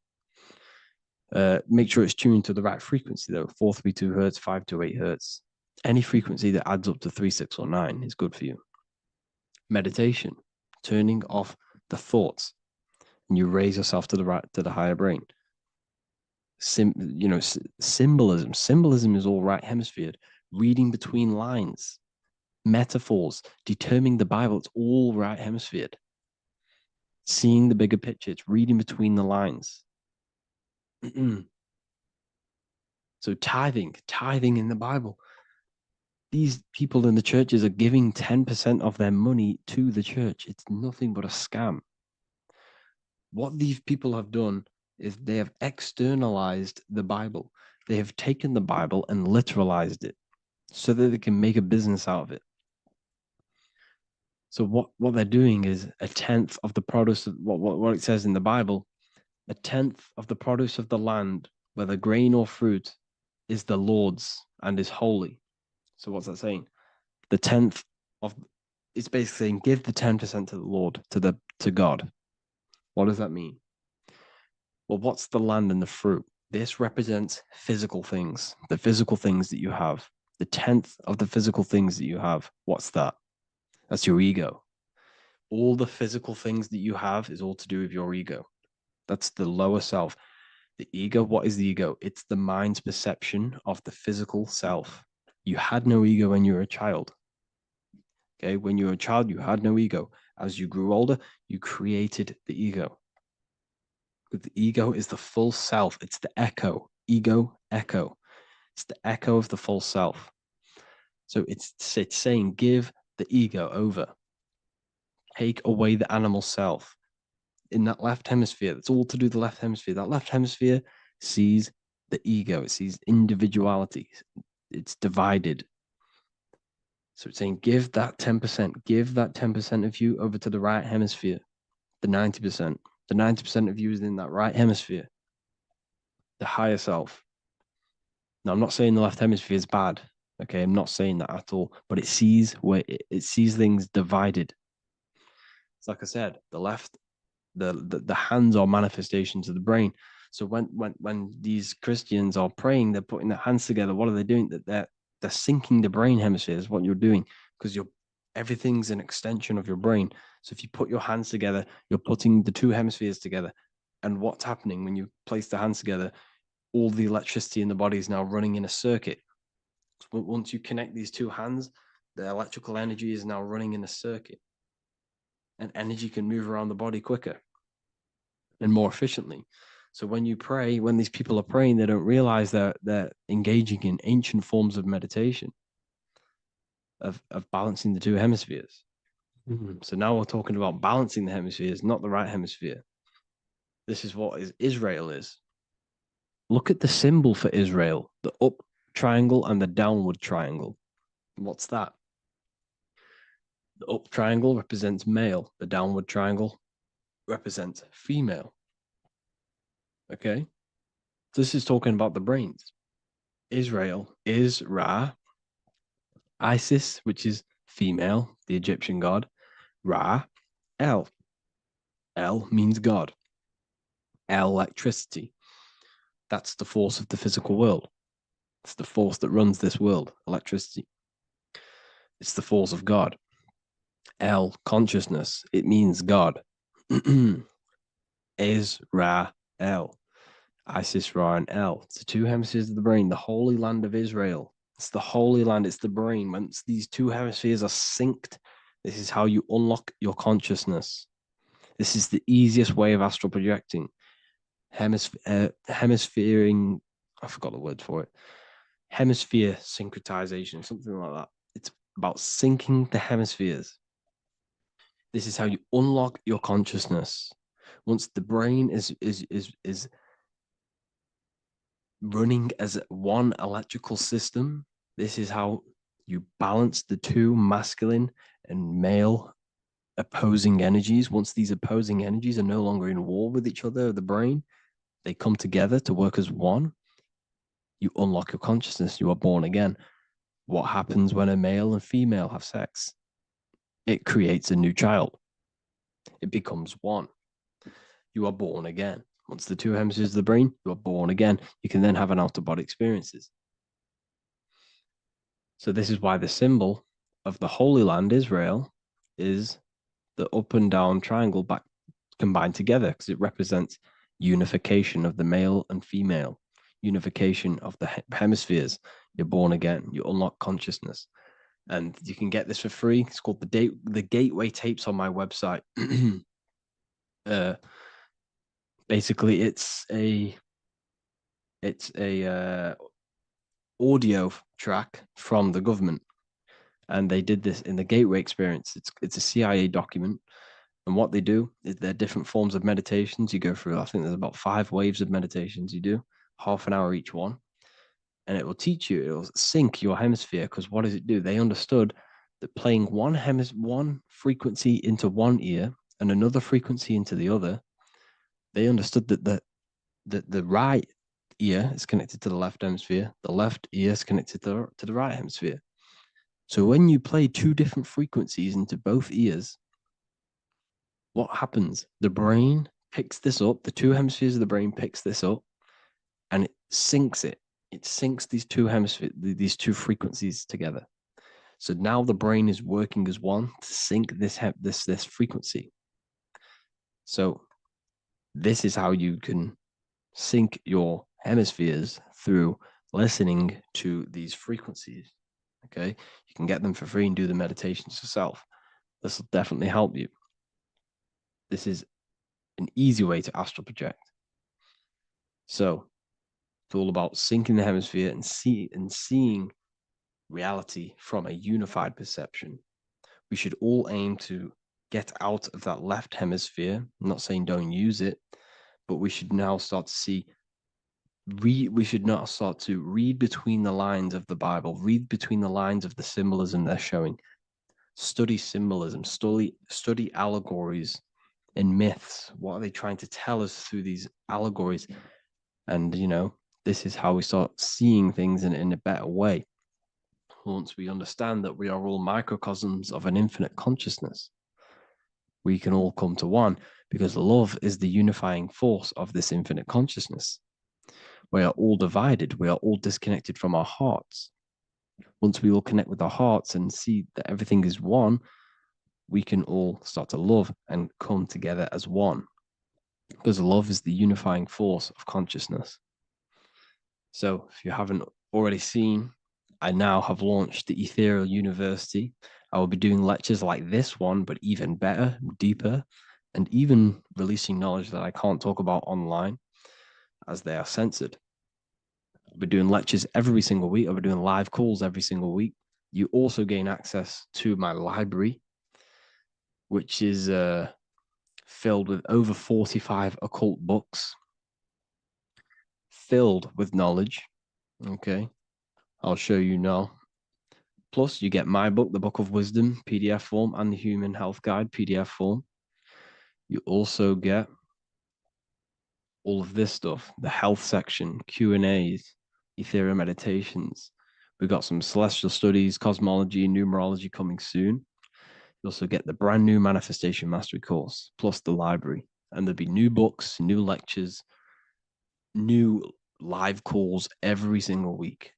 Speaker 1: Make sure it's tuned to the right frequency though. 432 hertz, 528 hertz. Any frequency that adds up to 3, 6, or 9 is good for you. Meditation, turning off the thoughts, and you raise yourself to the higher brain. Symbolism. Symbolism is all right hemisphered. Reading between lines, metaphors, determining the Bible, it's all right hemisphered. Seeing the bigger picture, it's reading between the lines. So tithing in the Bible. These people in the churches are giving 10% of their money to the church. It's nothing but a scam. What these people have done is they have externalized the Bible. They have taken the Bible and literalized it so that they can make a business out of it. So what they're doing is 1/10 of the produce of what it says in the Bible, 1/10 of the produce of the land, whether grain or fruit, is the Lord's and is holy. So what's that saying? The 10th of, it's basically saying give the 10% to the Lord, to God. What does that mean? Well, what's the land and the fruit? This represents physical things, the physical things that you have. The 10th of the physical things that you have. What's that? That's your ego. All the physical things that you have is all to do with your ego. That's the lower self. The ego, what is the ego? It's the mind's perception of the physical self. You had no ego when you were a child. Okay, when you were a child, you had no ego. As you grew older, you created the ego. But the ego is the full self. It's the echo. Ego, echo. It's the echo of the full self. So it's saying give the ego over. Take away the animal self. In that left hemisphere, that's all to do with the left hemisphere. That left hemisphere sees the ego. It sees individuality. It's divided. So it's saying give that 10%. Give that 10% of you over to the right hemisphere. The 90%. The 90% of you is in that right hemisphere. The higher self. Now, I'm not saying the left hemisphere is bad. Okay, I'm not saying that at all. But it sees things divided. It's like I said, the left, the hands are manifestations of the brain. So when these Christians are praying, they're putting their hands together. What are they doing? They're syncing the brain hemispheres. What you're doing, because everything's an extension of your brain. So if you put your hands together, you're putting the two hemispheres together. And what's happening when you place the hands together? All the electricity in the body is now running in a circuit. So once you connect these two hands, the electrical energy is now running in a circuit. And energy can move around the body quicker and more efficiently. So when you pray, when these people are praying, they don't realize that they're engaging in ancient forms of meditation, of balancing the two hemispheres. So now we're talking about balancing the hemispheres, not the right hemisphere. This is what Israel is. Look at the symbol for Israel, the up triangle and the downward triangle. What's that? The up triangle represents male. The downward triangle represents female. Okay? This is talking about the brains. Israel is Ra. Isis, which is female, the Egyptian god. Ra, El. El means God. Electricity. That's the force of the physical world. It's the force that runs this world, electricity. It's the force of God. El, consciousness. It means God. Is Ra, El. Isis, Ra, and El. It's the two hemispheres of the brain, the holy land of Israel. It's the holy land, it's the brain. Once these two hemispheres are synced, this is how you unlock your consciousness. This is the easiest way of astral projecting. Hemisphering, I forgot the word for it. Hemisphere syncretization, something like that. It's about syncing the hemispheres. This is how you unlock your consciousness. Once the brain is running as one electrical system, this is how you balance the two masculine and male opposing energies. Once these opposing energies are no longer in war with each other, the brain, they come together to work as one. You unlock your consciousness. You are born again. What happens when a male and female have sex? It creates a new child. It becomes one. You are born again. Once the two hemispheres of the brain, you are born again. You can then have an out-of-body experiences. So this is why the symbol of the Holy Land, Israel, is the up and down triangle back combined together, because it represents unification of the male and female, unification of the hemispheres. You're born again. You unlock consciousness. And you can get this for free. It's called the Gateway Tapes on my website. Basically, it's a audio track from the government, and they did this in the Gateway Experience. It's a CIA document, and what they do is there are different forms of meditations you go through. I think there's about 5 waves of meditations you do, half an hour each one, and it will teach you. It will sync your hemisphere, because what does it do? They understood that playing one frequency into one ear and another frequency into the other, they understood that the right ear is connected to the left hemisphere, the left ear is connected to the right hemisphere. So when you play 2 different frequencies into both ears, what happens? The brain picks this up, the 2 hemispheres of the brain picks this up, and it syncs it. It syncs these 2 hemispheres, these 2 frequencies together. So now the brain is working as one to sync this frequency. So this is how you can sync your hemispheres through listening to these frequencies. Okay, you can get them for free and do the meditations yourself. This will definitely help you. This is an easy way to astral project. So it's all about syncing the hemisphere and seeing reality from a unified perception. We should all aim to get out of that left hemisphere. I'm not saying don't use it, but we should now start to see. We should not start to read between the lines of the Bible, read between the lines of the symbolism they're showing. Study symbolism, study allegories and myths. What are they trying to tell us through these allegories? And, this is how we start seeing things in a better way. Once we understand that we are all microcosms of an infinite consciousness, we can all come to one, because love is the unifying force of this infinite consciousness. We are all divided. We are all disconnected from our hearts. Once we all connect with our hearts and see that everything is one, we can all start to love and come together as one, because love is the unifying force of consciousness. So if you haven't already seen, I now have launched the Ethereal University. I will be doing lectures like this one, but even better, deeper, and even releasing knowledge that I can't talk about online, as they are censored. I'll be doing lectures every single week. I'll be doing live calls every single week. You also gain access to my library, which is filled with over 45 occult books, filled with knowledge. Okay, I'll show you now. Plus, you get my book, The Book of Wisdom, PDF form, and the Human Health Guide, PDF form. You also get all of this stuff, the health section, Q&As, Ethereal meditations. We've got some celestial studies, cosmology, numerology coming soon.
Speaker 7: You also get the brand new Manifestation Mastery course, plus the library. And there'll be new books, new lectures, new live calls every single week.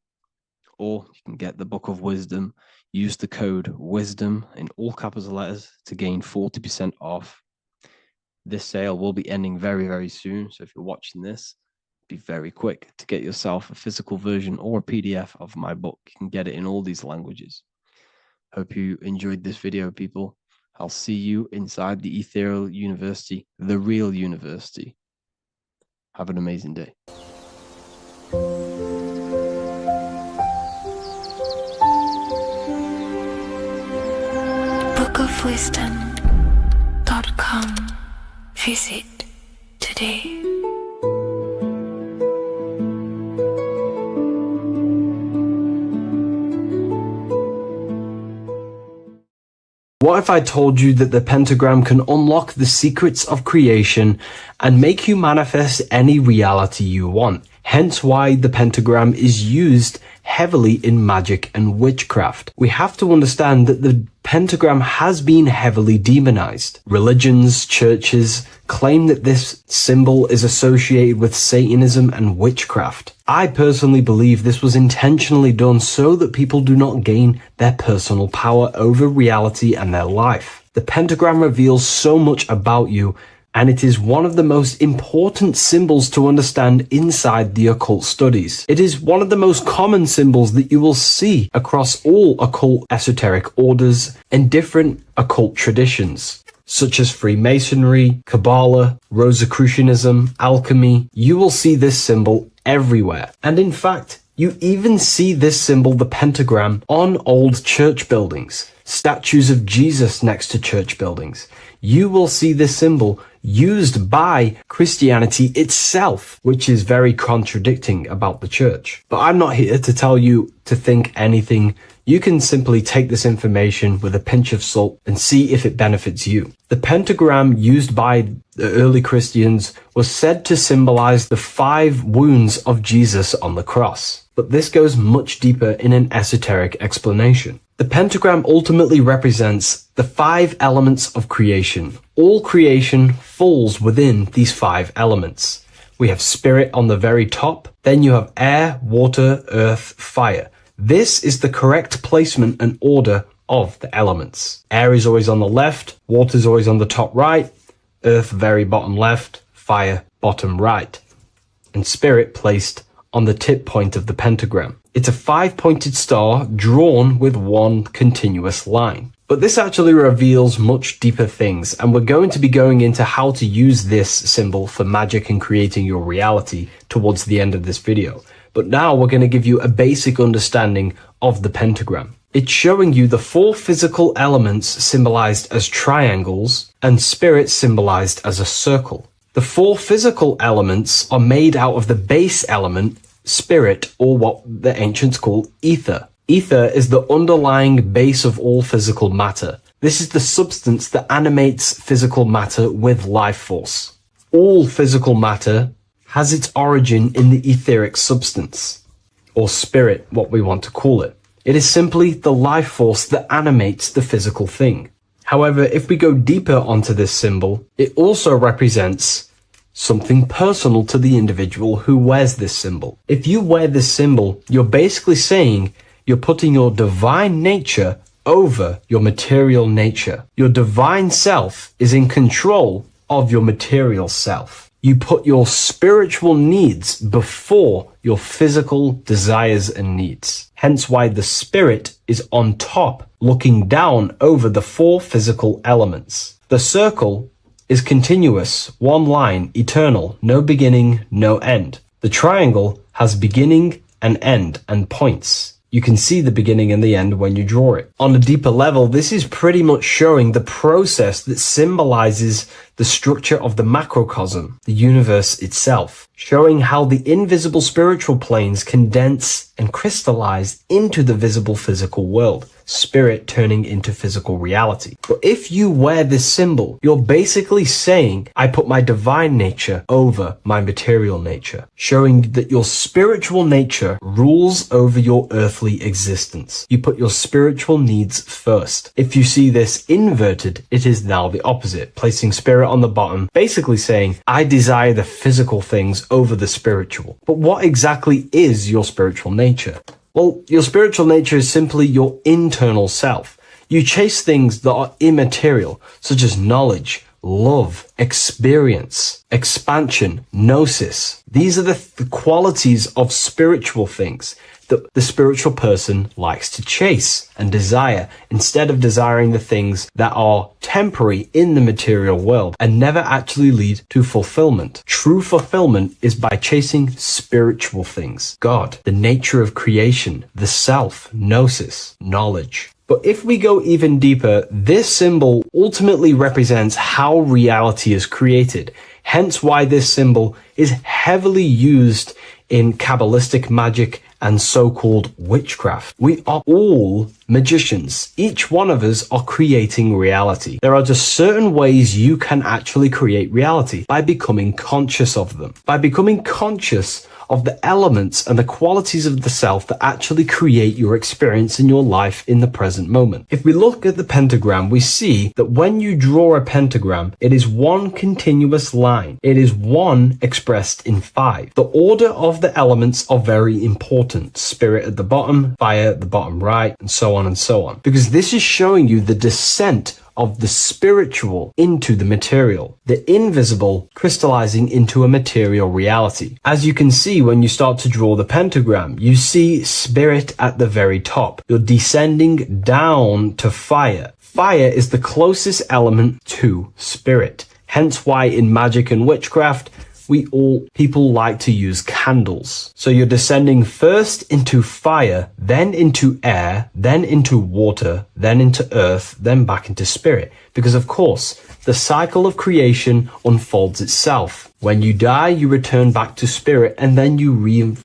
Speaker 7: Or you can get the Book of Wisdom, use the code WISDOM in all capital letters to gain 40% off. This sale will be ending very, very soon. So if you're watching this, be very quick to get yourself a physical version or a PDF of my book. You can get it in all these languages. Hope you enjoyed this video, people. I'll see you inside the Ethereal University, the real university. Have an amazing day.
Speaker 2: bookofwisdom.com. Visit today.
Speaker 3: What if I told you that the pentagram can unlock the secrets of creation and make you manifest any reality you want? Hence why the pentagram is used heavily in magic and witchcraft. We have to understand that the pentagram has been heavily demonized. Religions, churches claim that this symbol is associated with Satanism and witchcraft. I personally believe this was intentionally done so that people do not gain their personal power over reality and their life. The pentagram reveals so much about you, and it is one of the most important symbols to understand inside the occult studies. It is one of the most common symbols that you will see across all occult esoteric orders and different occult traditions, such as Freemasonry, Kabbalah, Rosicrucianism, alchemy. You will see this symbol everywhere. And in fact, you even see this symbol, the pentagram, on old church buildings, statues of Jesus next to church buildings. You will see this symbol used by Christianity itself, which is very contradicting about the church. But I'm not here to tell you to think anything. You can simply take this information with a pinch of salt and see if it benefits you. The pentagram used by the early Christians was said to symbolize the 5 wounds of Jesus on the cross. But this goes much deeper in an esoteric explanation. The pentagram ultimately represents the 5 elements of creation. All creation falls within these 5 elements. We have spirit on the very top, then you have air, water, earth, fire. This is the correct placement and order of the elements. Air is always on the left, water is always on the top right, earth very bottom left, fire bottom right, and spirit placed on the tip point of the pentagram. It's a 5-pointed star drawn with one continuous line. But this actually reveals much deeper things, and we're going to be going into how to use this symbol for magic and creating your reality towards the end of this video. But now we're going to give you a basic understanding of the pentagram. It's showing you the 4 physical elements symbolized as triangles and spirit symbolized as a circle. The 4 physical elements are made out of the base element, spirit, or what the ancients call ether. Ether is the underlying base of all physical matter. This is the substance that animates physical matter with life force. All physical matter has its origin in the etheric substance, or spirit, what we want to call it. It is simply the life force that animates the physical thing. However, if we go deeper onto this symbol, it also represents something personal to the individual who wears this symbol. If you wear this symbol, you're basically saying you're putting your divine nature over your material nature. Your divine self is in control of your material self. You put your spiritual needs before your physical desires and needs. Hence why the spirit is on top, looking down over the 4 physical elements. The circle is continuous, one line, eternal, no beginning, no end. The triangle has beginning and end and points. You can see the beginning and the end when you draw it. On a deeper level, this is pretty much showing the process that symbolizes the structure of the macrocosm, the universe itself, showing how the invisible spiritual planes condense and crystallize into the visible physical world. spirit turning into physical reality. But if you wear this symbol, you're basically saying, I put my divine nature over my material nature, showing that your spiritual nature rules over your earthly existence. You put your spiritual needs first. If you see this inverted, it is now the opposite, placing spirit on the bottom, basically saying, I desire the physical things over the spiritual. But what exactly is your spiritual nature? Well, your spiritual nature is simply your internal self. You chase things that are immaterial, such as knowledge, love, experience, expansion, gnosis. These are the qualities of spiritual things that the spiritual person likes to chase and desire, instead of desiring the things that are temporary in the material world and never actually lead to fulfillment. True fulfillment is by chasing spiritual things. God, the nature of creation, the self, gnosis, knowledge. But if we go even deeper, this symbol ultimately represents how reality is created. Hence why this symbol is heavily used in Kabbalistic magic and so-called witchcraft. We are all magicians. Each one of us are creating reality. There are just certain ways you can actually create reality by becoming conscious of them. By becoming conscious of the elements and the qualities of the self that actually create your experience in your life in the present moment. If we look at the pentagram, we see that when you draw a pentagram, it is one continuous line. It is one expressed in 5. The order of the elements are very important. Spirit at the bottom, fire at the bottom right, and so on and so on. Because this is showing you the descent of the spiritual into the material, the invisible crystallizing into a material reality. As you can see when you start to draw the pentagram, you see spirit at the very top. You're descending down to fire. Fire is the closest element to spirit. Hence why in magic and witchcraft, people like to use candles. So you're descending first into fire, then into air, then into water, then into earth, then back into spirit. Because of course, the cycle of creation unfolds itself. When you die, you return back to spirit, and then you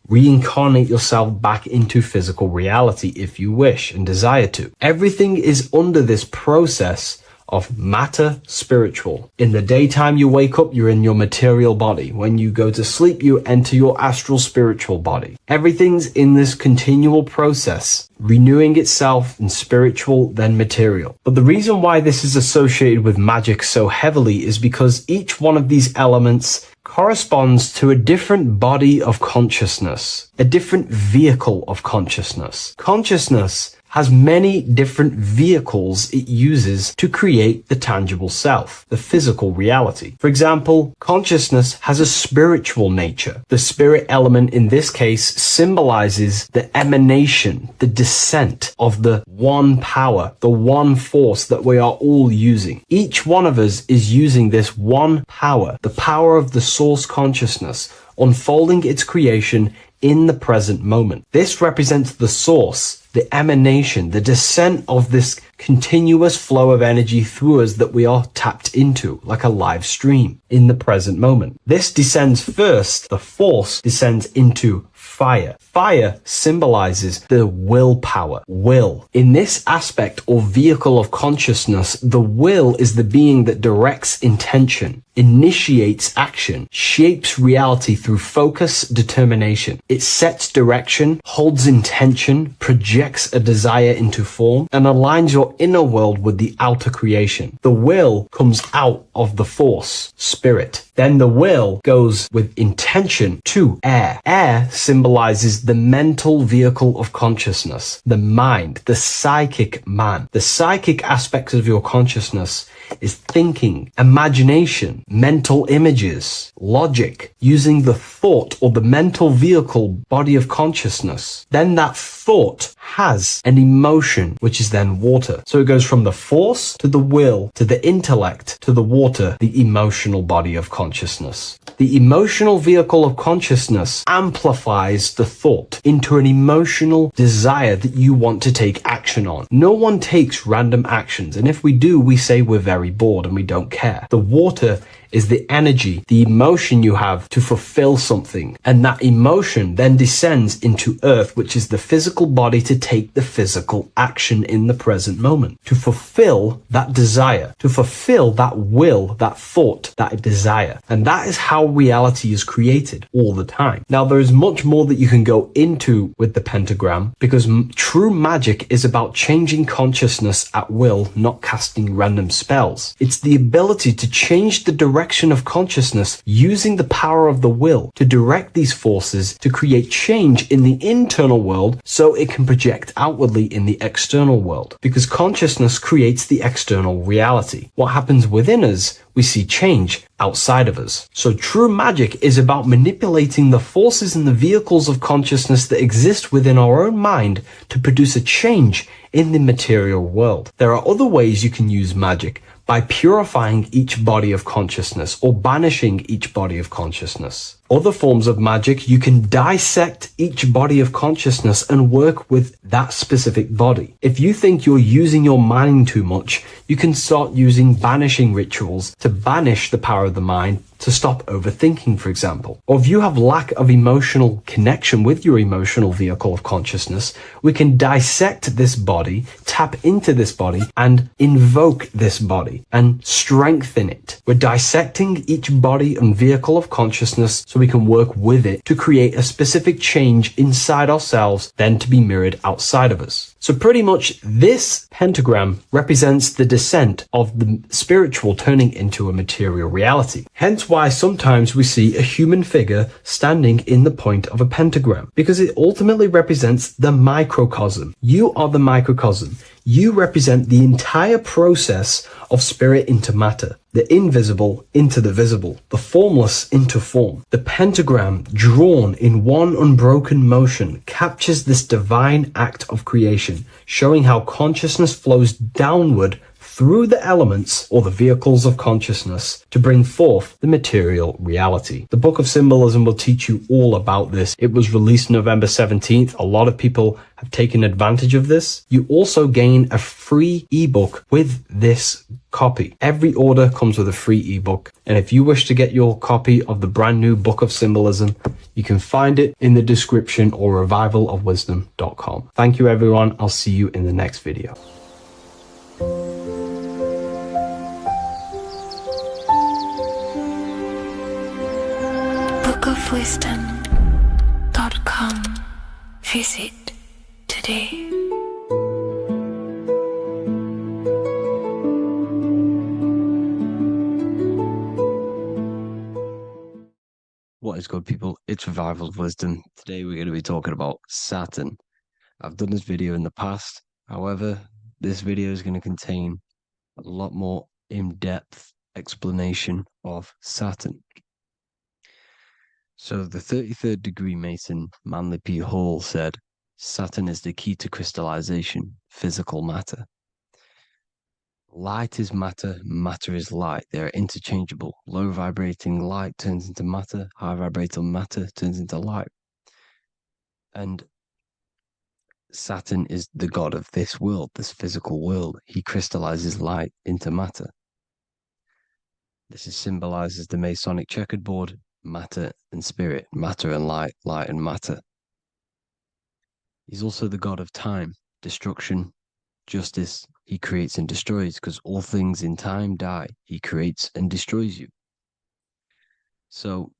Speaker 3: reincarnate yourself back into physical reality if you wish and desire to. Everything is under this process of matter spiritual. In the daytime you wake up, you're in your material body. When you go to sleep, you enter your astral spiritual body. Everything's in this continual process, renewing itself in spiritual, then material. But the reason why this is associated with magic so heavily is because each one of these elements corresponds to a different body of consciousness, a different vehicle of consciousness. Consciousness has many different vehicles it uses to create the tangible self, the physical reality. For example, consciousness has a spiritual nature. The spirit element in this case symbolizes the emanation, the descent of the one power, the one force that we are all using. Each one of us is using this one power, the power of the source consciousness, unfolding its creation in the present moment. This represents the source, the emanation, the descent of this continuous flow of energy through us that we are tapped into, like a live stream in the present moment. This descends first, the force descends into fire. Fire symbolizes the willpower, will. In this aspect or vehicle of consciousness, the will is the being that directs intention, initiates action, shapes reality through focus, determination. It sets direction, holds intention, projects a desire into form, and aligns your inner world with the outer creation. The will comes out of the force, spirit. Then the will goes with intention to air. Air symbolizes the mental vehicle of consciousness, the mind, the psychic man. The psychic aspects of your consciousness is thinking, imagination, mental images, logic, using the thought or the mental vehicle body of consciousness. Then that thought has an emotion, which is then water. So it goes from the force to the will to the intellect to the water, the emotional body of consciousness. The emotional vehicle of consciousness amplifies the thought into an emotional desire that you want to take action on. No one takes random actions, and if we do, we say we're very bored and we don't care. The water is the energy, the emotion you have to fulfill something. And that emotion then descends into earth, which is the physical body to take the physical action in the present moment, to fulfill that desire, to fulfill that will, that thought, that desire. And that is how reality is created all the time. Now, there is much more that you can go into with the pentagram, because true magic is about changing consciousness at will, not casting random spells. It's the ability to change the direction of consciousness using the power of the will to direct these forces to create change in the internal world so it can project outwardly in the external world. Because consciousness creates the external reality. What happens within us, we see change outside of us. So true magic is about manipulating the forces and the vehicles of consciousness that exist within our own mind to produce a change in the material world. There are other ways you can use magic, by purifying each body of consciousness or banishing each body of consciousness. Other forms of magic, you can dissect each body of consciousness and work with that specific body. If you think you're using your mind too much, you can start using banishing rituals to banish the power of the mind, to stop overthinking, for example. Or if you have lack of emotional connection with your emotional vehicle of consciousness, we can dissect this body, tap into this body, and invoke this body and strengthen it. We're dissecting each body and vehicle of consciousness so we can work with it to create a specific change inside ourselves, then to be mirrored outside of us. So pretty much this pentagram represents the descent of the spiritual turning into a material reality. Hence why sometimes we see a human figure standing in the point of a pentagram, because it ultimately represents the microcosm. You are the microcosm. You represent the entire process of spirit into matter, the invisible into the visible, the formless into form. The pentagram, drawn in one unbroken motion, captures this divine act of creation, showing how consciousness flows downward through the elements or the vehicles of consciousness to bring forth the material reality. The Book of Symbolism will teach you all about this. It was released November 17th. A lot of people have taken advantage of this. You also gain a free ebook with this copy. Every order comes with a free ebook. And if you wish to get your copy of the brand new Book of Symbolism, you can find it in the description or revivalofwisdom.com. Thank you, everyone. I'll see you in the next video.
Speaker 2: bookofwisdom.com. Visit today.
Speaker 7: What is good, people? It's Revival of Wisdom. Today we're going to be talking about Saturn. I've done this video in the past. However, this video is going to contain a lot more in-depth explanation of Saturn. So the 33rd degree Mason, Manly P. Hall, said, Saturn is the key to crystallization, physical matter. Light is matter, matter is light. They are interchangeable. Low vibrating light turns into matter, high vibrating matter turns into light. And Saturn is the god of this world, this physical world. He crystallizes light into matter. This is symbolized as the Masonic checkered board, matter and spirit, matter and light, light and matter. He's also the god of time, destruction, justice. He creates and destroys, because all things in time die. He creates and destroys you. So,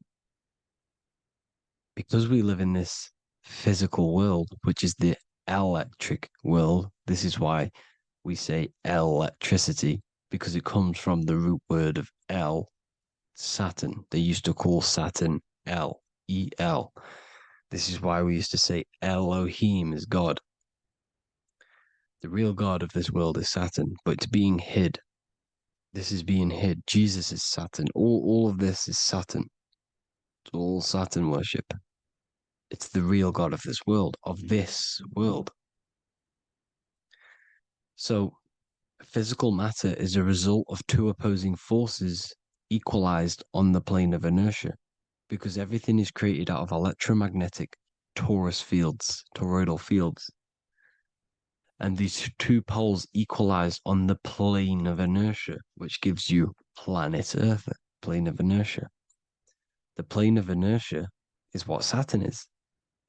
Speaker 7: because we live in this physical world, which is the electric world, this is why we say electricity, because it comes from the root word of El, Saturn. They used to call Saturn El, E-L. This is why we used to say Elohim is God. The real God of this world is Saturn, but it's being hid. This is being hid. Jesus is Saturn. All of this is Saturn. It's all Saturn worship. It's the real God of this world, So, physical matter is a result of two opposing forces equalized on the plane of inertia, because everything is created out of electromagnetic toroidal fields. And these two poles equalize on the plane of inertia, which gives you planet Earth. plane of inertia. The plane of inertia is what Saturn is.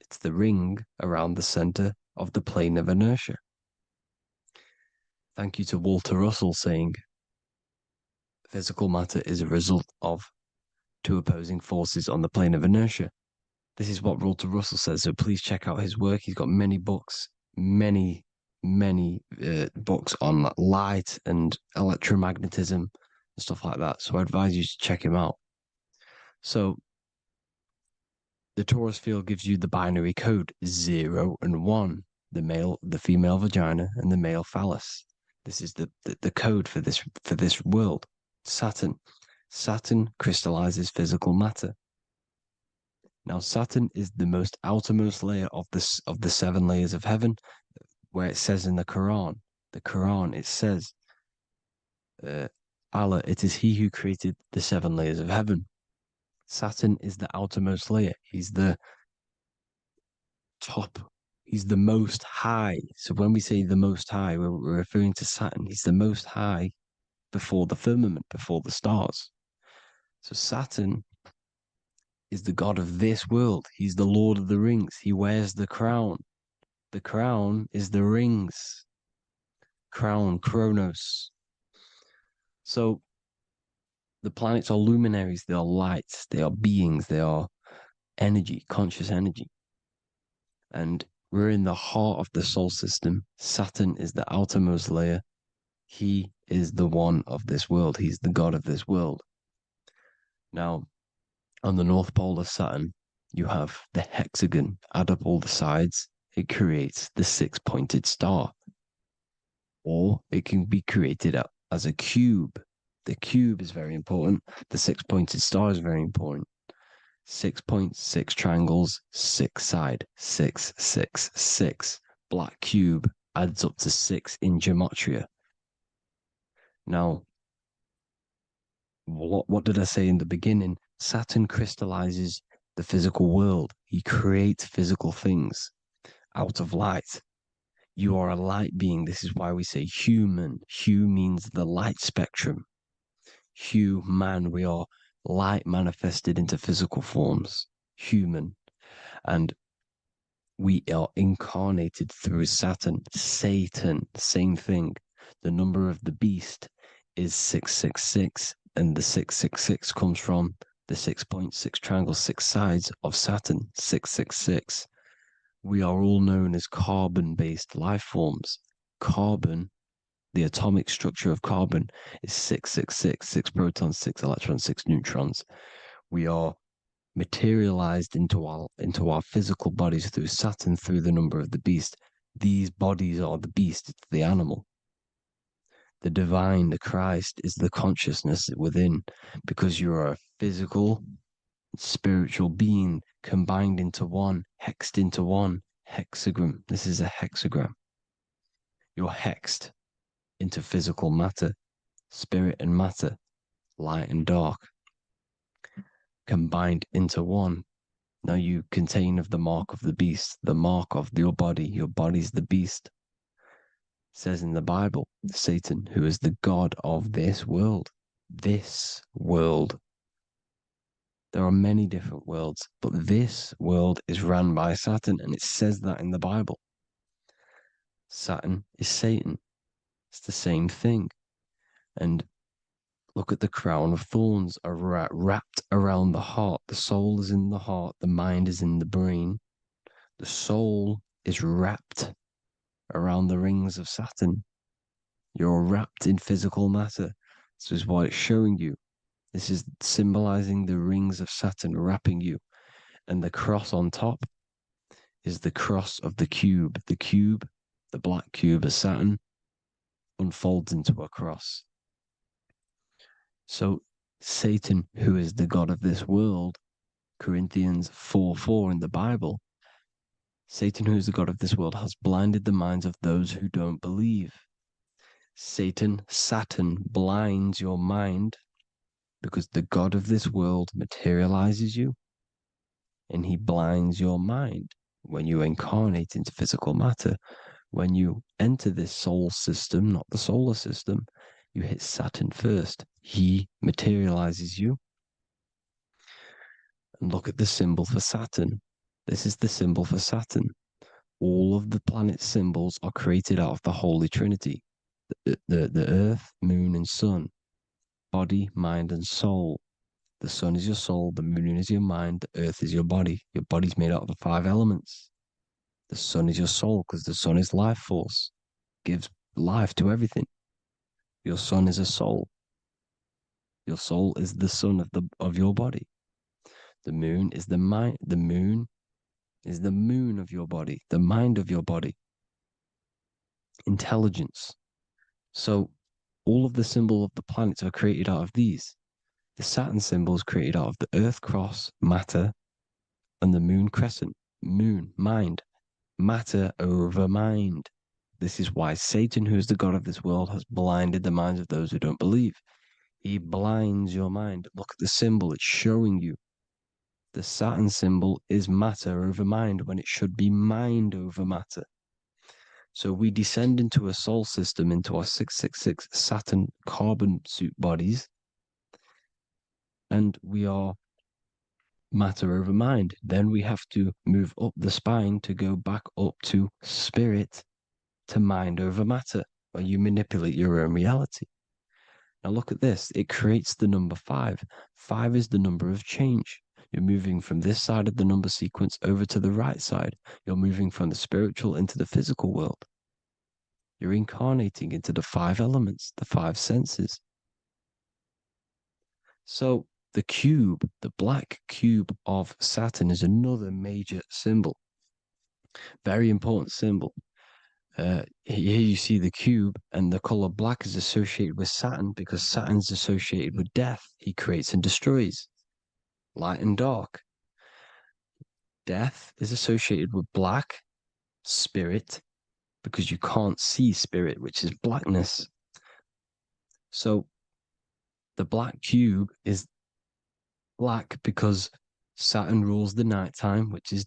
Speaker 7: It's the ring around the center of the plane of inertia. Thank you to Walter Russell saying, physical matter is a result of two opposing forces on the plane of inertia. This is what Walter Russell says, so please check out his work. He's got many books, many books on light and electromagnetism and stuff like that. So I advise you to check him out. So the torus field gives you the binary code 0 and 1, the female vagina and the male phallus. This is the code for this world. Saturn crystallizes physical matter. Now Saturn is the most outermost layer of the 7 layers of heaven, where it says in the Quran it says, Allah, it is He who created the 7 layers of heaven. Saturn is the outermost layer. He's the top. He's the most high. So when we say the most high, we're referring to Saturn. He's the most high before the firmament, before the stars. So Saturn is the god of this world. He's the Lord of the Rings. He wears the crown. The crown is the rings. Crown, Kronos. So the planets are luminaries. They are lights. They are beings. They are energy, conscious energy. And we're in the heart of the solar system. Saturn is the outermost layer. He is the one of this world. He's the god of this world. Now, on the North Pole of Saturn, you have the hexagon. Add up all the sides. It creates the 6-pointed star. Or it can be created as a cube. The cube is very important. The 6-pointed star is very important. 6 points, 6 triangles, 6 side, 6, 6, 6. Black cube adds up to 6 in gematria. Now, what did I say in the beginning? Saturn crystallizes the physical world. He creates physical things out of light. You are a light being. This is why we say human. Hue means the light spectrum. Hue, man, we are light manifested into physical forms, human. And we are incarnated through Saturn. Satan, same thing. The number of the beast is 666, and the 666 comes from the 6.6 triangle, 6 sides of Saturn, 666. We are all known as carbon-based life forms. Carbon, the atomic structure of carbon, is 666, 6 protons, 6 electrons, 6 neutrons. We are materialized into our physical bodies through Saturn, through the number of the beast. These bodies are the beast, it's the animal. The divine, the Christ, is the consciousness within, because you are a physical, spiritual being combined into one, hexed into one. Hexagram. This is a hexagram. You're hexed into physical matter, spirit and matter, light and dark, combined into one. Now you contain of the mark of the beast, the mark of your body. Your body's the beast. It says in the Bible, Satan, who is the god of this world. This world. There are many different worlds, but this world is run by Saturn, and it says that in the Bible. Saturn is Satan. It's the same thing. And look at the crown of thorns are wrapped around the heart. The soul is in the heart. The mind is in the brain. The soul is wrapped around the rings of Saturn. You're wrapped in physical matter. This is what it's showing you. This is symbolizing the rings of Saturn wrapping you. And the cross on top is the cross of the cube. The cube, the black cube of Saturn, unfolds into a cross. So Satan, who is the god of this world, Corinthians 4:4 in the Bible, Satan, who is the god of this world, has blinded the minds of those who don't believe. Saturn blinds your mind because the god of this world materializes you and he blinds your mind when you incarnate into physical matter. When you enter this soul system, not the solar system, You hit Saturn first. He materializes you. And look at the symbol for Saturn. This is the symbol for Saturn. All of the planet symbols are created out of the Holy Trinity. The Earth, Moon, and Sun. Body, mind, and soul. The Sun is your soul, the Moon is your mind, the Earth is your body. Your body's made out of the 5 elements. The Sun is your soul because the Sun is life force. Gives life to everything. Your Sun is a soul. Your soul is the sun of your body. The Moon is the mind. The Moon is the moon of your body, the mind of your body. Intelligence. So all of the symbol of the planets are created out of these. The Saturn symbol is created out of the Earth cross, matter, and the Moon crescent, moon, mind, matter over mind. This is why Satan, who is the god of this world, has blinded the minds of those who don't believe. He blinds your mind. Look at the symbol, it's showing you. The Saturn symbol is matter over mind when it should be mind over matter. So we descend into a soul system, into our 666 Saturn carbon suit bodies, and we are matter over mind. Then we have to move up the spine to go back up to spirit, to mind over matter, where you manipulate your own reality. Now look at this. It creates the number 5. 5 is the number of change. You're moving from this side of the number sequence over to the right side. You're moving from the spiritual into the physical world. You're incarnating into the 5 elements, the 5 senses. So the cube, the black cube of Saturn, is another major symbol. Very important symbol. Here you see the cube, and the color black is associated with Saturn because Saturn's associated with death. He creates and destroys. Light and dark. Death is associated with black, spirit, because you can't see spirit, which is blackness. So the black cube is black because Saturn rules the nighttime, which is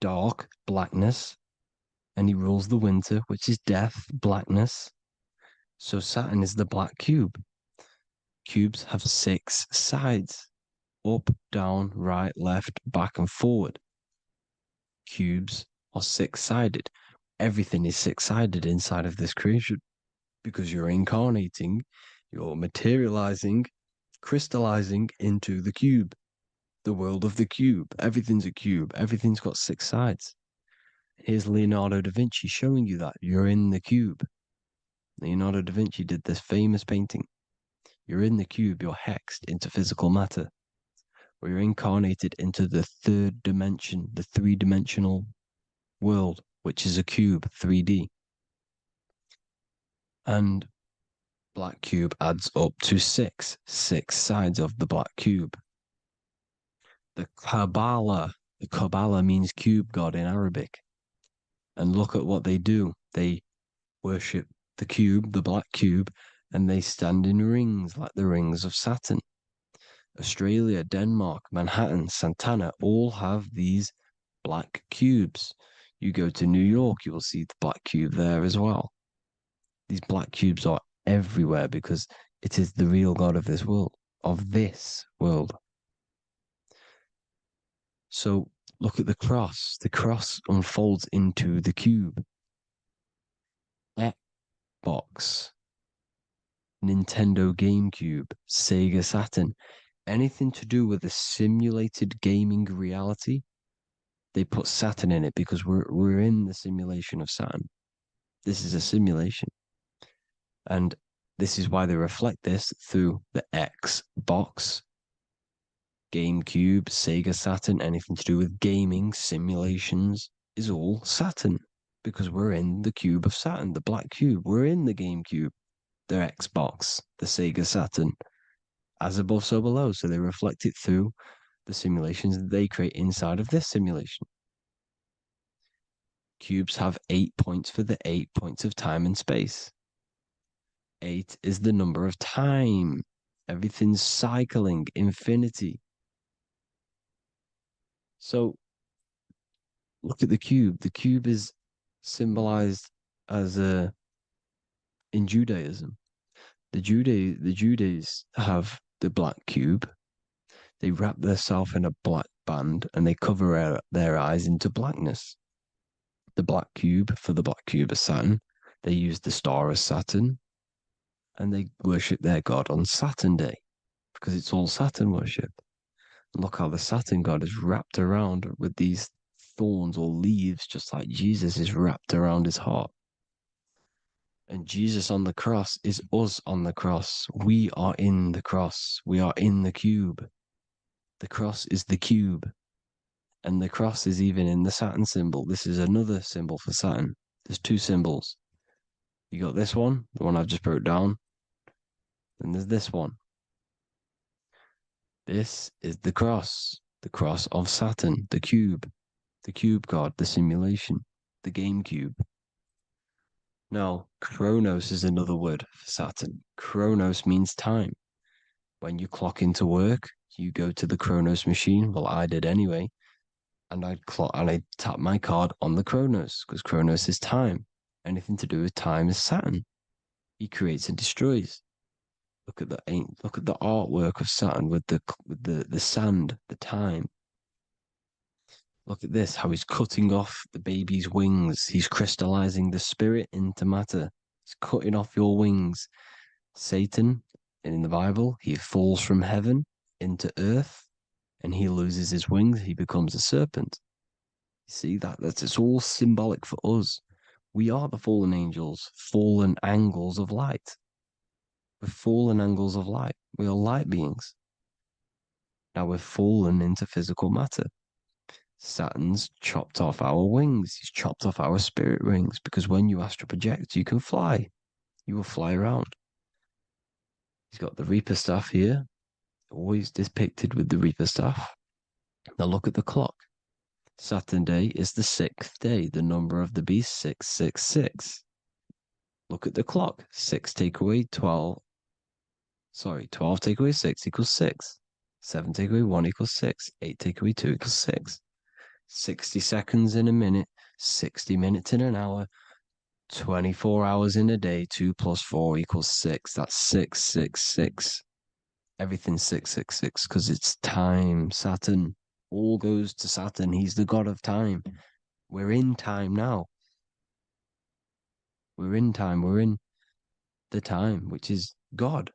Speaker 7: dark, blackness, and he rules the winter, which is death, blackness. So Saturn is the black cube. Cubes have 6 sides: up, down, right, left, back, and forward. Cubes are 6-sided. Everything is 6-sided inside of this creation because you're incarnating, you're materializing, crystallizing into the cube, the world of the cube. Everything's a cube. Everything's got 6 sides. Here's Leonardo da Vinci showing you that you're in the cube. Leonardo da Vinci did this famous painting. You're in the cube, you're hexed into physical matter, where you're incarnated into the 3rd dimension, the 3-dimensional world, which is a cube, 3D. And black cube adds up to 6 sides of the black cube. The Kabbalah means cube god in Arabic. And look at what they do. They worship the cube, the black cube, and they stand in rings like the rings of Saturn. Australia, Denmark, Manhattan, Santana all have these black cubes. You go to New York, you will see the black cube there as well. These black cubes are everywhere because it is the real God of this world, So look at the cross. The cross unfolds into the cube. Xbox, Nintendo GameCube, Sega Saturn, anything to do with a simulated gaming reality, they put Saturn in it because we're in the simulation of Saturn. This is a simulation. And this is why they reflect this through the Xbox, GameCube, Sega Saturn, anything to do with gaming, simulations, is all Saturn. Because we're in the cube of Saturn, the black cube. We're in the GameCube, the Xbox, the Sega Saturn. As above, so below. So they reflect it through the simulations that they create inside of this simulation. Cubes have 8 points for the 8 points of time and space. 8 is the number of time. Everything's cycling, infinity. So look at the cube. The cube is symbolized as in Judaism. The Judays have the black cube. They wrap themselves in a black band and they cover their eyes into blackness. The black cube, for the black cube of Saturn, they use the star of Saturn, and they worship their god on Saturn Day because it's all Saturn worship. And look how the Saturn god is wrapped around with these thorns or leaves, just like Jesus is wrapped around his heart. And Jesus on the cross is us on the cross. We are in the cross. We are in the cube. The cross is the cube. And the cross is even in the Saturn symbol. This is another symbol for Saturn. There's two symbols. You got this one, the one I've just broke down. And there's this one. This is the cross of Saturn, the cube god, the simulation, the game cube. Now, Chronos is another word for Saturn. Chronos means time. When you clock into work, you go to the Chronos machine. Well, I did anyway. And I'd tap my card on the Chronos because Chronos is time. Anything to do with time is Saturn. He creates and destroys. Look at the artwork of Saturn with the sand, the time. Look at this, how he's cutting off the baby's wings. He's crystallizing the spirit into matter. He's cutting off your wings. Satan, in the Bible, he falls from heaven into earth and he loses his wings. He becomes a serpent. You see, it's all symbolic for us. We are the fallen angels, fallen angles of light. We're fallen angles of light. We are light beings. Now we're fallen into physical matter. Saturn's chopped off our wings. He's chopped off our spirit wings because when you astral project, you can fly. You will fly around. He's got the Reaper staff here, always depicted with the Reaper staff. Now look at the clock. Saturn Day is the 6th day, the number of the beast, 666. Look at the clock. 6 take away 12. 12 take away 6 equals 6. 7 take away 1 equals 6. 8 take away 2 equals 6. 60 seconds in a minute, 60 minutes in an hour, 24 hours in a day, 2 plus 4 equals 6. That's 666. Everything's 666 because it's time. Saturn. All goes to Saturn. He's the god of time. We're in time now. We're in time. We're in the time, which is God,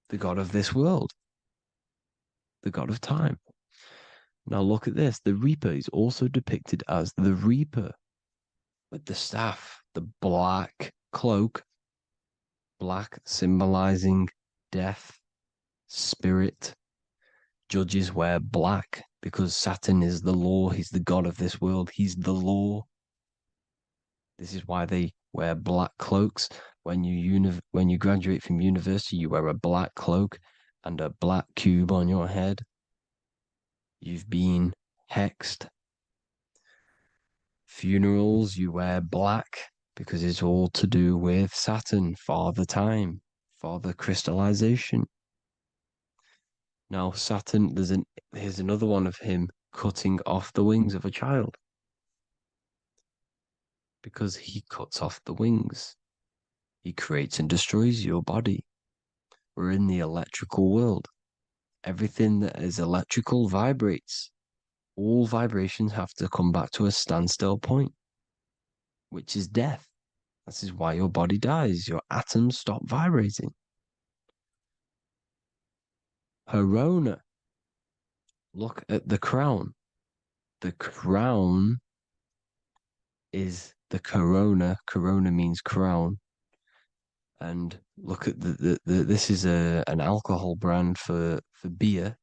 Speaker 7: the god of this world, the god of time. Now look at this. The Reaper is also depicted as the Reaper with the staff, the black cloak, black symbolizing death, spirit. Judges wear black because Saturn is the law. He's the god of this world. He's the law. This is why they wear black cloaks. When you graduate from university, you wear a black cloak and a black cube on your head. You've been hexed. Funerals, you wear black because it's all to do with Saturn, Father Time, Father Crystallization. Now, Saturn, here's another one of him cutting off the wings of a child. Because he cuts off the wings. He creates and destroys your body. We're in the electrical world. Everything that is electrical vibrates. All vibrations have to come back to a standstill point, which is death. This is why your body dies. Your atoms stop vibrating. Corona. Look at the crown. The crown is the corona. Corona means crown. And look at this is an alcohol brand for beer.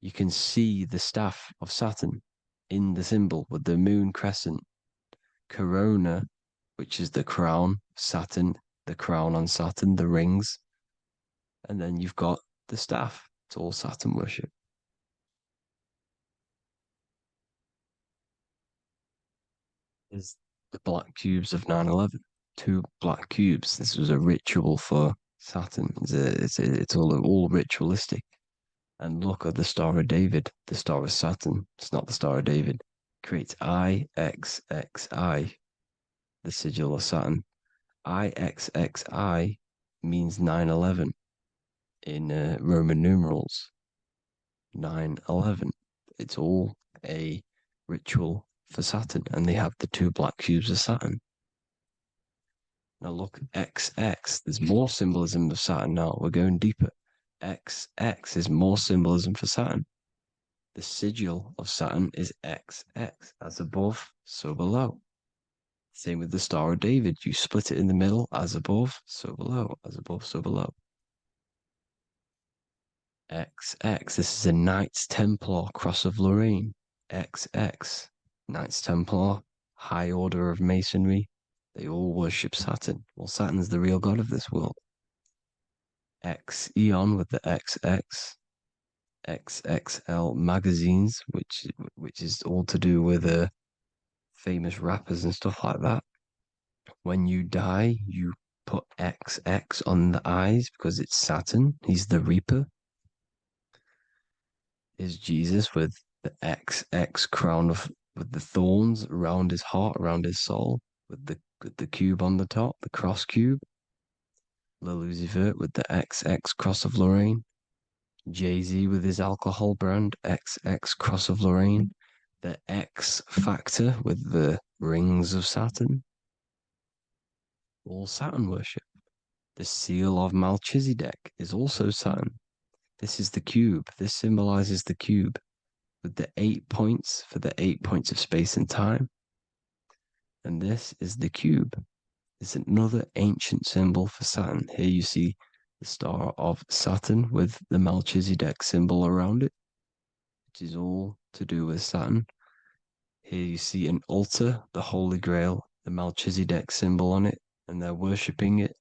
Speaker 7: You can see the staff of Saturn in the symbol with the moon crescent. Corona, which is the crown, Saturn, the crown on Saturn, the rings. And then you've got the staff. It's all Saturn worship. Is the black cubes of 9/11. 2 black cubes. This was a ritual for Saturn. It's all ritualistic. And look at the Star of David, the Star of Saturn. It's not the Star of David. Creates IXXI, the sigil of Saturn. IXXI means 9/11 in Roman numerals. 9/11. It's all a ritual for Saturn, and they have the 2 black cubes of Saturn. Now look, XX, there's more symbolism of Saturn now. We're going deeper. XX is more symbolism for Saturn. The sigil of Saturn is XX, as above, so below. Same with the Star of David. You split it in the middle, as above, so below, as above, so below. XX, this is a Knights Templar Cross of Lorraine. XX, Knights Templar, High Order of Masonry. They all worship Saturn. Well, Saturn's the real god of this world. X Eon with the XX. XXL magazines, which is all to do with famous rappers and stuff like that. When you die, you put XX on the eyes because it's Saturn. He's the Reaper. Is Jesus with the XX crown with the thorns around his heart, around his soul, with the cube on the top, the cross cube. Lucifer with the XX Cross of Lorraine. Jay-Z with his alcohol brand, XX Cross of Lorraine. The X Factor with the rings of Saturn. All Saturn worship. The seal of Melchizedek is also Saturn. This is the cube. This symbolizes the cube with the 8 points for the 8 points of space and time. And this is the cube. It's another ancient symbol for Saturn. Here you see the star of Saturn with the Melchizedek symbol around it, which is all to do with Saturn. Here you see an altar, the Holy Grail, the Melchizedek symbol on it, and they're worshipping it.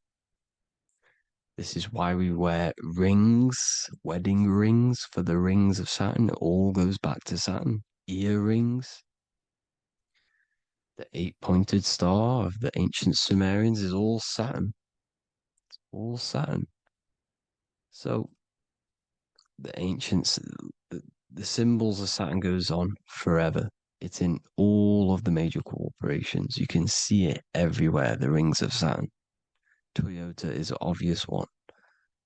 Speaker 7: This is why we wear rings, wedding rings for the rings of Saturn. It all goes back to Saturn. Earrings. The 8-pointed star of the ancient Sumerians is all Saturn. It's all Saturn. So the ancients, the symbols of Saturn goes on forever. It's in all of the major corporations. You can see it everywhere, the rings of Saturn. Toyota is an obvious one.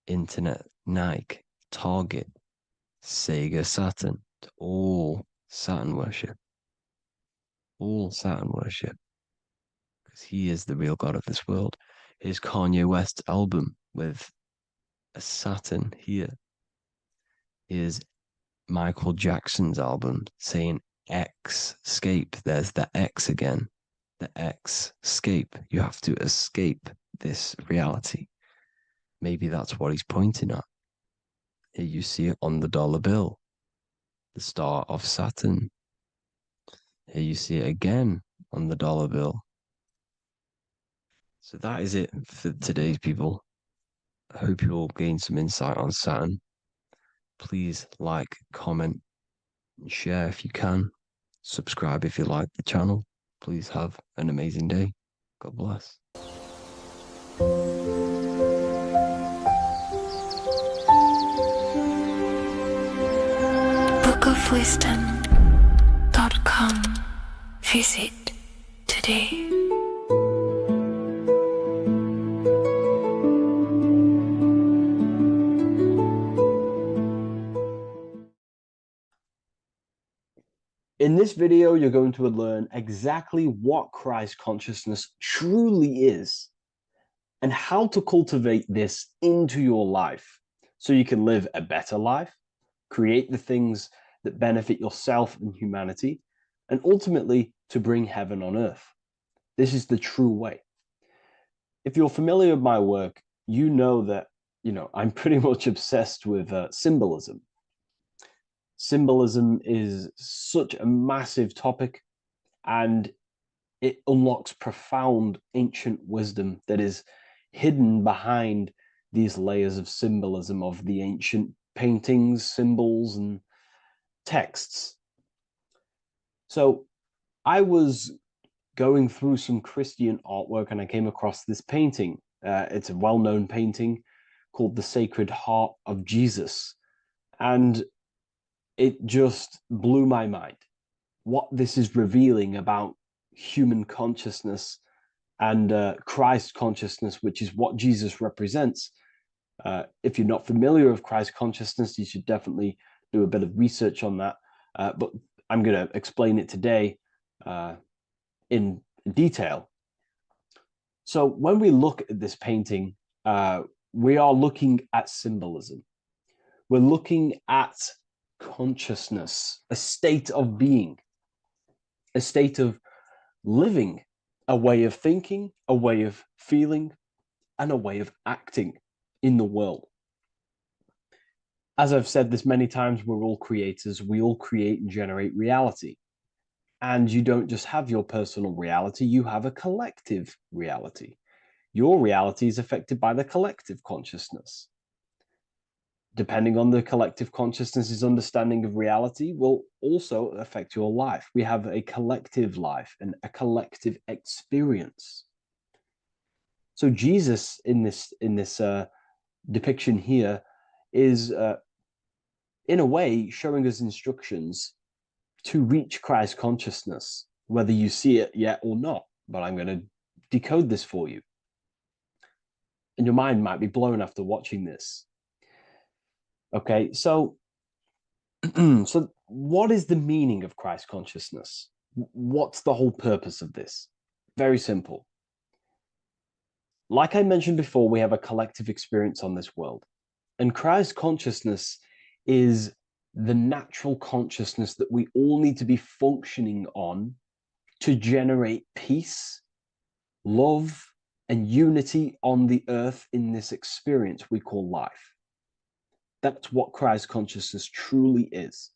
Speaker 7: Internet, Nike, Target, Sega, Saturn. All Saturn worship. All Saturn worship. Because he is the real god of this world. Here's Kanye West's album with a Saturn here. Here's Michael Jackson's album saying X escape. There's the X again. The X escape. You have to escape this reality. Maybe that's what he's pointing at. Here you see it on the dollar bill. The star of Saturn. Here you see it again on the dollar bill. So that is it for today's people. I hope you all gain some insight on Saturn. Please like, comment, and share if you can. Subscribe if you like the channel. Please have an amazing day. God bless.
Speaker 2: bookofwisdom.com. Visit today.
Speaker 1: In this video, you're going to learn exactly what Christ consciousness truly is and how to cultivate this into your life so you can live a better life, create the things that benefit yourself and humanity, and ultimately to bring heaven on earth. This is the true way. If you're familiar with my work, you know that, I'm pretty much obsessed with symbolism. Symbolism is such a massive topic, and it unlocks profound ancient wisdom that is hidden behind these layers of symbolism of the ancient paintings, symbols, and texts. So I was going through some Christian artwork and I came across this painting. It's a well-known painting called The Sacred Heart of Jesus. And it just blew my mind what this is revealing about human consciousness and Christ consciousness, which is what Jesus represents. If you're not familiar with Christ consciousness, you should definitely do a bit of research on that. But I'm going to explain it today in detail. So when we look at this painting, we are looking at symbolism. We're looking at consciousness, a state of being, a state of living, a way of thinking, a way of feeling, and a way of acting in the world. As I've said this many times, we're all creators. We all create and generate reality. And you don't just have your personal reality, you have a collective reality. Your reality is affected by the collective consciousness. Depending on the collective consciousness's understanding of reality will also affect your life. We have a collective life and a collective experience. So Jesus in this depiction here is in a way showing us instructions to reach Christ consciousness, whether you see it yet or not. But I'm going to decode this for you. And your mind might be blown after watching this. Okay, so so what is the meaning of Christ consciousness? What's the whole purpose of this? Very simple. Like I mentioned before, we have a collective experience on this world. And Christ consciousness is the natural consciousness that we all need to be functioning on to generate peace, love, and unity on the earth in this experience we call life. That's what Christ consciousness truly is.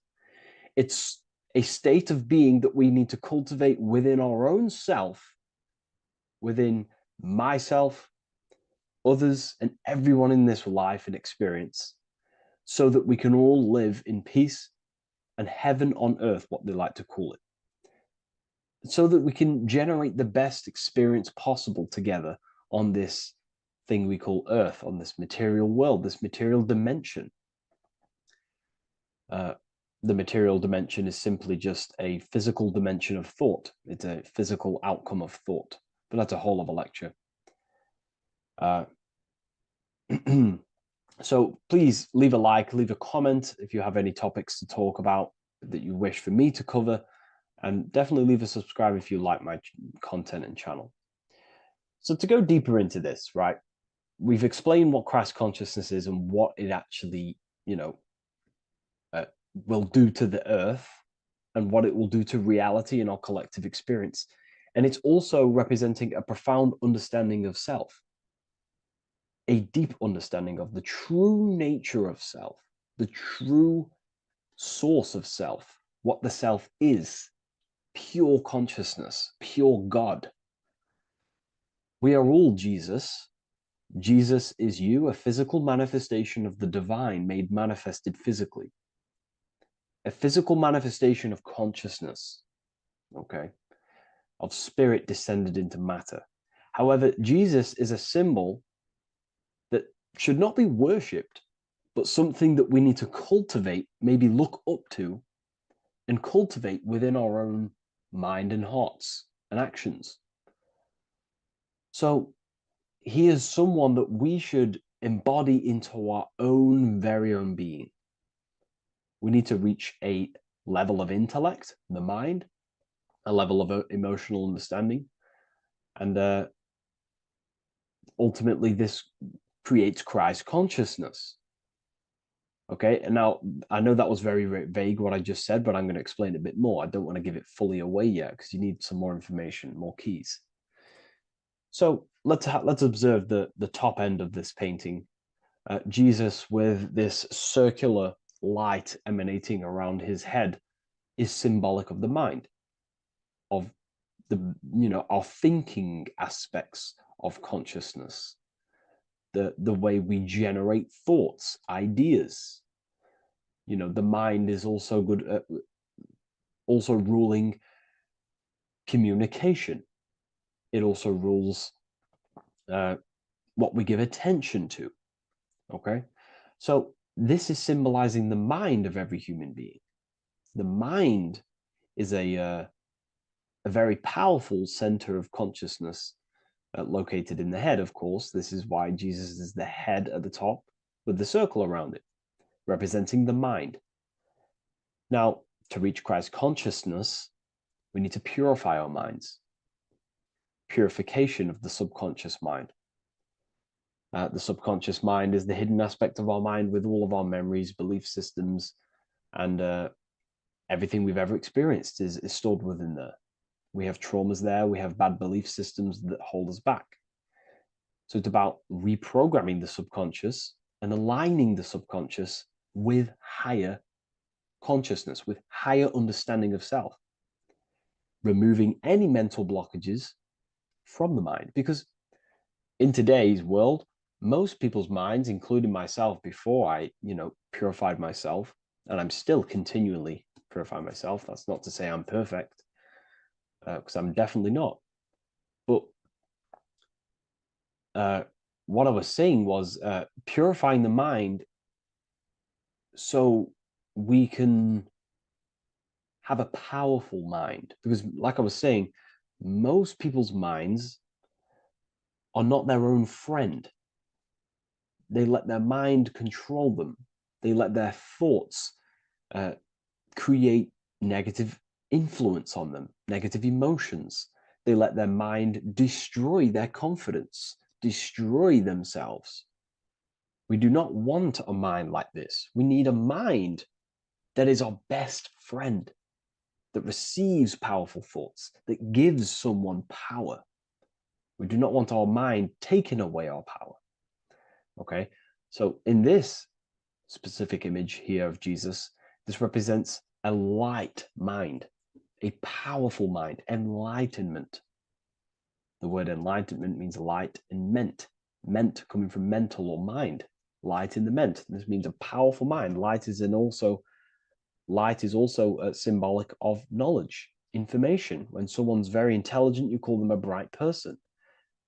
Speaker 1: It's a state of being that we need to cultivate within our own self, within myself, others, and everyone in this life and experience, so that we can all live in peace and heaven on earth, what they like to call it, so that we can generate the best experience possible together on this thing we call earth, on this material world, this material dimension. The material dimension is simply just a physical dimension of thought. It's a physical outcome of thought, but that's a whole other lecture. So please leave a like, leave a comment if you have any topics to talk about that you wish for me to cover, and definitely leave a subscribe if you like my content and channel. So to go deeper into this, right, we've explained what Christ consciousness is and what it actually, will do to the earth and what it will do to reality in our collective experience. And it's also representing a profound understanding of self, a deep understanding of the true nature of self, the true source of self, what the self is, pure consciousness, pure God. We are all Jesus. Jesus is you, a physical manifestation of the divine made manifested physically. A physical manifestation of consciousness, okay, of spirit descended into matter. However, Jesus is a symbol that should not be worshipped, but something that we need to cultivate, maybe look up to, and cultivate within our own mind and hearts and actions. So he is someone that we should embody into our own very own being. We need to reach a level of intellect, the mind, a level of emotional understanding, and ultimately this creates Christ consciousness. Okay, and now I know that was very, very vague what I just said, but I'm going to explain it a bit more. I don't want to give it fully away yet because you need some more information, more keys. So let's observe the top end of this painting. Jesus with this circular light emanating around his head is symbolic of the mind, of the our thinking aspects of consciousness, the way we generate thoughts, ideas. The mind is also good at also ruling communication. It also rules what we give attention to. Okay, so this is symbolizing the mind of every human being. The mind is a very powerful center of consciousness located in the head, of course. This is why Jesus is the head at the top with the circle around it, representing the mind. Now, to reach Christ consciousness, we need to purify our minds. Purification of the subconscious mind. The subconscious mind is the hidden aspect of our mind with all of our memories, belief systems, and everything we've ever experienced is stored within there. We have traumas there, we have bad belief systems that hold us back. So it's about reprogramming the subconscious and aligning the subconscious with higher consciousness, with higher understanding of self. Removing any mental blockages from the mind. Because in today's world, most people's minds, including myself before I, purified myself, and I'm still continually purifying myself. That's not to say I'm perfect, because I'm definitely not. But what I was saying was purifying the mind so we can have a powerful mind. Because like I was saying, most people's minds are not their own friend. They let their mind control them. They let their thoughts create negative influence on them, negative emotions. They let their mind destroy their confidence, destroy themselves. We do not want a mind like this. We need a mind that is our best friend, that receives powerful thoughts, that gives someone power. We do not want our mind taking away our power. Okay, so in this specific image here of Jesus, this represents a light mind, a powerful mind, enlightenment. The word enlightenment means light and ment coming from mental or mind, light in the ment. This means a powerful mind. Light is also symbolic of knowledge, information. When someone's very intelligent, you call them a bright person.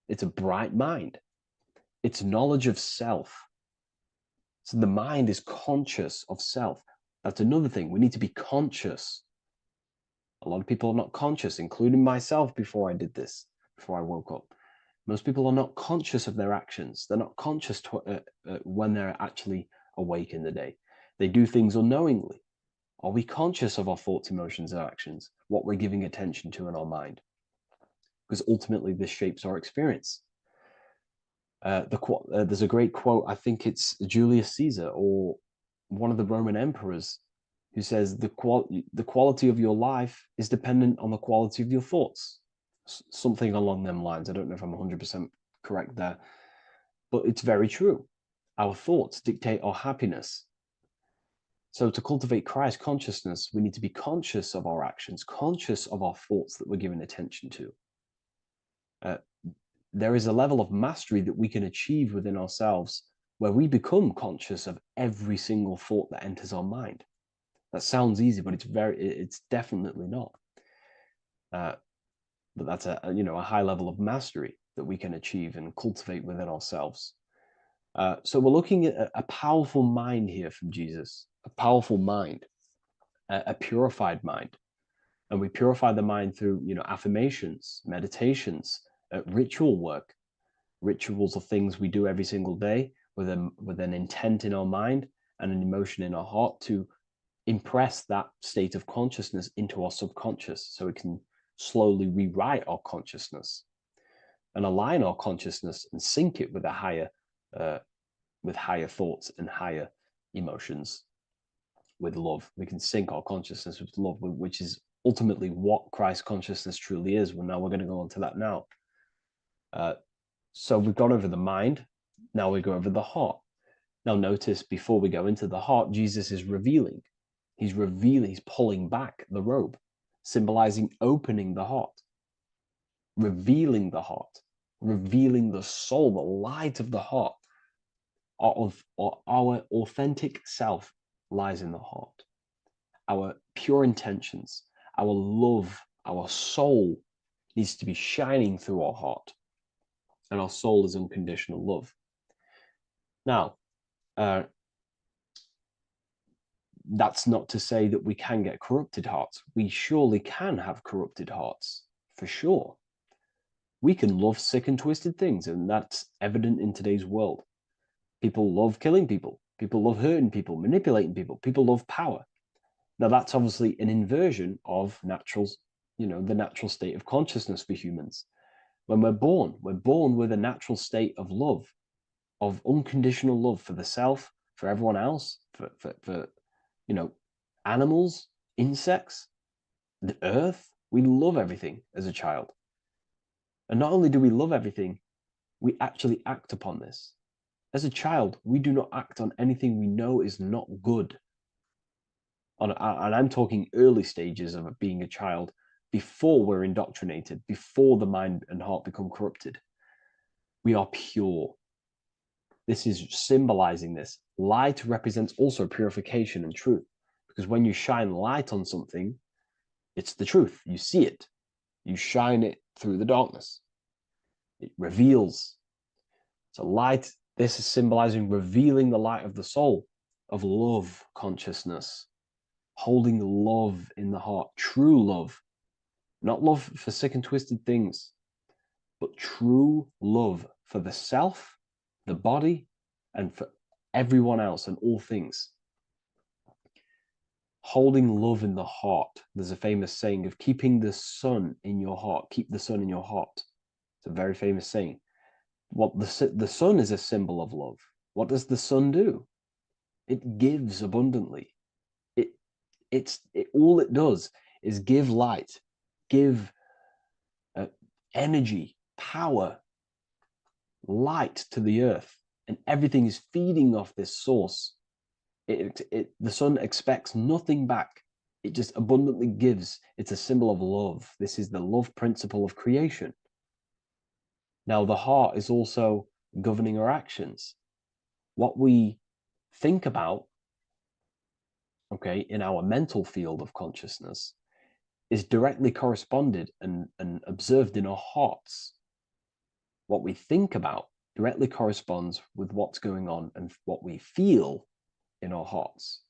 Speaker 1: It's a bright mind. It's knowledge of self. So the mind is conscious of self. That's another thing. We need to be conscious. A lot of people are not conscious, including myself before I did this, before I woke up. Most people are not conscious of their actions. They're not conscious when they're actually awake in the day. They do things unknowingly. Are we conscious of our thoughts, emotions, and actions, what we're giving attention to in our mind? Because ultimately this shapes our experience. There's a great quote, I think it's Julius Caesar or one of the Roman emperors, who says the quality of your life is dependent on the quality of your thoughts. Something along them lines. I don't know if I'm 100% correct there, but it's very true. Our thoughts dictate our happiness. So to cultivate Christ consciousness, we need to be conscious of our actions, conscious of our thoughts that we're giving attention to. There is a level of mastery that we can achieve within ourselves where we become conscious of every single thought that enters our mind. That sounds easy, but it's definitely not. But that's a high level of mastery that we can achieve and cultivate within ourselves. So we're looking at a powerful mind here from Jesus, a powerful mind, a purified mind. And we purify the mind through, affirmations, meditations, ritual work. Rituals are things we do every single day with an intent in our mind and an emotion in our heart to impress that state of consciousness into our subconscious so it can slowly rewrite our consciousness and align our consciousness and sync it with higher thoughts and higher emotions with love. We can sync our consciousness with love, which is ultimately what Christ consciousness truly is. Well, now we're going to go on to that now. So we've gone over the mind. Now we go over the heart. Now notice before we go into the heart, Jesus is revealing. He's pulling back the robe, symbolizing opening the heart, revealing the heart, revealing the soul, the light of the heart. Our authentic self lies in the heart. Our pure intentions, our love, our soul needs to be shining through our heart. And our soul is unconditional love. Now, that's not to say that we can get corrupted hearts. We surely can have corrupted hearts, for sure. We can love sick and twisted things, and that's evident in today's world. People love killing people. People love hurting people, manipulating people. People love power. Now, that's obviously an inversion of natural, the natural state of consciousness for humans. When we're born with a natural state of love, of unconditional love for the self, for everyone else, for animals, insects, the earth. We love everything as a child. And not only do we love everything, we actually act upon this. As a child, we do not act on anything we know is not good. And I'm talking early stages of being a child, before we're indoctrinated, before the mind and heart become corrupted. We are pure. This is symbolizing this. Light represents also purification and truth, because when you shine light on something, it's the truth. You see it. You shine it through the darkness. It reveals. So light, this is symbolizing revealing the light of the soul, of love consciousness, holding love in the heart, true love, not love for sick and twisted things, but true love for the self, the body, and for everyone else and all things. Holding love in the heart. There's a famous saying of keeping the sun in your heart. Keep the sun in your heart. It's a very famous saying. What the sun is a symbol of love. What does the sun do? It gives abundantly. All it does is give light, give energy, power, light to the earth, and everything is feeding off this source. The sun expects nothing back. It just abundantly gives. It's a symbol of love. This is the love principle of creation. Now, the heart is also governing our actions. What we think about, in our mental field of consciousness, is directly corresponded and observed in our hearts. What we think about directly corresponds with what's going on and what we feel in our hearts.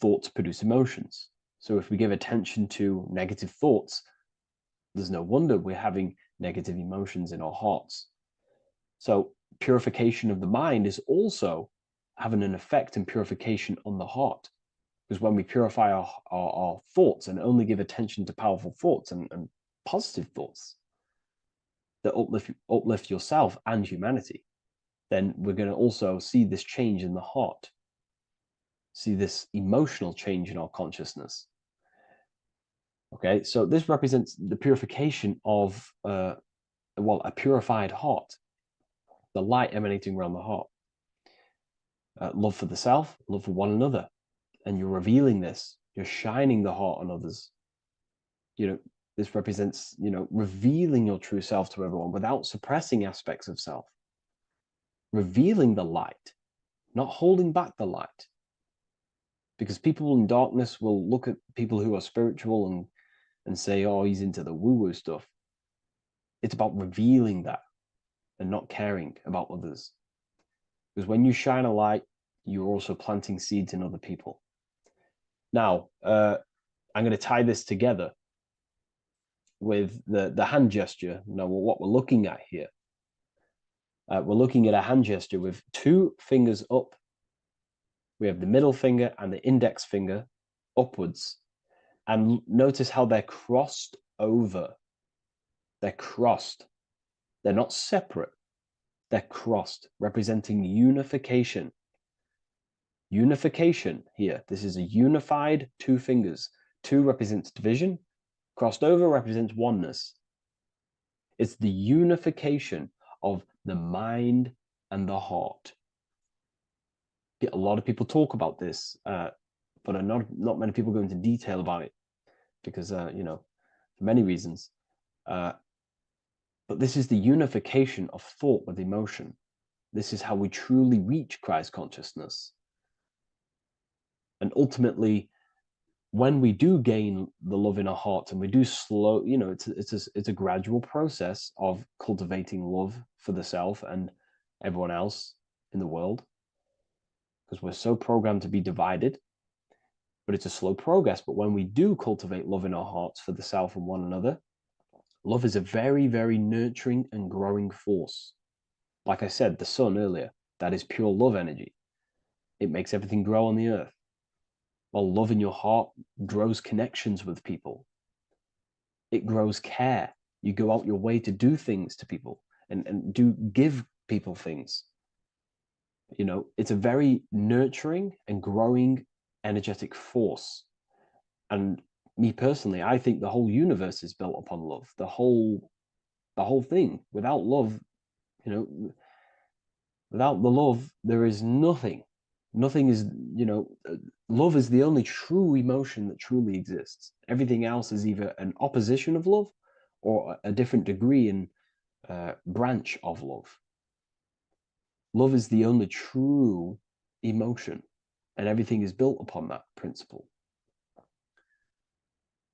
Speaker 1: Thoughts produce emotions. So if we give attention to negative thoughts, there's no wonder we're having negative emotions in our hearts. So purification of the mind is also having an effect in purification on the heart. Because when we purify our thoughts and only give attention to powerful thoughts and positive thoughts that uplift yourself and humanity, then we're going to also see this change in the heart, see this emotional change in our consciousness. So this represents the purification of a purified heart, the light emanating around the heart. Love for the self, love for one another. And you're revealing this, you're shining the heart on others. This represents, revealing your true self to everyone without suppressing aspects of self. Revealing the light, not holding back the light. Because people in darkness will look at people who are spiritual and say, oh, he's into the woo-woo stuff. It's about revealing that and not caring about others. Because when you shine a light, you're also planting seeds in other people. Now, I'm going to tie this together with the hand gesture. Now, what we're looking at here, we're looking at a hand gesture with two fingers up. We have the middle finger and the index finger upwards. And notice how they're crossed over. They're crossed. They're not separate. They're crossed, representing unification. Unification here. This is a unified two fingers. Two represents division. Crossed over represents oneness. It's the unification of the mind and the heart. A lot of people talk about this, but not many people go into detail about it because, for many reasons. But this is the unification of thought with emotion. This is how we truly reach Christ consciousness. And ultimately, when we do gain the love in our hearts and we do slow, it's a gradual process of cultivating love for the self and everyone else in the world, because we're so programmed to be divided, but it's a slow progress. But when we do cultivate love in our hearts for the self and one another, Love is a very, very nurturing and growing force. Like I said, the sun earlier, that is pure love energy. It makes everything grow on the earth. While love in your heart grows connections with people. It grows care. You go out your way to do things to people and do give people things. You know, it's a very nurturing and growing energetic force. And me personally, I think the whole universe is built upon love. The whole thing. Without love, you know, without the love, there is nothing. Nothing is, you know, love is the only true emotion that truly exists. Everything else is either an opposition of love or a different degree and branch of love. Love is the only true emotion, and everything is built upon that principle.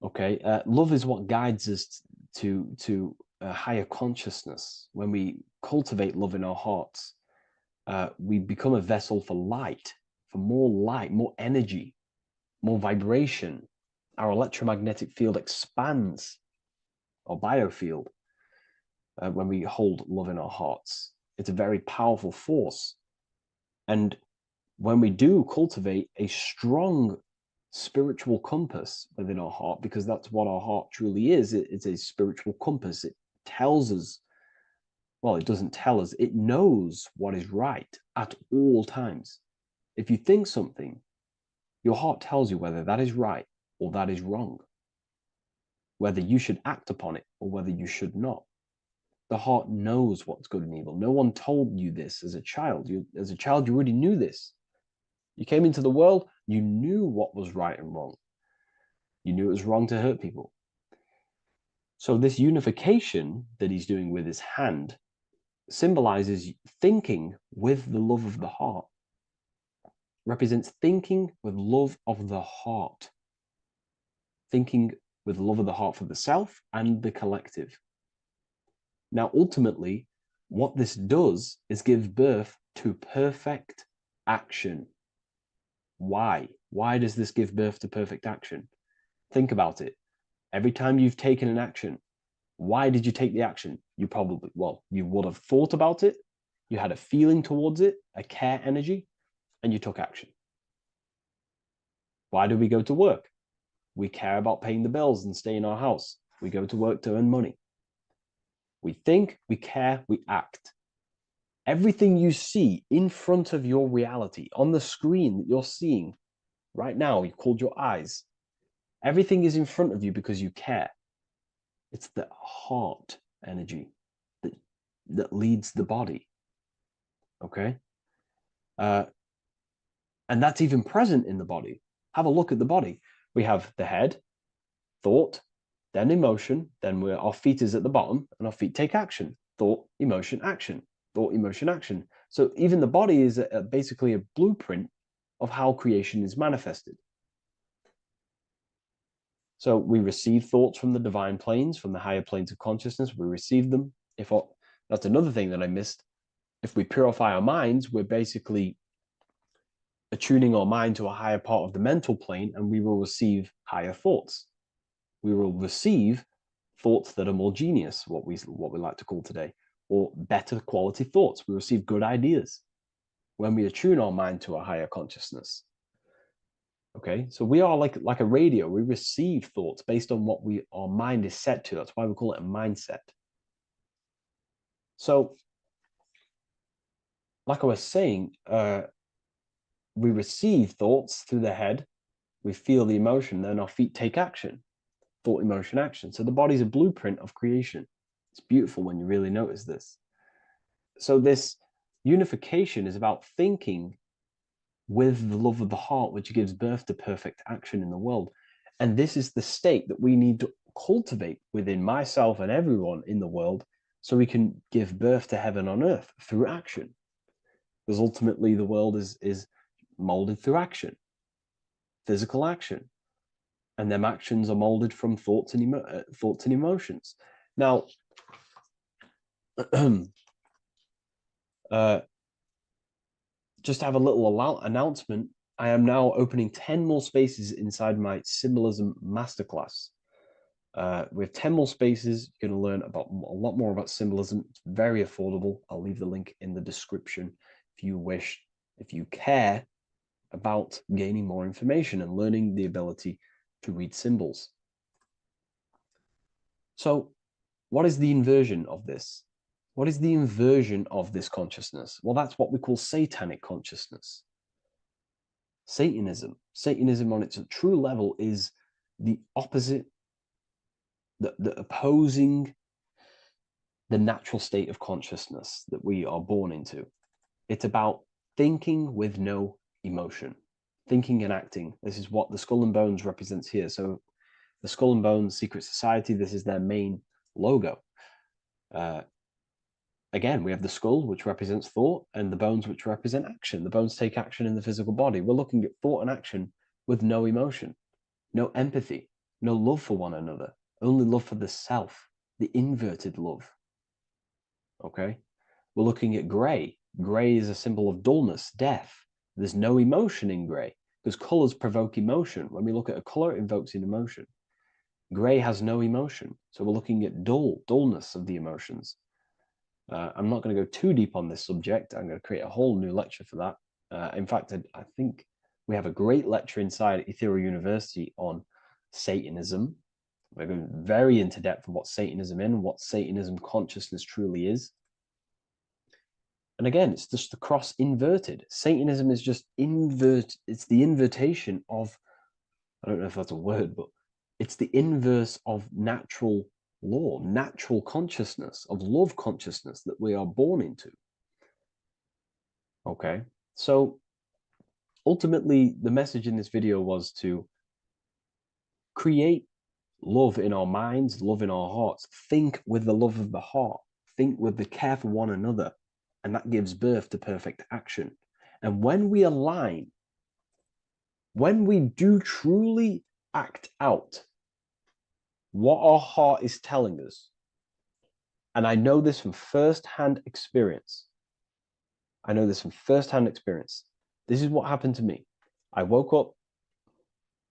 Speaker 1: Okay, love is what guides us to a higher consciousness. When we cultivate love in our hearts, we become a vessel for light, more energy, more vibration. Our electromagnetic field expands, or biofield, when we hold love in our hearts. It's a very powerful force. And when we do cultivate a strong spiritual compass within our heart, because that's what our heart truly is, it's a spiritual compass. It tells us, well, it doesn't tell us, it knows what is right at all times. If you think something, your heart tells you whether that is right or that is wrong, whether you should act upon it or whether you should not. The heart knows what's good and evil. No one told you this as a child. As a child, you already knew this. You came into the world, you knew what was right and wrong. You knew it was wrong to hurt people. So this unification that he's doing with his hand symbolizes thinking with the love of the heart, represents thinking with love of the heart, thinking with love of the heart for the self and the collective. Now, ultimately, what this does is give birth to perfect action. Why? Why does this give birth to perfect action? Think about it. Every time you've taken an action, why did you take the action? You probably, well, you would have thought about it, you had a feeling towards it, a care energy, and you took action. Why do we go to work? We care about paying the bills and stay in our house. We go to work to earn money. We think, we care, we act. Everything you see in front of your reality, on the screen that you're seeing right now, you called your eyes, everything is in front of you because you care. It's the heart energy that leads the body. Okay? And that's even present in the body. Have a look at the body. We have the head, thought, then emotion, then our feet is at the bottom, and our feet take action. Thought, emotion, action. Thought, emotion, action. So even the body is basically a blueprint of how creation is manifested. So we receive thoughts from the divine planes, from the higher planes of consciousness. We receive them. That's another thing that I missed. If we purify our minds, we're basically attuning our mind to a higher part of the mental plane, and we will receive higher thoughts. We will receive thoughts that are more genius, what we like to call today, or better quality thoughts. We receive good ideas when we attune our mind to a higher consciousness. Okay, so we are like a radio. We receive thoughts based on what our mind is set to. That's why we call it a mindset. So, like I was saying, we receive thoughts through the head. We feel the emotion, then our feet take action. Thought, emotion, action. So the body's a blueprint of creation. It's beautiful when you really notice this. So this unification is about thinking with the love of the heart, which gives birth to perfect action in the world. And this is the state that we need to cultivate within myself and everyone in the world so we can give birth to heaven on earth through action. Because ultimately the world is molded through action, physical action. And them actions are molded from thoughts and emotions. Now, just to have a little announcement, I am now opening 10 more spaces inside my Symbolism Masterclass. With 10 more spaces, you're going to learn about a lot more about symbolism. It's very affordable. I'll leave the link in the description if you wish, if you care about gaining more information and learning the ability to read symbols. So what is the inversion of this? What is the inversion of this consciousness? Well, that's what we call satanic consciousness. Satanism. Satanism on its true level is the opposite, the opposing the natural state of consciousness that we are born into. It's about thinking with no emotion, thinking and acting. This is what the Skull and Bones represents here. So the Skull and Bones Secret Society, this is their main logo. Again, we have the skull, which represents thought, and the bones, which represent action. The bones take action in the physical body. We're looking at thought and action with no emotion, no empathy, no love for one another, only love for the self, the inverted love. Okay? We're looking at gray. Gray is a symbol of dullness, death. There's no emotion in gray because colors provoke emotion. When we look at a color, it invokes an emotion. Gray has no emotion. So we're looking at dullness of the emotions. I'm not going to go too deep on this subject. I'm going to create a whole new lecture for that. In fact, I think we have a great lecture inside Ethereal University on Satanism. We're going very into depth of what Satanism is and what Satanism consciousness truly is. And again, it's just the cross inverted. Satanism is just it's the invertation of, I don't know if that's a word, but it's the inverse of natural law, natural consciousness, of love consciousness that we are born into. Okay, so ultimately the message in this video was to create love in our minds, love in our hearts, think with the love of the heart, think with the care for one another, and that gives birth to perfect action. And when we align, when we do truly act out what our heart is telling us, and I know this from first-hand experience. This is what happened to me. I woke up,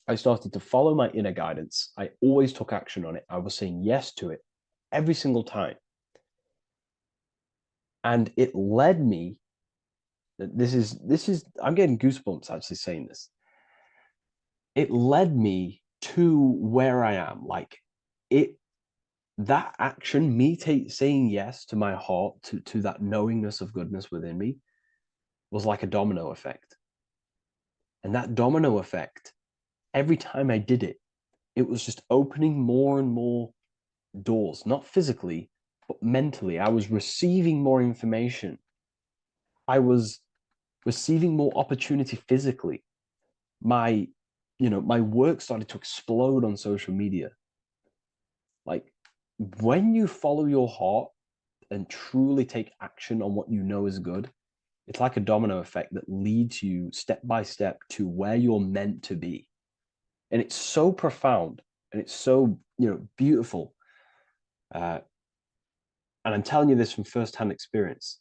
Speaker 1: I started to follow my inner guidance. I always took action on it. I was saying yes to it every single time. And it led me, this is, I'm getting goosebumps actually saying this. It led me to where I am. Like that action, me saying yes to my heart, to that knowingness of goodness within me, was like a domino effect. And that domino effect, every time I did it, it was just opening more and more doors, not physically, but mentally. I was receiving more information. I was receiving more opportunity physically. My work started to explode on social media. Like, when you follow your heart and truly take action on what you know is good, it's like a domino effect that leads you step by step to where you're meant to be. And it's so profound and it's so, beautiful. And I'm telling you this from firsthand experience.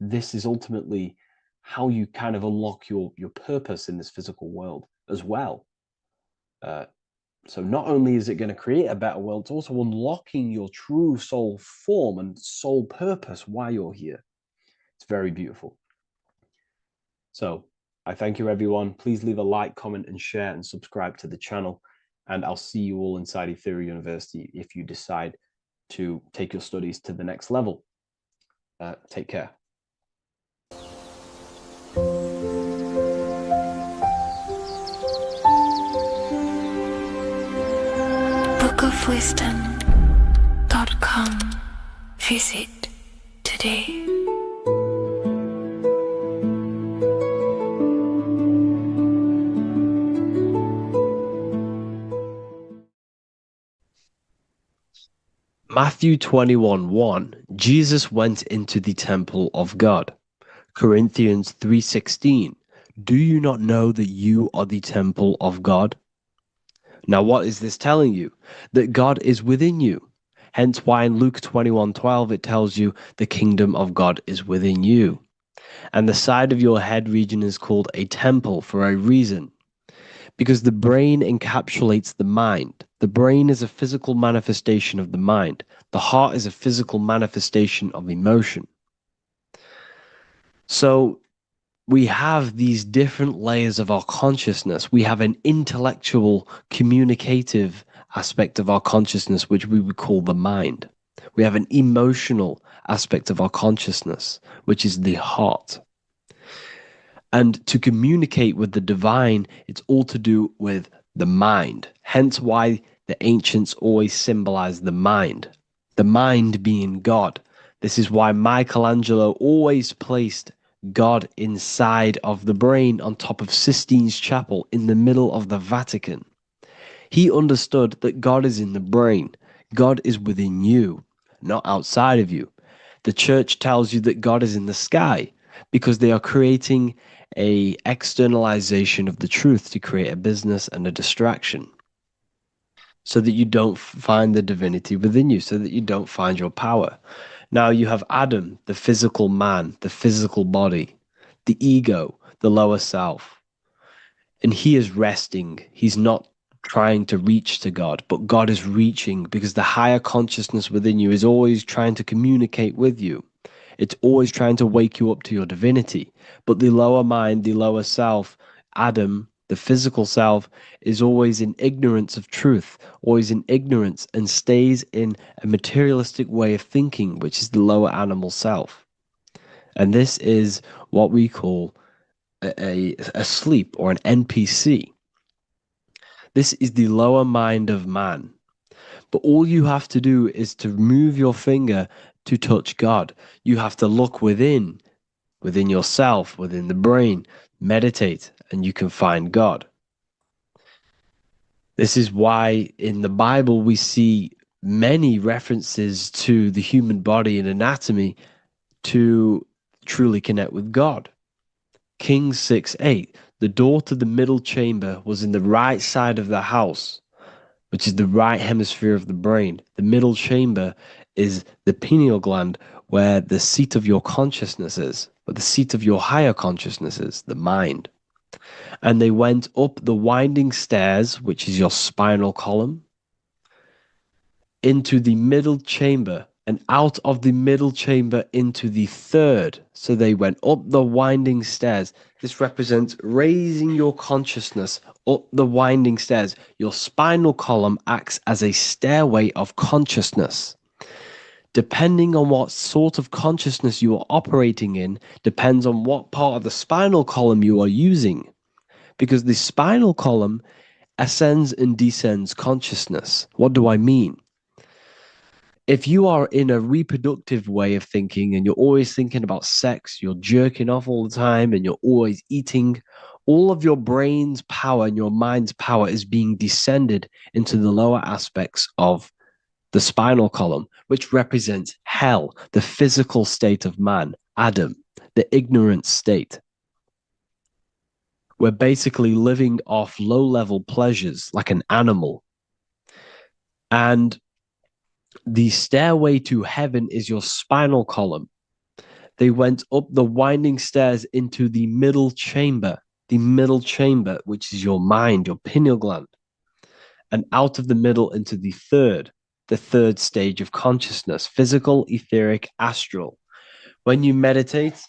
Speaker 1: This is ultimately how you kind of unlock your purpose in this physical world as well. So not only is it going to create a better world, it's also unlocking your true soul form and soul purpose while you're here. It's very beautiful. So I thank you, everyone. Please leave a like, comment, and share, and subscribe to the channel. And I'll see you all inside Ethereal University if you decide to take your studies to the next level. Take care.
Speaker 2: bookofwisdom.com. Visit today.
Speaker 7: Matthew 21:1, Jesus went into the temple of God. Corinthians 3:16, do you not know that you are the temple of God? Now what is this telling you? That God is within you. Hence why in Luke 21:12 it tells you the kingdom of God is within you. And the side of your head region is called a temple for a reason.
Speaker 1: because the brain encapsulates the mind. The brain is a physical manifestation of the mind. The heart is a physical manifestation of emotion. So we have these different layers of our consciousness. We have an intellectual, communicative aspect of our consciousness, which we would call the mind. We have an emotional aspect of our consciousness, which is the heart. And to communicate with the divine, it's all to do with the mind. Hence why the ancients always symbolize the mind being God. This is why Michelangelo always placed God inside of the brain on top of Sistine Chapel in the middle of the Vatican. He understood that God is in the brain. God is within you, not outside of you. The church tells you that God is in the sky because they are creating a externalization of the truth to create a business and a distraction, so that you don't find the divinity within you, so that you don't find your power. Now you have Adam, the physical man, the physical body, the ego, the lower self. And he is resting. He's not trying to reach to God, but God is reaching, because the higher consciousness within you is always trying to communicate with you. It's always trying to wake you up to your divinity. But the lower mind, the lower self, Adam, the physical self, is always in ignorance of truth, always in ignorance, and stays in a materialistic way of thinking, which is the lower animal self. And this is what we call a sleep, or an NPC. This is the lower mind of man. But all you have to do is to move your finger to touch God. You have to look within yourself, within the brain, meditate, and you can find God. This is why in the Bible we see many references to the human body and anatomy to truly connect with God. Kings 6:8, the door to the middle chamber was in the right side of the house, which is the right hemisphere of the brain. The middle chamber is the pineal gland, where the seat of your consciousness is, where the seat of your higher consciousness is, the mind. And they went up the winding stairs, which is your spinal column, into the middle chamber, and out of the middle chamber into the third. So they went up the winding stairs. This represents raising your consciousness up the winding stairs. Your spinal column acts as a stairway of consciousness. Depending on what sort of consciousness you are operating in, depends on what part of the spinal column you are using. Because the spinal column ascends and descends consciousness. What do I mean? If you are in a reproductive way of thinking and you're always thinking about sex, you're jerking off all the time and you're always eating, all of your brain's power and your mind's power is being descended into the lower aspects of the spinal column, which represents hell, the physical state of man, Adam, the ignorant state. We're basically living off low-level pleasures like an animal. And the stairway to heaven is your spinal column. They went up the winding stairs into the middle chamber, which is your mind, your pineal gland, and out of the middle into the third stage of consciousness, physical, etheric, astral. When you meditate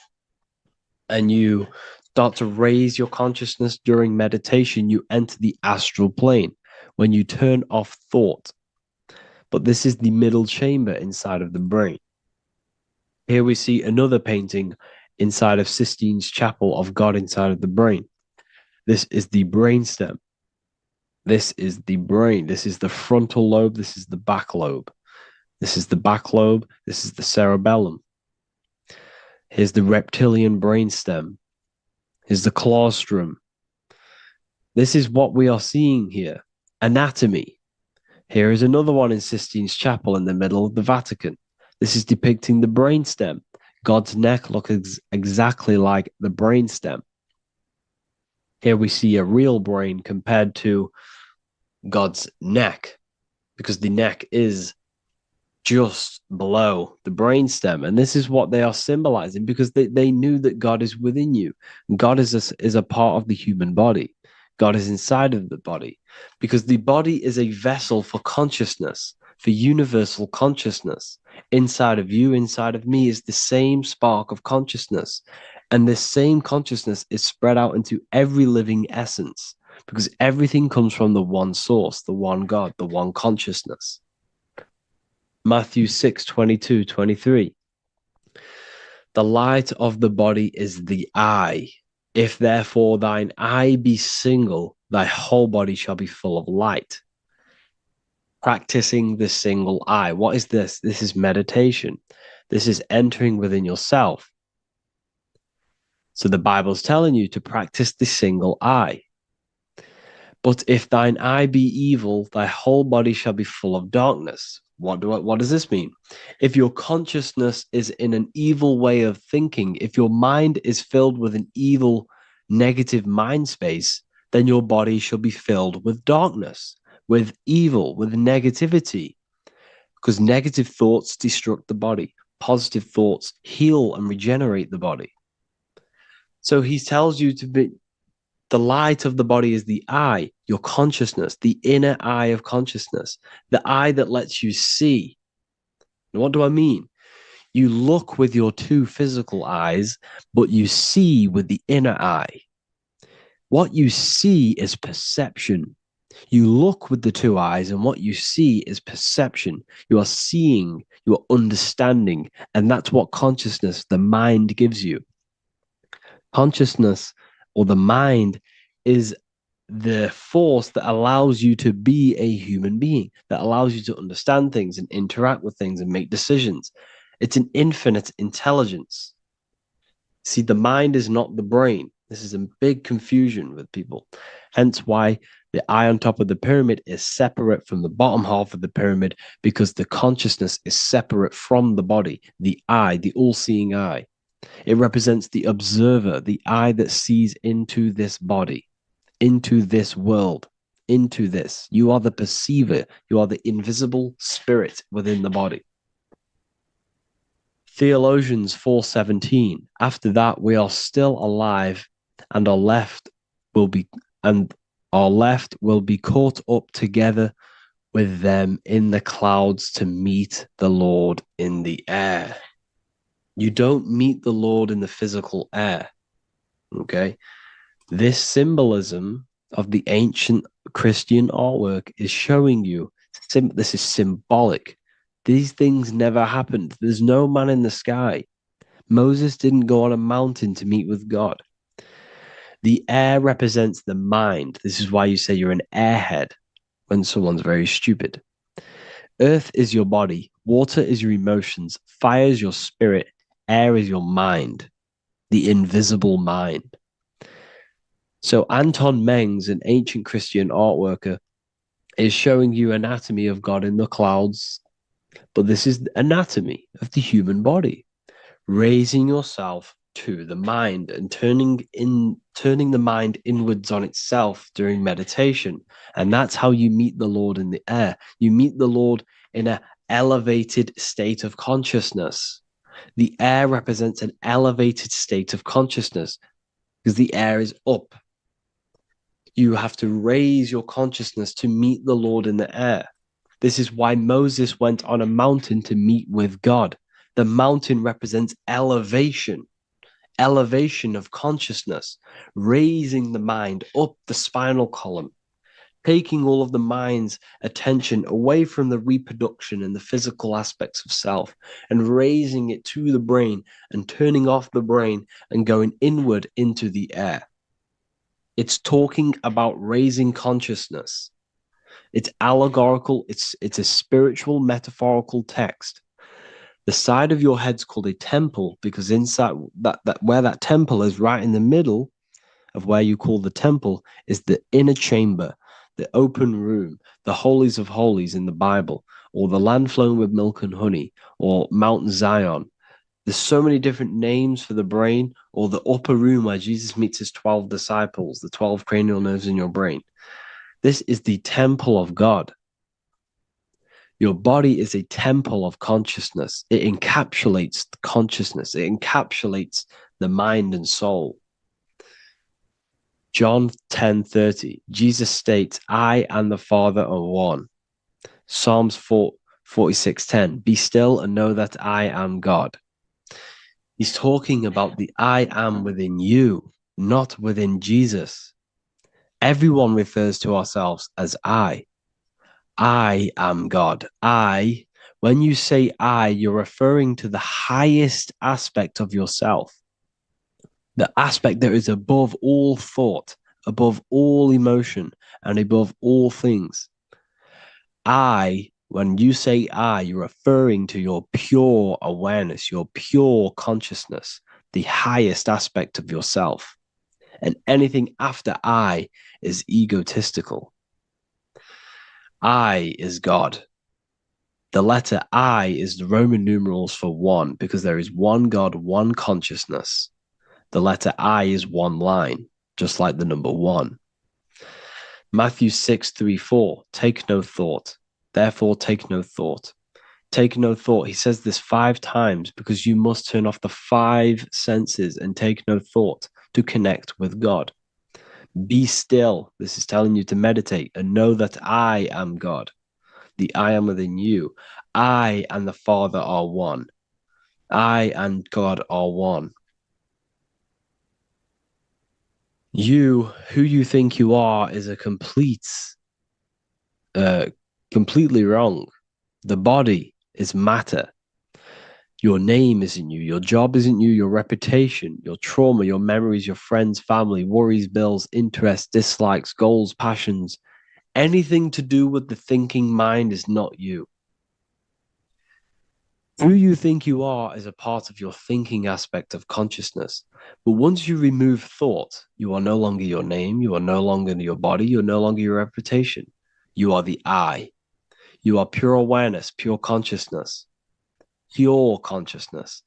Speaker 1: and you start to raise your consciousness during meditation, you enter the astral plane when you turn off thought. But this is the middle chamber inside of the brain. Here we see another painting inside of Sistine's Chapel of God inside of the brain. This is the brainstem. This is the brain. This is the frontal lobe. This is the back lobe. This is the back lobe. This is the cerebellum. Here's the reptilian brainstem. Here's the claustrum. This is what we are seeing here. Anatomy. Here is another one in Sistine's Chapel in the middle of the Vatican. This is depicting the brainstem. God's neck looks exactly like the brainstem. Here we see a real brain compared to God's neck, because the neck is just below the brainstem. And this is what they are symbolizing, because they knew that God is within you. God is a part of the human body. God is inside of the body, because the body is a vessel for consciousness, for universal consciousness. Inside of you, inside of me, is the same spark of consciousness. And this same consciousness is spread out into every living essence, because everything comes from the one source, the one God, the one consciousness. Matthew 6:22-23. The light of the body is the eye. If therefore thine eye be single, thy whole body shall be full of light. Practicing the single eye. What is this? This is meditation. This is entering within yourself. So the Bible's telling you to practice the single eye. But if thine eye be evil, thy whole body shall be full of darkness. What does this mean? If your consciousness is in an evil way of thinking, if your mind is filled with an evil, negative mind space, then your body shall be filled with darkness, with evil, with negativity. Because negative thoughts destruct the body. Positive thoughts heal and regenerate the body. So he tells you to be, the light of the body is the eye, your consciousness, the inner eye of consciousness, the eye that lets you see. And what do I mean? You look with your two physical eyes, but you see with the inner eye. What you see is perception. You look with the two eyes, and what you see is perception. You are seeing, you are understanding, and that's what consciousness, the mind, gives you. Consciousness, or the mind, is the force that allows you to be a human being, that allows you to understand things and interact with things and make decisions. It's an infinite intelligence. See, the mind is not the brain. This is a big confusion with people. Hence why the eye on top of the pyramid is separate from the bottom half of the pyramid, because the consciousness is separate from the body, the eye, the all-seeing eye. It represents the observer, the eye that sees into this body, into this world, into this. You are the perceiver. You are the invisible spirit within the body. Theologians 4:17. After that, we are still alive, and our left will be caught up together with them in the clouds to meet the Lord in the air. You don't meet the Lord in the physical air. Okay? This symbolism of the ancient Christian artwork is showing you this is symbolic. These things never happened. There's no man in the sky. Moses didn't go on a mountain to meet with God. The air represents the mind. This is why you say you're an airhead when someone's very stupid. Earth is your body. Water is your emotions. Fire is your spirit. Air is your mind, the invisible mind. So Anton Mengs, an ancient Christian art worker, is showing you anatomy of God in the clouds. But this is anatomy of the human body, raising yourself to the mind and turning the mind inwards on itself during meditation. And that's how you meet the Lord in the air. You meet the Lord in an elevated state of consciousness. The air represents an elevated state of consciousness because the air is up. You have to raise your consciousness to meet the Lord in the air. This is why Moses went on a mountain to meet with God. The mountain represents elevation of consciousness, raising the mind up the spinal column, taking all of the mind's attention away from the reproduction and the physical aspects of self and raising it to the brain and turning off the brain and going inward into the air. It's talking about raising consciousness. It's allegorical. It's a spiritual, metaphorical text. The side of your head's called a temple because inside that where that temple is, right in the middle of where you call the temple, is the inner chamber, the open room, the holies of holies in the Bible, or the land flowing with milk and honey, or Mount Zion. There's so many different names for the brain, or the upper room where Jesus meets his 12 disciples, the 12 cranial nerves in your brain. This is the temple of God. Your body is a temple of consciousness. It encapsulates the consciousness. It encapsulates the mind and soul. John 10:30, Jesus states, I and the Father are one. Psalms 46:10, be still and know that I am God. He's talking about the I am within you, not within Jesus. Everyone refers to ourselves as I. I am God. When you say I, you're referring to the highest aspect of yourself, the aspect that is above all thought, above all emotion, and above all things. When you say I, you're referring to your pure awareness, your pure consciousness, the highest aspect of yourself. And anything after I is egotistical. I is God. The letter I is the Roman numerals for one, because there is one God, one consciousness. The letter I is one line, just like the number one. Matthew 6:3-4, take no thought. Therefore, take no thought. Take no thought. He says this 5 times because you must turn off the 5 senses and take no thought to connect with God. Be still. This is telling you to meditate and know that I am God. The I am within you. I and the Father are one. I and God are one. You, who you think you are, is a completely wrong. The body is matter. Your name isn't you. Your job isn't you. Your reputation, your trauma, your memories, your friends, family, worries, bills, interests, dislikes, goals, passions, anything to do with the thinking mind is not you. Who you think you are is a part of your thinking aspect of consciousness. But once you remove thought, you are no longer your name. You are no longer your body. You're no longer your reputation. You are the I. You are pure awareness, pure consciousness. Pure consciousness.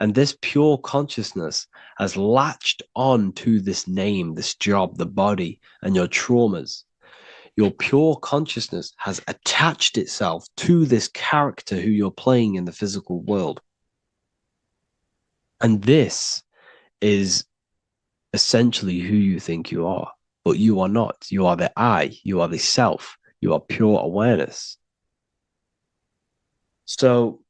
Speaker 1: And this pure consciousness has latched on to this name, this job, the body, and your traumas. Your pure consciousness has attached itself to this character who you're playing in the physical world. And this is essentially who you think you are, but you are not. You are the I, you are the self, you are pure awareness. So,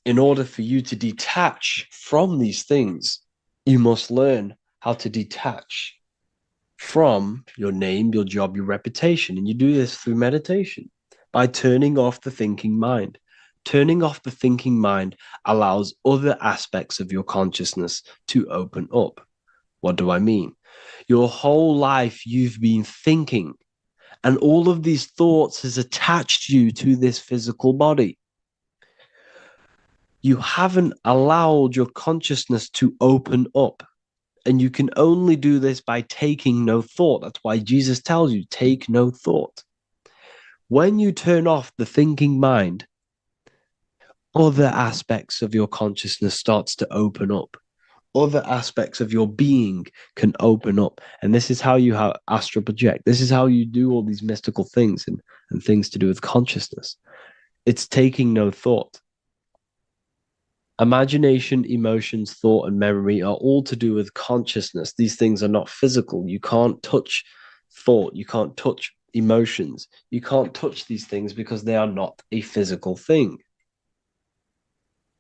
Speaker 1: in order for you to detach from these things, you must learn how to detach from your name, your job, your reputation. And you do this through meditation by turning off the thinking mind. Turning off the thinking mind allows other aspects of your consciousness to open up. What do I mean? Your whole life you've been thinking, and all of these thoughts has attached you to this physical body. You haven't allowed your consciousness to open up. And you can only do this by taking no thought. That's why Jesus tells you, take no thought. When you turn off the thinking mind, other aspects of your consciousness starts to open up. Other aspects of your being can open up. And this is how you astral project. This is how you do all these mystical things and things to do with consciousness. It's taking no thought. Imagination, emotions, thought, and memory are all to do with consciousness. These things are not physical. You can't touch thought. You can't touch emotions. You can't touch these things because they are not a physical thing.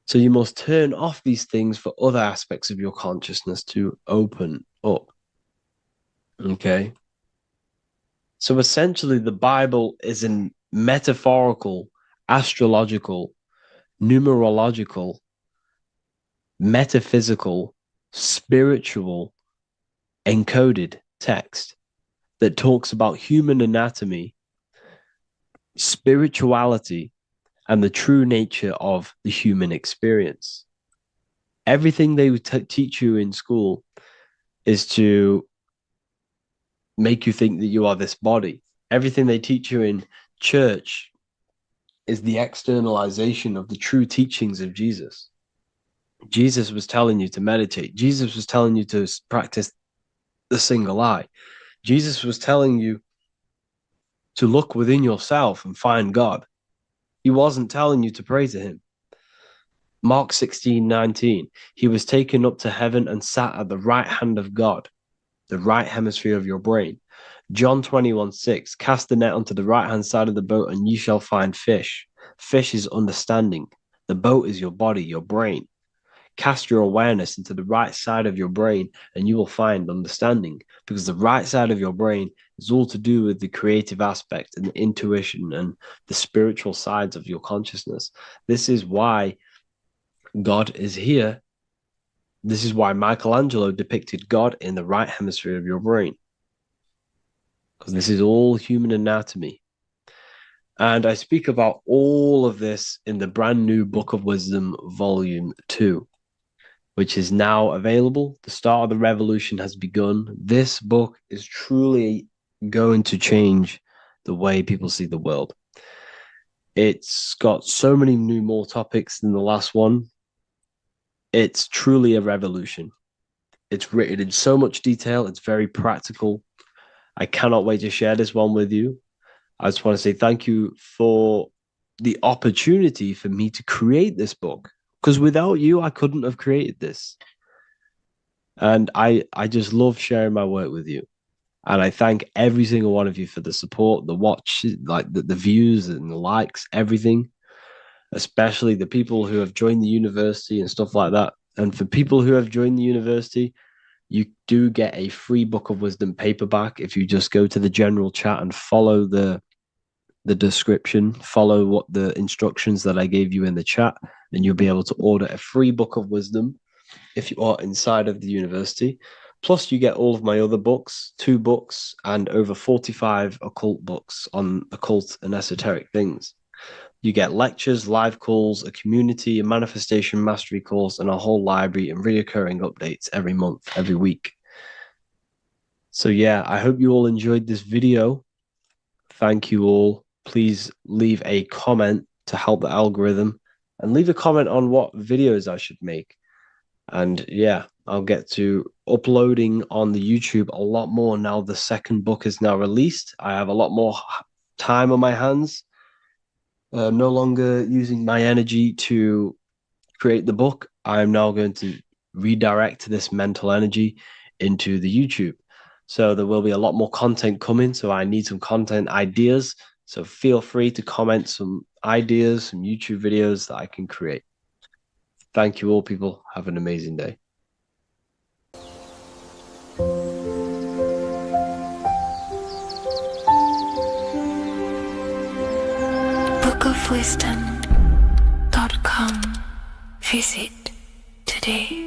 Speaker 1: So you must turn off these things for other aspects of your consciousness to open up. Okay? So essentially, the Bible is a metaphorical, astrological, numerological, metaphysical, spiritual, encoded text that talks about human anatomy, spirituality, and the true nature of the human experience. Everything they would teach you in school is to make you think that you are this body. Everything they teach you in church is the externalization of the true teachings of Jesus. Jesus was telling you to meditate. Jesus was telling you to practice the single eye. Jesus was telling you to look within yourself and find God. He wasn't telling you to pray to him. Mark 16:19, he was taken up to heaven and sat at the right hand of God. the right hemisphere of your brain. John 21:6, cast the net onto the right-hand side of the boat and ye shall find fish. Fish is understanding. The boat is your body, your brain. Cast your awareness into the right side of your brain and you will find understanding, because the right side of your brain is all to do with the creative aspect and the intuition and the spiritual sides of your consciousness. This is why God is here. This is why Michelangelo depicted God in the right hemisphere of your brain, because this is all human anatomy. And I speak about all of this in the brand new Book of Wisdom, Volume 2, which is now available. The start of the revolution has begun. This book is truly going to change the way people see the world. It's got so many more topics than the last one. It's truly a revolution. It's written in so much detail. It's very practical. I cannot wait to share this one with you. I just want to say thank you for the opportunity for me to create this book, because without you, I couldn't have created this. And I just love sharing my work with you. And I thank every single one of you for the support, the watch, like the views and the likes, everything, especially the people who have joined the university and stuff like that. And for people who have joined the university, you do get a free Book of Wisdom paperback if you just go to the general chat and follow the description, follow what the instructions that I gave you in the chat, and you'll be able to order a free Book of Wisdom if you are inside of the university. Plus, you get all of my other books, 2 books, and over 45 occult books on occult and esoteric things. You get lectures, live calls, a community, a manifestation mastery course, and a whole library and reoccurring updates every month, every week. So yeah, I hope you all enjoyed this video. Thank you all. Please leave a comment to help the algorithm, and leave a comment on what videos I should make. And yeah, I'll get to uploading on the YouTube a lot more now the second book is now released. I have a lot more time on my hands. No longer using my energy to create the book. I am now going to redirect this mental energy into the YouTube. So there will be a lot more content coming. So I need some content ideas. So feel free to comment some ideas, some YouTube videos that I can create. Thank you all, people. Have an amazing day.
Speaker 2: bookofwisdom.com. Visit today.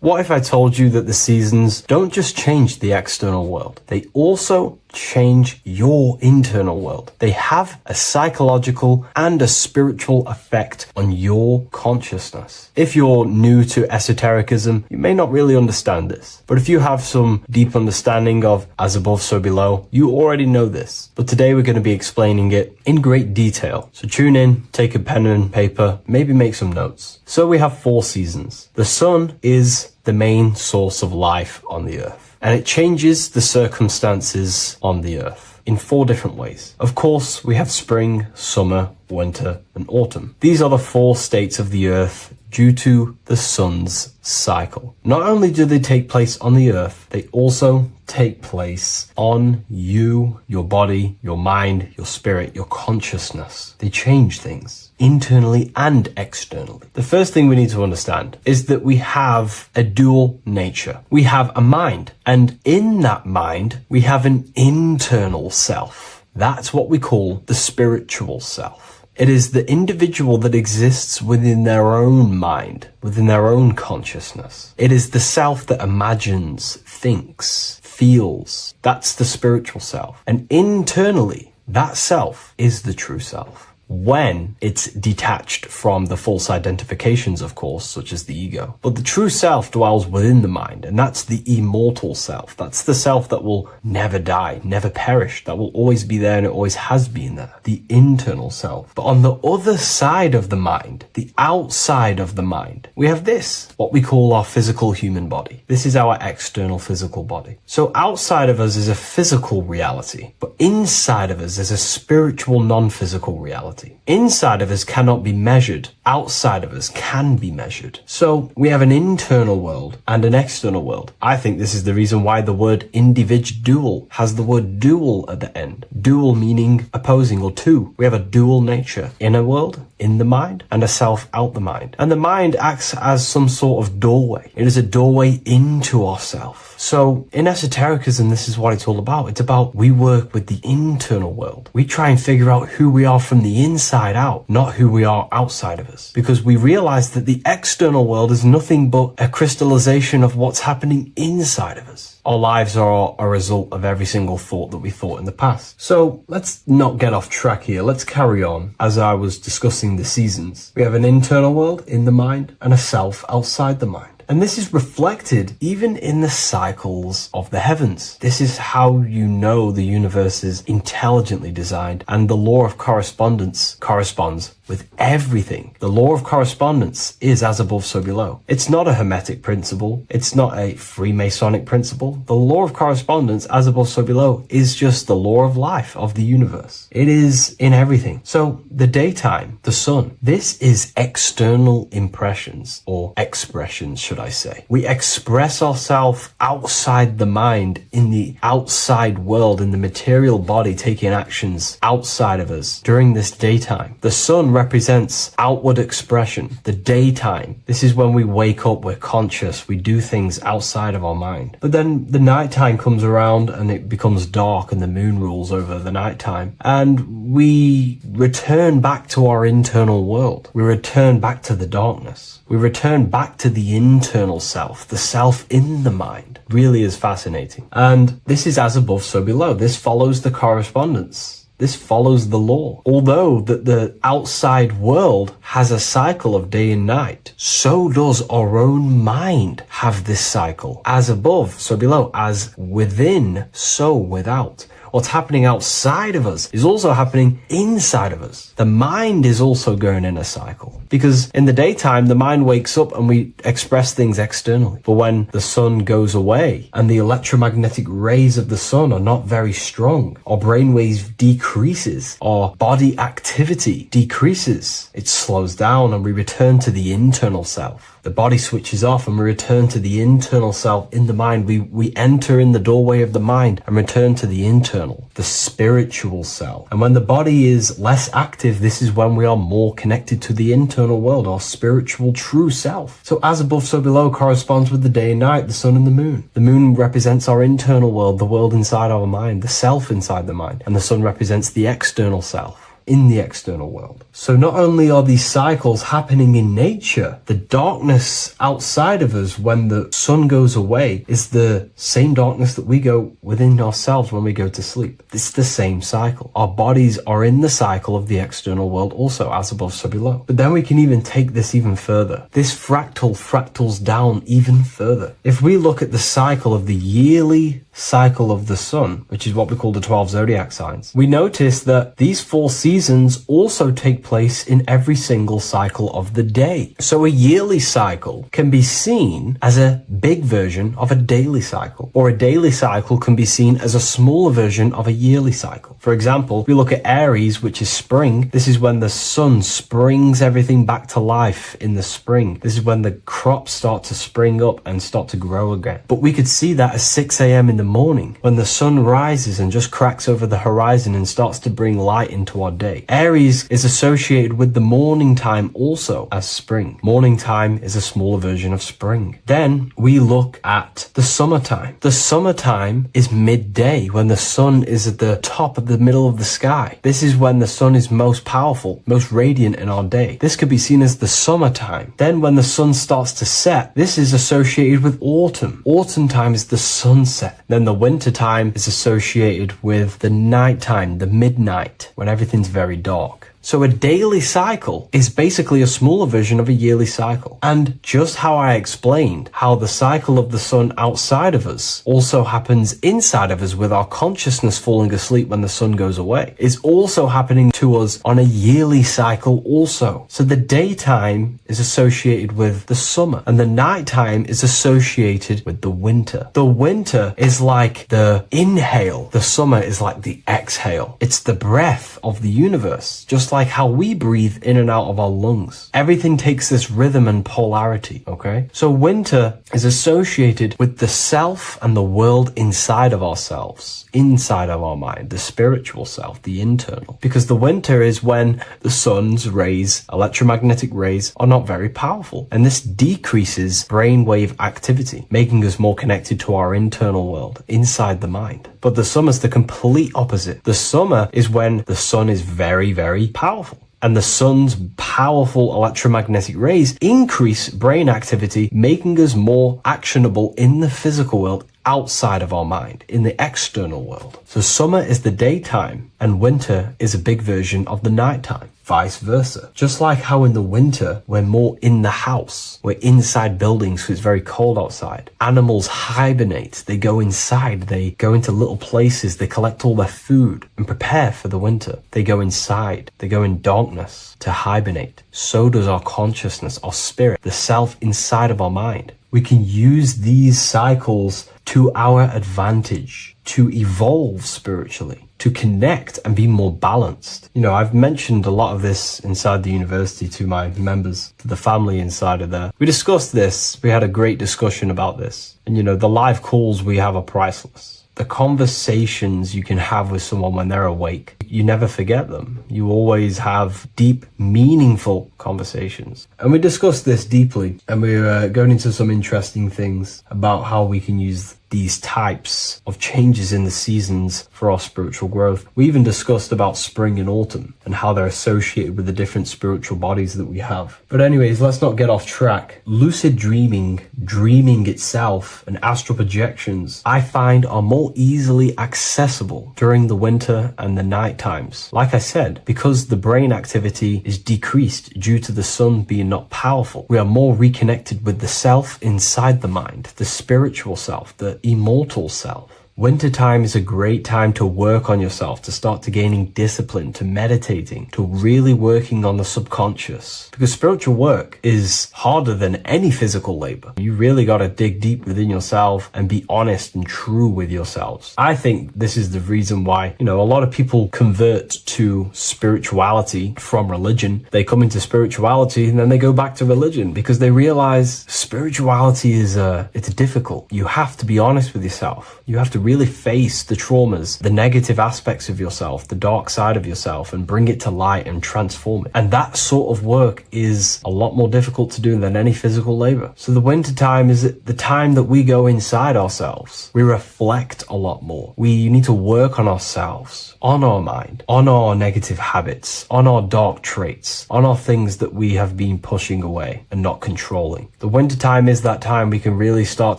Speaker 3: What if I told you that the seasons don't just change the external world, they also change your internal world? They have a psychological and a spiritual effect on your consciousness. If you're new to esotericism, you may not really understand this. But if you have some deep understanding of as above, so below, you already know this. But today we're going to be explaining it in great detail. So tune in, take a pen and paper, maybe make some notes. So we have 4 seasons. The sun is the main source of life on the earth, and it changes the circumstances on the earth in 4 different ways. Of course, we have spring, summer, winter, and autumn. These are the 4 states of the earth due to the sun's cycle. Not only do they take place on the earth, they also take place on you, your body, your mind, your spirit, your consciousness. They change things internally and externally. The first thing we need to understand is that we have a dual nature. We have a mind, and in that mind, we have an internal self. That's what we call the spiritual self. It is the individual that exists within their own mind, within their own consciousness. It is the self that imagines, thinks, feels. That's the spiritual self. And internally, that self is the true self. When it's detached from the false identifications, of course, such as the ego. But the true self dwells within the mind, and that's the immortal self. That's the self that will never die, never perish, that will always be there, and it always has been there. The internal self. But on the other side of the mind, the outside of the mind, we have this, what we call our physical human body. This is our external physical body. So outside of us is a physical reality, but inside of us is a spiritual non-physical reality. reality. Inside of us cannot be measured. Outside of us can be measured. So we have an internal world and an external world. I think this is the reason why the word individual has the word dual at the end. Dual meaning opposing or two. We have a dual nature. Inner world, in the mind, and a self out the mind. And the mind acts as some sort of doorway. It is a doorway into ourself. So in esotericism, this is what it's all about. It's about we work with the internal world. We try and figure out who we are from the inside out, not who we are outside of us. Because we realize that the external world is nothing but a crystallization of what's happening inside of us. Our lives are a result of every single thought that we thought in the past. So let's not get off track here. Let's carry on. As I was discussing the seasons, we have an internal world in the mind and a self outside the mind. And this is reflected even in the cycles of the heavens. This is how you know the universe is intelligently designed, and the law of correspondence corresponds with everything. The law of correspondence is as above, so below. It's not a Hermetic principle. It's not a Freemasonic principle. The law of correspondence, as above, so below, is just the law of life of the universe. It is in everything. So the daytime, the sun, this is external impressions or expressions, should I say. We express ourselves outside the mind, in the outside world, in the material body, taking actions outside of us during this daytime. The sun represents outward expression. The daytime, this is when we wake up, we're conscious, we do things outside of our mind. But then the nighttime comes around and it becomes dark and the moon rules over the nighttime, and we return back to our internal world. We return back to the darkness. We return back to the internal self, the self in the mind. Really is fascinating. And this is as above, so below. This follows the correspondence. This follows the law. Although that the outside world has a cycle of day and night, so does our own mind have this cycle. As above, so below. As within, so without. What's happening outside of us is also happening inside of us. The mind is also going in a cycle. Because in the daytime, the mind wakes up and we express things externally. But when the sun goes away and the electromagnetic rays of the sun are not very strong, our brainwave decreases, our body activity decreases. It slows down and we return to the internal self. The body switches off and we return to the internal self in the mind. We enter in the doorway of the mind and return to the internal, the spiritual self. And when the body is less active, this is when we are more connected to the internal world, our spiritual true self. So as above, so below corresponds with the day and night, the sun and the moon. The moon represents our internal world, the world inside our mind, the self inside the mind. And the sun represents the external self in the external world. So not only are these cycles happening in nature, the darkness outside of us when the sun goes away is the same darkness that we go within ourselves when we go to sleep. It's the same cycle. Our bodies are in the cycle of the external world also, as above, so below. But then we can even take this even further. This fractals down even further. If we look at the cycle of the yearly cycle of the sun, which is what we call the 12 zodiac signs, we notice that these 4 seasons also take place in every single cycle of the day. So a yearly cycle can be seen as a big version of a daily cycle, or a daily cycle can be seen as a smaller version of a yearly cycle. For example, we look at Aries, which is spring. This is when the sun springs everything back to life in the spring. This is when the crops start to spring up and start to grow again. But we could see that at 6 a.m. in the morning, when the sun rises and just cracks over the horizon and starts to bring light into our day. Aries is associated with the morning time also as spring. Morning time is a smaller version of spring. Then we look at the summertime. The summertime is midday, when the sun is at the top of the middle of the sky. This is when the sun is most powerful, most radiant in our day. This could be seen as the summertime. Then when the sun starts to set, this is associated with autumn. Autumn time is the sunset. Then the winter time is associated with the nighttime, the midnight, when everything's very dark. So a daily cycle is basically a smaller version of a yearly cycle. And just how I explained how the cycle of the sun outside of us also happens inside of us with our consciousness falling asleep when the sun goes away, is also happening to us on a yearly cycle also. So the daytime is associated with the summer and the nighttime is associated with the winter. The winter is like the inhale. The summer is like the exhale. It's the breath of the universe, just like how we breathe in and out of our lungs. Everything takes this rhythm and polarity, okay? So winter is associated with the self and the world inside of ourselves, inside of our mind, the spiritual self, the internal. Because the winter is when the sun's rays, electromagnetic rays, are not very powerful. And this decreases brainwave activity, making us more connected to our internal world, inside the mind. But the summer's the complete opposite. The summer is when the sun is very, very powerful. And the sun's powerful electromagnetic rays increase brain activity, making us more actionable in the physical world, outside of our mind, in the external world. So summer is the daytime, and winter is a big version of the nighttime. Vice versa. Just like how in the winter, we're more in the house. We're inside buildings because it's very cold outside. Animals hibernate. They go inside. They go into little places. They collect all their food and prepare for the winter. They go inside. They go in darkness to hibernate. So does our consciousness, our spirit, the self inside of our mind. We can use these cycles to our advantage, to evolve spiritually, to connect and be more balanced. You know, I've mentioned a lot of this inside the university to my members, to the family inside of there. We discussed this. We had a great discussion about this. And, you know, the live calls we have are priceless. The conversations you can have with someone when they're awake, you never forget them. You always have deep, meaningful conversations. And we discussed this deeply, and we were going into some interesting things about how we can use these types of changes in the seasons for our spiritual growth. We even discussed about spring and autumn and how they're associated with the different spiritual bodies that we have. But anyways, let's not get off track. Lucid dreaming, dreaming itself, and astral projections, I find are more easily accessible during the winter and the night times. Like I said, because the brain activity is decreased due to the sun being not powerful, we are more reconnected with the self inside the mind, the spiritual self, the immortal self. Wintertime is a great time to work on yourself, to start to gaining discipline, to meditating, to really working on the subconscious. Because spiritual work is harder than any physical labor. You really got to dig deep within yourself and be honest and true with yourselves. I think this is the reason why, you know, a lot of people convert to spirituality from religion. They come into spirituality and then they go back to religion because they realize spirituality is it's difficult. You have to be honest with yourself. You have to really face the traumas, the negative aspects of yourself, the dark side of yourself, and bring it to light and transform it. And that sort of work is a lot more difficult to do than any physical labor. So the winter time is the time that we go inside ourselves. We reflect a lot more. We need to work on ourselves, on our mind, on our negative habits, on our dark traits, on our things that we have been pushing away and not controlling. The winter time is that time we can really start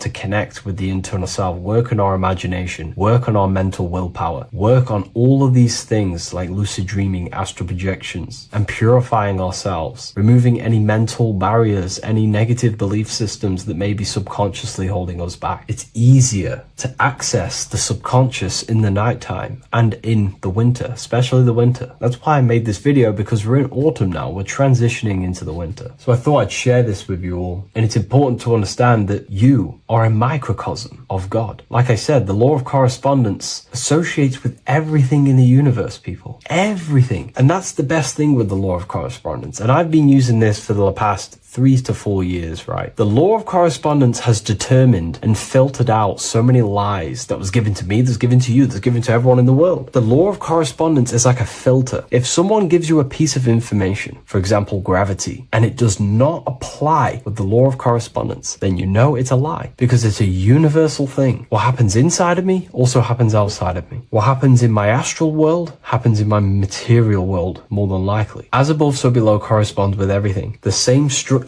Speaker 3: to connect with the internal self, work on our imagination, work on our mental willpower, work on all of these things like lucid dreaming, astral projections, and purifying ourselves, removing any mental barriers, any negative belief systems that may be subconsciously holding us back. It's easier to access the subconscious in the nighttime and in the winter, especially the winter. That's why I made this video, because we're in autumn now. We're transitioning into the winter. So I thought I'd share this with you all. And it's important to understand that you are a microcosm of God. Like I said, the law of correspondence associates with everything in the universe, people. Everything. And that's the best thing with the law of correspondence. And I've been using this for the past 3 to 4 years, right? The law of correspondence has determined and filtered out so many lies that was given to me, that's given to you, that's given to everyone in the world. The law of correspondence is like a filter. If someone gives you a piece of information, for example, gravity, and it does not apply with the law of correspondence, then you know it's a lie, because it's a universal thing. What happens inside of me also happens outside of me. What happens in my astral world happens in my material world, more than likely. As above, so below corresponds with everything. The same structure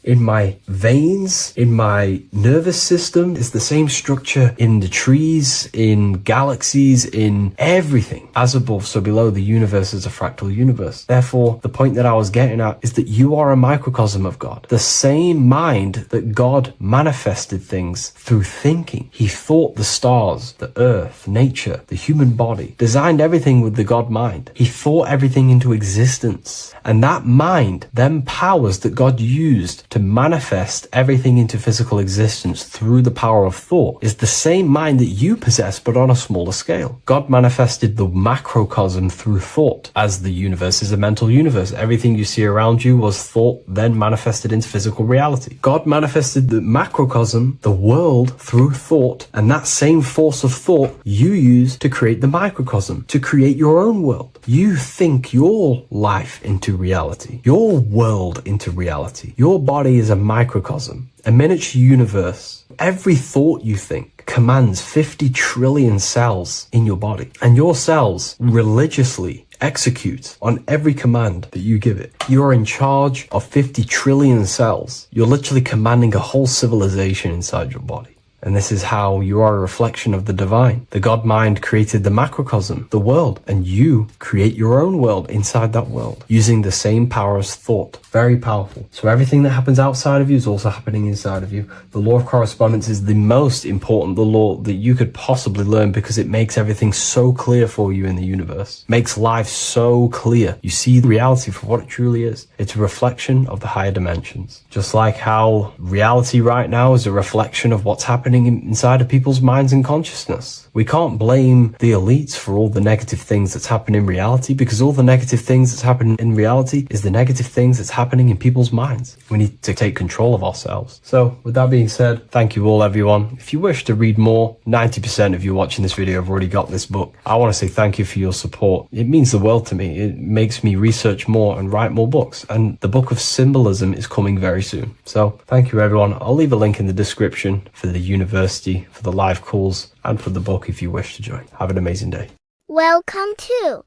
Speaker 3: in my veins, in my nervous system, is the same structure in the trees, in galaxies, in everything. As above, so below, the universe is a fractal universe. Therefore, the point that I was getting at is that you are a microcosm of God. The same mind that God manifested things through thinking. He thought the stars, the earth, nature, the human body, designed everything with the God mind. He thought everything into existence. And that mind, them powers that God used to manifest everything into physical existence through the power of thought is the same mind that you possess, but on a smaller scale. God manifested the macrocosm through thought, as the universe is a mental universe. Everything you see around you was thought, then manifested into physical reality. God manifested the macrocosm, the world, through thought, and that same force of thought you use to create the microcosm, to create your own world. You think your life into reality, your world into reality. Your body is a microcosm, a miniature universe. Every thought you think commands 50 trillion cells in your body, and your cells religiously execute on every command that you give it. You're in charge of 50 trillion cells. You're literally commanding a whole civilization inside your body. And this is how you are a reflection of the divine. The God mind created the macrocosm, the world, and you create your own world inside that world using the same power as thought. Very powerful. So everything that happens outside of you is also happening inside of you. The law of correspondence is the most important, the law that you could possibly learn, because it makes everything so clear for you in the universe. Makes life so clear. You see reality for what it truly is. It's a reflection of the higher dimensions. Just like how reality right now is a reflection of what's happening inside of people's minds and consciousness. We can't blame the elites for all the negative things that's happening in reality, because all the negative things that's happening in reality is the negative things that's happening in people's minds. We need to take control of ourselves. So with that being said, thank you all, everyone. If you wish to read more, 90% of you watching this video have already got this book. I want to say thank you for your support. It means the world to me. It makes me research more and write more books, and the book of Symbolism is coming very soon. So thank you, everyone. I'll leave a link in the description for the university, for the live calls, and for the book if you wish to join. Have an amazing day.
Speaker 4: Welcome to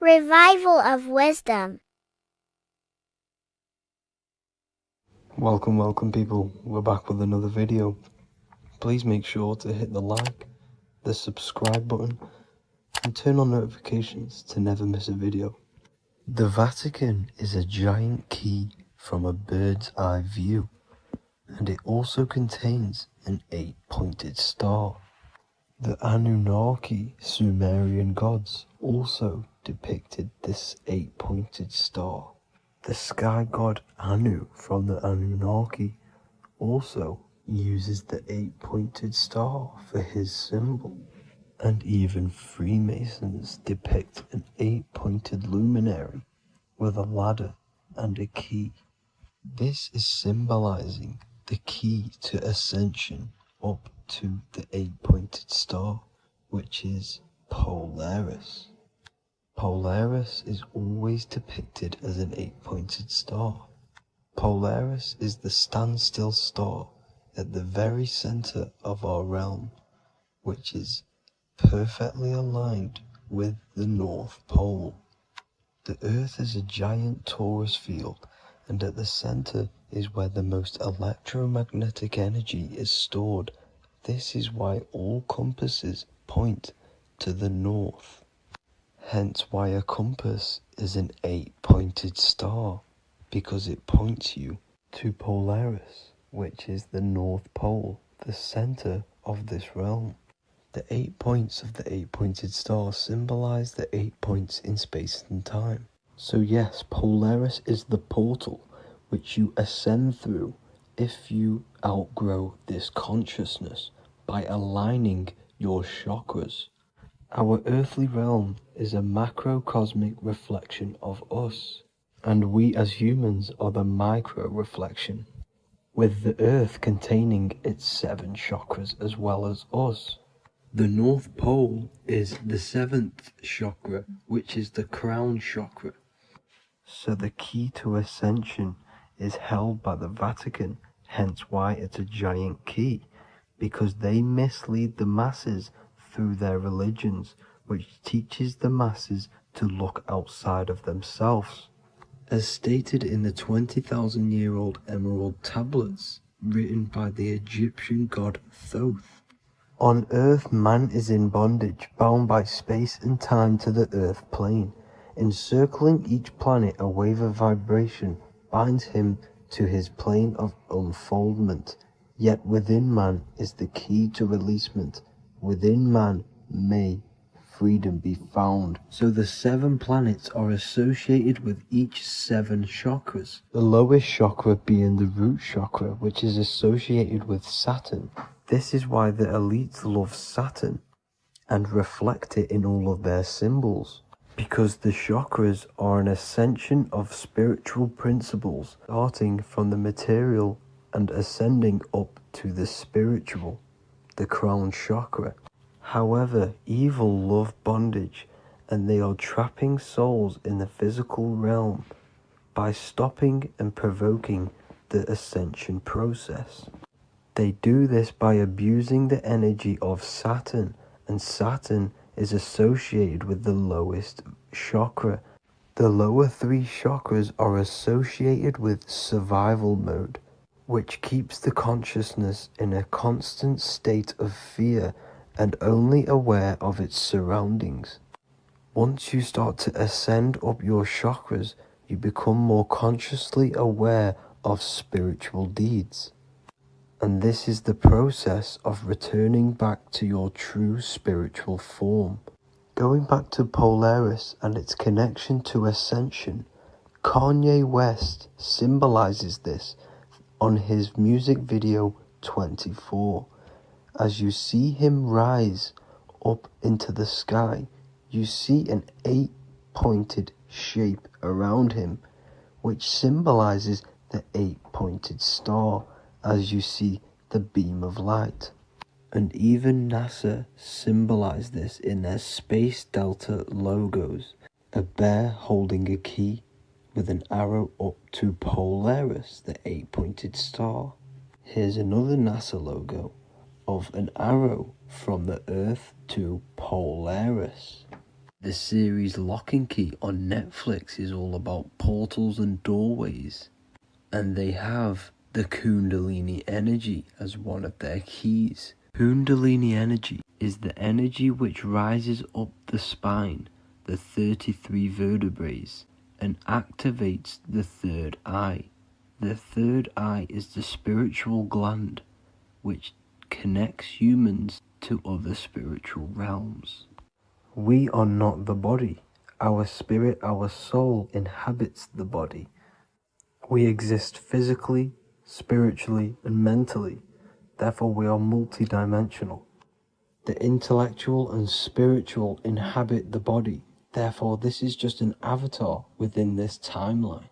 Speaker 4: Revival of Wisdom.
Speaker 5: Welcome people, we're back with another video. Please make sure to hit the like, the subscribe button, and turn on notifications to never miss a video. The Vatican is a giant key from a bird's eye view, and it also contains an 8-pointed star. The Anunnaki Sumerian gods also depicted this 8-pointed star. The sky god Anu from the Anunnaki also uses the 8-pointed star for his symbol. And even Freemasons depict an 8-pointed luminary with a ladder and a key. This is symbolizing the key to ascension up to the 8-pointed star, which is Polaris. Polaris is always depicted as an 8-pointed star. Polaris is the standstill star at the very center of our realm, which is perfectly aligned with the North Pole. The Earth is a giant torus field, and at the center is where the most electromagnetic energy is stored. This is why all compasses point to the north. Hence why a compass is an 8-pointed star, because it points you to Polaris, which is the North Pole, the center of this realm. The 8 points of the 8-pointed star symbolize the 8 points in space and time. So yes, Polaris is the portal which you ascend through if you outgrow this consciousness by aligning your chakras. Our earthly realm is a macrocosmic reflection of us, and we as humans are the micro reflection, with the earth containing its 7 chakras as well as us. The North Pole is the 7th chakra, which is the crown chakra. So the key to ascension is held by the Vatican, hence why it's a giant key, because they mislead the masses through their religions, which teaches the masses to look outside of themselves. As stated in the 20,000-year-old emerald tablets, written by the Egyptian god Thoth. On Earth, man is in bondage, bound by space and time to the Earth plane. Encircling each planet, a wave of vibration binds him to his plane of unfoldment. Yet within man is the key to releasement. Within man may freedom be found. So the 7 planets are associated with each 7 chakras. The lowest chakra being the root chakra, which is associated with Saturn. This is why the elites love Saturn and reflect it in all of their symbols. Because the chakras are an ascension of spiritual principles, starting from the material and ascending up to the spiritual, the crown chakra. However, evil love bondage, and they are trapping souls in the physical realm by stopping and provoking the ascension process. They do this by abusing the energy of Saturn, and Saturn is associated with the lowest chakra. The lower 3 chakras are associated with survival mode, which keeps the consciousness in a constant state of fear and only aware of its surroundings. Once you start to ascend up your chakras, you become more consciously aware of spiritual deeds. And this is the process of returning back to your true spiritual form. Going back to Polaris and its connection to ascension, Kanye West symbolizes this on his music video 24. As you see him rise up into the sky, you see an 8-pointed shape around him, which symbolizes the 8-pointed star, as you see the beam of light. And even NASA symbolize this in their Space Delta logos, a bear holding a key with an arrow up to Polaris, the 8-pointed star. Here's another NASA logo of an arrow from the Earth to Polaris. The series Lock and Key on Netflix is all about portals and doorways, and they have the Kundalini energy as one of their keys. Kundalini energy is the energy which rises up the spine, the 33 vertebrae, and activates the third eye. The third eye is the spiritual gland, which connects humans to other spiritual realms. We are not the body. Our spirit, our soul inhabits the body. We exist physically, spiritually, and mentally. Therefore, we are multidimensional. The intellectual and spiritual inhabit the body. Therefore, this is just an avatar within this timeline.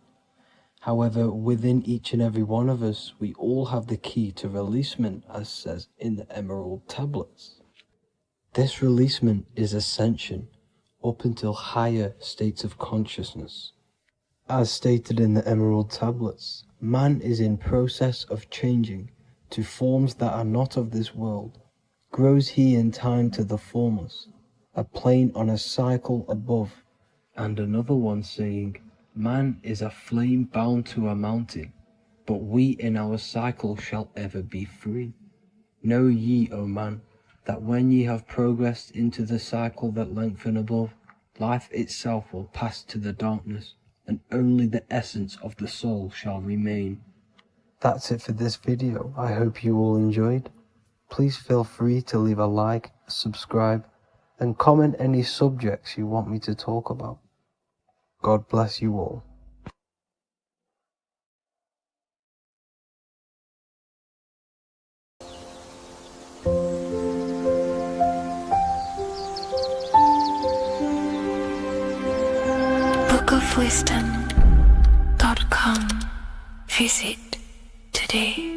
Speaker 5: However, within each and every one of us, we all have the key to releasement, as says in the Emerald tablets. This releasement is ascension, up until higher states of consciousness. As stated in the Emerald tablets, man is in process of changing to forms that are not of this world. Grows he in time to the formless, a plane on a cycle above. And another one saying, man is a flame bound to a mountain, but we in our cycle shall ever be free. Know ye, O man, that when ye have progressed into the cycle that lengthen above, life itself will pass to the darkness, and only the essence of the soul shall remain. That's it for this video. I hope you all enjoyed. Please feel free to leave a like, subscribe, and comment any subjects you want me to talk about. God bless you all.
Speaker 2: bookofwisdom.com. Visit today.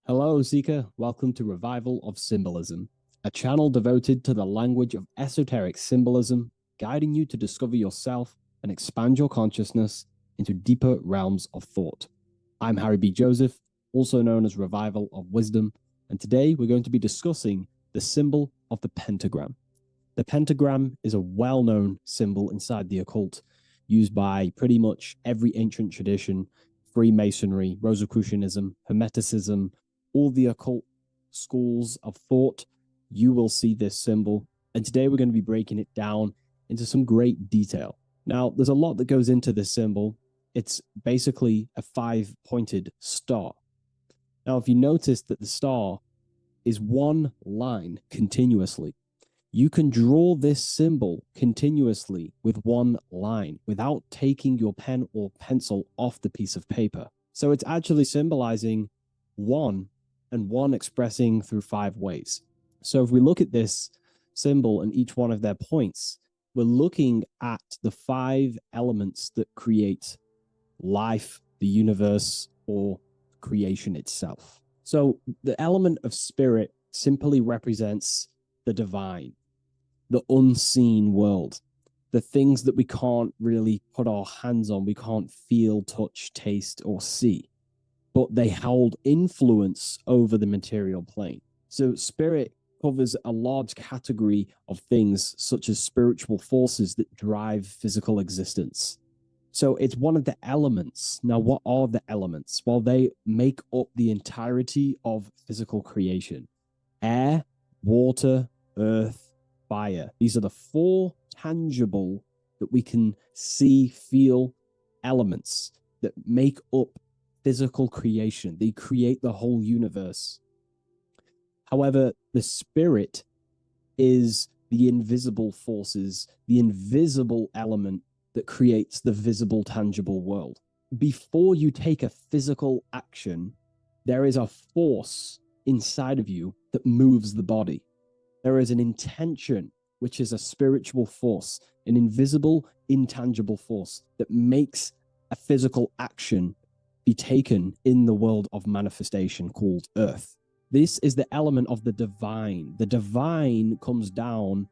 Speaker 1: Hello, Seeker. Welcome to Revival of Symbolism, a channel devoted to the language of esoteric symbolism, guiding you to discover yourself and expand your consciousness into deeper realms of thought. I'm Harry B. Joseph, also known as Revival of Wisdom, and today we're going to be discussing the symbol of the pentagram. The pentagram is a well-known symbol inside the occult, used by pretty much every ancient tradition, Freemasonry, Rosicrucianism, Hermeticism, all the occult schools of thought. You will see this symbol, and today we're going to be breaking it down into some great detail. Now, there's a lot that goes into this symbol. It's basically a 5-pointed star. Now, if you notice that the star is one line continuously, you can draw this symbol continuously with one line without taking your pen or pencil off the piece of paper. So it's actually symbolizing one, and one expressing through 5 ways. So if we look at this symbol and each one of their points, we're looking at the 5 elements that create life, the universe, or creation itself. So the element of spirit simply represents the divine, the unseen world, the things that we can't really put our hands on, we can't feel, touch, taste, or see, but they hold influence over the material plane. So spirit covers a large category of things such as spiritual forces that drive physical existence. So it's one of the elements. Now, what are the elements? Well, they make up the entirety of physical creation. Air, water, earth, fire. These are the 4 tangible that we can see, feel elements that make up physical creation. They create the whole universe. However, the spirit is the invisible forces, the invisible element that creates the visible, tangible world. Before you take a physical action, there is a force inside of you that moves the body. There is an intention, which is a spiritual force, an invisible, intangible force that makes a physical action be taken in the world of manifestation called Earth. This is the element of the divine. The divine comes down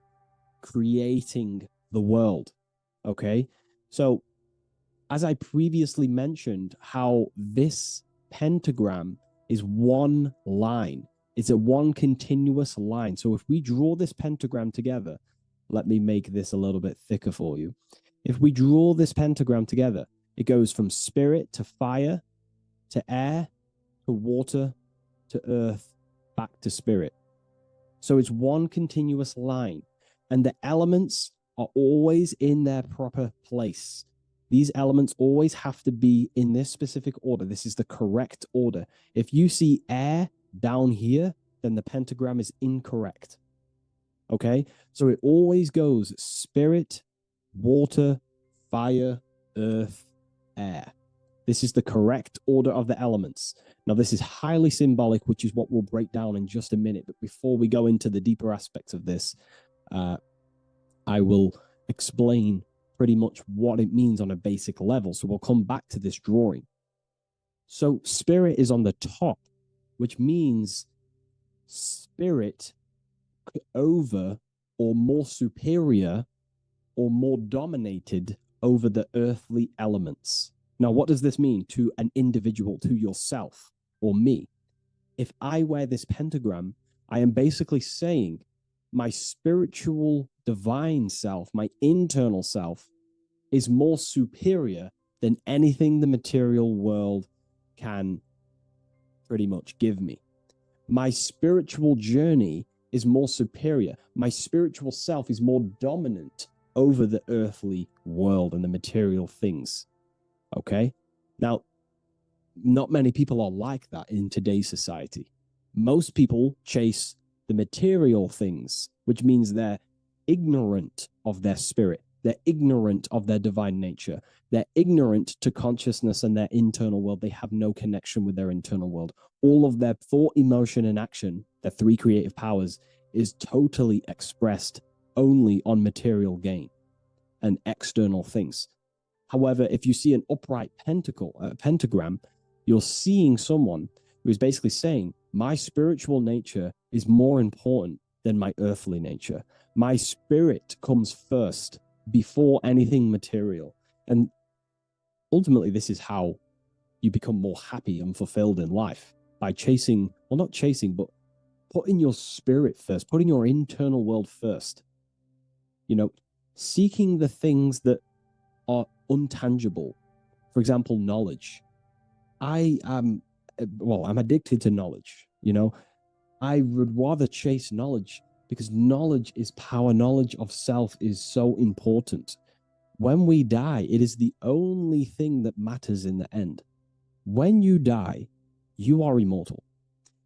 Speaker 1: creating the world. Okay? So, as I previously mentioned, how this pentagram is one line. It's a one continuous line. So if we draw this pentagram together, let me make this a little bit thicker for you. If we draw this pentagram together, it goes from spirit to fire, to air, to water, to earth, back to spirit. So it's one continuous line. And the elements are always in their proper place. These elements always have to be in this specific order. This is the correct order. If you see air down here, then the pentagram is incorrect. Okay? So it always goes spirit, water, fire, earth, air. This is the correct order of the elements. Now, this is highly symbolic, which is what we'll break down in just a minute. But before we go into the deeper aspects of this, I will explain pretty much what it means on a basic level. So we'll come back to this drawing. So spirit is on the top, which means spirit over or more superior or more dominated over the earthly elements. Now, what does this mean to an individual, to yourself or me? If I wear this pentagram, I am basically saying my spiritual divine self, my internal self, is more superior than anything the material world can pretty much give me. My spiritual journey is more superior. My spiritual self is more dominant over the earthly world and the material things. Okay? Now, not many people are like that in today's society. Most people chase the material things, which means they're ignorant of their spirit. They're ignorant of their divine nature. They're ignorant to consciousness and their internal world. They have no connection with their internal world. All of their thought, emotion, and action, their 3 creative powers, is totally expressed only on material gain and external things. However, if you see an upright pentagram, you're seeing someone who is basically saying, my spiritual nature is more important than my earthly nature. My spirit comes first before anything material. And ultimately, this is how you become more happy and fulfilled in life, by chasing, well, not chasing, but putting your spirit first, putting your internal world first. You know, seeking the things that are untangible. For example, knowledge. I'm addicted to knowledge. You know, I would rather chase knowledge because knowledge is power. Knowledge of self is so important. When we die, it is the only thing that matters in the end. When you die, you are immortal.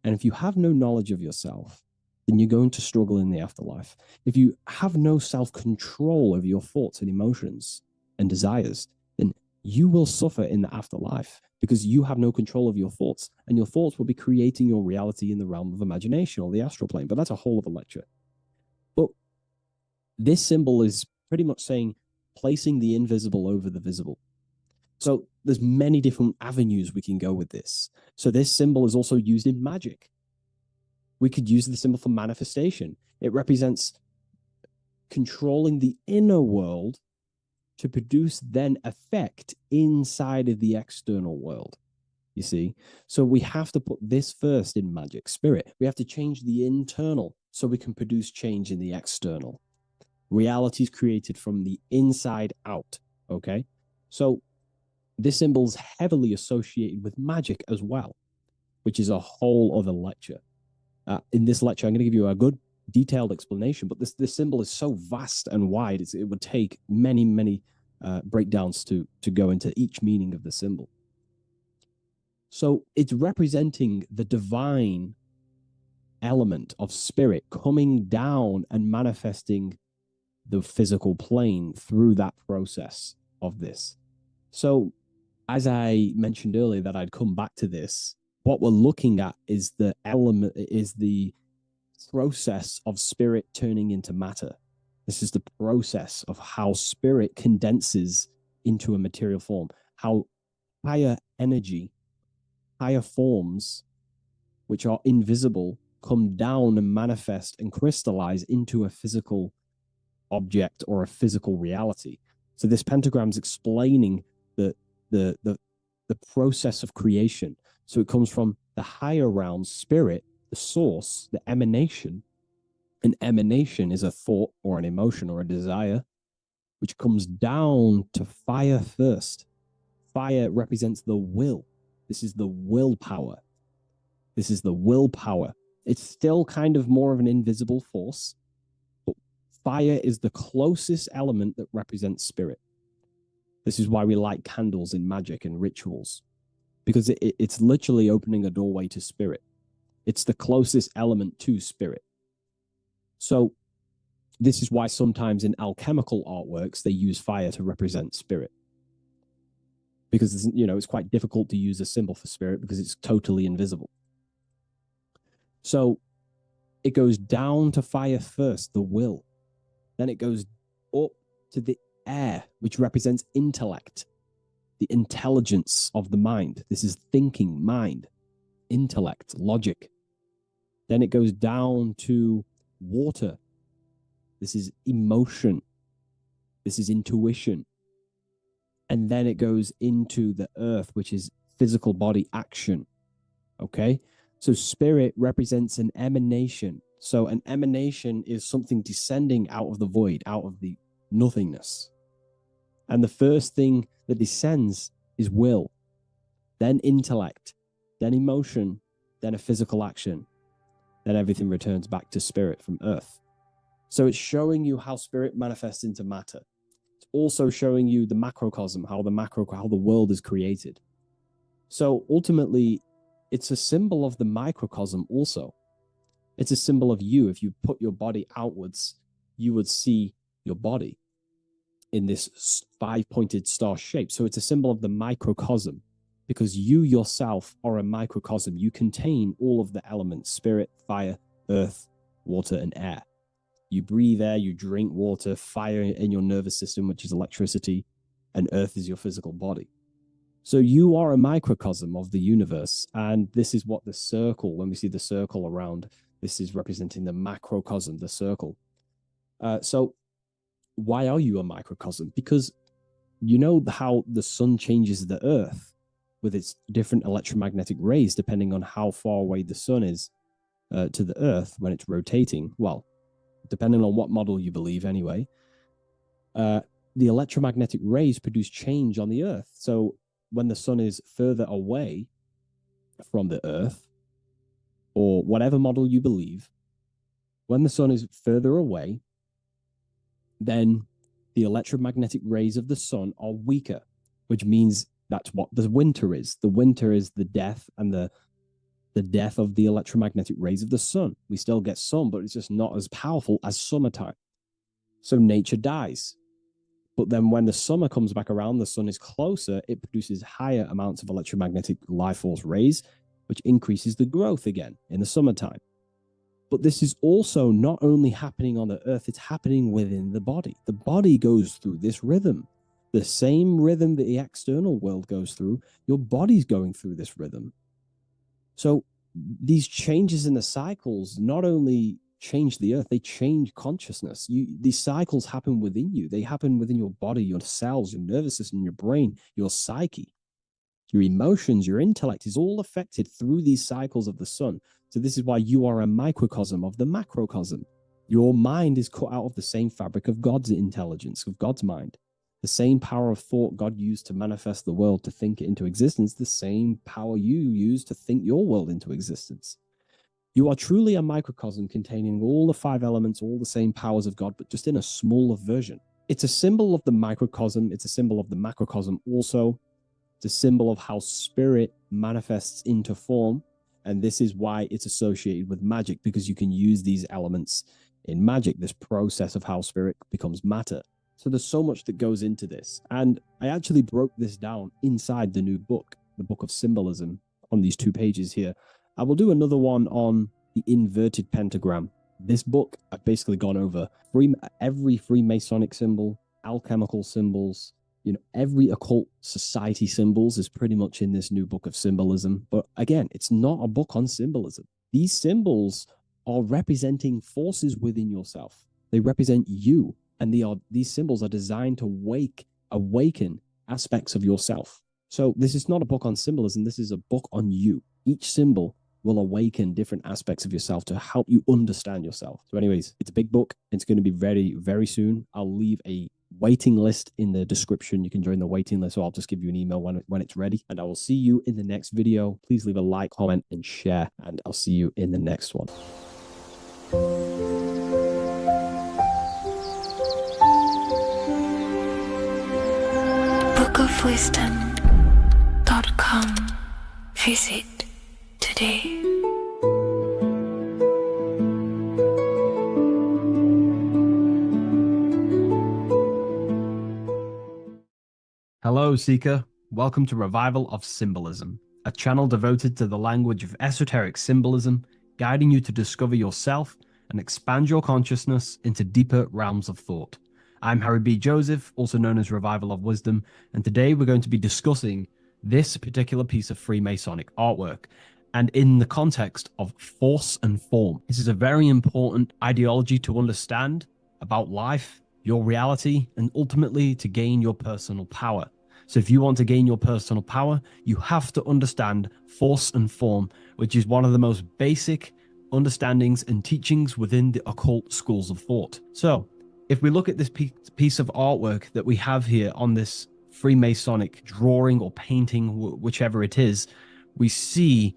Speaker 1: And if you have no knowledge of yourself, then you're going to struggle in the afterlife. If you have no self-control over your thoughts and emotions and desires, then you will suffer in the afterlife because you have no control of your thoughts, and your thoughts will be creating your reality in the realm of imagination or the astral plane. But that's a whole other lecture. But this symbol is pretty much saying placing the invisible over the visible. So there's many different avenues we can go with this. So this symbol is also used in magic. We could use the symbol for manifestation. It represents controlling the inner world to produce then effect inside of the external world. You see? So we have to put this first in magic spirit. We have to change the internal so we can produce change in the external. Reality is created from the inside out. Okay? So this symbol is heavily associated with magic as well, which is a whole other lecture. In this lecture, I'm going to give you a good detailed explanation, but this symbol is so vast and wide, it would take many breakdowns to go into each meaning of the symbol. So it's representing the divine element of spirit coming down and manifesting the physical plane through that process of this. So as I mentioned earlier that I'd come back to this, what we're looking at is the process of spirit turning into matter. This is the process of how spirit condenses into a material form, how higher energy, higher forms, which are invisible, come down and manifest and crystallize into a physical object or a physical reality. So this pentagram is explaining the process of creation. So it comes from the higher realm, spirit, the source, the emanation. An emanation is a thought or an emotion or a desire, which comes down to fire first. Fire represents the will. This is the willpower. This is the willpower. It's still kind of more of an invisible force, but fire is the closest element that represents spirit. This is why we light candles in magic and rituals, because it's literally opening a doorway to spirit. It's the closest element to spirit. So this is why sometimes in alchemical artworks, they use fire to represent spirit. Because, it's quite difficult to use a symbol for spirit because it's totally invisible. So it goes down to fire first, the will. Then it goes up to the air, which represents intellect, the intelligence of the mind. This is thinking, mind, intellect, logic. Then it goes down to water. This is emotion. This is intuition. And then it goes into the earth, which is physical body action. Okay? So spirit represents an emanation. So an emanation is something descending out of the void, out of the nothingness. And the first thing that descends is will, then intellect, then emotion, then a physical action. Then everything returns back to spirit from earth. So it's showing you how spirit manifests into matter. It's also showing you the macrocosm, how the world is created. So ultimately, it's a symbol of the microcosm also. It's a symbol of you. If you put your body outwards, you would see your body in this 5-pointed star shape. So it's a symbol of the microcosm, because you yourself are a microcosm. You contain all of the elements: spirit, fire, earth, water, and air. You breathe air, you drink water, fire in your nervous system, which is electricity, and earth is your physical body. So you are a microcosm of the universe. And this is what the circle, when we see the circle around, this is representing the macrocosm, the circle. So why are you a microcosm? Because you know how the sun changes the earth with its different electromagnetic rays, depending on how far away the sun is to the earth when it's rotating. Well, depending on what model you believe anyway, the electromagnetic rays produce change on the earth. So when the sun is further away from the earth, or whatever model you believe, when the sun is further away, then the electromagnetic rays of the sun are weaker, which means that's what the winter is. The winter is the death and the death of the electromagnetic rays of the sun. We still get sun, but it's just not as powerful as summertime. So nature dies. But then when the summer comes back around, the sun is closer, it produces higher amounts of electromagnetic life force rays, which increases the growth again in the summertime. But this is also not only happening on the earth, it's happening within the body. The body goes through this rhythm. The same rhythm that the external world goes through, your body's going through this rhythm. So these changes in the cycles not only change the earth, they change consciousness. These cycles happen within you. They happen within your body, your cells, your nervous system, your brain, your psyche, your emotions, your intellect is all affected through these cycles of the sun. So this is why you are a microcosm of the macrocosm. Your mind is cut out of the same fabric of God's intelligence, of God's mind. The same power of thought God used to manifest the world, to think it into existence, the same power you use to think your world into existence. You are truly a microcosm containing all the 5 elements, all the same powers of God, but just in a smaller version. It's a symbol of the microcosm. It's a symbol of the macrocosm also. It's a symbol of how spirit manifests into form. And this is why it's associated with magic, because you can use these elements in magic, this process of how spirit becomes matter. So there's so much that goes into this. And I actually broke this down inside the new book, the Book of Symbolism, on these 2 pages here. I will do another one on the inverted pentagram. This book, I've basically gone over every Freemasonic symbol, alchemical symbols, every occult society symbols is pretty much in this new book of symbolism. But again, it's not a book on symbolism. These symbols are representing forces within yourself. They represent you. And these symbols are designed to awaken aspects of yourself. So this is not a book on symbolism. This is a book on you. Each symbol will awaken different aspects of yourself to help you understand yourself. So anyways, it's a big book. It's going to be very, very soon. I'll leave a waiting list in the description. You can join the waiting list, or I'll just give you an email when it's ready. And I will see you in the next video. Please leave a like, comment, and share. And I'll see you in the next one.
Speaker 2: bookofwisdom.com. Visit today.
Speaker 3: Hello, Seeker. Welcome to Revival of Symbolism, a channel devoted to the language of esoteric symbolism, guiding you to discover yourself and expand your consciousness into deeper realms of thought. I'm Harry B. Joseph, also known as Revival of Wisdom, and today we're going to be discussing this particular piece of Freemasonic artwork, and in the context of force and form. This is a very important ideology to understand about life, your reality, and ultimately to gain your personal power. So if you want to gain your personal power, you have to understand force and form, which is one of the most basic understandings and teachings within the occult schools of thought. So if we look at this piece of artwork that we have here on this Freemasonic drawing or painting, whichever it is, we see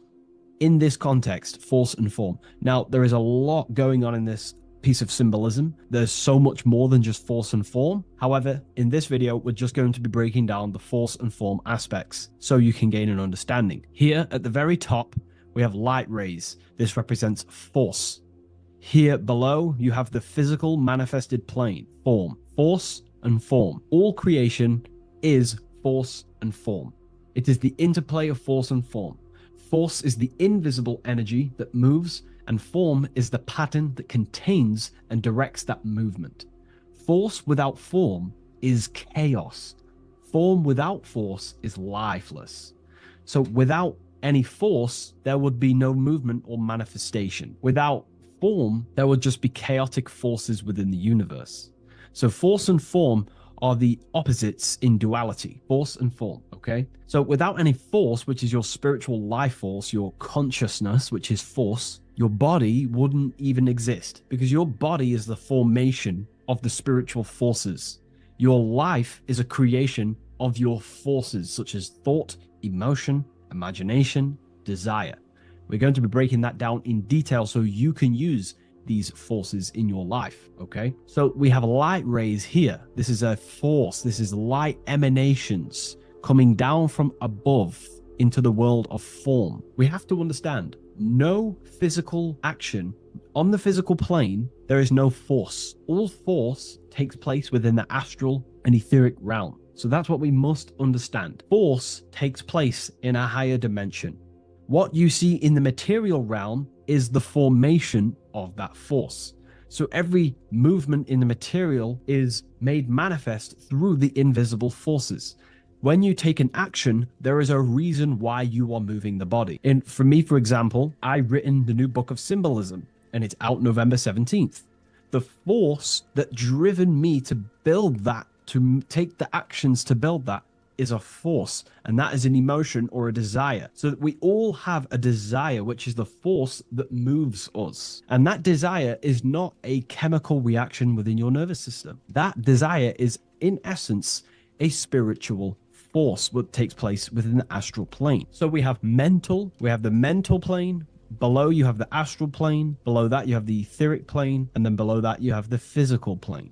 Speaker 3: in this context force and form. Now, there is a lot going on in this piece of symbolism. There's so much more than just force and form. However, in this video, we're just going to be breaking down the force and form aspects so you can gain an understanding. Here at the very top, we have light rays. This represents force. Here below, you have the physical manifested plane, form, force and form. All creation is force and form. It is the interplay of force and form. Force is the invisible energy that moves, and form is the pattern that contains and directs that movement. Force without form is chaos. Form without force is lifeless. So without any force, there would be no movement or manifestation. Without form, there would just be chaotic forces within the universe. So force and form are the opposites in duality, force and form, okay? So without any force, which is your spiritual life force, your consciousness, which is force, your body wouldn't even exist, because your body is the formation of the spiritual forces. Your life is a creation of your forces, such as thought, emotion, imagination, desire. We're going to be breaking that down in detail so you can use
Speaker 1: these forces in your life, okay? So we have light rays here. This is a force. This is light emanations coming down from above into the world of form. We have to understand, no physical action on the physical plane, there is no force. All force takes place within the astral and etheric realm. So that's what we must understand. Force takes place in a higher dimension. What you see in the material realm is the formation of that force. So every movement in the material is made manifest through the invisible forces. When you take an action, there is a reason why you are moving the body. And for me, for example, I've written the new book of Symbolism, and it's out November 17th. The force that driven me to build that, to take the actions to build that, is a force, and that is an emotion or a desire. So that we all have a desire, which is the force that moves us. And that desire is not a chemical reaction within your nervous system. That desire is, in essence, a spiritual force what takes place within the astral plane. So we have the mental plane. Below you have the astral plane. Below that you have the etheric plane. And then below that you have the physical plane.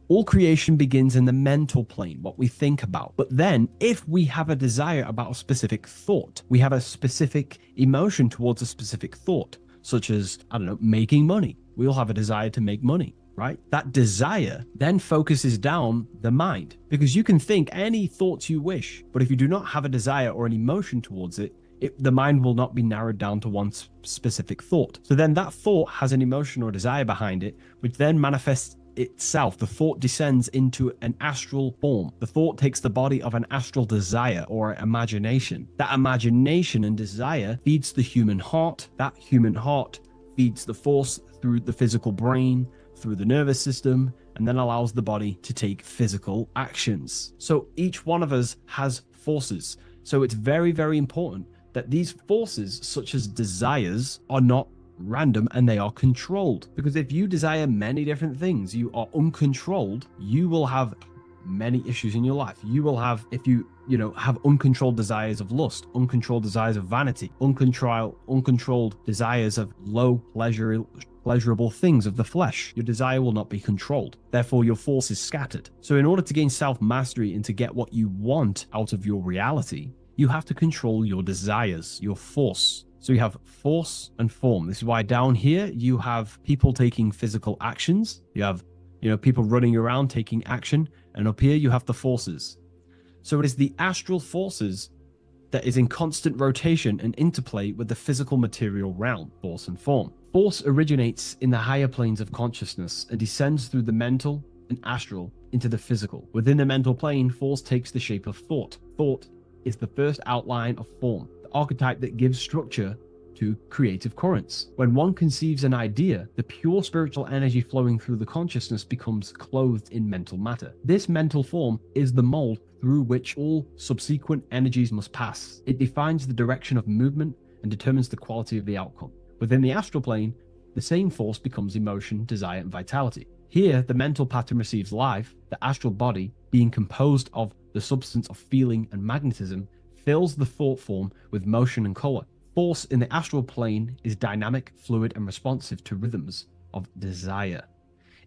Speaker 1: All creation begins in the mental plane, what we think about. But then if we have a desire about a specific thought, we have a specific emotion towards a specific thought, such as, I don't know, making money. We all have a desire to make money, right? That desire then focuses down the mind, because you can think any thoughts you wish, but if you do not have a desire or an emotion towards it, the mind will not be narrowed down to one specific thought. So then that thought has an emotion or desire behind it, which then manifests itself. The thought descends into an astral form. The thought takes the body of an astral desire or imagination. That imagination and desire feeds the human heart. That human heart feeds the force through the physical brain, through the nervous system, and then allows the body to take physical actions. So each one of us has forces. So it's very, very important that these forces, such as desires, are not random and they are controlled. Because if you desire many different things, you are uncontrolled, you will have many issues in your life. You will have, if you have uncontrolled desires of lust, uncontrolled desires of vanity, uncontrolled desires of low pleasurable things of the flesh, your desire will not be controlled. Therefore, your force is scattered. So in order to gain self-mastery and to get what you want out of your reality, you have to control your desires, your force. So you have force and form. This is why down here you have people taking physical actions. You have, people running around taking action. And up here you have the forces. So it is the astral forces that is in constant rotation and interplay with the physical material realm, force and form. Force originates in the higher planes of consciousness and descends through the mental and astral into the physical. Within the mental plane, force takes the shape of thought. Thought is the first outline of form, the archetype that gives structure to creative currents. When one conceives an idea, the pure spiritual energy flowing through the consciousness becomes clothed in mental matter. This mental form is the mold through which all subsequent energies must pass. It defines the direction of movement and determines the quality of the outcome. Within the astral plane, the same force becomes emotion, desire, and vitality. Here, the mental pattern receives life. The astral body, being composed of the substance of feeling and magnetism, fills the thought form with motion and color. Force in the astral plane is dynamic, fluid, and responsive to rhythms of desire.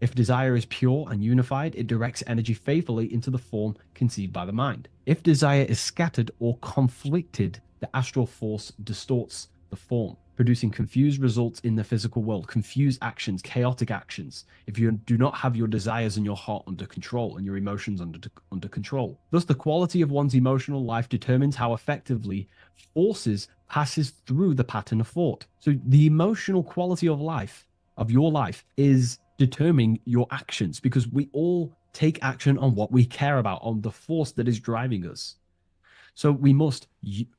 Speaker 1: If desire is pure and unified, it directs energy faithfully into the form conceived by the mind. If desire is scattered or conflicted, the astral force distorts the form, producing confused results in the physical world, confused actions, chaotic actions, if you do not have your desires and your heart under control and your emotions under control. Thus, the quality of one's emotional life determines how effectively forces passes through the pattern of thought. So the emotional quality of life, of your life, is determining your actions, because we all take action on what we care about, on the force that is driving us. So we must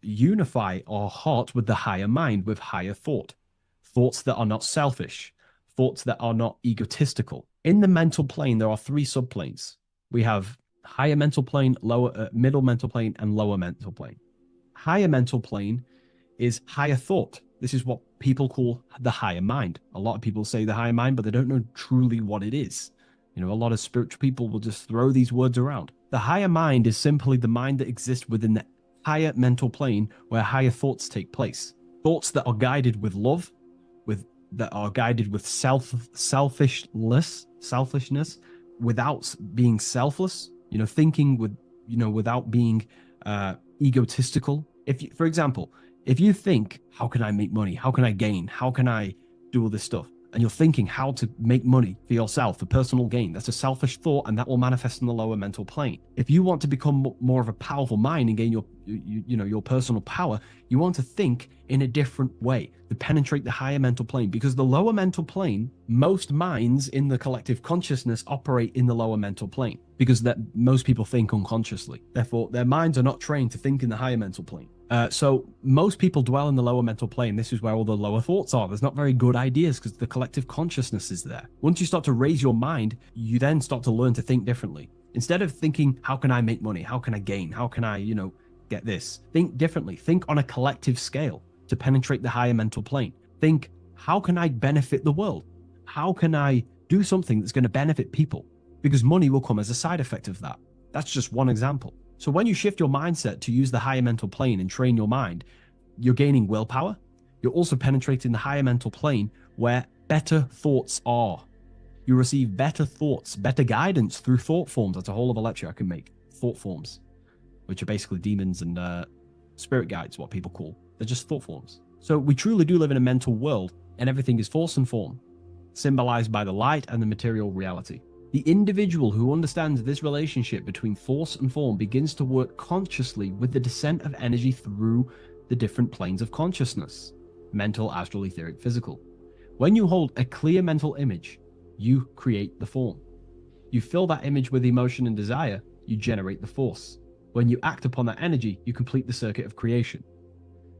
Speaker 1: unify our heart with the higher mind, with higher thought, thoughts that are not selfish, thoughts that are not egotistical. In the mental plane, there are three subplanes. We have higher mental plane, middle mental plane, and lower mental plane. Higher mental plane is higher thought. This is what people call the higher mind. A lot of people say the higher mind, but they don't know truly what it is. A lot of spiritual people will just throw these words around. The higher mind is simply the mind that exists within the higher mental plane where higher thoughts take place. Thoughts that are guided with love, with
Speaker 3: that are guided with selfishness, without being selfless, thinking without being egotistical. For example, if you think, how can I make money? How can I gain? How can I do all this stuff? And you're thinking how to make money for yourself, for personal gain. That's a selfish thought, and that will manifest in the lower mental plane. If you want to become more of a powerful mind and gain your personal power, you want to think in a different way to penetrate the higher mental plane, because the lower mental plane, most minds in the collective consciousness operate in the lower mental plane, because that most people think unconsciously. Therefore, their minds are not trained to think in the higher mental plane. So most people dwell in the lower mental plane. This is where all the lower thoughts are. There's not very good ideas because the collective consciousness is there. Once you start to raise your mind, you then start to learn to think differently. Instead of thinking, how can I make money? How can I gain? How can I, get this? Think differently. Think on a collective scale to penetrate the higher mental plane. Think, how can I benefit the world? How can I do something that's going to benefit people? Because money will come as a side effect of that. That's just one example. So when you shift your mindset to use the higher mental plane and train your mind, you're gaining willpower. You're also penetrating the higher mental plane where better thoughts are. You receive better thoughts, better guidance through thought forms. That's a whole other lecture I can make. Thought forms, which are basically demons and spirit guides, what people call. They're just thought forms. So we truly do live in a mental world, and everything is force and form, symbolized by the light and the material reality. The individual who understands this relationship between force and form begins to work consciously with the descent of energy through the different planes of consciousness: mental, astral, etheric, physical. When you hold a clear mental image, you create the form. You fill that image with emotion and desire, you generate the force. When you act upon that energy, you complete the circuit of creation.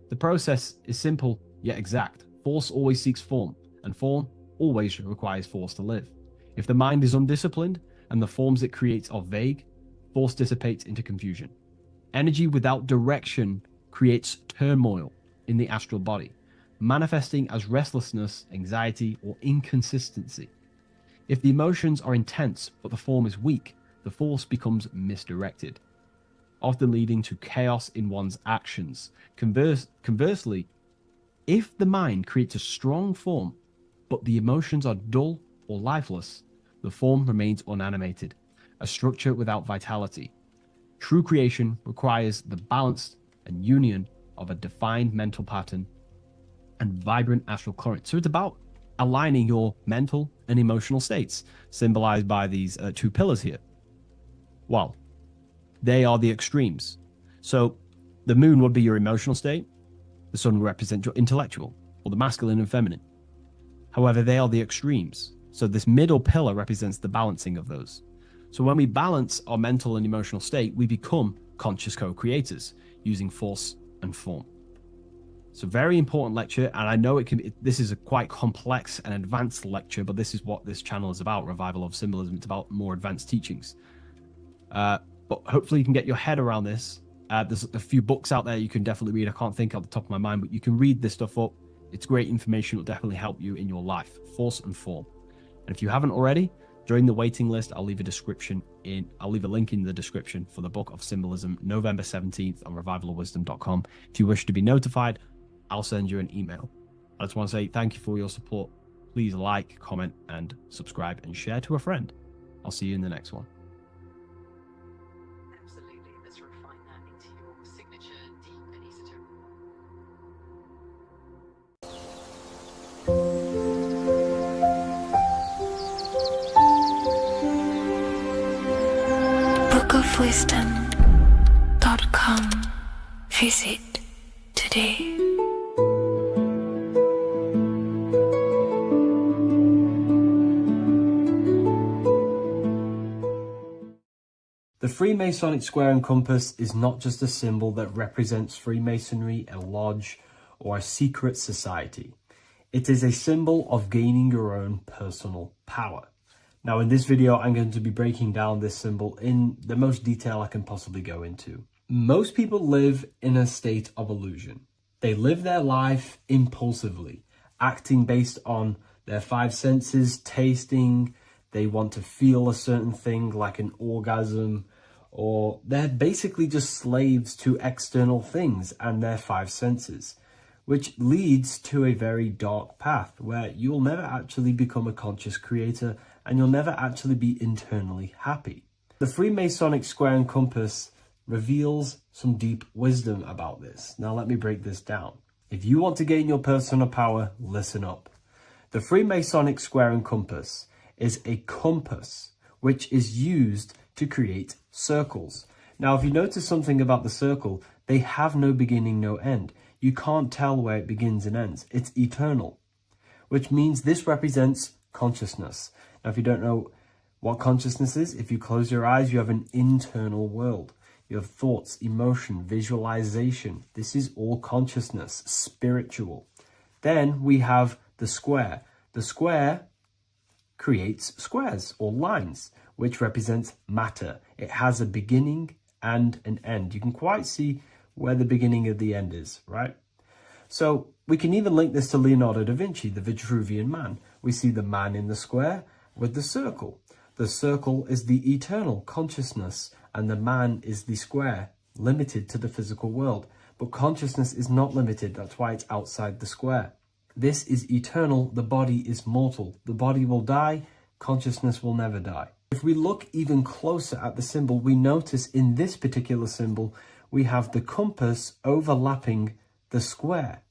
Speaker 3: The process is simple yet exact. Force always seeks form, and form always requires force to live. If the mind is undisciplined and the forms it creates are vague, force dissipates into confusion. Energy without direction creates turmoil in the astral body, manifesting as restlessness, anxiety, or inconsistency. If the emotions are intense but the form is weak, the force becomes misdirected, often leading to chaos in one's actions. Conversely, if the mind creates a strong form but the emotions are dull or lifeless, the form remains unanimated, a structure without vitality. True creation requires the balance and union of a defined mental pattern and vibrant astral current. So it's about aligning your mental and emotional states, symbolized by these two pillars here. Well, they are the extremes. So the moon would be your emotional state, the sun would represent your intellectual, or the masculine and feminine. However, they are the extremes. So this middle pillar represents the balancing of those. So when we balance our mental and emotional state, we become conscious co-creators using force and form. It's a very important lecture, and I know this is a quite complex and advanced lecture, but this is what this channel is about, Revival of Symbolism. It's about more advanced teachings. But hopefully you can get your head around this. There's a few books out there you can definitely read. I can't think off the top of my mind, but you can read this stuff up. It's great information. It'll definitely help you in your life. Force and form. And if you haven't already, join the waiting list. I'll leave a link in the description for the Book of Symbolism, November 17th on revivalofwisdom.com. If you wish to be notified, I'll send you an email. I just want to say thank you for your support. Please like, comment, and subscribe, and share to a friend. I'll see you in the next one.
Speaker 2: Absolutely. Let's refine that into your signature deep and esoteric.
Speaker 9: bookofwisdom.com. Visit today.
Speaker 3: The Freemasonic square and compass is not just a symbol that represents Freemasonry, a lodge, or a secret society. It is a symbol of gaining your own personal power. Now, in this video, I'm going to be breaking down this symbol in the most detail I can possibly go into. Most people live in a state of illusion. They live their life impulsively, acting based on their five senses, tasting. They want to feel a certain thing like an orgasm, or they're basically just slaves to external things and their five senses, which leads to a very dark path where you'll never actually become a conscious creator and you'll never actually be internally happy. The Freemasonic square and compass reveals some deep wisdom about this. Now let me break this down. If you want to gain your personal power, listen up. The Freemasonic square and compass is a compass which is used to create circles. Now, if you notice something about the circle, they have no beginning, no end. You can't tell where it begins and ends. It's eternal, which means this represents consciousness. Now, if you don't know what consciousness is, if you close your eyes, you have an internal world. You have thoughts, emotion, visualization. This is all consciousness, spiritual. Then we have the square. The square creates squares or lines, which represents matter. It has a beginning and an end. You can quite see where the beginning of the end is, right? So we can even link this to Leonardo da Vinci, the Vitruvian Man. We see the man in the square with the circle. The circle is the eternal consciousness, and the man is the square, limited to the physical world. But consciousness is not limited. That's why it's outside the square. This is eternal. The body is mortal. The body will die. Consciousness will never die. If we look even closer at the symbol, we notice in this particular symbol, we have the compass overlapping the square.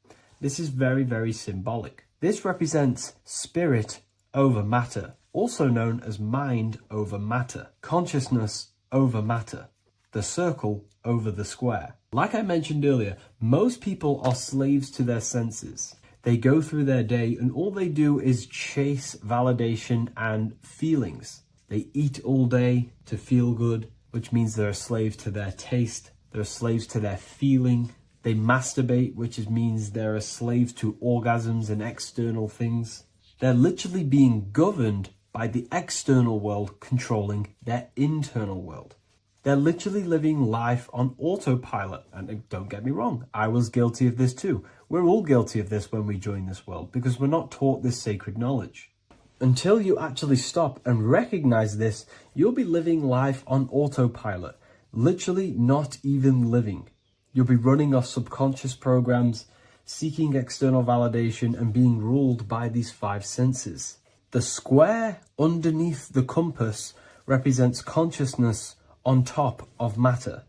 Speaker 3: This is very, very symbolic. This represents spirit over matter, also known as mind over matter, consciousness over matter, the circle over the square. Like I mentioned earlier, most people are slaves to their senses. They go through their day and all they do is chase validation and feelings. They eat all day to feel good, which means they're a slave to their taste. They're slaves to their feeling. They masturbate, which means they're a slave to orgasms and external things. They're literally being governed by the external world controlling their internal world. They're literally living life on autopilot. And don't get me wrong, I was guilty of this too. We're all guilty of this when we join this world because we're not taught this sacred knowledge. Until you actually stop and recognize this, you'll be living life on autopilot. Literally not even living. You'll be running off subconscious programs, seeking external validation and being ruled by these five senses. The square underneath the compass represents consciousness on top of matter,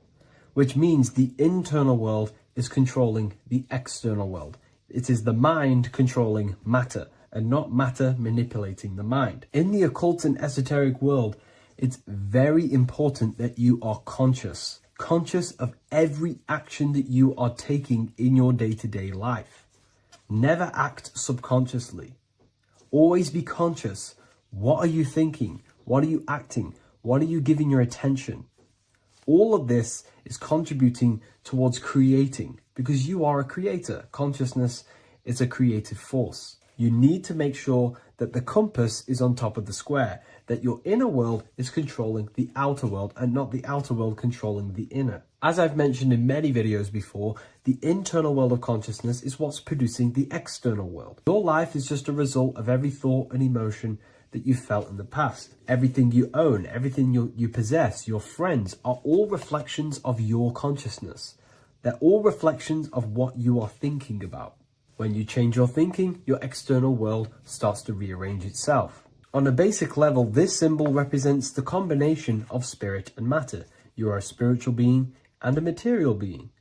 Speaker 3: which means the internal world is controlling the external world. It is the mind controlling matter and not matter manipulating the mind. In the occult and esoteric world, it's very important that you are conscious of every action that you are taking in your day-to-day life. Never act subconsciously. Always be conscious. What are you thinking? What are you acting? What are you giving your attention? All of this is contributing towards creating because you are a creator. Consciousness is a creative force. You need to make sure that the compass is on top of the square, that your inner world is controlling the outer world and not the outer world controlling the inner. As I've mentioned in many videos before, the internal world of consciousness is what's producing the external world. Your life is just a result of every thought and emotion that you felt in the past. Everything you own, everything you possess, your friends are all reflections of your consciousness. They're all reflections of what you are thinking about. When you change your thinking, your external world starts to rearrange itself. On a basic level, this symbol represents the combination of spirit and matter. You are a spiritual being and a material being.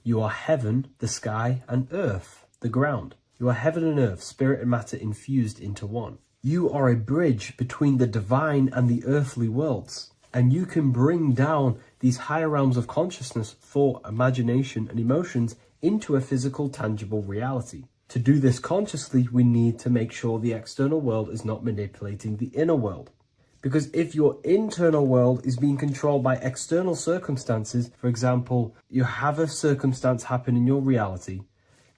Speaker 3: You are heaven, the sky, and earth, the ground. You are heaven and earth, spirit and matter infused into one. You are a bridge between the divine and the earthly worlds. And you can bring down these higher realms of consciousness, thought, imagination, and emotions into a physical, tangible reality. To do this consciously, we need to make sure the external world is not manipulating the inner world. Because if your internal world is being controlled by external circumstances, for example, you have a circumstance happen in your reality,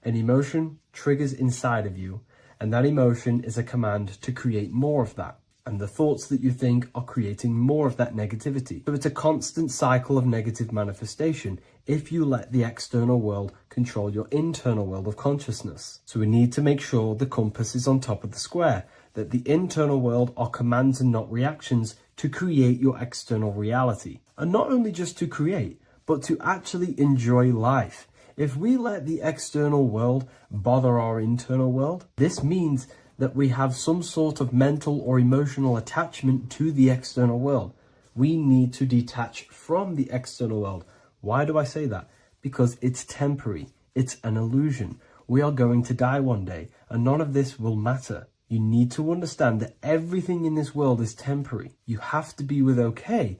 Speaker 3: an emotion triggers inside of you, and that emotion is a command to create more of that. And the thoughts that you think are creating more of that negativity. So it's a constant cycle of negative manifestation if you let the external world control your internal world of consciousness. So we need to make sure the compass is on top of the square, that the internal world are commands and not reactions to create your external reality. And not only just to create, but to actually enjoy life. If we let the external world bother our internal world, this means that we have some sort of mental or emotional attachment to the external world. We need to detach from the external world. Why do I say that? Because it's temporary. It's an illusion. We are going to die one day, and none of this will matter. You need to understand that everything in this world is temporary. You have to be okay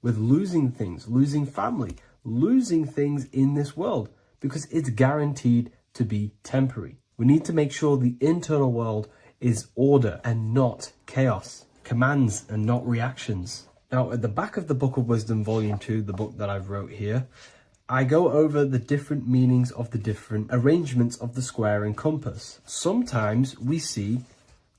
Speaker 3: with losing things, losing family, losing things in this world, because it's guaranteed to be temporary. We need to make sure the internal world is order and not chaos, commands and not reactions. Now, at the back of the Book of Wisdom, Volume 2, the book that I've wrote here, I go over the different meanings of the different arrangements of the square and compass. Sometimes we see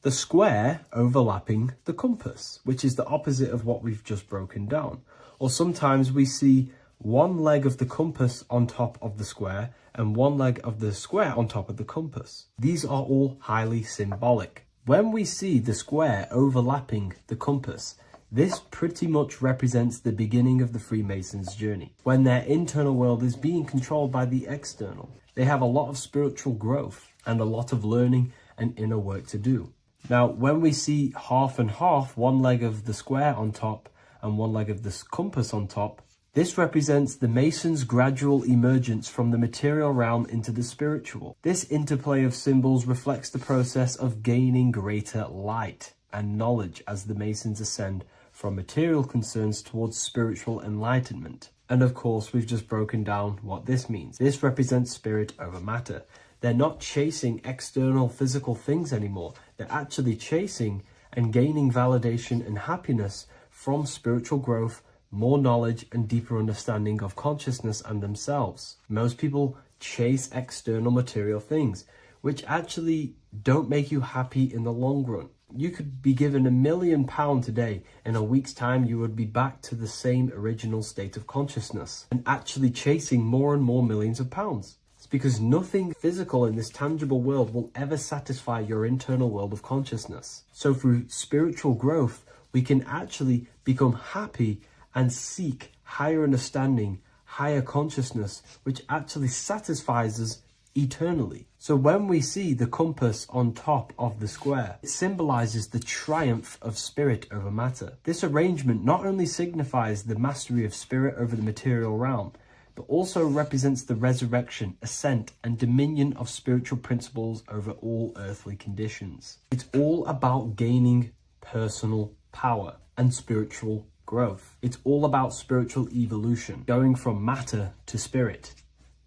Speaker 3: the square overlapping the compass, which is the opposite of what we've just broken down. Or sometimes we see one leg of the compass on top of the square and one leg of the square on top of the compass. These are all highly symbolic. When we see the square overlapping the compass, this pretty much represents the beginning of the Freemasons' journey, when their internal world is being controlled by the external. They have a lot of spiritual growth and a lot of learning and inner work to do. Now, when we see half and half, one leg of the square on top and one leg of the compass on top, this represents the Masons' gradual emergence from the material realm into the spiritual. This interplay of symbols reflects the process of gaining greater light and knowledge as the Masons ascend from material concerns towards spiritual enlightenment. And of course, we've just broken down what this means. This represents spirit over matter. They're not chasing external physical things anymore. They're actually chasing and gaining validation and happiness from spiritual growth, more knowledge and deeper understanding of consciousness and themselves. Most people chase external material things, which actually don't make you happy in the long run. You could be given £1 million today. In a week's time, you would be back to the same original state of consciousness and actually chasing more and more millions of pounds. It's because nothing physical in this tangible world will ever satisfy your internal world of consciousness. So through spiritual growth, we can actually become happy and seek higher understanding, higher consciousness, which actually satisfies us eternally. So when we see the compass on top of the square, it symbolizes the triumph of spirit over matter. This arrangement not only signifies the mastery of spirit over the material realm, but also represents the resurrection, ascent, and dominion of spiritual principles over all earthly conditions. It's all about gaining personal power and spiritual growth. It's all about spiritual evolution, going from matter to spirit.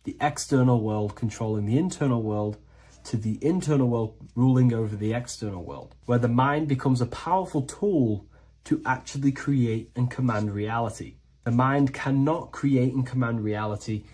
Speaker 3: The external world controlling the internal world, to the internal world ruling over the external world, where the mind becomes a powerful tool to actually create and command reality. The mind cannot create and command reality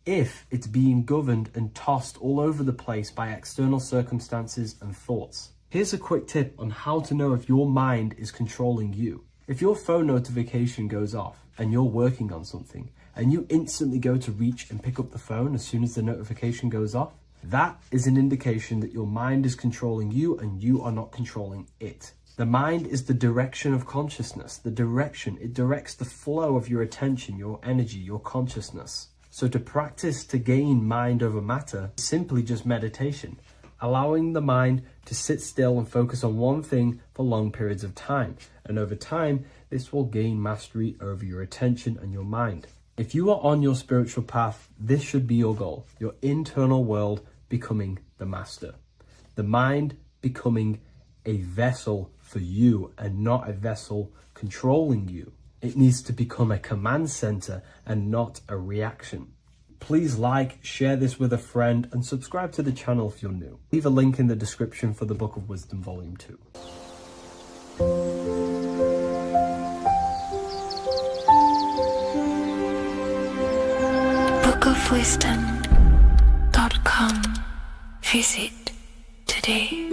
Speaker 3: if it's being governed and tossed all over the place by external circumstances and thoughts. Here's a quick tip on how to know if your mind is controlling you. If your phone notification goes off and you're working on something, and you instantly go to reach and pick up the phone as soon as the notification goes off, that is an indication that your mind is controlling you and you are not controlling it. The mind is the direction of consciousness. The direction, it directs the flow of your attention, your energy, your consciousness. So to practice to gain mind over matter is simply just meditation, allowing the mind to sit still and focus on one thing for long periods of time. And over time, this will gain mastery over your attention and your mind. If you are on your spiritual path, this should be your goal. Your internal world becoming the master. The mind becoming a vessel for you and not a vessel controlling you. It needs to become a command center and not a reaction. Please like, share this with a friend, and subscribe to the channel if you're new. Leave a link in the description for the Book of Wisdom Volume 2.
Speaker 9: bookofwisdom.com. Visit today.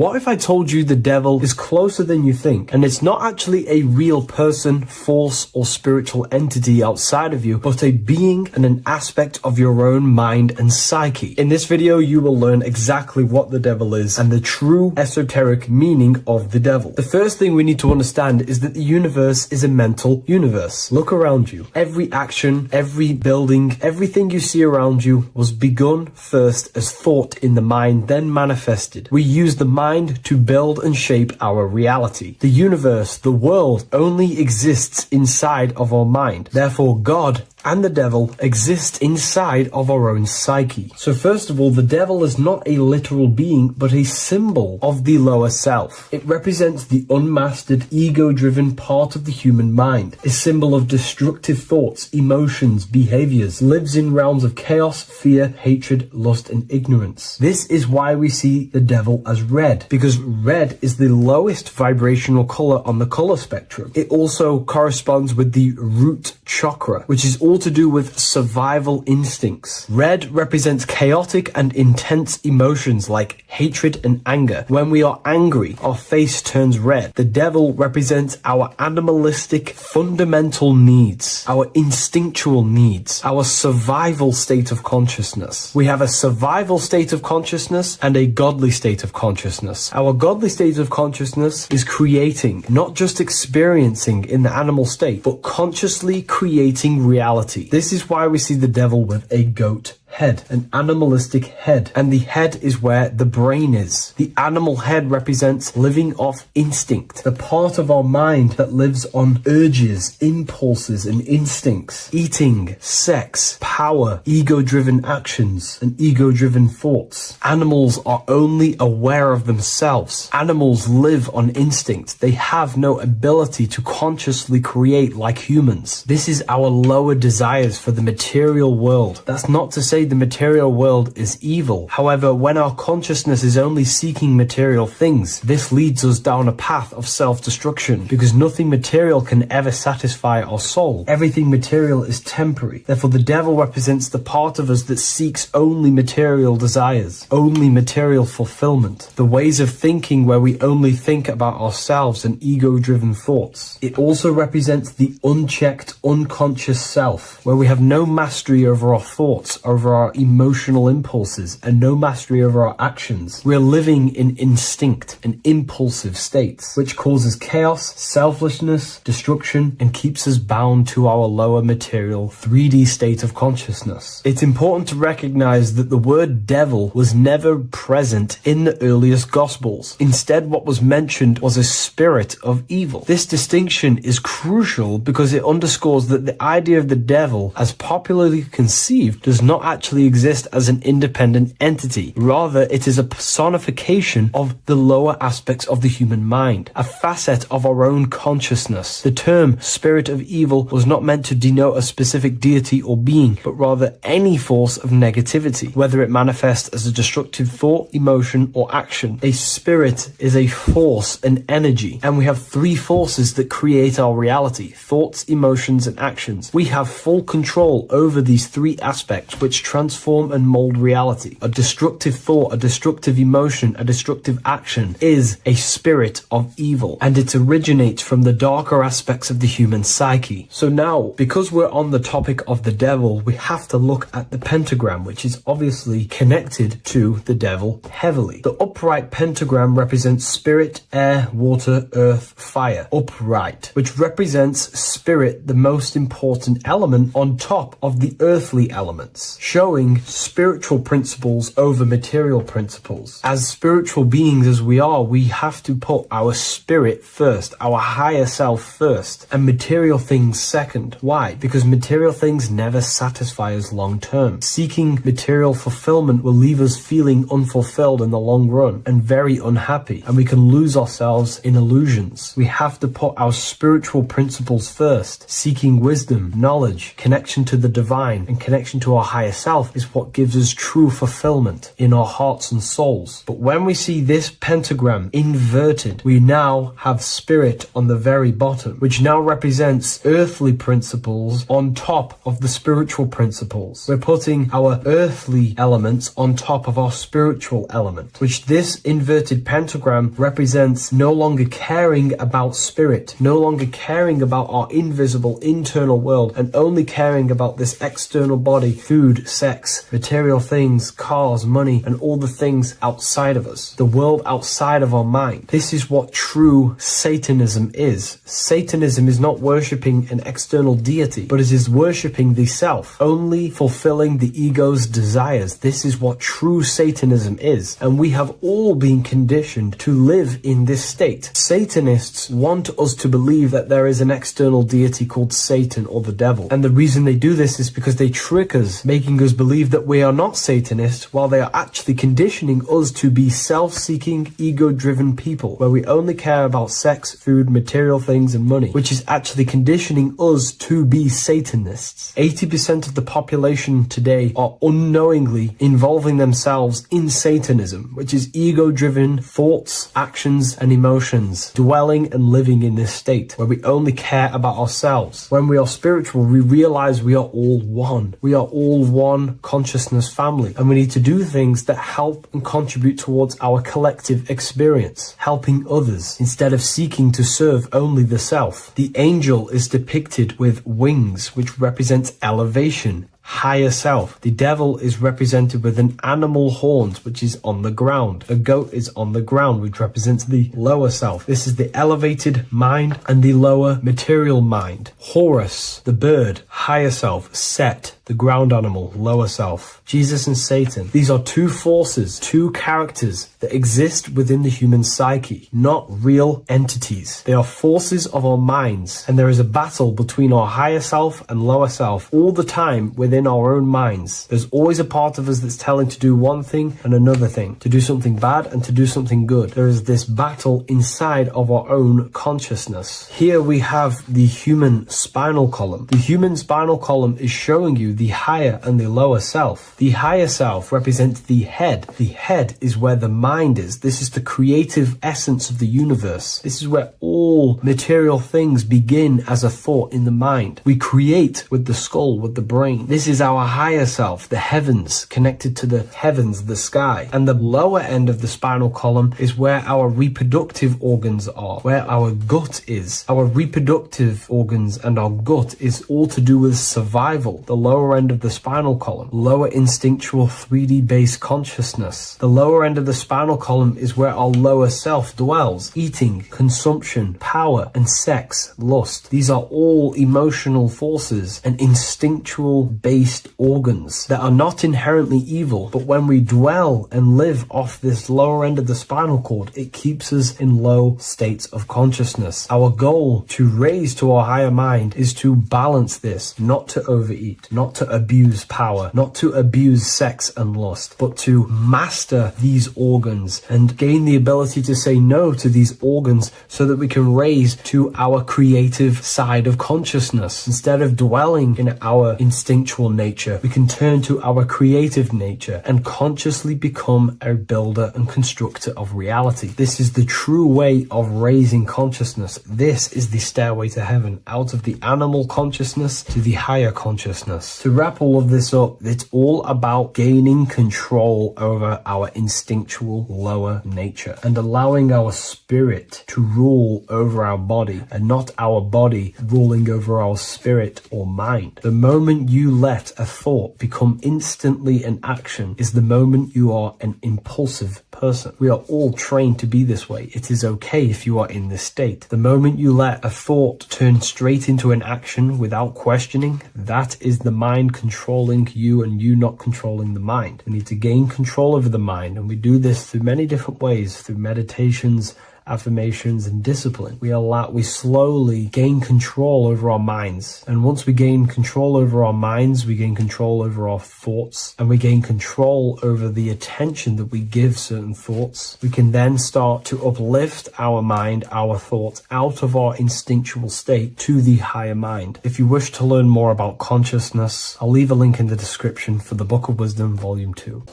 Speaker 3: What if I told you the devil is closer than you think, and it's not actually a real person, force, or spiritual entity outside of you, but a being and an aspect of your own mind and psyche? In this video, you will learn exactly what the devil is and the true esoteric meaning of the devil. The first thing we need to understand is that the universe is a mental universe. Look around you. Every action, every building, everything you see around you was begun first as thought in the mind, then manifested. We use the mind to build and shape our reality. The universe, the world, only exists inside of our mind. Therefore, God and the devil exist inside of our own psyche. So first of all, the devil is not a literal being, but a symbol of the lower self. It represents the unmastered, ego-driven part of the human mind, a symbol of destructive thoughts, emotions, behaviors, lives in realms of chaos, fear, hatred, lust, and ignorance. This is why we see the devil as red, because red is the lowest vibrational color on the color spectrum. It also corresponds with the root chakra, which is all to do with survival instincts. Red represents chaotic and intense emotions like hatred and anger. When we are angry, our face turns red. The devil represents our animalistic fundamental needs, our instinctual needs, our survival state of consciousness. We have a survival state of consciousness and a godly state of consciousness. Our godly state of consciousness is creating, not just experiencing in the animal state, but consciously creating reality. This is why we see the devil with a goat head, an animalistic head, and the head is where the brain is. The animal head represents living off instinct, the part of our mind that lives on urges, impulses, and instincts, eating, sex, power, ego-driven actions, and ego-driven thoughts. Animals are only aware of themselves. Animals live on instinct. They have no ability to consciously create like humans. This is our lower desires for the material world. That's not to say the material world is evil. However, when our consciousness is only seeking material things, this leads us down a path of self-destruction, because nothing material can ever satisfy our soul. Everything material is temporary. Therefore, the devil represents the part of us that seeks only material desires, only material fulfillment, the ways of thinking where we only think about ourselves and ego-driven thoughts. It also represents the unchecked, unconscious self, where we have no mastery over our thoughts, over our emotional impulses, and no mastery over our actions. We're living in instinct and impulsive states, which causes chaos, selflessness, destruction, and keeps us bound to our lower material 3D state of consciousness. It's important to recognize that the word devil was never present in the earliest Gospels. Instead, what was mentioned was a spirit of evil. This distinction is crucial because it underscores that the idea of the devil, as popularly conceived, does not actually exist as an independent entity. Rather, it is a personification of the lower aspects of the human mind, a facet of our own consciousness. The term spirit of evil was not meant to denote a specific deity or being, but rather any force of negativity, whether it manifests as a destructive thought, emotion, or action. A spirit is a force, an energy, and we have three forces that create our reality: thoughts, emotions, and actions. We have full control over these three aspects, which transform and mold reality. A destructive thought, a destructive emotion, a destructive action is a spirit of evil, and it originates from the darker aspects of the human psyche. So now, because we're on the topic of the devil, we have to look at the pentagram, which is obviously connected to the devil heavily. The upright pentagram represents spirit, air, water, earth, fire. Upright, which represents spirit, the most important element on top of the earthly elements, showing spiritual principles over material principles. As spiritual beings as we are, we have to put our spirit first, our higher self first, and material things second. Why? Because material things never satisfy us long term. Seeking material fulfillment will leave us feeling unfulfilled in the long run and very unhappy, and we can lose ourselves in illusions. We have to put our spiritual principles first, seeking wisdom, knowledge, connection to the divine, and connection to our higher itself is what gives us true fulfillment in our hearts and souls. But when we see this pentagram inverted, we now have spirit on the very bottom, which now represents earthly principles on top of the spiritual principles. We're putting our earthly elements on top of our spiritual element, which this inverted pentagram represents no longer caring about spirit, no longer caring about our invisible internal world, and only caring about this external body, food, sex, material things, cars, money, and all the things outside of us, the world outside of our mind. This is what true Satanism is. Satanism is not worshipping an external deity, but it is worshipping the self, only fulfilling the ego's desires. This is what true Satanism is, and we have all been conditioned to live in this state. Satanists want us to believe that there is an external deity called Satan or the devil, and the reason they do this is because they trick us, making us believe that we are not Satanists, while they are actually conditioning us to be self-seeking, ego-driven people, where we only care about sex, food, material things, and money, which is actually conditioning us to be Satanists. 80% of the population today are unknowingly involving themselves in Satanism, which is ego-driven thoughts, actions, and emotions, dwelling and living in this state where we only care about ourselves. When we are spiritual, we realize we are all one. We are all one consciousness family, and we need to do things that help and contribute towards our collective experience, helping others instead of seeking to serve only the self. The angel is depicted with wings, which represents elevation, higher self. The devil is represented with an animal horns, which is on the ground. A goat is on the ground, which represents the lower self. This is the elevated mind and the lower material mind. Horus, the bird, higher self. Set, the ground animal, lower self. Jesus and Satan. These are two forces, two characters that exist within the human psyche, not real entities. They are forces of our minds, and there is a battle between our higher self and lower self all the time within our own minds. There's always a part of us that's telling to do one thing and another thing, to do something bad and to do something good. There is this battle inside of our own consciousness. Here we have the human spinal column. The human spinal column is showing you the higher and the lower self. The higher self represents the head. The head is where the mind is. This is the creative essence of the universe. This is where all material things begin as a thought in the mind. We create with the skull, with the brain. This is our higher self, the heavens, connected to the heavens, the sky. And the lower end of the spinal column is where our reproductive organs are, where our gut is. Our reproductive organs and our gut is all to do with survival. The lower end of the spinal column, lower instinctual 3D based consciousness. The lower end of the spinal column is where our lower self dwells. Eating, consumption, power, and sex, lust. These are all emotional forces and instinctual based organs that are not inherently evil, but when we dwell and live off this lower end of the spinal cord, it keeps us in low states of consciousness. Our goal to raise to our higher mind is to balance this, not to overeat, not to abuse power, not to abuse sex and lust, but to master these organs and gain the ability to say no to these organs so that we can raise to our creative side of consciousness. Instead of dwelling in our instinctual nature, we can turn to our creative nature and consciously become a builder and constructor of reality. This is the true way of raising consciousness. This is the stairway to heaven, out of the animal consciousness to the higher consciousness. To wrap all of this up, it's all about gaining control over our instinctual lower nature and allowing our spirit to rule over our body and not our body ruling over our spirit or mind. The moment you let a thought become instantly an action is the moment you are an impulsive person. We are all trained to be this way. It is okay if you are in this state. The moment you let a thought turn straight into an action without questioning, that is the mind controlling you and you not controlling the mind. We need to gain control over the mind, and we do this through many different ways, through meditations, affirmations, and discipline, we slowly gain control over our minds. And once we gain control over our minds, we gain control over our thoughts, and we gain control over the attention that we give certain thoughts. We can then start to uplift our mind, our thoughts, out of our instinctual state to the higher mind. If you wish to learn more about consciousness, I'll leave a link in the description for the Book of Wisdom, Volume 2.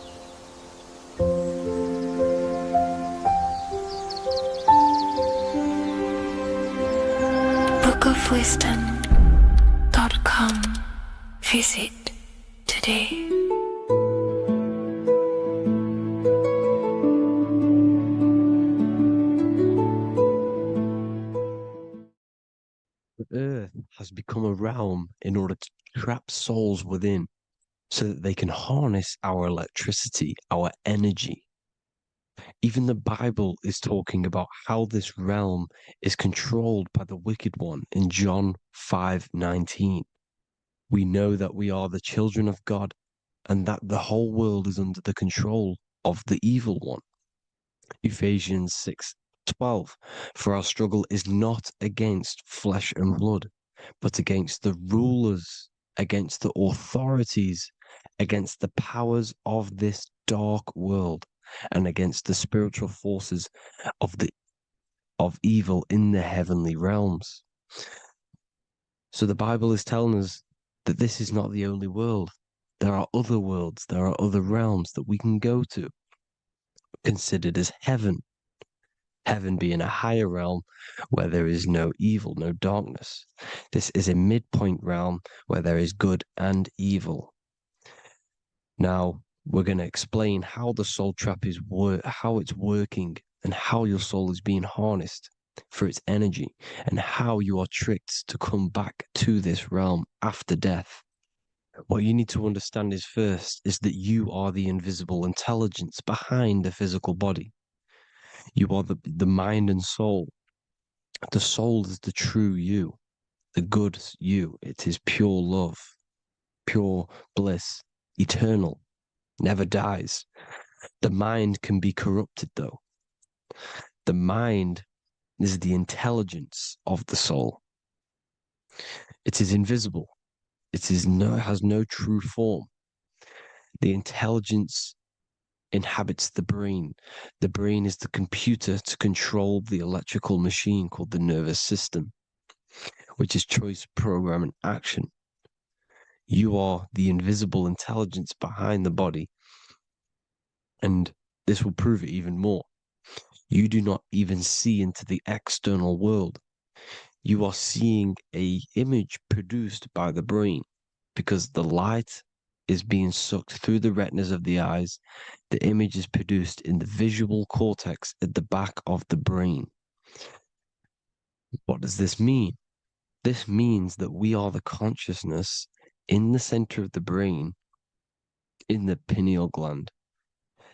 Speaker 9: bookofwisdom.com. Visit today.
Speaker 7: The earth has become a realm in order to trap souls within so that they can harness our electricity, our energy. Even the Bible is talking about how this realm is controlled by the wicked one in John 5:19. We know that we are the children of God and that the whole world is under the control of the evil one. Ephesians 6:12. For our struggle is not against flesh and blood, but against the rulers, against the authorities, against the powers of this dark world, and against the spiritual forces of evil in the heavenly realms. So the Bible is telling us that this is not the only world. There are other worlds, there are other realms that we can go to, considered as heaven. Heaven being a higher realm where there is no evil, no darkness. This is a midpoint realm where there is good and evil. Now, we're going to explain how the soul trap is how it's working and how your soul is being harnessed for its energy and how you are tricked to come back to this realm after death. What you need to understand is first is that you are the invisible intelligence behind the physical body. You are the mind and soul. The soul is the true you, the good you. It is pure love, pure bliss, eternal, never dies. The mind can be corrupted though. The mind is the intelligence of the soul. It is invisible. It has no true form. The intelligence inhabits the brain. The brain is the computer to control the electrical machine called the nervous system, which is choice, program, and action. You are the invisible intelligence behind the body, and this will prove it even more. You do not even see into the external world. You are seeing an image produced by the brain because the light is being sucked through the retinas of the eyes. The image is produced in the visual cortex at the back of the brain. What does this mean? This means that we are the consciousness in the center of the brain, in the pineal gland,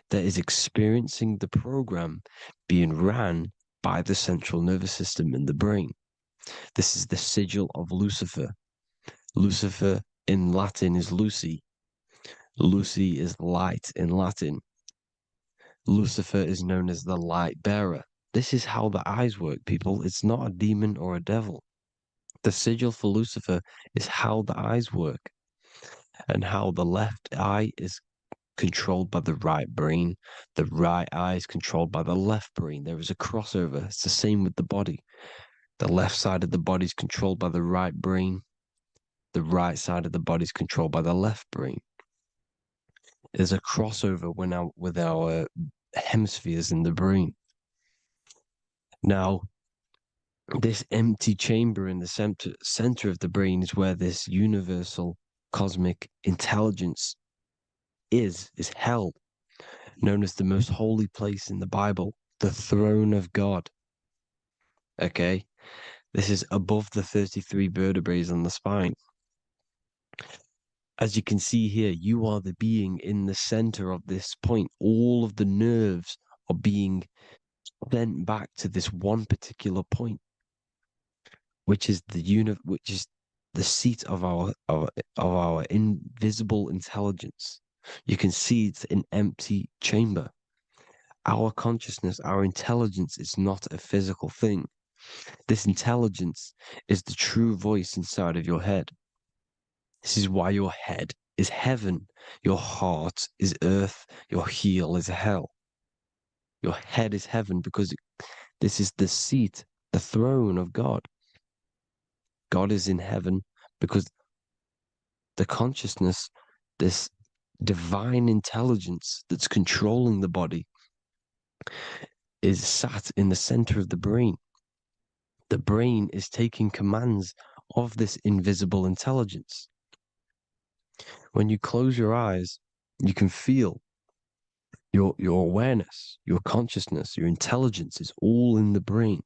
Speaker 7: that is experiencing the program being ran by the central nervous system in the brain. This is the sigil of Lucifer. Lucifer in Latin is Lucy. Lucy is light in Latin. Lucifer is known as the light bearer. This is how the eyes work, people. It's not a demon or a devil. The sigil for Lucifer is how the eyes work and how the left eye is controlled by the right brain. The right eye is controlled by the left brain. There is a crossover. It's the same with the body. The left side of the body is controlled by the right brain. The right side of the body is controlled by the left brain. There's a crossover with our hemispheres in the brain. Now, this empty chamber in the center of the brain is where this universal cosmic intelligence is held, known as the most holy place in the Bible, the throne of God. Okay? This is above the 33 vertebrae on the spine. As you can see here, you are the being in the center of this point. All of the nerves are being sent back to this one particular point, which is the seat of our invisible intelligence. You can see it's an empty chamber. our consciousness, our intelligence is not a physical thing. This intelligence is the true voice inside of your head. This is why your head is heaven, your heart is earth, your heel is hell. Your head is heaven because this is the seat, the throne of God. God is in heaven because the consciousness, this divine intelligence that's controlling the body, is sat in the center of the brain. The brain is taking commands of this invisible intelligence. When you close your eyes, you can feel your awareness, your consciousness, your intelligence is all in the brain.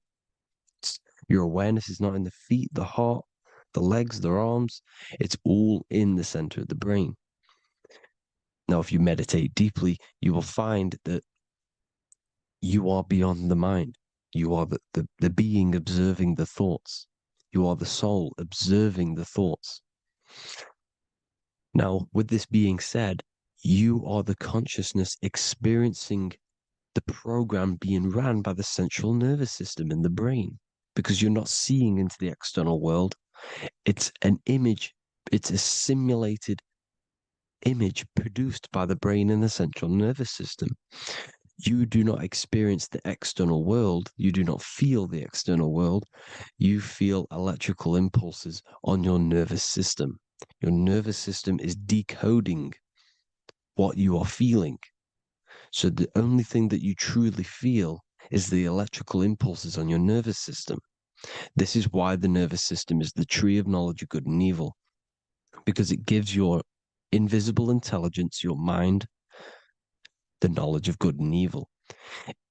Speaker 7: Your awareness is not in the feet, the heart, the legs, the arms. It's all in the center of the brain. Now, if you meditate deeply, you will find that you are beyond the mind. You are the being observing the thoughts. You are the soul observing the thoughts. Now, with this being said, you are the consciousness experiencing the program being ran by the central nervous system in the brain, because you're not seeing into the external world. It's an image, it's a simulated image produced by the brain and the central nervous system. You do not experience the external world. You do not feel the external world. You feel electrical impulses on your nervous system. Your nervous system is decoding what you are feeling. So the only thing that you truly feel is the electrical impulses on your nervous system. This is why the nervous system is the tree of knowledge of good and evil, because it gives your invisible intelligence, your mind, the knowledge of good and evil.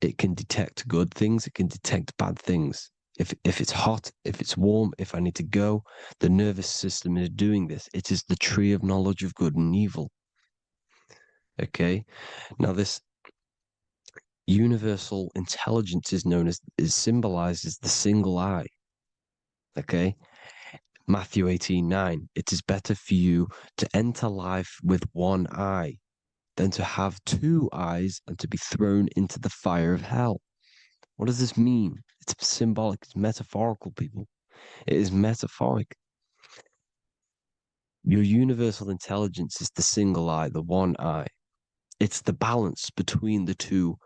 Speaker 7: It can detect good things, it can detect bad things. If it's hot, if it's warm, if I need to go, the nervous system is doing this. It is the tree of knowledge of good and evil. Okay? Now this universal intelligence is symbolized as the single eye. Okay? Matthew 18:9. It is better for you to enter life with one eye than to have two eyes and to be thrown into the fire of hell. What does this mean? It's symbolic, it's metaphorical, people. It is metaphoric. Your universal intelligence is the single eye, the one eye. It's the balance between the two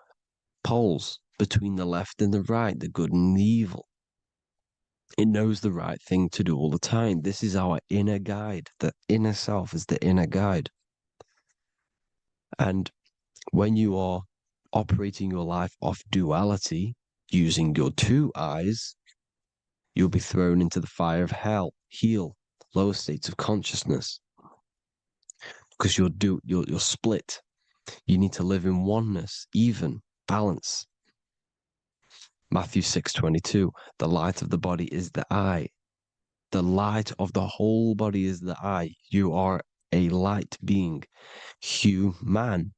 Speaker 7: poles, between the left and the right, the good and the evil. It knows the right thing to do all the time. This is our inner guide. The inner self is the inner guide. And when you are operating your life off duality, using your two eyes, you'll be thrown into the fire of hell, lower states of consciousness. Because you're split. You need to live in oneness, even, balance. Matthew 6:22, the light of the body is the eye. The light of the whole body is the eye. You are a light being. Human.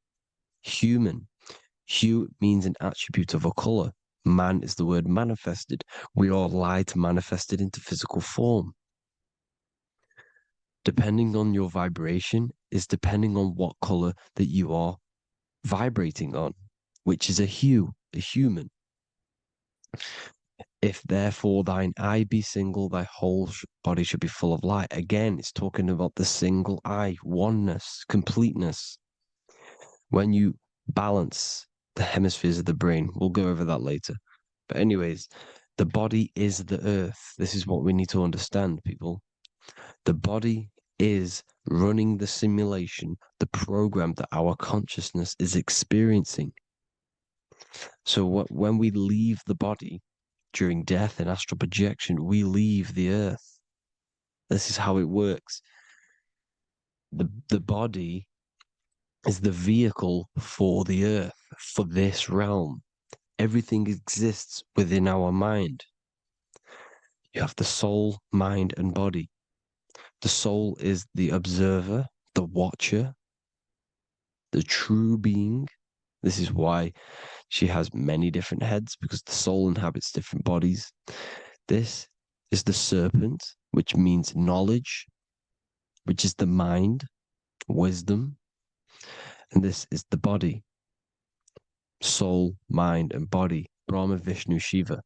Speaker 7: Hue means an attribute of a color. Man is the word manifested. We are light manifested into physical form. Depending on your vibration is depending on what color that you are vibrating on, which is a hue, a human. If therefore thine eye be single, thy whole body should be full of light. Again, it's talking about the single eye, oneness, completeness. When you balance the hemispheres of the brain, we'll go over that later. But anyways, the body is the earth. This is what we need to understand, people. The body is running the simulation, the program that our consciousness is experiencing. So when we leave the body during death and astral projection, we leave the earth. This is how it works. The body is the vehicle for the earth, for this realm. Everything exists within our mind. You have the soul, mind, and body. The soul is the observer, the watcher, the true being. This is why she has many different heads, because the soul inhabits different bodies. This is the serpent, which means knowledge, which is the mind, wisdom. And this is the body. soul, mind, and body, Brahma, Vishnu, Shiva.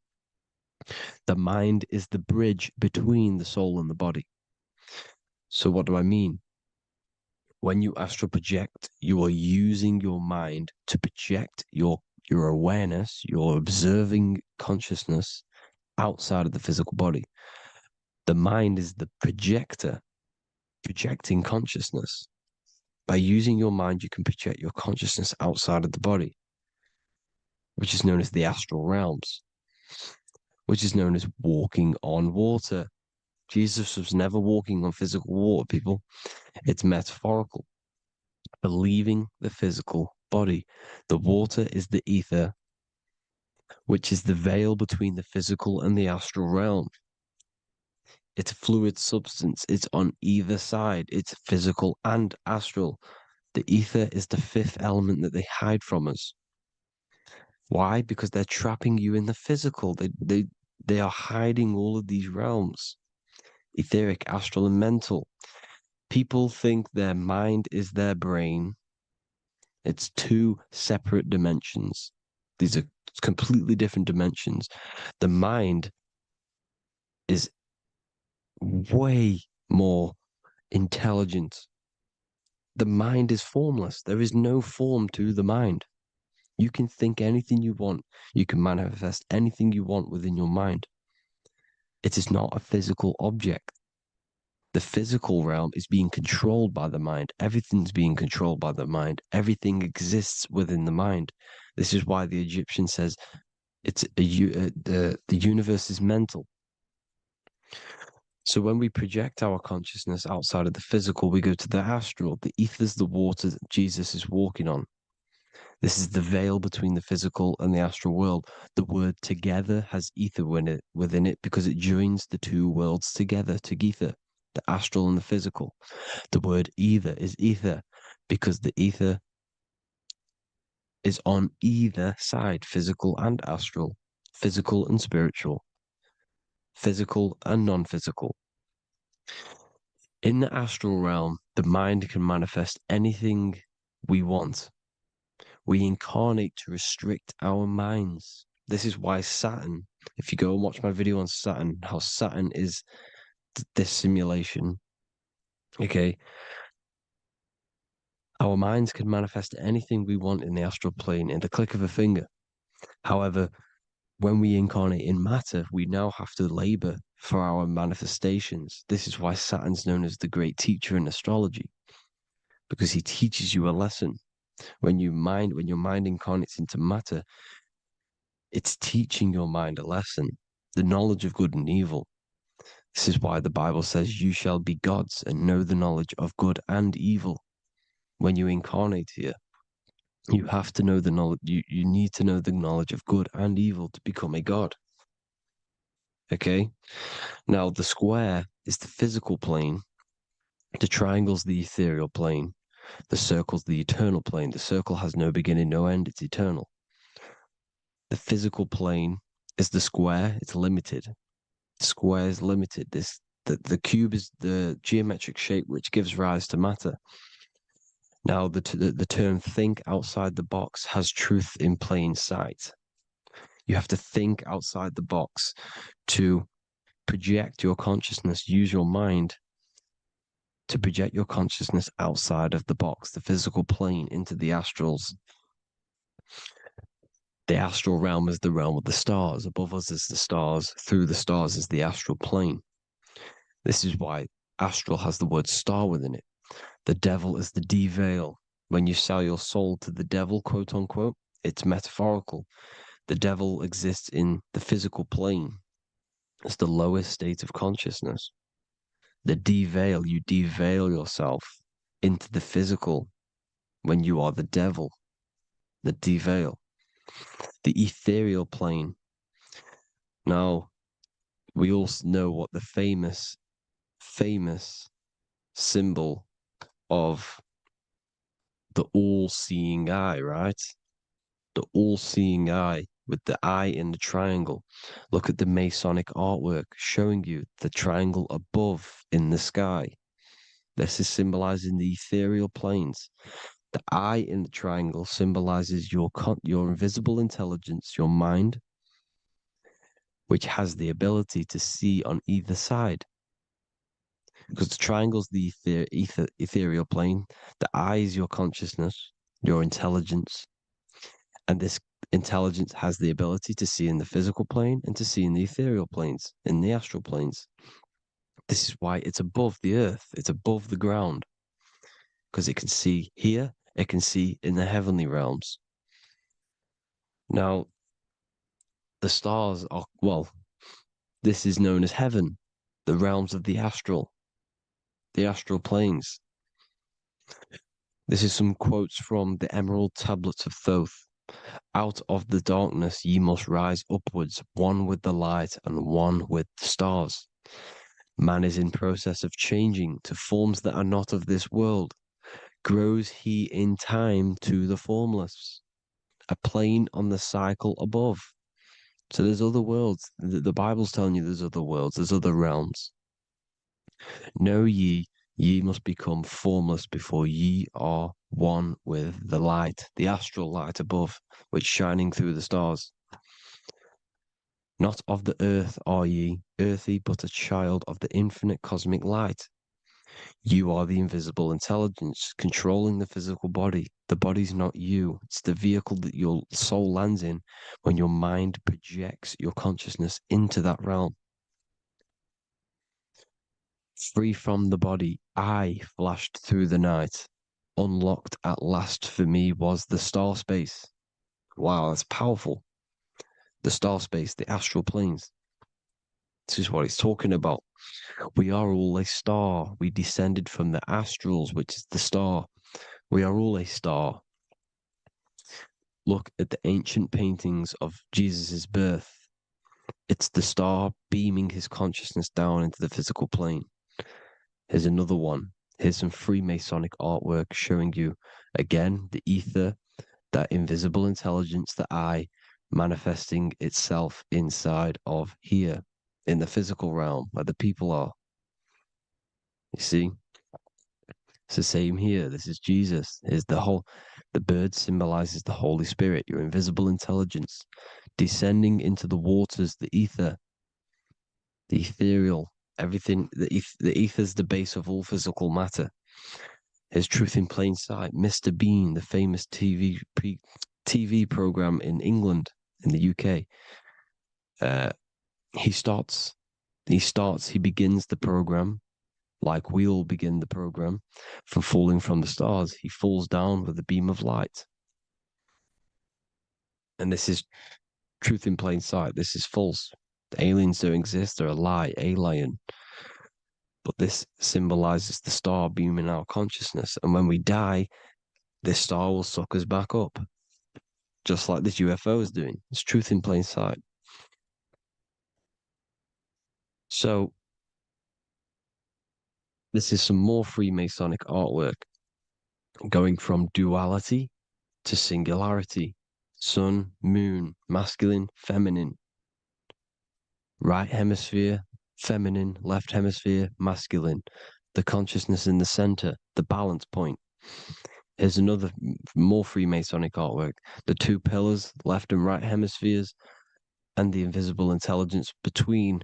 Speaker 7: The mind is the bridge between the soul and the body. So what do I mean? When you astral project, you are using your mind to project your awareness, your observing consciousness outside of the physical body. The mind is the projector, projecting consciousness. By using your mind, you can project your consciousness outside of the body, which is known as the astral realms, which is known as walking on water. Jesus was never walking on physical water, people. It's metaphorical. Believing the physical body. The water is the ether, which is the veil between the physical and the astral realm. It's a fluid substance. It's on either side. It's physical and astral. The ether is the fifth element that they hide from us. Why? Because they're trapping you in the physical. They are hiding all of these realms. Etheric, astral, and mental. People think their mind is their brain. It's two separate dimensions. These are completely different dimensions. The mind is way more intelligent. The mind is formless. There is no form to the mind. You can think anything you want. You can manifest anything you want within your mind. It is not a physical object. The physical realm is being controlled by the mind. Everything's being controlled by the mind. Everything exists within the mind. This is why the Egyptian says the universe is mental. So when we project our consciousness outside of the physical, we go to the astral. The ether is the water that Jesus is walking on. This is the veil between the physical and the astral world. The word together has ether within it because it joins the two worlds together, together, the astral and the physical. The word either is ether because the ether is on either side, physical and astral, physical and spiritual, physical and non-physical. In the astral realm, the mind can manifest anything we want. We incarnate to restrict our minds. This is why Saturn, if you go and watch my video on Saturn, how Saturn is this simulation, okay? Our minds can manifest anything we want in the astral plane in the click of a finger. However, when we incarnate in matter, we now have to labor for our manifestations. This is why Saturn's known as the great teacher in astrology, because he teaches you a lesson. When your mind incarnates into matter, it's teaching your mind a lesson, the knowledge of good and evil. This is why the Bible says you shall be gods and know the knowledge of good and evil. When you incarnate here, you have to know the knowledge, you need to know the knowledge of good and evil to become a god. Okay? Now, the square is the physical plane. The triangle's the ethereal plane. The circle's the eternal plane. The circle has no beginning, no end. It's eternal. The physical plane is the square. It's limited. The square is limited. The cube is the geometric shape which gives rise to matter. Now, the term think outside the box has truth in plain sight. You have to think outside the box to project your consciousness, use your mind to project your consciousness outside of the box, the physical plane, into the astrals. The astral realm is the realm of the stars. Above us is the stars. Through the stars is the astral plane. This is why astral has the word star within it. The devil is the de-veil. When you sell your soul to the devil, quote unquote, it's metaphorical. The devil exists in the physical plane. It's the lowest state of consciousness. The de-veil, you de-veil yourself into the physical when you are the devil. The de-veil. The ethereal plane. Now, we all know what the famous symbol of the all-seeing eye, right? The all-seeing eye with the eye in the triangle. Look at the Masonic artwork showing you the triangle above in the sky. This is symbolizing the ethereal planes. The eye in the triangle symbolizes your invisible intelligence, your mind, which has the ability to see on either side. Because the triangle's the ethereal plane. The eye is your consciousness, your intelligence. And this intelligence has the ability to see in the physical plane and to see in the ethereal planes, in the astral planes. This is why it's above the earth, it's above the ground. Because it can see here, it can see in the heavenly realms. Now, the stars are, well, this is known as heaven, the realms of the astral planes. This is some quotes from the Emerald Tablets of Thoth. Out of the darkness ye must rise upwards, one with the light and one with the stars. Man is in process of changing to forms that are not of this world. Grows he in time to the formless, a plane on the cycle above. So there's other worlds. The Bible's telling you there's other worlds, there's other realms. Know ye must become formless before ye are one with the light, the astral light above, which shining through the stars. Not of the earth are ye, earthy, but a child of the infinite cosmic light. You are the invisible intelligence controlling the physical body. The body's not you. It's the vehicle that your soul lands in when your mind projects your consciousness into that realm. Free from the body, I flashed through the night. Unlocked at last for me was the star space. Wow, that's powerful. The star space, the astral planes. This is what it's talking about. We are all a star. We descended from the astrals, which is the star. We are all a star. Look at the ancient paintings of Jesus' birth. It's the star beaming his consciousness down into the physical plane. Here's another one. Here's some Freemasonic artwork showing you, again, the ether, that invisible intelligence, the eye, manifesting itself inside of here, in the physical realm, where the people are. You see? It's the same here. This is Jesus. Here's the bird symbolizes the Holy Spirit, your invisible intelligence, descending into the waters, the ether, the ethereal, everything. The ether's the base of all physical matter. Here's Truth in Plain Sight. Mr. Bean, the famous TV program in England, in the UK. He begins the program like we all begin the program from falling from the stars. He falls down with a beam of light. And this is truth in plain sight. This is false. The aliens don't exist. They're a lie, alien. But this symbolizes the star beaming our consciousness. And when we die, this star will suck us back up. Just like this UFO is doing. It's truth in plain sight. So, this is some more Freemasonic artwork going from duality to singularity. Sun, moon, masculine, feminine. Right hemisphere, feminine, left hemisphere, masculine. The consciousness in the center, the balance point. Here's another more Freemasonic artwork. The two pillars, left and right hemispheres, and the invisible intelligence between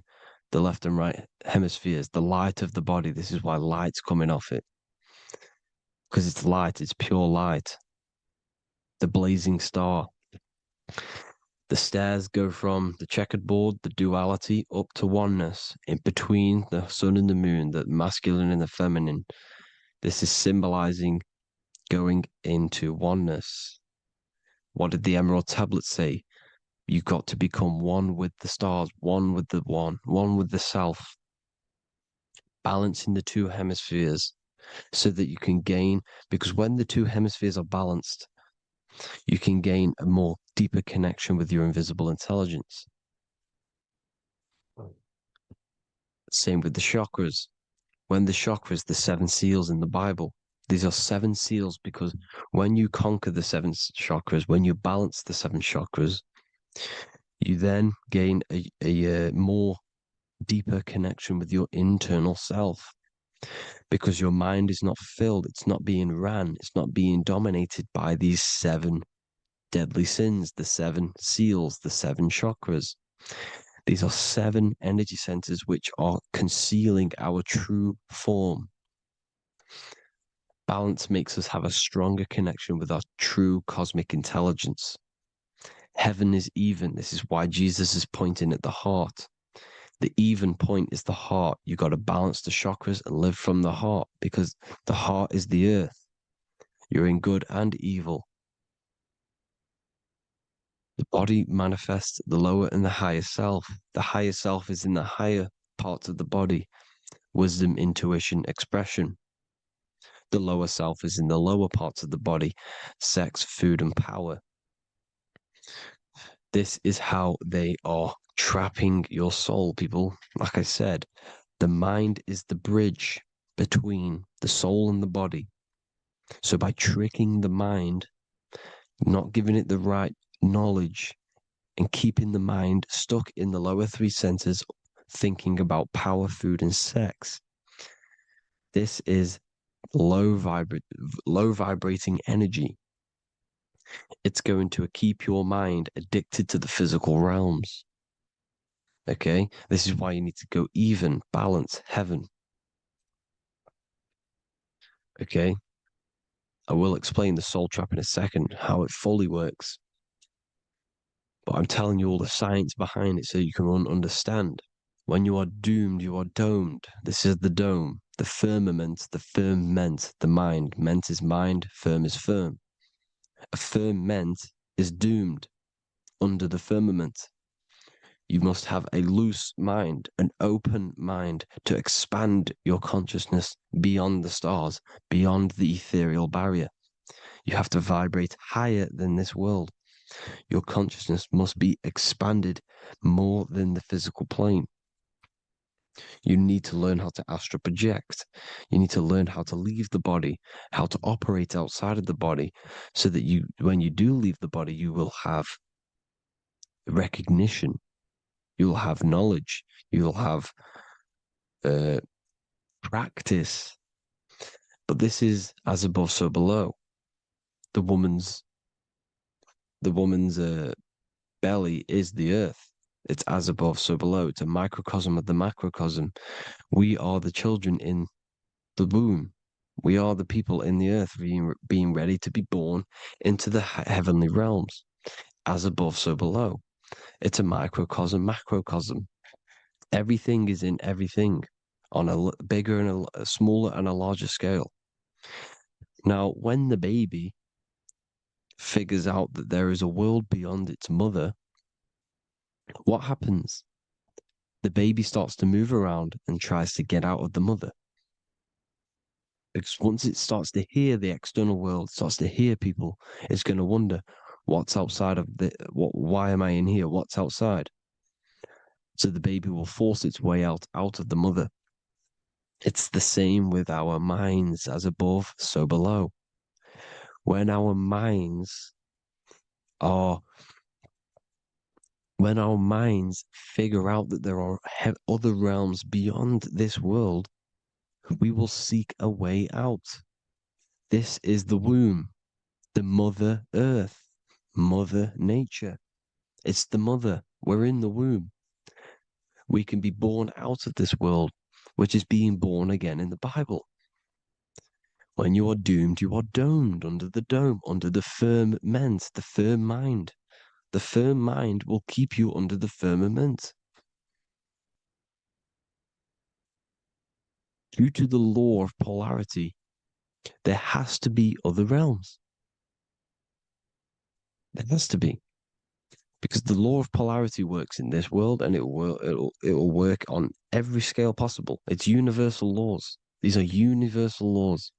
Speaker 7: the left and right hemispheres, the light of the body. This is why light's coming off it. Because it's light, it's pure light. The blazing star. The stairs go from the checkered board, the duality, up to oneness, in between the sun and the moon, the masculine and the feminine. This is symbolizing going into oneness. What did the Emerald Tablet say? You've got to become one with the stars, one with the one with the self. Balancing the two hemispheres so that you can gain, because when the two hemispheres are balanced, you can gain a more deeper connection with your invisible intelligence. Same with the chakras. When the chakras, the 7 seals in the Bible, these are 7 seals because when you conquer the 7 chakras, when you balance the 7 chakras, you then gain a more deeper connection with your internal self. because your mind is not filled, it's not being ran, it's not being dominated by these 7 deadly sins, the 7 seals, the 7 chakras. These are 7 energy centers which are concealing our true form. Balance makes us have a stronger connection with our true cosmic intelligence. Heaven is even. This is why Jesus is pointing at the heart. The even point is the heart. You got to balance the chakras and live from the heart, because the heart is the earth. You're in good and evil. The body manifests the lower and the higher self. The higher self is in the higher parts of the body. Wisdom, intuition, expression. The lower self is in the lower parts of the body. Sex, food, and power. This is how they are trapping your soul, people. Like I said, the mind is the bridge between the soul and the body. So by tricking the mind, not giving it the right knowledge, and keeping the mind stuck in the lower 3 centers, thinking about power, food, and sex, this is low vibrating energy. It's going to keep your mind addicted to the physical realms. Okay? This is why you need to go even, balance, heaven. Okay? I will explain the soul trap in a second, how it fully works. But I'm telling you all the science behind it so you can understand. When you are doomed, you are domed. This is the dome, the firmament, the firmament, the mind. Ment is mind, firm is firm. A firm ment is doomed under the firmament. You must have a loose mind, an open mind to expand your consciousness beyond the stars, beyond the ethereal barrier. You have to vibrate higher than this world. Your consciousness must be expanded more than the physical plane. You need to learn how to astral project. You need to learn how to leave the body, how to operate outside of the body, so that you, when you do leave the body, you will have recognition. You'll have knowledge. You'll have practice. But this is as above, so below. The woman's belly is the earth. It's as above, so below. It's a microcosm of the macrocosm. We are the children in the womb. We are the people in the earth being ready to be born into the heavenly realms. As above, so below. It's a microcosm, macrocosm. Everything is in everything on a bigger and a smaller and a larger scale. Now, when the baby figures out that there is a world beyond its mother, what happens? The baby starts to move around and tries to get out of the mother. Because once it starts to hear the external world, starts to hear people, it's going to wonder, what's outside of why am I in here? What's outside? So the baby will force its way out of the mother. It's the same with our minds, as above, so below. When our minds figure out that there are other realms beyond this world, we will seek a way out. This is the womb, the mother earth, mother nature. It's the mother. We're in the womb. We can be born out of this world, which is being born again in the Bible. When you are doomed, you are domed under the dome, under the firmament, the firm mind. The firm mind will keep you under the firmament. Due to the law of polarity, there has to be other realms. There has to be. Because the law of polarity works in this world, and it will work on every scale possible. It's universal laws. These are universal laws.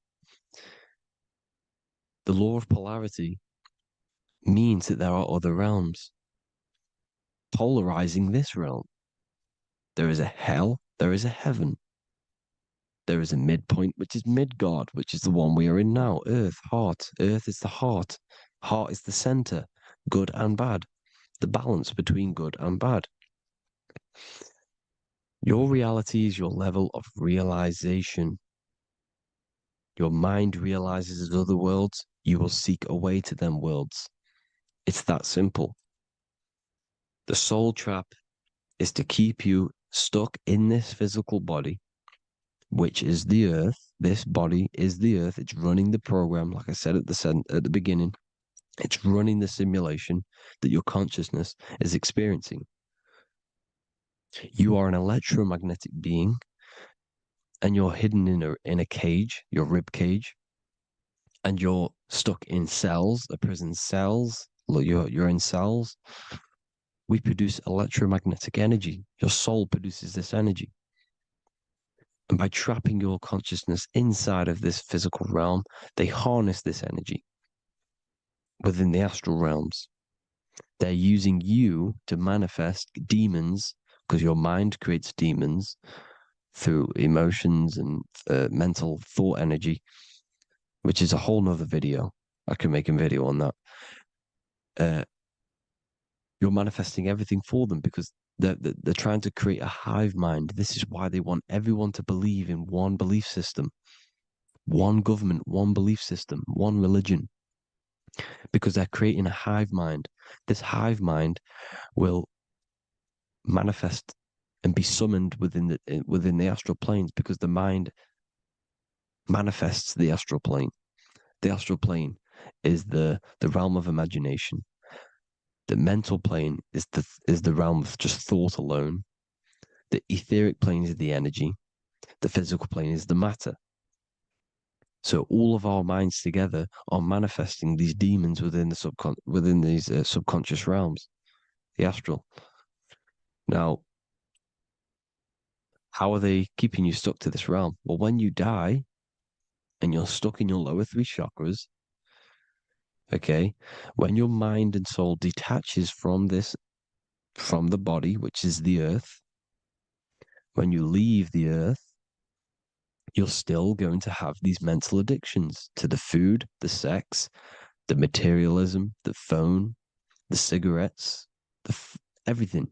Speaker 7: The law of polarity means that there are other realms polarizing this realm. There is a hell, there is a heaven. There is a midpoint, which is Midgard, which is the one we are in now. Earth, heart. Earth is the heart. Heart is the center, good and bad. The balance between good and bad. Your reality is your level of realization. your mind realizes other worlds, you will seek a way to them worlds. It's that simple. The soul trap is to keep you stuck in this physical body, which is the earth. This body is the earth. It's running the program, like I said at the beginning. It's running the simulation that your consciousness is experiencing. You are an electromagnetic being, and you're hidden in a cage, your rib cage, and you're stuck in cells, a prison cells. Look, you're in cells. We produce electromagnetic energy. Your soul produces this energy. And by trapping your consciousness inside of this physical realm, they harness this energy within the astral realms. They're using you to manifest demons, because your mind creates demons through emotions and mental thought energy, which is a whole nother video. I can make a video on that. You're manifesting everything for them because they're trying to create a hive mind. This is why they want everyone to believe in one belief system, one government, one belief system, one religion, because they're creating a hive mind. This hive mind will manifest and be summoned within the astral planes, because the mind manifests the astral plane. The astral plane is the realm of imagination. The mental plane is the realm of just thought alone. The etheric plane is the energy. The physical plane is the matter. So all of our minds together are manifesting these demons within these subconscious realms, the astral. Now, how are they keeping you stuck to this realm? Well, when you die and you're stuck in your lower three chakras, okay, when your mind and soul detaches from the body, which is the earth, when you leave the earth, you're still going to have these mental addictions to the food, the sex, the materialism, the phone, the cigarettes, everything.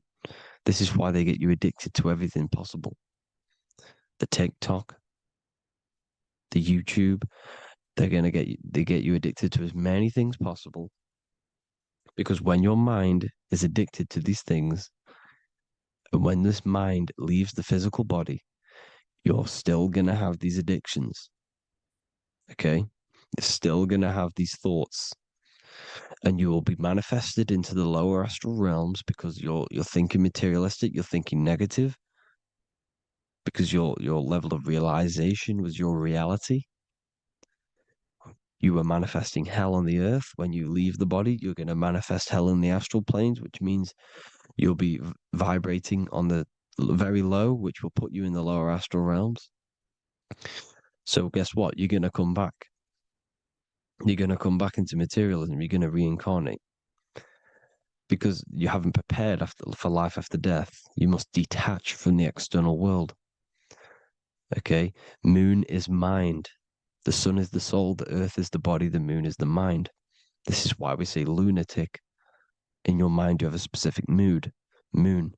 Speaker 7: This is why they get you addicted to everything possible. The TikTok, the YouTube, they get you addicted to as many things possible. Because when your mind is addicted to these things, and when this mind leaves the physical body, you're still going to have these addictions. Okay? You're still going to have these thoughts. And you will be manifested into the lower astral realms because you're thinking materialistic, you're thinking negative, because your level of realization was your reality. You were manifesting hell on the earth. When you leave the body, you're going to manifest hell in the astral planes, which means you'll be vibrating on the very low, which will put you in the lower astral realms. So guess what? You're going to come back. You're going to come back into materialism. You're going to reincarnate. Because you haven't prepared for life after death. You must detach from the external world. Okay? Moon is mind. The sun is the soul. The earth is the body. The moon is the mind. This is why we say lunatic. In your mind, you have a specific mood. Moon.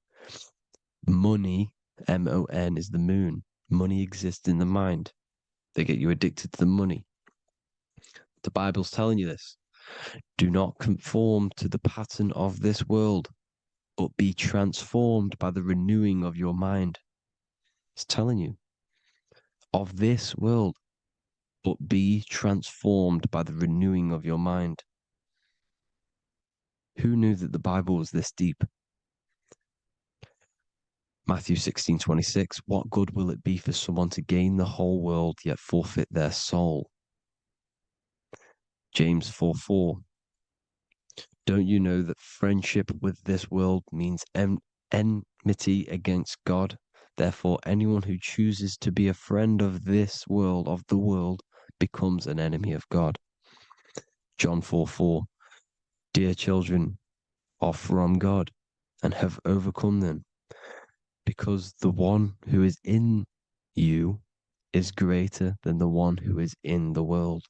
Speaker 7: Money, M-O-N, is the moon. Money exists in the mind. They get you addicted to the money. The Bible's telling you this. Do not conform to the pattern of this world, but be transformed by the renewing of your mind. It's telling you. Of this world, but be transformed by the renewing of your mind. Who knew that the Bible was this deep? Matthew 16:26, what good will it be for someone to gain the whole world yet forfeit their soul? James 4:4, don't you know that friendship with this world means enmity against God? Therefore, anyone who chooses to be a friend of this world, of the world, becomes an enemy of God. John 4:4, dear children are from God and have overcome them, because the one who is in you is greater than the one who is in the world.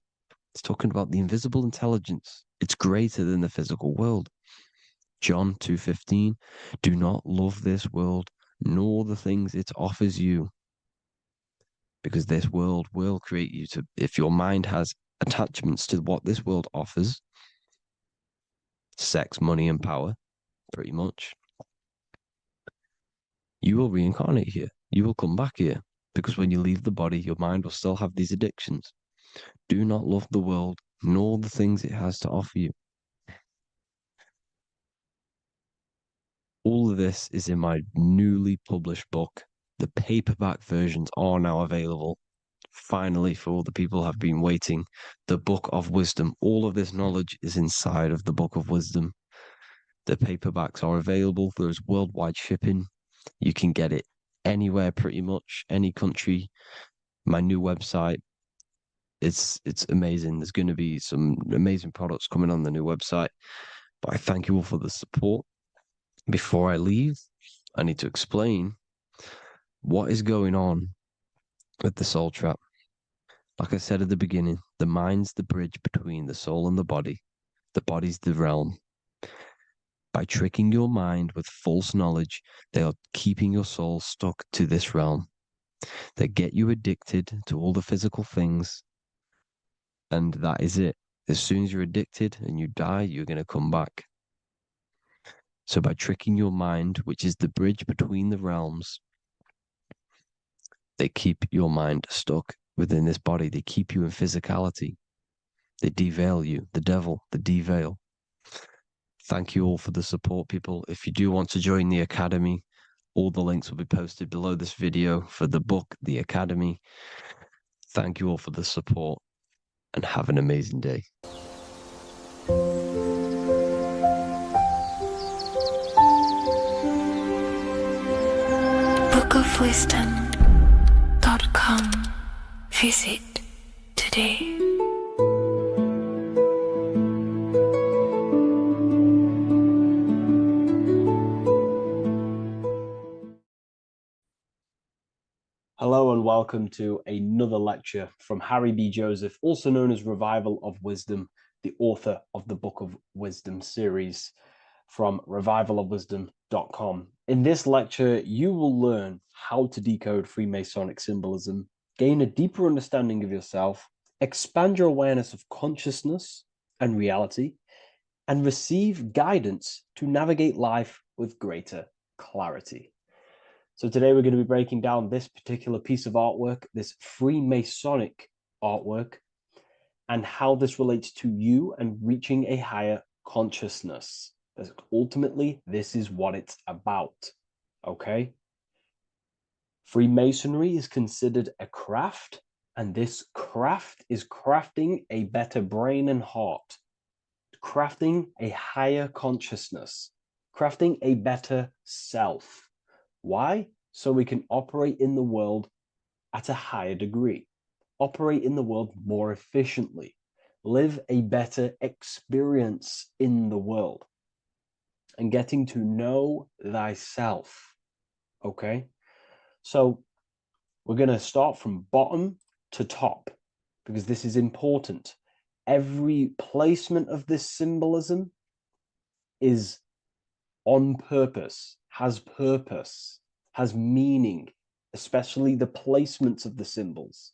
Speaker 7: It's talking about the invisible intelligence. It's greater than the physical world. John 2:15, do not love this world, nor the things it offers you, because this world will create you to, if your mind has attachments to what this world offers, sex, money, and power, pretty much, you will reincarnate here. You will come back here, because when you leave the body, your mind will still have these addictions. Do not love the world, nor the things it has to offer you. All of this is in my newly published book. The paperback versions are now available. Finally, for all the people who have been waiting, the Book of Wisdom. All of this knowledge is inside of the Book of Wisdom. The paperbacks are available. There's worldwide shipping. You can get it anywhere, pretty much, any country. My new website, it's amazing. There's going to be some amazing products coming on the new website. But I thank you all for the support. Before I leave, I need to explain what is going on with the soul trap. Like I said at the beginning, the mind's the bridge between the soul and the body. The body's the realm. By tricking your mind with false knowledge, they are keeping your soul stuck to this realm. They get you addicted to all the physical things, and that is it. As soon as you're addicted and you die, you're going to come back. So by tricking your mind, which is the bridge between the realms, they keep your mind stuck within this body. They keep you in physicality. They deveil you, the devil, the deveil. Thank you all for the support, people. If you do want to join the Academy, all the links will be posted below this video for the book, The Academy. Thank you all for the support, and have an amazing day.
Speaker 9: bookofwisdom.com. Visit today.
Speaker 1: Hello and welcome to another lecture from Harry B. Joseph, also known as Revival of Wisdom, the author of the Book of Wisdom series from revivalofwisdom.com. In this lecture, you will learn how to decode Freemasonic symbolism, gain a deeper understanding of yourself, expand your awareness of consciousness and reality, and receive guidance to navigate life with greater clarity. So today we're going to be breaking down this particular piece of artwork, this Freemasonic artwork, and how this relates to you and reaching a higher consciousness. Ultimately, this is what it's about, okay? Freemasonry is considered a craft, and this craft is crafting a better brain and heart, crafting a higher consciousness, crafting a better self. Why? So we can operate in the world at a higher degree, operate in the world more efficiently, live a better experience in the world, and getting to know thyself, okay? So we're going to start from bottom to top, because this is important. Every placement of this symbolism is on purpose, has meaning, especially the placements of the symbols,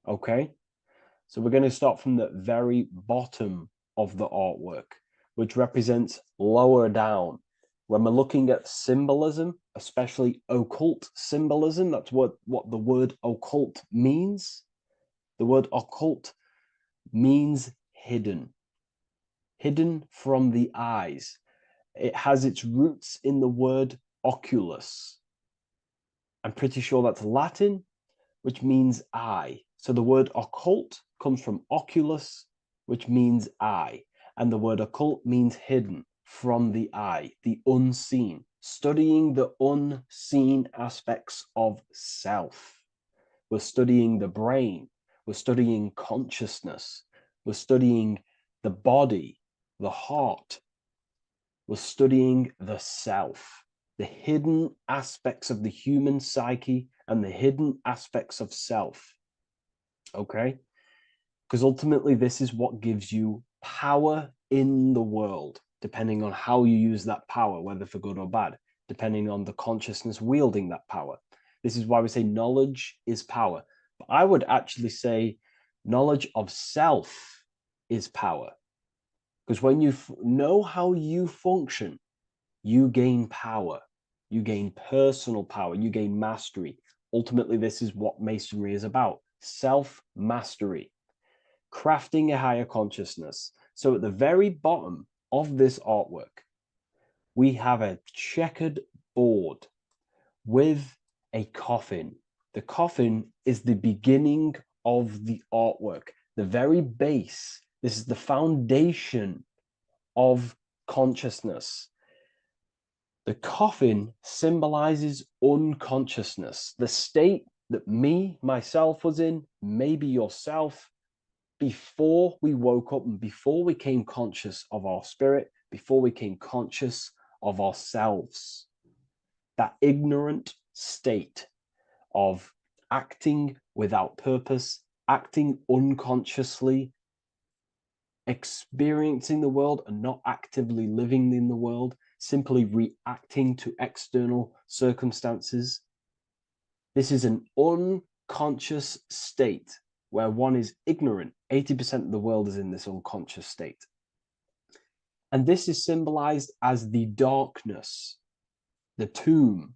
Speaker 1: okay? So we're going to start from the very bottom of the artwork, which represents lower down. When we're looking at symbolism, especially occult symbolism, that's what the word occult means. The word occult means hidden, hidden from the eyes. It has its roots in the word oculus. I'm pretty sure that's Latin, which means eye. So the word occult comes from oculus, which means eye. And the word occult means hidden, from the eye, the unseen, studying the unseen aspects of self. We're studying the brain, we're studying consciousness, we're studying the body, the heart, we're studying the self, the hidden aspects of the human psyche and the hidden aspects of self, okay? Because ultimately this is what gives you power in the world, depending on how you use that power, whether for good or bad, depending on the consciousness wielding that power. This is why we say knowledge is power. I would actually say knowledge of self is power. Because when you know how you function, you gain power. You gain personal power. You gain mastery. Ultimately, this is what Masonry is about. Self-mastery. Crafting a higher consciousness. So at the very bottom of this artwork, we have a checkered board with a coffin. The coffin is the beginning of the artwork, the very base. This is the foundation of consciousness. The coffin symbolizes unconsciousness, the state that myself was in, maybe yourself, before we woke up and before we came conscious of our spirit, before we came conscious of ourselves. That ignorant state of acting without purpose, acting unconsciously, experiencing the world and not actively living in the world, simply reacting to external circumstances. This is an unconscious state where one is ignorant. 80% of the world is in this unconscious state. And this is symbolized as the darkness, the tomb.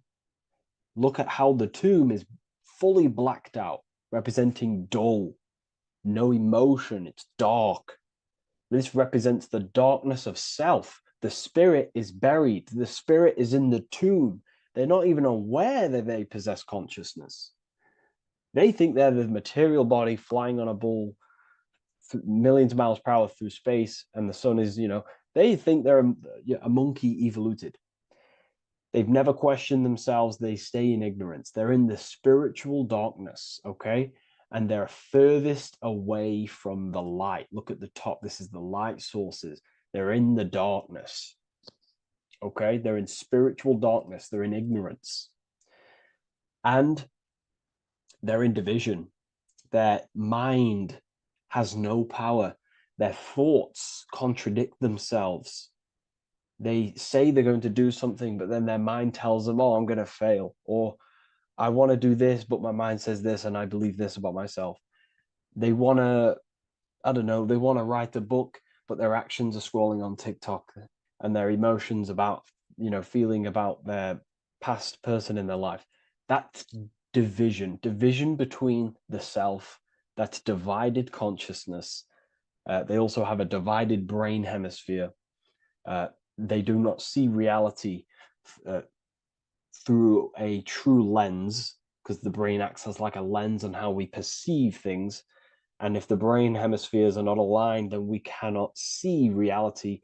Speaker 1: Look at how the tomb is fully blacked out, representing dull, no emotion, it's dark. This represents the darkness of self. The spirit is buried. The spirit is in the tomb. They're not even aware that they possess consciousness. They think they're the material body flying on a ball millions of miles per hour through space, and the sun is, they think they're a monkey evoluted. They've never questioned themselves. They stay in ignorance. They're in the spiritual darkness, okay? And they're furthest away from the light. Look at the top. This is the light sources. They're in the darkness, okay? They're in spiritual darkness. They're in ignorance. And they're in division. Their mind has no power. Their thoughts contradict themselves. They say they're going to do something, but then their mind tells them, oh, I'm going to fail. Or I want to do this, but my mind says this, and I believe this about myself. They want to, I don't know, they want to write a book, but their actions are scrolling on TikTok, and their emotions about, feeling about their past person in their life. That's division between the self. That's divided consciousness. They also have a divided brain hemisphere. They do not see reality through a true lens, because the brain acts as like a lens on how we perceive things. And if the brain hemispheres are not aligned, then we cannot see reality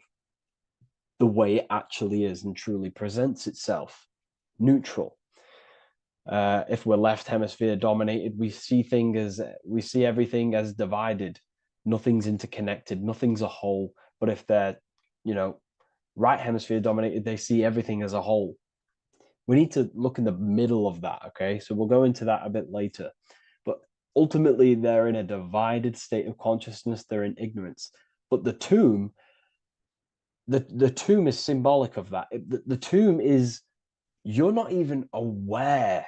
Speaker 1: the way it actually is and truly presents itself, neutral. If we're left hemisphere dominated, we see everything as divided. Nothing's interconnected, nothing's a whole. But if they're, right hemisphere dominated, they see everything as a whole. We need to look in the middle of that, okay? So we'll go into that a bit later. But ultimately, they're in a divided state of consciousness. They're in ignorance. But the tomb, the tomb is symbolic of that. The tomb is, you're not even aware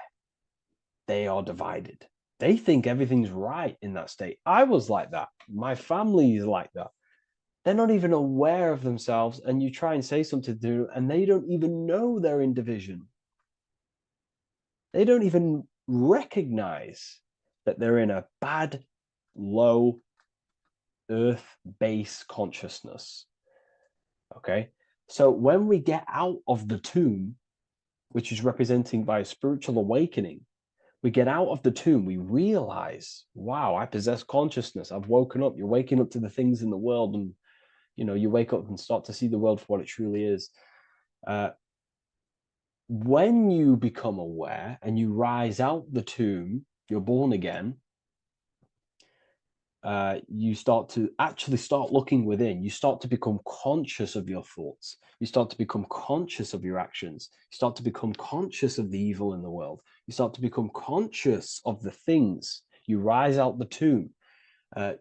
Speaker 1: they are divided. They think everything's right in that state. I was like that. My family is like that. They're not even aware of themselves, and you try and say something to them, and they don't even know they're in division. They don't even recognize that they're in a bad, low, earth base consciousness. Okay? So when we get out of the tomb, which is representing by a spiritual awakening, we get out of the tomb, we realize, wow, I possess consciousness. I've woken up. You're waking up to the things in the world, and you wake up and start to see the world for what it truly is. When you become aware and you rise out the tomb, you're born again, you start to actually start looking within. You start to become conscious of your thoughts. You start to become conscious of your actions. You start to become conscious of the evil in the world. You start to become conscious of the things. You rise out the tomb.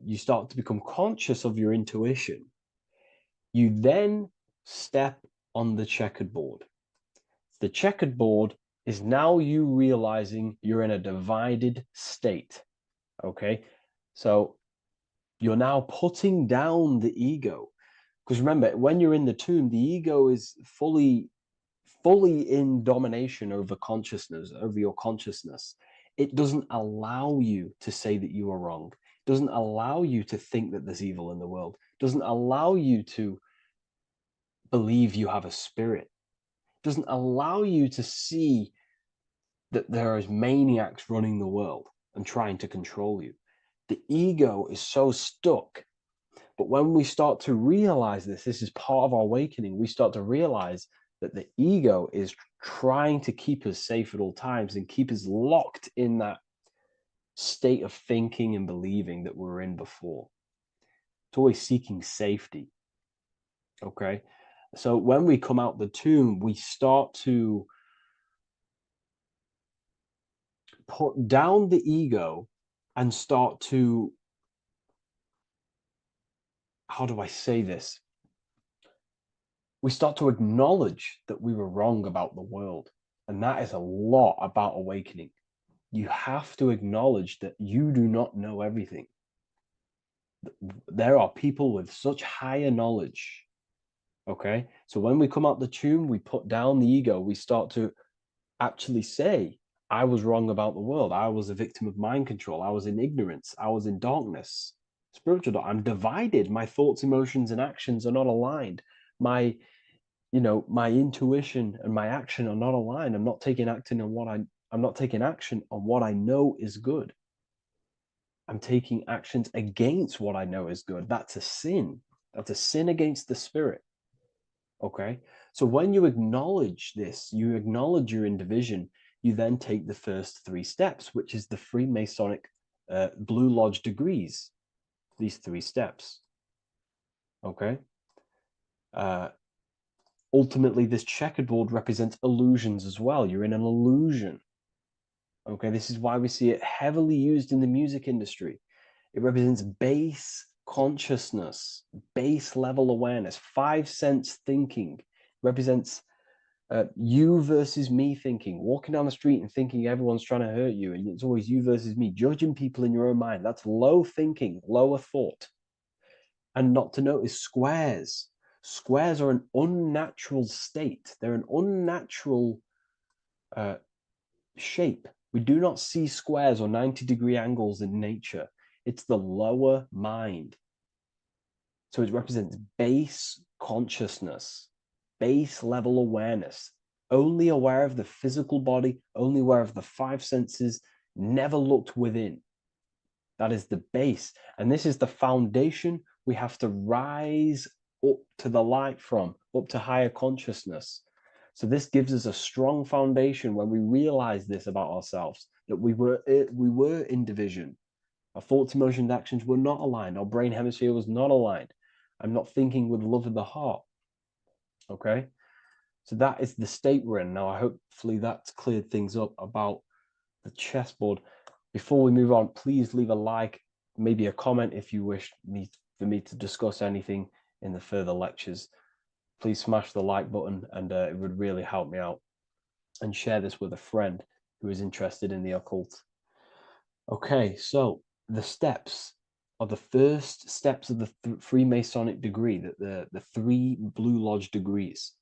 Speaker 1: You start to become conscious of your intuition. You then step on the checkered board. The checkered board is now you realizing you're in a divided state. Okay, so you're now putting down the ego. Because remember, when you're in the tomb, the ego is fully in domination over consciousness, over your consciousness. It doesn't allow you to say that you are wrong. It doesn't allow you to think that there's evil in the world. It doesn't allow you to believe you have a spirit. It doesn't allow you to see that there is maniacs running the world and trying to control you. The ego is so stuck. But when we start to realize this is part of our awakening, we start to realize that the ego is trying to keep us safe at all times and keep us locked in that state of thinking and believing that we were in before. It's always seeking safety. Okay? So when we come out the tomb, we start to put down the ego and start to, how do I say this? We start to acknowledge that we were wrong about the world. And that is a lot about awakening. You have to acknowledge that you do not know everything. There are people with such higher knowledge. Okay? So when we come out the tomb, we put down the ego. We start to actually say, I was wrong about the world. I was a victim of mind control. I was in ignorance. I was in darkness. Spiritual dark. I'm divided. My thoughts, emotions, and actions are not aligned. My intuition and my action are not aligned. I'm not taking action on what I know is good. I'm taking actions against what I know is good. That's a sin. That's a sin against the spirit. Okay? So when you acknowledge this, you acknowledge you're in division, you then take the first 3 steps, which is the Freemasonic Blue Lodge degrees. These 3 steps. Okay? Ultimately, this checkerboard represents illusions as well. You're in an illusion. Okay, this is why we see it heavily used in the music industry. It represents base consciousness, base level awareness, 5 sense thinking. It represents you versus me thinking, walking down the street and thinking everyone's trying to hurt you, and it's always you versus me, judging people in your own mind. That's low thinking, lower thought. And not to notice squares. Squares are an unnatural state. They're an unnatural shape. We do not see squares or 90-degree angles in nature. It's the lower mind. So it represents base consciousness, base level awareness, only aware of the physical body, only aware of the 5 senses, never looked within. That is the base. And this is the foundation we have to rise up to the light from, up to higher consciousness. So this gives us a strong foundation when we realize this about ourselves, that we were in division. Our thoughts, emotions, actions were not aligned. Our brain hemisphere was not aligned. I'm not thinking with love of the heart. Okay? So that is the state we're in. Now, hopefully that's cleared things up about the chessboard. Before we move on, please leave a like, maybe a comment if you wish for me to discuss anything in the further lectures. Please smash the like button, and it would really help me out. And share this with a friend who is interested in the occult. Okay, so the steps are the first steps of the Freemasonic degree, the 3 Blue Lodge degrees.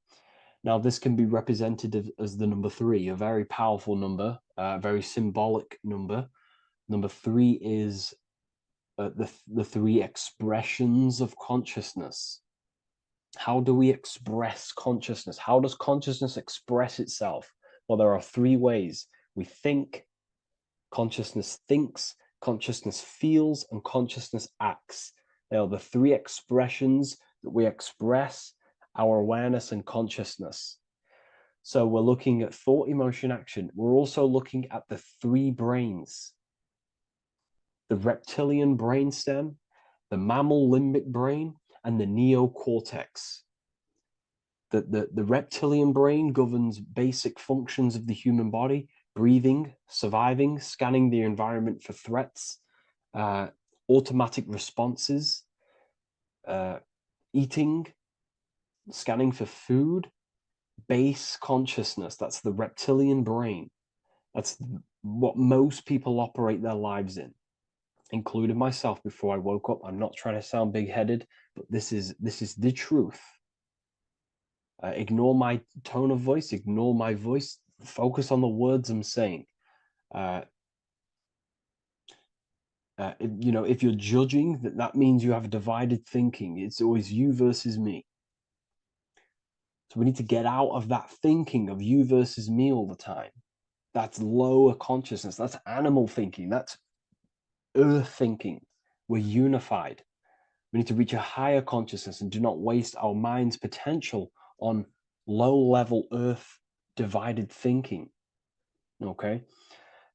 Speaker 1: Now, this can be represented as the number 3, a very powerful number, a very symbolic number. Number 3 is the 3 expressions of consciousness. How do we express consciousness? How does consciousness express itself? Well, there are 3 ways. We think, consciousness thinks, consciousness feels, and consciousness acts. They are the 3 expressions that we express our awareness and consciousness. So we're looking at thought, emotion, action. We're also looking at the 3 brains. The reptilian brainstem, the mammal limbic brain, and the neocortex. The reptilian brain governs basic functions of the human body: breathing, surviving, scanning the environment for threats, automatic responses, eating, scanning for food, base consciousness. That's the reptilian brain. That's what most people operate their lives in. including myself before I woke up. I'm not trying to sound big-headed, but this is the truth. Ignore my tone of voice, ignore my voice, focus on the words I'm saying. You know, if you're judging, that means you have divided thinking. It's always you versus me. So we need to get out of that thinking of you versus me all the time. That's lower consciousness. That's animal thinking. That's earth thinking. We're unified. We need to reach a higher consciousness and do not waste our mind's potential on low-level earth divided thinking. Okay?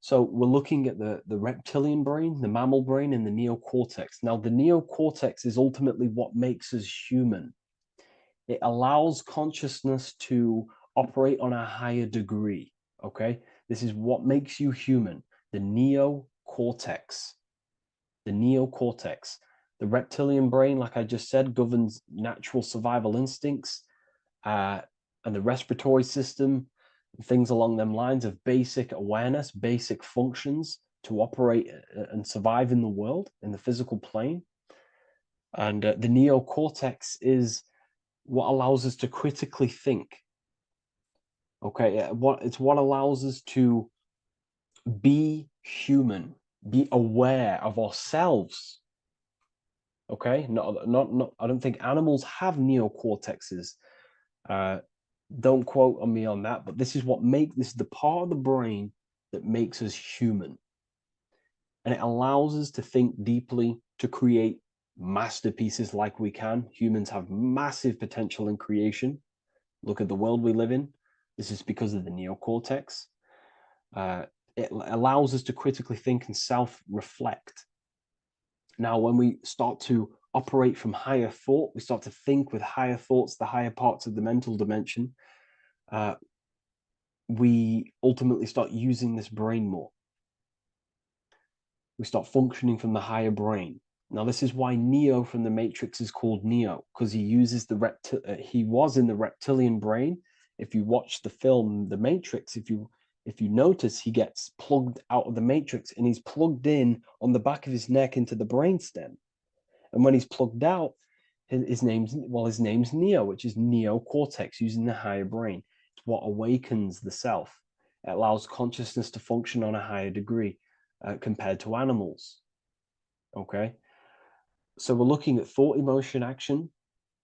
Speaker 1: So we're looking at the reptilian brain, the mammal brain, and the neocortex. Now, the neocortex is ultimately what makes us human. It allows consciousness to operate on a higher degree, okay? This is what makes you human, the neocortex. The neocortex. The reptilian brain, like I just said, governs natural survival instincts and the respiratory system, things along them lines of basic awareness, basic functions to operate and survive in the world, in the physical plane. And the neocortex is what allows us to critically think. Okay, it's what allows us to be human, be aware of ourselves. Okay, not. I don't think animals have neocortexes. Don't quote on me on that, but this is the part of the brain that makes us human, and it allows us to think deeply, to create masterpieces like we can. Humans have massive potential in creation. Look at the world we live in. This is because of the neocortex. It allows us to critically think and self-reflect. Now, when we start to operate from higher thought, we start to think with higher thoughts, the higher parts of the mental dimension, we ultimately start using this brain more. We start functioning from the higher brain. Now, this is why Neo from the Matrix is called Neo, because he uses he was in the reptilian brain. If you watch the film The Matrix, if you notice, he gets plugged out of the Matrix and he's plugged in on the back of his neck into the brainstem. And when he's plugged out, his name's Neo, which is neocortex, using the higher brain. It's what awakens the self. It allows consciousness to function on a higher degree compared to animals. Okay, so we're looking at thought, emotion, action.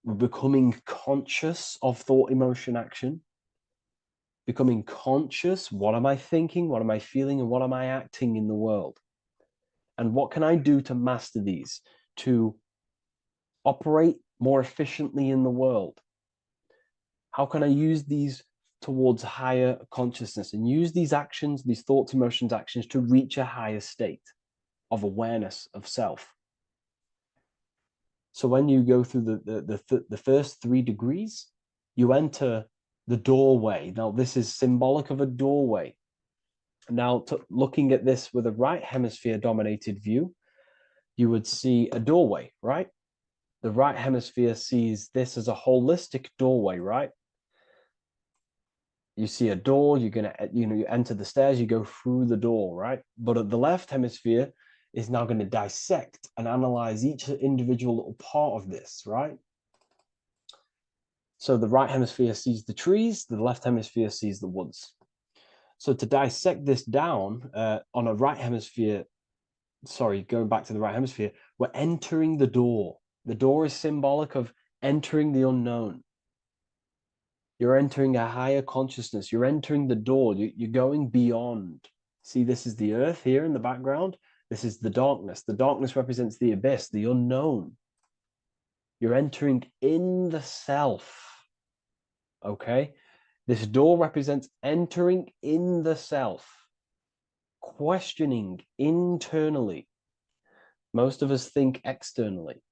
Speaker 1: We're becoming conscious of thought, emotion, action. Becoming conscious, what am I thinking, what am I feeling, and what am I acting in the world? And what can I do to master these, to operate more efficiently in the world? How can I use these towards higher consciousness and use these actions, these thoughts, emotions, actions to reach a higher state of awareness of self? So when you go through the first 3 degrees, you enter the doorway. Now, this is symbolic of a doorway. Now, looking at this with a right hemisphere dominated view, you would see a doorway, right? The right hemisphere sees this as a holistic doorway, right? You see a door, you're gonna, you enter the stairs, you go through the door, right? But at the left hemisphere is now going to dissect and analyze each individual little part of this, right? So the right hemisphere sees the trees, the left hemisphere sees the woods. So to dissect this down on a right hemisphere, sorry, going back to the right hemisphere, we're entering the door. The door is symbolic of entering the unknown. You're entering a higher consciousness. You're entering the door. You're going beyond. See, this is the earth here in the background. This is the darkness. The darkness represents the abyss, the unknown. You're entering in the self. Okay? This door represents entering in the self, questioning internally. Most of us think externally.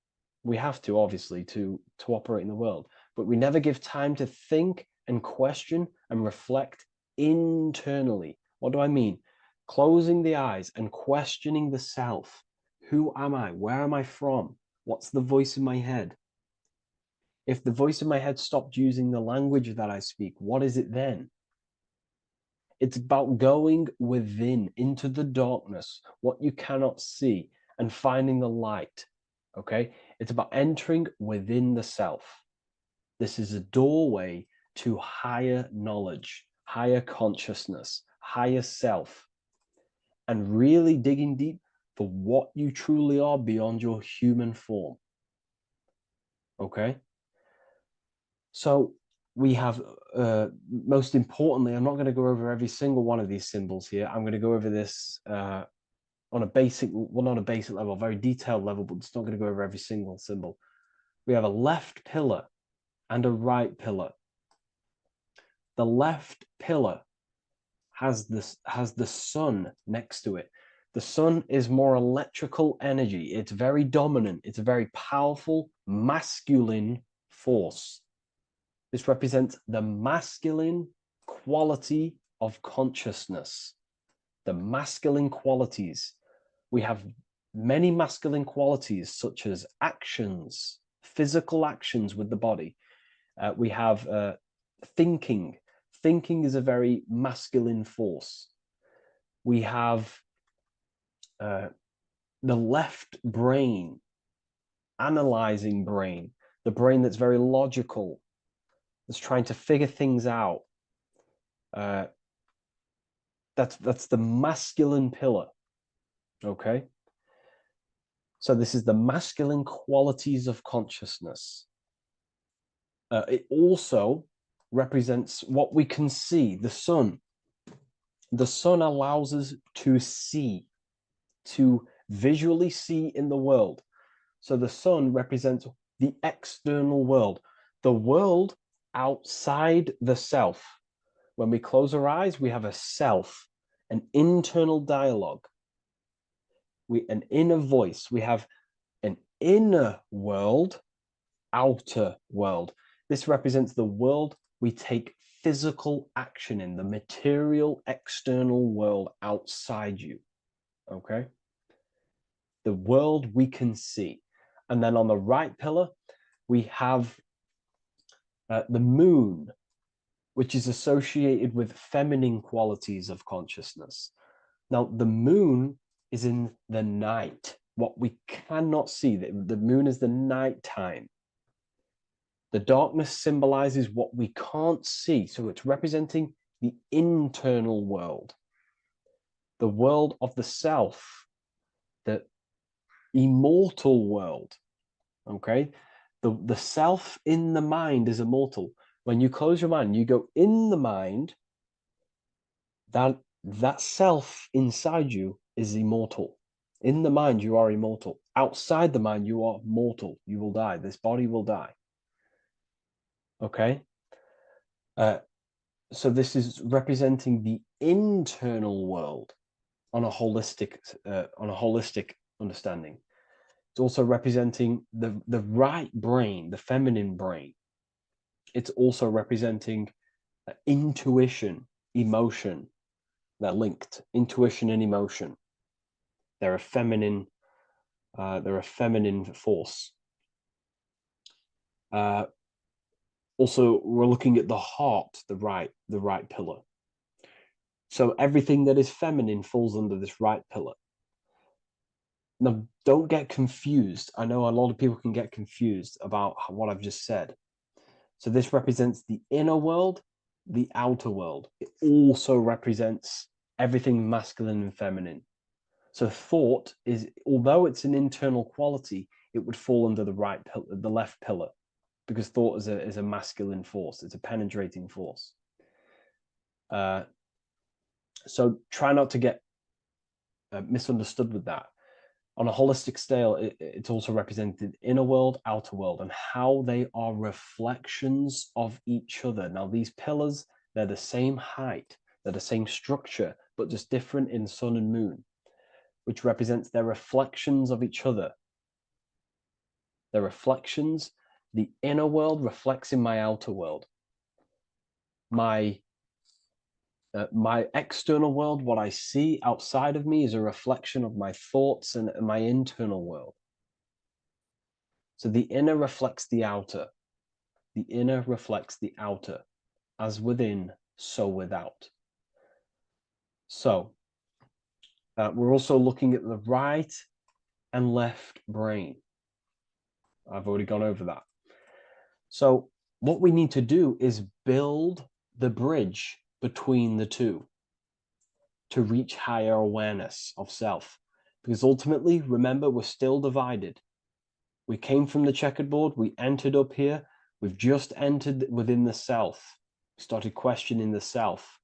Speaker 1: We have to, obviously, to operate in the world, but we never give time to think and question and reflect internally. What do I mean? Closing the eyes and questioning the self. Who am I? Where am I from? What's the voice in my head? If the voice in my head stopped using the language that I speak, what is it then? It's about going within, into the darkness, what you cannot see, and finding the light. Okay, it's about entering within the self. This is a doorway to higher knowledge, higher consciousness, higher self, and really digging deep for what you truly are beyond your human form. Okay, so we have, most importantly, I'm not going to go over every single one of these symbols here. I'm going to go over this on a basic, well, not a basic level, a very detailed level, but it's not going to go over every single symbol. We have a left pillar and a right pillar. The left pillar has the sun next to it. The sun is more electrical energy. It's very dominant. It's a very powerful masculine force. This represents the masculine quality of consciousness. The masculine qualities. We have many masculine qualities, such as actions, physical actions with the body. We have thinking. Thinking is a very masculine force. We have the left brain, analyzing brain, the brain that's very logical, that's trying to figure things out. That's the masculine pillar. Okay. So this is the masculine qualities of consciousness. It also represents what we can see, the sun. The sun allows us to see, to visually see in the world. So the sun represents the external world, the world outside the self. When we close our eyes, we have a self, an internal dialogue, an inner voice. We have an inner world, outer world. This represents the world we take physical action in, the material external world outside you. Okay? The world we can see. And then on the right pillar, we have the moon, which is associated with feminine qualities of consciousness. Now, the moon is in the night, what we cannot see. The moon is the nighttime. The darkness symbolizes what we can't see. So it's representing the internal world, the world of the self, the immortal world. Okay? The self in the mind is immortal. When you close your mind, you go in the mind, that self inside you is immortal. In the mind, you are immortal. Outside the mind, you are mortal. You will die. This body will die. Okay? So this is representing the internal world on a holistic understanding. It's also representing the right brain, the feminine brain. It's also representing intuition, emotion. They're linked. Intuition and emotion. They're a feminine force. Also, we're looking at the heart, the right pillar. So everything that is feminine falls under this right pillar. Now, don't get confused. I know a lot of people can get confused about what I've just said. So this represents the inner world, the outer world. It also represents everything masculine and feminine. So thought is, although it's an internal quality, it would fall under the left pillar, because thought is a masculine force. It's a penetrating force. So try not to get misunderstood with that. On a holistic scale, it's also represented inner world, outer world, and how they are reflections of each other. Now, these pillars, they're the same height, they're the same structure, but just different in sun and moon, which represents their reflections of each other. Their reflections, the inner world reflects in my outer world. My external world, what I see outside of me, is a reflection of my thoughts and my internal world. So the inner reflects the outer. The inner reflects the outer. As within, so without. So we're also looking at the right and left brain. I've already gone over that. So what we need to do is build the bridge between the two to reach higher awareness of self. Because ultimately, remember, we're still divided. We came from the checkered board, we entered up here, we've just entered within the self, started questioning the self.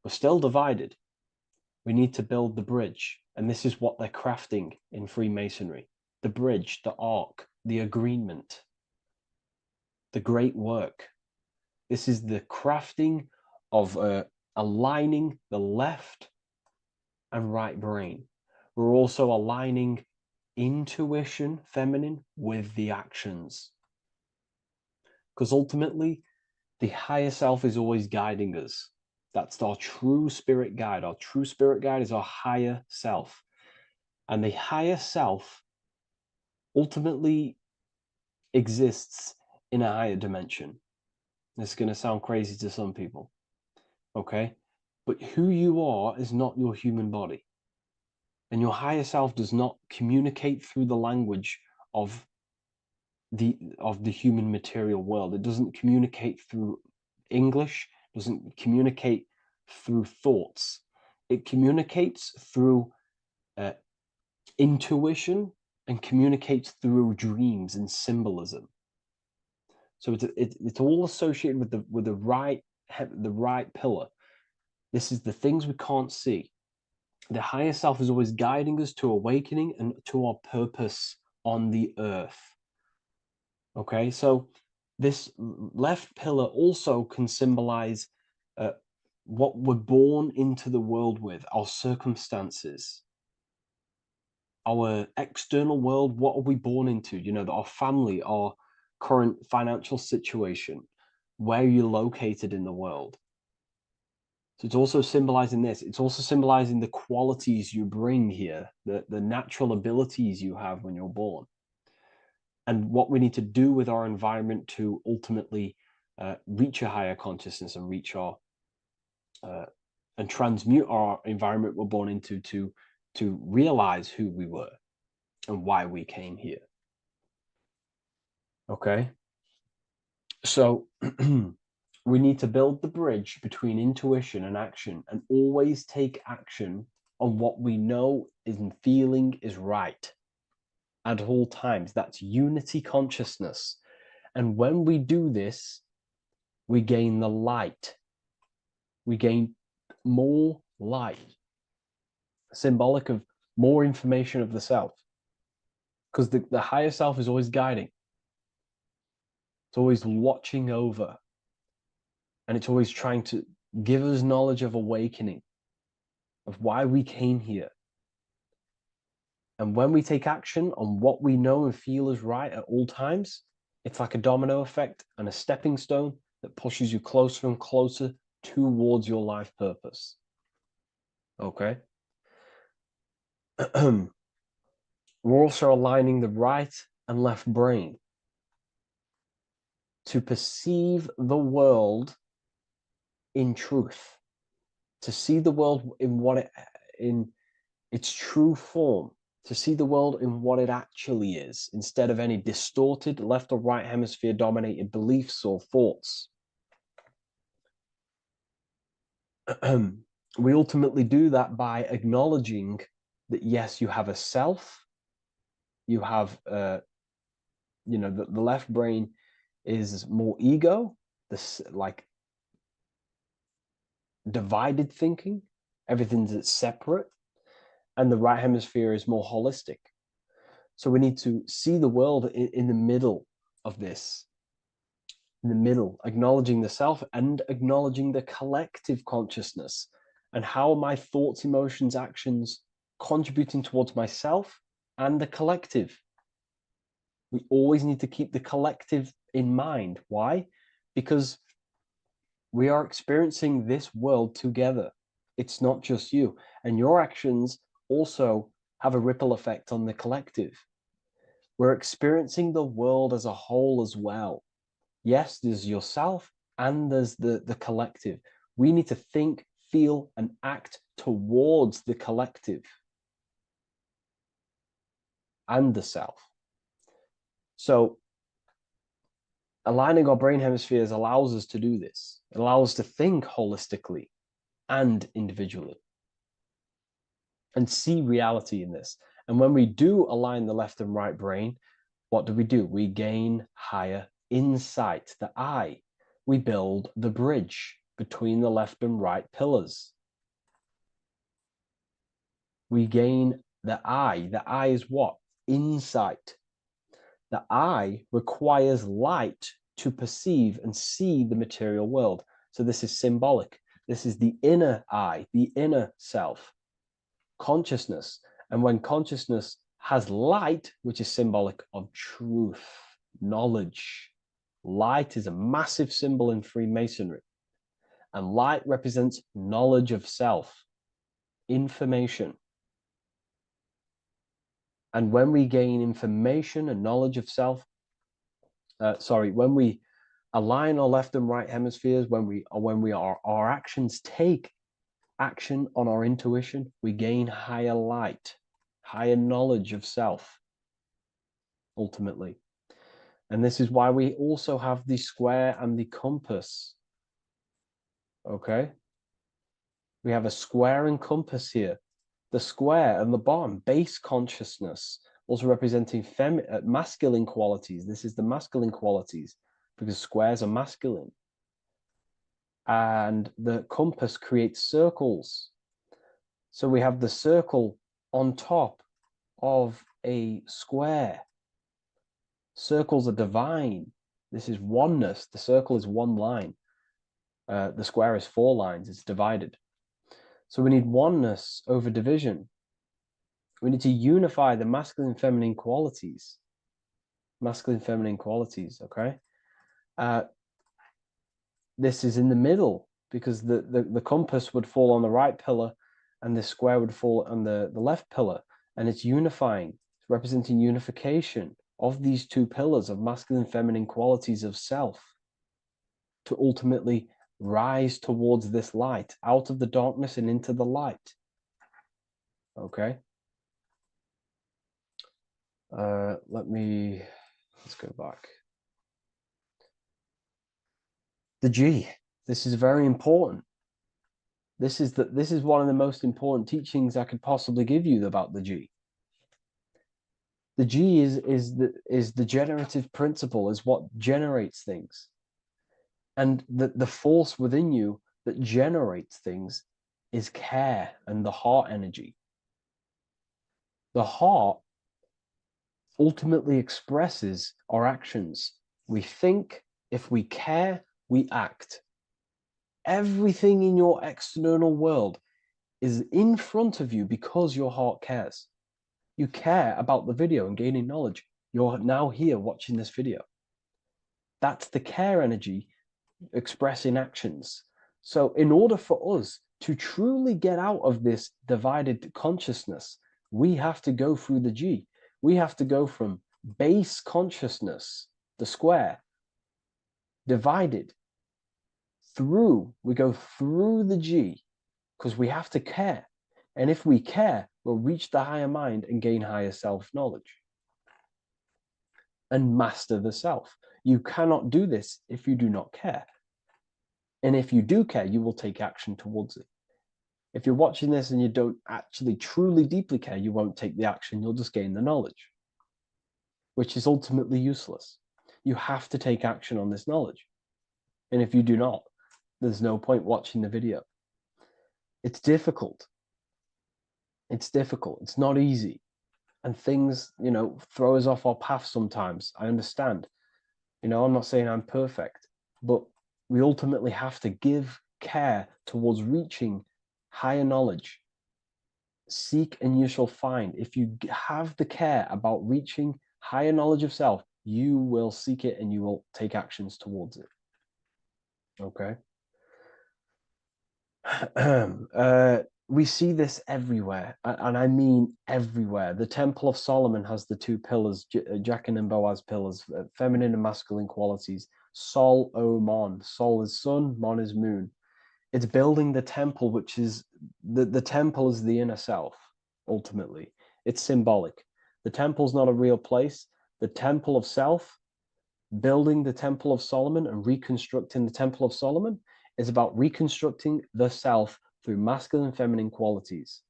Speaker 1: We're still divided. We need to build the bridge. And this is what they're crafting in Freemasonry. The bridge, the arc, the agreement, the great work. This is the crafting of aligning the left and right brain. We're also aligning intuition, feminine, with the actions. Because ultimately, the higher self is always guiding us. That's our true spirit guide. Our true spirit guide is our higher self. And the higher self ultimately exists in a higher dimension. This is going to sound crazy to some people, okay? But who you are is not your human body. And your higher self does not communicate through the language of the human material world. It doesn't communicate through English, doesn't communicate through thoughts. It communicates through intuition and communicates through dreams and symbolism. So it's all associated with the right pillar. This is the things we can't see. The higher self is always guiding us to awakening and to our purpose on the earth. Okay, so this left pillar also can symbolize what we're born into the world with, our circumstances, our external world. What are we born into? You know, our family, our current financial situation, where you're located in the world. So it's also symbolizing this. It's also symbolizing the qualities you bring here, the natural abilities you have when you're born, and what we need to do with our environment to ultimately reach a higher consciousness and reach our and transmute our environment we're born into to realize who we were and why we came here. Okay, so we need to build the bridge between intuition and action, and always take action on what we know and feeling is right at all times. That's unity consciousness. And when we do this, we gain the light. We gain more light, symbolic of more information of the self. Because the higher self is always guiding. It's always watching over. And it's always trying to give us knowledge of awakening, of why we came here. And when we take action on what we know and feel is right at all times, it's like a domino effect and a stepping stone that pushes you closer and closer towards your life purpose. Okay? We're also aligning the right and left brain to perceive the world in truth, to see the world in its true form, to see the world in what it actually is, instead of any distorted left or right hemisphere dominated beliefs or thoughts. We ultimately do that by acknowledging that, yes, you have a self, you have, you know, the left brain is more ego, this like divided thinking, everything's separate, and the right hemisphere is more holistic. So we need to see the world in the middle of this, in the middle, acknowledging the self and acknowledging the collective consciousness, and how my thoughts, emotions, actions contributing towards myself and the collective. We always need to keep the collective in mind. Why? Because we are experiencing this world together. It's not just you. And your actions also have a ripple effect on the collective. We're experiencing the world as a whole as well. Yes, there's yourself and there's the collective. We need to think, feel, and act towards the collective.
Speaker 3: and the self. So aligning our brain hemispheres allows us to do this. It allows us to think holistically and individually and see reality in this. And when we do align the left and right brain, what do? We gain higher insight, the eye. We build the bridge between the left and right pillars. We gain the eye. The eye is what? Insight. The eye requires light to perceive and see the material world. So this is symbolic. This is the inner eye, the inner self, consciousness. And when consciousness has light, which is symbolic of truth, knowledge, light is a massive symbol in Freemasonry. And light represents knowledge of self, information. And when we gain information and knowledge of self, when we align our left and right hemispheres, our actions take action on our intuition, we gain higher light, higher knowledge of self, ultimately. And this is why we also have the square and the compass. Okay? We have a square and compass here. The square and the bottom, base consciousness, also representing masculine qualities. This is the masculine qualities because squares are masculine. And the compass creates circles. So we have the circle on top of a square. Circles are divine. This is oneness. The circle is one line. The square is 4 lines. It's divided. So we need oneness over division. We need to unify the masculine and feminine qualities. Masculine and feminine qualities, okay? This is in the middle because the compass would fall on the right pillar and the square would fall on the left pillar. And it's unifying. It's representing unification of these 2 pillars of masculine and feminine qualities of self to ultimately rise towards this light, out of the darkness and into the light. Okay. Let's go back. The G. This is very important. This is one of the most important teachings I could possibly give you about the G. The G is the generative principle, is what generates things. And the force within you that generates things is care and the heart energy. The heart ultimately expresses our actions. We think, if we care, we act. Everything in your external world is in front of you because your heart cares. You care about the video and gaining knowledge. You're now here watching this video. That's the care energy expressing actions. So in order for us to truly get out of this divided consciousness, we have to go through the G. We have to go from base consciousness, the square, divided, we go through the G, because we have to care. And if we care, we'll reach the higher mind and gain higher self-knowledge and master the self. You cannot do this if you do not care. And if you do care, you will take action towards it. If you're watching this and you don't actually truly deeply care, you won't take the action. You'll just gain the knowledge, which is ultimately useless. You have to take action on this knowledge. And if you do not, there's no point watching the video. It's difficult. It's difficult. It's not easy. And things, throw us off our path sometimes. I understand. I'm not saying I'm perfect, but we ultimately have to give care towards reaching higher knowledge. Seek and you shall find. If you have the care about reaching higher knowledge of self, you will seek it and you will take actions towards it. Okay. We see this everywhere, and I mean everywhere. The Temple of Solomon has the 2 pillars, Jachin and Boaz pillars, feminine and masculine qualities. Sol, O, Mon. Sol is sun, Mon is moon. It's building the temple, which is the temple is the inner self, ultimately. It's symbolic.
Speaker 1: The temple's not a real place. The temple of self, building the temple of Solomon and reconstructing the temple of Solomon, is about reconstructing the self through masculine and feminine qualities.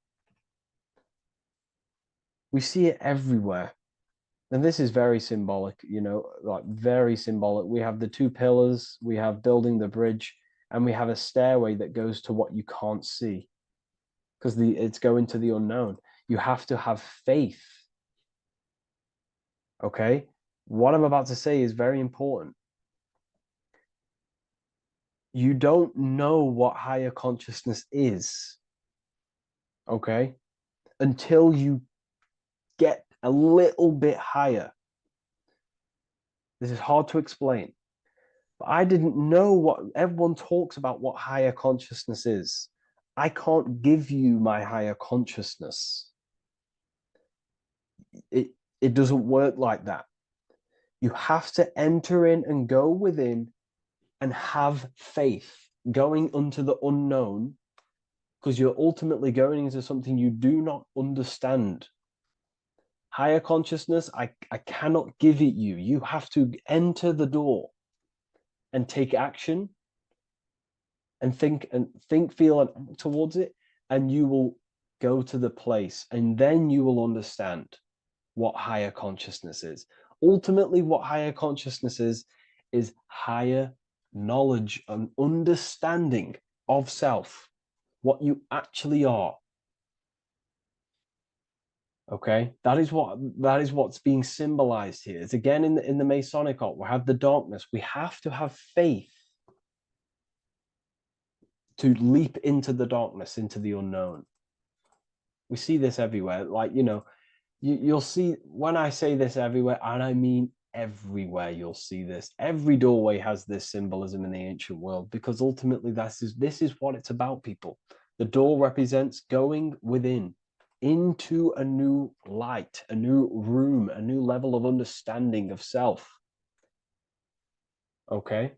Speaker 1: We see it everywhere. And this is very symbolic, you know, like very symbolic. We have the two pillars, we have building the bridge, and we have a stairway that goes to what you can't see, because it's going to the unknown. You have to have faith. Okay? What I'm about to say is very important. You don't know what higher consciousness is, okay, until you get a little bit higher. This is hard to explain, but I didn't know what everyone talks about, what higher consciousness is. I can't give you my higher consciousness. It doesn't work like that. You have to enter in and go within and have faith, going into the unknown, because you're ultimately going into something you do not understand. Higher consciousness, I cannot give it you. You have to enter the door and take action and think, feel, and act towards it, and you will go to the place, and then you will understand what higher consciousness is. Ultimately, what higher consciousness is higher knowledge and understanding of self, what you actually are. Okay, that is what's being symbolized here. It's again in the Masonic art. We have the darkness. We have to have faith to leap into the darkness, into the unknown. We see this everywhere. Like, you know, you'll see, when I say this everywhere, and I mean everywhere, you'll see this. Every doorway has this symbolism in the ancient world, because ultimately this is what it's about, people. The door represents going within, into a new light, a new room, a new level of understanding of self. Okay.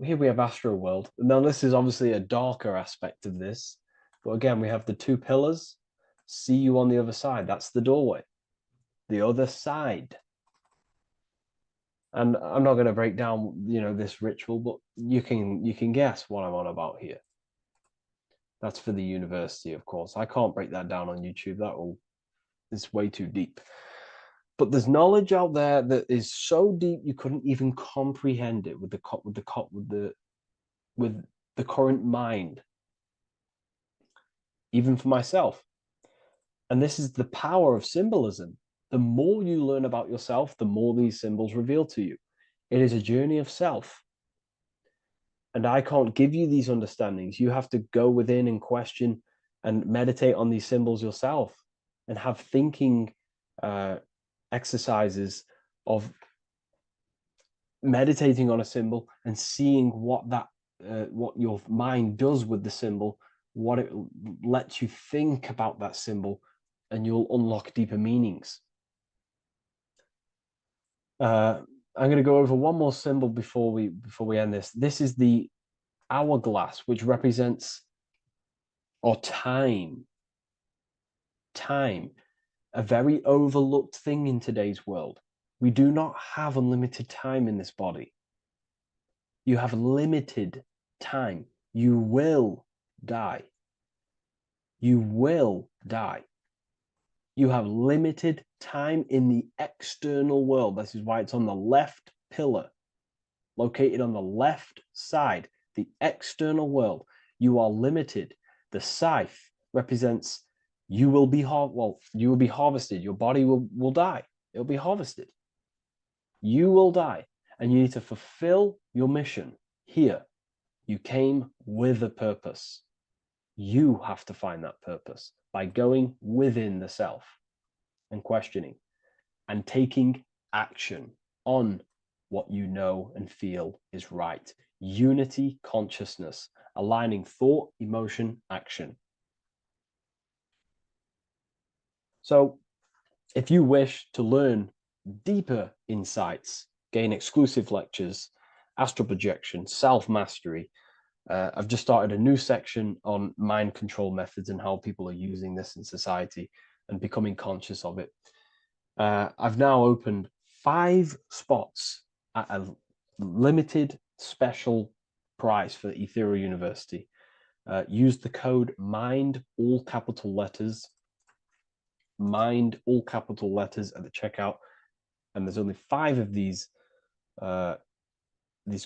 Speaker 1: Here we have Astral world. Now this is obviously a darker aspect of this, but again, we have the two pillars. See you on the other side. That's the doorway. The other side. And I'm not going to break down, you know, this ritual, but you can guess what I'm on about here. That's for the university, of course. I can't break that down on YouTube. It's way too deep. But there's knowledge out there that is so deep you couldn't even comprehend it with the current mind, even for myself. And this is the power of symbolism. The more you learn about yourself, the more these symbols reveal to you. It is a journey of self. And I can't give you these understandings. You have to go within and question and meditate on these symbols yourself, and have thinking exercises of meditating on a symbol and seeing what your mind does with the symbol, what it lets you think about that symbol, and you'll unlock deeper meanings. I'm going to go over one more symbol before we end this. This is the hourglass, which represents time, a very overlooked thing in today's world. We do not have unlimited time in this body. You have limited time. You will die. You will die. You have limited time in the external world. This is why it's on the left pillar, located on the left side, the external world. You are limited. The scythe represents you will be harvested. Your body will die. It'll be harvested. You will die, and you need to fulfill your mission here. You came with a purpose. You have to find that purpose by going within the self and questioning and taking action on what you know and feel is right. Unity consciousness, aligning thought, emotion, action. So if you wish to learn deeper insights, gain exclusive lectures, astral projection, self-mastery, I've just started a new section on mind control methods and how people are using this in society. and becoming conscious of it. I've now opened 5 spots at a limited special price for Ethereal University. Use the code MIND, all capital letters, MIND, all capital letters at the checkout. And there's only 5 of these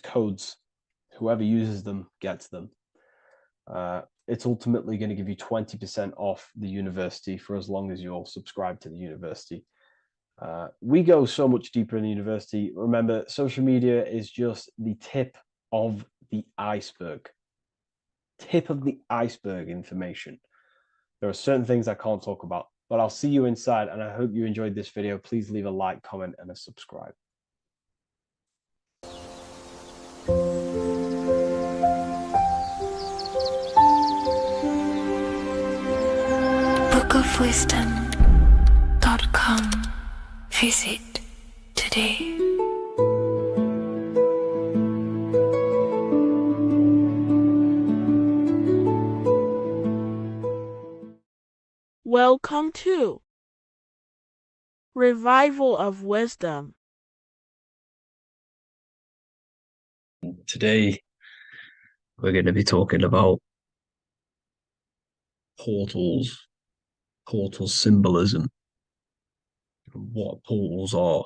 Speaker 1: codes. Whoever uses them gets them. It's ultimately going to give you 20% off the university for as long as you're subscribed to the university. We go so much deeper in the university. Remember, social media is just the tip of the iceberg. Tip of the iceberg information. There are certain things I can't talk about, but I'll see you inside, and I hope you enjoyed this video. Please leave a like, comment, and a subscribe.
Speaker 9: bookofwisdom.com. Visit today.
Speaker 10: Welcome to Revival of Wisdom.
Speaker 7: Today, we're going to be talking about portal symbolism, what portals are,